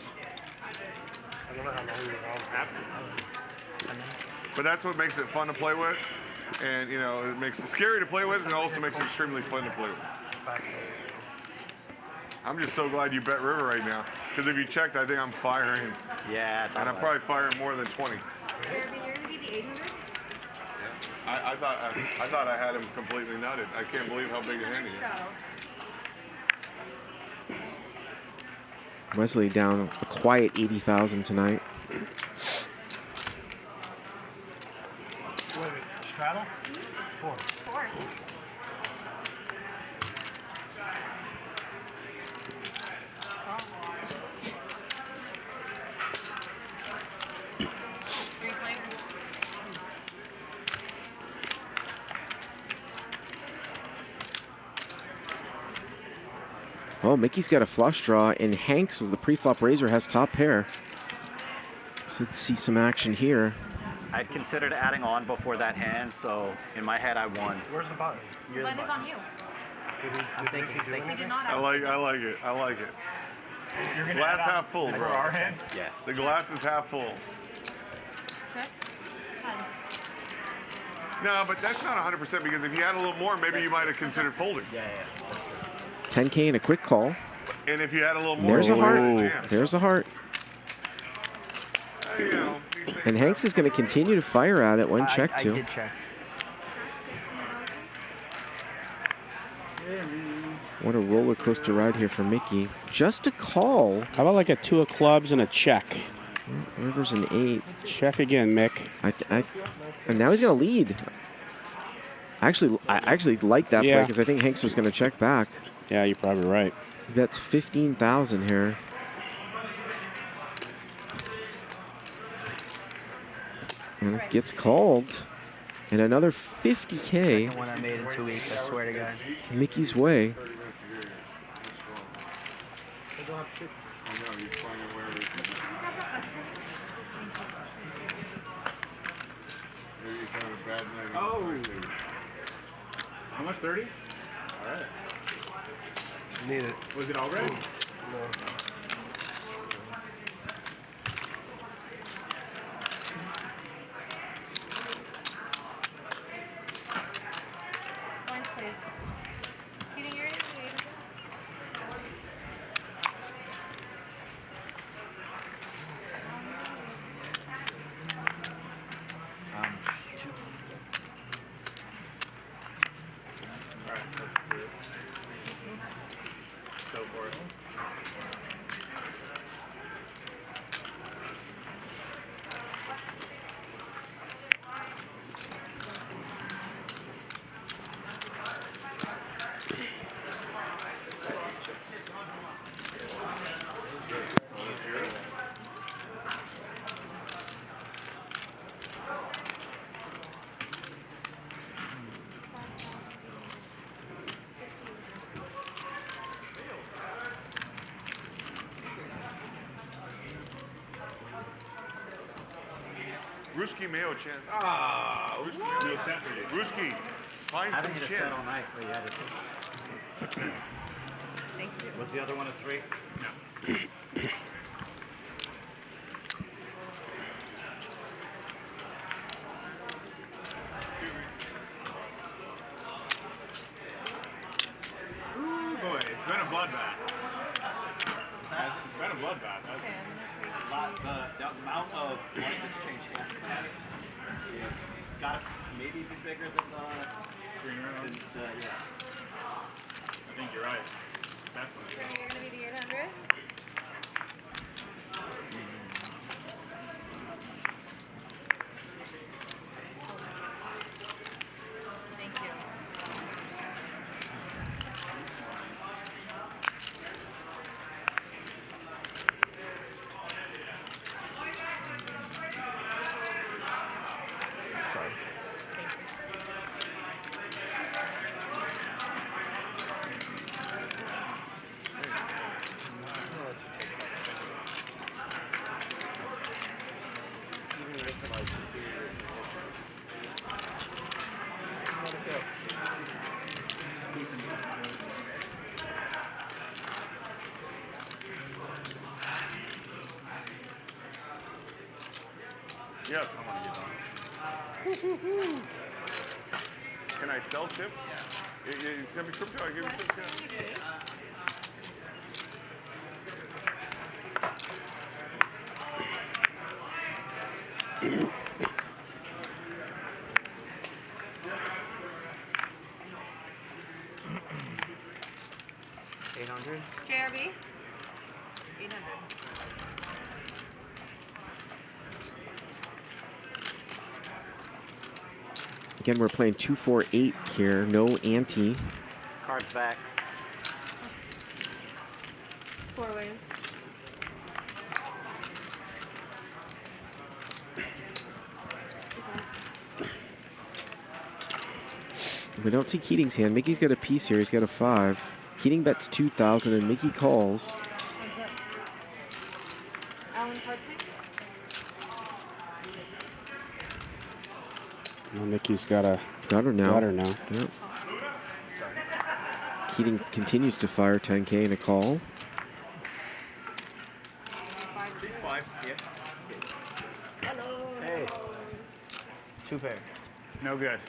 I don't know how long he was on. But that's what makes it fun to play with. And, you know, it makes it scary to play with, and it also makes it extremely fun to play with. I'm just so glad you bet river right now. Because if you checked, I think I'm firing. Yeah, and I'm probably firing more than 20. JRB, you're gonna be the 800? I thought I had him completely nutted. I can't believe how big a hand he is. Wesley down a quiet 80,000 tonight. Wait, straddle? 4. 4. Oh, Mickey's got a flush draw, and Hanks, as the pre-flop raiser, has top pair. So let's see some action here. I considered adding on before that hand, so in my head I won. Where's the button? The button is on you. I'm thinking. We did not I have like it. I like it. You're gonna Glass add half full, for bro. our hand? Yeah. The glass is half full. Check. 10. No, but that's not 100% because if you had a little more, maybe you might have considered folding. Yeah. 10K and a quick call. And if you had a little more, There's a you heart. would've jammed. There's a heart. You know, And Hanks is going to continue to fire at it when checked to. I did check. What a roller coaster ride here for Mickey. Just a call. How about like a 2 of clubs and a check? River's an 8. Check again, Mick. And now he's going to lead. I actually like that play because I think Hanks was going to check back. Yeah, you're probably right. That's 15,000 here. And it gets called. And another 50K. Second one I made in 2 weeks, I swear to God. Mickey's way. Oh. How much? 30? All right. Need it. Was it all red? No. Lines, please. Keating, you're in the 800? Go for it. Ruski Mayo chin. Ah, Ruski no Mayo. set for you. Ruski, find I some haven't hit a chin. set all night, but yeah. Thank you. Was the other one a 3? No. Ooh, boy, it's been a bloodbath. It's been a bloodbath. Okay, I'm The amount of money that's changed hands is got to maybe be bigger than Green round. yeah. I think you're right. Definitely. You're gonna be the 800? Thank you. Sorry. Yes, I want to get on. Can I sell chips? Yeah. It's going to be crypto. I give you chips, yeah. JRB? 800. Again, we're playing 2-4-8 here. No ante. Cards back. 4 ways. We don't see Keating's hand. Mickey's got a piece here. He's got a 5. Keating bets 2,000 and Mikki calls. Alan cards me? Well, Mickey's got her now. Yep. Keating continues to fire 10K in a call. 5, yeah. Hey. 2 pair. No good.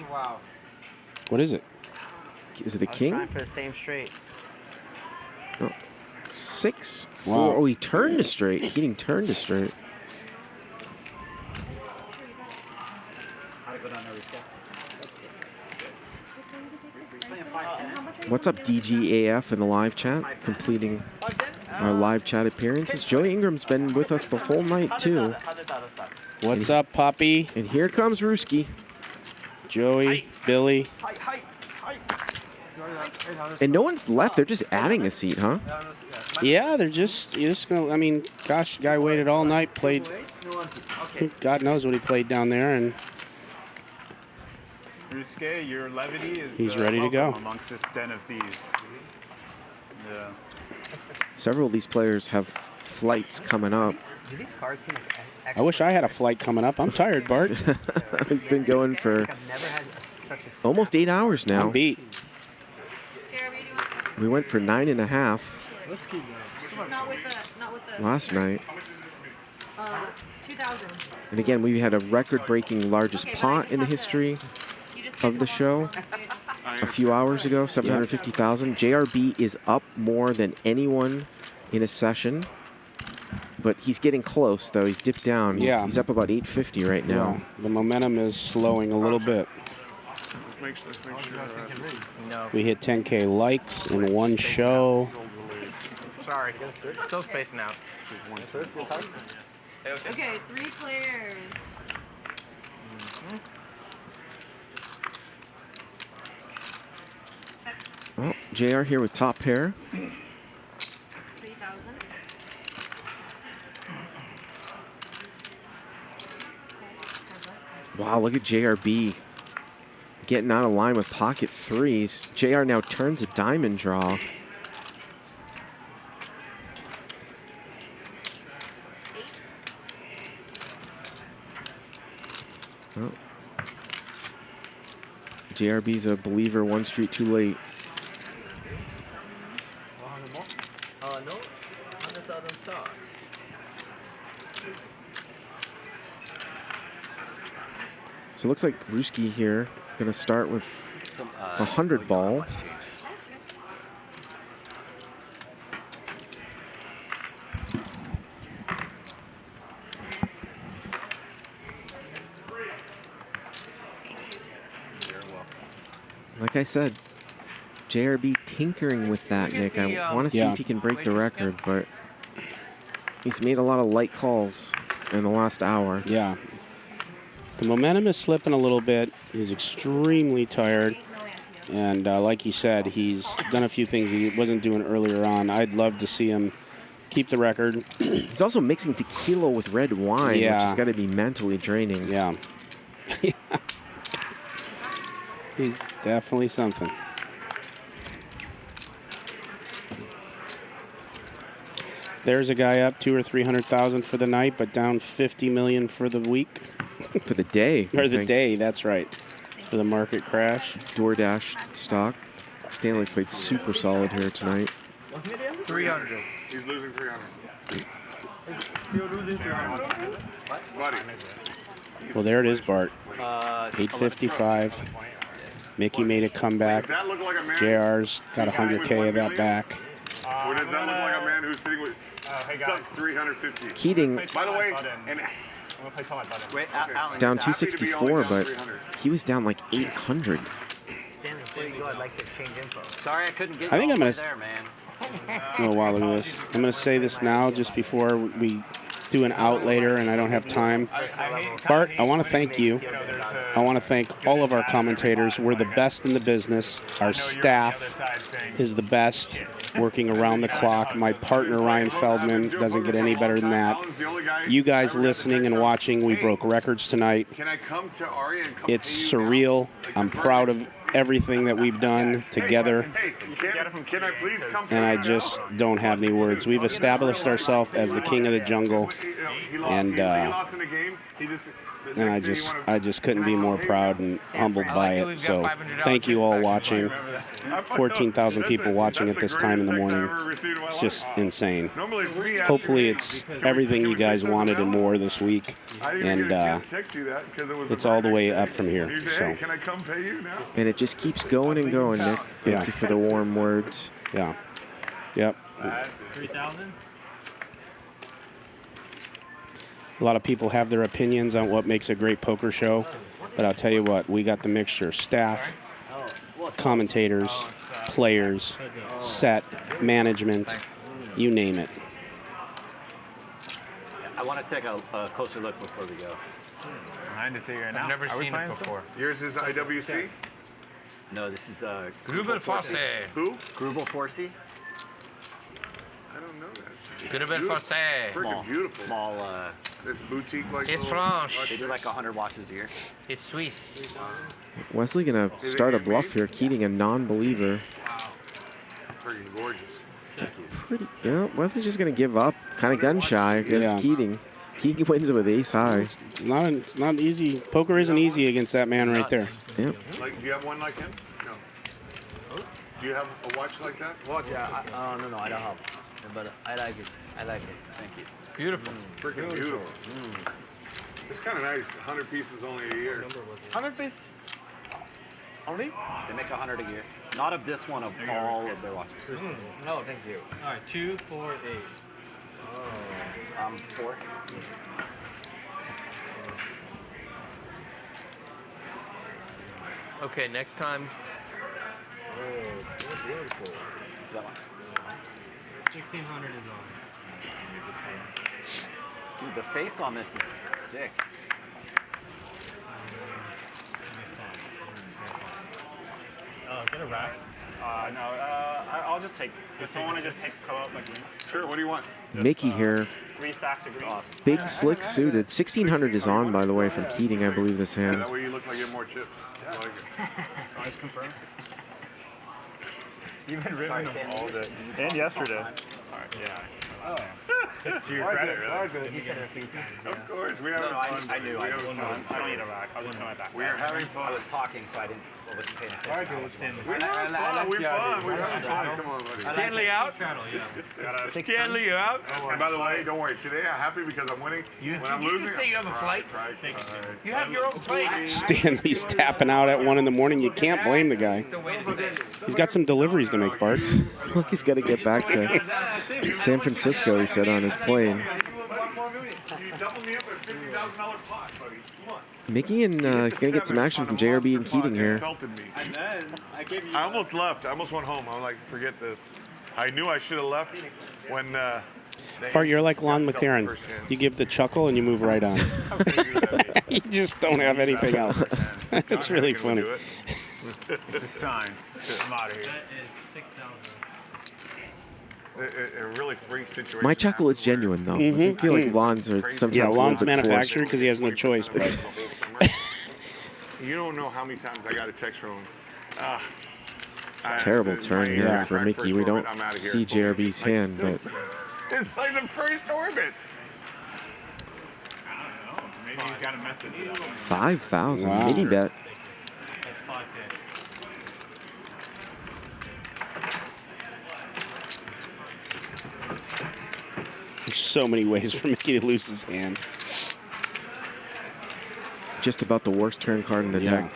Wow. What is it? Is it a I was king? trying for the same straight. Oh, 6, 4. Wow. Oh, he turned to straight. Keating turned to straight. What's up, DGAF in the live chat? Completing our live chat appearances. Joey Ingram's been with us the whole night, too. What's up, Poppy? And here comes Ruski. Joey, Billy. And no one's left. They're just adding a seat, huh? Yeah, you're just gonna. I mean, gosh, the guy waited all night, played. God knows what he played down there, and Ruske, your levity is he's ready to go amongst this den of thieves. Yeah. Several of these players have flights coming up. Do these cards seem like I wish I had a flight coming up. I'm tired, Bart. We've been going for almost 8 hours now. I'm beat. We went for 9.5 Not with the last night. 2,000. And again, we had a record-breaking largest pot in the history of the show a few hours ago, 750,000. JRB is up more than anyone in a session. But he's getting close, though. He's dipped down. He's up about 850 right now. Yeah, the momentum is slowing a little bit. Let's make sure. We hit 10K likes in one show. Sorry. Still spacing out. Okay, 3 players. Oh, JR here with top pair. 3,000. Wow, look at JRB getting out of line with pocket 3s. JR now turns a diamond draw. Oh. JRB's a believer, 1 street too late. No, 100,000 stars. So it looks like Ruski here gonna start with a 100 ball. Like I said, JRB tinkering with that, Nick. I want to see if he can break the record, but he's made a lot of light calls in the last hour. Yeah. The momentum is slipping a little bit. He's extremely tired. And like you said, he's done a few things he wasn't doing earlier on. I'd love to see him keep the record. He's also mixing tequila with red wine, which has got to be mentally draining. Yeah. He's definitely something. There's a guy up 200,000 or 300,000 for the night, but down 50 million for the week. For the day. Or I the think. day, that's right. For the market crash. DoorDash stock. Stanley's played super solid here tonight. 300. He's losing 300. Still losing 300. Buddy. Well, there it is, Bart. 855. Mikki made a comeback. Does that look like a man? JR's got 100K of that back. Or does that look like a man who's sitting with sub 350? Keating. By the way, and Down 264, but he was down like 800. Stanley, before you go, I'd like to exchange info. Sorry I couldn't get I think you I'm all gonna there, man. Oh, wow, look at this. I'm going to say this now just before we do an out later and I don't have time. Bart, I want to thank you. I want to thank all of our commentators. We're the best in the business. Our staff is the best, working around the clock. My partner, Ryan Feldman, doesn't get any better than that. You guys listening and watching, we broke records tonight. can I come to Ari and come It's surreal. I'm proud of everything that we've done together. Hey, can I please come And I just don't have any words. We've established ourselves as the king of the jungle, and I just couldn't be more proud and humbled by it. So thank you all watching. 14,000 people watching at this time in the morning. It's just insane. Hopefully it's everything you guys wanted and more this week, and it's all the way up from here. So. Can I come pay you now? And it just keeps going and going, Nick. Thank you for the warm words. Yeah. Yep. 3,000. A lot of people have their opinions on what makes a great poker show, but I'll tell you what, we got the mixture: staff, commentators, players, set, management, you name it. I want to take a closer look before we go. Behind the right now. I've never Are we seen playing it before. Yours is IWC? No, this is Grubel Fosse. Who? Grubel Fosse. I don't know that. Grubel Fosse. Freaking beautiful. Small. It's boutique like. It's little- French. They do like 100 watches a year. It's Swiss. Wesley gonna start a bluff here. Keating a non-believer. Freaking gorgeous. Pretty. Yeah, Wesley's just gonna give up. Kind of gun shy against Yeah. Keating. Keating wins it with ace high. It's not easy. Poker isn't easy against that man right there. Yep. Like, do you have one like him? No. Do you have a watch like that? Watch, yeah. No, I don't have. But I like it. I like it. Thank you. It's beautiful. Freaking beautiful. It's kind of nice. 100 pieces only a year. 100 pieces? Only? They make 100 a year. Not of this one, of all of their watches. No, thank you. All right, 2, 4, 8. 4. Okay, next time. Oh, so beautiful. So that one. 1,600 is on. Dude, the face on this is sick. Get a rack. No, I'll just take. If I want to just take co-op like Sure. What do you want? Mikki here. 3 stacks of green. Awesome. Big, slick suited. 1,600 is on, by the way, from Keating, I believe, this hand. That way you look like you have more chips. I like it. Always confirm. You've been ripping them all day. And yesterday. Sorry. Yeah. Oh. It's to your credit, really. You said a fee too. Of course, we have fun. I knew. We I have was fun. I don't need a rack. I'll just put my back. We are having fun. I was talking, so I wasn't paying attention. We have fun. We fun. We're having fun. Come on, buddy. Stanley out. Stanley, you're out. And by the way, don't worry. Today I'm happy because I'm winning. When I'm losing, say you have a flight? You have your own flight. Stanley's tapping out at 1 in the morning. You can't blame the guy. He's got some deliveries to make, Bart. Well, he's got to get back to San Francisco, he said, on his plane. you double me up at $50,000 pot, buddy. Come on. Mikki and he's going to get some action from JRB and Keating here. And then I almost left. I almost went home. I'm like, forget this. I knew I should have left when. Bart, you're like Lon McLaren. You give the chuckle and you move right on. You just don't have anything else. It's really funny. It's a sign. I'm out of here. That is 6,000. A really freak situation. My chuckle is genuine, though. I feel like Lon's are sometimes Yeah, a little Lon's bit forced. manufactured because he has no choice. But You don't know how many times I got a text from him. Terrible turn my here air for crack Mikki. first We don't orbit, I'm outta here. see JRB's hand, but It's like the first orbit. He's got a method to that. 5,000 Wow. mini bet. That's 5K. There's so many ways for Mikki to lose his hand. Just about the worst turn card in the Yeah. deck.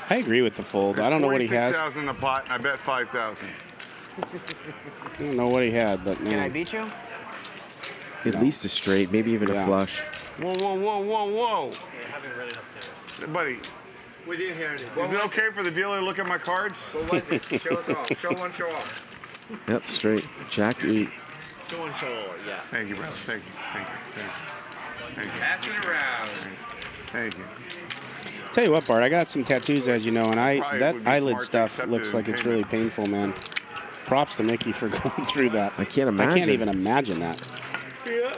I agree with the fold. I don't know what he has. 46,000 in the pot, and I bet 5,000. I don't know what he had, but man. Can I beat you? At least a straight, maybe even Yeah. a flush. Whoa, whoa, whoa, whoa, whoa. Buddy, We didn't hear it. is it okay for the dealer to look at my cards? What was it? Show us off. Show one, show off. Yep, straight. Jack 8. Show one, show all. Yeah. Thank you, bro. Thank you. Thank you. Thank you. Thank you. Pass it around. Thank you. Tell you what, Bart, I got some tattoos, as you know, and Probably that would be eyelid smart to stuff accept looks it in like it's payment. really painful, man. Props to Mikki for going through that. I can't I imagine. can't even imagine that. Yeah.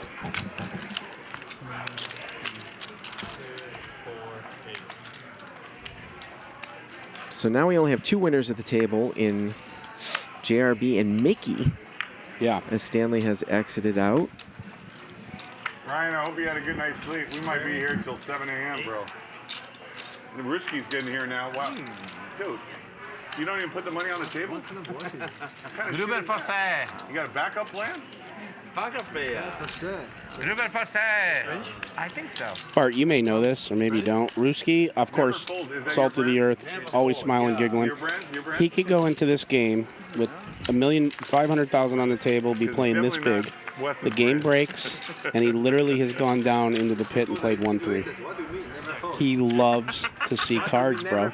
So now we only have 2 winners at the table in JRB and Mikki. Yeah. As Stanley has exited out. Ryan, I hope you had a good night's sleep. We might be here until 7 a.m., bro. The Ruski's getting here now. Wow. Dude, you don't even put the money on the table? What kind of shit is that? You got a backup plan? Backup player. That's good. I think so. Bart, you may know this, or maybe you don't. Ruski, of course, fold. Is that salt your of the brand? earth, always smiling, giggling. Your brand? Your brand? He could go into this game with $1,500,000 on the table, be It's playing this definitely big. not Wes's The game brand. breaks, and he literally has gone down into the pit and played 1-3. He loves to see cards, bro.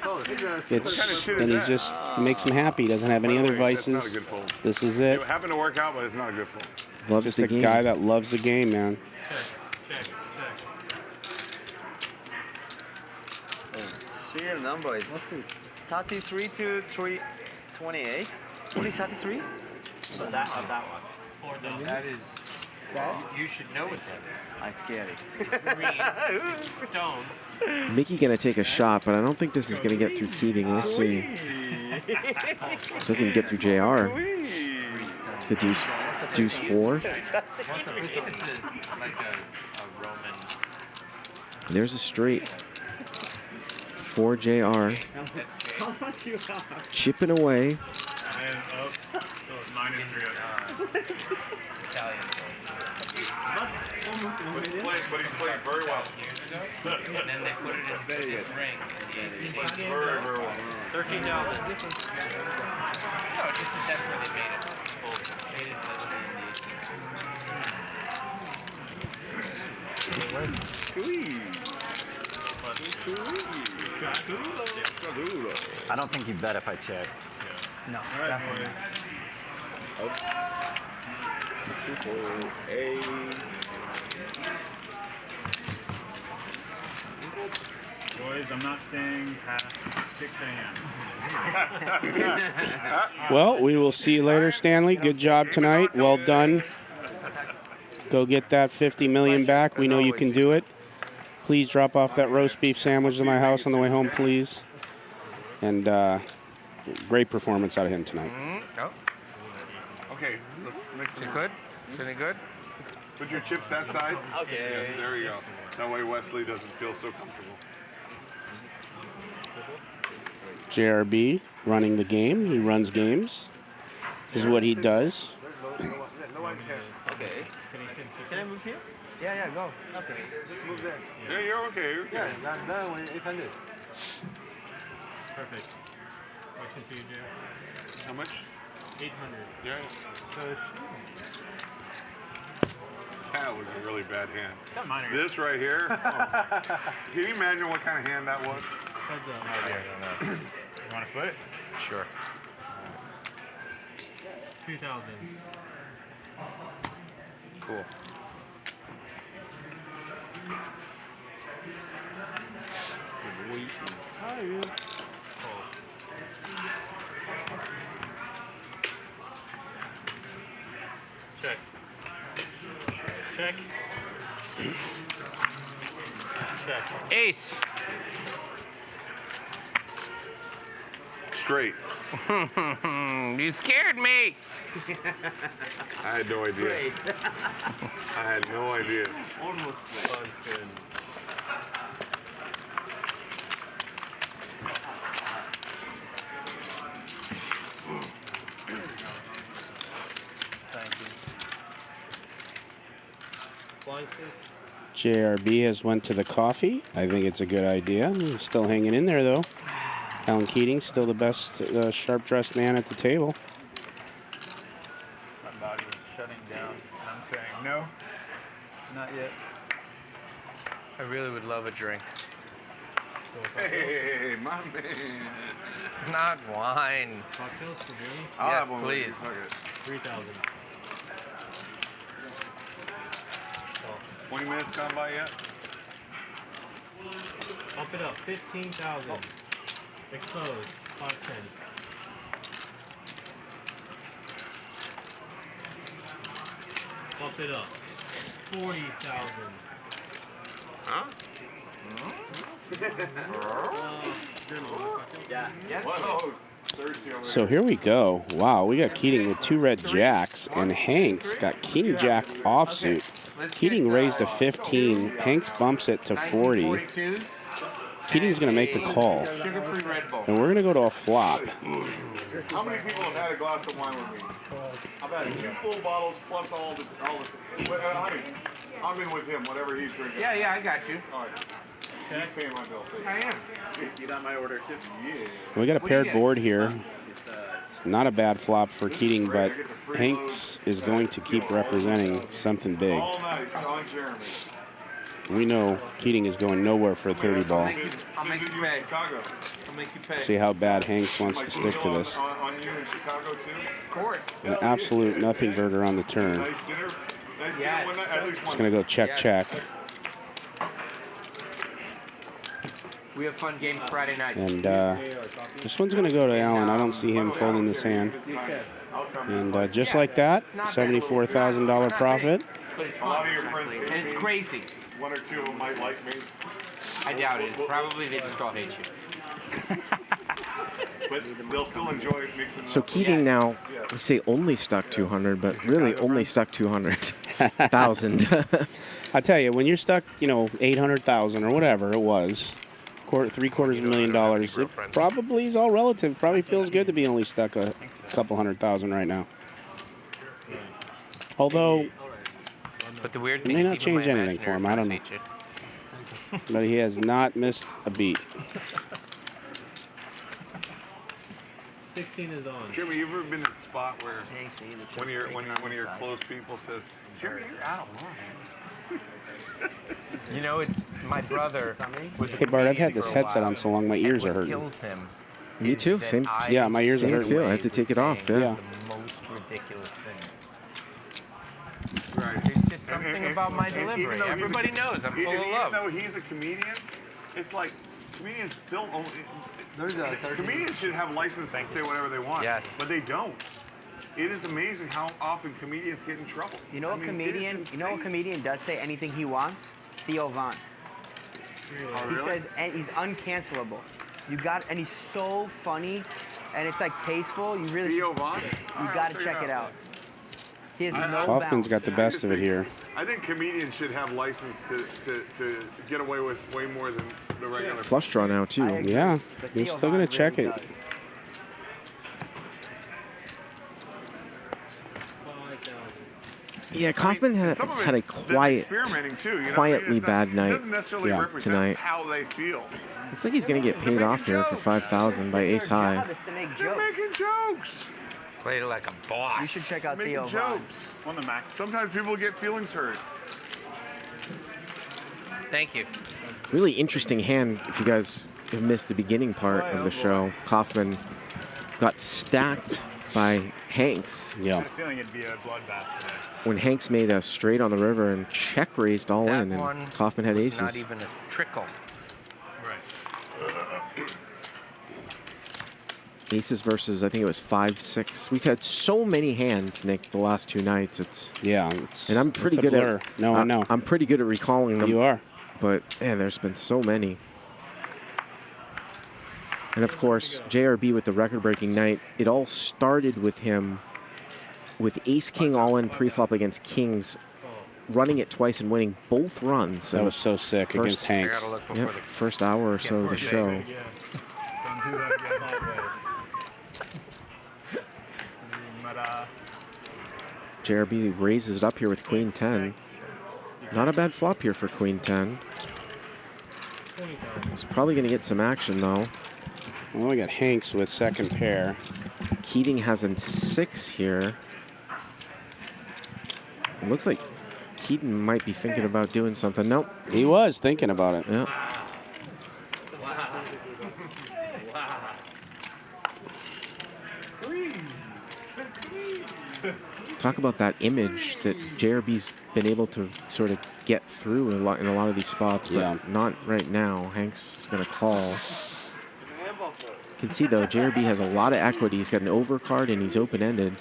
It's and he's just it makes him happy. He doesn't have any other That's not a vices. good fold. This is It it. happened to work out, but it's not a good fold. Loves Just the a game. guy that loves the game, man. Serial number is 33 to 328. Only 33? Of that one. That is. You should know what that is. I'm scared. It's green. It's stone. Mikki gonna take a shot, but I don't think this is gonna get through Keating. We'll see. Doesn't get through JR. The deuce 4. It's like a Roman. There's a straight for JR. How much you are? Chipping away. And up. So it's minus 3. Italian. But he's playing very well. And then they put it in this ring. Very, very well. 13,000. No, it's just that that's where they made it. Well, they didn't let it in I don't think you bet if I check. No, All right, definitely. Boys, I'm not staying past 6 a.m. Well, we will see you later, Stanley. Good job tonight. Well done. Go get that 50 million back. We know you can do it. Please drop off that roast beef sandwich to my house on the way home, please. And great performance out of him tonight. Oh, Okay, let's mix is it. it good? Is it any good? Put your chips that side. Okay. Yes, there you go. That way Wesley doesn't feel so comfortable. JRB running the game. He runs games. This is what he does. Okay. Can I move here? Yeah, go. Okay. Just move there. Yeah, you're okay. You're okay. Yeah, that one 800. Perfect. Question for you, Jay. How much? 800. Yeah. So That was a really bad hand. got minor. This right here. Oh. Can you imagine what kind of hand that was? Heads up. You want to split it? Sure. 2,000. Cool. How are you? Check. Check. Check. Ace. straight. You scared me. I had no idea. I had no idea. Almost straight. JRB has went to the coffee. I think it's a good idea. He's still hanging in there, though. Alan Keating, still the best sharp-dressed man at the table. My body is shutting down. I'm saying no, not yet. I really would love a drink. Hey, my man. Not wine. Cocktails for Gerry? Yes, please. 3,000. 20 minutes gone by yet? Bump it up. 15,000. Exposed. 510. Bump it up. 40,000. Huh? Yeah. Yes. Whoa. So here we go. Wow, we got Keating with 2 red jacks, and Hanks got king jack offsuit. Keating raised a 15. Hanks bumps it to 40. Keating's going to make the call. And we're going to go to a flop. How many people have had a glass of wine with me? I've had 2 full bottles plus all the honey. I'm in with him, whatever he's drinking. Yeah, I got you. All right. He's paying my bill. I am. You got my order too? Yeah. We got a paired board here. It's not a bad flop for Keating, but Hanks is going to keep representing something big. All night on Jeremy. We know Keating is going nowhere for a 30 ball. I'll make you pay. I'll make you pay. See how bad Hanks wants to stick to this. On you in Chicago too? Of course. An absolute nothing burger on the turn. Nice dinner. Nice dinner one night. At least one. It's going to go check, check. We have fun games Friday nights. And this one's going to go to Allen. I don't see him folding this hand. And just like that, $74,000 profit. But it's fun. And it's crazy. 1 or 2 of them might like me. I doubt it. Probably they just all hate you. But they'll still enjoy mixing. So Keating now, we say only stuck 200, but really only stuck 200,000. I tell you, when you're stuck, 800,000 or whatever it was, $750,000, it probably is all relative. Probably feels good to be only stuck a couple 100,000 right now. Although, but the weird it thing may is not change anything for him. I don't know. But he has not missed a beat. 16 is on. Jimmy, you ever been in a spot where one of your close people says, Jimmy, you're out of line? It's my brother. Hey, Bart, I've had this headset on so long my ears are hurting. Kills him. Me too. Same. Yeah, my ears are same hurting. feel. I have to take it off. Yeah. The most ridiculous things. Right. There's just something about my delivery. Everybody knows I'm full of love. Even though he's a comedian, it's like comedians still only. Comedians should have license to say whatever they want. Yes. But they don't. It is amazing how often comedians get in trouble. You know a comedian does say anything he wants? Theo Von. Oh, He really? says, and he's uncancelable. And he's so funny, and it's like tasteful. You really Theo Von? You got to check it out. He has no Kaufman's bounds. got the best of it here. I think comedians should have license to get away with way more than the regular. Flush draw now too. Yeah, you're still going to check it. Yeah, Kaufman has had a quietly bad night tonight. How they feel. Looks like he's going to get paid off here for 5,000 by ace high. They're making jokes. Played like a boss. You should check out Making Theo jokes. Von. On the max. Sometimes people get feelings hurt. Thank you. Really interesting hand if you guys have missed the beginning part of the show. Kaufman got stacked by Hanks. Yeah. I had a feeling it'd be a bloodbath today. When Hanks made a straight on the river and check raised all in, and Kaufman had aces. Not even a trickle. Aces versus, I think it was 5-6. We've had so many hands, Nick, the last 2 nights. And I'm pretty good at. No, I know. I'm pretty good at recalling them. You are. But man, there's been so many. And of course, JRB with the record-breaking night. It all started with him with ace-king all-in pre-flop against kings, running it twice and winning both runs. That was so sick against Hanks. Yep, first hour or so of the show. JRB raises it up here with queen 10. Not a bad flop here for queen 10. He's probably going to get some action, though. Well, we got Hanks with second pair. Keating has a 6 here. It looks like Keating might be thinking about doing something. Nope. He was thinking about it. Yeah. Talk about that image that JRB's been able to sort of get through in a lot of these spots, but not right now. Hanks is going to call. You can see, though, JRB has a lot of equity. He's got an overcard, and he's open-ended.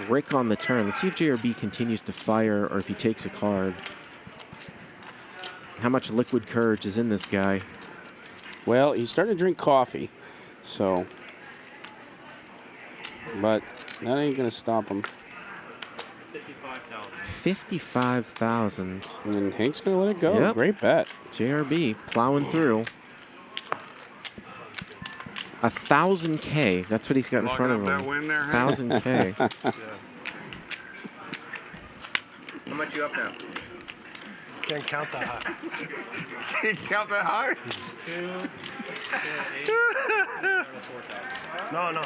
Brick on the turn. Let's see if JRB continues to fire or if he takes a card. How much liquid courage is in this guy? Well, he's starting to drink coffee, so... But that ain't going to stop him. 55,000. And then Hank's going to let it go. Yep. Great bet. JRB plowing through. 1,000K. That's what he's got in front of him. That win there, 1,000K. How much you up now? Can't count that high. Can't count that high? No.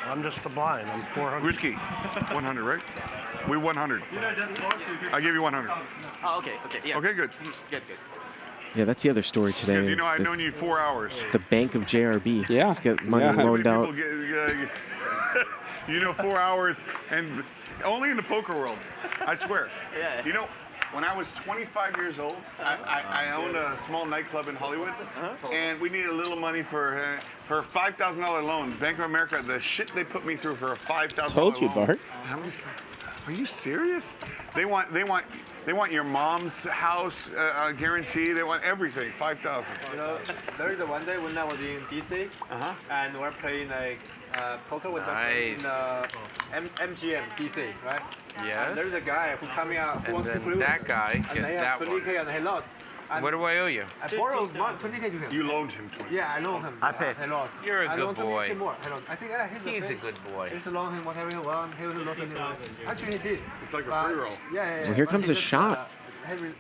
I'm just the blind. I'm 400. Risky. 100, right? We 100. I give you 100. Oh, okay, yeah. Okay, good. Good. Yeah, that's the other story today. You know, It's I've the- known you 4 hours. It's the bank of JRB. Yeah. Let's get money loaned out. You know, 4 hours, and only in the poker world. I swear. Yeah. You know, when I was 25 years old, I owned a small nightclub in Hollywood, and we needed a little money for a $5,000 loan. Bank of America, the shit they put me through for a $5,000 loan. Told you, Bart. Are you serious? They want your mom's house guarantee. They want everything. 5,000. You know, there is one day when I was in DC, and we're playing like poker with Nice. in MGM DC, right? Yes. And there's a guy who coming out who And wants to then play with that him. guy And gets he that had one. 20K and he lost. And What do I owe you? I borrowed 20K to him. You loaned him 20. Yeah, I loaned him. I paid. He lost. You're a I good loaned boy. 20K more. He lost. I think He's a good boy. Just loan him whatever he wants. He was lost anyway. Actually, he did. It's like a But- free roll. Yeah. Well, here comes a shot.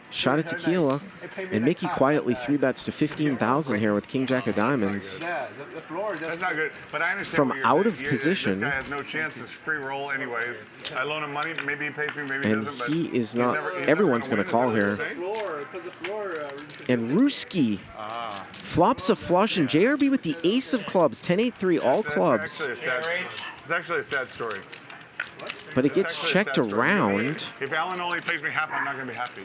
Shot at tequila. And Mikki quietly 3-bets to 15,000 here with King Jack of Diamonds. Yeah, the floor. That's not good. But I understand From what you're out saying. of position. This guy has no chance. It's free roll anyways. I loan him money. Maybe he pays me. Maybe he And doesn't. But he is he's not. never Everyone's going to call win. here. Is that what you're saying? And Ruski flops a flush, and JRB with the ace of clubs, 10-8-3, all clubs. It's actually a sad story. But it It's gets actually a checked sad story. around. If Alan only pays me half, I'm not going to be happy.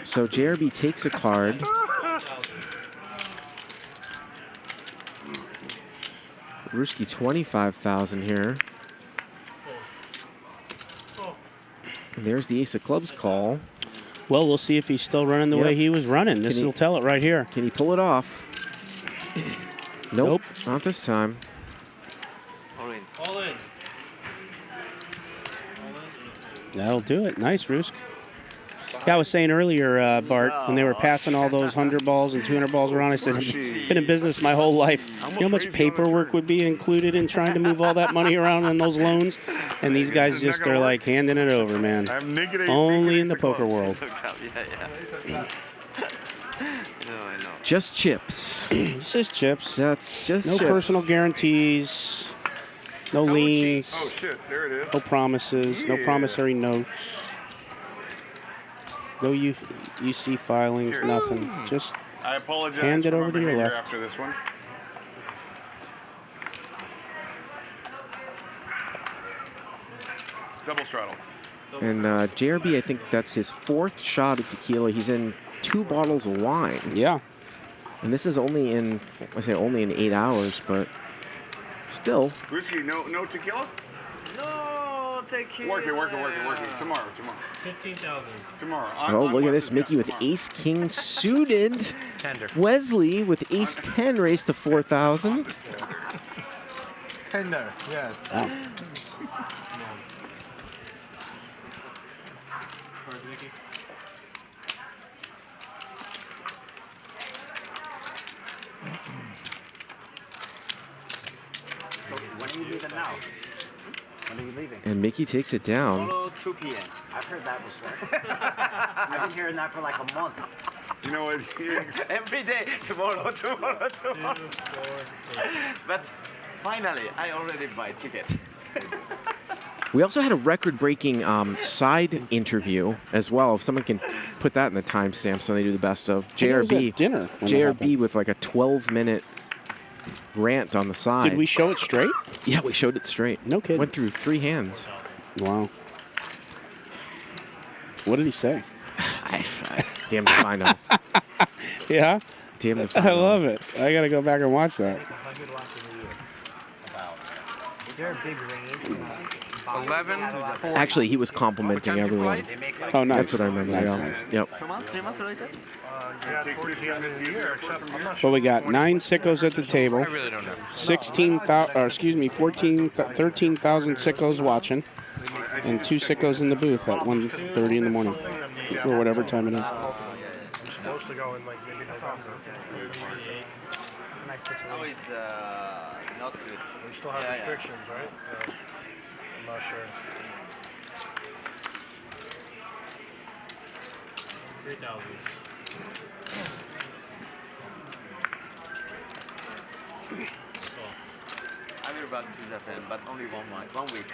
So JRB takes a card. Ruski 25,000 here. And there's the ace of clubs call. Well, we'll see if he's still running the way he was running. This will tell it right here. Can he pull it off? Nope. Not this time. All in. That'll do it. Nice, Rusk. Yeah, I was saying earlier, Bart, when they were passing all those 100 balls and 200 balls around, I said, I've been in business my whole life. You know how much paperwork would be included in trying to move all that money around on those loans? And these guys just are like handing it over, man. Only in the poker world. Just chips. Just chips. That's just no chips. personal guarantees. No liens. Oh, shit. There it is. No promises. No promissory notes. No UC filings. Cheers. Nothing. Just I apologize hand it for over my to your behavior left. after this one. Double straddle. And JRB, I think that's his 4th shot at tequila. He's in 2 bottles of wine. Yeah. And this is only in, I say only in 8 hours, but still. Ruski, no tequila? No Work it. Tomorrow. 15,000. Tomorrow. Oh, look at this. Mikki with ace-king suited. Wesley with ace-10 raised to 4,000. Tender, yes. Wow. When are you leaving now? When are you leaving? And Mikki takes it down. Solo 2 p.m. I've heard that before. I've been hearing that for like a month. You know what? Every day, tomorrow. But finally, I already buy ticket. We also had a record-breaking side interview as well. If someone can put that in the timestamp so they do the best of. JRB dinner. JRB with like a 12-minute rant on the side. Did we show it straight? Yeah, we showed it straight. No kidding. Went through 3 hands. Wow. What did he say? Damn to find out. Yeah? Damn to find I out. love it. I got to go back and watch that. Is there a big range? 11. Actually, he was complimenting everyone. Oh, nice. That's what I remember. Nice, yeah. nice. Yep. 3 months later? Yeah, towards the end of the year, except I'm not But we got 9 sickos at the table. I really don't know. 13,000 sickos watching, and 2 sickos in the booth at 1:30 in the morning, or whatever time it is. I'm supposed to go in like maybe November. Oh, it's not good. We still have restrictions, right? I'm not sure. 3,000. I will back to Japan, but only 1 week.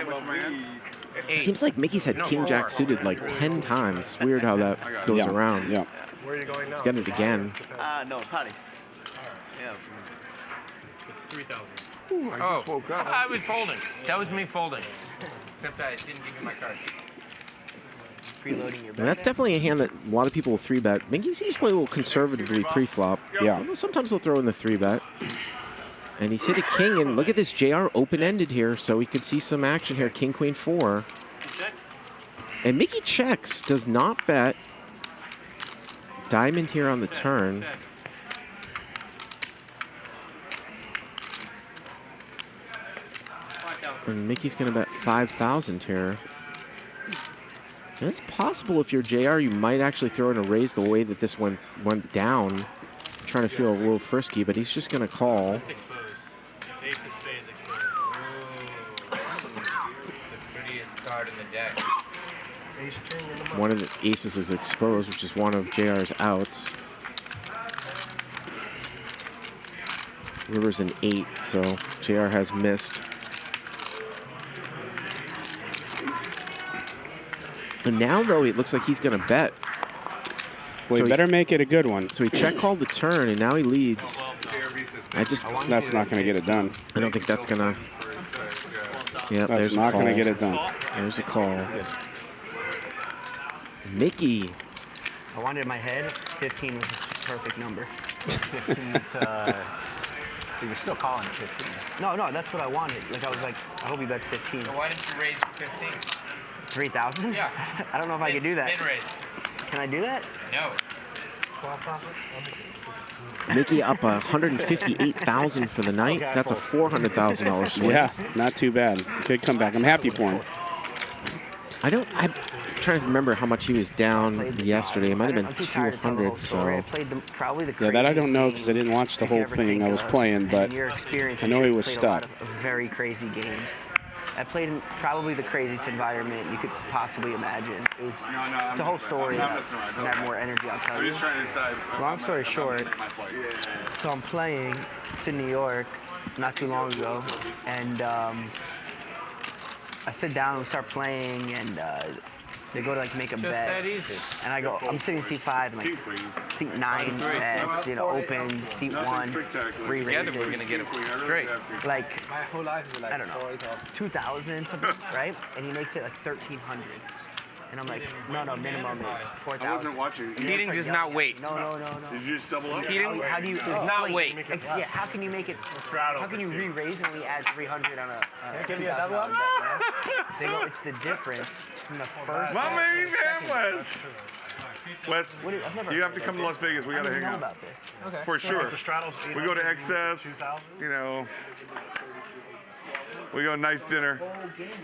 1 week. It seems like Mikki's had King Jack suited like 10 times. It's weird how that goes around. Yeah. Where are you going now? He's getting it again. No, Paris. Yeah. It's 3,000. Oh, I was folding. That was me folding. Except I didn't give you my card. Preloading your And that's definitely a hand that a lot of people will 3-bet. Mikki seems to play a little conservatively pre-flop. Yeah. Sometimes he'll throw in the 3-bet. And he's hit a king, and look at this JR open-ended here, so we could see some action here. King, Queen, 4. And Mikki checks, does not bet. Diamond here on the turn. And Mikki's going to bet 5,000 here. And it's possible if you're JR, you might actually throw in a raise the way that this one went down. I'm trying to feel a little frisky, but he's just going to call. The prettiest card in the deck. One of the aces is exposed, which is one of JR's outs. River's an 8, so JR has missed. And now, though, it looks like he's going to bet. Well, So he better make it a good one. So he check called the turn, and now he leads. That's not going to get it done. I don't think that's going to. Yeah, That's there's not a call. going to get it done. There's a call. Mikki. I wanted in my head, 15 was the perfect number. 15 to... So you're still calling 15. No, that's what I wanted. Like, I was like, I hope he bets 15. So why didn't you raise 15? 3,000? Yeah. I don't know if I could do that. Min raise. Can I do that? No. Mikki up 158,000 for the night. That's a $400,000 swing. Yeah, not too bad. Good comeback. I'm happy for him. I'm trying to remember how much he was down yesterday. It might have been 200. So I played probably the Yeah, that I don't know craziest because I didn't watch the whole thing I was playing, but your experience, I know he was played a lot stuck. of very crazy games. I played in probably the craziest environment you could possibly imagine. It's a whole story. When I have more energy, I'll tell you. Long story short, so I'm playing. It's in New York not too long ago, and I sit down and we start playing, and they go to like make a bet. That easy. And I go, I'm sitting seat 5, and like seat 9 bets, opens, seat 1, 3 Together raises. we're going to get it straight. Like, I don't know, 2,000, something, right? And he makes it like 1,300. And I'm like, no, minimum is 4,000. I wasn't watching. Keating does not wait. No. Did you just double up? Keating How do you not wait. Yeah, how can you make it? How can you re-raise and only add 300 on a? Give me a double up. They go, it's the difference from the first. My main man, Wes, you have to come to Las Vegas. We got to hang out. About this. Okay. For sure. The straddles, We go to Excess, you know. We go nice dinner.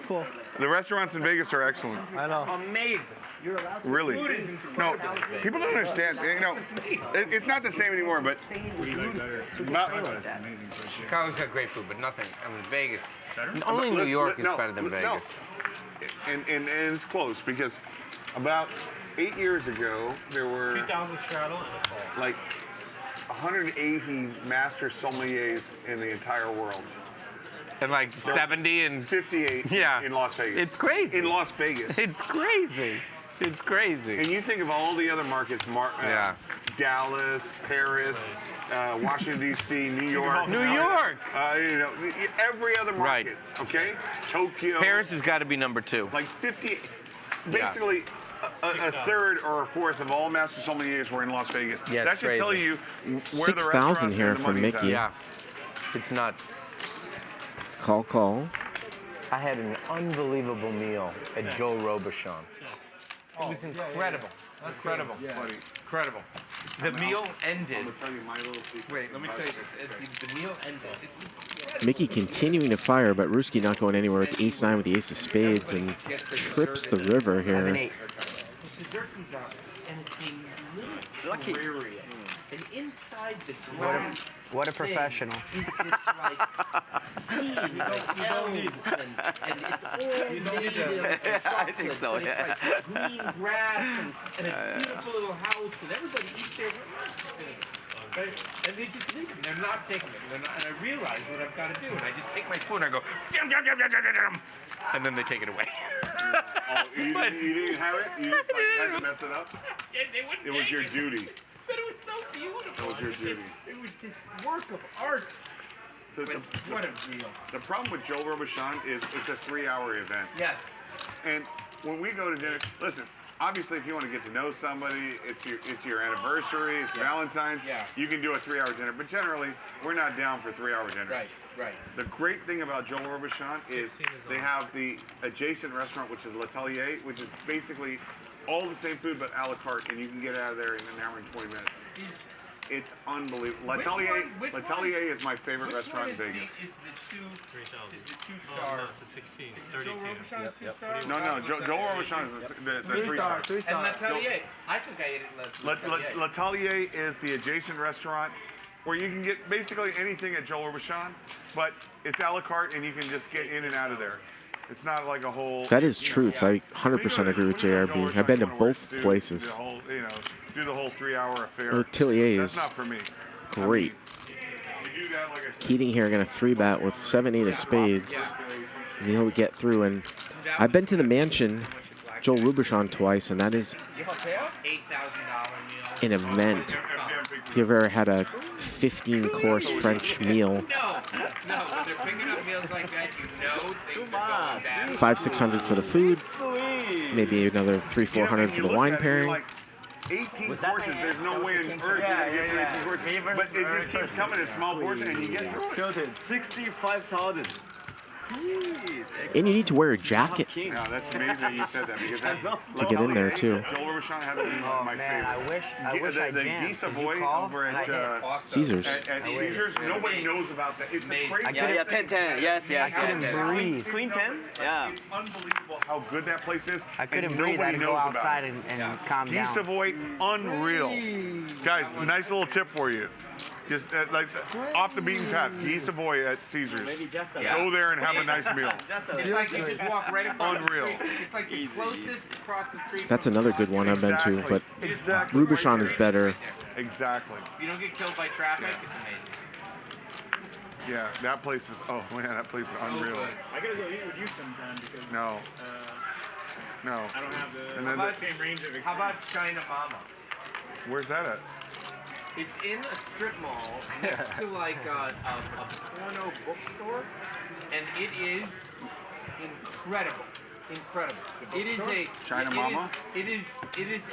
Cool. The restaurants in Vegas are excellent. I know. Amazing. Really. No, people don't understand. You know, it's not the same anymore, but not. Chicago's got great food, but nothing. I mean, Vegas. Only New York is better than Vegas. And it's close because about 8 years ago, there were 2,000 straddle and a salt. like 180 master sommeliers in the entire world. And like 70 and 58 yeah. in Las Vegas. It's crazy. In Las Vegas. It's crazy. It's crazy. And you think of all the other markets, Dallas, Paris, Washington, D.C., New York. New York. You know, every other market, okay? Tokyo. Paris has got to be number 2. Like 50, basically a third or a fourth of all master sommeliers were in Las Vegas. Yeah, that should tell you where 6,000 here for Mikki. Yeah, it's nuts. Call. I had an unbelievable meal at Joe Robuchon. It was incredible. Incredible. Incredible. The meal ended. I'm gonna tell you my little secret. Wait, let me tell you this. The meal ended. Mikki continuing to fire, but Ruski not going anywhere with the ace-9 with the ace of spades and trips the river here. The dessert comes out, and it's a little aquarium. And inside the glass What a professional. is this like sea with elves and it's all made of chocolate. I think so, but yeah. It's like green grass and a beautiful little house, and everybody eats their okay? And they just leave it. They're not taking it. And I realize what I've got to do, and I just take my spoon and I go, yum, yum, yum, yum, yum, yum, and then they take it away. You didn't have it? You just had to mess it up? They wouldn't It was take your it. duty. But it was so beautiful. It was your duty. It was this work of art. So What a deal. The problem with Joe Robuchon is it's a 3-hour event. Yes. And when we go to dinner, listen, obviously if you want to get to know somebody, it's your anniversary, it's Valentine's, you can do a 3-hour dinner. But generally, we're not down for 3-hour dinners. Right. The great thing about Joe Robuchon is they have the adjacent restaurant, which is L'Atelier, which is basically all the same food but a la carte, and you can get out of there in an hour and 20 minutes. It's unbelievable. L'Atelier is my favorite restaurant in Vegas. Is the two-star? It's a 16. It's 32. No, Joe Robuchon is the 3-star. And L'Atelier. I think I ate it at L'Atelier. L'Atelier is the adjacent restaurant where you can get basically anything at Joe Robuchon, but it's a la carte and you can just get in and out of there. It's not like a whole... That is truth. I 100% agree with JRB. I've been to both places. Do the whole 3-hour affair. L'Atelier That's is not for me. great. Keating here going to 3-bet with 7-8 of spades. And he'll get through. And I've been to the mansion, Joel Robuchon, twice, and that is an event. If you've ever had a 15-course French meal, No, when they're picking up meals like that, you know things are going down. 500-600 for the food, maybe another 300-400 for the wine pairing. 18 portions, there's no way on earth you're going to get through 18 portions. But it just keeps coming in small portions and you get through it. 65,000. And you need to wear a jacket No, that's amazing you said that because to get in there, too. Joel Robuchon had to be my favorite. I wish I the jammed. Guy Savoy over at Caesars. At Caesars, nobody knows about that. It's the crazy. Yeah, 10-10. Yes. I couldn't breathe. Queen 10? Yeah. It's unbelievable how good that place is. I couldn't and breathe. I had to go knows about outside it. and calm Guy down. Savoy, unreal. Guys, nice little tip for you. Just like off the beaten path, Guy Savoy at Caesars. Go there and have a nice meal. It's like you just walk right across Unreal. the street. It's like the closest across the street. That's another good one I've been to, but Exactly. Robuchon is better. Exactly. You don't get killed by traffic. It's amazing. Yeah, that place is. Oh man, that place is unreal. I gotta go eat with you sometime because No. No. I don't have the And then same range of experience. How about China Mama? Where's that at? It's in a strip mall next to like a porno bookstore, and it is incredible. incredible. It is a China Mama? It is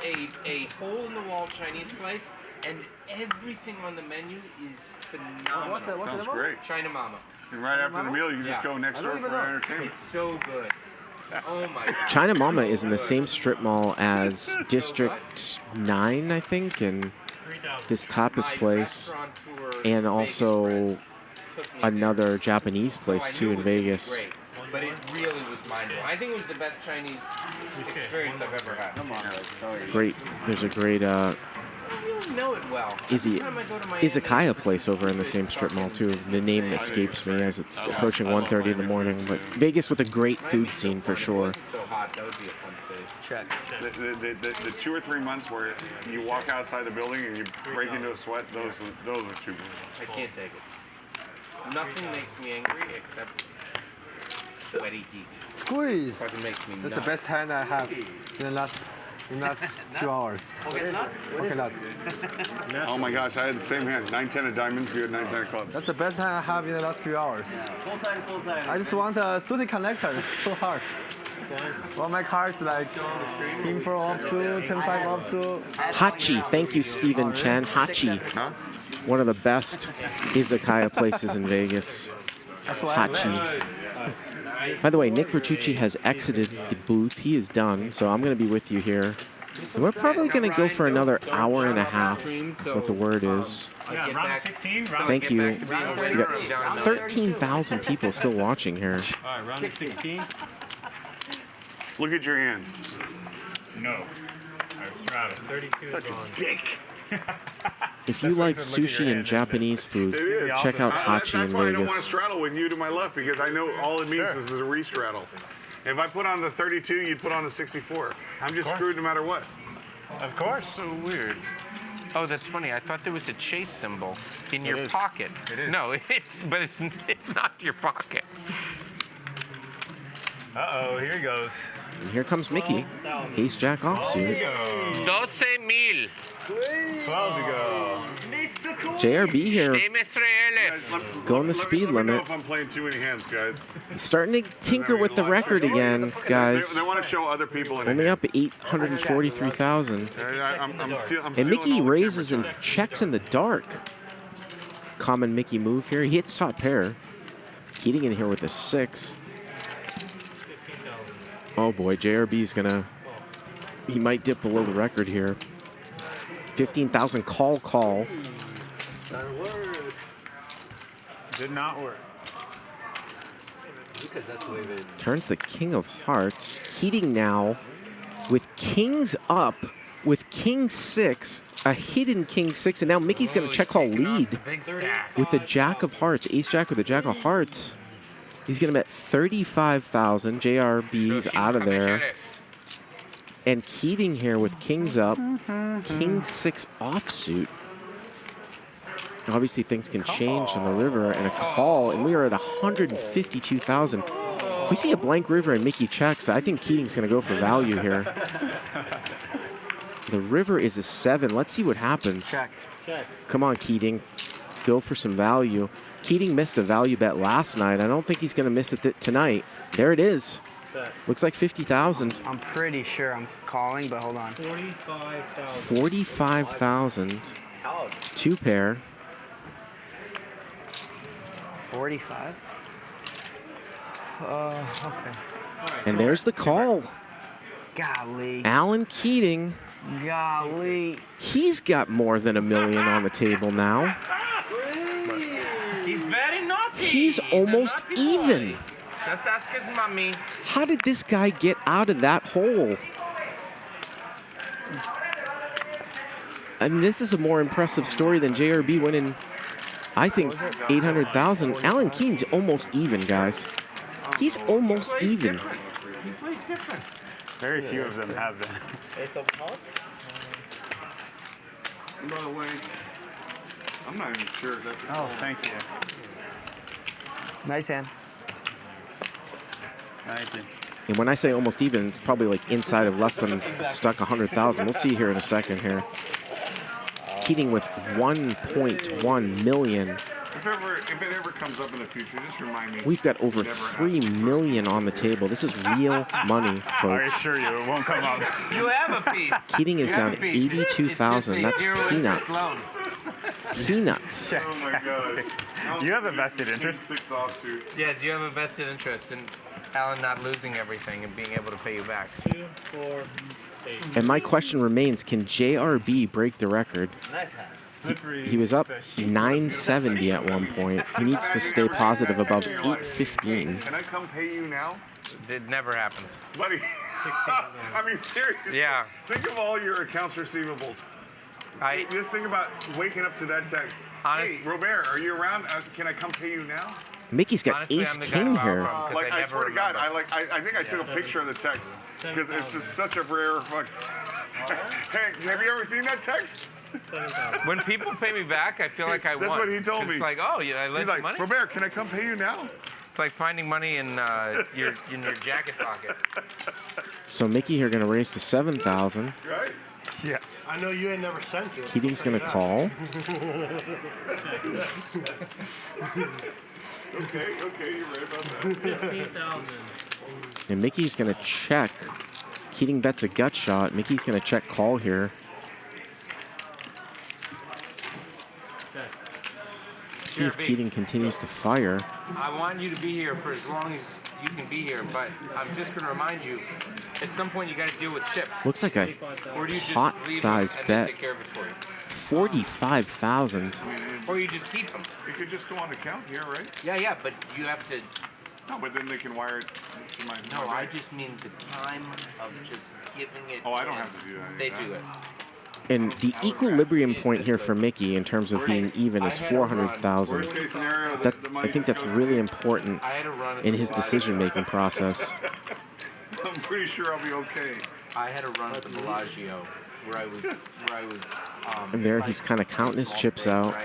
a hole in the wall Chinese place, and everything on the menu is phenomenal. What's that? Sounds great. China Mama. And right after the meal, you just go next door for entertainment. It's so good. Oh my God. China Mama is in the same strip mall as District 9, I think, and this tapas place, and also another Japanese place too in Vegas. Great, but it really was mind-blowing. I think it was the best Chinese experience I've ever had. Come on. Great. There's a great I don't know it well. izakaya place over in the same strip mall too. The name escapes me as it's approaching 1:30 in the morning. But Vegas with a great food scene for sure. So hot, that would be a fun stage. Check. The 2 or 3 months where you walk outside the building and you break into a sweat, those are 2 months. I can't take it. Nothing makes me angry except sweaty heat. Squeeze. Fucking makes me That's the best hand I have in the last 2 hours. Okay, nuts. Oh my gosh, I had the same hand. 9-10 of diamonds, you had 9-10 of clubs. That's the best hand I have in the last few hours. Full time. I just want a suited connector. It's so hard. Well, my cards like Team 4 offsuit, Team 5 offsuit. Hachi. Thank you, Stephen Chen. Hachi. One of the best izakaya places in Vegas. Hachi. By the way, Nick Vertucci has exited the booth. He is done, so I'm going to be with you here. And we're probably going to go for another hour and a half. That's what the word is. Yeah, round 16. Thank you. We got 13,000 people still watching here. All right, round 16. Look at your hand. No. I straddled. 32. Such a dick. If you like sushi and Japanese food, check out Hachi in That's why I don't want to Vegas. straddle with you to my left, because I know all it means is a re-straddle. If I put on the 32, you'd put on the 64. I'm just screwed no matter what. Of course. So weird. Oh, that's funny. I thought there was a chase symbol in your pocket. It is. No, it's not your pocket. Uh-oh, here he goes. And here comes Mikki. Ace Jack offsuit. 12,000. 12 to go. JRB here going the speed Let me know limit. if I'm playing too many hands, guys. Starting to tinker with the record again, guys. They want to show other people in Only it. up 843,000. And Mikki raises and checks in the dark. Common Mikki move here. He hits top pair. Keating in here with a 6. Oh boy, JRB's gonna, he might dip below the record here. 15,000 call. Did not work. Because that's the way they... Turns the king of hearts. Keating now with kings up, with king 6, a hidden king 6, and now Mikki's gonna check call lead with the jack of hearts, ace jack with the jack of hearts. He's gonna bet 35,000. JRB's out of there. And Keating here with kings up, king 6 offsuit. Obviously things can change on the river, and a call, and we are at 152,000. If we see a blank river and Mikki checks, I think Keating's gonna go for value here. The river is a 7. Let's see what happens. Check. Come on, Keating. Go for some value. Keating missed a value bet last night. I don't think he's gonna miss it tonight. There it is. Looks like 50,000. I'm pretty sure I'm calling, but hold on. 45,000. 45,000. 2 pair. 45? Okay. And there's the call. Golly. Alan Keating. Golly. He's got more than $1 million on the table now. He's very naughty. He's almost even. Just ask his mommy. How did this guy get out of that hole? I mean, this is a more impressive story than JRB winning, I think, 800,000. Alan Keating's almost even, guys. He's almost even. He plays different. Very few of them have been. By the way, I'm not even sure if that's a Oh, thank you. Nice hand. Thank you. And when I say almost even, it's probably like inside of less than stuck 100,000. We'll see here in a second here. Keating with 1.1 million If it ever comes up in the future, just remind me. We've got over $3 million on the table. This is real money, I folks. assure you, it won't come up. You have a piece. Keating is You have down a piece. It's just 82,000. a That's zero interest peanuts. loan. Peanuts. Oh my god. You have a vested interest? 6 offsuit. Yes, you have a vested interest in Alan not losing everything and being able to pay you back. 2, 4, 8. And my question remains, can JRB break the record? Nice hat. Slippery. He was up 970 at one point. He needs to stay positive above 815. Can I come pay you now? It never happens. Buddy, I mean, seriously. Yeah. Think of all your accounts receivables. Just think about waking up to that text. Hey, Robert, are you around? Can I come pay you now? Mickey's got Honestly, ace I'm the guy king to borrow here. from, 'cause Like, I never swear to God, remember. I think I took a picture of the text because it's just such a rare fuck. Hey, have you ever seen that text? When people pay me back, I feel like I That's won. what he told 'Cause me. It's like, oh, yeah, I lent He's you like, money. Robert, can I come pay you now? It's like finding money in your jacket pocket. So Mickey here going to raise to 7,000. Right? Yeah. I know you ain't never sent it. Keating's going to call. Okay, you're right about that. 15,000. And Mickey's going to check. Keating bets a gut shot. Mickey's going to check call here. See if Keating continues to fire. I want you to be here for as long as you can be here, but I'm just going to remind you, at some point you got to deal with chips. Looks like a Or do you just hot leave size them and bet. they take care of it for you? 45,000. Or you just keep them. You could just go on account here, right? Yeah, but you have to. No, but then they can wire it to my. No, I just mean the time of just giving it. Oh, I don't have to do that. They do it. And the equilibrium point here for Mickey in terms of being even is 400,000. I think that's really important in his decision-making process. I'm pretty sure I'll be okay. I had a run at the Bellagio where I was. And there he's kind of counting his chips out.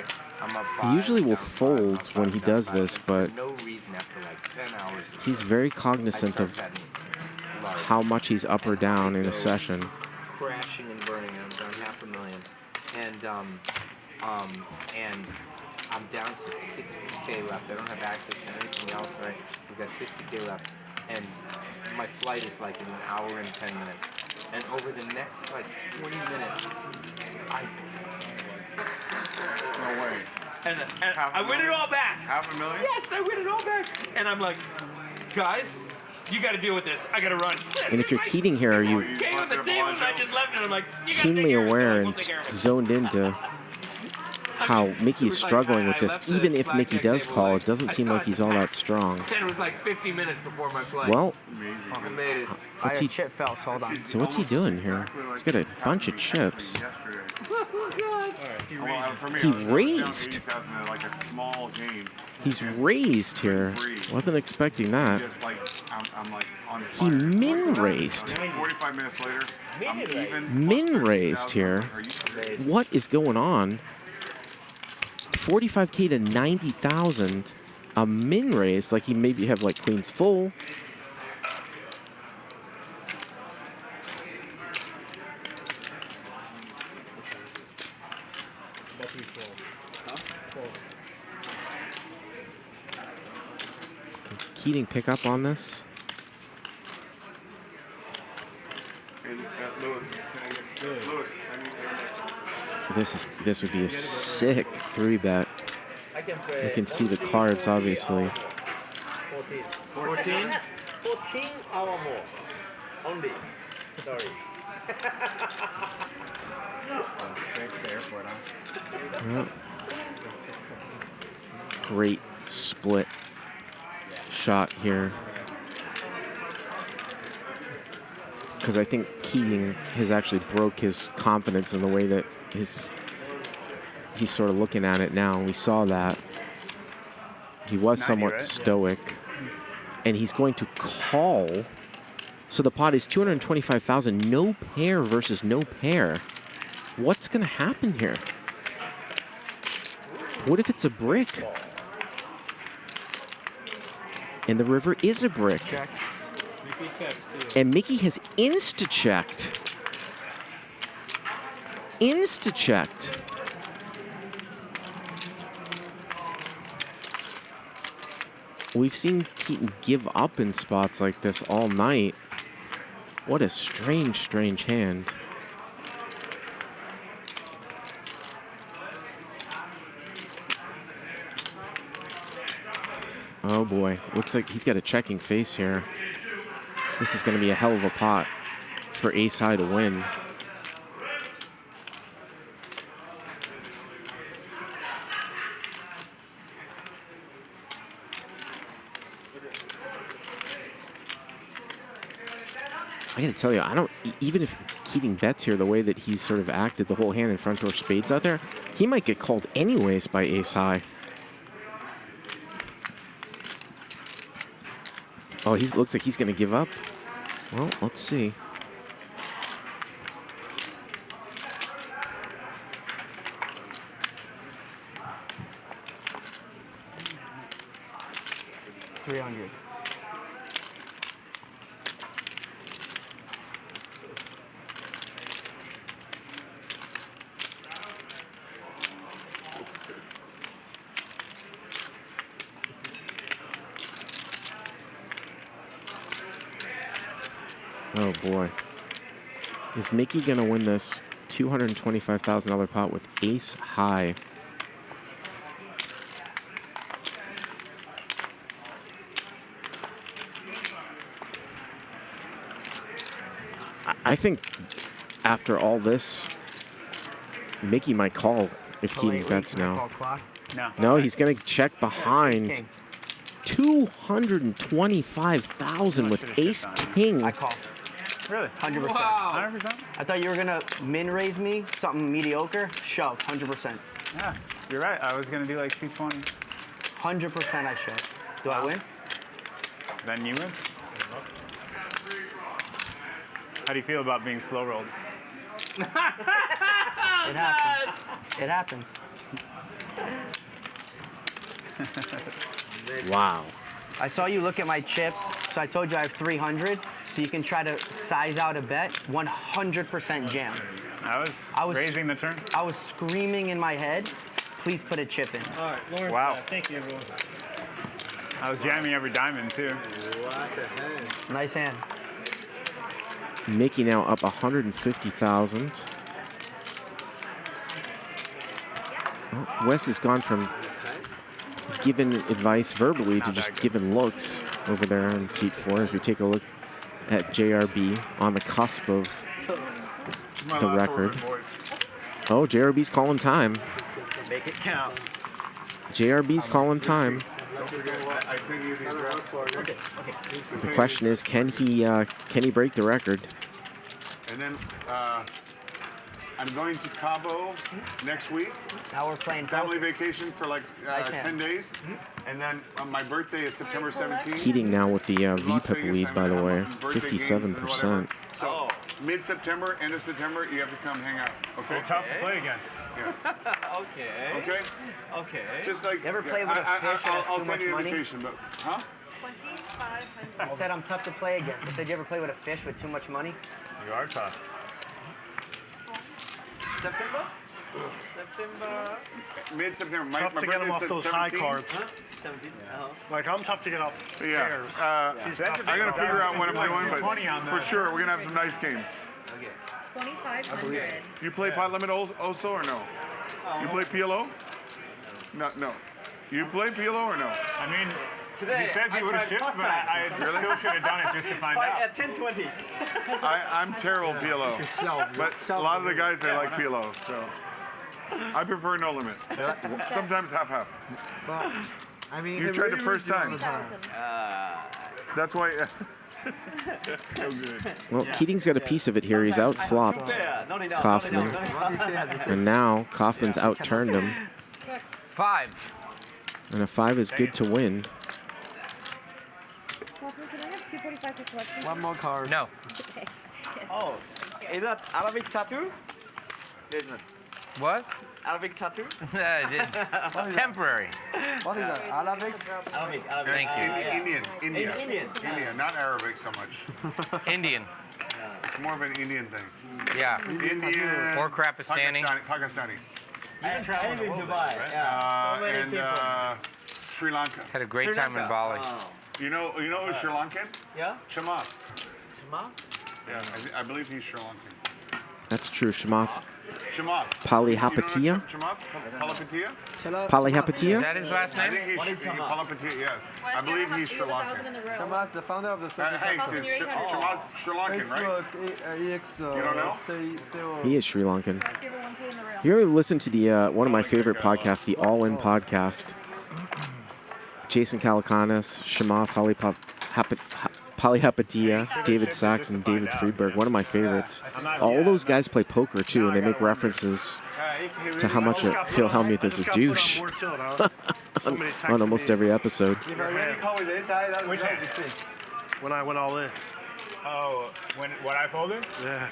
He usually will fold when he does this, but No reason after like 10 hours. he's very cognizant of how much he's up or down in a session. Crashing and burning. I'm down $500,000, and I'm down to 60K left. I don't have access to anything else. Right? We've got 60K left, and my flight is like in an hour and 10 minutes. And over the next like 20 minutes, No way. And I win it all back. $500,000? Yes, I win it all back. And I'm like, guys, you got to deal with this. I got to run. And if you're Keating here, are you Came on the table and I just left it. I'm like, you gotta keenly take care of it. aware We'll and take care of it. zoned into how Mickey's struggling with this? Even if Mickey does call, it doesn't seem like he's all that strong. It was like 50 minutes before my flight. Well, I made it. what's he, chip fell, so hold on. so what's he doing here? He's got a bunch of chips. He raised. Like a small game. He's raised here. Wasn't expecting that. Just like, I'm like on He min raised. 45 minutes later, I'm even. Min raised here. What is going on? 45K to 90,000. A min raise, like he maybe have like queens full. Can Keating pick up on this? This would be a sick 3-bet. You can see the cards, obviously. 14? 14 hour more. Only. Sorry. Yeah. Great split shot here. Because I think Keating has actually broke his confidence in the way that he's sort of looking at it now. We saw that. He was somewhat stoic. And he's going to call. So the pot is 225,000. No pair versus no pair. What's going to happen here? What if it's a brick? And the river is a brick. And Mickey has insta-checked. Insta-checked. We've seen Keating give up in spots like this all night. What a strange, strange hand. Oh boy, looks like he's got a checking face here. This is going to be a hell of a pot for ace high to win. I gotta tell you, I don't, even if Keating bets here the way that he's sort of acted the whole hand in front door spades out there, he might get called anyways by ace high. Oh, he looks like he's gonna give up. Well, let's see. $300. Oh boy. Is Mikki gonna win this $225,000 pot with ace high? I think after all this, Mikki might call if Keating bets now. No, he's gonna check behind. 225,000 with ace king. I call. Really? 100%. Wow. 100%? I thought you were gonna min raise me something mediocre. Shove, 100%. Yeah, you're right. I was gonna do like 220. 100% I shove. Do I win? Then you win. How do you feel about being slow rolled? It happens. It happens. Wow. I saw you look at my chips, so I told you I have 300, so you can try to size out a bet. 100% jam. I was raising the turn. I was screaming in my head, please put a chip in. All right, Lawrence, wow. Thank you, everyone. I was jamming every diamond, too. Nice hand. Mikki now up 150,000. Well, Wes has gone from giving advice verbally to just giving looks over there on seat 4 as we take a look at JRB on the cusp of the record. Oh, JRB's calling time. Make it count. JRB's calling time. Don't forget, I sent you the address. Okay. The question is, can he break the record? And then I'm going to Cabo next week. Now we're playing family vacation for like Nice 10 days. And then my birthday is September 17th. Keating now with the VPIP lead, by the way, 57%. So mid-September, end of September, you have to come hang out. Okay. Well, tough to play against. Yeah. Okay. Okay. Okay. Just like You ever play with a fish that has I'll too send much you an money? invitation, but huh? I said I'm tough to play against. I said, you ever play with a fish with too much money? You are tough. September? Mid-September. Tough to get him off those high cards. Huh? Like, I'm tough to get off Yeah. pairs. I gotta figure out what I'm doing, but for sure we're gonna have some nice games. 2,500. You play pot limit also or no? You play PLO? No. You play PLO or no? I mean, Today, he says he I would have tried shipped, first but time. I still should have done it just to find out. At 10:20. I'm terrible PLO. But a lot of the guys, they like PLO, so. I prefer no limit. Sometimes half-half. But, I mean, You it tried the really first is all time. the time. That's why. So good. Well, Keating's got a piece of it here. He's out-flopped Kaufman. And now Kaufman's out-turned him. 5. And a 5 is good to win. Kaufman, can I have 245 for collection? One more card. No. Okay. Oh, is that Arabic tattoo? What? Arabic tattoo? Temporary. What is that? Arabic? Arabic. Thank you. India. Indian. India, not Arabic so much. Indian. It's more of an Indian thing. Yeah. Indian. Or Krapistani. Pakistani. I live in Dubai. Yeah. So many And people. Sri Lanka. Had a great time in Bali. You know who's Sri Lankan? Yeah. Chamath. Shema? Yeah, I believe he's Sri Lankan. That's true. Chamath. Chamath. Polyhapatia? Chamath? Polyhapatia? Polyhapatia? Is that his last I name? think he's Polyhapatia, yes. I believe he's Sri Lankan. Chamath, the founder of the social Hey, is Chamath Sri Lankan, right? You don't know? He is Sri Lankan. You ever listen to the one of my favorite podcasts, the All In podcast? Jason Calacanis, Shema Polyhapatia, David Sachs, and David Friedberg. One of my favorites. All those guys play poker too, and they make references to how much Phil Hellmuth is a douche on almost every episode. Which hand? When I went all in. Oh, when I folded? Yeah.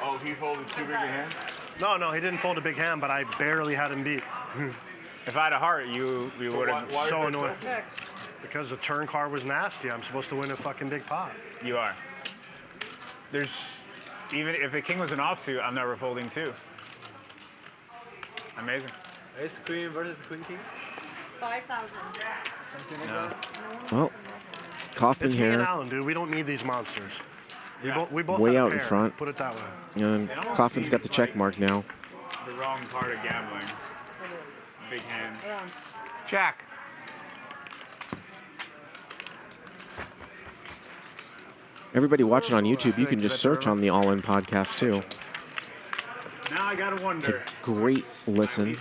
Oh, he folded too big a hand? No, he didn't fold a big hand, but I barely had him beat. If I had a heart, you would have. So annoying. Because the turn card was nasty. I'm supposed to win a fucking big pot. You are. There's, even if the king was an offsuit, I'm never folding two. Amazing. Ace queen versus queen king. 5,000. No. Well, Kaufman It's me and here. Alan, dude. We don't need these monsters. We both Way have a out in pair, front. Put it that way. And Kaufman's got the check mark now. The wrong part of gambling. Big hand. Jack. Everybody watching on YouTube, you can just search on the All In podcast too. Now I gotta It's a wonder. great listen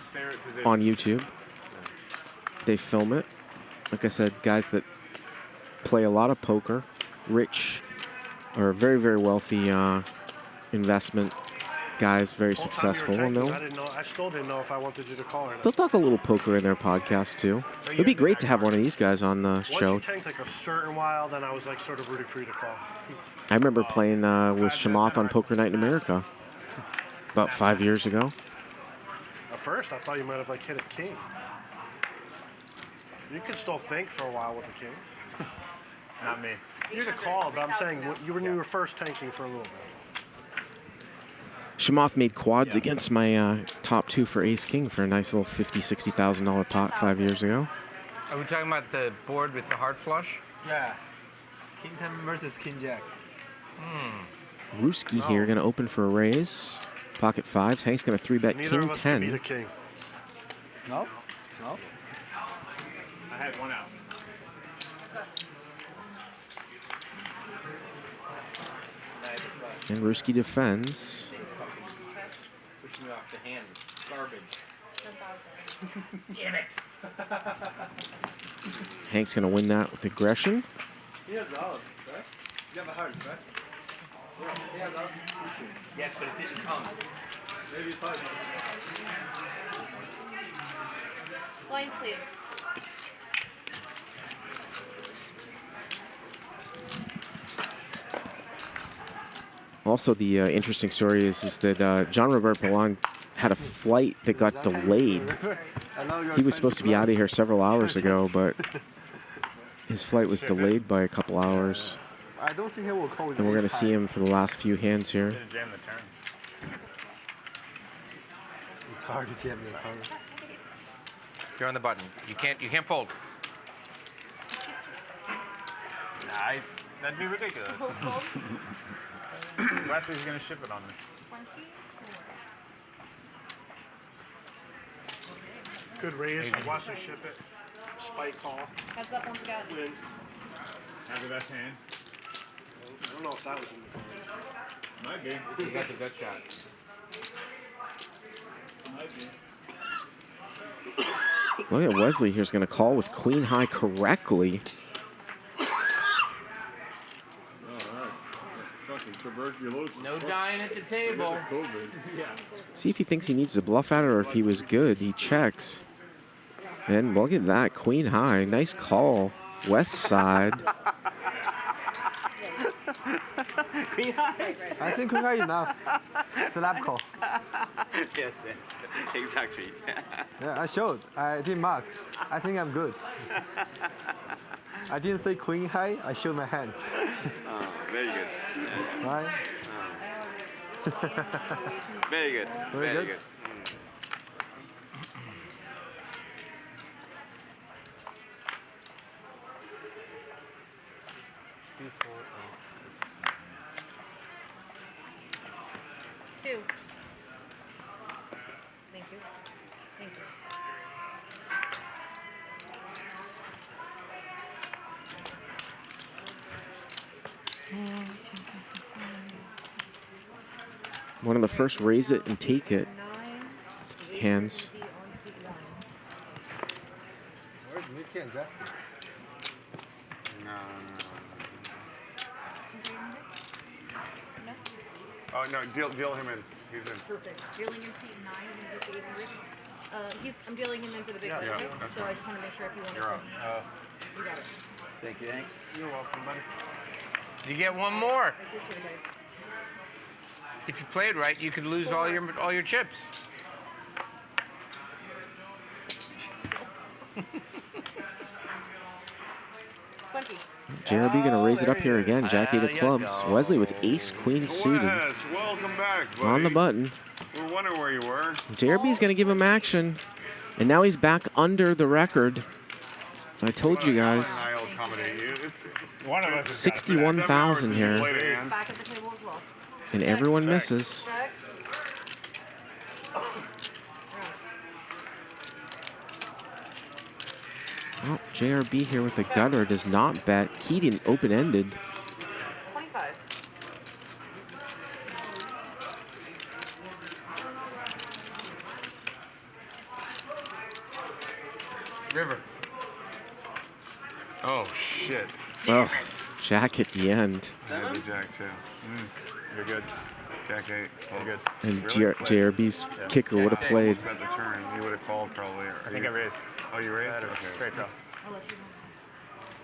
on YouTube. They film it. Like I said, guys that play a lot of poker, rich or very, very wealthy investment guys, very successful. I No, still didn't know if I wanted you to call or not. they'll talk a little poker in their podcast too. It'd be great to have one of these guys on the show. Once you tanked like a certain while, then I was like sort of rooting for you to call. I remember playing with Chamath on Poker Night in America about 5 years ago. At first, I thought you might have like hit a king. You could still think for a while with a king. Not me. You're the call, but I'm saying you were first tanking for a little bit. Chamath made quads against my top two for Ace King for a nice little $50,000, $60,000 pot 5 years ago. Are we talking about the board with the heart flush? Yeah. King 10 versus King Jack. Ruski here going to open for a raise. Pocket fives. Hank's going to 3-bet Neither King of us can beat a 10. king. No? No? I had one out. And Ruski defends. Push me off the hand. Garbage. 10,000. Damn it. Hank's going to win that with aggression. He has the odds, right? You have a heart, right? He has odds. Yes, but it didn't come. Maybe 5. Lines, please. Also, the interesting story is that John Robert Ballon had a flight that got delayed. He was supposed to be out of here several hours ago, but his flight was delayed by a couple hours. I don't think he will call with And we're going to ace see high. him for the last few hands here. Didn't jam the turn. It's hard to jam the turn. You're on the button. You can't fold. Nah, that'd be ridiculous. Wesley's gonna ship it on me. Good raise. Wesley ship it. Spike call. Heads up once again. Win. Have the best hand. I don't know if that was in the cards. Might be. You got the gut shot. Might be. Look at Wesley here's going to call with queen high correctly. No dying at the table. See if he thinks he needs to bluff at it or if he was good. He checks. And look at that, queen high. Nice call. West side. Queen high? I think queen high enough. Slap call. Yes, exactly. Yeah, I showed. I did mark. I think I'm good. I didn't say queen high. I showed my hand. Oh, very good. Right? Very good. Very good. Two. Thank you. Thank you. One of the first raise it and take it hands. Where's Mikki and Justin? No. Oh, no, deal him in. He's in. Perfect. Dealing in seat 9 and just 800. I'm dealing him in for the big Yeah, bet, right? that's So fine. I just want to make sure if you want You're to. up. You got it. Thank you, thanks. You're welcome, buddy. You get one more. I appreciate it, guys. If you played right, you could lose all your chips. JRB gonna raise it up here again. Jack 8 of clubs. Wesley with ace queen suited. Wes, welcome back, buddy. On the button. We're wondering where you were. JRB's gonna give him action. And now he's back under the record. I told you guys. I'll accommodate you. One of us 61,000 here. Back at the table as well. And everyone misses. Check. Well, JRB here with the gutter does not bet. Keating open-ended. 25. River. Oh, shit. Oh, Jack at the end. I had the Jack, too. You're good. Jack 8. You're good. And Really? JRB's kicker would have Jack 8 played. almost got the turn. He would have called probably. I think I raised. Oh, you raised? Okay. Straight draw. I'll let you know.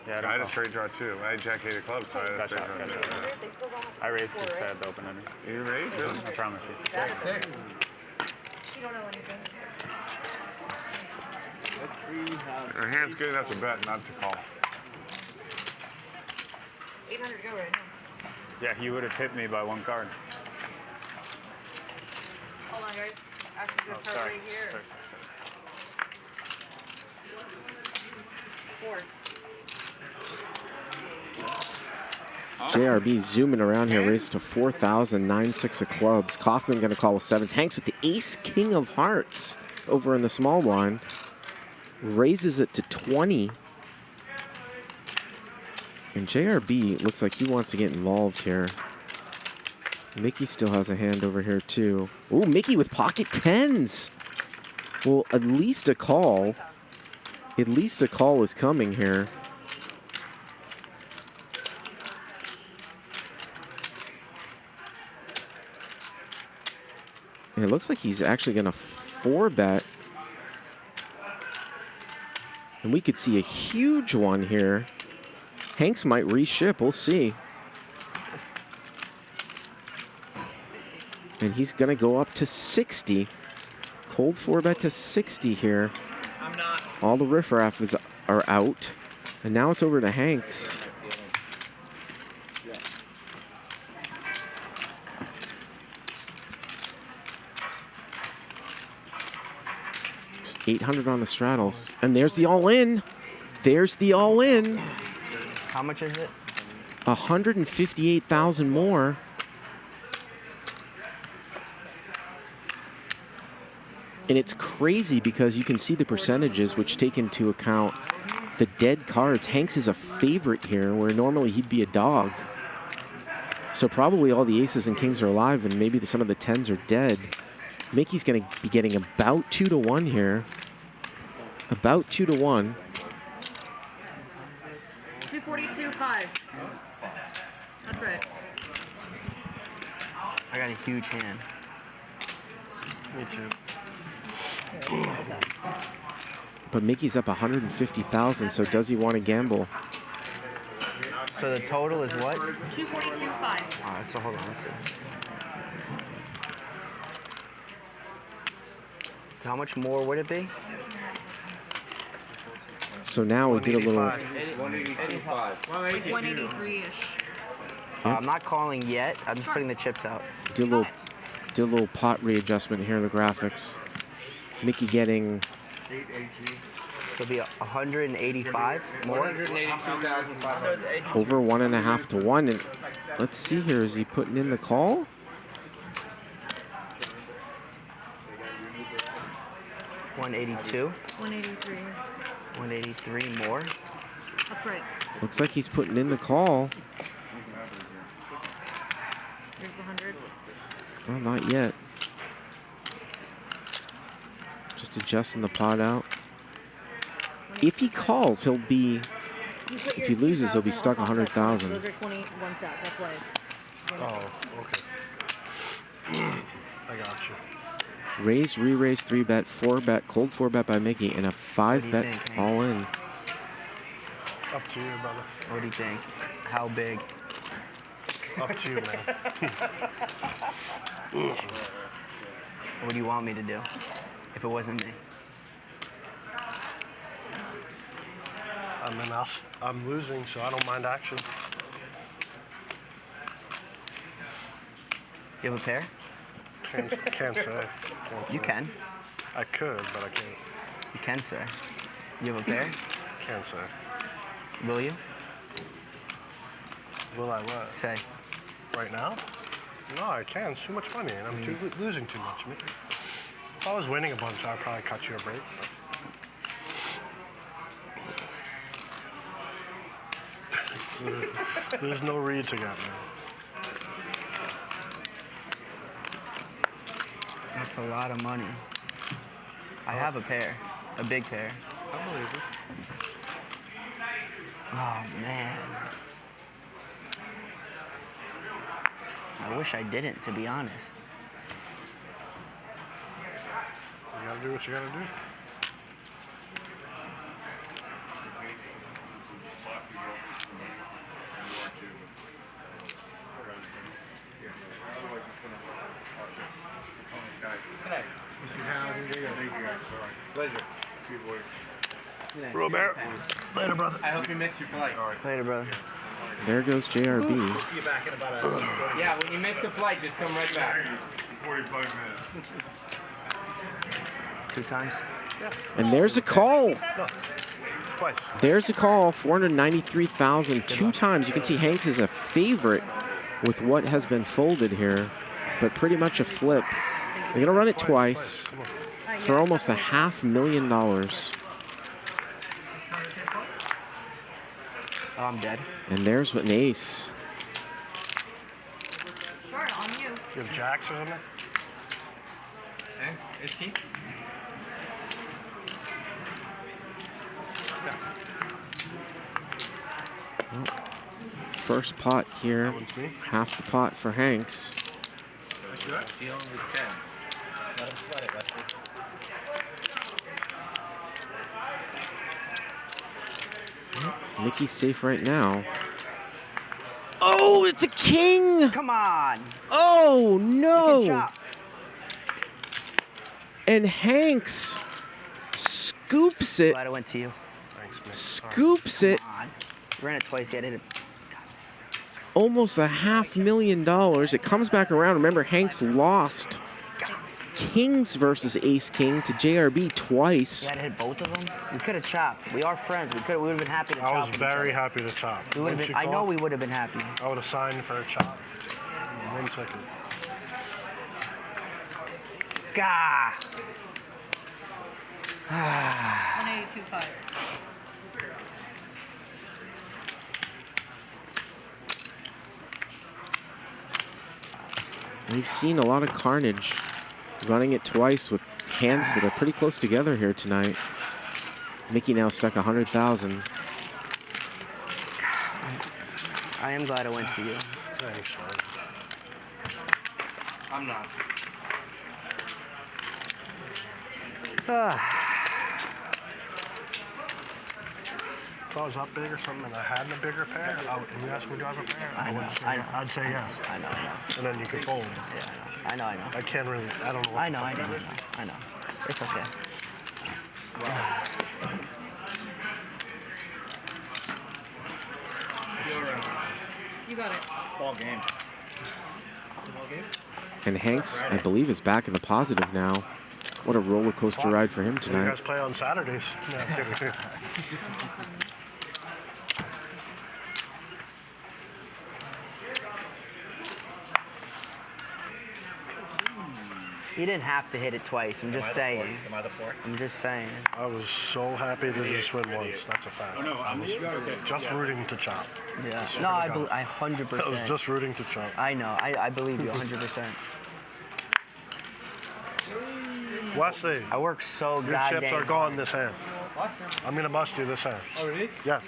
Yeah, I had a straight draw, too. I had Jack 8 of clubs, so I had a Gotcha, straight draw. gotcha. They still got I raised because I had the open ending. You raised? Really? I promise you. Jack 6. You don't know anything. Your hand's good enough to bet, not to call. 800 to go right now. Yeah, he would have hit me by one card. Hold on, guys. Actually, Oh, this card sorry. right here. Sorry. 4. JRB zooming around here, raised to 4,000, 9-6 of clubs. Kaufman gonna call with sevens. Hanks with the ace king of hearts over in the small blind. Raises it to 20. And JRB looks like he wants to get involved here. Mikki still has a hand over here too. Ooh, Mikki with pocket tens. Well, at least a call. At least a call is coming here. And it looks like he's actually going to 4-bet. And we could see a huge one here. Hanks might reship. We'll see. And he's going to go up to 60. Cold 4-bet to 60 here. All the riffraff are out. And now it's over to Hanks. It's 800 on the straddles. And there's the all-in. There's the all-in. How much is it? 158,000 more. And it's crazy because you can see the percentages which take into account the dead cards. Hanks is a favorite here where normally he'd be a dog. So probably all the aces and kings are alive and maybe some of the tens are dead. Mikki's going to be getting about 2-1 here. About 2-1. 242.5. That's right. I got a huge hand. Me too. But Mikki's up 150,000, so does he want to gamble? So the total is what? 242.5. All right, so hold on, let's see. So how much more would it be? So now we did a little... 183-ish. I'm not calling yet. I'm just putting the chips out. Did a little pot readjustment here in the graphics. Mikki getting So it'll be 185 more. 182,500. Over 1.5 to 1. And let's see here. Is he putting in the call? 182. 183. 183 more. That's right. Looks like he's putting in the call. Here's the 100. Well, not yet. Just adjusting the pot out. If he calls, he'll be. If he loses, he'll be stuck 100,000. Those are 21 stacks. That's why it's. Oh, okay. I got you. Raise, re-raise, 3-bet, 4-bet, cold 4-bet by Mikki, and a 5-bet all in. Up to you, brother. What do you think? How big? Up to you, man. What do you want me to do if it wasn't me? I mean, I'm losing, so I don't mind action. You have a pair? Can't say. You can. I could, but I can't. You can say. You have a pair? Can't say. Will you? Will I what? Say. Right now? No, I can't. It's too much money, and I'm losing too much, Mikki. If I was winning a bunch, I'd probably cut you a break. But there's no read to get, man. That's a lot of money. I have a pair, a big pair. I believe it. Oh, man. I wish I didn't, to be honest. You gotta do what you gotta do. Pleasure. Robert. Later, brother. I hope you missed your flight. Later, brother. There goes JRB. We'll see you back in about a... Yeah, when you miss the flight, just come right back. 45 minutes. 2 times? Yeah. And there's a call. No. Twice. There's a call, 493,000 2 times. You can see Hanks is a favorite with what has been folded here, but pretty much a flip. They're gonna run it twice for almost $500,000. Oh, I'm dead. And there's an ace. Sure, on you. You have jacks or something? Thanks. Is he? First pot here. Half the pot for Hanks. Dealing with 10. Let him sweat it, Wesley. Mikki's safe right now. Oh, it's a king! Come on! Oh, Good no! job. And Hanks scoops it. Glad I went to you. Thanks, man. Scoops it. Come on. You ran it twice. Yeah, I did it. Almost $500,000. It comes back around. Remember, Hanks lost kings versus ace king to JRB twice. You had to hit both of them. We could have chopped. We are friends. We would have been happy to chop. I was with each very other. happy to chop. We would have been. I know we would have been happy. I would have signed for a chop. 1 second. Gah. 182.5. We've seen a lot of carnage running it twice with hands that are pretty close together here tonight. Mikki now stuck 100,000. I am glad I went to you. Thanks, man. I'm not. If I was up big or something and I had a bigger pair, and you asked me, do I have a pair? I'd say yes. I know. And then you could fold. Yeah, I know. I can't really, I don't know what I know. the fuck that is. I know. It's okay. You got it. Small game. And Hanks, I believe, is back in the positive now. What a roller coaster ride for him You tonight. guys play on Saturdays. No, I'm kidding. He didn't have to hit it twice. I'm just saying. Am I the four? I'm just saying. I was so happy to just win once. That's a fact. Oh, no, I was just rooting to chop. Yeah. Swear No, to I God. 100%. I was just rooting to chop. I know. I believe you 100%. Wesley. I work so Your goddamn chips are gone this hand. I'm gonna bust you this hand. Oh, really? Yes.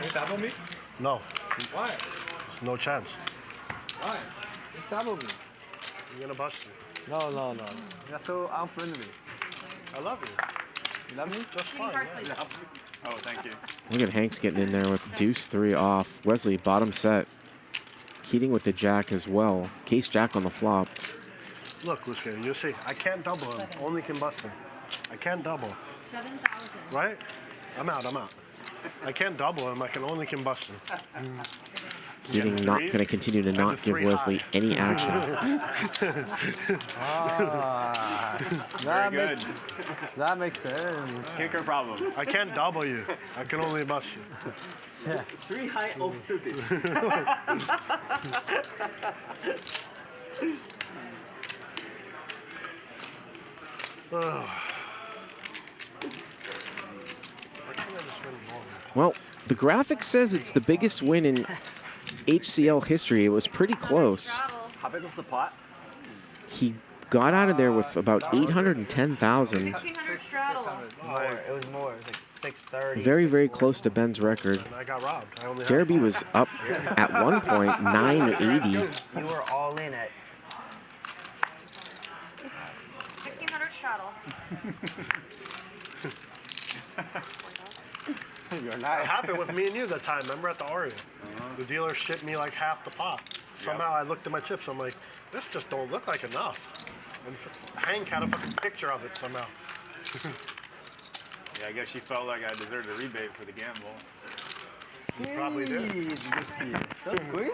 You double me? No. Why? No chance. Why? It's double me. I'm gonna bust you. No, no, no. You're so unfriendly. I love you. You love me? Just fine. Yeah. Oh, thank you. Look at Hanks getting in there with deuce 3 off. Wesley, bottom set. Keating with the jack as well. Case jack on the flop. Look, Wesley, you see, I can't double him. Only can bust him. I can't double. 7,000. Right? I'm out. I can't double him. I can only bust him. Keating not going to continue to not give Wesley any action. That makes sense. Kicker problem. I can't double you. I can only bust you. Yeah. 3 high off suited. Well, the graphic says it's the biggest win in HCL history. It was pretty close. How big was the pot? He got out of there with about 810,000. 1,600 straddle. More. It was more. It was like 630. Very, very close to Ben's record. I got robbed. I only JRB was up at one point 980. You were all in at 1,600 straddle. It happened with me and you that time. Remember at the Oreo? The dealer shipped me like half the pot. Somehow I looked at my chips. I'm like, this just don't look like enough. And Hank had a fucking picture of it somehow. Yeah, I guess she felt like I deserved a rebate for the gamble. You probably did. Don't squeeze.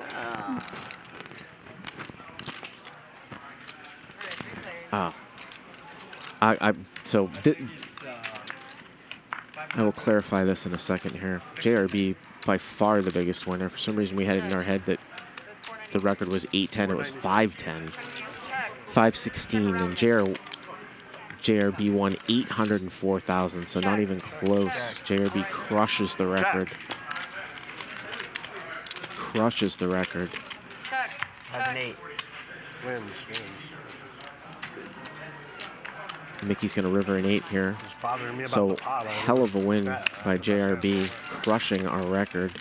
I will clarify this in a second here. JRB by far the biggest winner. For some reason we had it in our head that the record was 810. It was 510. 516 and JRB won 804,000, so not even close. JRB crushes the record. Crushes the record. Check. Have an 8. Wins. Mickey's going to river an 8 here. Bothering me about So the pot. hell of a win by JRB, crushing our record.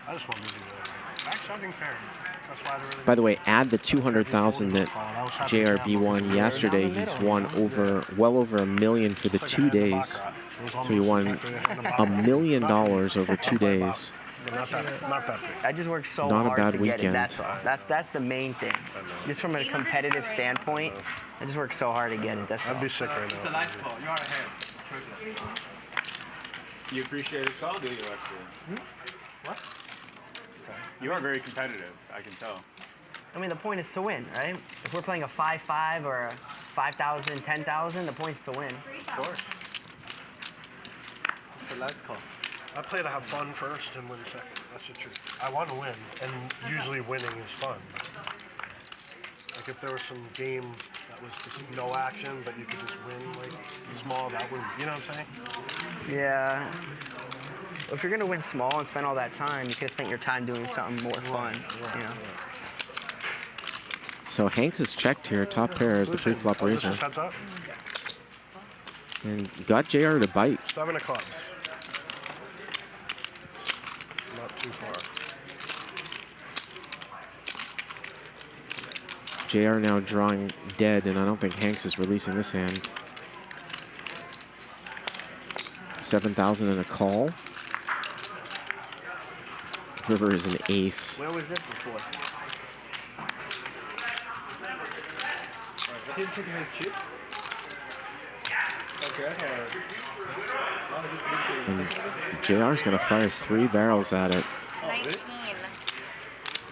I just want to do that. Actually, I didn't care. That's why they're really By the way, add the 200,000 that JRB won yesterday. He's won well over $1 million for the 2 days. So he won $1 million over 2 days. Not that big. I just worked so Not a hard bad to get it. weekend. That's all. That's the main thing. Just from a competitive standpoint, I just worked so hard to get it. That's all. I'd be sick right It's now. a nice call. You're out of hand. You appreciate it, so I'll do you actually. What? You are very competitive, I can tell. I mean, the point is to win, right? If we're playing a 5-5 or a 5,000, 10,000, the point's to win. Of course. It's a nice call. I play to have fun first and win second. That's the truth. I want to win, and usually winning is fun. Like if there was some game that was just no action, but you could just win like small, that would, you know what I'm saying? Yeah. If you're gonna win small and spend all that time, you could have spent your time doing something more fun. You know. So Hanks is checked here. Top pair is the pre-flop raiser. Heads up. And got JR to bite. 7 of clubs. Not too far. JR now drawing dead, and I don't think Hanks is releasing this hand. 7,000 and a call. River is an ace. Where was it before? Did you take his chip? And JR's going to fire 3 barrels at it. 19.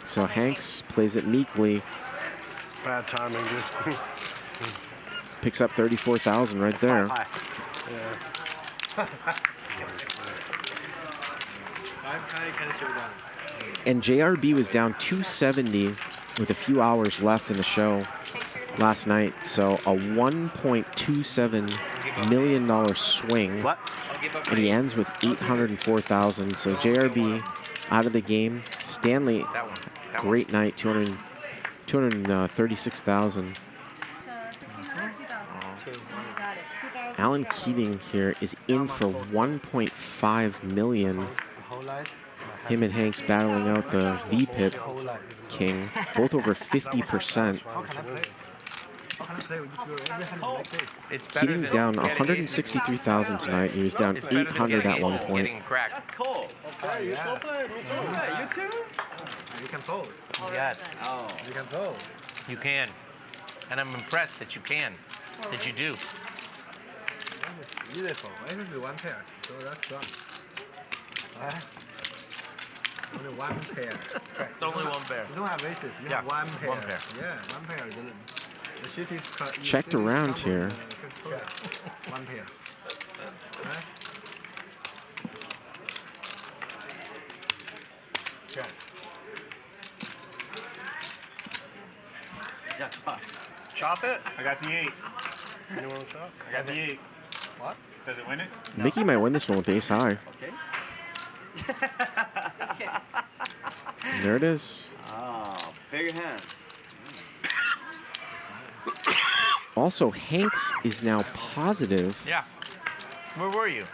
So Hanks plays it meekly. Bad timing, dude. Picks up 34,000 right there. Yeah. And JRB was down 270 with a few hours left in the show last night. So a $1.27 million swing. What? And he ends with 804,000. So JRB out of the game. Stanley, great night, 236,000. Alan Keating here is in for 1.5 million. Him and Hanks battling out the VPIP king, both over 50%. Keating down 163,000 tonight. He was down 800 at one point. That's cool. Okay, you still play? Yeah, you too? You can fold. Yes. Oh. You can fold. You can. And I'm impressed that you can. That you do. This is beautiful. This is one pair, so that's fun. Only one pair. It's only one pair. You don't have aces. You have one pair. Yeah, one pair. The shit is Checked around here. One pair. Check. Chop it? I got the 8. Anyone want to chop? I got the 8. What? Does it win it? Mickey might win this one with ace high. Okay. And there it is. Oh, bigger hand. Also, Hanks is now positive. Yeah. Where were you?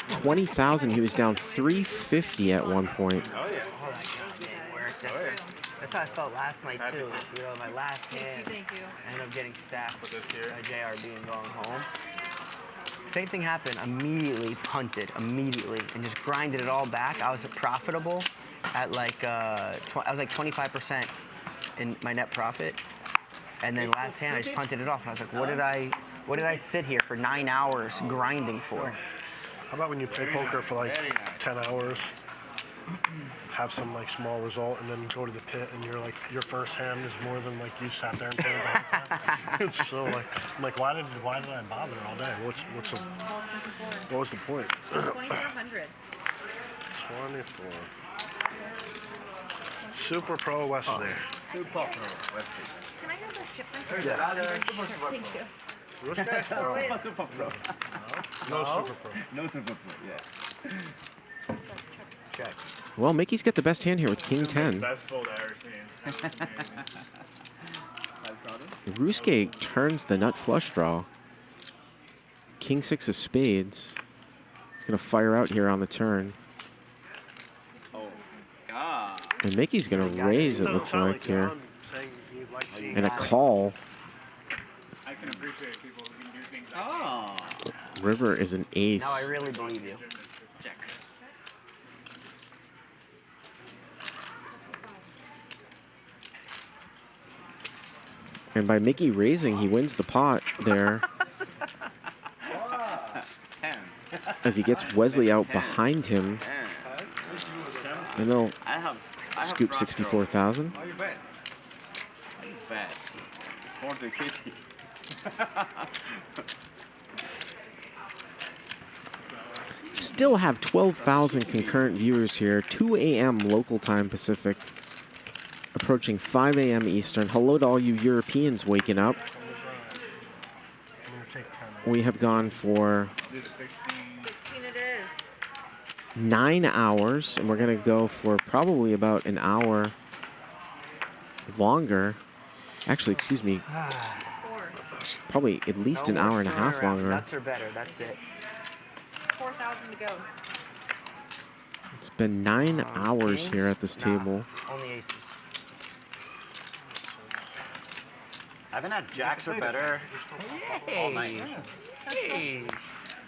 20,000. He was down 350 at one point. Oh, yeah. That's how I felt last night, too. You know, my last hand, I ended up getting stacked with JRB and going home. Same thing happened. Immediately punted, immediately, and just grinded it all back. I was profitable at like, I was like 25% in my net profit. And then last hand, I just punted it off. And I was like, what did I sit here for 9 hours grinding for? How about when you play poker for like 10 hours, have some like small result, and then go to the pit, and you're like, your first hand is more than like you sat there and played the whole time. So like, I'm like, why did I bother all day? What was the point? 2,400. 24. Super Pro Wesley. Super Pro Wesley. Can I have those shipments? Yeah. Thank you. Super Pro. Super Pro. No Super Pro. No Super Pro, yeah. Check. Well, Mickey's got the best hand here with King 10. Best fold I ever seen. Ruske turns the nut flush draw. King 6 of spades. He's going to fire out here on the turn. Oh, God. And Mickey's going to raise, it looks like, here. And a call. I can appreciate people who can do things like River is an ace. Now I really believe you. Check. And by Mickey raising, he wins the pot there. 10. As he gets Wesley out behind him. And they'll scoop 64,000. Oh, you bet. You bet. For the kitty. Still have 12,000 concurrent viewers here. 2 a.m. local time Pacific. Approaching 5 a.m. Eastern. Hello to all you Europeans waking up. We have gone for 16 it is. 9 hours, and we're going to go for probably about an hour longer. Actually, excuse me, probably at least an hour and a half longer. Nuts are better, that's it. 4,000 to go. It's been 9 hours here at this table. Only aces. I haven't had jacks or better all night. Hey.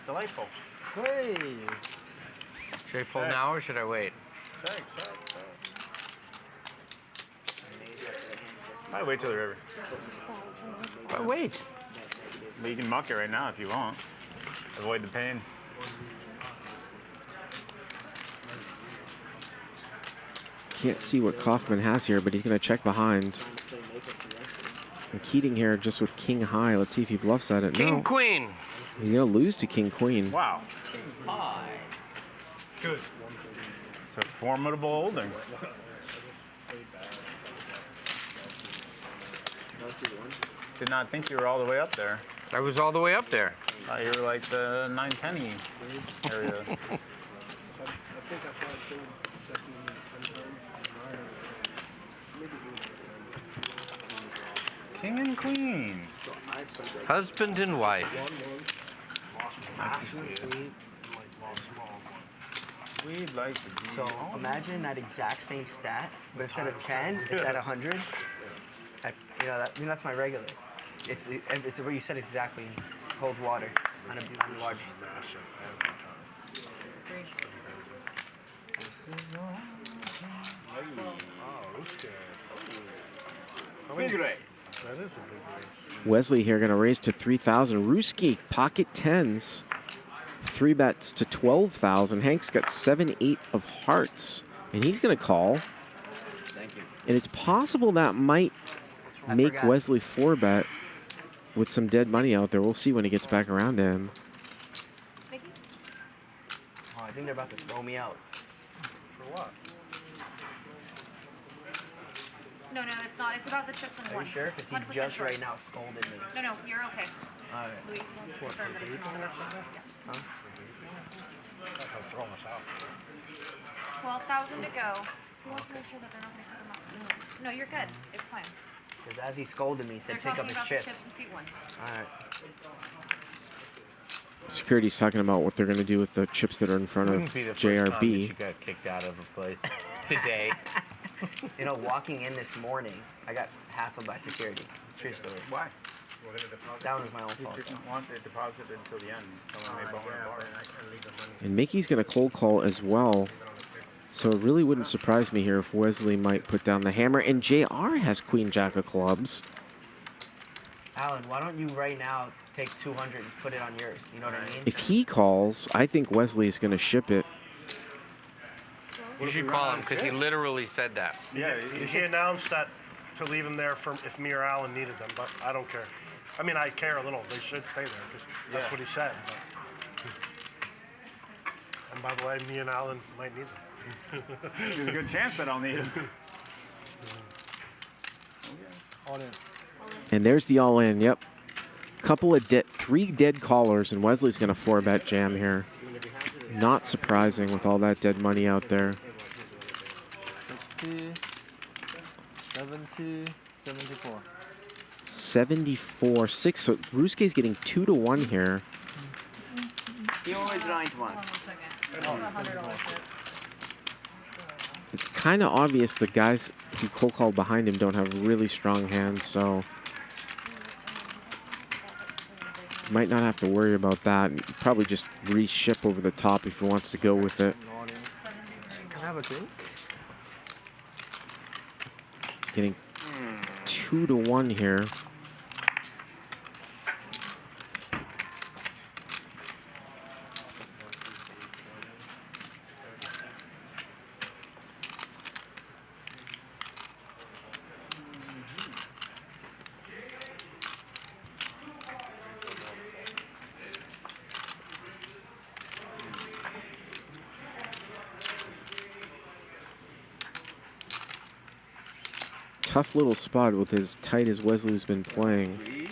Delightful. Should I fold now or should I wait? Might wait till the river. Wait. But you can muck it right now if you want. Avoid the pain. Can't see what Kaufman has here, but he's going to check behind. And Keating here just with king high. Let's see if he bluffs at it. King queen. He's going to lose to king queen. Wow. Hi. Good. It's a formidable holding. Did not think you were all the way up there. I was all the way up there. Thought you were like the 910 area. King and queen. Husband and wife. We'd like to be. So imagine that exact same stat, but instead of 10, it's at 100. You know, that's my regular. It's what you said exactly. Holds water on a large. Big race. That is a big race. Wesley here going to raise to 3,000. Ruski, pocket tens. 3 bets to 12,000. Hank's got 7-8 of hearts, and he's going to call. Thank you. And it's possible that might make Wesley 4-bet with some dead money out there. We'll see when he gets back around to him. Oh, I think they're about to throw me out. For what? No, it's not. It's about the chips and Are one. you sure? Because he 100% just sure. right now scolded me. No, you're okay. All right. Louis wants to confirm that it's not about this. Yeah. Huh? 12,000 to go. Who wants to make sure that they're not going to cut them up? No, you're good. It's fine. Because as he scolded me, he said, They're pick up talking his about chips. the chips and seat one. All right. Security's talking about what they're going to do with the chips that are in front of Wouldn't be the first time that JRB. you got kicked out of a place today. You know, walking in this morning, I got hassled by security. True story. Why? That one was my own fault. You didn't want it deposited until the end. Someone may bone a bar. And Mickey's going to cold call as well. So it really wouldn't surprise me here if Wesley might put down the hammer. And JR has queen jack of clubs. Alan, why don't you right now take 200 and put it on yours? You know what I mean? If he calls, I think Wesley is going to ship it. You should call him because he literally said that. Yeah, he announced that to leave them there for if me or Alan needed them, but I don't care. I mean, I care a little. They should stay there because that's what he said. But. And by the way, me and Alan might need them. There's a good chance that I'll need them. All in. And there's the all-in, yep. Couple of 3 dead callers, and Wesley's going to 4-bet jam here. Not surprising with all that dead money out there. 60, 70, 74. 74, 6. So Ruski's getting 2 to 1 here. He always right once. It's kind of obvious the guys who cold called behind him don't have really strong hands, so might not have to worry about that. Probably just re-ship over the top if he wants to go with it. Can I have a drink? Getting 2 to 1 here. Tough little spot with as tight as Wesley's been playing.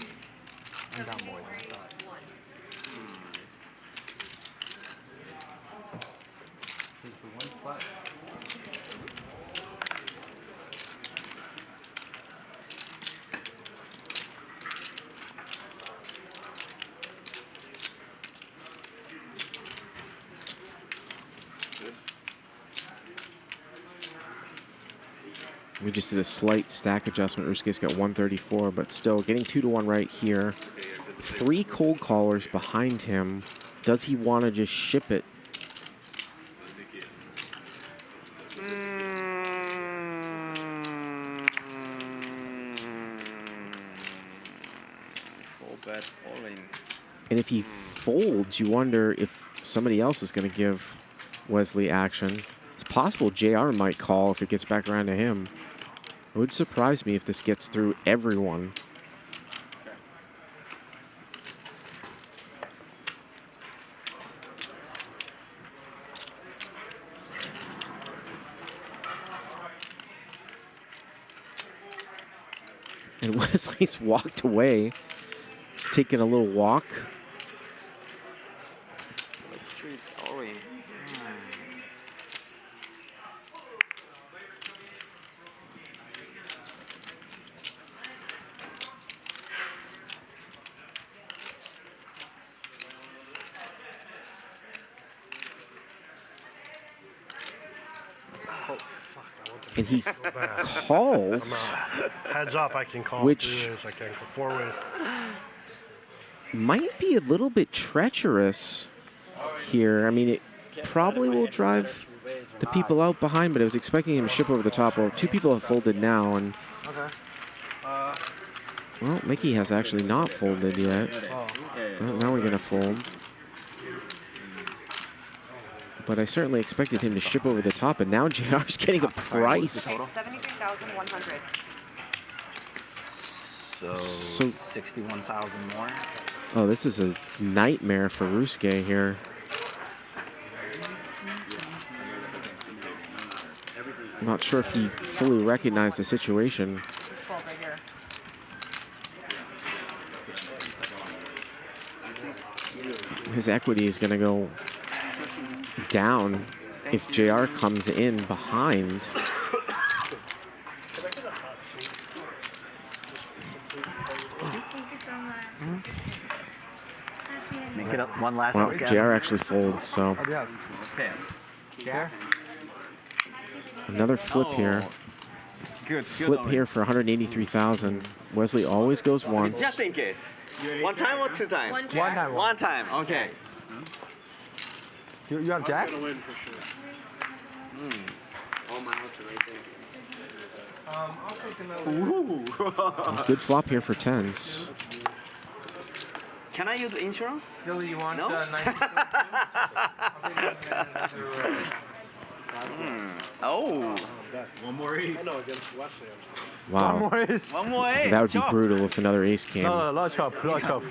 We just did a slight stack adjustment. Ruski's got 134, but still getting 2 to 1 right here. 3 cold callers behind him. Does he want to just ship it? Full bet all in. And if he folds, you wonder if somebody else is going to give Wesley action. It's possible JR might call if it gets back around to him. It would surprise me if this gets through everyone. And Wesley's walked away. He's taking a little walk. And he calls. Heads up, I can call. Which I can go forward. Might be a little bit treacherous here. I mean, it probably will drive the people out behind, but I was expecting him to ship over the top. Well, two people have folded now, and well, Mikki has actually not folded yet. Well, now we're gonna fold. But I certainly expected him to ship over the top, and now JR's getting a price. 73,100. So 61,000 more. Oh, this is a nightmare for Ruske here. I'm not sure if he fully recognized the situation. His equity is going to go down if JR comes in behind. Make it up one last Well, look at JR him. actually folds, so Okay. another flip here. Flip here for 183,000. Wesley always goes once. Just in case. One time or two times? One time. One time. Okay. You have jacks? All my outs are right there. I'll take another. Good flop here for tens. Can I use insurance? Still, you want No? 92? Oh. One more ace. No, against Wesley. Wow. One more ace. One more ace. That would be Chop. brutal if another ace came. No, no chop, no chop.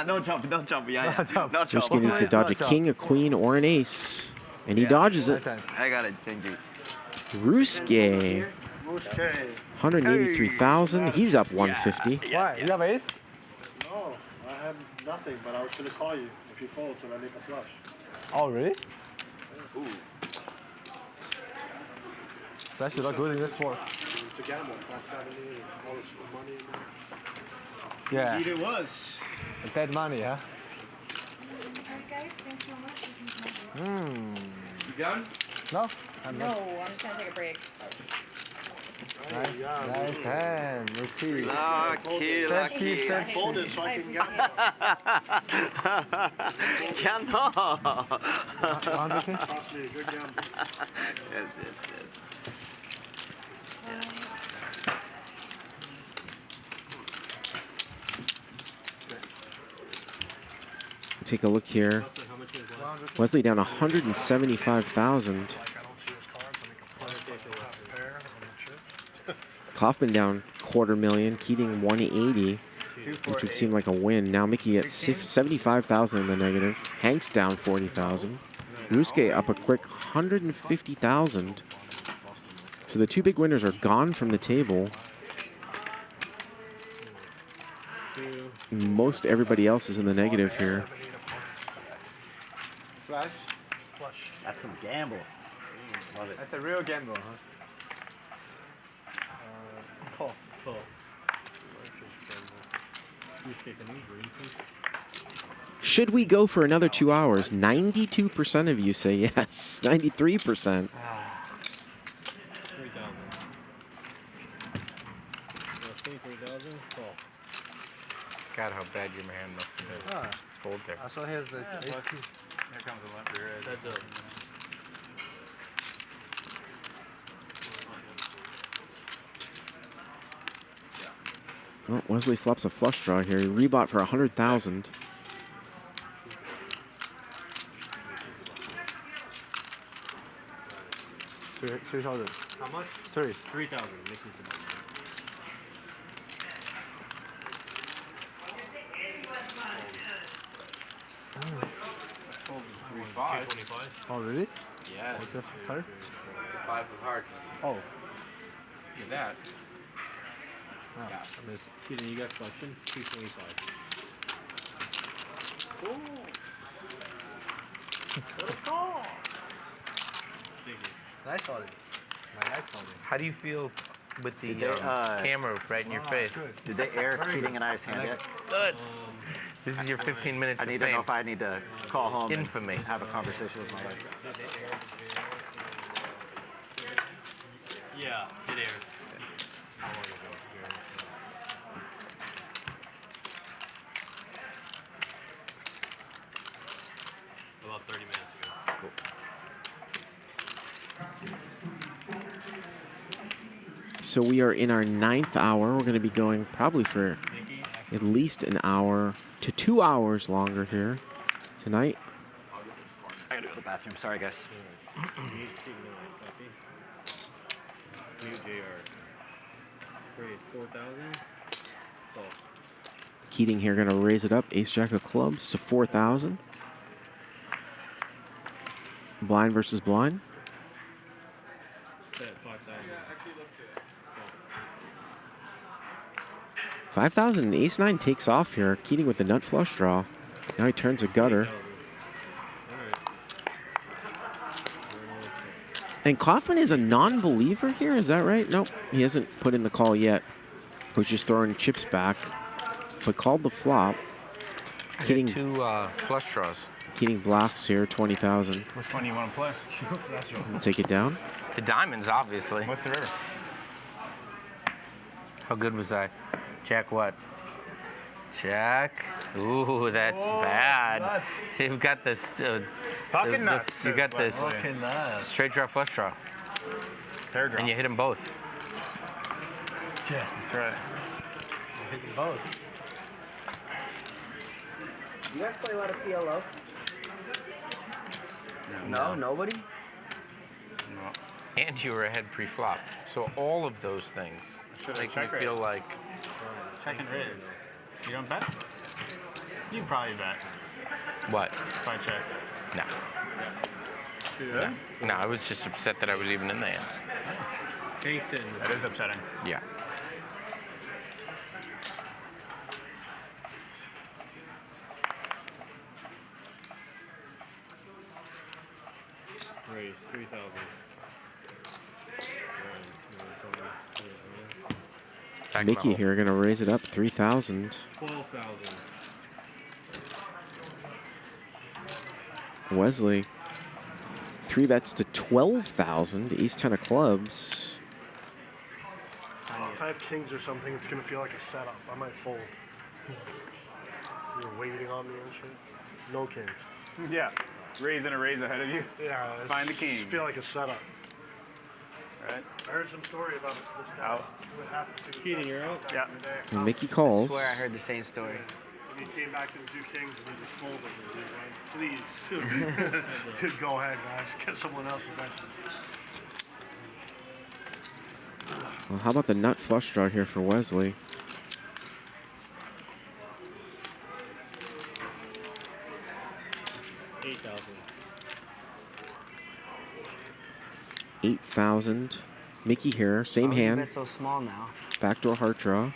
No chop, no chop. Yeah, yeah. No chop. Ruske needs to dodge a king, a queen, or an ace. And he dodges it. I got it. Thank you. Ruske. 183,000. He's up 150. Why? You have ace? No, I have nothing, but I was going to call you if you fold, so I make a flush. Oh, really? Ooh. So actually not good in this sport. It's a gamble. 570, all this money in there. Yeah. Indeed it was. Dead money, huh? Alright guys, thanks so much. You done? No? No, I'm just gonna take a break. Nice, nice hand. Risky. Lucky, lucky. I folded so I can gamble. Cannot. 100K? Trust me, good gamble. Yes, yes, yes. Take a look here. Wesley down 175,000. Kaufman down $250,000. Keating 180, which would seem like a win. Now Mikki at 75,000 in the negative. Hank's down 40,000. Ruske up a quick 150,000. So the two big winners are gone from the table. Most everybody else is in the negative here. Flash? That's some gamble. Love it. That's a real gamble, huh? Call. Should we go for another 2 hours? 92% of you say yes. 93%. 3,000. Call. God, how bad your hand must have been. Fold there. I saw his ace key. Here comes the left rear edge. Heads up. Well, Wesley flops a flush draw here. He rebought for 100,000. $3,000. How much? 3,000. Oh, really? Yes. What's the card? It's a 5 of hearts. Oh. Look at that. Oh, I missed it. Keating, you got collection? 225. Nice holding. My nice holding. How do you feel with the Did they, camera right in your face? Did they air Keating and I's hand yet? Good. This is your 15 minutes I of need fame. to know if I need to call home Infamy. and have a conversation with my wife. Yeah, it aired. About 30 minutes ago. So we are in our 9th hour. We're going to be going probably for at least an hour to 2 hours longer here tonight. I gotta go to the bathroom. Sorry, guys. New JR. 4,000. Keating here going to raise it up. Ace Jack of clubs to 4,000. Blind versus blind. 5,000 and ace 9 takes off here. Keating with the nut flush draw. Now he turns a gutter. And Kaufman is a non-believer here, is that right? Nope, he hasn't put in the call yet. He was just throwing chips back, but called the flop. Keating 2 flush draws. Keating blasts here, 20,000. Which one do you want to play? Take it down. The diamonds, obviously. What's the river? How good was I? Jack what? Jack. Ooh, that's bad. Nuts. You've got this. Pocket nuts. You got this Pocket nuts. straight draw, flush draw. Pair draw. And you hit them both. Yes. That's right. Hit them both. You guys play a lot of PLO? No, nobody? No. And you were ahead pre-flop. So all of those things make me feel like... Check and raise. You don't bet? You probably bet. What? If I check. No. Yeah. No, I was just upset that I was even in the hand. Jason. That is upsetting. Yeah. Raise 3,000. Mikki here going to raise it up 3,000. 12,000. Wesley 3 bets to 12,000. Ace 10 of clubs. If I have kings or something, it's going to feel like a setup. I might fold. You're waiting on me and shit. No kings. Yeah. Raising a raise ahead of you. Yeah. Find the kings. Feel like a setup. Right. I heard some story about it. This guy. Out. What happened to Keating, you're out. Yeah. And Mikki calls. I swear I heard the same story. And he came back to the 2 kings and he just folded. He's like, please. Go ahead, guys. Get someone else eventually. Well, how about the nut flush draw here for Wesley? $8,000. Mikki here, same hand. Bet so small now. Backdoor heart draw.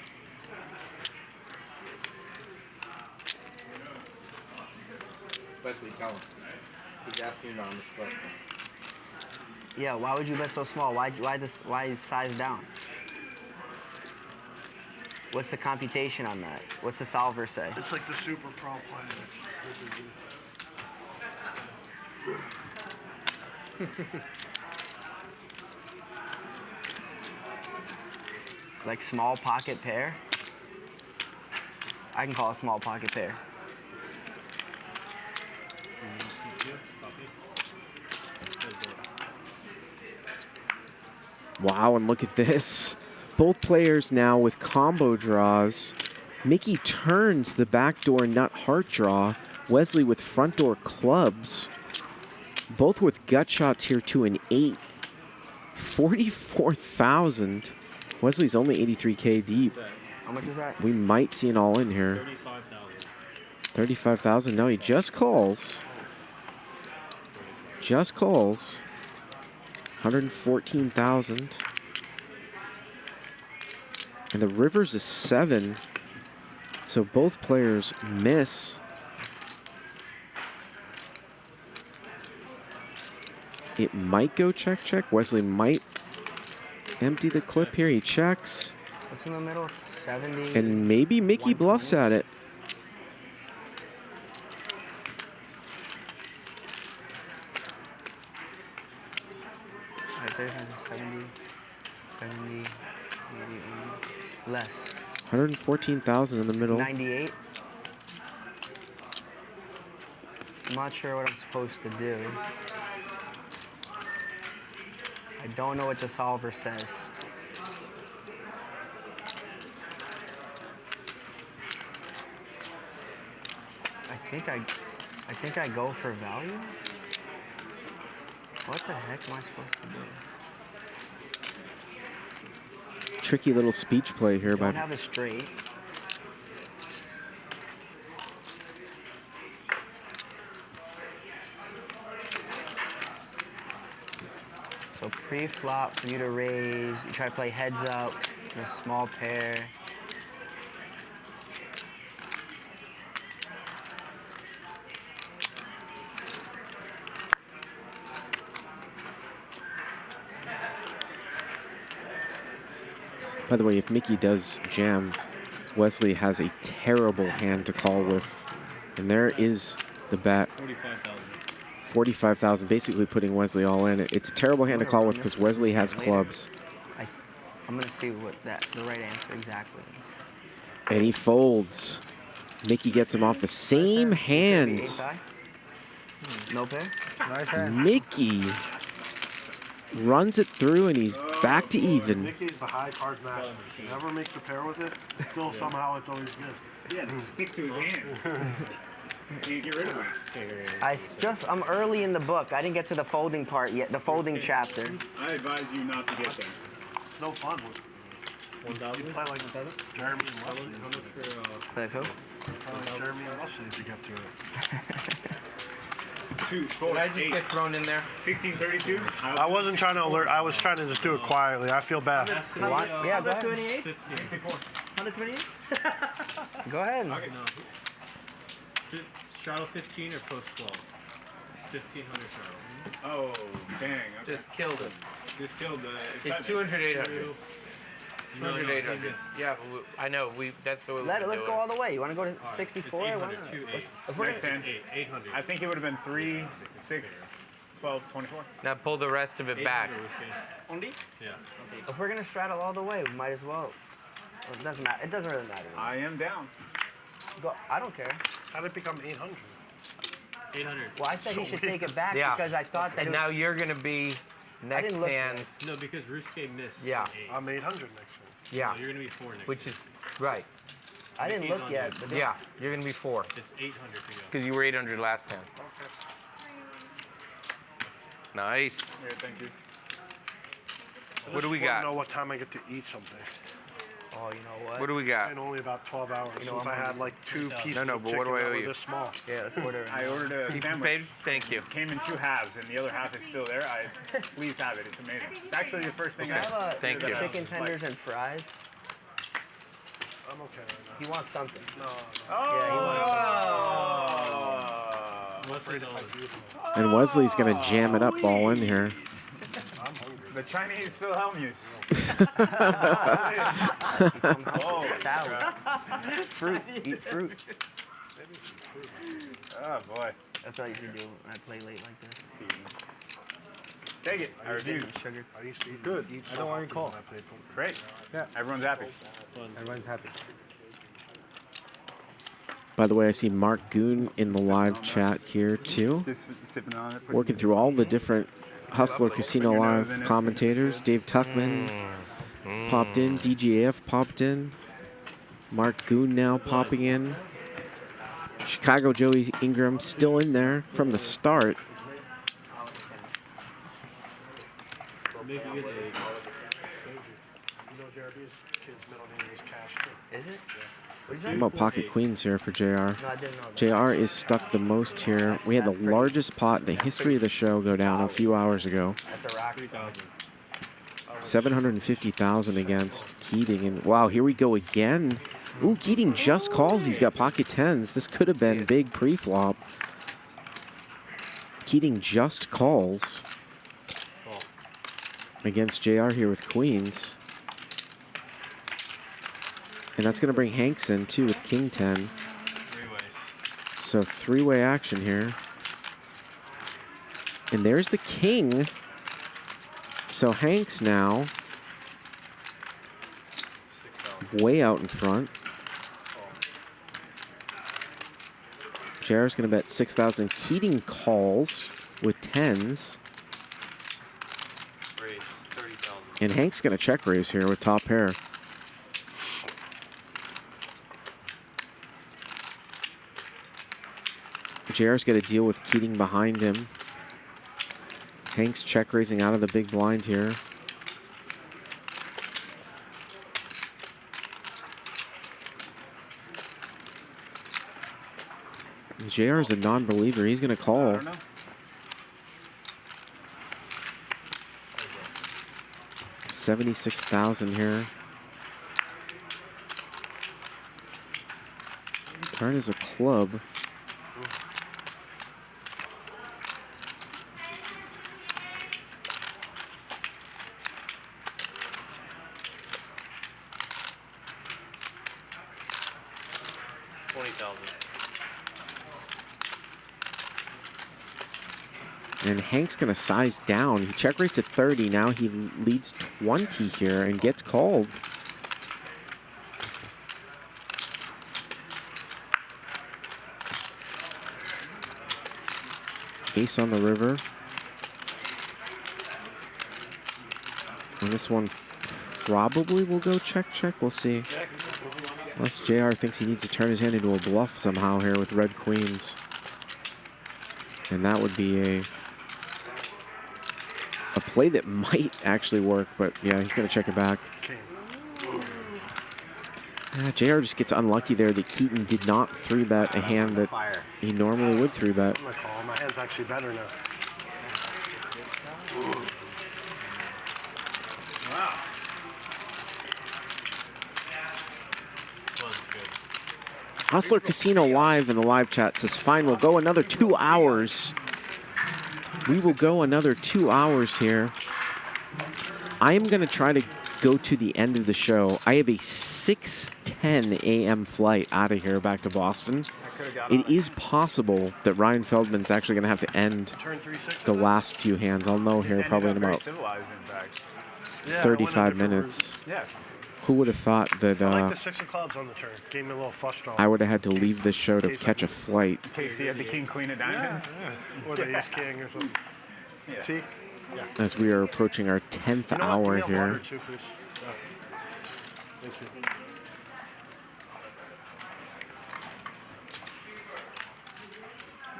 Wesley, tell him. He's asking an honest question. Yeah, why would you bet so small? Why size down? What's the computation on that? What's the solver say? It's like the super pro play. Like small pocket pair? I can call a small pocket pair. Wow, and look at this. Both players now with combo draws. Mikki turns the backdoor nut heart draw. Wesley with front door clubs. Both with gut shots here to an 8. 44,000. Wesley's only 83K deep. How much is that? We might see an all-in here. 35,000. No, he just calls. Just calls. 114,000. And the river's a 7. So both players miss. It might go check, check. Wesley might empty the clip here. He checks. What's in the middle? 70. And maybe Mikki bluffs at it. Right there, 70, 70, 80, less. 114,000 in the middle. 98. I'm not sure what I'm supposed to do. I don't know what the solver says. I think I go for value. What the heck am I supposed to do? Tricky little speech play here by. Don't have a straight. So pre-flop for you to raise. You try to play heads up in a small pair. By the way, if Mikki does jam, Wesley has a terrible hand to call with. And there is the bet. 45,000, basically putting Wesley all in. It's a terrible hand to call with because Wesley has clubs. I'm going to see what the right answer exactly is. And he folds. Mikki gets him off the same hand. No pair? Nice hand. Mikki runs it through and he's back to even. Mikki's the high card master. He never makes a pair with it. Still somehow it's always good. Yeah, just stick to his hands. Can't get rid of him. I'm early in the book. I didn't get to the folding part yet, the folding chapter. I advise you not to get there. No fun with 1,000? You play like Jeremy and Wesley. Play who? Jeremy and Wesley if you get to it. 2, 4, Did I just get thrown in there? 1632. I wasn't trying to alert. I was trying to just do it quietly. I feel bad. Yeah, go ahead. 128? 64. 128? Go ahead. Okay. No. Straddle 15 or post 12? 1,500 straddle. Oh, dang. Okay. Just killed it. Just killed the... It's 200, 800. 200, 800. Yeah, but I know. That's the way Let's go all the way. You want to go to 64? Why not? Next hand. 800. I think it would have been 3, 6, 12, 24. Now pull the rest of it back. Only? Yeah. If we're going to straddle all the way, we might as well. It doesn't matter. It doesn't really matter. I am down. Go. I don't care. How did it become 800? 800. Well, I said he should take it back Yeah. because I thought that And now you're going to be next hand. No, because Rusuke missed. Yeah. I'm 800 next year. Yeah. So you're going to be 4 next Which is right. I didn't look yet. But Yeah, you're going to be 4. It's 800 to go. Because you were 800 last time. Nice. Yeah, thank you. What do we I just got? want to know what time I get to eat something. Oh, you know what? What do we got? And only about 12 hours since I had like 2 pieces No, of but what do chicken I that owe were you? this small. Yeah, let's order. I ordered a You sandwich. paid? Thank you. Came in 2 halves, and the other half is still there. Please have it. It's amazing. It's actually the first thing Can I have Thank you. chicken tenders and fries? I'm okay right now. He wants something. No. Yeah, he wants something. And Wesley's going to jam it up all in here. I'm hungry. The Chinese Philhelmus. Salad. Fruit. Eat fruit. Oh boy. That's what I usually do when I play late like this. Take it. I refuse. Sugar. I used to eat Good. I don't want to to call. when I played poker. Great. Yeah. Everyone's happy. Everyone's happy. By the way, I see Mark Goon in the live chat here too. Just sipping on it. Working through all the different Hustler Casino Live commentators. Dave Tuckman, popped in. DGAF popped in. Mark Goon now popping in. Chicago Joey Ingram still in there from the start. Is it? What about pocket queens here for JR? JR is stuck the most here. We had the largest pot in the history of the show go down a few hours ago. That's a rock. 750,000 against Keating. And wow, here we go again. Ooh, Keating just calls. He's got pocket tens. This could have been big pre-flop. Keating just calls against JR here with queens. And that's going to bring Hanks in, too, with king 10. So three-way action here. And there's the king. So Hanks now way out in front. JR's going to bet 6,000. Keating calls with tens. And Hank's going to check raise here with top pair. JR's got to deal with Keating behind him. Hank's check raising out of the big blind here. JR is a non-believer. He's going to call. $76,000 here. Turn is a club. And Hank's going to size down. He check raised to 30. Now he leads 20 here and gets called. Ace on the river. And this one probably will go check, check. We'll see. Unless JR thinks he needs to turn his hand into a bluff somehow here with red queens. And that would be a play that might actually work, but yeah, he's going to check it back. JR just gets unlucky there that Keating did not 3-bet a hand that he normally would 3-bet. I'm gonna call. My hand's actually better now. Wow. Hustler Casino Live in the live chat says, fine, we'll go another 2 hours. We will go another 2 hours here. I am going to try to go to the end of the show. I have a 6:10 a.m. flight out of here back to Boston. It is possible that Ryan Feldman's actually going to have to end the last few hands. I'll know here probably in about 35 minutes. Yeah. Who would have thought that I like the 6 of clubs on the turn. Gave me a little flush draw. I would have had to leave this show to catch a flight. In case he had the king, queen of diamonds. Yeah. Or the ace king or something. Yeah. See? Yeah. As we are approaching our 10th hour Give me a water here. too, please. Yeah. Thank you.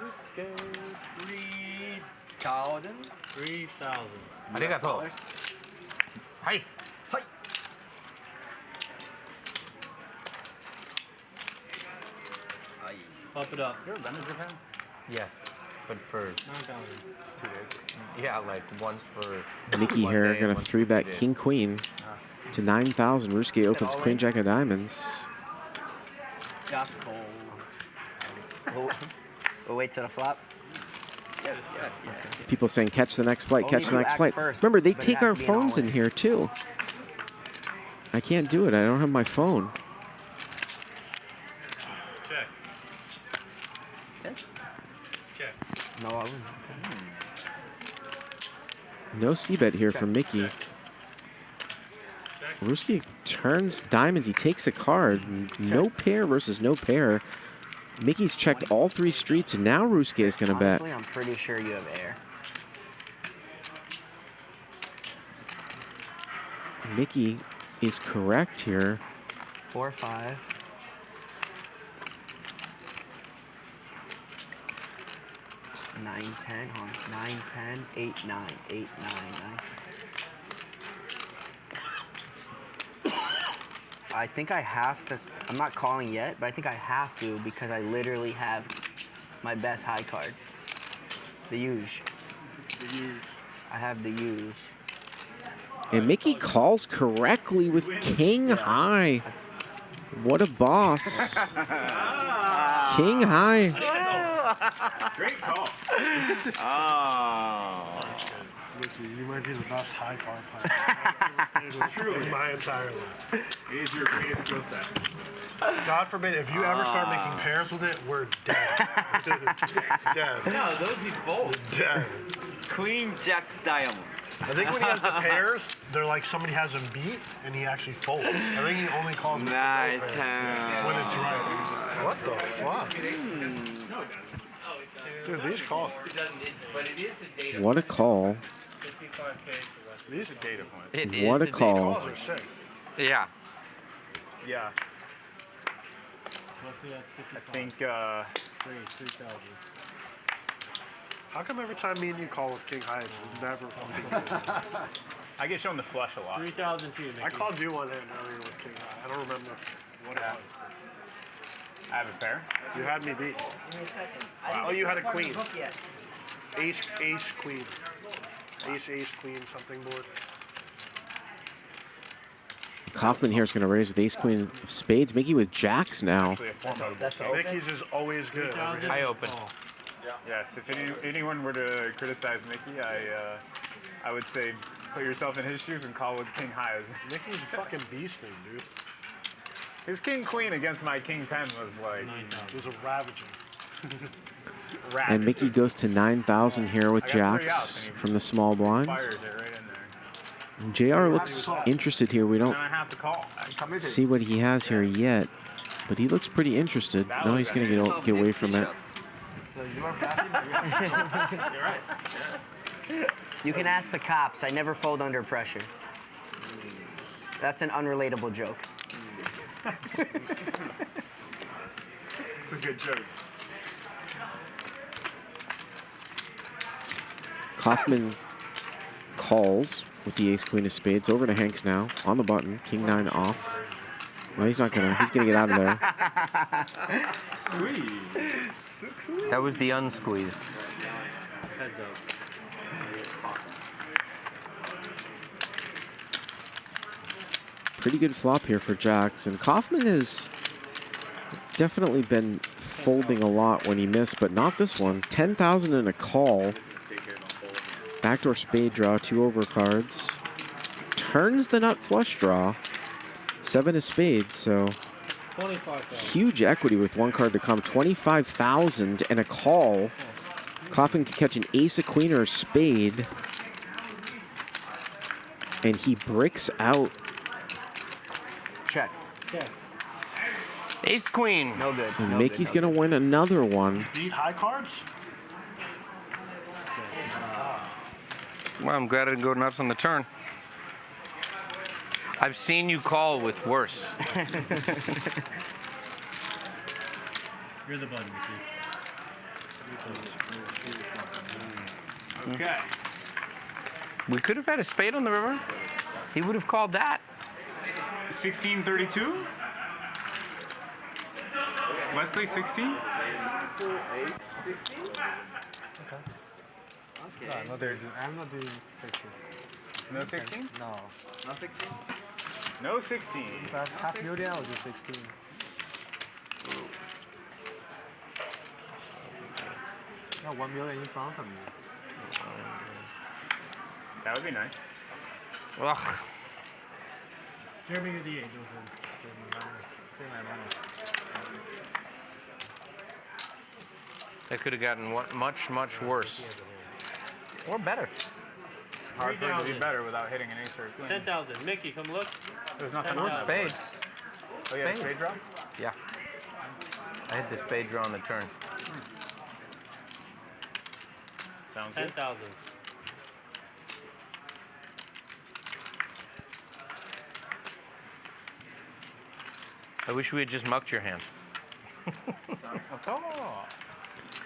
Let's go 3,000. 3,000. Arigato. Hi. Pop it up. You're been to Japan? Yes, but for 9,000. 2 days. Yeah, like once for Mikki one here day, going to once for 2 3-bet days. king queen to 9,000. Ruski opens queen jack of diamonds. That's cold. We'll wait till the flop. Yes, yes, yes. People saying catch the next flight, Only catch the who next act flight. first, Remember, they but it take has our to be an phones in all-in. here too. I can't do it. I don't have my phone. Check. Yes. Check. No, I wouldn't. No c-bet here from Mikki. Ruski turns diamonds. He takes a card. No pair versus no pair. Mikki's checked all 3 streets, and now Ruski is going to bet. Honestly, I'm pretty sure you have air. Mikki is correct here. 4, 5. 9, 10, 9, 10, 8, 9, 8, 9, 9. I think I have to, I'm not calling yet, but I think I have to because I literally have my best high card. The huge. The huge. I have the huge. And Mikki calls correctly with king high. What a boss. King high. Great call. Oh. Mikki, you might be the best high card player True. in my entire life. It is your greatest skill set. God forbid, if you ever start making pairs with it, we're dead. Dead. No, those you fold. Dead. Queen Jack Diamond. I think when he has the pairs, they're like somebody has him beat, and he actually folds. I think he only calls them Nice. when it's right. What the fuck? Dude, these calls. What a call. These are data points. It What is a call. Calls are sick. Yeah. Yeah. I think, 3,000. How come every time me and you call with king high, it's never fucking good? I get shown the flush a lot. 3,000 too, Mikki. I called you one hand earlier with king high. I don't remember what it was. I have a pair. You had me beat. Wow. Oh, you had a queen. Ace, queen. Ace, queen, something board. Kaufman here is going to raise with ace queen of spades. Mikki with jacks now. Mikki's is always good. I open. Yes, if anyone were to criticize Mikki, I would say put yourself in his shoes and call with king highs. Mikki's a fucking beast thing, dude. His king queen against my king 10 was like... It was a ravaging. And Mikki goes to 9,000 here with I got 3 outs, jacks and he from the small blinds. fires it right in there. And JR looks interested here. We don't And I have to call. see what he has here yet, but he looks pretty interested. No, he's going to get away from it. You can ask the cops. I never fold under pressure. That's an unrelatable joke. It's a good joke. Kaufman calls with the ace queen of spades over to Hanks now on the button. King 9 off. Well, he's not gonna. He's gonna get out of there. Squeeze. That was the unsqueeze. Heads up. Pretty good flop here for jacks, and Kaufman has definitely been folding a lot when he missed, but not this one. 10,000 and a call. Backdoor spade draw, 2 overcards. Turns the nut flush draw. 7 of spades, so 25,000. huge equity with 1 card to come. 25,000 and a call. Kaufman can catch an ace, a queen, or a spade. And he bricks out. Check. Check. Ace queen. No good. And Mikki's gonna win another one. Beat high cards? Well, I'm glad I didn't go nuts on the turn. I've seen you call with worse. You're the button, Mikki. Okay. We could have had a spade on the river. He would have called that. 1632. Wesley 16. I'm not doing 16. No 16? No. Not 16? No 16. If I have half million, I'll do 16. No, 1 million in front of me. That would be nice. Ugh. JRB QT, go Save my money. That could have gotten much, much worse. Or better. Hard for it to be better without hitting an ace or a queen. 10,000. Mikki, come look. There's nothing Or on spade. Oh, yeah, spade draw? Yeah. I hit the spade draw on the turn. Sounds good. 10,000. I wish we had just mucked your hand.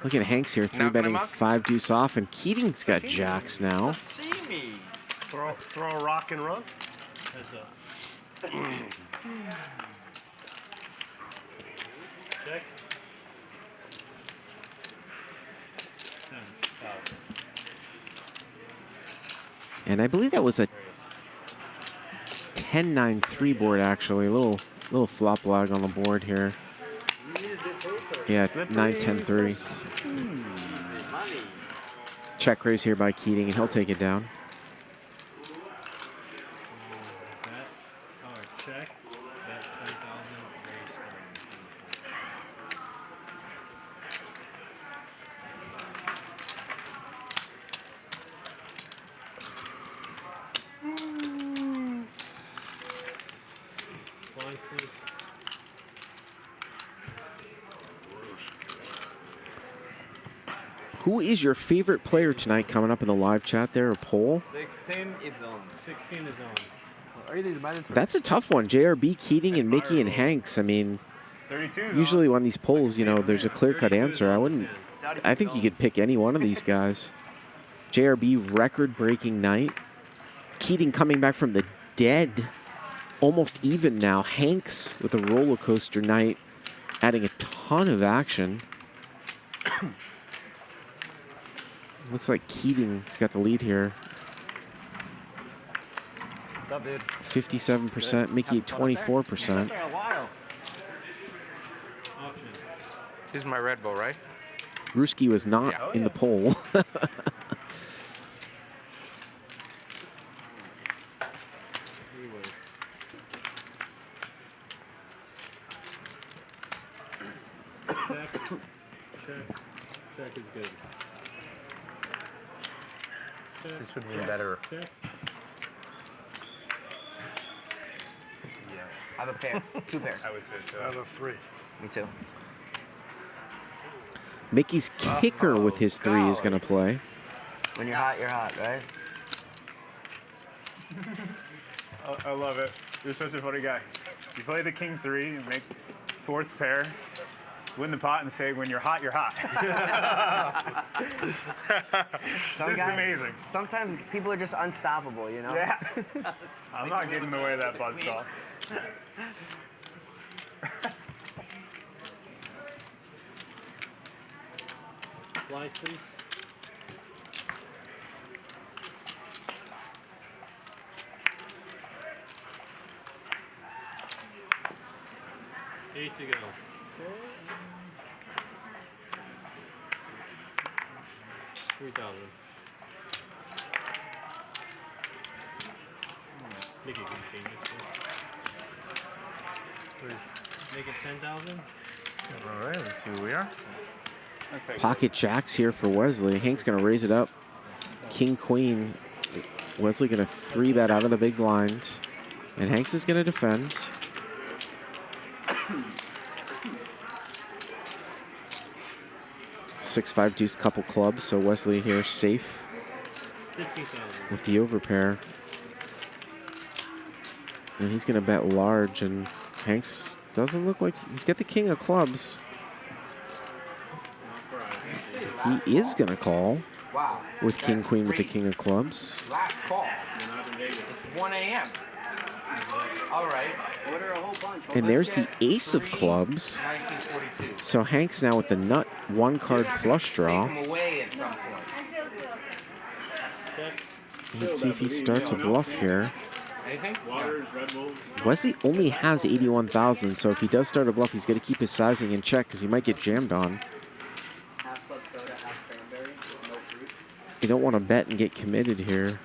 Look at Hanks here, 3-betting 5 deuce off, and Keating's got jacks now. Throw a rock and run. Check. And I believe that was a 10-9-3 board, actually. A little flop lag on the board here. Yeah, 9-10-3. Check raise here by Keating, and he'll take it down. Check. Bet 10,000. Who is your favorite player tonight coming up in the live chat there, a poll? 16 is on. 16 is on. That's a tough one. JRB, Keating, and Mikki and Hanks. I mean, usually on these polls, you know, there's a clear-cut answer. I think you could pick any one of these guys. JRB, record-breaking night. Keating coming back from the dead. Almost even now. Hanks with a roller coaster night, adding a ton of action. Looks like Keating's got the lead here. What's up, dude? 57%, Mikki at 24%. This is my Red Bull, right? Ruski was not in the poll. Check is good. This would be better. I have a pair, 2 pairs. I would say so. I have a 3. Me too. Mickey's kicker with his 3 is going to play. When you're hot, right? I love it. You're such a funny guy. You play the king 3 and make 4th pair, win the pot, and say, when you're hot, you're hot. Just amazing. Sometimes people are just unstoppable, you know? Yeah. I'm not getting in the way of that buzzsaw. Fly, please. Eight to go. 3,000. Mikki can see me. Make it 10,000. All right, let's see who we are. Pocket jacks here for Wesley. Hank's going to raise it up. King, queen. Wesley going to 3-bet out of the big blind. And Hanks is going to defend. Six, 5 deuce, couple clubs. So Wesley here safe 50,000. with the overpair. And he's going to bet large. And Hanks doesn't look like he's got the king of clubs. He is going to call with king, queen with the king of clubs. Last call. It's 1 a.m. All right. Order a whole bunch. And there's the ace of clubs. 1942. So Hanks now with the nut 1-card flush draw. Take him away at some point. Let's see if he starts a bluff here. Anything? Waters, Red Bull. Wesley only has 81,000, so if he does start a bluff, he's going to keep his sizing in check because he might get jammed on. Half club soda, half cranberry, with no fruit. You don't want to bet and get committed here.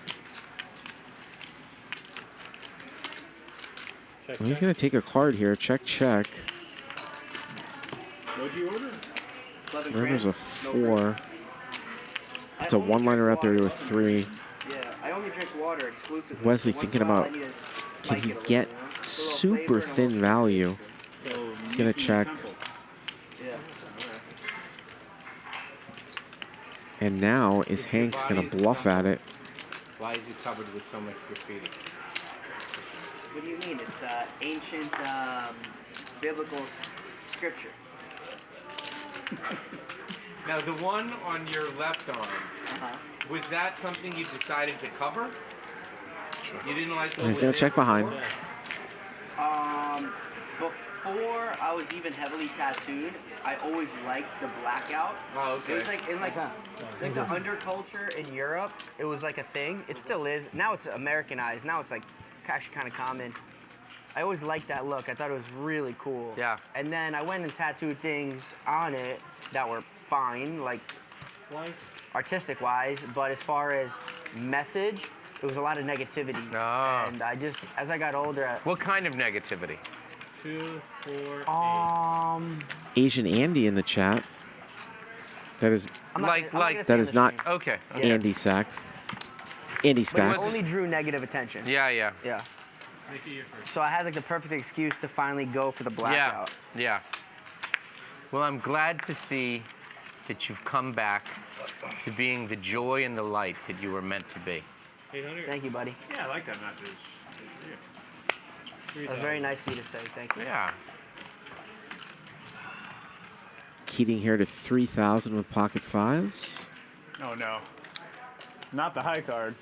Well, he's going to take a card here. Check, check. What'd you order? There's a 4. It's a 1-liner out there to a 3. Yeah, I only drink water exclusively. Wesley thinking about, can he get super thin value? He's going to check. Yeah. And now is Hanks going to bluff at it? Why is he covered with so much graffiti? What do you mean? It's ancient biblical scripture. Now, the one on your left arm, was that something you decided to cover? You didn't like the He's going to check behind. Before I was even heavily tattooed, I always liked the blackout. Oh, okay. It was like in like the underculture in Europe, it was like a thing. It still is. Now it's Americanized. Now it's like actually kind of common. I always liked that look. I thought it was really cool. Yeah. And then I went and tattooed things on it that were fine, like artistic wise, but as far as message, there was a lot of negativity. Oh. And I just, as I got older. What kind of negativity? 2, 4, 8. Asian Andy in the chat. That is that is not okay. Andy Sachs. Andy But Stacks. it only drew negative attention. Yeah. Yeah. So I had like the perfect excuse to finally go for the blackout. Yeah. Well, I'm glad to see that you've come back to being the joy and the light that you were meant to be. 800. Thank you, buddy. Yeah, I like that message. That was very nice of you to say. Thank you. Yeah. Keating here to 3,000 with pocket fives. Oh, no. Not the high card.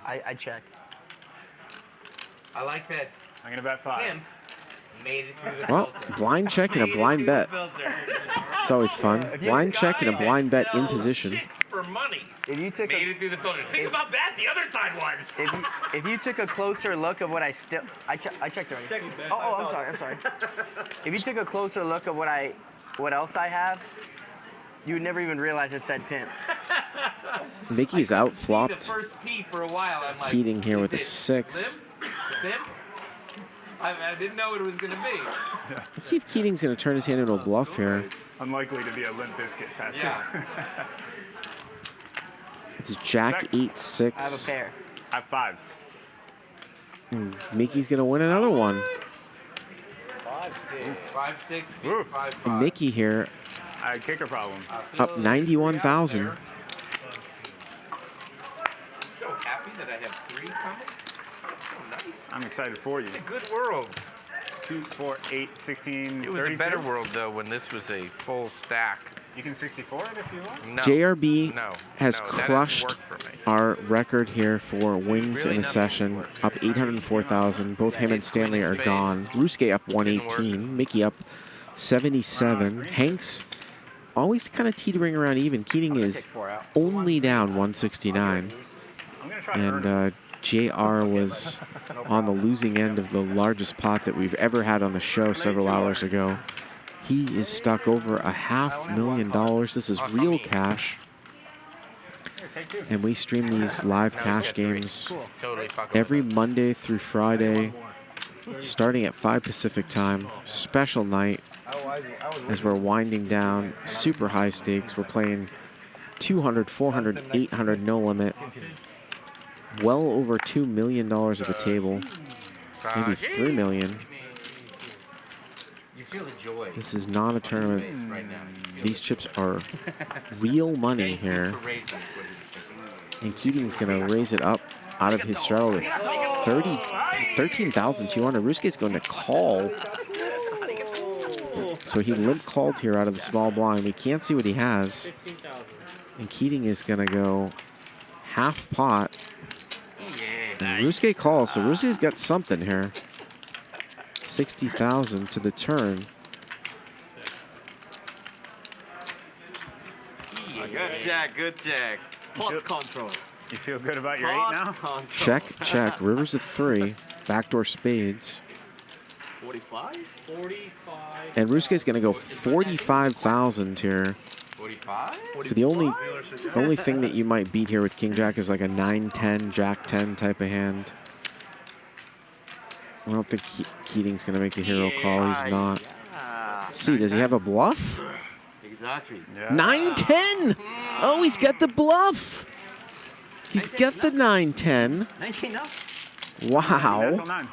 I checked. I like that. I'm going to bet 5. Him made it through the Well, filter. blind check and a blind bet. It's always fun. Blind check and a blind bet in position. For money. If you took made it through the filter. Think about bad the other side was. If you took a closer look of what I checked already. Oh, I'm sorry. If you took a closer look of what else I have, you would never even realize it said pimp. Mickey's out flopped. The first P for a while. I'm like, Keating here with a is it 6. Simp? I didn't know what it was going to be. Let's see if Keating's going to turn his hand into a bluff here. Unlikely to be a Limp Bizkit tattoo. Yeah. It's Jack 8-6. I have a pair. I have 5s. Mickey's going to win another one. 5, 6, 5, 5. Mickey here I had kicker problem. up 91,000. I'm so happy that I have 3 coming. That's so nice. I'm excited for you. It's a good world. 2, 4, 8, 16, It was 32. a better world, though, when this was a full stack. You can 64 it if you want. No. JRB no, has no, that crushed doesn't work for me. our record here for wins Really in a nothing session, works. up 804,000. Both him and It's Stanley are space. gone. Rusuke up 118. Mickey up 77. Hank's always kind of teetering around even. Keating is only down 169. And JR was on the losing end of the largest pot that we've ever had on the show several hours ago. He is stuck over $500,000. This is real cash. And we stream these live cash games every Monday through Friday, starting at 5 Pacific time. Special night as we're winding down. Super high stakes. We're playing 200, 400, 800, no limit. Well over $2 million at the table. Maybe $3 million. You feel the joy. This is not a tournament. Right now. These chips are real money here. For racing. And Keating's going to raise it up out of his straddle to 13,200. Rusuke's going to call. So he limp called here out of the small blind. We can't see what he has. And Keating is going to go half pot. And Rusuke calls, so Rusuke's got something here. 60,000 to the turn. Good check, good check. Pot control. You feel good about your 8 now? Check, check. Rivers of 3. Backdoor spades. 45? 45. And Rusuke's going to go 45,000 here. 45? So the only thing that you might beat here with King Jack is like a 9-10, Jack 10 type of hand. I don't think Keating's going to make the hero call. He's not. See, does he have a bluff? Exactly. 9-10! Oh, he's got the bluff. He's got the 9-10. 19 now? Wow.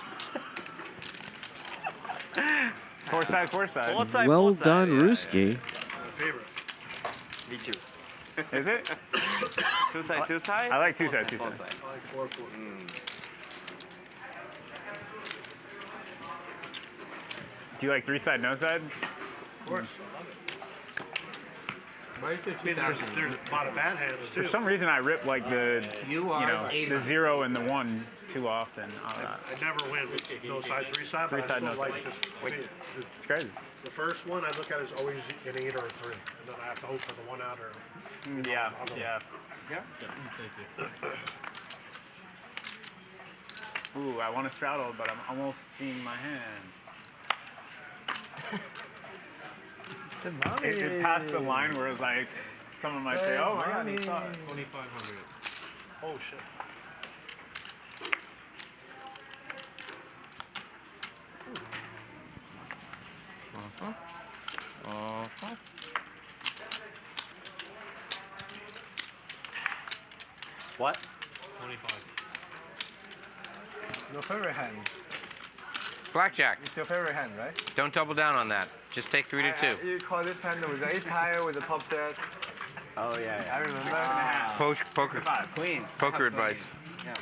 Four side. Well done, Rusuke. Favorite. Me too. Is it? Two side? I like two side. I like 4-4. Do you like 3-side, no side? Of course. There's a lot of bad hands too. For some reason, I rip like the the 0 and the 1 too often. I never win with no side, 3-side. 3-side, no side. It's crazy. The first one I look at is always an 8 or a 3, and then I have to hope for the 1 out or. Yeah. Ooh, I want to straddle, but I'm almost seeing my hand. It passed the line where it's like, someone might say, oh my god, he saw it. 2,500. Oh shit. What? 25. Your favorite hand. Blackjack. It's your favorite hand, right? Don't double down on that. Just take 3 to 2. You call this hand with the ace higher with the top set. Oh yeah. I remember. Poker. 5, queen. Poker advice. Yeah.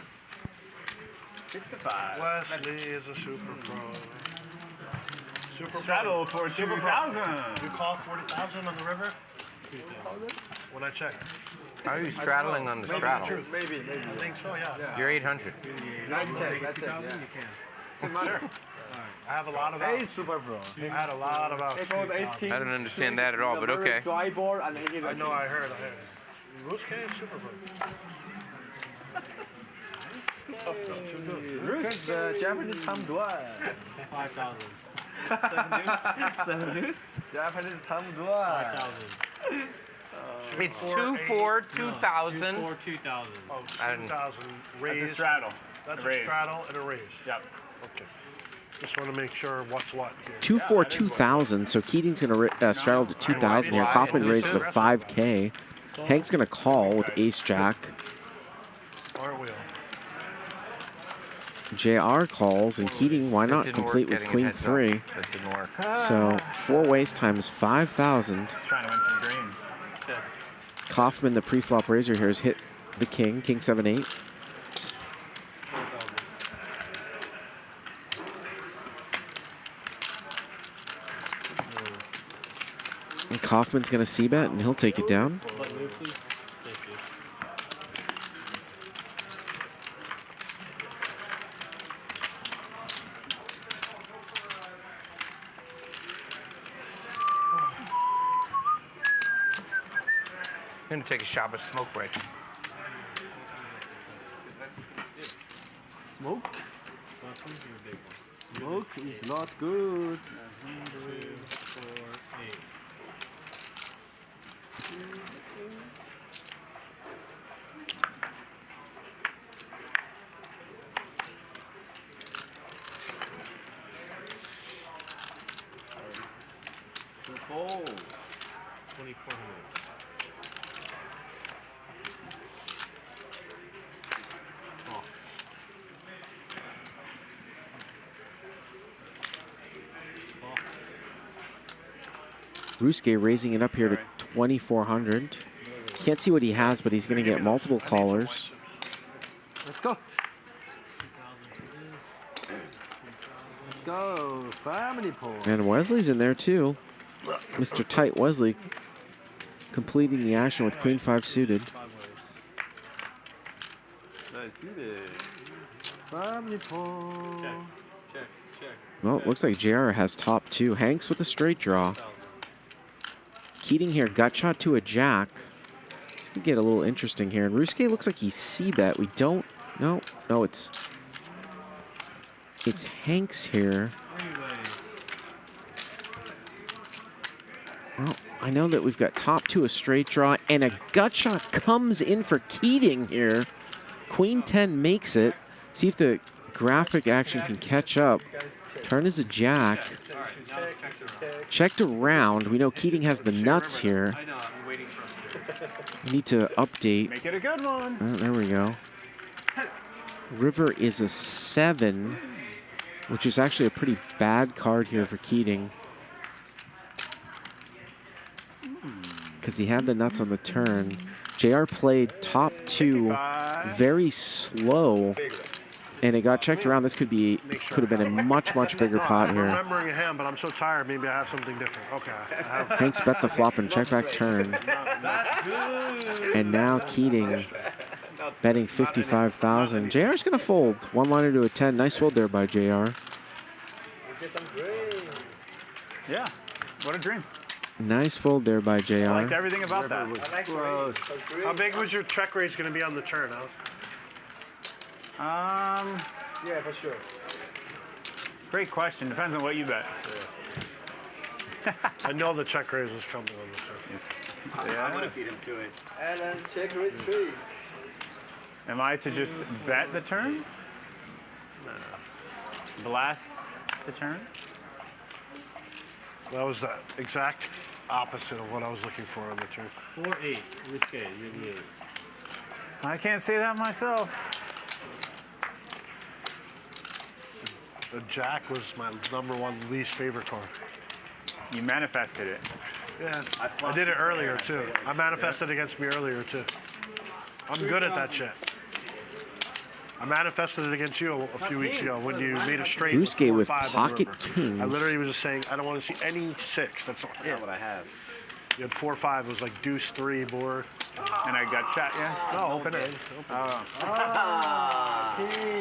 6 to 5. Wesley is a super pro. Super Straddle for 2,000. You call 40,000 on the river? When I check. How are you straddling on the straddle? Maybe. I think so, yeah. You're 800. Nice check. That's it. Yeah. Doesn't matter. I have a lot of Ace super pro. I had a lot of I don't understand that at all, but okay. Dry board and I know, I heard. Ruske is super pro. Ruske the Japanese Tom Dwan. 5,000. 7 deuce? Japanese Tom Dwan. 5,000. It's 2-4, 2,000. 2-4, 2,000. Oh, I didn't- 2,000 raise. That's a straddle. That's A raise. a straddle and a raise. Yep. Okay. Just want to make sure what's what here. 2-4, 2,000. So Keating's going to straddle to 2,000 here. Kaufman raises a 5K. Hank's going to call with ace jack. Or wheel. JR calls, and Keating, why not complete with queen 3? That didn't work. So 4 ways times 5,000. Just trying to win some greens. Kaufman, the pre-flop raiser here, has hit the king 7-8. And Kaufman's going to c-bet, and he'll take it down. I'm going to take a Shabbos smoke break. Smoke? Smoke is not good. 2,400. Ruske raising it up here to 2,400. Can't see what he has, but he's going to get multiple callers. Let's go. Let's go. Family pool. And Wesley's in there too. Mr. Tight Wesley completing the action with queen 5 suited. Let's do this. Family pool. Check. Well, it looks like JR has top 2. Hanks with a straight draw. Keating here, gut shot to a jack. This could get a little interesting here. And Ruske looks like he's c-bet. We don't, no, it's Hanks here. Well, I know that we've got top 2, a straight draw, and a gut shot comes in for Keating here. Queen 10 makes it. See if the graphic action can catch up. Turn is a jack. Checked around. We know Keating has the nuts here. We need to update. Make it a good one. There we go. River is a 7, which is actually a pretty bad card here for Keating. Because he had the nuts on the turn. JR played top 2 very slow And it got checked around. This could have been a much bigger pot I'm here. remembering a hand, but I'm so tired. Maybe I have something different. Okay. Hanks bet the flop and check back turn. And now Keating betting 55,000. JR's gonna fold. One liner to a 10. Nice fold there by JR. Yeah, what a dream. Nice fold there by JR. I liked everything about that. Close. How big was your check raise going to be on the turn, Alex? Yeah, for sure. Great question. Depends on what you bet. I know the check raise was coming on the turn. Yes. I'm going to feed him to it. Alan's check raise 3. Am I to just bet the turn? Blast the turn? That was the exact opposite of what I was looking for on the turn. 4-8, risque, you're the 8. I can't say that myself. The jack was my #1 least favorite card. You manifested it. Yeah, I did it earlier too. I manifested against me earlier too. I'm good at that shit. I manifested it against you a few weeks ago when you made a straight. Brusque with 4-5 on the pocket river. kings. I literally was just saying, I don't want to see any 6. That's all. Not what I have. You had 4-5. It was like deuce 3 board. And I got shot, yeah? No, open it. I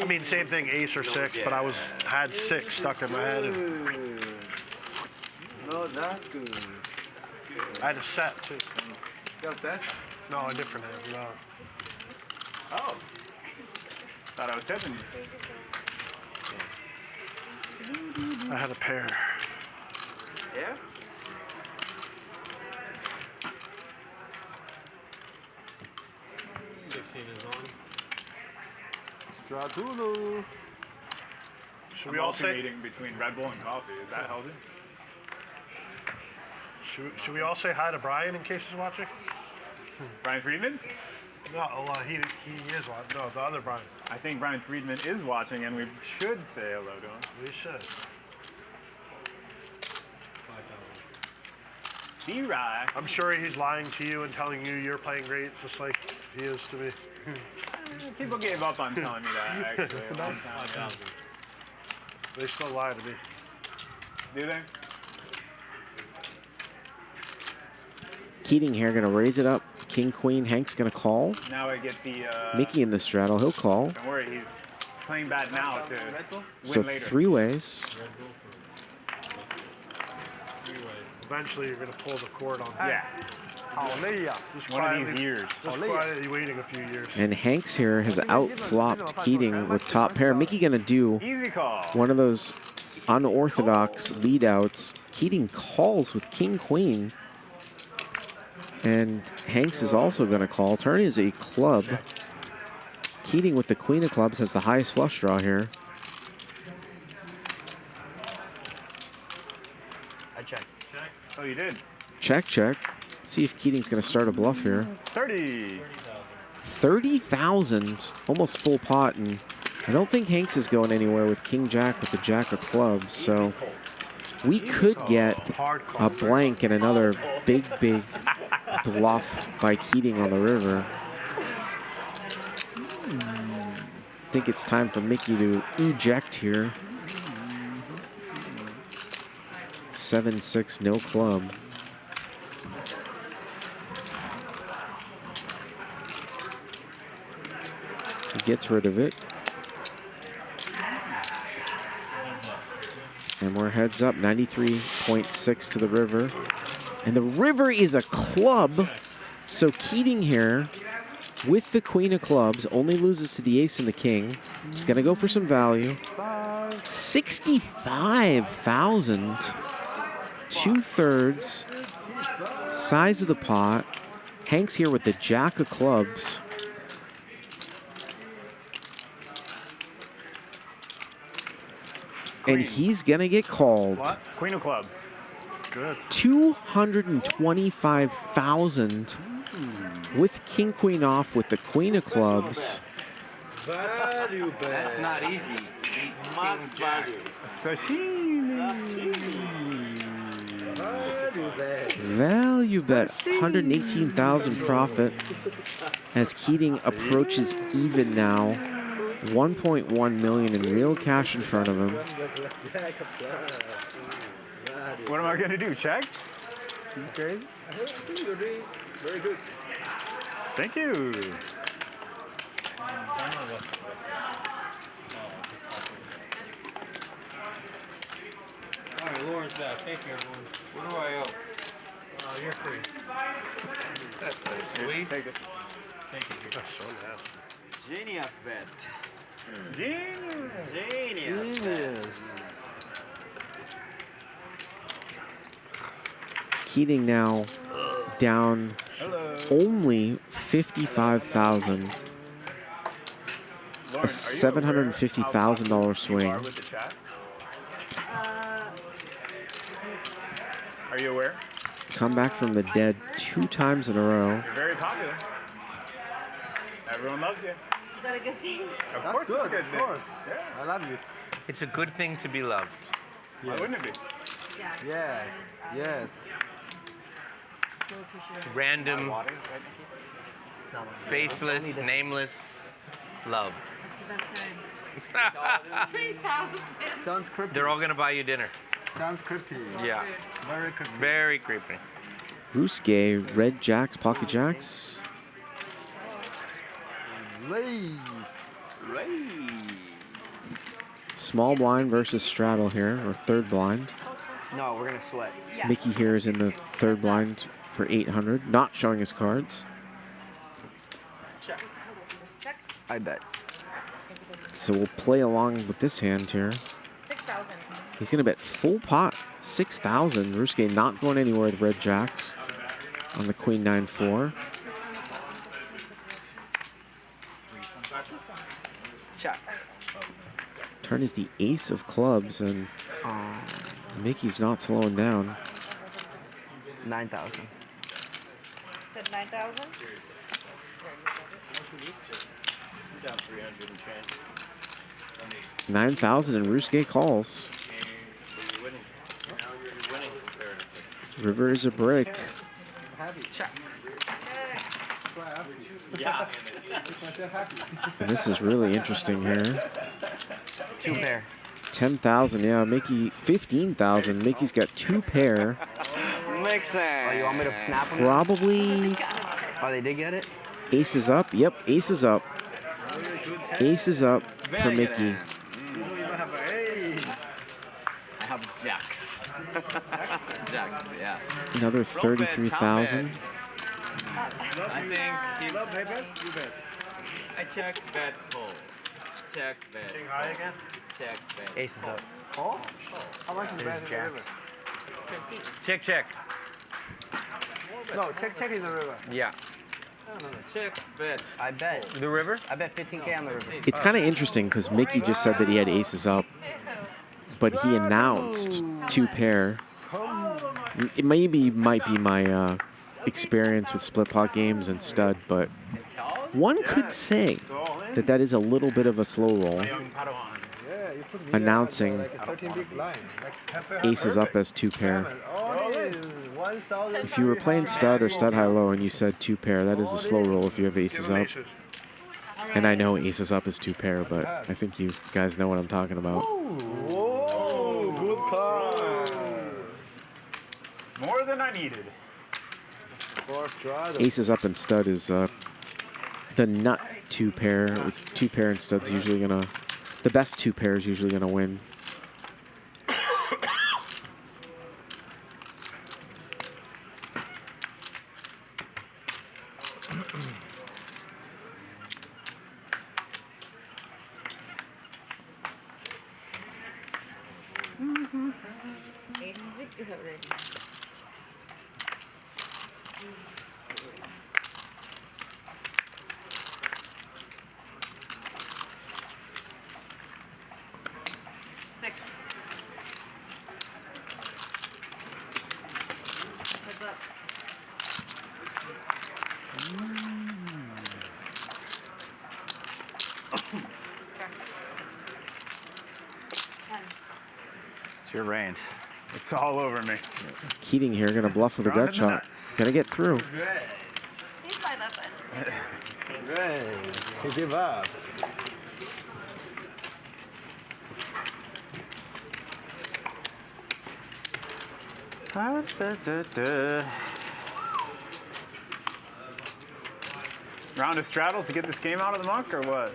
mean, same thing, ace or 6, but I had 6 stuck in my head. And No, not good. I had a set too. You got a set? No, a different hand. No. Oh. Thought I was tipping you. I had a pair. Yeah? Stratulu. Should we all say? Alternating between Red Bull and coffee. Is that healthy? Should we all say hi to Bryan in case he's watching? Bryan Friedman? No, he is watching. No, the other Bryan. I think Bryan Friedman is watching, and we should say hello to him. We should. D-Rye. I'm sure he's lying to you and telling you you're playing great, just like he is to me. People gave up on telling me that, actually, a long time ago. They still lie to me. Do they? Keating here gonna raise it up. King, queen, Hank's gonna call. Now I get the... Mickey in the straddle, he'll call. Don't worry, he's playing bad now to win So later. 3 ways. Eventually, you're going to pull the cord on. Yeah. Hallelujah. Just One of quietly, these years. Just quietly waiting a few years. And Hanks here has outflopped Keating with top pair. Mickey gonna do Easy call. one of those unorthodox lead outs. Keating calls with king, queen. And Hanks is also gonna call. Turn is a club. Keating with the queen of clubs has the highest flush draw here. I check. Oh, you did? Check, check. See if Keating's gonna start a bluff here. 30. 30,000, almost full pot, and I don't think Hanks is going anywhere with king jack with the jack of clubs, so we could get a blank and another big bluff by Keating on the river. I think it's time for Mickey to eject here. 7-6, no club. He gets rid of it. And we're heads up, 93.6 to the river. And the river is a club. So Keating here, with the queen of clubs, only loses to the ace and the king. He's gonna go for some value. 65,000. 2/3 size of the pot. Hanks here with the jack of clubs. And he's gonna get called. What? Queen of club. Good. 225,000 with king queen off with the queen of clubs. Value bet. That's not easy. Much value. Value bet, 118,000 profit as Keating approaches even now. 1.1 million in real cash in front of him. What am I gonna do? Check? You crazy? You're doing very good. Thank you. All right, Lauren's back. Thank you, everyone. What do I owe? You're free. That's so sweet. Take it. Thank you. That's so nasty. Genius bet. Genius. Keating now down only 55,000. A $750,000 swing. Are you aware? Come back from the dead 2 times in a row. You're very popular. Everyone loves you. Is that a good thing? Of That's course good, it's a good of thing. course. Yeah. I love you. It's a good thing to be loved. Why wouldn't it be? Yeah. Yes, yes. Random, faceless, nameless love. Sounds creepy. They're all going to buy you dinner. Sounds creepy. Yeah. Very creepy. Very creepy. Ruske, red jacks, pocket jacks. Small blind versus straddle here, or third blind. No, we're gonna sweat. Mikki here is in the third blind for 800, not showing his cards. Check. I bet. So we'll play along with this hand here. 6,000. He's gonna bet full pot, 6,000. Ruske not going anywhere with red jacks on the queen 9-4. Check. Turn is the ace of clubs, and Mikki's not slowing down. 9,000. Said 9,000. 9,000 and Ruske calls. River is a brick. Check. Yeah. And this is really interesting here. 2 pair. 10,000, yeah, Mikki, 15,000. Mikki's got 2 pair. Mixing. Oh, you want me to snap them? Probably Oh, they did get it? aces up. Yep, aces up. Aces up for Mikki. I have jacks. Jacks, yeah. Another 33,000. I think he's... You bet. I check, bet, fold. Check, bet. King high again? Check, bet. Aces up. Oh? How much is There's bet in the river? jacks. Check, check. No, check in the river. Yeah. No. Check, bet. I bet. The river? I bet 15K on the river. It's kind of interesting because Mikki just said that he had aces up, but he announced 2 pair. It might be my experience with split pot games and stud, but one could say that that is a little bit of a slow roll, announcing aces up as 2 pair. If you were playing stud or stud high-low and you said 2 pair, that is a slow roll if you have aces up. And I know aces up is 2 pair, but I think you guys know what I'm talking about. Whoa, good card. More than I needed. Aces up and stud is the nut 2 pair. 2 pair and stud's usually gonna, the best 2 pairs usually gonna win. Is that right? Six. Heads up. It's your range. It's all over me. Keating here gonna bluff with a gut shot. Gonna get through. Please slide that button. Great. He give up. Round of straddles to get this game out of the muck, or what?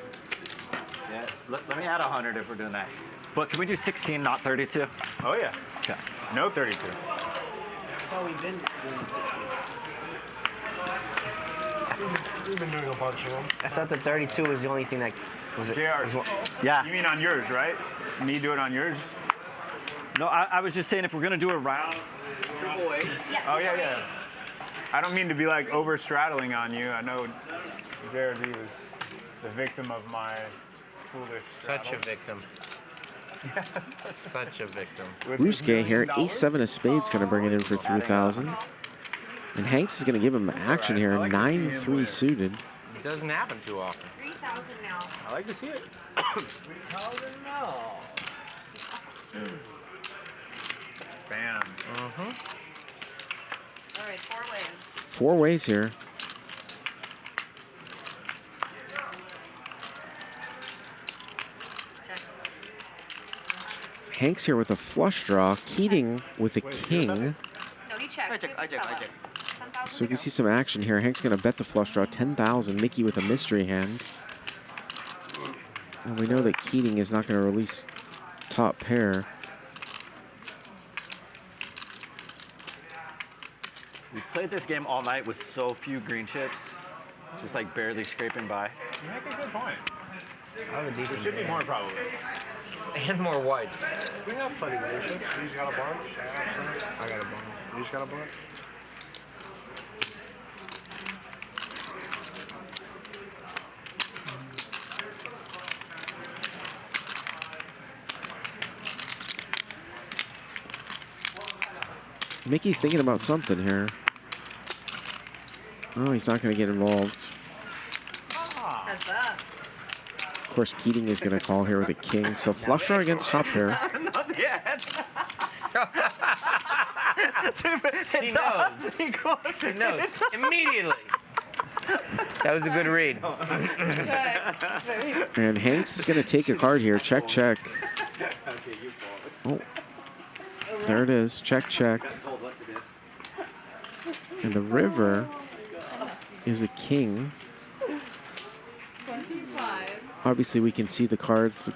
Yeah, let me add 100 if we're doing that. But can we do 16, not 32? Oh, yeah. Okay. No 32. I thought we've been doing 60. We've been doing a bunch of them. I thought the 32 was the only thing that was it. Yeah. You mean on yours, right? Me do it on yours? No, I was just saying if we're going to do a round. Oh, yeah. I don't mean to be like over straddling on you. I know JRB was the victim of my foolish straddle. Such a victim. Yes. Such a victim. Ruske here, ace-7 of spades, going to bring it in for 3,000. And Hanks is going to give him action here, 9-3 suited. It doesn't happen too often. 3,000 now. I like to see it. 3,000 now. Bam. All right, 4 ways. 4 ways here. Hanks here with a flush draw, Keating with a king. No, he checked. I check. So we can see some action here. Hank's going to bet the flush draw, 10,000. Mikki with a mystery hand. And we know that Keating is not going to release top pair. We played this game all night with so few green chips, just like barely scraping by. You make a good point. There should be more probably. And more whites. We have plenty of green chips. You just got a bunch? I got a bunch. You just got a bunch? Mikki's thinking about something here. Oh, he's not going to get involved. How's that? Of course, Keating is going to call here with a king. So flush draw against top pair. Not yet. He knows. He knows. Immediately. That was a good read. And Hanks is going to take a card here. Check, check. Oh. There it is. Check, check. And the river is a king. 25. Obviously, we can see the cards. The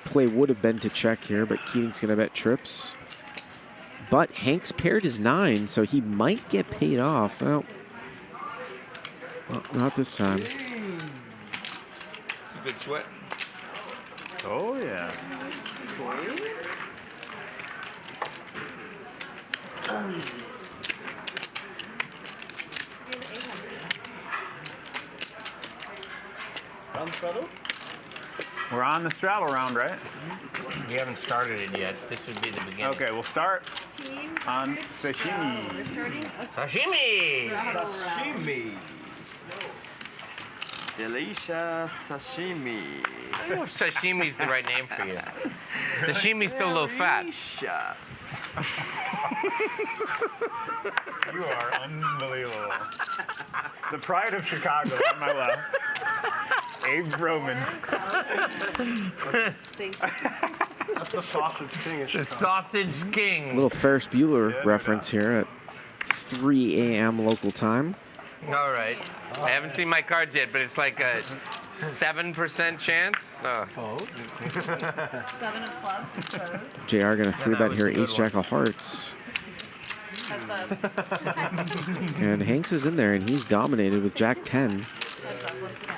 play would have been to check here, but Keating's going to bet trips. But Hanks paired his 9, so he might get paid off. Well, not this time. It's a good sweat. Oh, yes. We're on the straddle round, right? We haven't started it yet. This would be the beginning. Okay, we'll start on sashimi. Sashimi! Sashimi. Delicious sashimi. I don't know if sashimi is the right name for you. Sashimi's so low fat. You are unbelievable. The pride of Chicago on my left. Abe Roman. That's the sausage king in The Chicago. sausage king. Little Ferris Bueller reference here at 3 a.m. local time. All right. I haven't seen my cards yet, but it's like a 7% chance. Oh. 7 of clubs, exposed. JR going to 3-bet here, was a good ace-jack of hearts. Heads up. And Hanks is in there, and he's dominated with jack 10. Heads up once again.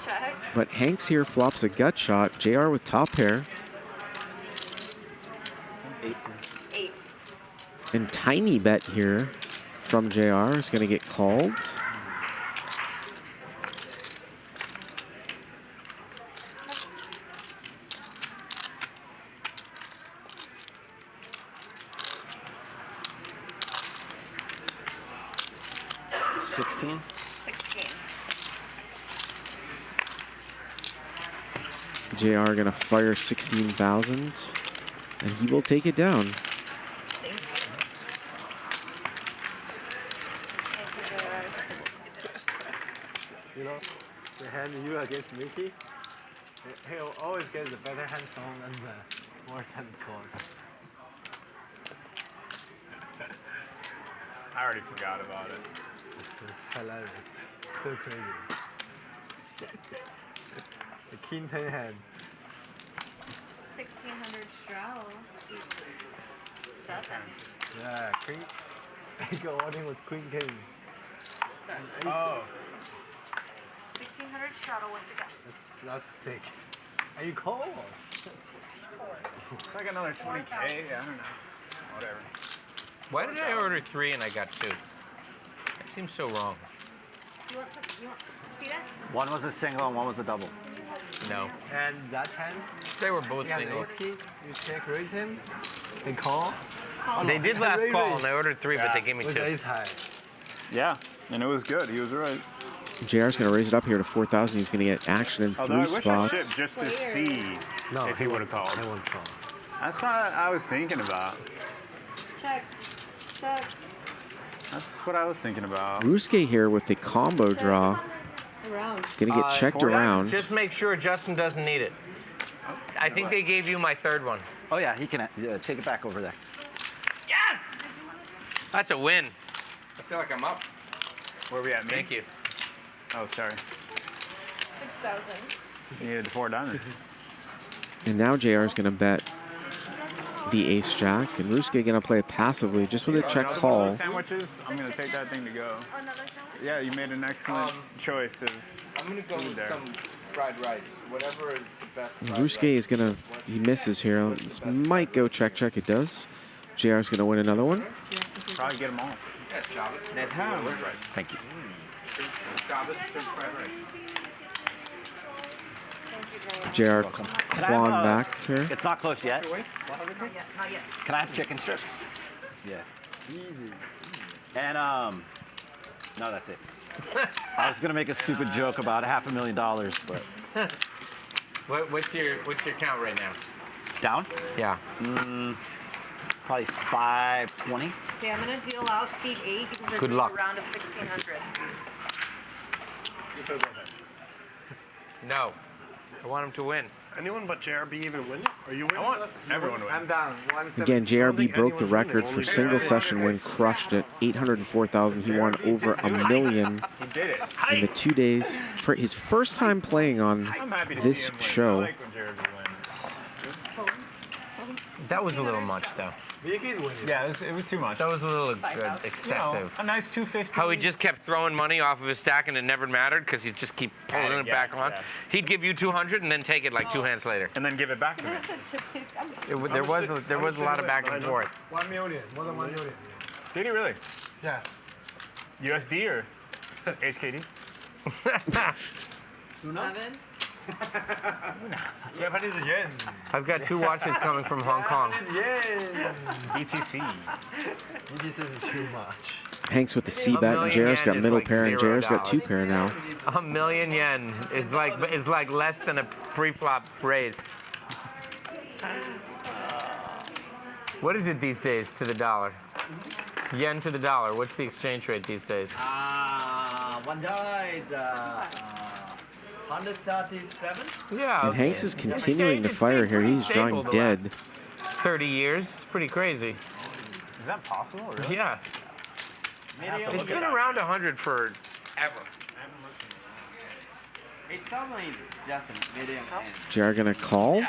Check. But Hanks here flops a gut shot. JR with top pair. 8. And tiny bet here from JR is going to get called. $16. JR going to fire 16,000, and he will take it down. You know, the hand you against Mikki, he'll always get the better hand from and Worse than cold. I already forgot about it. It's hilarious. So crazy. The king 10 hand. 1600 straddle. 7. Yeah, queen. I got ordering with queen king. Oh. 1600 straddle once again. That's sick. Are you cold? It's like another 20K. I don't know. Whatever. Why did I order 3 and I got 2? That seems so wrong. You want see that? One was a single and one was a double. No. And that hand? They were both Yeah, singles. you check raise him. They call. They did last call and I ordered 3, but they gave me 2. Ace high. Yeah, and it was good. He was right. JR's going to raise it up here to 4,000. He's going to get action in 3 Although I wish I spots. shipped just to see if he would have called. He won't call. That's what I was thinking about. Check. Check. That's what I was thinking about. Rusuke here with the combo draw. Around. Going to get checked around. Just make sure Justin doesn't need it. I think they gave you my 3rd one. Oh yeah, he can take it back over there. Yes! That's a win. I feel like I'm up. Where are we at, me? Thank you. Oh, sorry. 6,000. You needed the 4 diamonds. And now JR is going to bet the ace jack, and Rusuke going to play it passively, just with a check call. Sandwiches. I'm going to take that thing to go. Yeah, you made an excellent choice of I'm going to go with some fried rice. Whatever is the best fried Rusuke is going to, he misses here. This might go check, check. It does. JR is going to win another one. Probably get them all. Yeah, Shabbos. That's how it looks like. Thank you. Shabbos, shrimp fried rice. JR Can I clawing have, back here. It's not closed yet. Not yet. Not yet. Can I have chicken strips? Yeah. Easy. And no, that's it. I was gonna make a stupid joke about $500,000, but What's your count right now? down? Yeah. Probably 520. Okay, I'm gonna deal out seat 8 because they're Good doing luck. a round of 1600. No. I want him to win. Anyone but JRB even win? Are you winning? I want everyone to win. I'm down. Again, JRB broke the record for single session win, crushed it, 804,000. He won over $1 million He did it. in the 2 days. For his first time playing on I'm happy to this see him win. I show. like when JRB wins. That was a little much, though. Yeah, it was too much. That was a little excessive. A nice 250. How he just kept throwing money off of his stack and it never mattered because he'd just keep pulling it back on. Yeah. He'd give you 200 and then take it like 2 hands later. And then give it back to me. There was a lot of back and forth. 1 million. More than 1 million. Did he really? Yeah. USD or HKD? 7. Japanese yen. I've got 2 watches coming from Hong Kong. Yen. BTC. BTC is too much. Hanks with the C bet, and JR's got middle pair, and JR's got 2 pair now. $1 million yen is like less than a pre-flop raise. What is it these days to the dollar? Yen to the dollar. What's the exchange rate these days? $1 is 137. Yeah. And Hanks is continuing to fire here. He's drawing dead. 30 years. It's pretty crazy. Is that possible? Really? Yeah. It's been around 100 forever. It's only just a medium. JR gonna call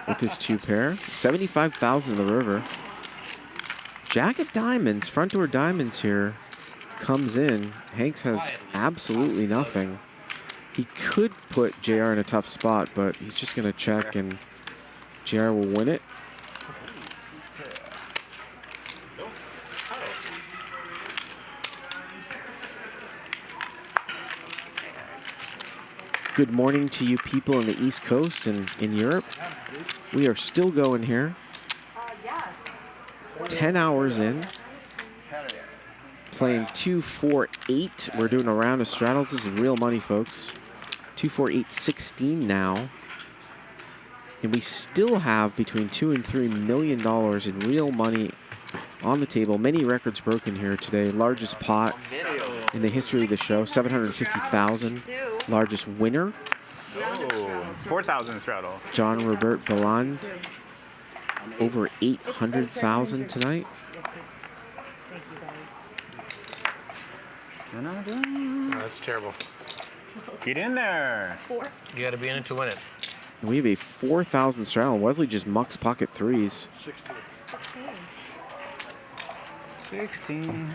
with his 2 pair. 75,000 in the river. Jack of diamonds, front door diamonds here, comes in. Hanks has absolutely nothing. He could put JR in a tough spot, but he's just gonna check and JR will win it. Good morning to you people in the East Coast and in Europe. We are still going here. 10 hours in. Playing 2-4-8. We're doing a round of straddles. This is real money, folks. 2-4-8-16 now. And we still have between $2 and $3 million in real money on the table. Many records broken here today. Largest pot in the history of the show, 750,000. Largest winner. Oh, 4,000 straddle. John Robert Belland. over 800,000 tonight. Thank you guys. Oh, that's terrible. Get in there. 4. You got to be in it to win it. And we have a 4,000 straddle. Wesley just mucks pocket threes. 16.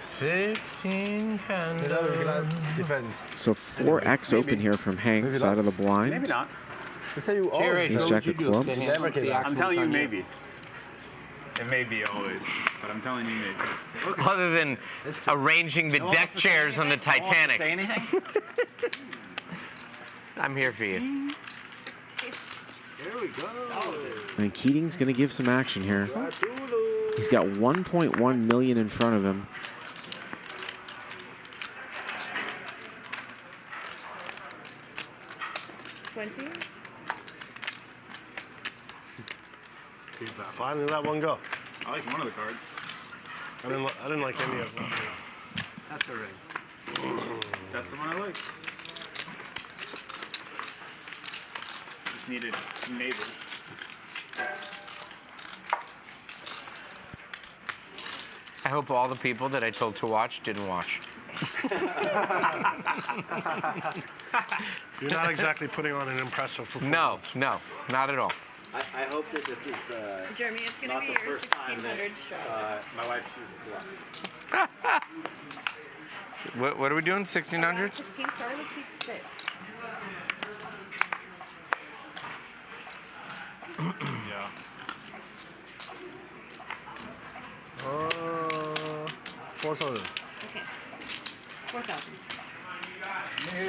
16 can. So 4x open here from Hank, side of the blind. Maybe not. Ace jack of clubs. I'm telling you maybe. It may be always, but I'm telling you maybe. Other than arranging the deck chairs on the Titanic. Say anything? I'm here for you. There we go. And Keating's going to give some action here. He's got 1.1 million in front of him. Finally let one go. I like one of the cards. I didn't like any of them. That's a ring. That's the one I like. Just needed some neighbors. I hope all the people that I told to watch didn't watch. You're not exactly putting on an impressive performance. No, not at all. I hope that this is the Jeremy, it's going to be the your first time that 1600 shot. my wife chooses to watch. What are we doing? 1600? 16 started with seat 6. Yeah. 4,000. Okay. 4,000.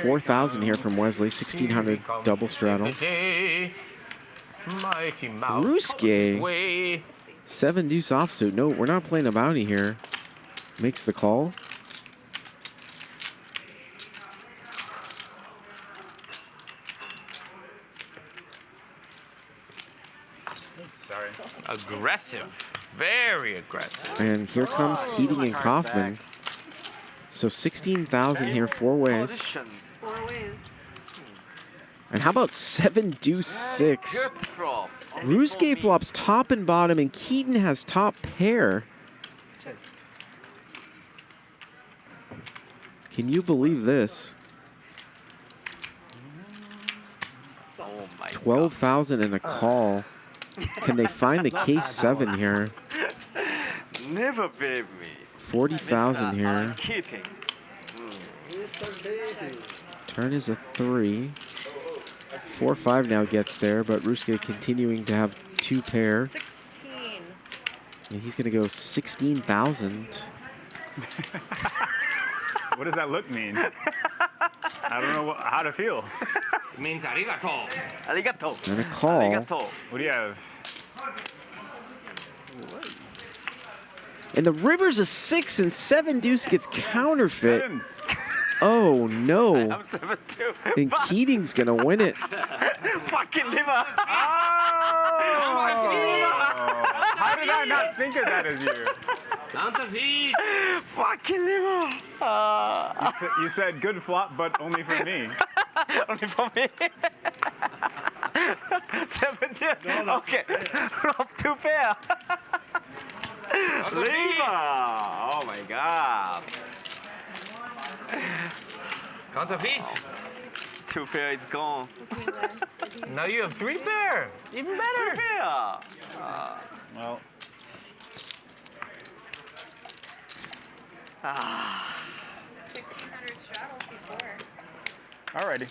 4,000 here from Wesley, 1,600 double straddle. Mighty Mouse. Ruske, 7 deuce offsuit. No, we're not playing a bounty here. Makes the call. Sorry. Aggressive. Very aggressive. And here comes Keating and Kaufman. So 16,000 here, 4 ways. 4 ways. And how about 7 deuce 6? Ruske flops top and bottom, and Keating has top pair. Can you believe this? 12,000 and a call. Can they find the case 7 here? Never believe me. 40,000 here. Keating. Turn is a 3. 4-5 now gets there, but Ruske continuing to have 2 pair. 16. And he's going to go 16,000. What does that look mean? I don't know how to feel. It means arigato. Arigato. And a call. Arigato. What do you have? And the river's a 6, and 7 deuce gets counterfeit. 7. Oh no. I'm 7 too. And Keating's going to win it. Fucking liver. How did I not think of that as you? Counterfeit. Fucking liver. You said good flop, but only for me. Only for me. 7 2. Okay. Flop 2 pair. Liver. Oh my god. Counterfeit. 2 pair is gone. Now you have 3 pair. Even better. 3 pair. Well. 1,600 straddles before. Alrighty.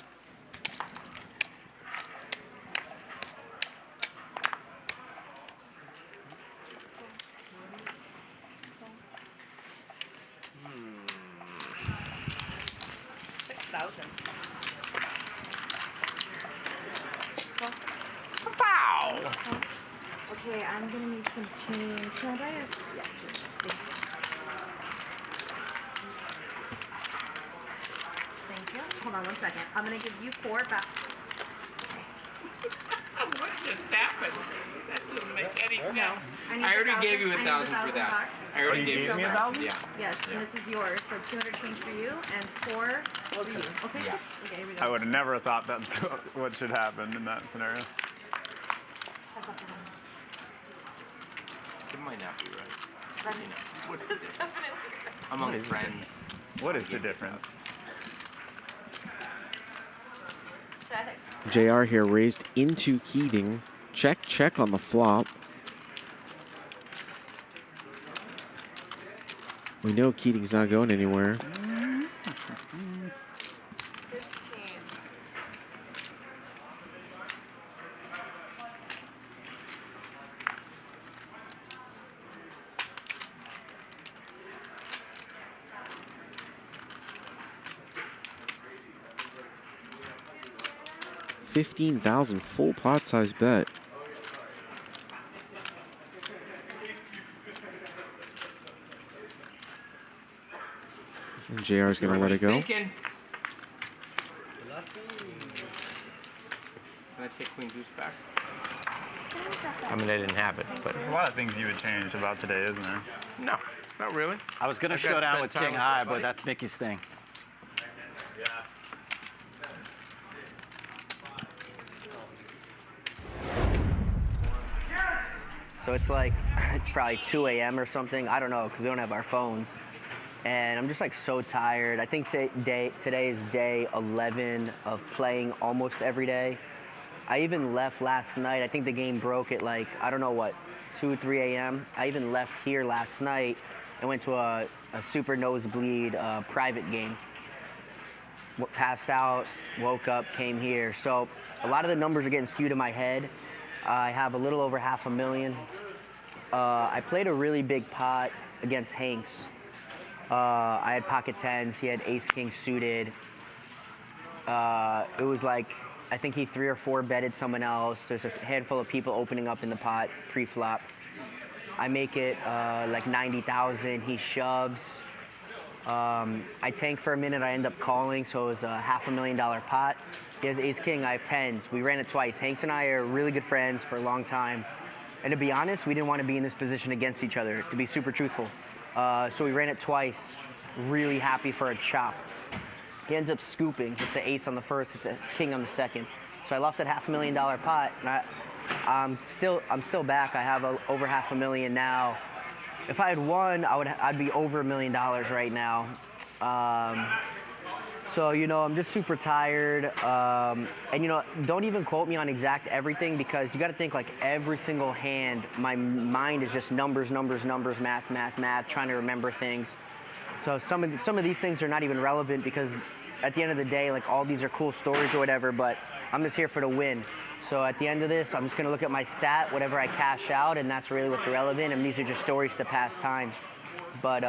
Okay, I'm gonna need some change. Can I buy a... Yeah, thank you. Hold on 1 second. I'm gonna give you 4 back. What just happened? That doesn't make any sense. I I already gave you 1,000 for that. back. I already gave you 1,000? Yeah. Yes, and this is yours. So 200 change for you and 4 for you. Okay? Yeah. Okay, here we go. I would have never thought that's what should happen in that scenario. might not be right. Friends. You know, what's the difference? Among friends. What is the difference? Check. JR here raised into Keating. Check, check on the flop. We know Keating's not going anywhere. 15,000 full pot size bet. And JR's gonna let it go. Can I take Queen Deuce back? I mean, I didn't have it, but There's a lot of things you would change about today, isn't there? no, not really. I was gonna show down with King High, but that's Mickey's thing. So it's like probably 2 a.m. or something. I don't know, because we don't have our phones. And I'm just like so tired. I think today is day 11 of playing almost every day. I even left last night. I think the game broke at like, I don't know what, 2 or 3 a.m. I even left here last night and went to a super nosebleed private game. Passed out, woke up, came here. So a lot of the numbers are getting skewed in my head. I have a little over $500,000. I played a really big pot against Hanks. I had pocket tens, he had ace king suited. It was like, I think he 3 or 4 betted someone else. There's a handful of people opening up in the pot pre-flop. I make it like 90,000, he shoves. I tank for a minute, I end up calling, so it was a $500,000 pot. He has ace king, I have tens. We ran it twice. Hanks and I are really good friends for a long time. And to be honest, we didn't want to be in this position against each other, to be super truthful. So we ran it twice, really happy for a chop. He ends up scooping, hits the ace on the first, hits a king on the second. So I lost that $500,000 pot, and I'm still back. I have over $500,000 now. If I had won, I'd be over $1 million right now. So, you know, I'm just super tired. And, you know, don't even quote me on exact everything, because you got to think like every single hand, my mind is just numbers, math, trying to remember things. So some of these things are not even relevant, because at the end of the day, like all these are cool stories or whatever, but I'm just here for the win. So at the end of this, I'm just going to look at my stat, whatever I cash out, and that's really what's relevant, and these are just stories to pass time. But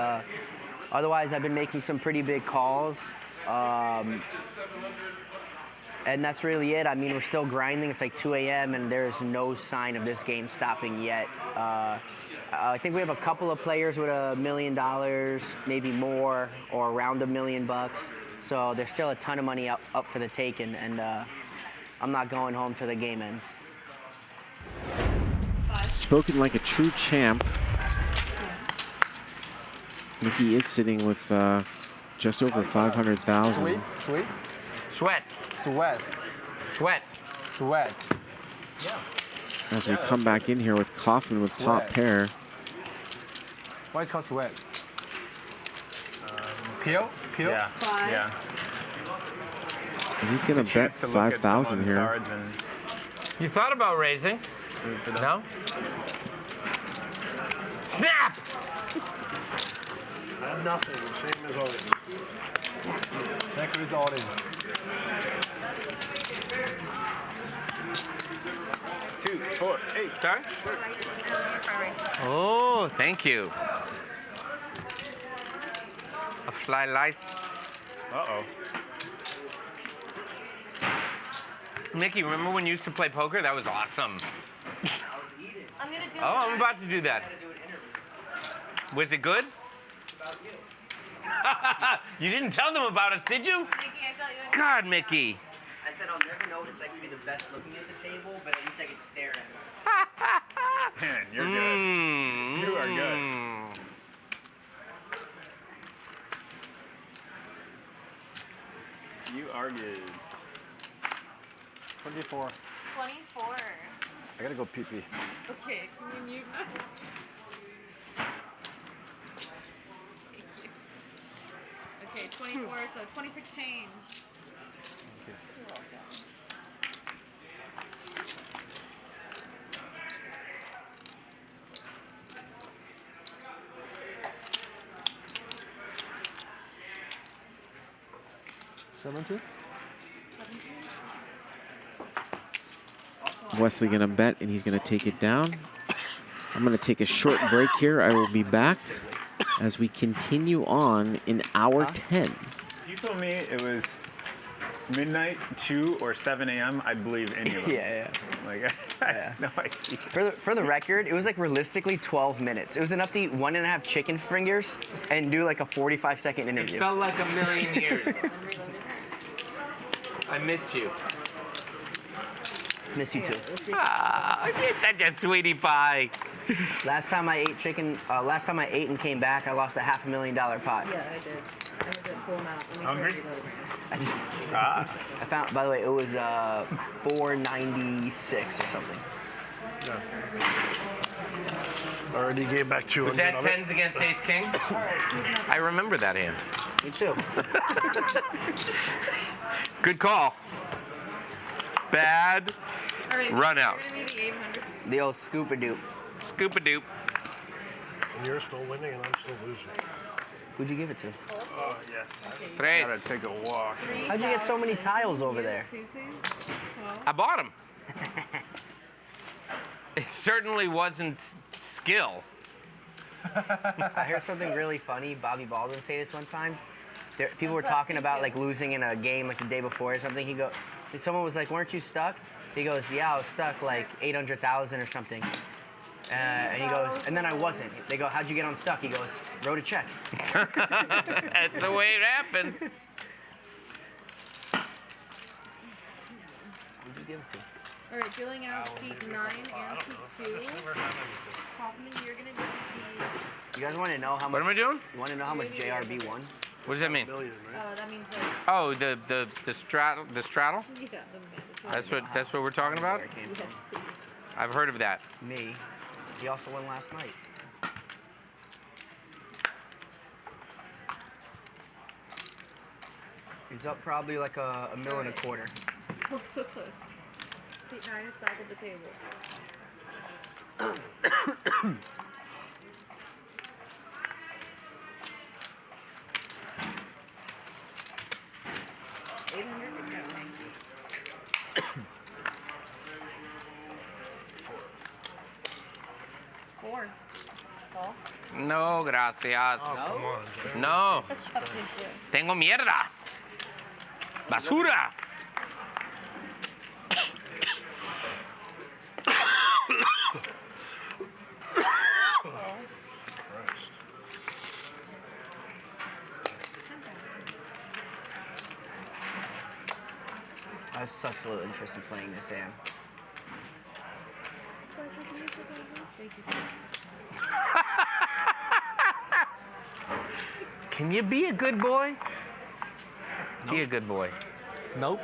otherwise, I've been making some pretty big calls. And that's really it. I mean, we're still grinding. It's like 2 a.m. and there's no sign of this game stopping yet. I think we have a couple of players with $1 million, maybe more, or around $1 million. So there's still a ton of money up for the taking, and I'm not going home till the game ends. Spoken like a true champ. Mikki is sitting with just over 500,000. Sweat. Yeah. As we come back in here with Kaufman with top pair. Why is it called sweat? Peel? Yeah. Five. Yeah. And he's going to bet 5,000 here. You thought about raising? No? Snap! I have nothing, same as always. Check is all in. 2, 4, 8. Sorry? Oh, thank you. A fly lice. Uh-oh. Mickey, remember when you used to play poker? That was awesome. I'm gonna do. Oh, I'm about to do that. Was it good? You didn't tell them about us, did you? Mickey, I tell you. God, Mickey. I said I'll never know what it's like to be the best looking at the table, but at least I get to stare at it. Man, you're good. You are good. You are good. 24. 24. I gotta go pee-pee. Okay, can you mute now? Okay, 24, so 26 change. You're welcome. Wesley gonna bet, and he's gonna take it down. I'm gonna take a short break here. I will be back as we continue on in hour 10. If you told me it was midnight, 2 or 7 a.m., I'd believe any of them. Yeah. Like, I have no idea. For the record, it was like realistically 12 minutes. It was enough to eat 1.5 chicken fingers and do like a 45-second interview. It felt like a million years. I missed you. Miss you too. Ah, you're such a sweetie pie. Last time I ate chicken, last time I ate and came back, I lost a $500,000 pot. Yeah, I did. I was at full amount. Hungry? I found, by the way, it was 496 or something. Already gave back 200. Was that tens against ace king? I remember that hand. Me too. Good call. Bad run out. The old scoop-a-doop. Scoop-a-doop. And you're still winning and I'm still losing. Who'd you give it to? Oh, yes. Tres. Gotta take a walk. How'd you get so many tiles over there? I bought them. It certainly wasn't skill. I heard something really funny. Bobby Baldwin say this one time. People were talking about like losing in a game like the day before or something. Someone was like, "Weren't you stuck?" He goes, "Yeah, I was stuck like 800,000 or something." And he goes, "And then I wasn't." They go, "How'd you get unstuck?" He goes, "Wrote a check." That's the way it happens. Who'd you give it to? All right, filling out seat 9 and seat 2. Kaufman, you're gonna do the. You guys want to know how much? What am I doing? You want to know how much JRB won? What does that mean? That means Oh, the straddle. The straddle. yeah, the That's what we're talking about. I've heard of that. Me. He also won last night. He's up probably like a $1.25 million. Oh, so close. Seat 9 is back at the table. Four. Paul? No, gracias. Oh, No. Tengo mierda. Basura. I have such little interest in playing this hand. Can you be a good boy? Nope. Be a good boy. Nope.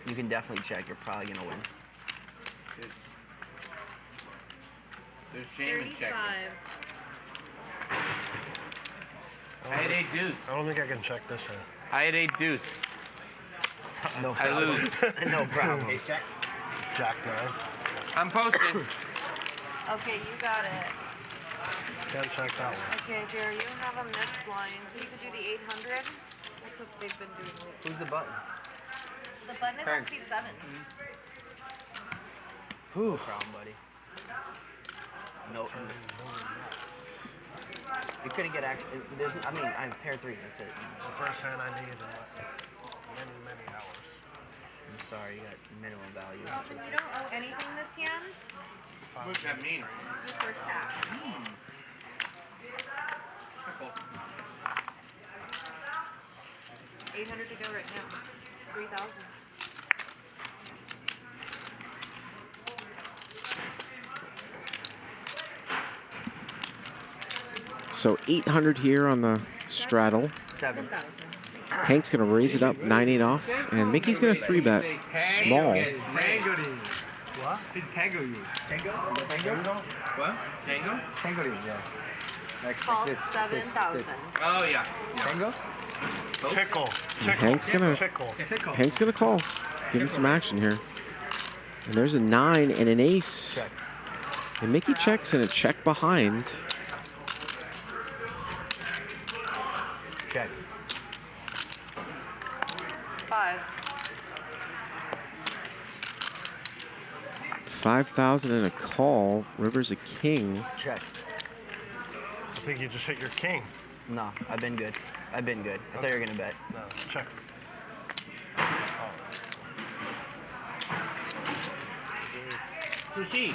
You can definitely check. You're probably gonna win. There's shame in checking. 35. I had 8 deuce. I don't think I can check this one. I had 8 deuce. No I problem. lose. No problem. Ace jack? Jack 9. I'm posting. Okay, you got it. Can't check that one. Okay, Jerry, you have a missed line, so you could do the 800. That's what they've been doing lately. Who's the button? The button is Thanks. on seat 7. No problem, buddy. No. You couldn't get action. I mean, I'm pair 3. That's it. The first hand I needed in many hours. I'm sorry, you got minimum value. Kaufman, you don't owe anything this hand. What does that mean? Your first half. 800 to go right now. 3,000. So 800 here on the straddle. 7,000. Hank's going to raise it up 9-8 off, and Mickey's going to 3-bet small. What? He's tango you. Tango? Tango? What? Tango? Tango is, yeah. Call 7,000. Oh, yeah. Tango? Tickle. And Hank's going to call. Give him some action here. And there's a 9 and an ace. Check. And Mickey checks and a check behind. Check. 5. 5,000 and a call. River's a king. Check. I think you just hit your king. No, I've been good. I've been good. I thought you were going to bet. No, check. Sushi,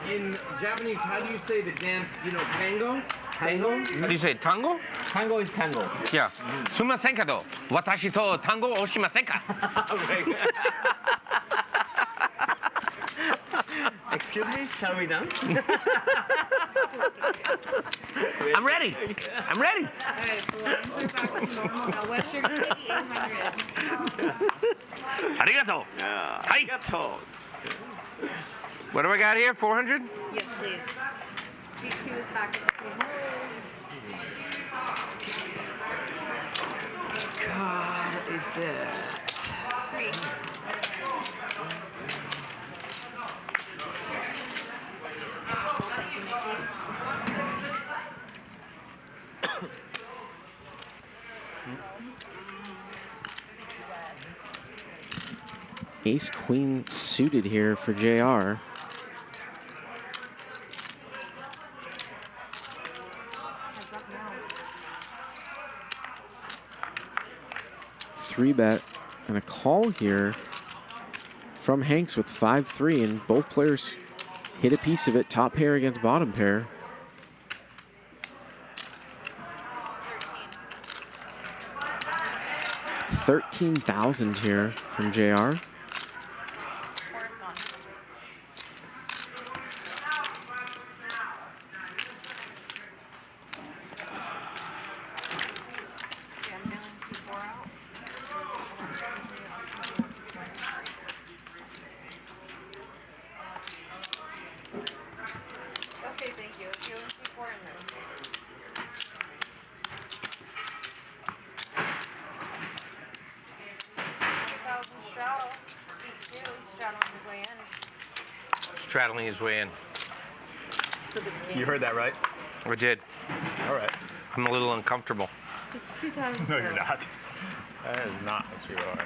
in Japanese, how do you say the dance, you know, tango? Tango? How do you say tango? Tango is tango. Yeah. Sumimasen ka to. Watashi to tango o shimasen ka? Excuse me, shall we dance? I'm ready. I'm ready. Alright, the lines are back to normal now. What's your Kitty 800? Arigato. Arigato. What do I got here? 400? Yes, please. C2 is back at the table. God, what is that? 3. Ace queen suited here for JR. Three bet and a call here from Hanks with 5-3, and both players hit a piece of it, top pair against bottom pair. $13,000 here from JR. Okay, thank you. Let's go and see 4 in there. Straddling his way in. You heard that right? I did. All right. I'm a little uncomfortable. It's 2,000. No, you're not. That is not what you are.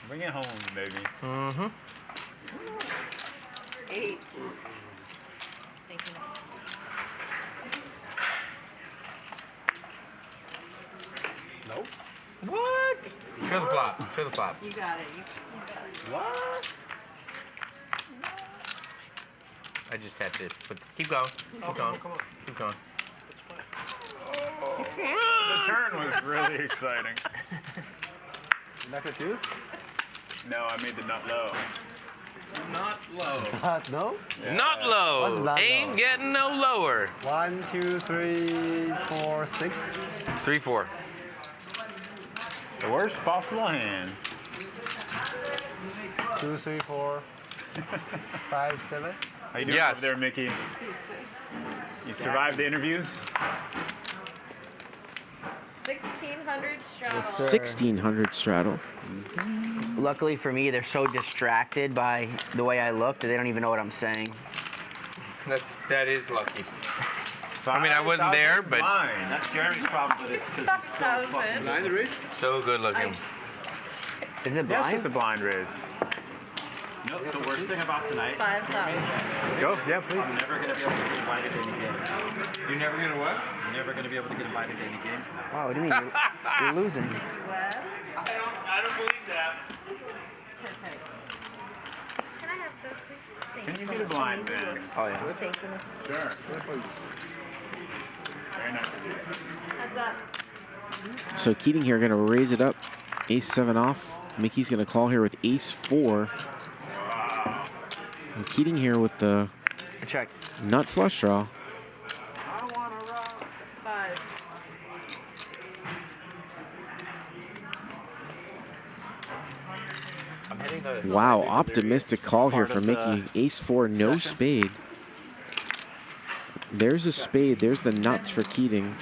Bring it home, baby. Mm-hmm. 8. Thank you. Nope. What? Show the flop. Show the flop. You got it. You got it. What? I just had to put. Keep going. Keep going. Keep going. The turn was really exciting. Not confused? No, I made the nut low. Not low. No? Yeah. Not low. What's not Ain't low? getting no lower. 1, 2, 3, 4, 6. 3-4. The worst possible hand. 2, 3, 4, 5, 7. How you doing over there, Mickey? You survived the interviews? 1,600 straddle. 1,600 straddle. Luckily for me, they're so distracted by the way I look that they don't even know what I'm saying. That is lucky. I mean, I wasn't there, but That's Jerry's problem, but it's because he's so fucking Blind so good looking. Is it blind? Yes, it's a blind raise. Nope, the worst thing about tonight. 5,000. Go, yeah, please. I'm never going to be able to get invited to any games. You're never gonna what? I'm never going to be able to get invited to any games now. Wow, what do you mean? You're losing. I don't believe that. Perfect. Can I have those, please? Can you be the blind man? Oh, yeah. Sure. Very nice of you. Heads up. So Keating here going to raise it up. Ace-7 off. Mickey's going to call here with Ace-4. And Keating here with the Check. nut flush draw. Wow, optimistic call here for Mikki. Ace-4, no spade. There's a spade. There's the nuts for Keating.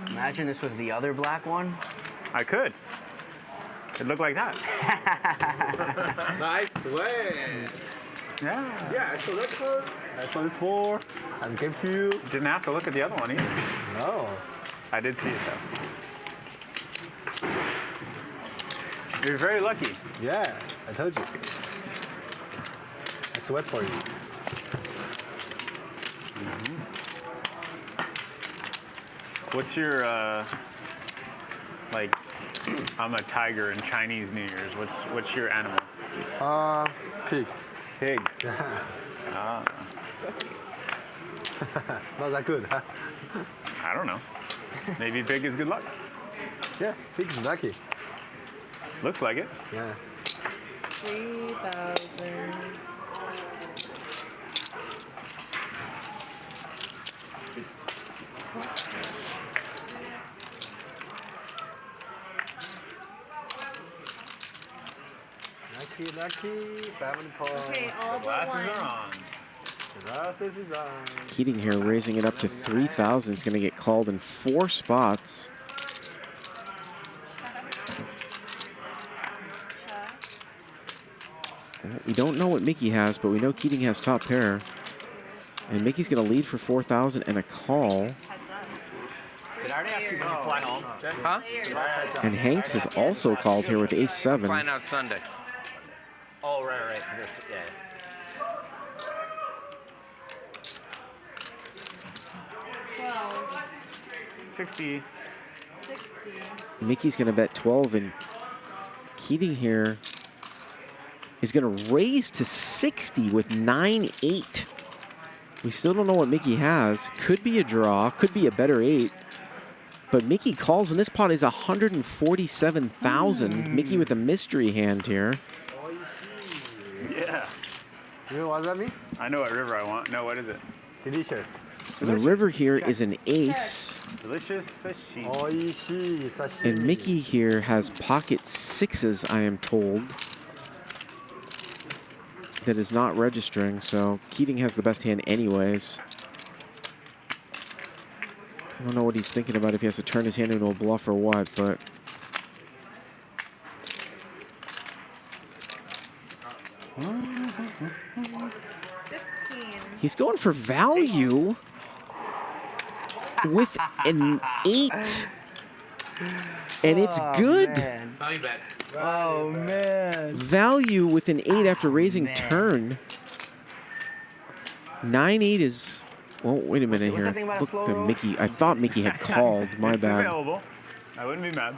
Imagine this was the other black one. I could. It looked like that. Nice way. Yeah. Yeah, I saw that card. I saw this 4. And game 2. Didn't have to look at the other one either. No. I did see it though. You're very lucky. Yeah, I told you. I sweat for you. What's your like? I'm a tiger in Chinese New Year's. What's your animal? Pig. Pig. Ah. Not that good, huh? I don't know. Maybe pig is good luck. Yeah, pig is lucky. Looks like it. Yeah. 3,000. Lucky. Family call. Okay, all but Glasses one. are on. Glasses is on. Keating here raising it up to 3,000. It's going to get called in 4 spots. We don't know what Mikki has, but we know Keating has top pair. And Mickey's going to lead for 4,000 and a call. Did I already ask you when you fly home? Huh? And Hanks is also called here with ace-7. Flying out Sunday. Oh, right. Yeah. 60. Mickey's going to bet 12, and Keating here is going to raise to 60 with 9-8. We still don't know what Mikki has. Could be a draw, could be a better 8. But Mikki calls, and this pot is 147,000. Mikki with a mystery hand here. Yeah. You know what that means? I know what river I want. No, what is it? Delicious. The river here is an ace. Delicious sashimi. Oishii sashimi. And Mikki here has pocket 6s, I am told. That is not registering, so Keating has the best hand anyways. I don't know what he's thinking about, if he has to turn his hand into a bluff or what, but... He's going for value with an 8. And it's good. Man. Value bet. Oh, man. Value with an 8 after raising turn. 9-8 is... Well, wait a minute here. Look at Mikki. I thought Mikki had called. My It's bad. available. I wouldn't be mad.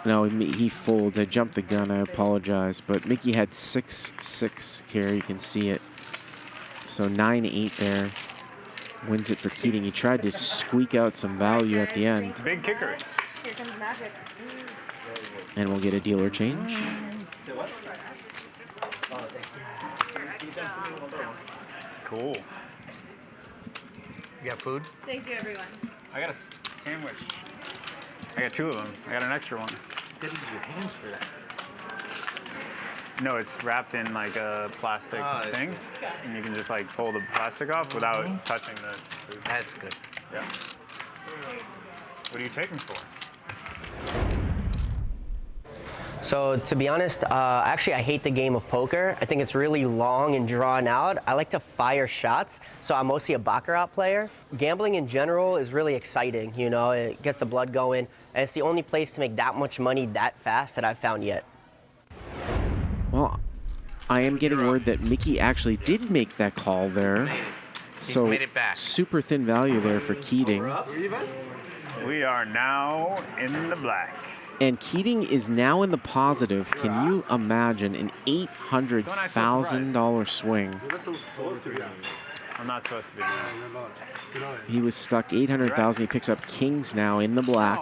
No, he folded. I jumped the gun. I apologize. But Mikki had 6-6 here. You can see it. So 9-8 there. Wins it for Keating. He tried to squeak out some value at the end. Big kicker. Here comes magic. And we'll get a dealer change. Cool. You got food? Thank you, everyone. I got a sandwich. I got 2 of them. I got an extra one. Didn't use your hands for that. No, it's wrapped in like a plastic thing, and you can just like pull the plastic off without touching the food. That's good. Yeah. What are you taking for? So to be honest, actually I hate the game of poker. I think it's really long and drawn out. I like to fire shots, so I'm mostly a baccarat player. Gambling in general is really exciting, you know, it gets the blood going, and it's the only place to make that much money that fast that I've found yet. Well, I am getting word that Mikki actually did make that call there. So made it back. Super thin value there for Keating. We are now in the black. And Keating is now in the positive. Can you imagine an $800,000 swing? I'm not supposed to be mad. He was stuck 800,000. He picks up kings now in the black.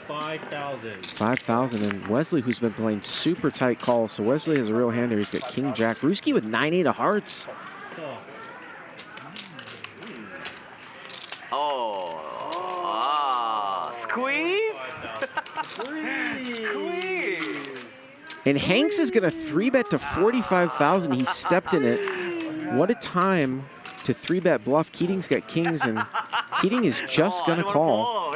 5,000. 5,000. And Wesley, who's been playing super tight calls. So Wesley has a real hand here. He's got king jack. Ruski with 9-8 of hearts. And Hanks is going to 3-bet to 45,000. He stepped in it. What a time to 3-bet bluff. Keating's got kings, and Keating is just going to call.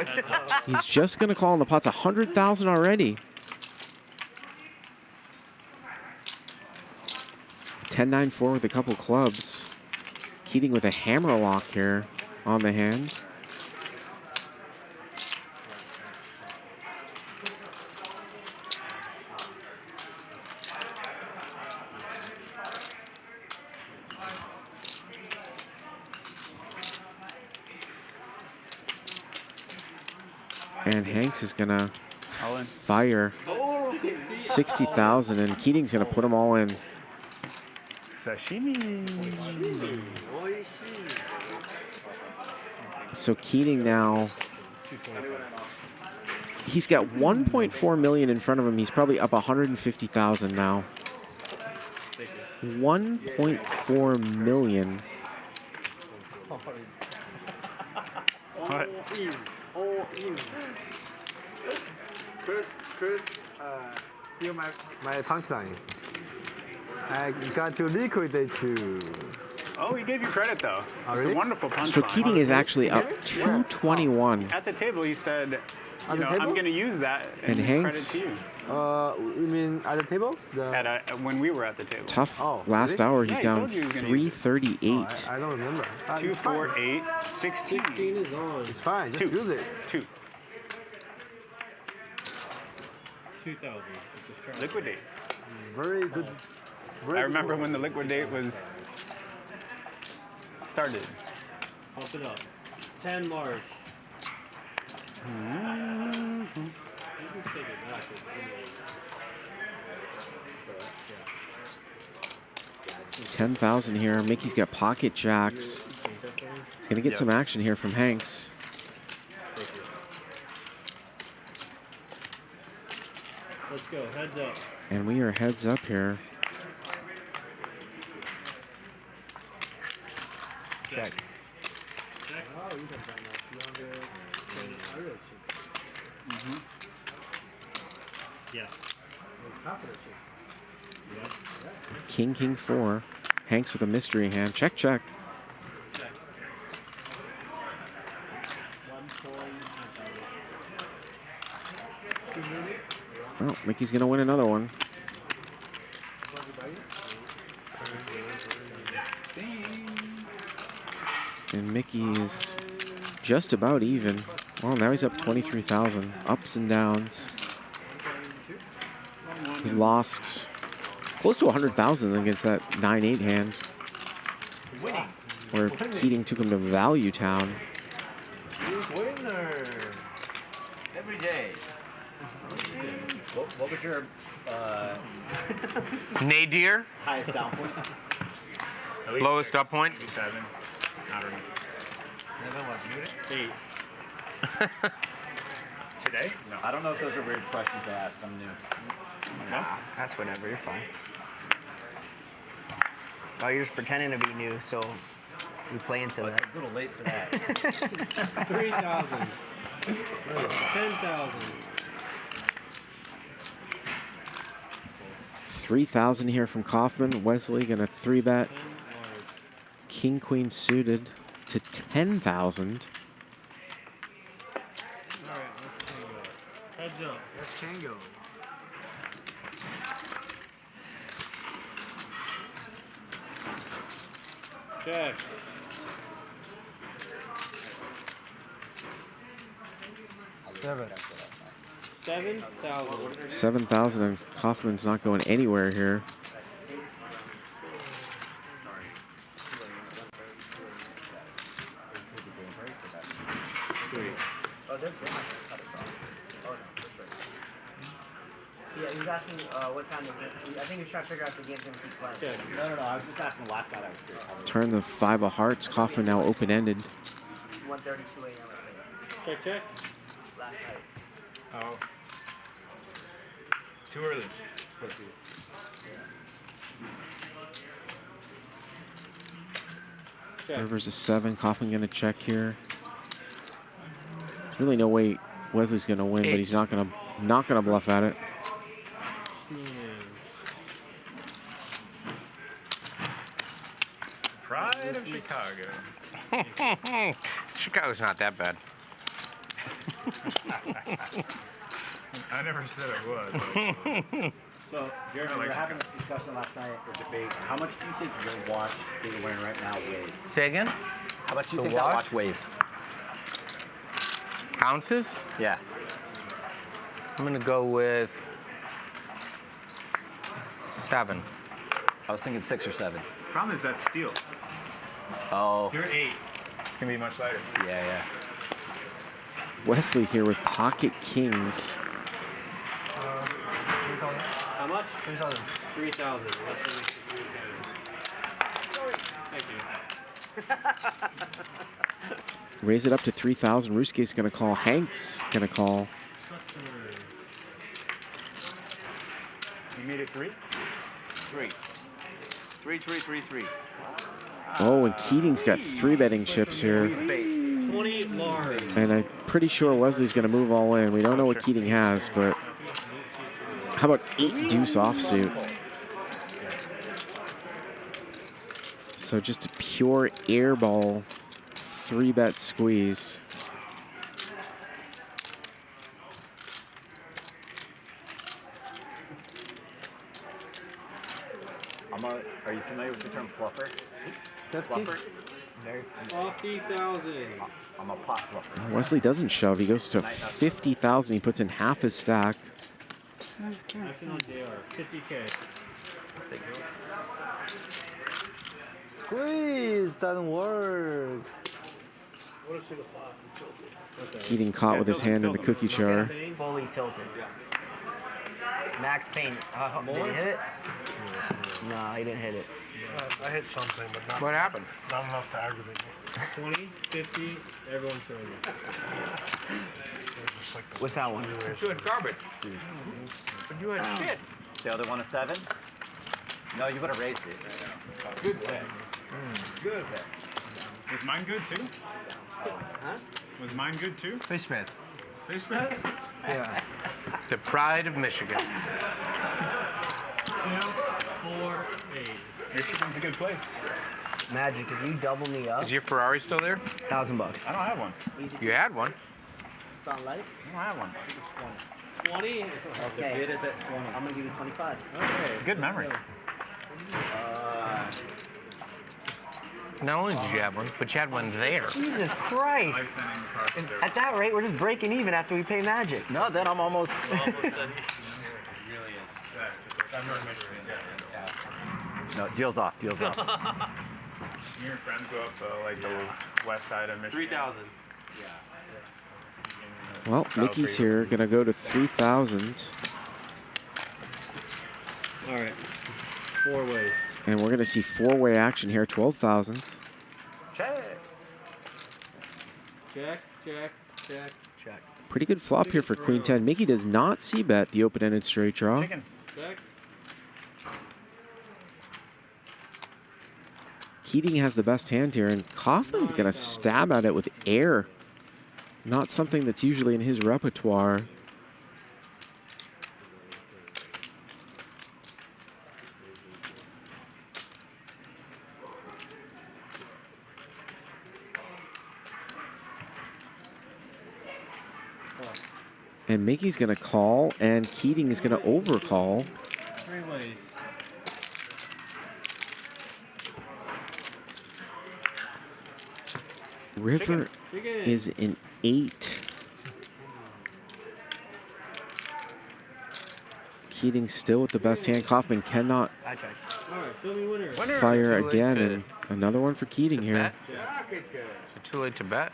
He's just going to call, and the pot's 100,000 already. 10-9-4 with a couple clubs. Keating with a hammer lock here on the hand. And Hanks is gonna fire 60,000, and Keating's gonna put them all in. Sashimi. So Keating now, he's got 1.4 million in front of him. He's probably up 150,000 now. 1.4 million. What? Chris, steal my punchline. I got to liquidate you. Oh, he gave you credit though. It's really? a wonderful punchline. So Keating is actually up 221. At the table, you said, At you know, the table? I'm going to use that And give Hanks? credit to you. You mean at the table? When we were at the table. Tough Oh, last really? hour. Yeah, He's he down told you he was gonna use 338. I don't remember. 2, 4, 8, 16. 16 is on. It's fine. Just 2. use it. 2. 2,000. Liquidate. Very good. I remember when the liquidate was started. Pump it up. 10 large. Mm-hmm. 10,000 here. Mickey's got pocket jacks. He's going to get some action here from Hanks. Let's go. Heads up. And we are heads up here. Check. Mm-hmm. Yeah. King, king, 4. Hanks with a mystery hand. Check, check. Well, Mickey's going to win another one. And Mickey is just about even. Well, now he's up 23,000. Ups and downs. He lost close to 100,000 against that 9-8 hand, where Keating took him to Value Town. Winner every day. What was your Nadir? highest down point? Lowest up point? 7. I don't know. 8. Today? No. I don't know if those are weird questions to ask. I'm new. Nah, that's whatever. You're fine. Oh, you're just pretending to be new, so we play into that. It's a little late for that. 3,000. 10,000. 3,000 here from Kaufman. Wesley going to 3-bet. King, queen suited to 10,000. All right, let's tango. Heads up. Let's tango. Check. 7. 7,000. 7,000, and Kaufman's not going anywhere here. Yeah, he was asking what time. I think he was trying to figure out if the game's going to keep playing. No. I was just asking last night. I was curious. Turn the 5 of hearts. Kaufman now open-ended. 1:32 a.m. I think. Check. Last night. Oh. Too early. River's a 7. Kaufman going to check here. There's really no way Wesley's going to win, but he's not going to Not going to bluff at it. Pride of Chicago. Chicago's not that bad. I never said it was. So, Gerry, we were having this discussion last night or debate. How much do you think your watch that you're wearing right now weighs? Say again? How much do you The think that watch? watch weighs? Ounces? Yeah. I'm gonna go with 7. I was thinking 6 or 7. Problem is that's steel. Oh. You're 8. It's gonna be much lighter. Yeah, yeah. Wesley here with pocket kings. How much? 3,000. 3,000. Sorry. Thank you. Raise it up to 3,000. Ruski's going to call. Hank's going to call. You made it 3? 3. 3, 3, 3, 3. Oh, and Keating's got 3-betting chips here. 20 large. And I'm pretty sure Wesley's going to move all in. We don't know what Keating has, but how about 8 deuce offsuit? So just a pure airball 3-bet squeeze. Are you familiar with the term fluffer? That's fluffer. Off 50,000. I'm a pot fluffer. Wesley doesn't shove. He goes to 50,000. He puts in half his stack. National JR, 50K. Squeeze doesn't work. Keating caught with his hand in the cookie jar. Fully tilted. Max Payne. Did he hit it? No, he didn't hit it. I hit something, but not. What happened? Not enough to aggravate me. 20, 50, everyone's showing you. What's that one? You had garbage. But you had shit. The other one a 7? No, you would have raised it. Good bet. Good. Was mine good too? Huh? Was mine good too? Fish bet. Fish bet? Yeah. The pride of Michigan. 2, 4, 8. Michigan's a good place. Magic, if you double me up. Is your Ferrari still there? $1,000. I don't have one. You had one. Sound light? I don't have one. 20? Okay. The bid is at 20. I'm gonna give you 25. Okay. Good memory. Not only did you have one, but you had one there. Jesus Christ. And at that rate, we're just breaking even after we pay Magic. No, then I'm almost. No, deal's off. Deal's off. You and your friends go up like the west side of Michigan. 3,000. Well, Mikki's here, gonna go to 3,000. All right. 4 ways. And we're gonna see 4-way action here, 12,000. Check. Check, check, check, check. Pretty good flop here for Queen 10. Mikki does not c-bet the open-ended straight draw. Check. Keating has the best hand here, and Kaufman's gonna stab at it with air. Not something that's usually in his repertoire. And Mikki's gonna call, and Keating is gonna overcall. 3 ways. River is an 8. Keating still with the best hand. Kaufman cannot All right, show me winner. fire again, and another one for Keating here. Is it too late to bet?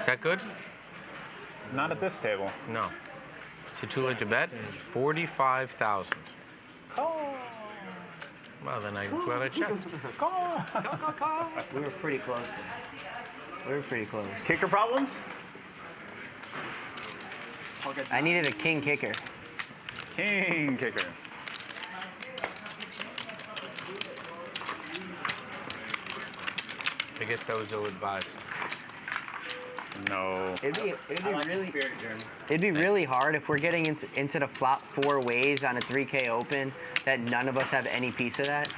Is that good? Not at this table. No. Is it too late to bet? 45,000. Well, then I'm glad I checked. We were pretty close. We were pretty close. Kicker problems? I needed a king kicker. King kicker. I guess that was ill-advised. No. It'd be really hard if we're getting into the flop 4 ways on a 3K open that none of us have any piece of that.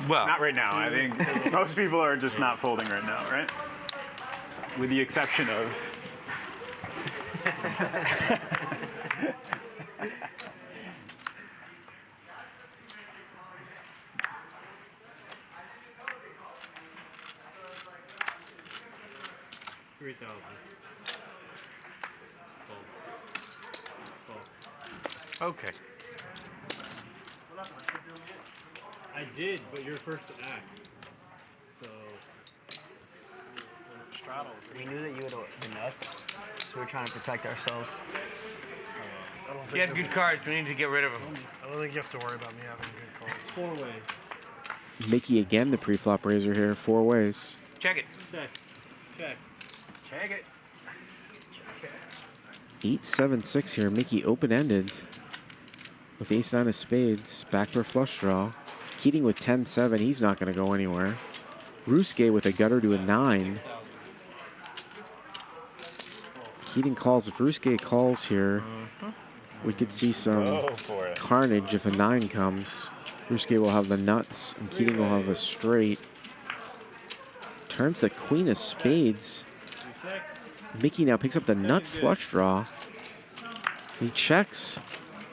Well, not right now. I think most people are just not folding right now, right? With the exception of. Okay. I did, but you're first to act. So. We knew that you had the nuts, so we're trying to protect ourselves. He had good cards. We need to get rid of them. I don't think you have to worry about me having good cards. 4 ways. Mikki again, the pre-flop raiser here, 4 ways. Check it. Check. Check. Check it. 8-7-6 here. Mikki open-ended with ace-9 of spades. Backdoor flush draw. Keating with 10-7. He's not going to go anywhere. Ruske with a gutter to a 9. Keating calls. If Ruske calls here, we could see some carnage if a 9 comes. Ruske will have the nuts, and Keating will have the straight. Turns the queen of spades. Mikki now picks up the nut flush draw. He checks.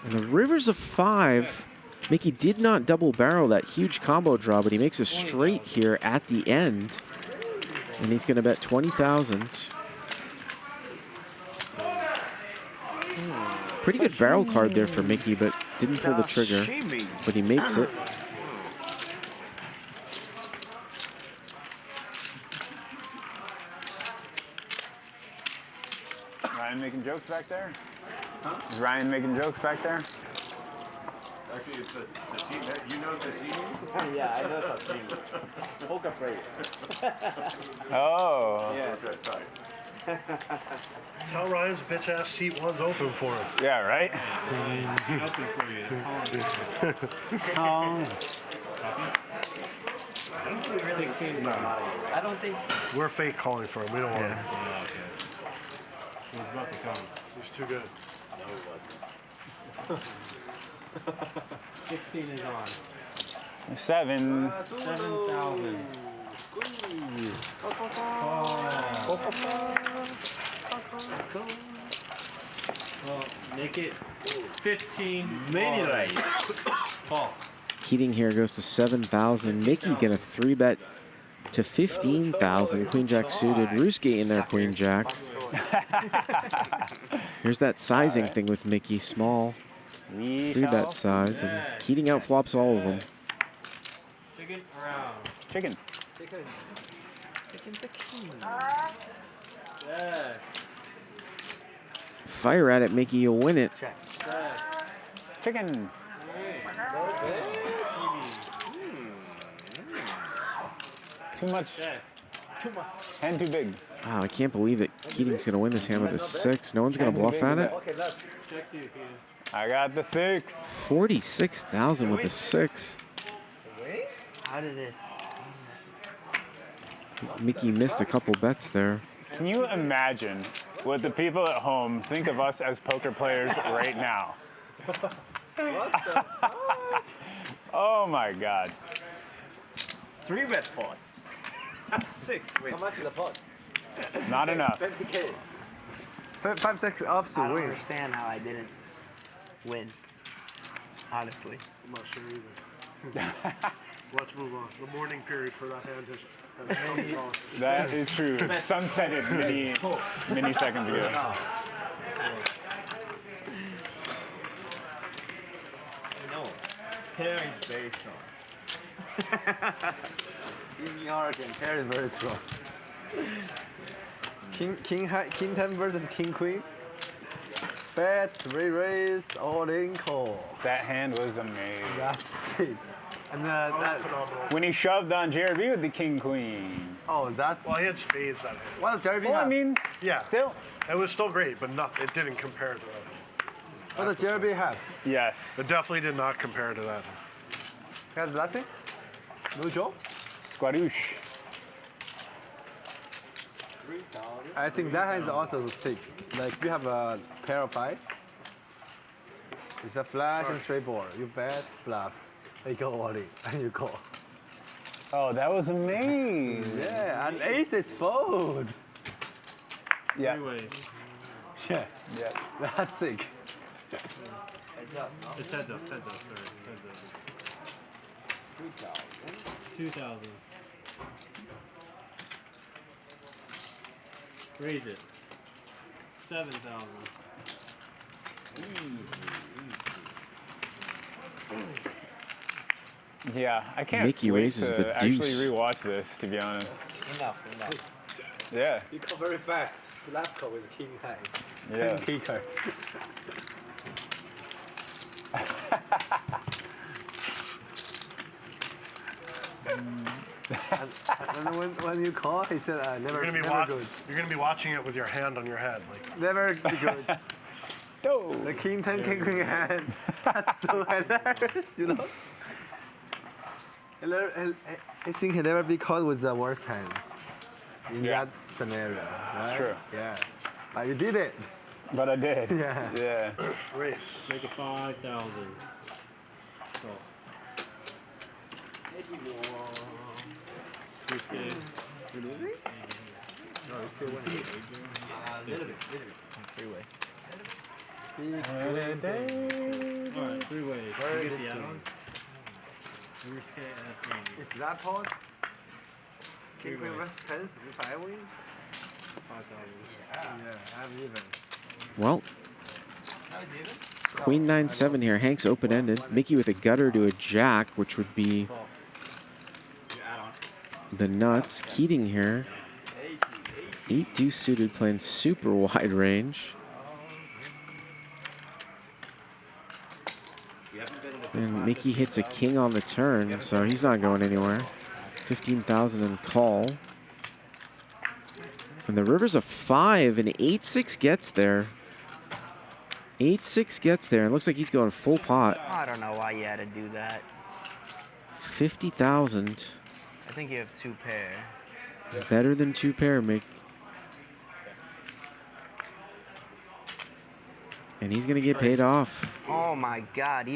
And the river's a 5. Mikki did not double barrel that huge combo draw, but he makes a straight here at the end. And he's going to bet 20,000. Pretty good barrel card there for Mikki, but didn't pull the trigger. But he makes it. Ryan making jokes back there? Huh? Is Ryan making jokes back there? Actually, it's sashimi. You know sashimi? Yeah, I know sashimi. Poker player. Oh. Yeah. Sorry. Tell Ryan's bitch ass seat 1's open for him. Yeah, right? Open for you. I don't think. We're fake calling for him. We don't want him. Oh, okay. He was about to come. He's too good. No, he wasn't. 16 is on. 7. 7,000. Well, make it 15. Many right. Call. Keating here goes to 7,000. Mikki gonna 3-bet to 15,000. Queen Jack suited. Ruske in there, Queen Jack. Here's that sizing thing with Mikki. Small 3-bet size. And Keating outflops all of them. Chicken around. Chicken. Chicken. Chicken. Yeah. Fire at it, Mikki. You'll win it. Check. Chicken. Too much. Too much. Hand too big. Wow, I can't believe that Keating's gonna win this hand with a 6. No one's gonna bluff at it. Okay, left. Check to you, Keating. I got the 6. 46,000 with a 6. How did this? Mikki missed a couple bets there. Can you imagine what the people at home think of us as poker players right now? What the fuck? Oh my God. 3-bet pot. 6. Wait. How much is the pot? Not enough. 50K. 5-6 offsuit I don't win. understand how I didn't win. Honestly. I'm not sure either. Let's move on. The mourning period for that hand has That is true. It sunsetted many seconds ago. No. Pair is very strong. In New York, and pair is very strong. King 10 versus King Queen. Bet, re-raise, all in call. That hand was amazing. That's it. And when he shoved on JRB with the King Queen. Oh, that's. Well, he had spades that hand. Well, JRB Well, I mean, yeah. Still. It was still great, but it didn't compare to that. What does JRB have? Yes. It definitely did not compare to that. He has blessing? No Joe? Squadouche. I think that hand is also sick. Like you have a pair of 5. It's a flash and straight board. You bet, bluff. They go all in and you call. Oh, that was amazing. Yeah, and ace is fold. Yeah. Yeah. Yeah. That's sick. Heads up. It's heads up. Heads up. Sorry. Heads up. 2,000. Raise it. 7,000. Yeah, I can't Mikki wait raises to the actually deuce. rewatch this, to be honest. Enough. Yeah. You call very fast. Slap call with king high. Yeah. King kicker. and when you call, he said, never, You're gonna be watching it with your hand on your head, like. Never be good. No. The king 10, king queen hand. That's so hilarious, you know. I think he never be caught with the worst hand in that scenario. Right? True. Yeah. But you did it. But I did. Yeah. Yeah. Race. Make it 5,000. So. Really? No, it's still winning. Little bit. Three-way. Big swing. Alright, 3 ways. Very You get big the swing. add-on. It's that point. King queen versus tens if I win. 5,000. Yeah, I'm even. Well, Queen 9-7 here. Hank's open-ended. Mikki with a gutter to a jack, which would be the nuts. Keating here. 8 deuce suited, playing super wide range. And Mikki hits a king on the turn, so he's not going anywhere. 15,000 and call. And the river's a 5, and 8-6 gets there. 8-6 gets there. It looks like he's going full pot. I don't know why you had to do that. 50,000. I think you have 2 pair. Better than 2 pair, Mick. And he's gonna get paid off. Oh my God,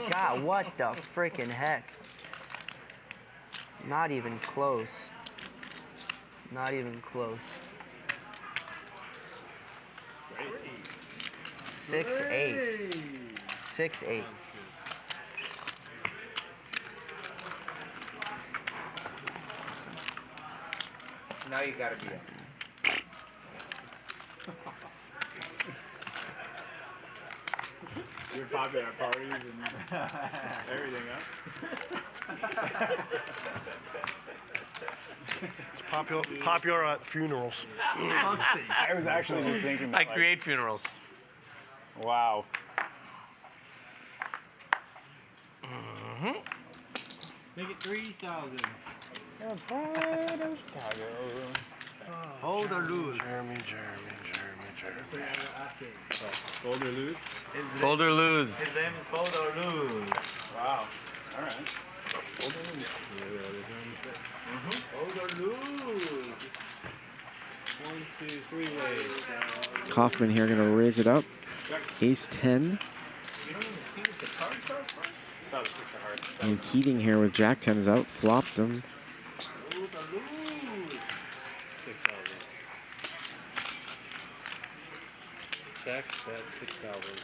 God, what the freaking heck? Not even close. Not even close. 6-8. 6-8. Now you gotta be it. You're popular at parties and everything, huh? It's popular at funerals. I was actually just thinking that, I create funerals. Wow. Make it 3,000. Hold or lose. Jeremy. Fold or lose? Fold or lose. His name is Fold or Lose. Wow. All right. Fold or lose. 1, 2, 3 ways. Kaufman here gonna raise it up. Ace 10. You don't even see what the cards are first? Saw the 6 of hearts. And Keating here with Jack 10 is out. Flopped him. Fold or lose. 6,000. Check, that's 6,000.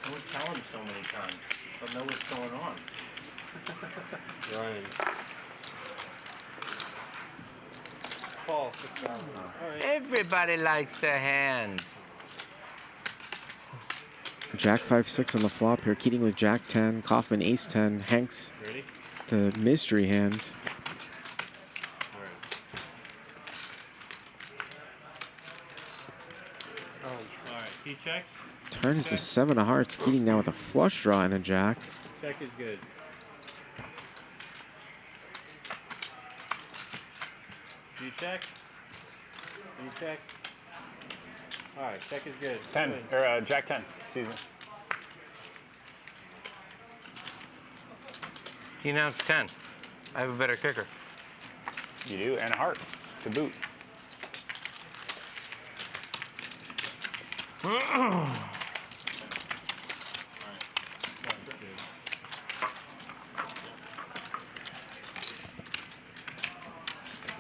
I would tell him so many times. They'll know what's going on. Bryan. Call 6,000. Everybody likes their hands. Jack 5-6 on the flop here. Keating with Jack 10. Kaufman Ace 10. Hanks Ready? the mystery hand. Alright, he checks. Turn is the 7 of hearts. Keating now with a flush draw and a jack. Check is good. You check. You check. Alright, check is good. 10, or Jack 10, excuse me. He announced 10. I have a better kicker. You do, and a heart to boot.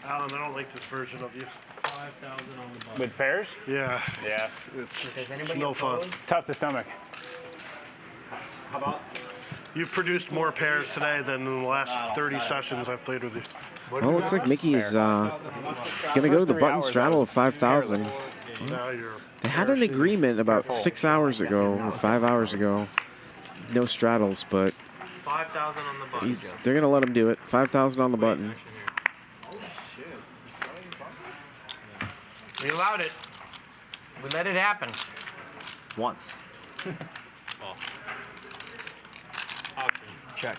Alan, I don't like this version of you. 5,000 on the button. With pairs? Yeah. Yeah. It's no fun. Tough to stomach. How about? You've produced more pairs today than in the last 30 sessions I've played with you. Well, it looks like Mikki is going to go to the button straddle of 5,000. They had an agreement about 6 hours ago or 5 hours ago. No straddles, but 5,000 on the button. they're going to let him do it. 5,000 on the button. We allowed it. We let it happen. Once. Check.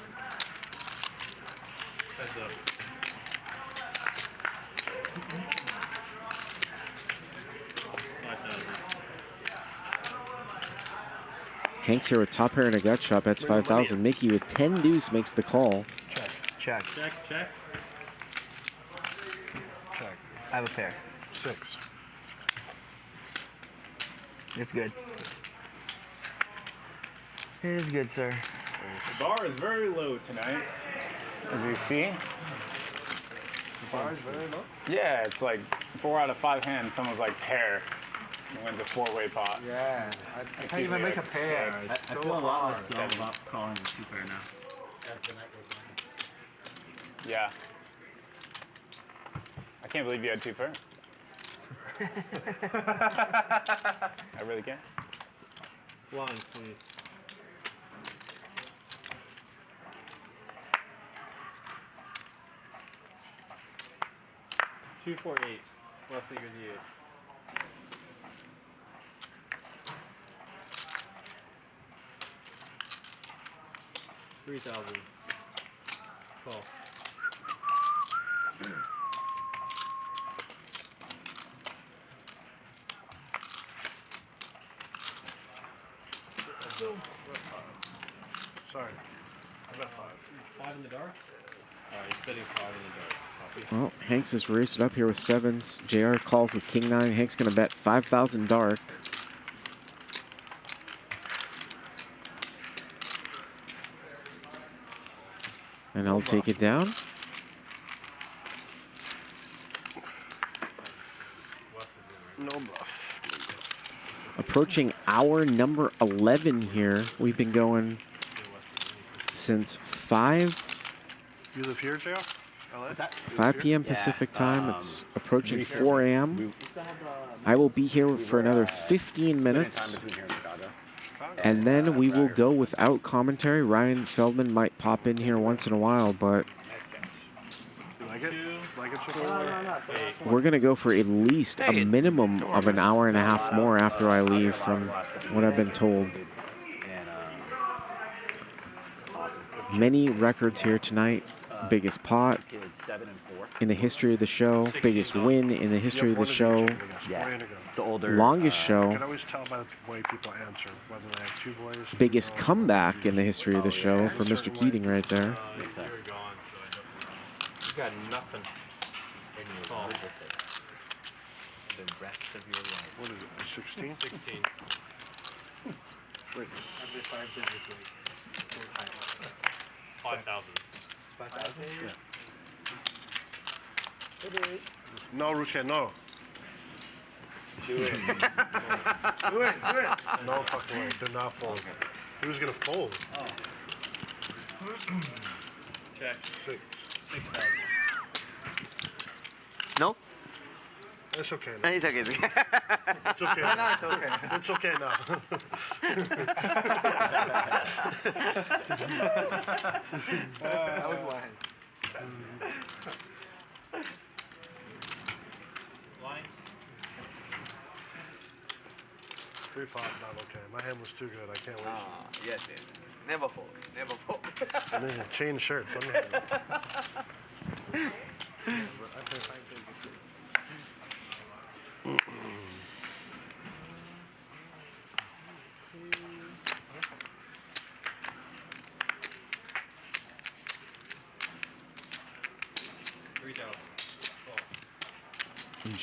Hank's here with top pair and a gut shot. That's 5,000. Mikki with 10 deuce makes the call. Check. Check. Check. I have a pair. 6. It's good. It is good, sir. The bar is very low tonight, as you see. The bar is very low? Yeah, it's like 4 out of 5 hands, someone's like pair. And wins a 4-way pot. Yeah, I can't even make a pair. I feel a lot less dumb about calling a 2-pair now. As the night goes on. Yeah. I can't believe you had 2 pair. I really can't. Line, please. $248. Wesley, you're the 8. $3,000. Call. Sorry. I got 5. 5 in the dark? Alright, you're sitting 5 in the dark. Copy. Well, Hanks has raced it up here with 7s. JR calls with King 9. Hank's going to bet 5,000 dark. And I'll take it down. No bluff. Approaching hour number 11 here. We've been going since 5 You live here, JR? LA? 5 p.m. Pacific time. It's approaching 4 a.m. I will be here for another 15 minutes. And then we will go without commentary. Ryan Feldman might pop in here once in a while, but You like it? Like it so far? we're going to go for at least a minimum of an hour and a half more after I leave from what I've been told. Many records here tonight. Biggest pot in the history of the show. Biggest win in the history of the show. Yeah. The older. Longest I show. can always tell by the way people answer whether they have 2 boys. Biggest comeback in the history of the show for Mr. Keating right there. Makes sense. You got nothing in your call. The rest of your life. What is it, 16? 16. Wait. Every 5 days this week. So high. 5,000. 5,000? Yeah. No, Rushka, no. Do it. Do it. No fucking way. Did not fold. He was going to fold. Check. 6,000. No? It's okay No, now. it's okay. It's okay. No, now. it's okay. It's okay now. That was wild. Lines? 3-5, not okay. My hand was too good. I can't wait. Yes, yes. Never fold. Never fold. And then change shirts. Let me have it.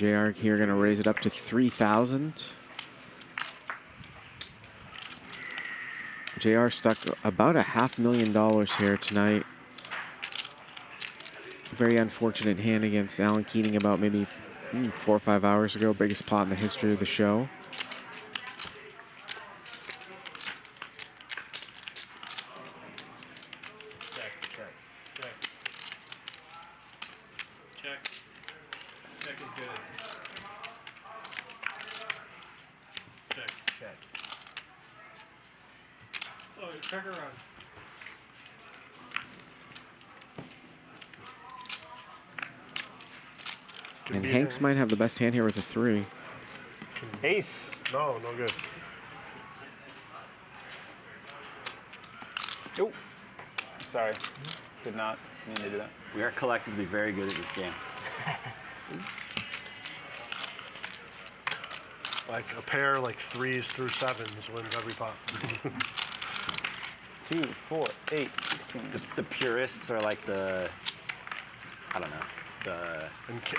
JR here going to raise it up to 3,000. JR stuck about $500,000 here tonight. Very unfortunate hand against Alan Keating about maybe 4 or 5 hours ago. Biggest pot in the history of the show. Check is good. Check. Oh, check around. And Hanks might have the best hand here with a 3. Ace. No, no good. Oh, sorry. Did not mean to do that. We are collectively very good at this game. Like a pair like 3s through 7s wins every pot. 2, 4, 8, 16. The purists are like the, I don't know.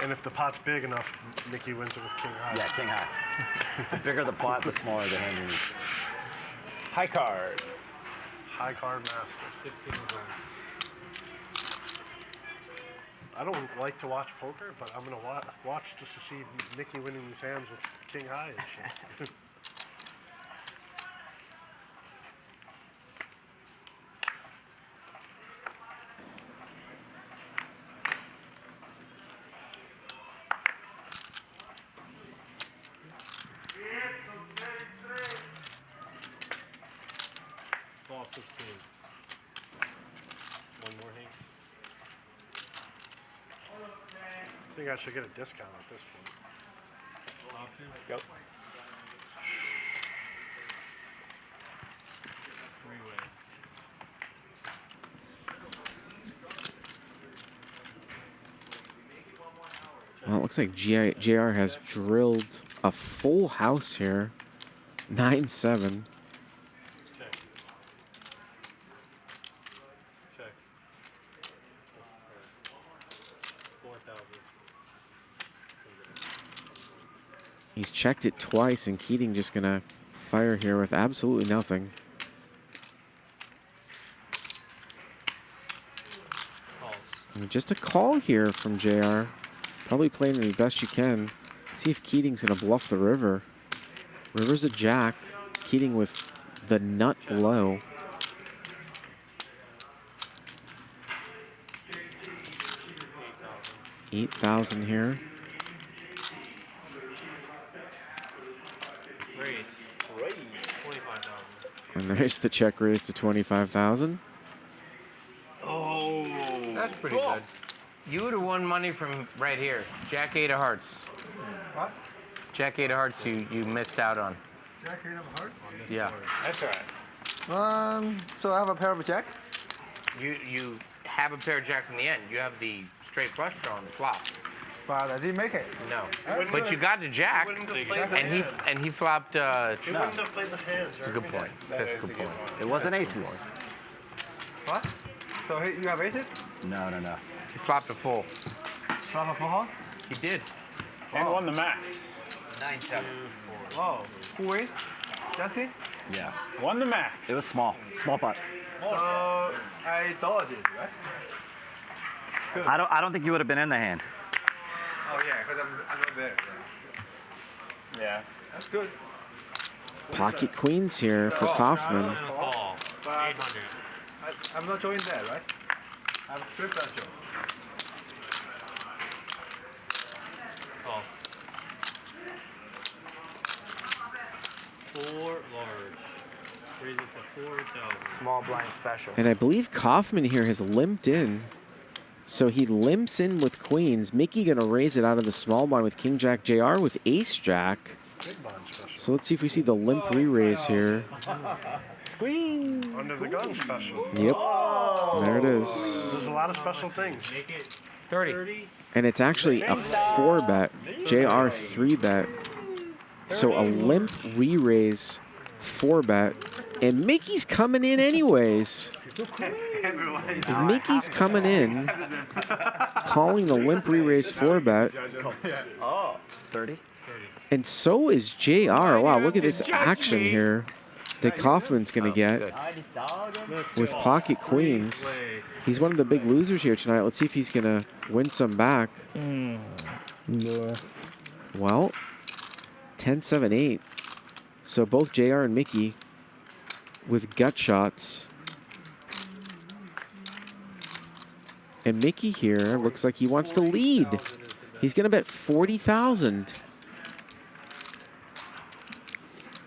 And if the pot's big enough, Mikki wins it with king high. Yeah, king high. The bigger the pot, the smaller the hand is. High card. High card master. 16 I don't like to watch poker, but I'm gonna watch just to see Mikki winning these hands with king high and shit. Ball 16. One more Hank. I think I should get a discount at this point. Go. Well, it looks like JR has drilled a full house here. 9-7. Check. Check. 4,000. He's checked it twice, and Keating just going to fire here with absolutely nothing. And just a call here from JR. Probably playing the best you can. See if Keating's going to bluff the river. River's a jack. Keating with the nut low. $8,000 here. Raise. 25,000. And there's the check raise to 25,000. Oh, that's pretty good. You would have won money from right here. Jack 8 of hearts. What? Jack 8 of hearts you missed out on. Jack 8 of hearts? Yeah. That's all right. So I have a pair of a jack? You have a pair of jacks in the end. You have the straight flush draw on the flop. But I didn't make it. No. But you got the jack, and he flopped. He wouldn't have played the hands. That's a good point. That's a good point. It wasn't aces. What? So you have aces? No. He flopped a full. Flop a full house? He did. And won the max. 9-7. Wow. Who win? Justin? Yeah. Won the max. It was small. Small pot. So I dodged it, right? Good. I don't think you would have been in the hand. Oh yeah, because I'm not there. Yeah. That's good. Pocket queens here for Kaufman. Ball. 800. I'm not showing that, right? I'm stripped that show. Call. 4 large. Raise it to 4,000. Small blind special. And I believe Kaufman here has limped in. So he limps in with queens. Mikki going to raise it out of the small blind with king jack. JR with ace jack. So let's see if we see the limp re-raise here. Squeeze. Under the gun special. Yep. There it is. There's a lot of special things. Make it 30. And it's actually a 4-bet. JR 3-bet. So a limp re-raise 4-bet. And Mikki's coming in anyways. Mickey's coming in, calling the limp re-raise 4-bet. Oh. 30. And so is JR. Wow, look at this action here that Kaufman's going to get with pocket queens. He's one of the big losers here tonight. Let's see if he's going to win some back. Well, 10-7-8. So both JR and Mikki with gut shots. And Mikki here looks like he wants to lead. He's going to bet 40,000.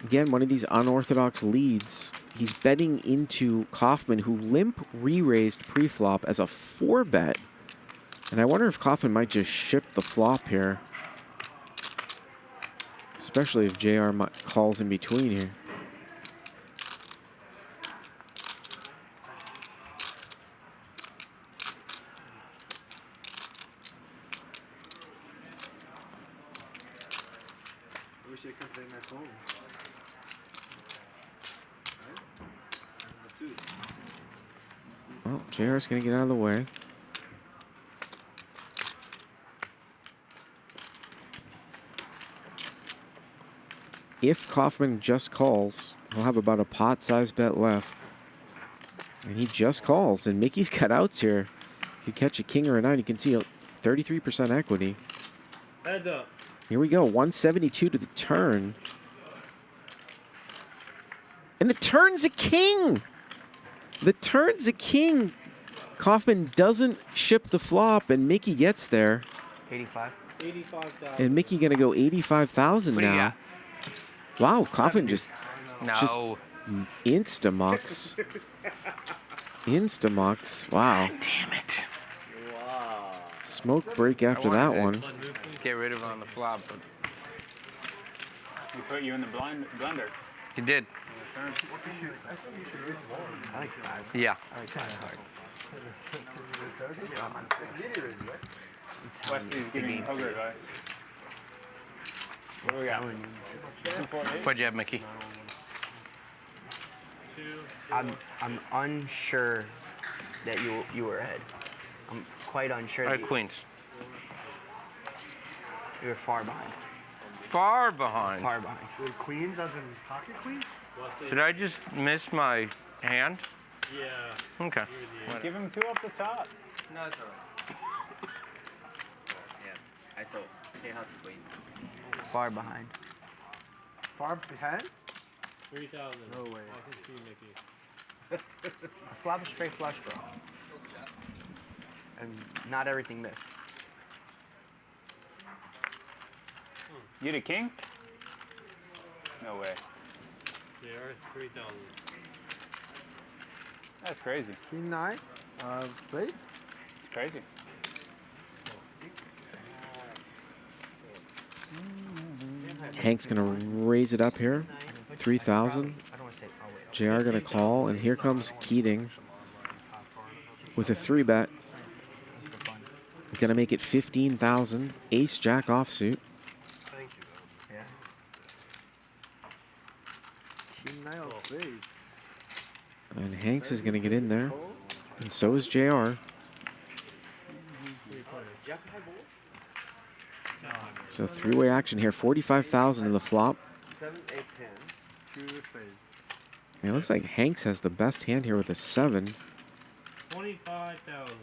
Again, one of these unorthodox leads. He's betting into Kaufman, who limp re-raised pre-flop as a 4-bet. And I wonder if Kaufman might just ship the flop here. Especially if JR calls in between here. I wish I could play my phone. Well, JR's going to get out of the way. If Kaufman just calls, he'll have about a pot-sized bet left. And he just calls, and Mickey's got outs here. If you catch a king or a 9, you can see 33% equity. Heads up. Here we go, 172 to the turn. And the turn's a king! The turn's a king. Kaufman doesn't ship the flop, and Mikki gets there. 85. 85,000. And Mikki gonna go 85,000 What do you now. Wow, Kaufman just No. Insta-mucks. Insta-mucks. Wow. Damn it. Smoke break after that one. Get rid of it on the flop, but He put you in the blender. he did. I like 5. Yeah. I like 5 hard. Wesley's giving poker advice. What do we got? 248? What'd you have, Mikki? I'm unsure that you were ahead. I'm quite unsure. I That had queens. you were far behind. Far behind. Far behind. With queens as in pocket queen? Did I just miss my hand? Yeah. Okay. Give him 2 up the top. No, it's alright. Yeah, I thought. Okay, how to queen. Far behind. Far behind? 3,000. No way. I can see Mikki. A flop is straight flush draw. And not everything missed. You the king? No way. They are 3,000. That's crazy. King 9, spade. It's crazy. Hank's gonna raise it up here. 3,000. JR gonna call, and here comes Keating with a 3-bet. Gonna make it 15,000. Ace Jack offsuit. Thank you. King 9 of spade. And Hanks is gonna get in there. And so is JR. So 3-way action here. 45,000 in the flop. 7, 8, 10. 2 spade. And it looks like Hanks has the best hand here with a 7. 25,000.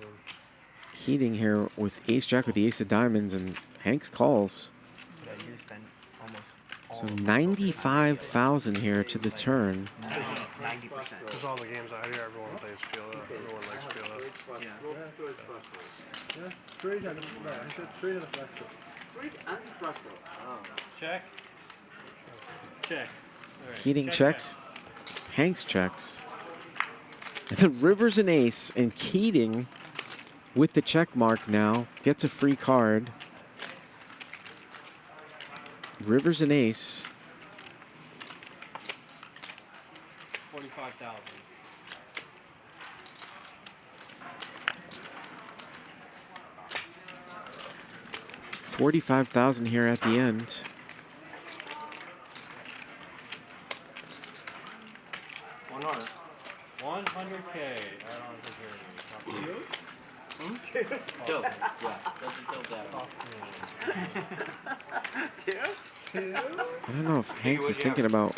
Keating here with Ace Jack with the Ace of Diamonds, and Hanks calls. So 95,000 here to the turn. 90%. Because all the games out here, everyone plays field up. Everyone likes field up. Yeah, straight and straight and flush draw. Straight and flush draw. Check. Check. All right. Keating Check, checks. Hanks checks. And the river's an ace, and Keating with the check mark now gets a free card. River's an ace. 45,000. $45,000 here at the end. 100K. I don't think you're Tilt. Yeah, that's a tilt I don't know if Hanks is thinking about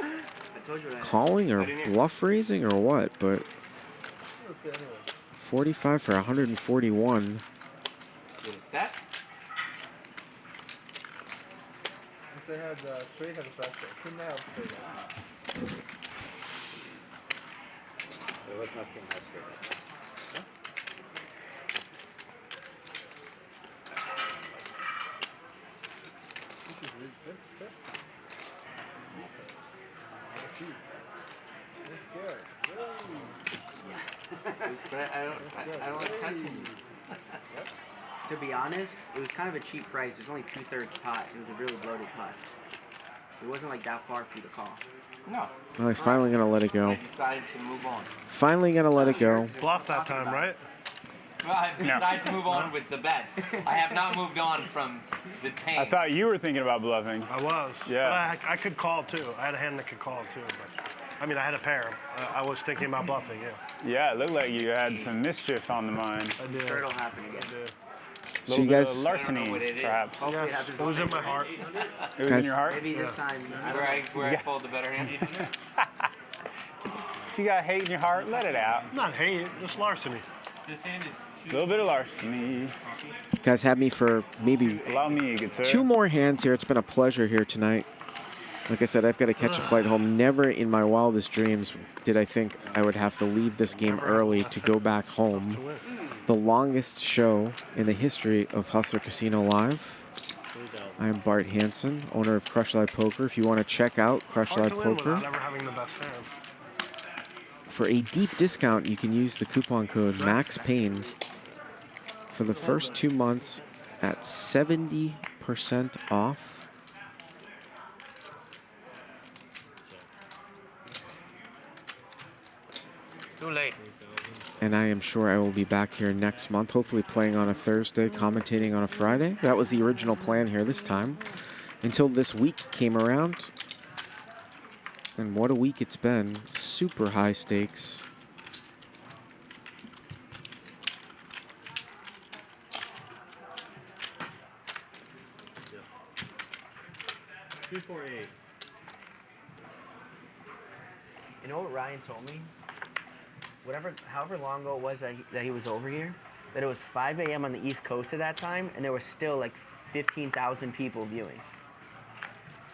calling or bluff raising or what, but 45 for 141. Set. I had straight head pressure. Couldn't have straight head. There was nothing else there. But I don't like touching you. To be honest, it was kind of a cheap price. It was only 2/3 pot. It was a really bloated pot. It wasn't like that far for you to call. No. Well, he's finally going to let it go. I decided to move on. Finally going to let it go. Bluff that time, right? Well, I decided to move on with the bets. I have not moved on from the pain. I thought you were thinking about bluffing. I was. Yeah. But I could call too. I had a hand that could call too. But I mean, I had a pair. I was thinking about bluffing, yeah. Yeah, it looked like you had some mischief on the mind. I did. Sure it'll happen again. So you guys, larceny, perhaps. Yeah. It was in my heart. It was in your heart? Maybe this time. Where I fold the better hand. If you got hate in your heart, let it out. Not hate, just larceny. This hand is A little bit of larceny. guys had me for maybe Allow me, good sir. 2 more hands here. It's been a pleasure here tonight. Like I said, I've got to catch a flight home. Never in my wildest dreams did I think I would have to leave this game early to go back home. The longest show in the history of Hustler Casino Live. I am Bart Hansen, owner of Crush Live Poker. If you want to check out Crush Live Poker, Never having the best hand. for a deep discount, you can use the coupon code MAXPAIN for the first 2 months at 70% off. Too late. And I am sure I will be back here next month, hopefully playing on a Thursday, commentating on a Friday. That was the original plan here this time, until this week came around. And what a week it's been. Super high stakes. Two, 4, 8. You know what Ryan told me? However long ago it was that he was over here, that it was 5 a.m. on the East Coast at that time, and there was still like 15,000 people viewing.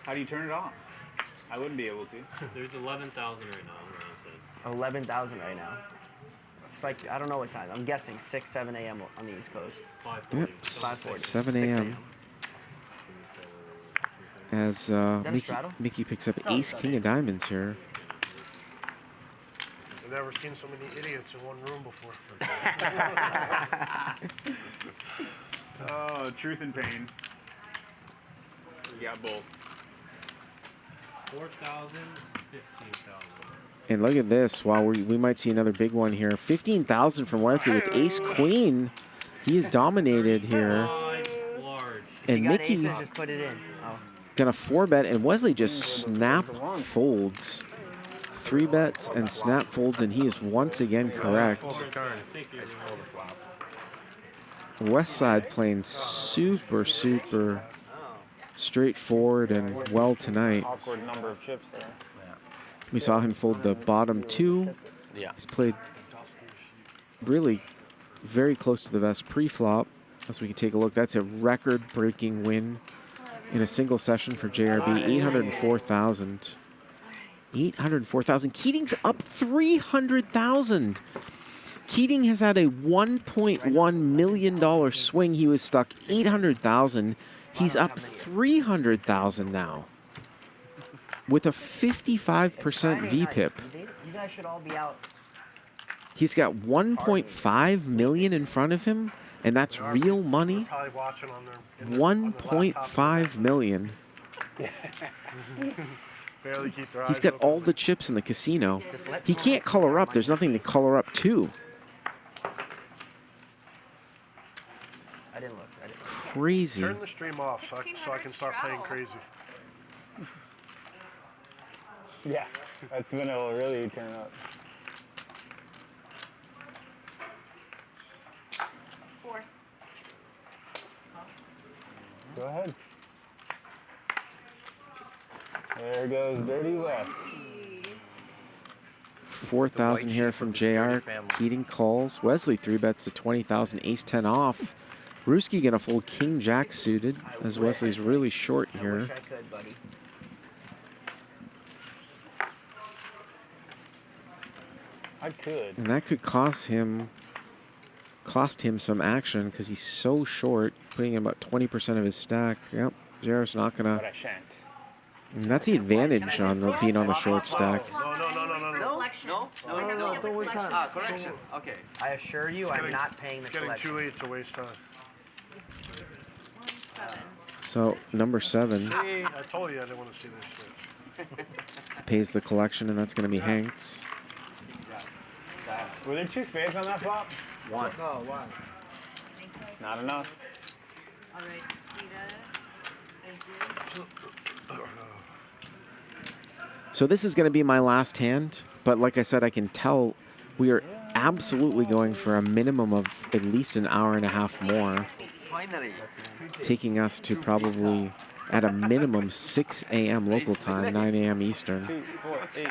How do you turn it off? I wouldn't be able to. There's 11,000 right now. Around says. 11,000 right now. It's like, I don't know what time. I'm guessing 6, 7 a.m. on the East Coast. 5:40. Yep, 5:40. 7 a.m. As Mikki picks up ace, king of diamonds here. I've never seen so many idiots in one room before. Oh, truth and pain. We got both. 4,000, 15,000. And look at this. Wow, we might see another big one here. 15,000 from Wesley with ace, queen. He is dominated here. And Mikki just put it in. Oh. gonna 4-bet, and Wesley just snap folds. 3 bets and snap folds, and he is once again correct. West side playing super straightforward and well tonight. Awkward number of chips there. We saw him fold the bottom 2. Yeah. He's played really very close to the vest pre-flop. As we can take a look, that's a record-breaking win in a single session for JRB, 804,000. 804,000. Keating's up 300,000. Keating has had a $1.1 million swing. He was stuck 800,000. He's up 300,000 now with a 55% VPIP. You guys should all be out. He's got 1.5 million in front of him, and that's real money. 1.5 million. Barely keep their He's eyes got open. all the chips in the casino. He can't color up. There's nothing to color up to. I didn't look. Crazy. Turn the stream off so I can start playing crazy. Yeah, that's when it'll really turn up. Go ahead. There goes Dirty West. 4,000 here from JR. Keating calls. Wesley 3-bets to 20,000. Ace 10 off. Ruski gonna fold King Jack suited as Wesley's really short here. I wish I could, buddy. I could. And that could cost him some action because he's so short, putting in about 20% of his stack. Yep, JR's not gonna. But I shan't. And that's the advantage on being on the short stack. No, don't waste time. Ah, correction. Okay. I assure you, I'm not paying the collection. Getting too late to waste time. So number 7 I told you I didn't want to see this shit. pays the collection, and that's gonna be Hanks. Were there 2 spades on that flop? 1. Oh, wow. Not enough. All right, Tita. Thank you. So this is going to be my last hand, but like I said, I can tell we are absolutely going for a minimum of at least an hour and a half more, Finally. taking us to probably at a minimum 6 a.m. local time, 9 a.m. Eastern. 2, 4, 8.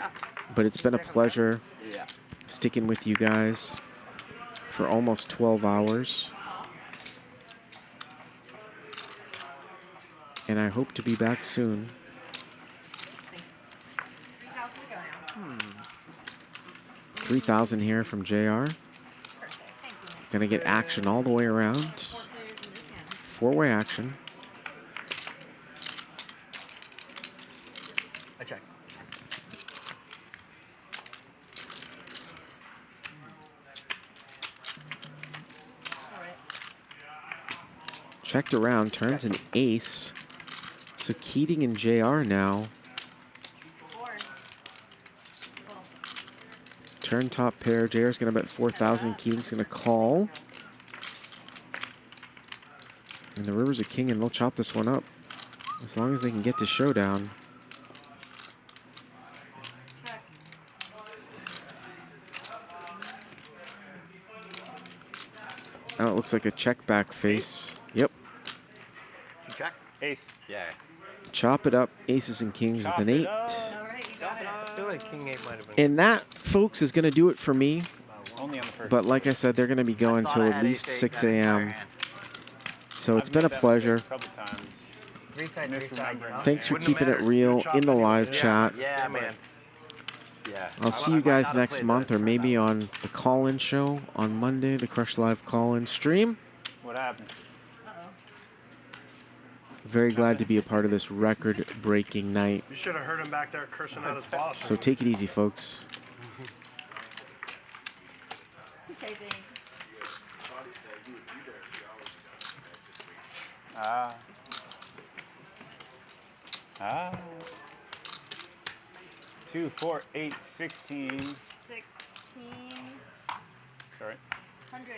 But it's been a pleasure sticking with you guys for almost 12 hours. And I hope to be back soon. 3,000 here from JR. Gonna get action all the way around. 4-way action. I check. Checked around, turns an ace. So Keating and JR now. Turn top pair. JR's gonna bet 4,000. Keating's gonna call. And the river's a king, and they'll chop this one up. As long as they can get to showdown. Oh, it looks like a check back face. Yep. Did you check? Ace. Yeah. Chop it up. Aces and kings with an 8. I feel like King 8 might have been. And that, folks, is going to do it for me. Only on the first. But like I said, they're going to be going till at least 6 a.m. So it's been a pleasure. Thanks for keeping it real in the live chat. Yeah, man. Yeah. I'll see you guys next month, or maybe on the call-in show on Monday, the Crush Live call-in stream. What happened? Very glad to be a part of this record-breaking night. You should have heard him back there cursing out his boss. So take it easy, folks. Okay, thanks. Ah. 2, 4, 8, 16. 16. Sorry. 100.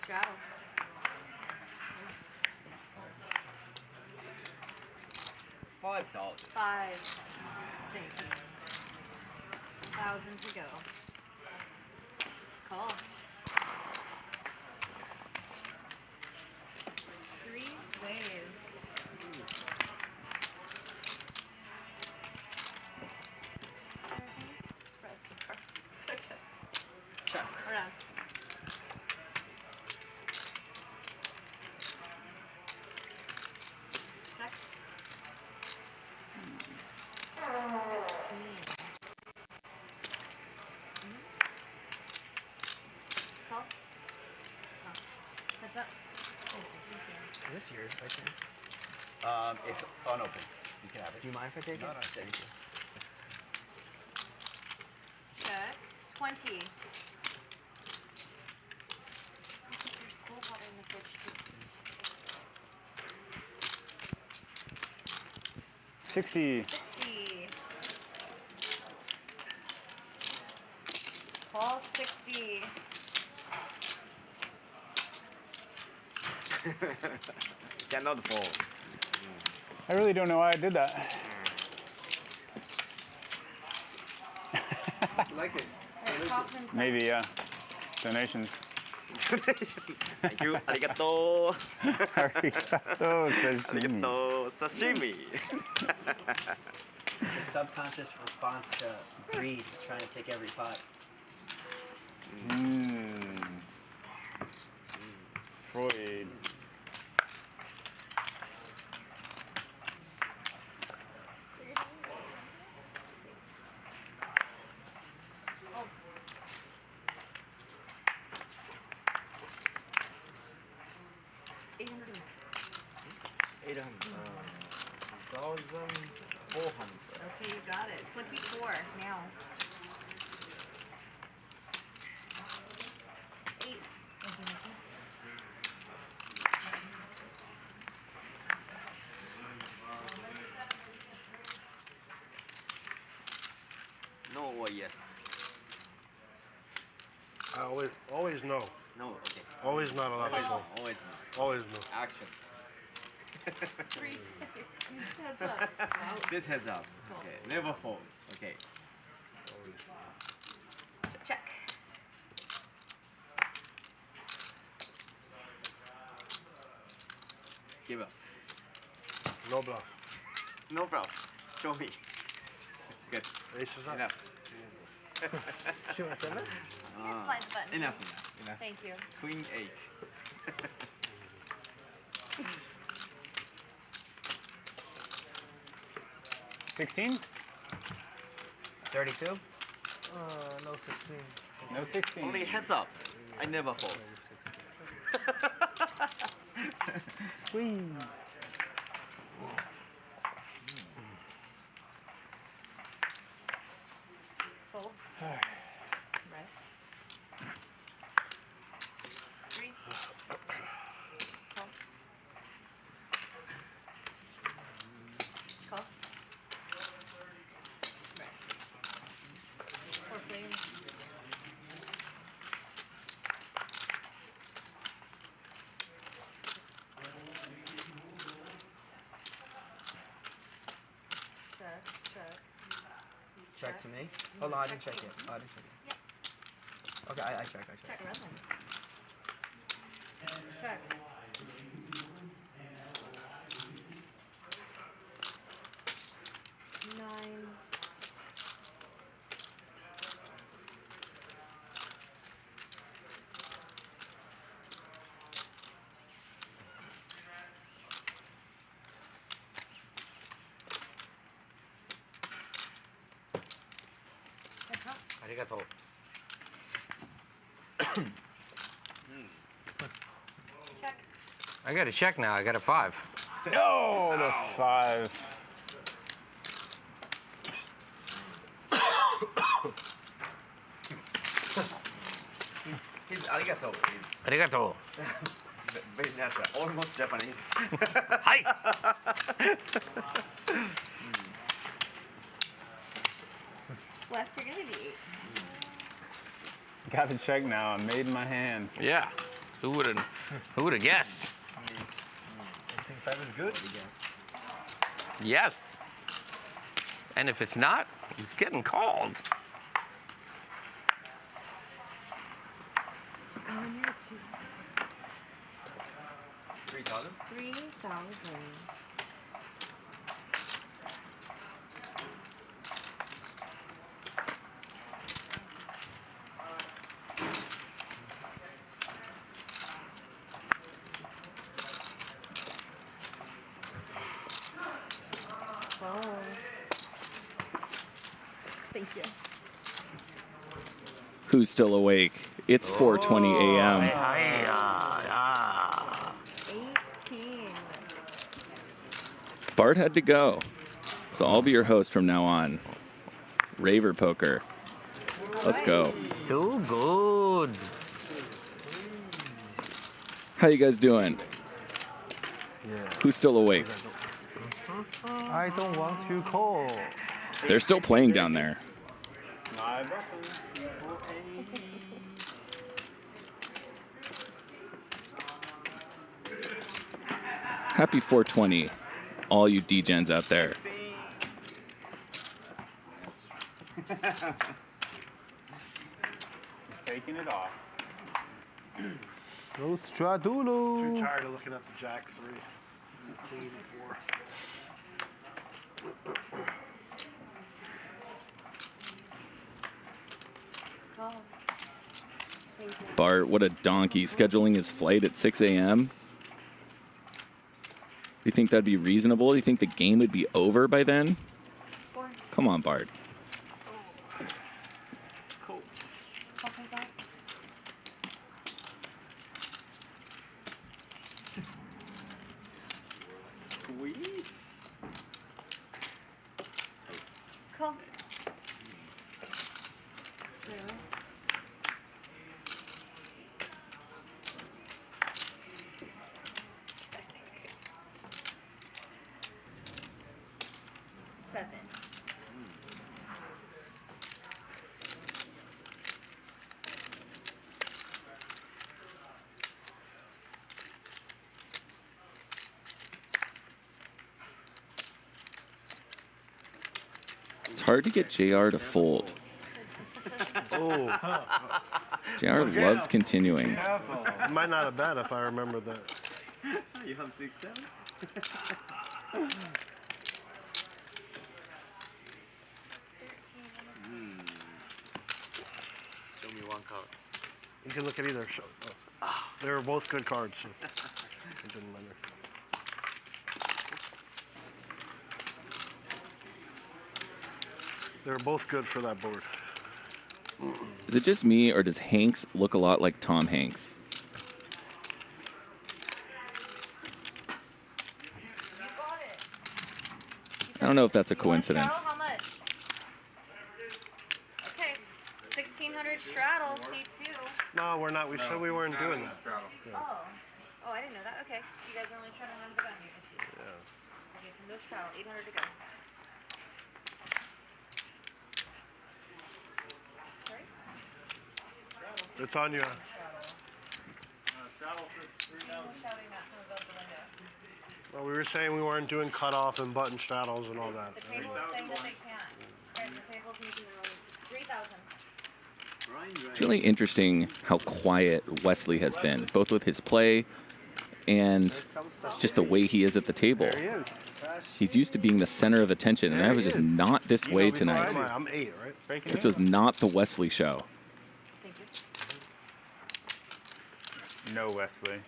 Straddle. $5. 5. Thank you. 1,000 to go. Call. 3 ways. Check. Around. Check. Call. Heads up. Is this yours by chance? It's unopened. You can have it. Do you mind if I take it? No, thank you. Check. 20. There's cold water in the fridge too. 60. 60. Call 60. Cannot fold. I really don't know why I did that. like it. Maybe, yeah. Donations. Thank you. Arigato. Arigato, sashimi. Arigato, sashimi. The subconscious response to greed, trying to take every pot. Freud. Okay, you got it. 24 now. 8. No or yes? I always no. No, okay. Always not allowed to fold. Always no. Always no. Action. 3. Heads up. This heads up. Okay, never fold. Okay. Check. Give up. No bluff. No problem. Show me. Good. Aces up. Enough. Slide the button. Enough. Thank you. Queen 8. 16? 32? No 16. No 16. Only heads up. I never fold. Squeeze. Fold. Right. 3. Call. Call. Right. 4 players. Check to me. Hold on, I didn't check it. Oh, I didn't check it. Okay, I check. Check around Check. Nine. Arigato. Check. I got a check now. I got a 5. No, the 5. He's arigato. Arigato. Very natural. Almost Japanese. Hi. Wes, you're gonna be 8. Got the check now. I made my hand. Yeah. Who would have guessed? Ace 5 is good. Yes. And if it's not, he's getting called. And you're 2. 3,000? 3,000. Thank you. Who's still awake? It's 4:20 a.m. 18. Bart had to go, so I'll be your host from now on. Raver Poker. Let's go. Too good. How you guys doing? Who's still awake? I don't want to call. They're still playing down there. Happy 420, all you D-gens out there. Taking it off. No stradulo. Too tired of looking at the jack 3. Queen 4. Oh. Thank you. Bart, what a donkey, scheduling his flight at 6 a.m. Do you think that'd be reasonable? Do you think the game would be over by then? Come on, Bart. Cool. Okay, guys. Squeeze. Cool. It's hard to get JR to fold. Oh. JR loves continuing. I might not have bet if I remember that. You have 6-7? Show me one card. You can look at either. They were both good cards. So it didn't matter. They were both good for that board. Is it just me, or does Hanks look a lot like Tom Hanks? I don't know if that's a coincidence. How much? Okay, 1600 straddle, C2. No, we're not. We said we weren't doing that. Yeah. Oh, I didn't know that. Okay, you guys are only straddling under the gun. You can see. Okay, so no straddle, 800 to go. Sorry? It's on you. Well, we were saying we weren't doing cutoff and button straddles and all that. The table is saying that they can't. Right, the table's making noise. 3,000. It's really interesting how quiet Wesley has been, both with his play and just the way he is at the table. He's used to being the center of attention, and that was just not this way tonight. I'm 8, right? This was not the Wesley show. No, Wesley.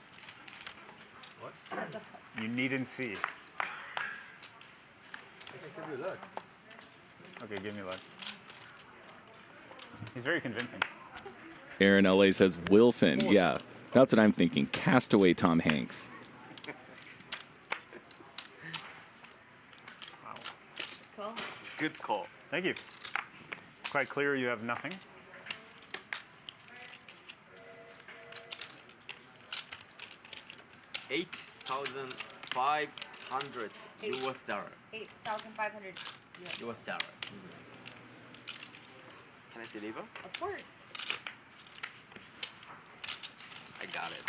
What? You needn't see. Okay, give me luck. He's very convincing. Aaron LA says Wilson. Yeah, that's what I'm thinking. Castaway Tom Hanks. Wow. Cool. Good call. Thank you. It's quite clear you have nothing. $8,500 US dollar. 8,500. US dollar. Can I see liver? Of course. I got it.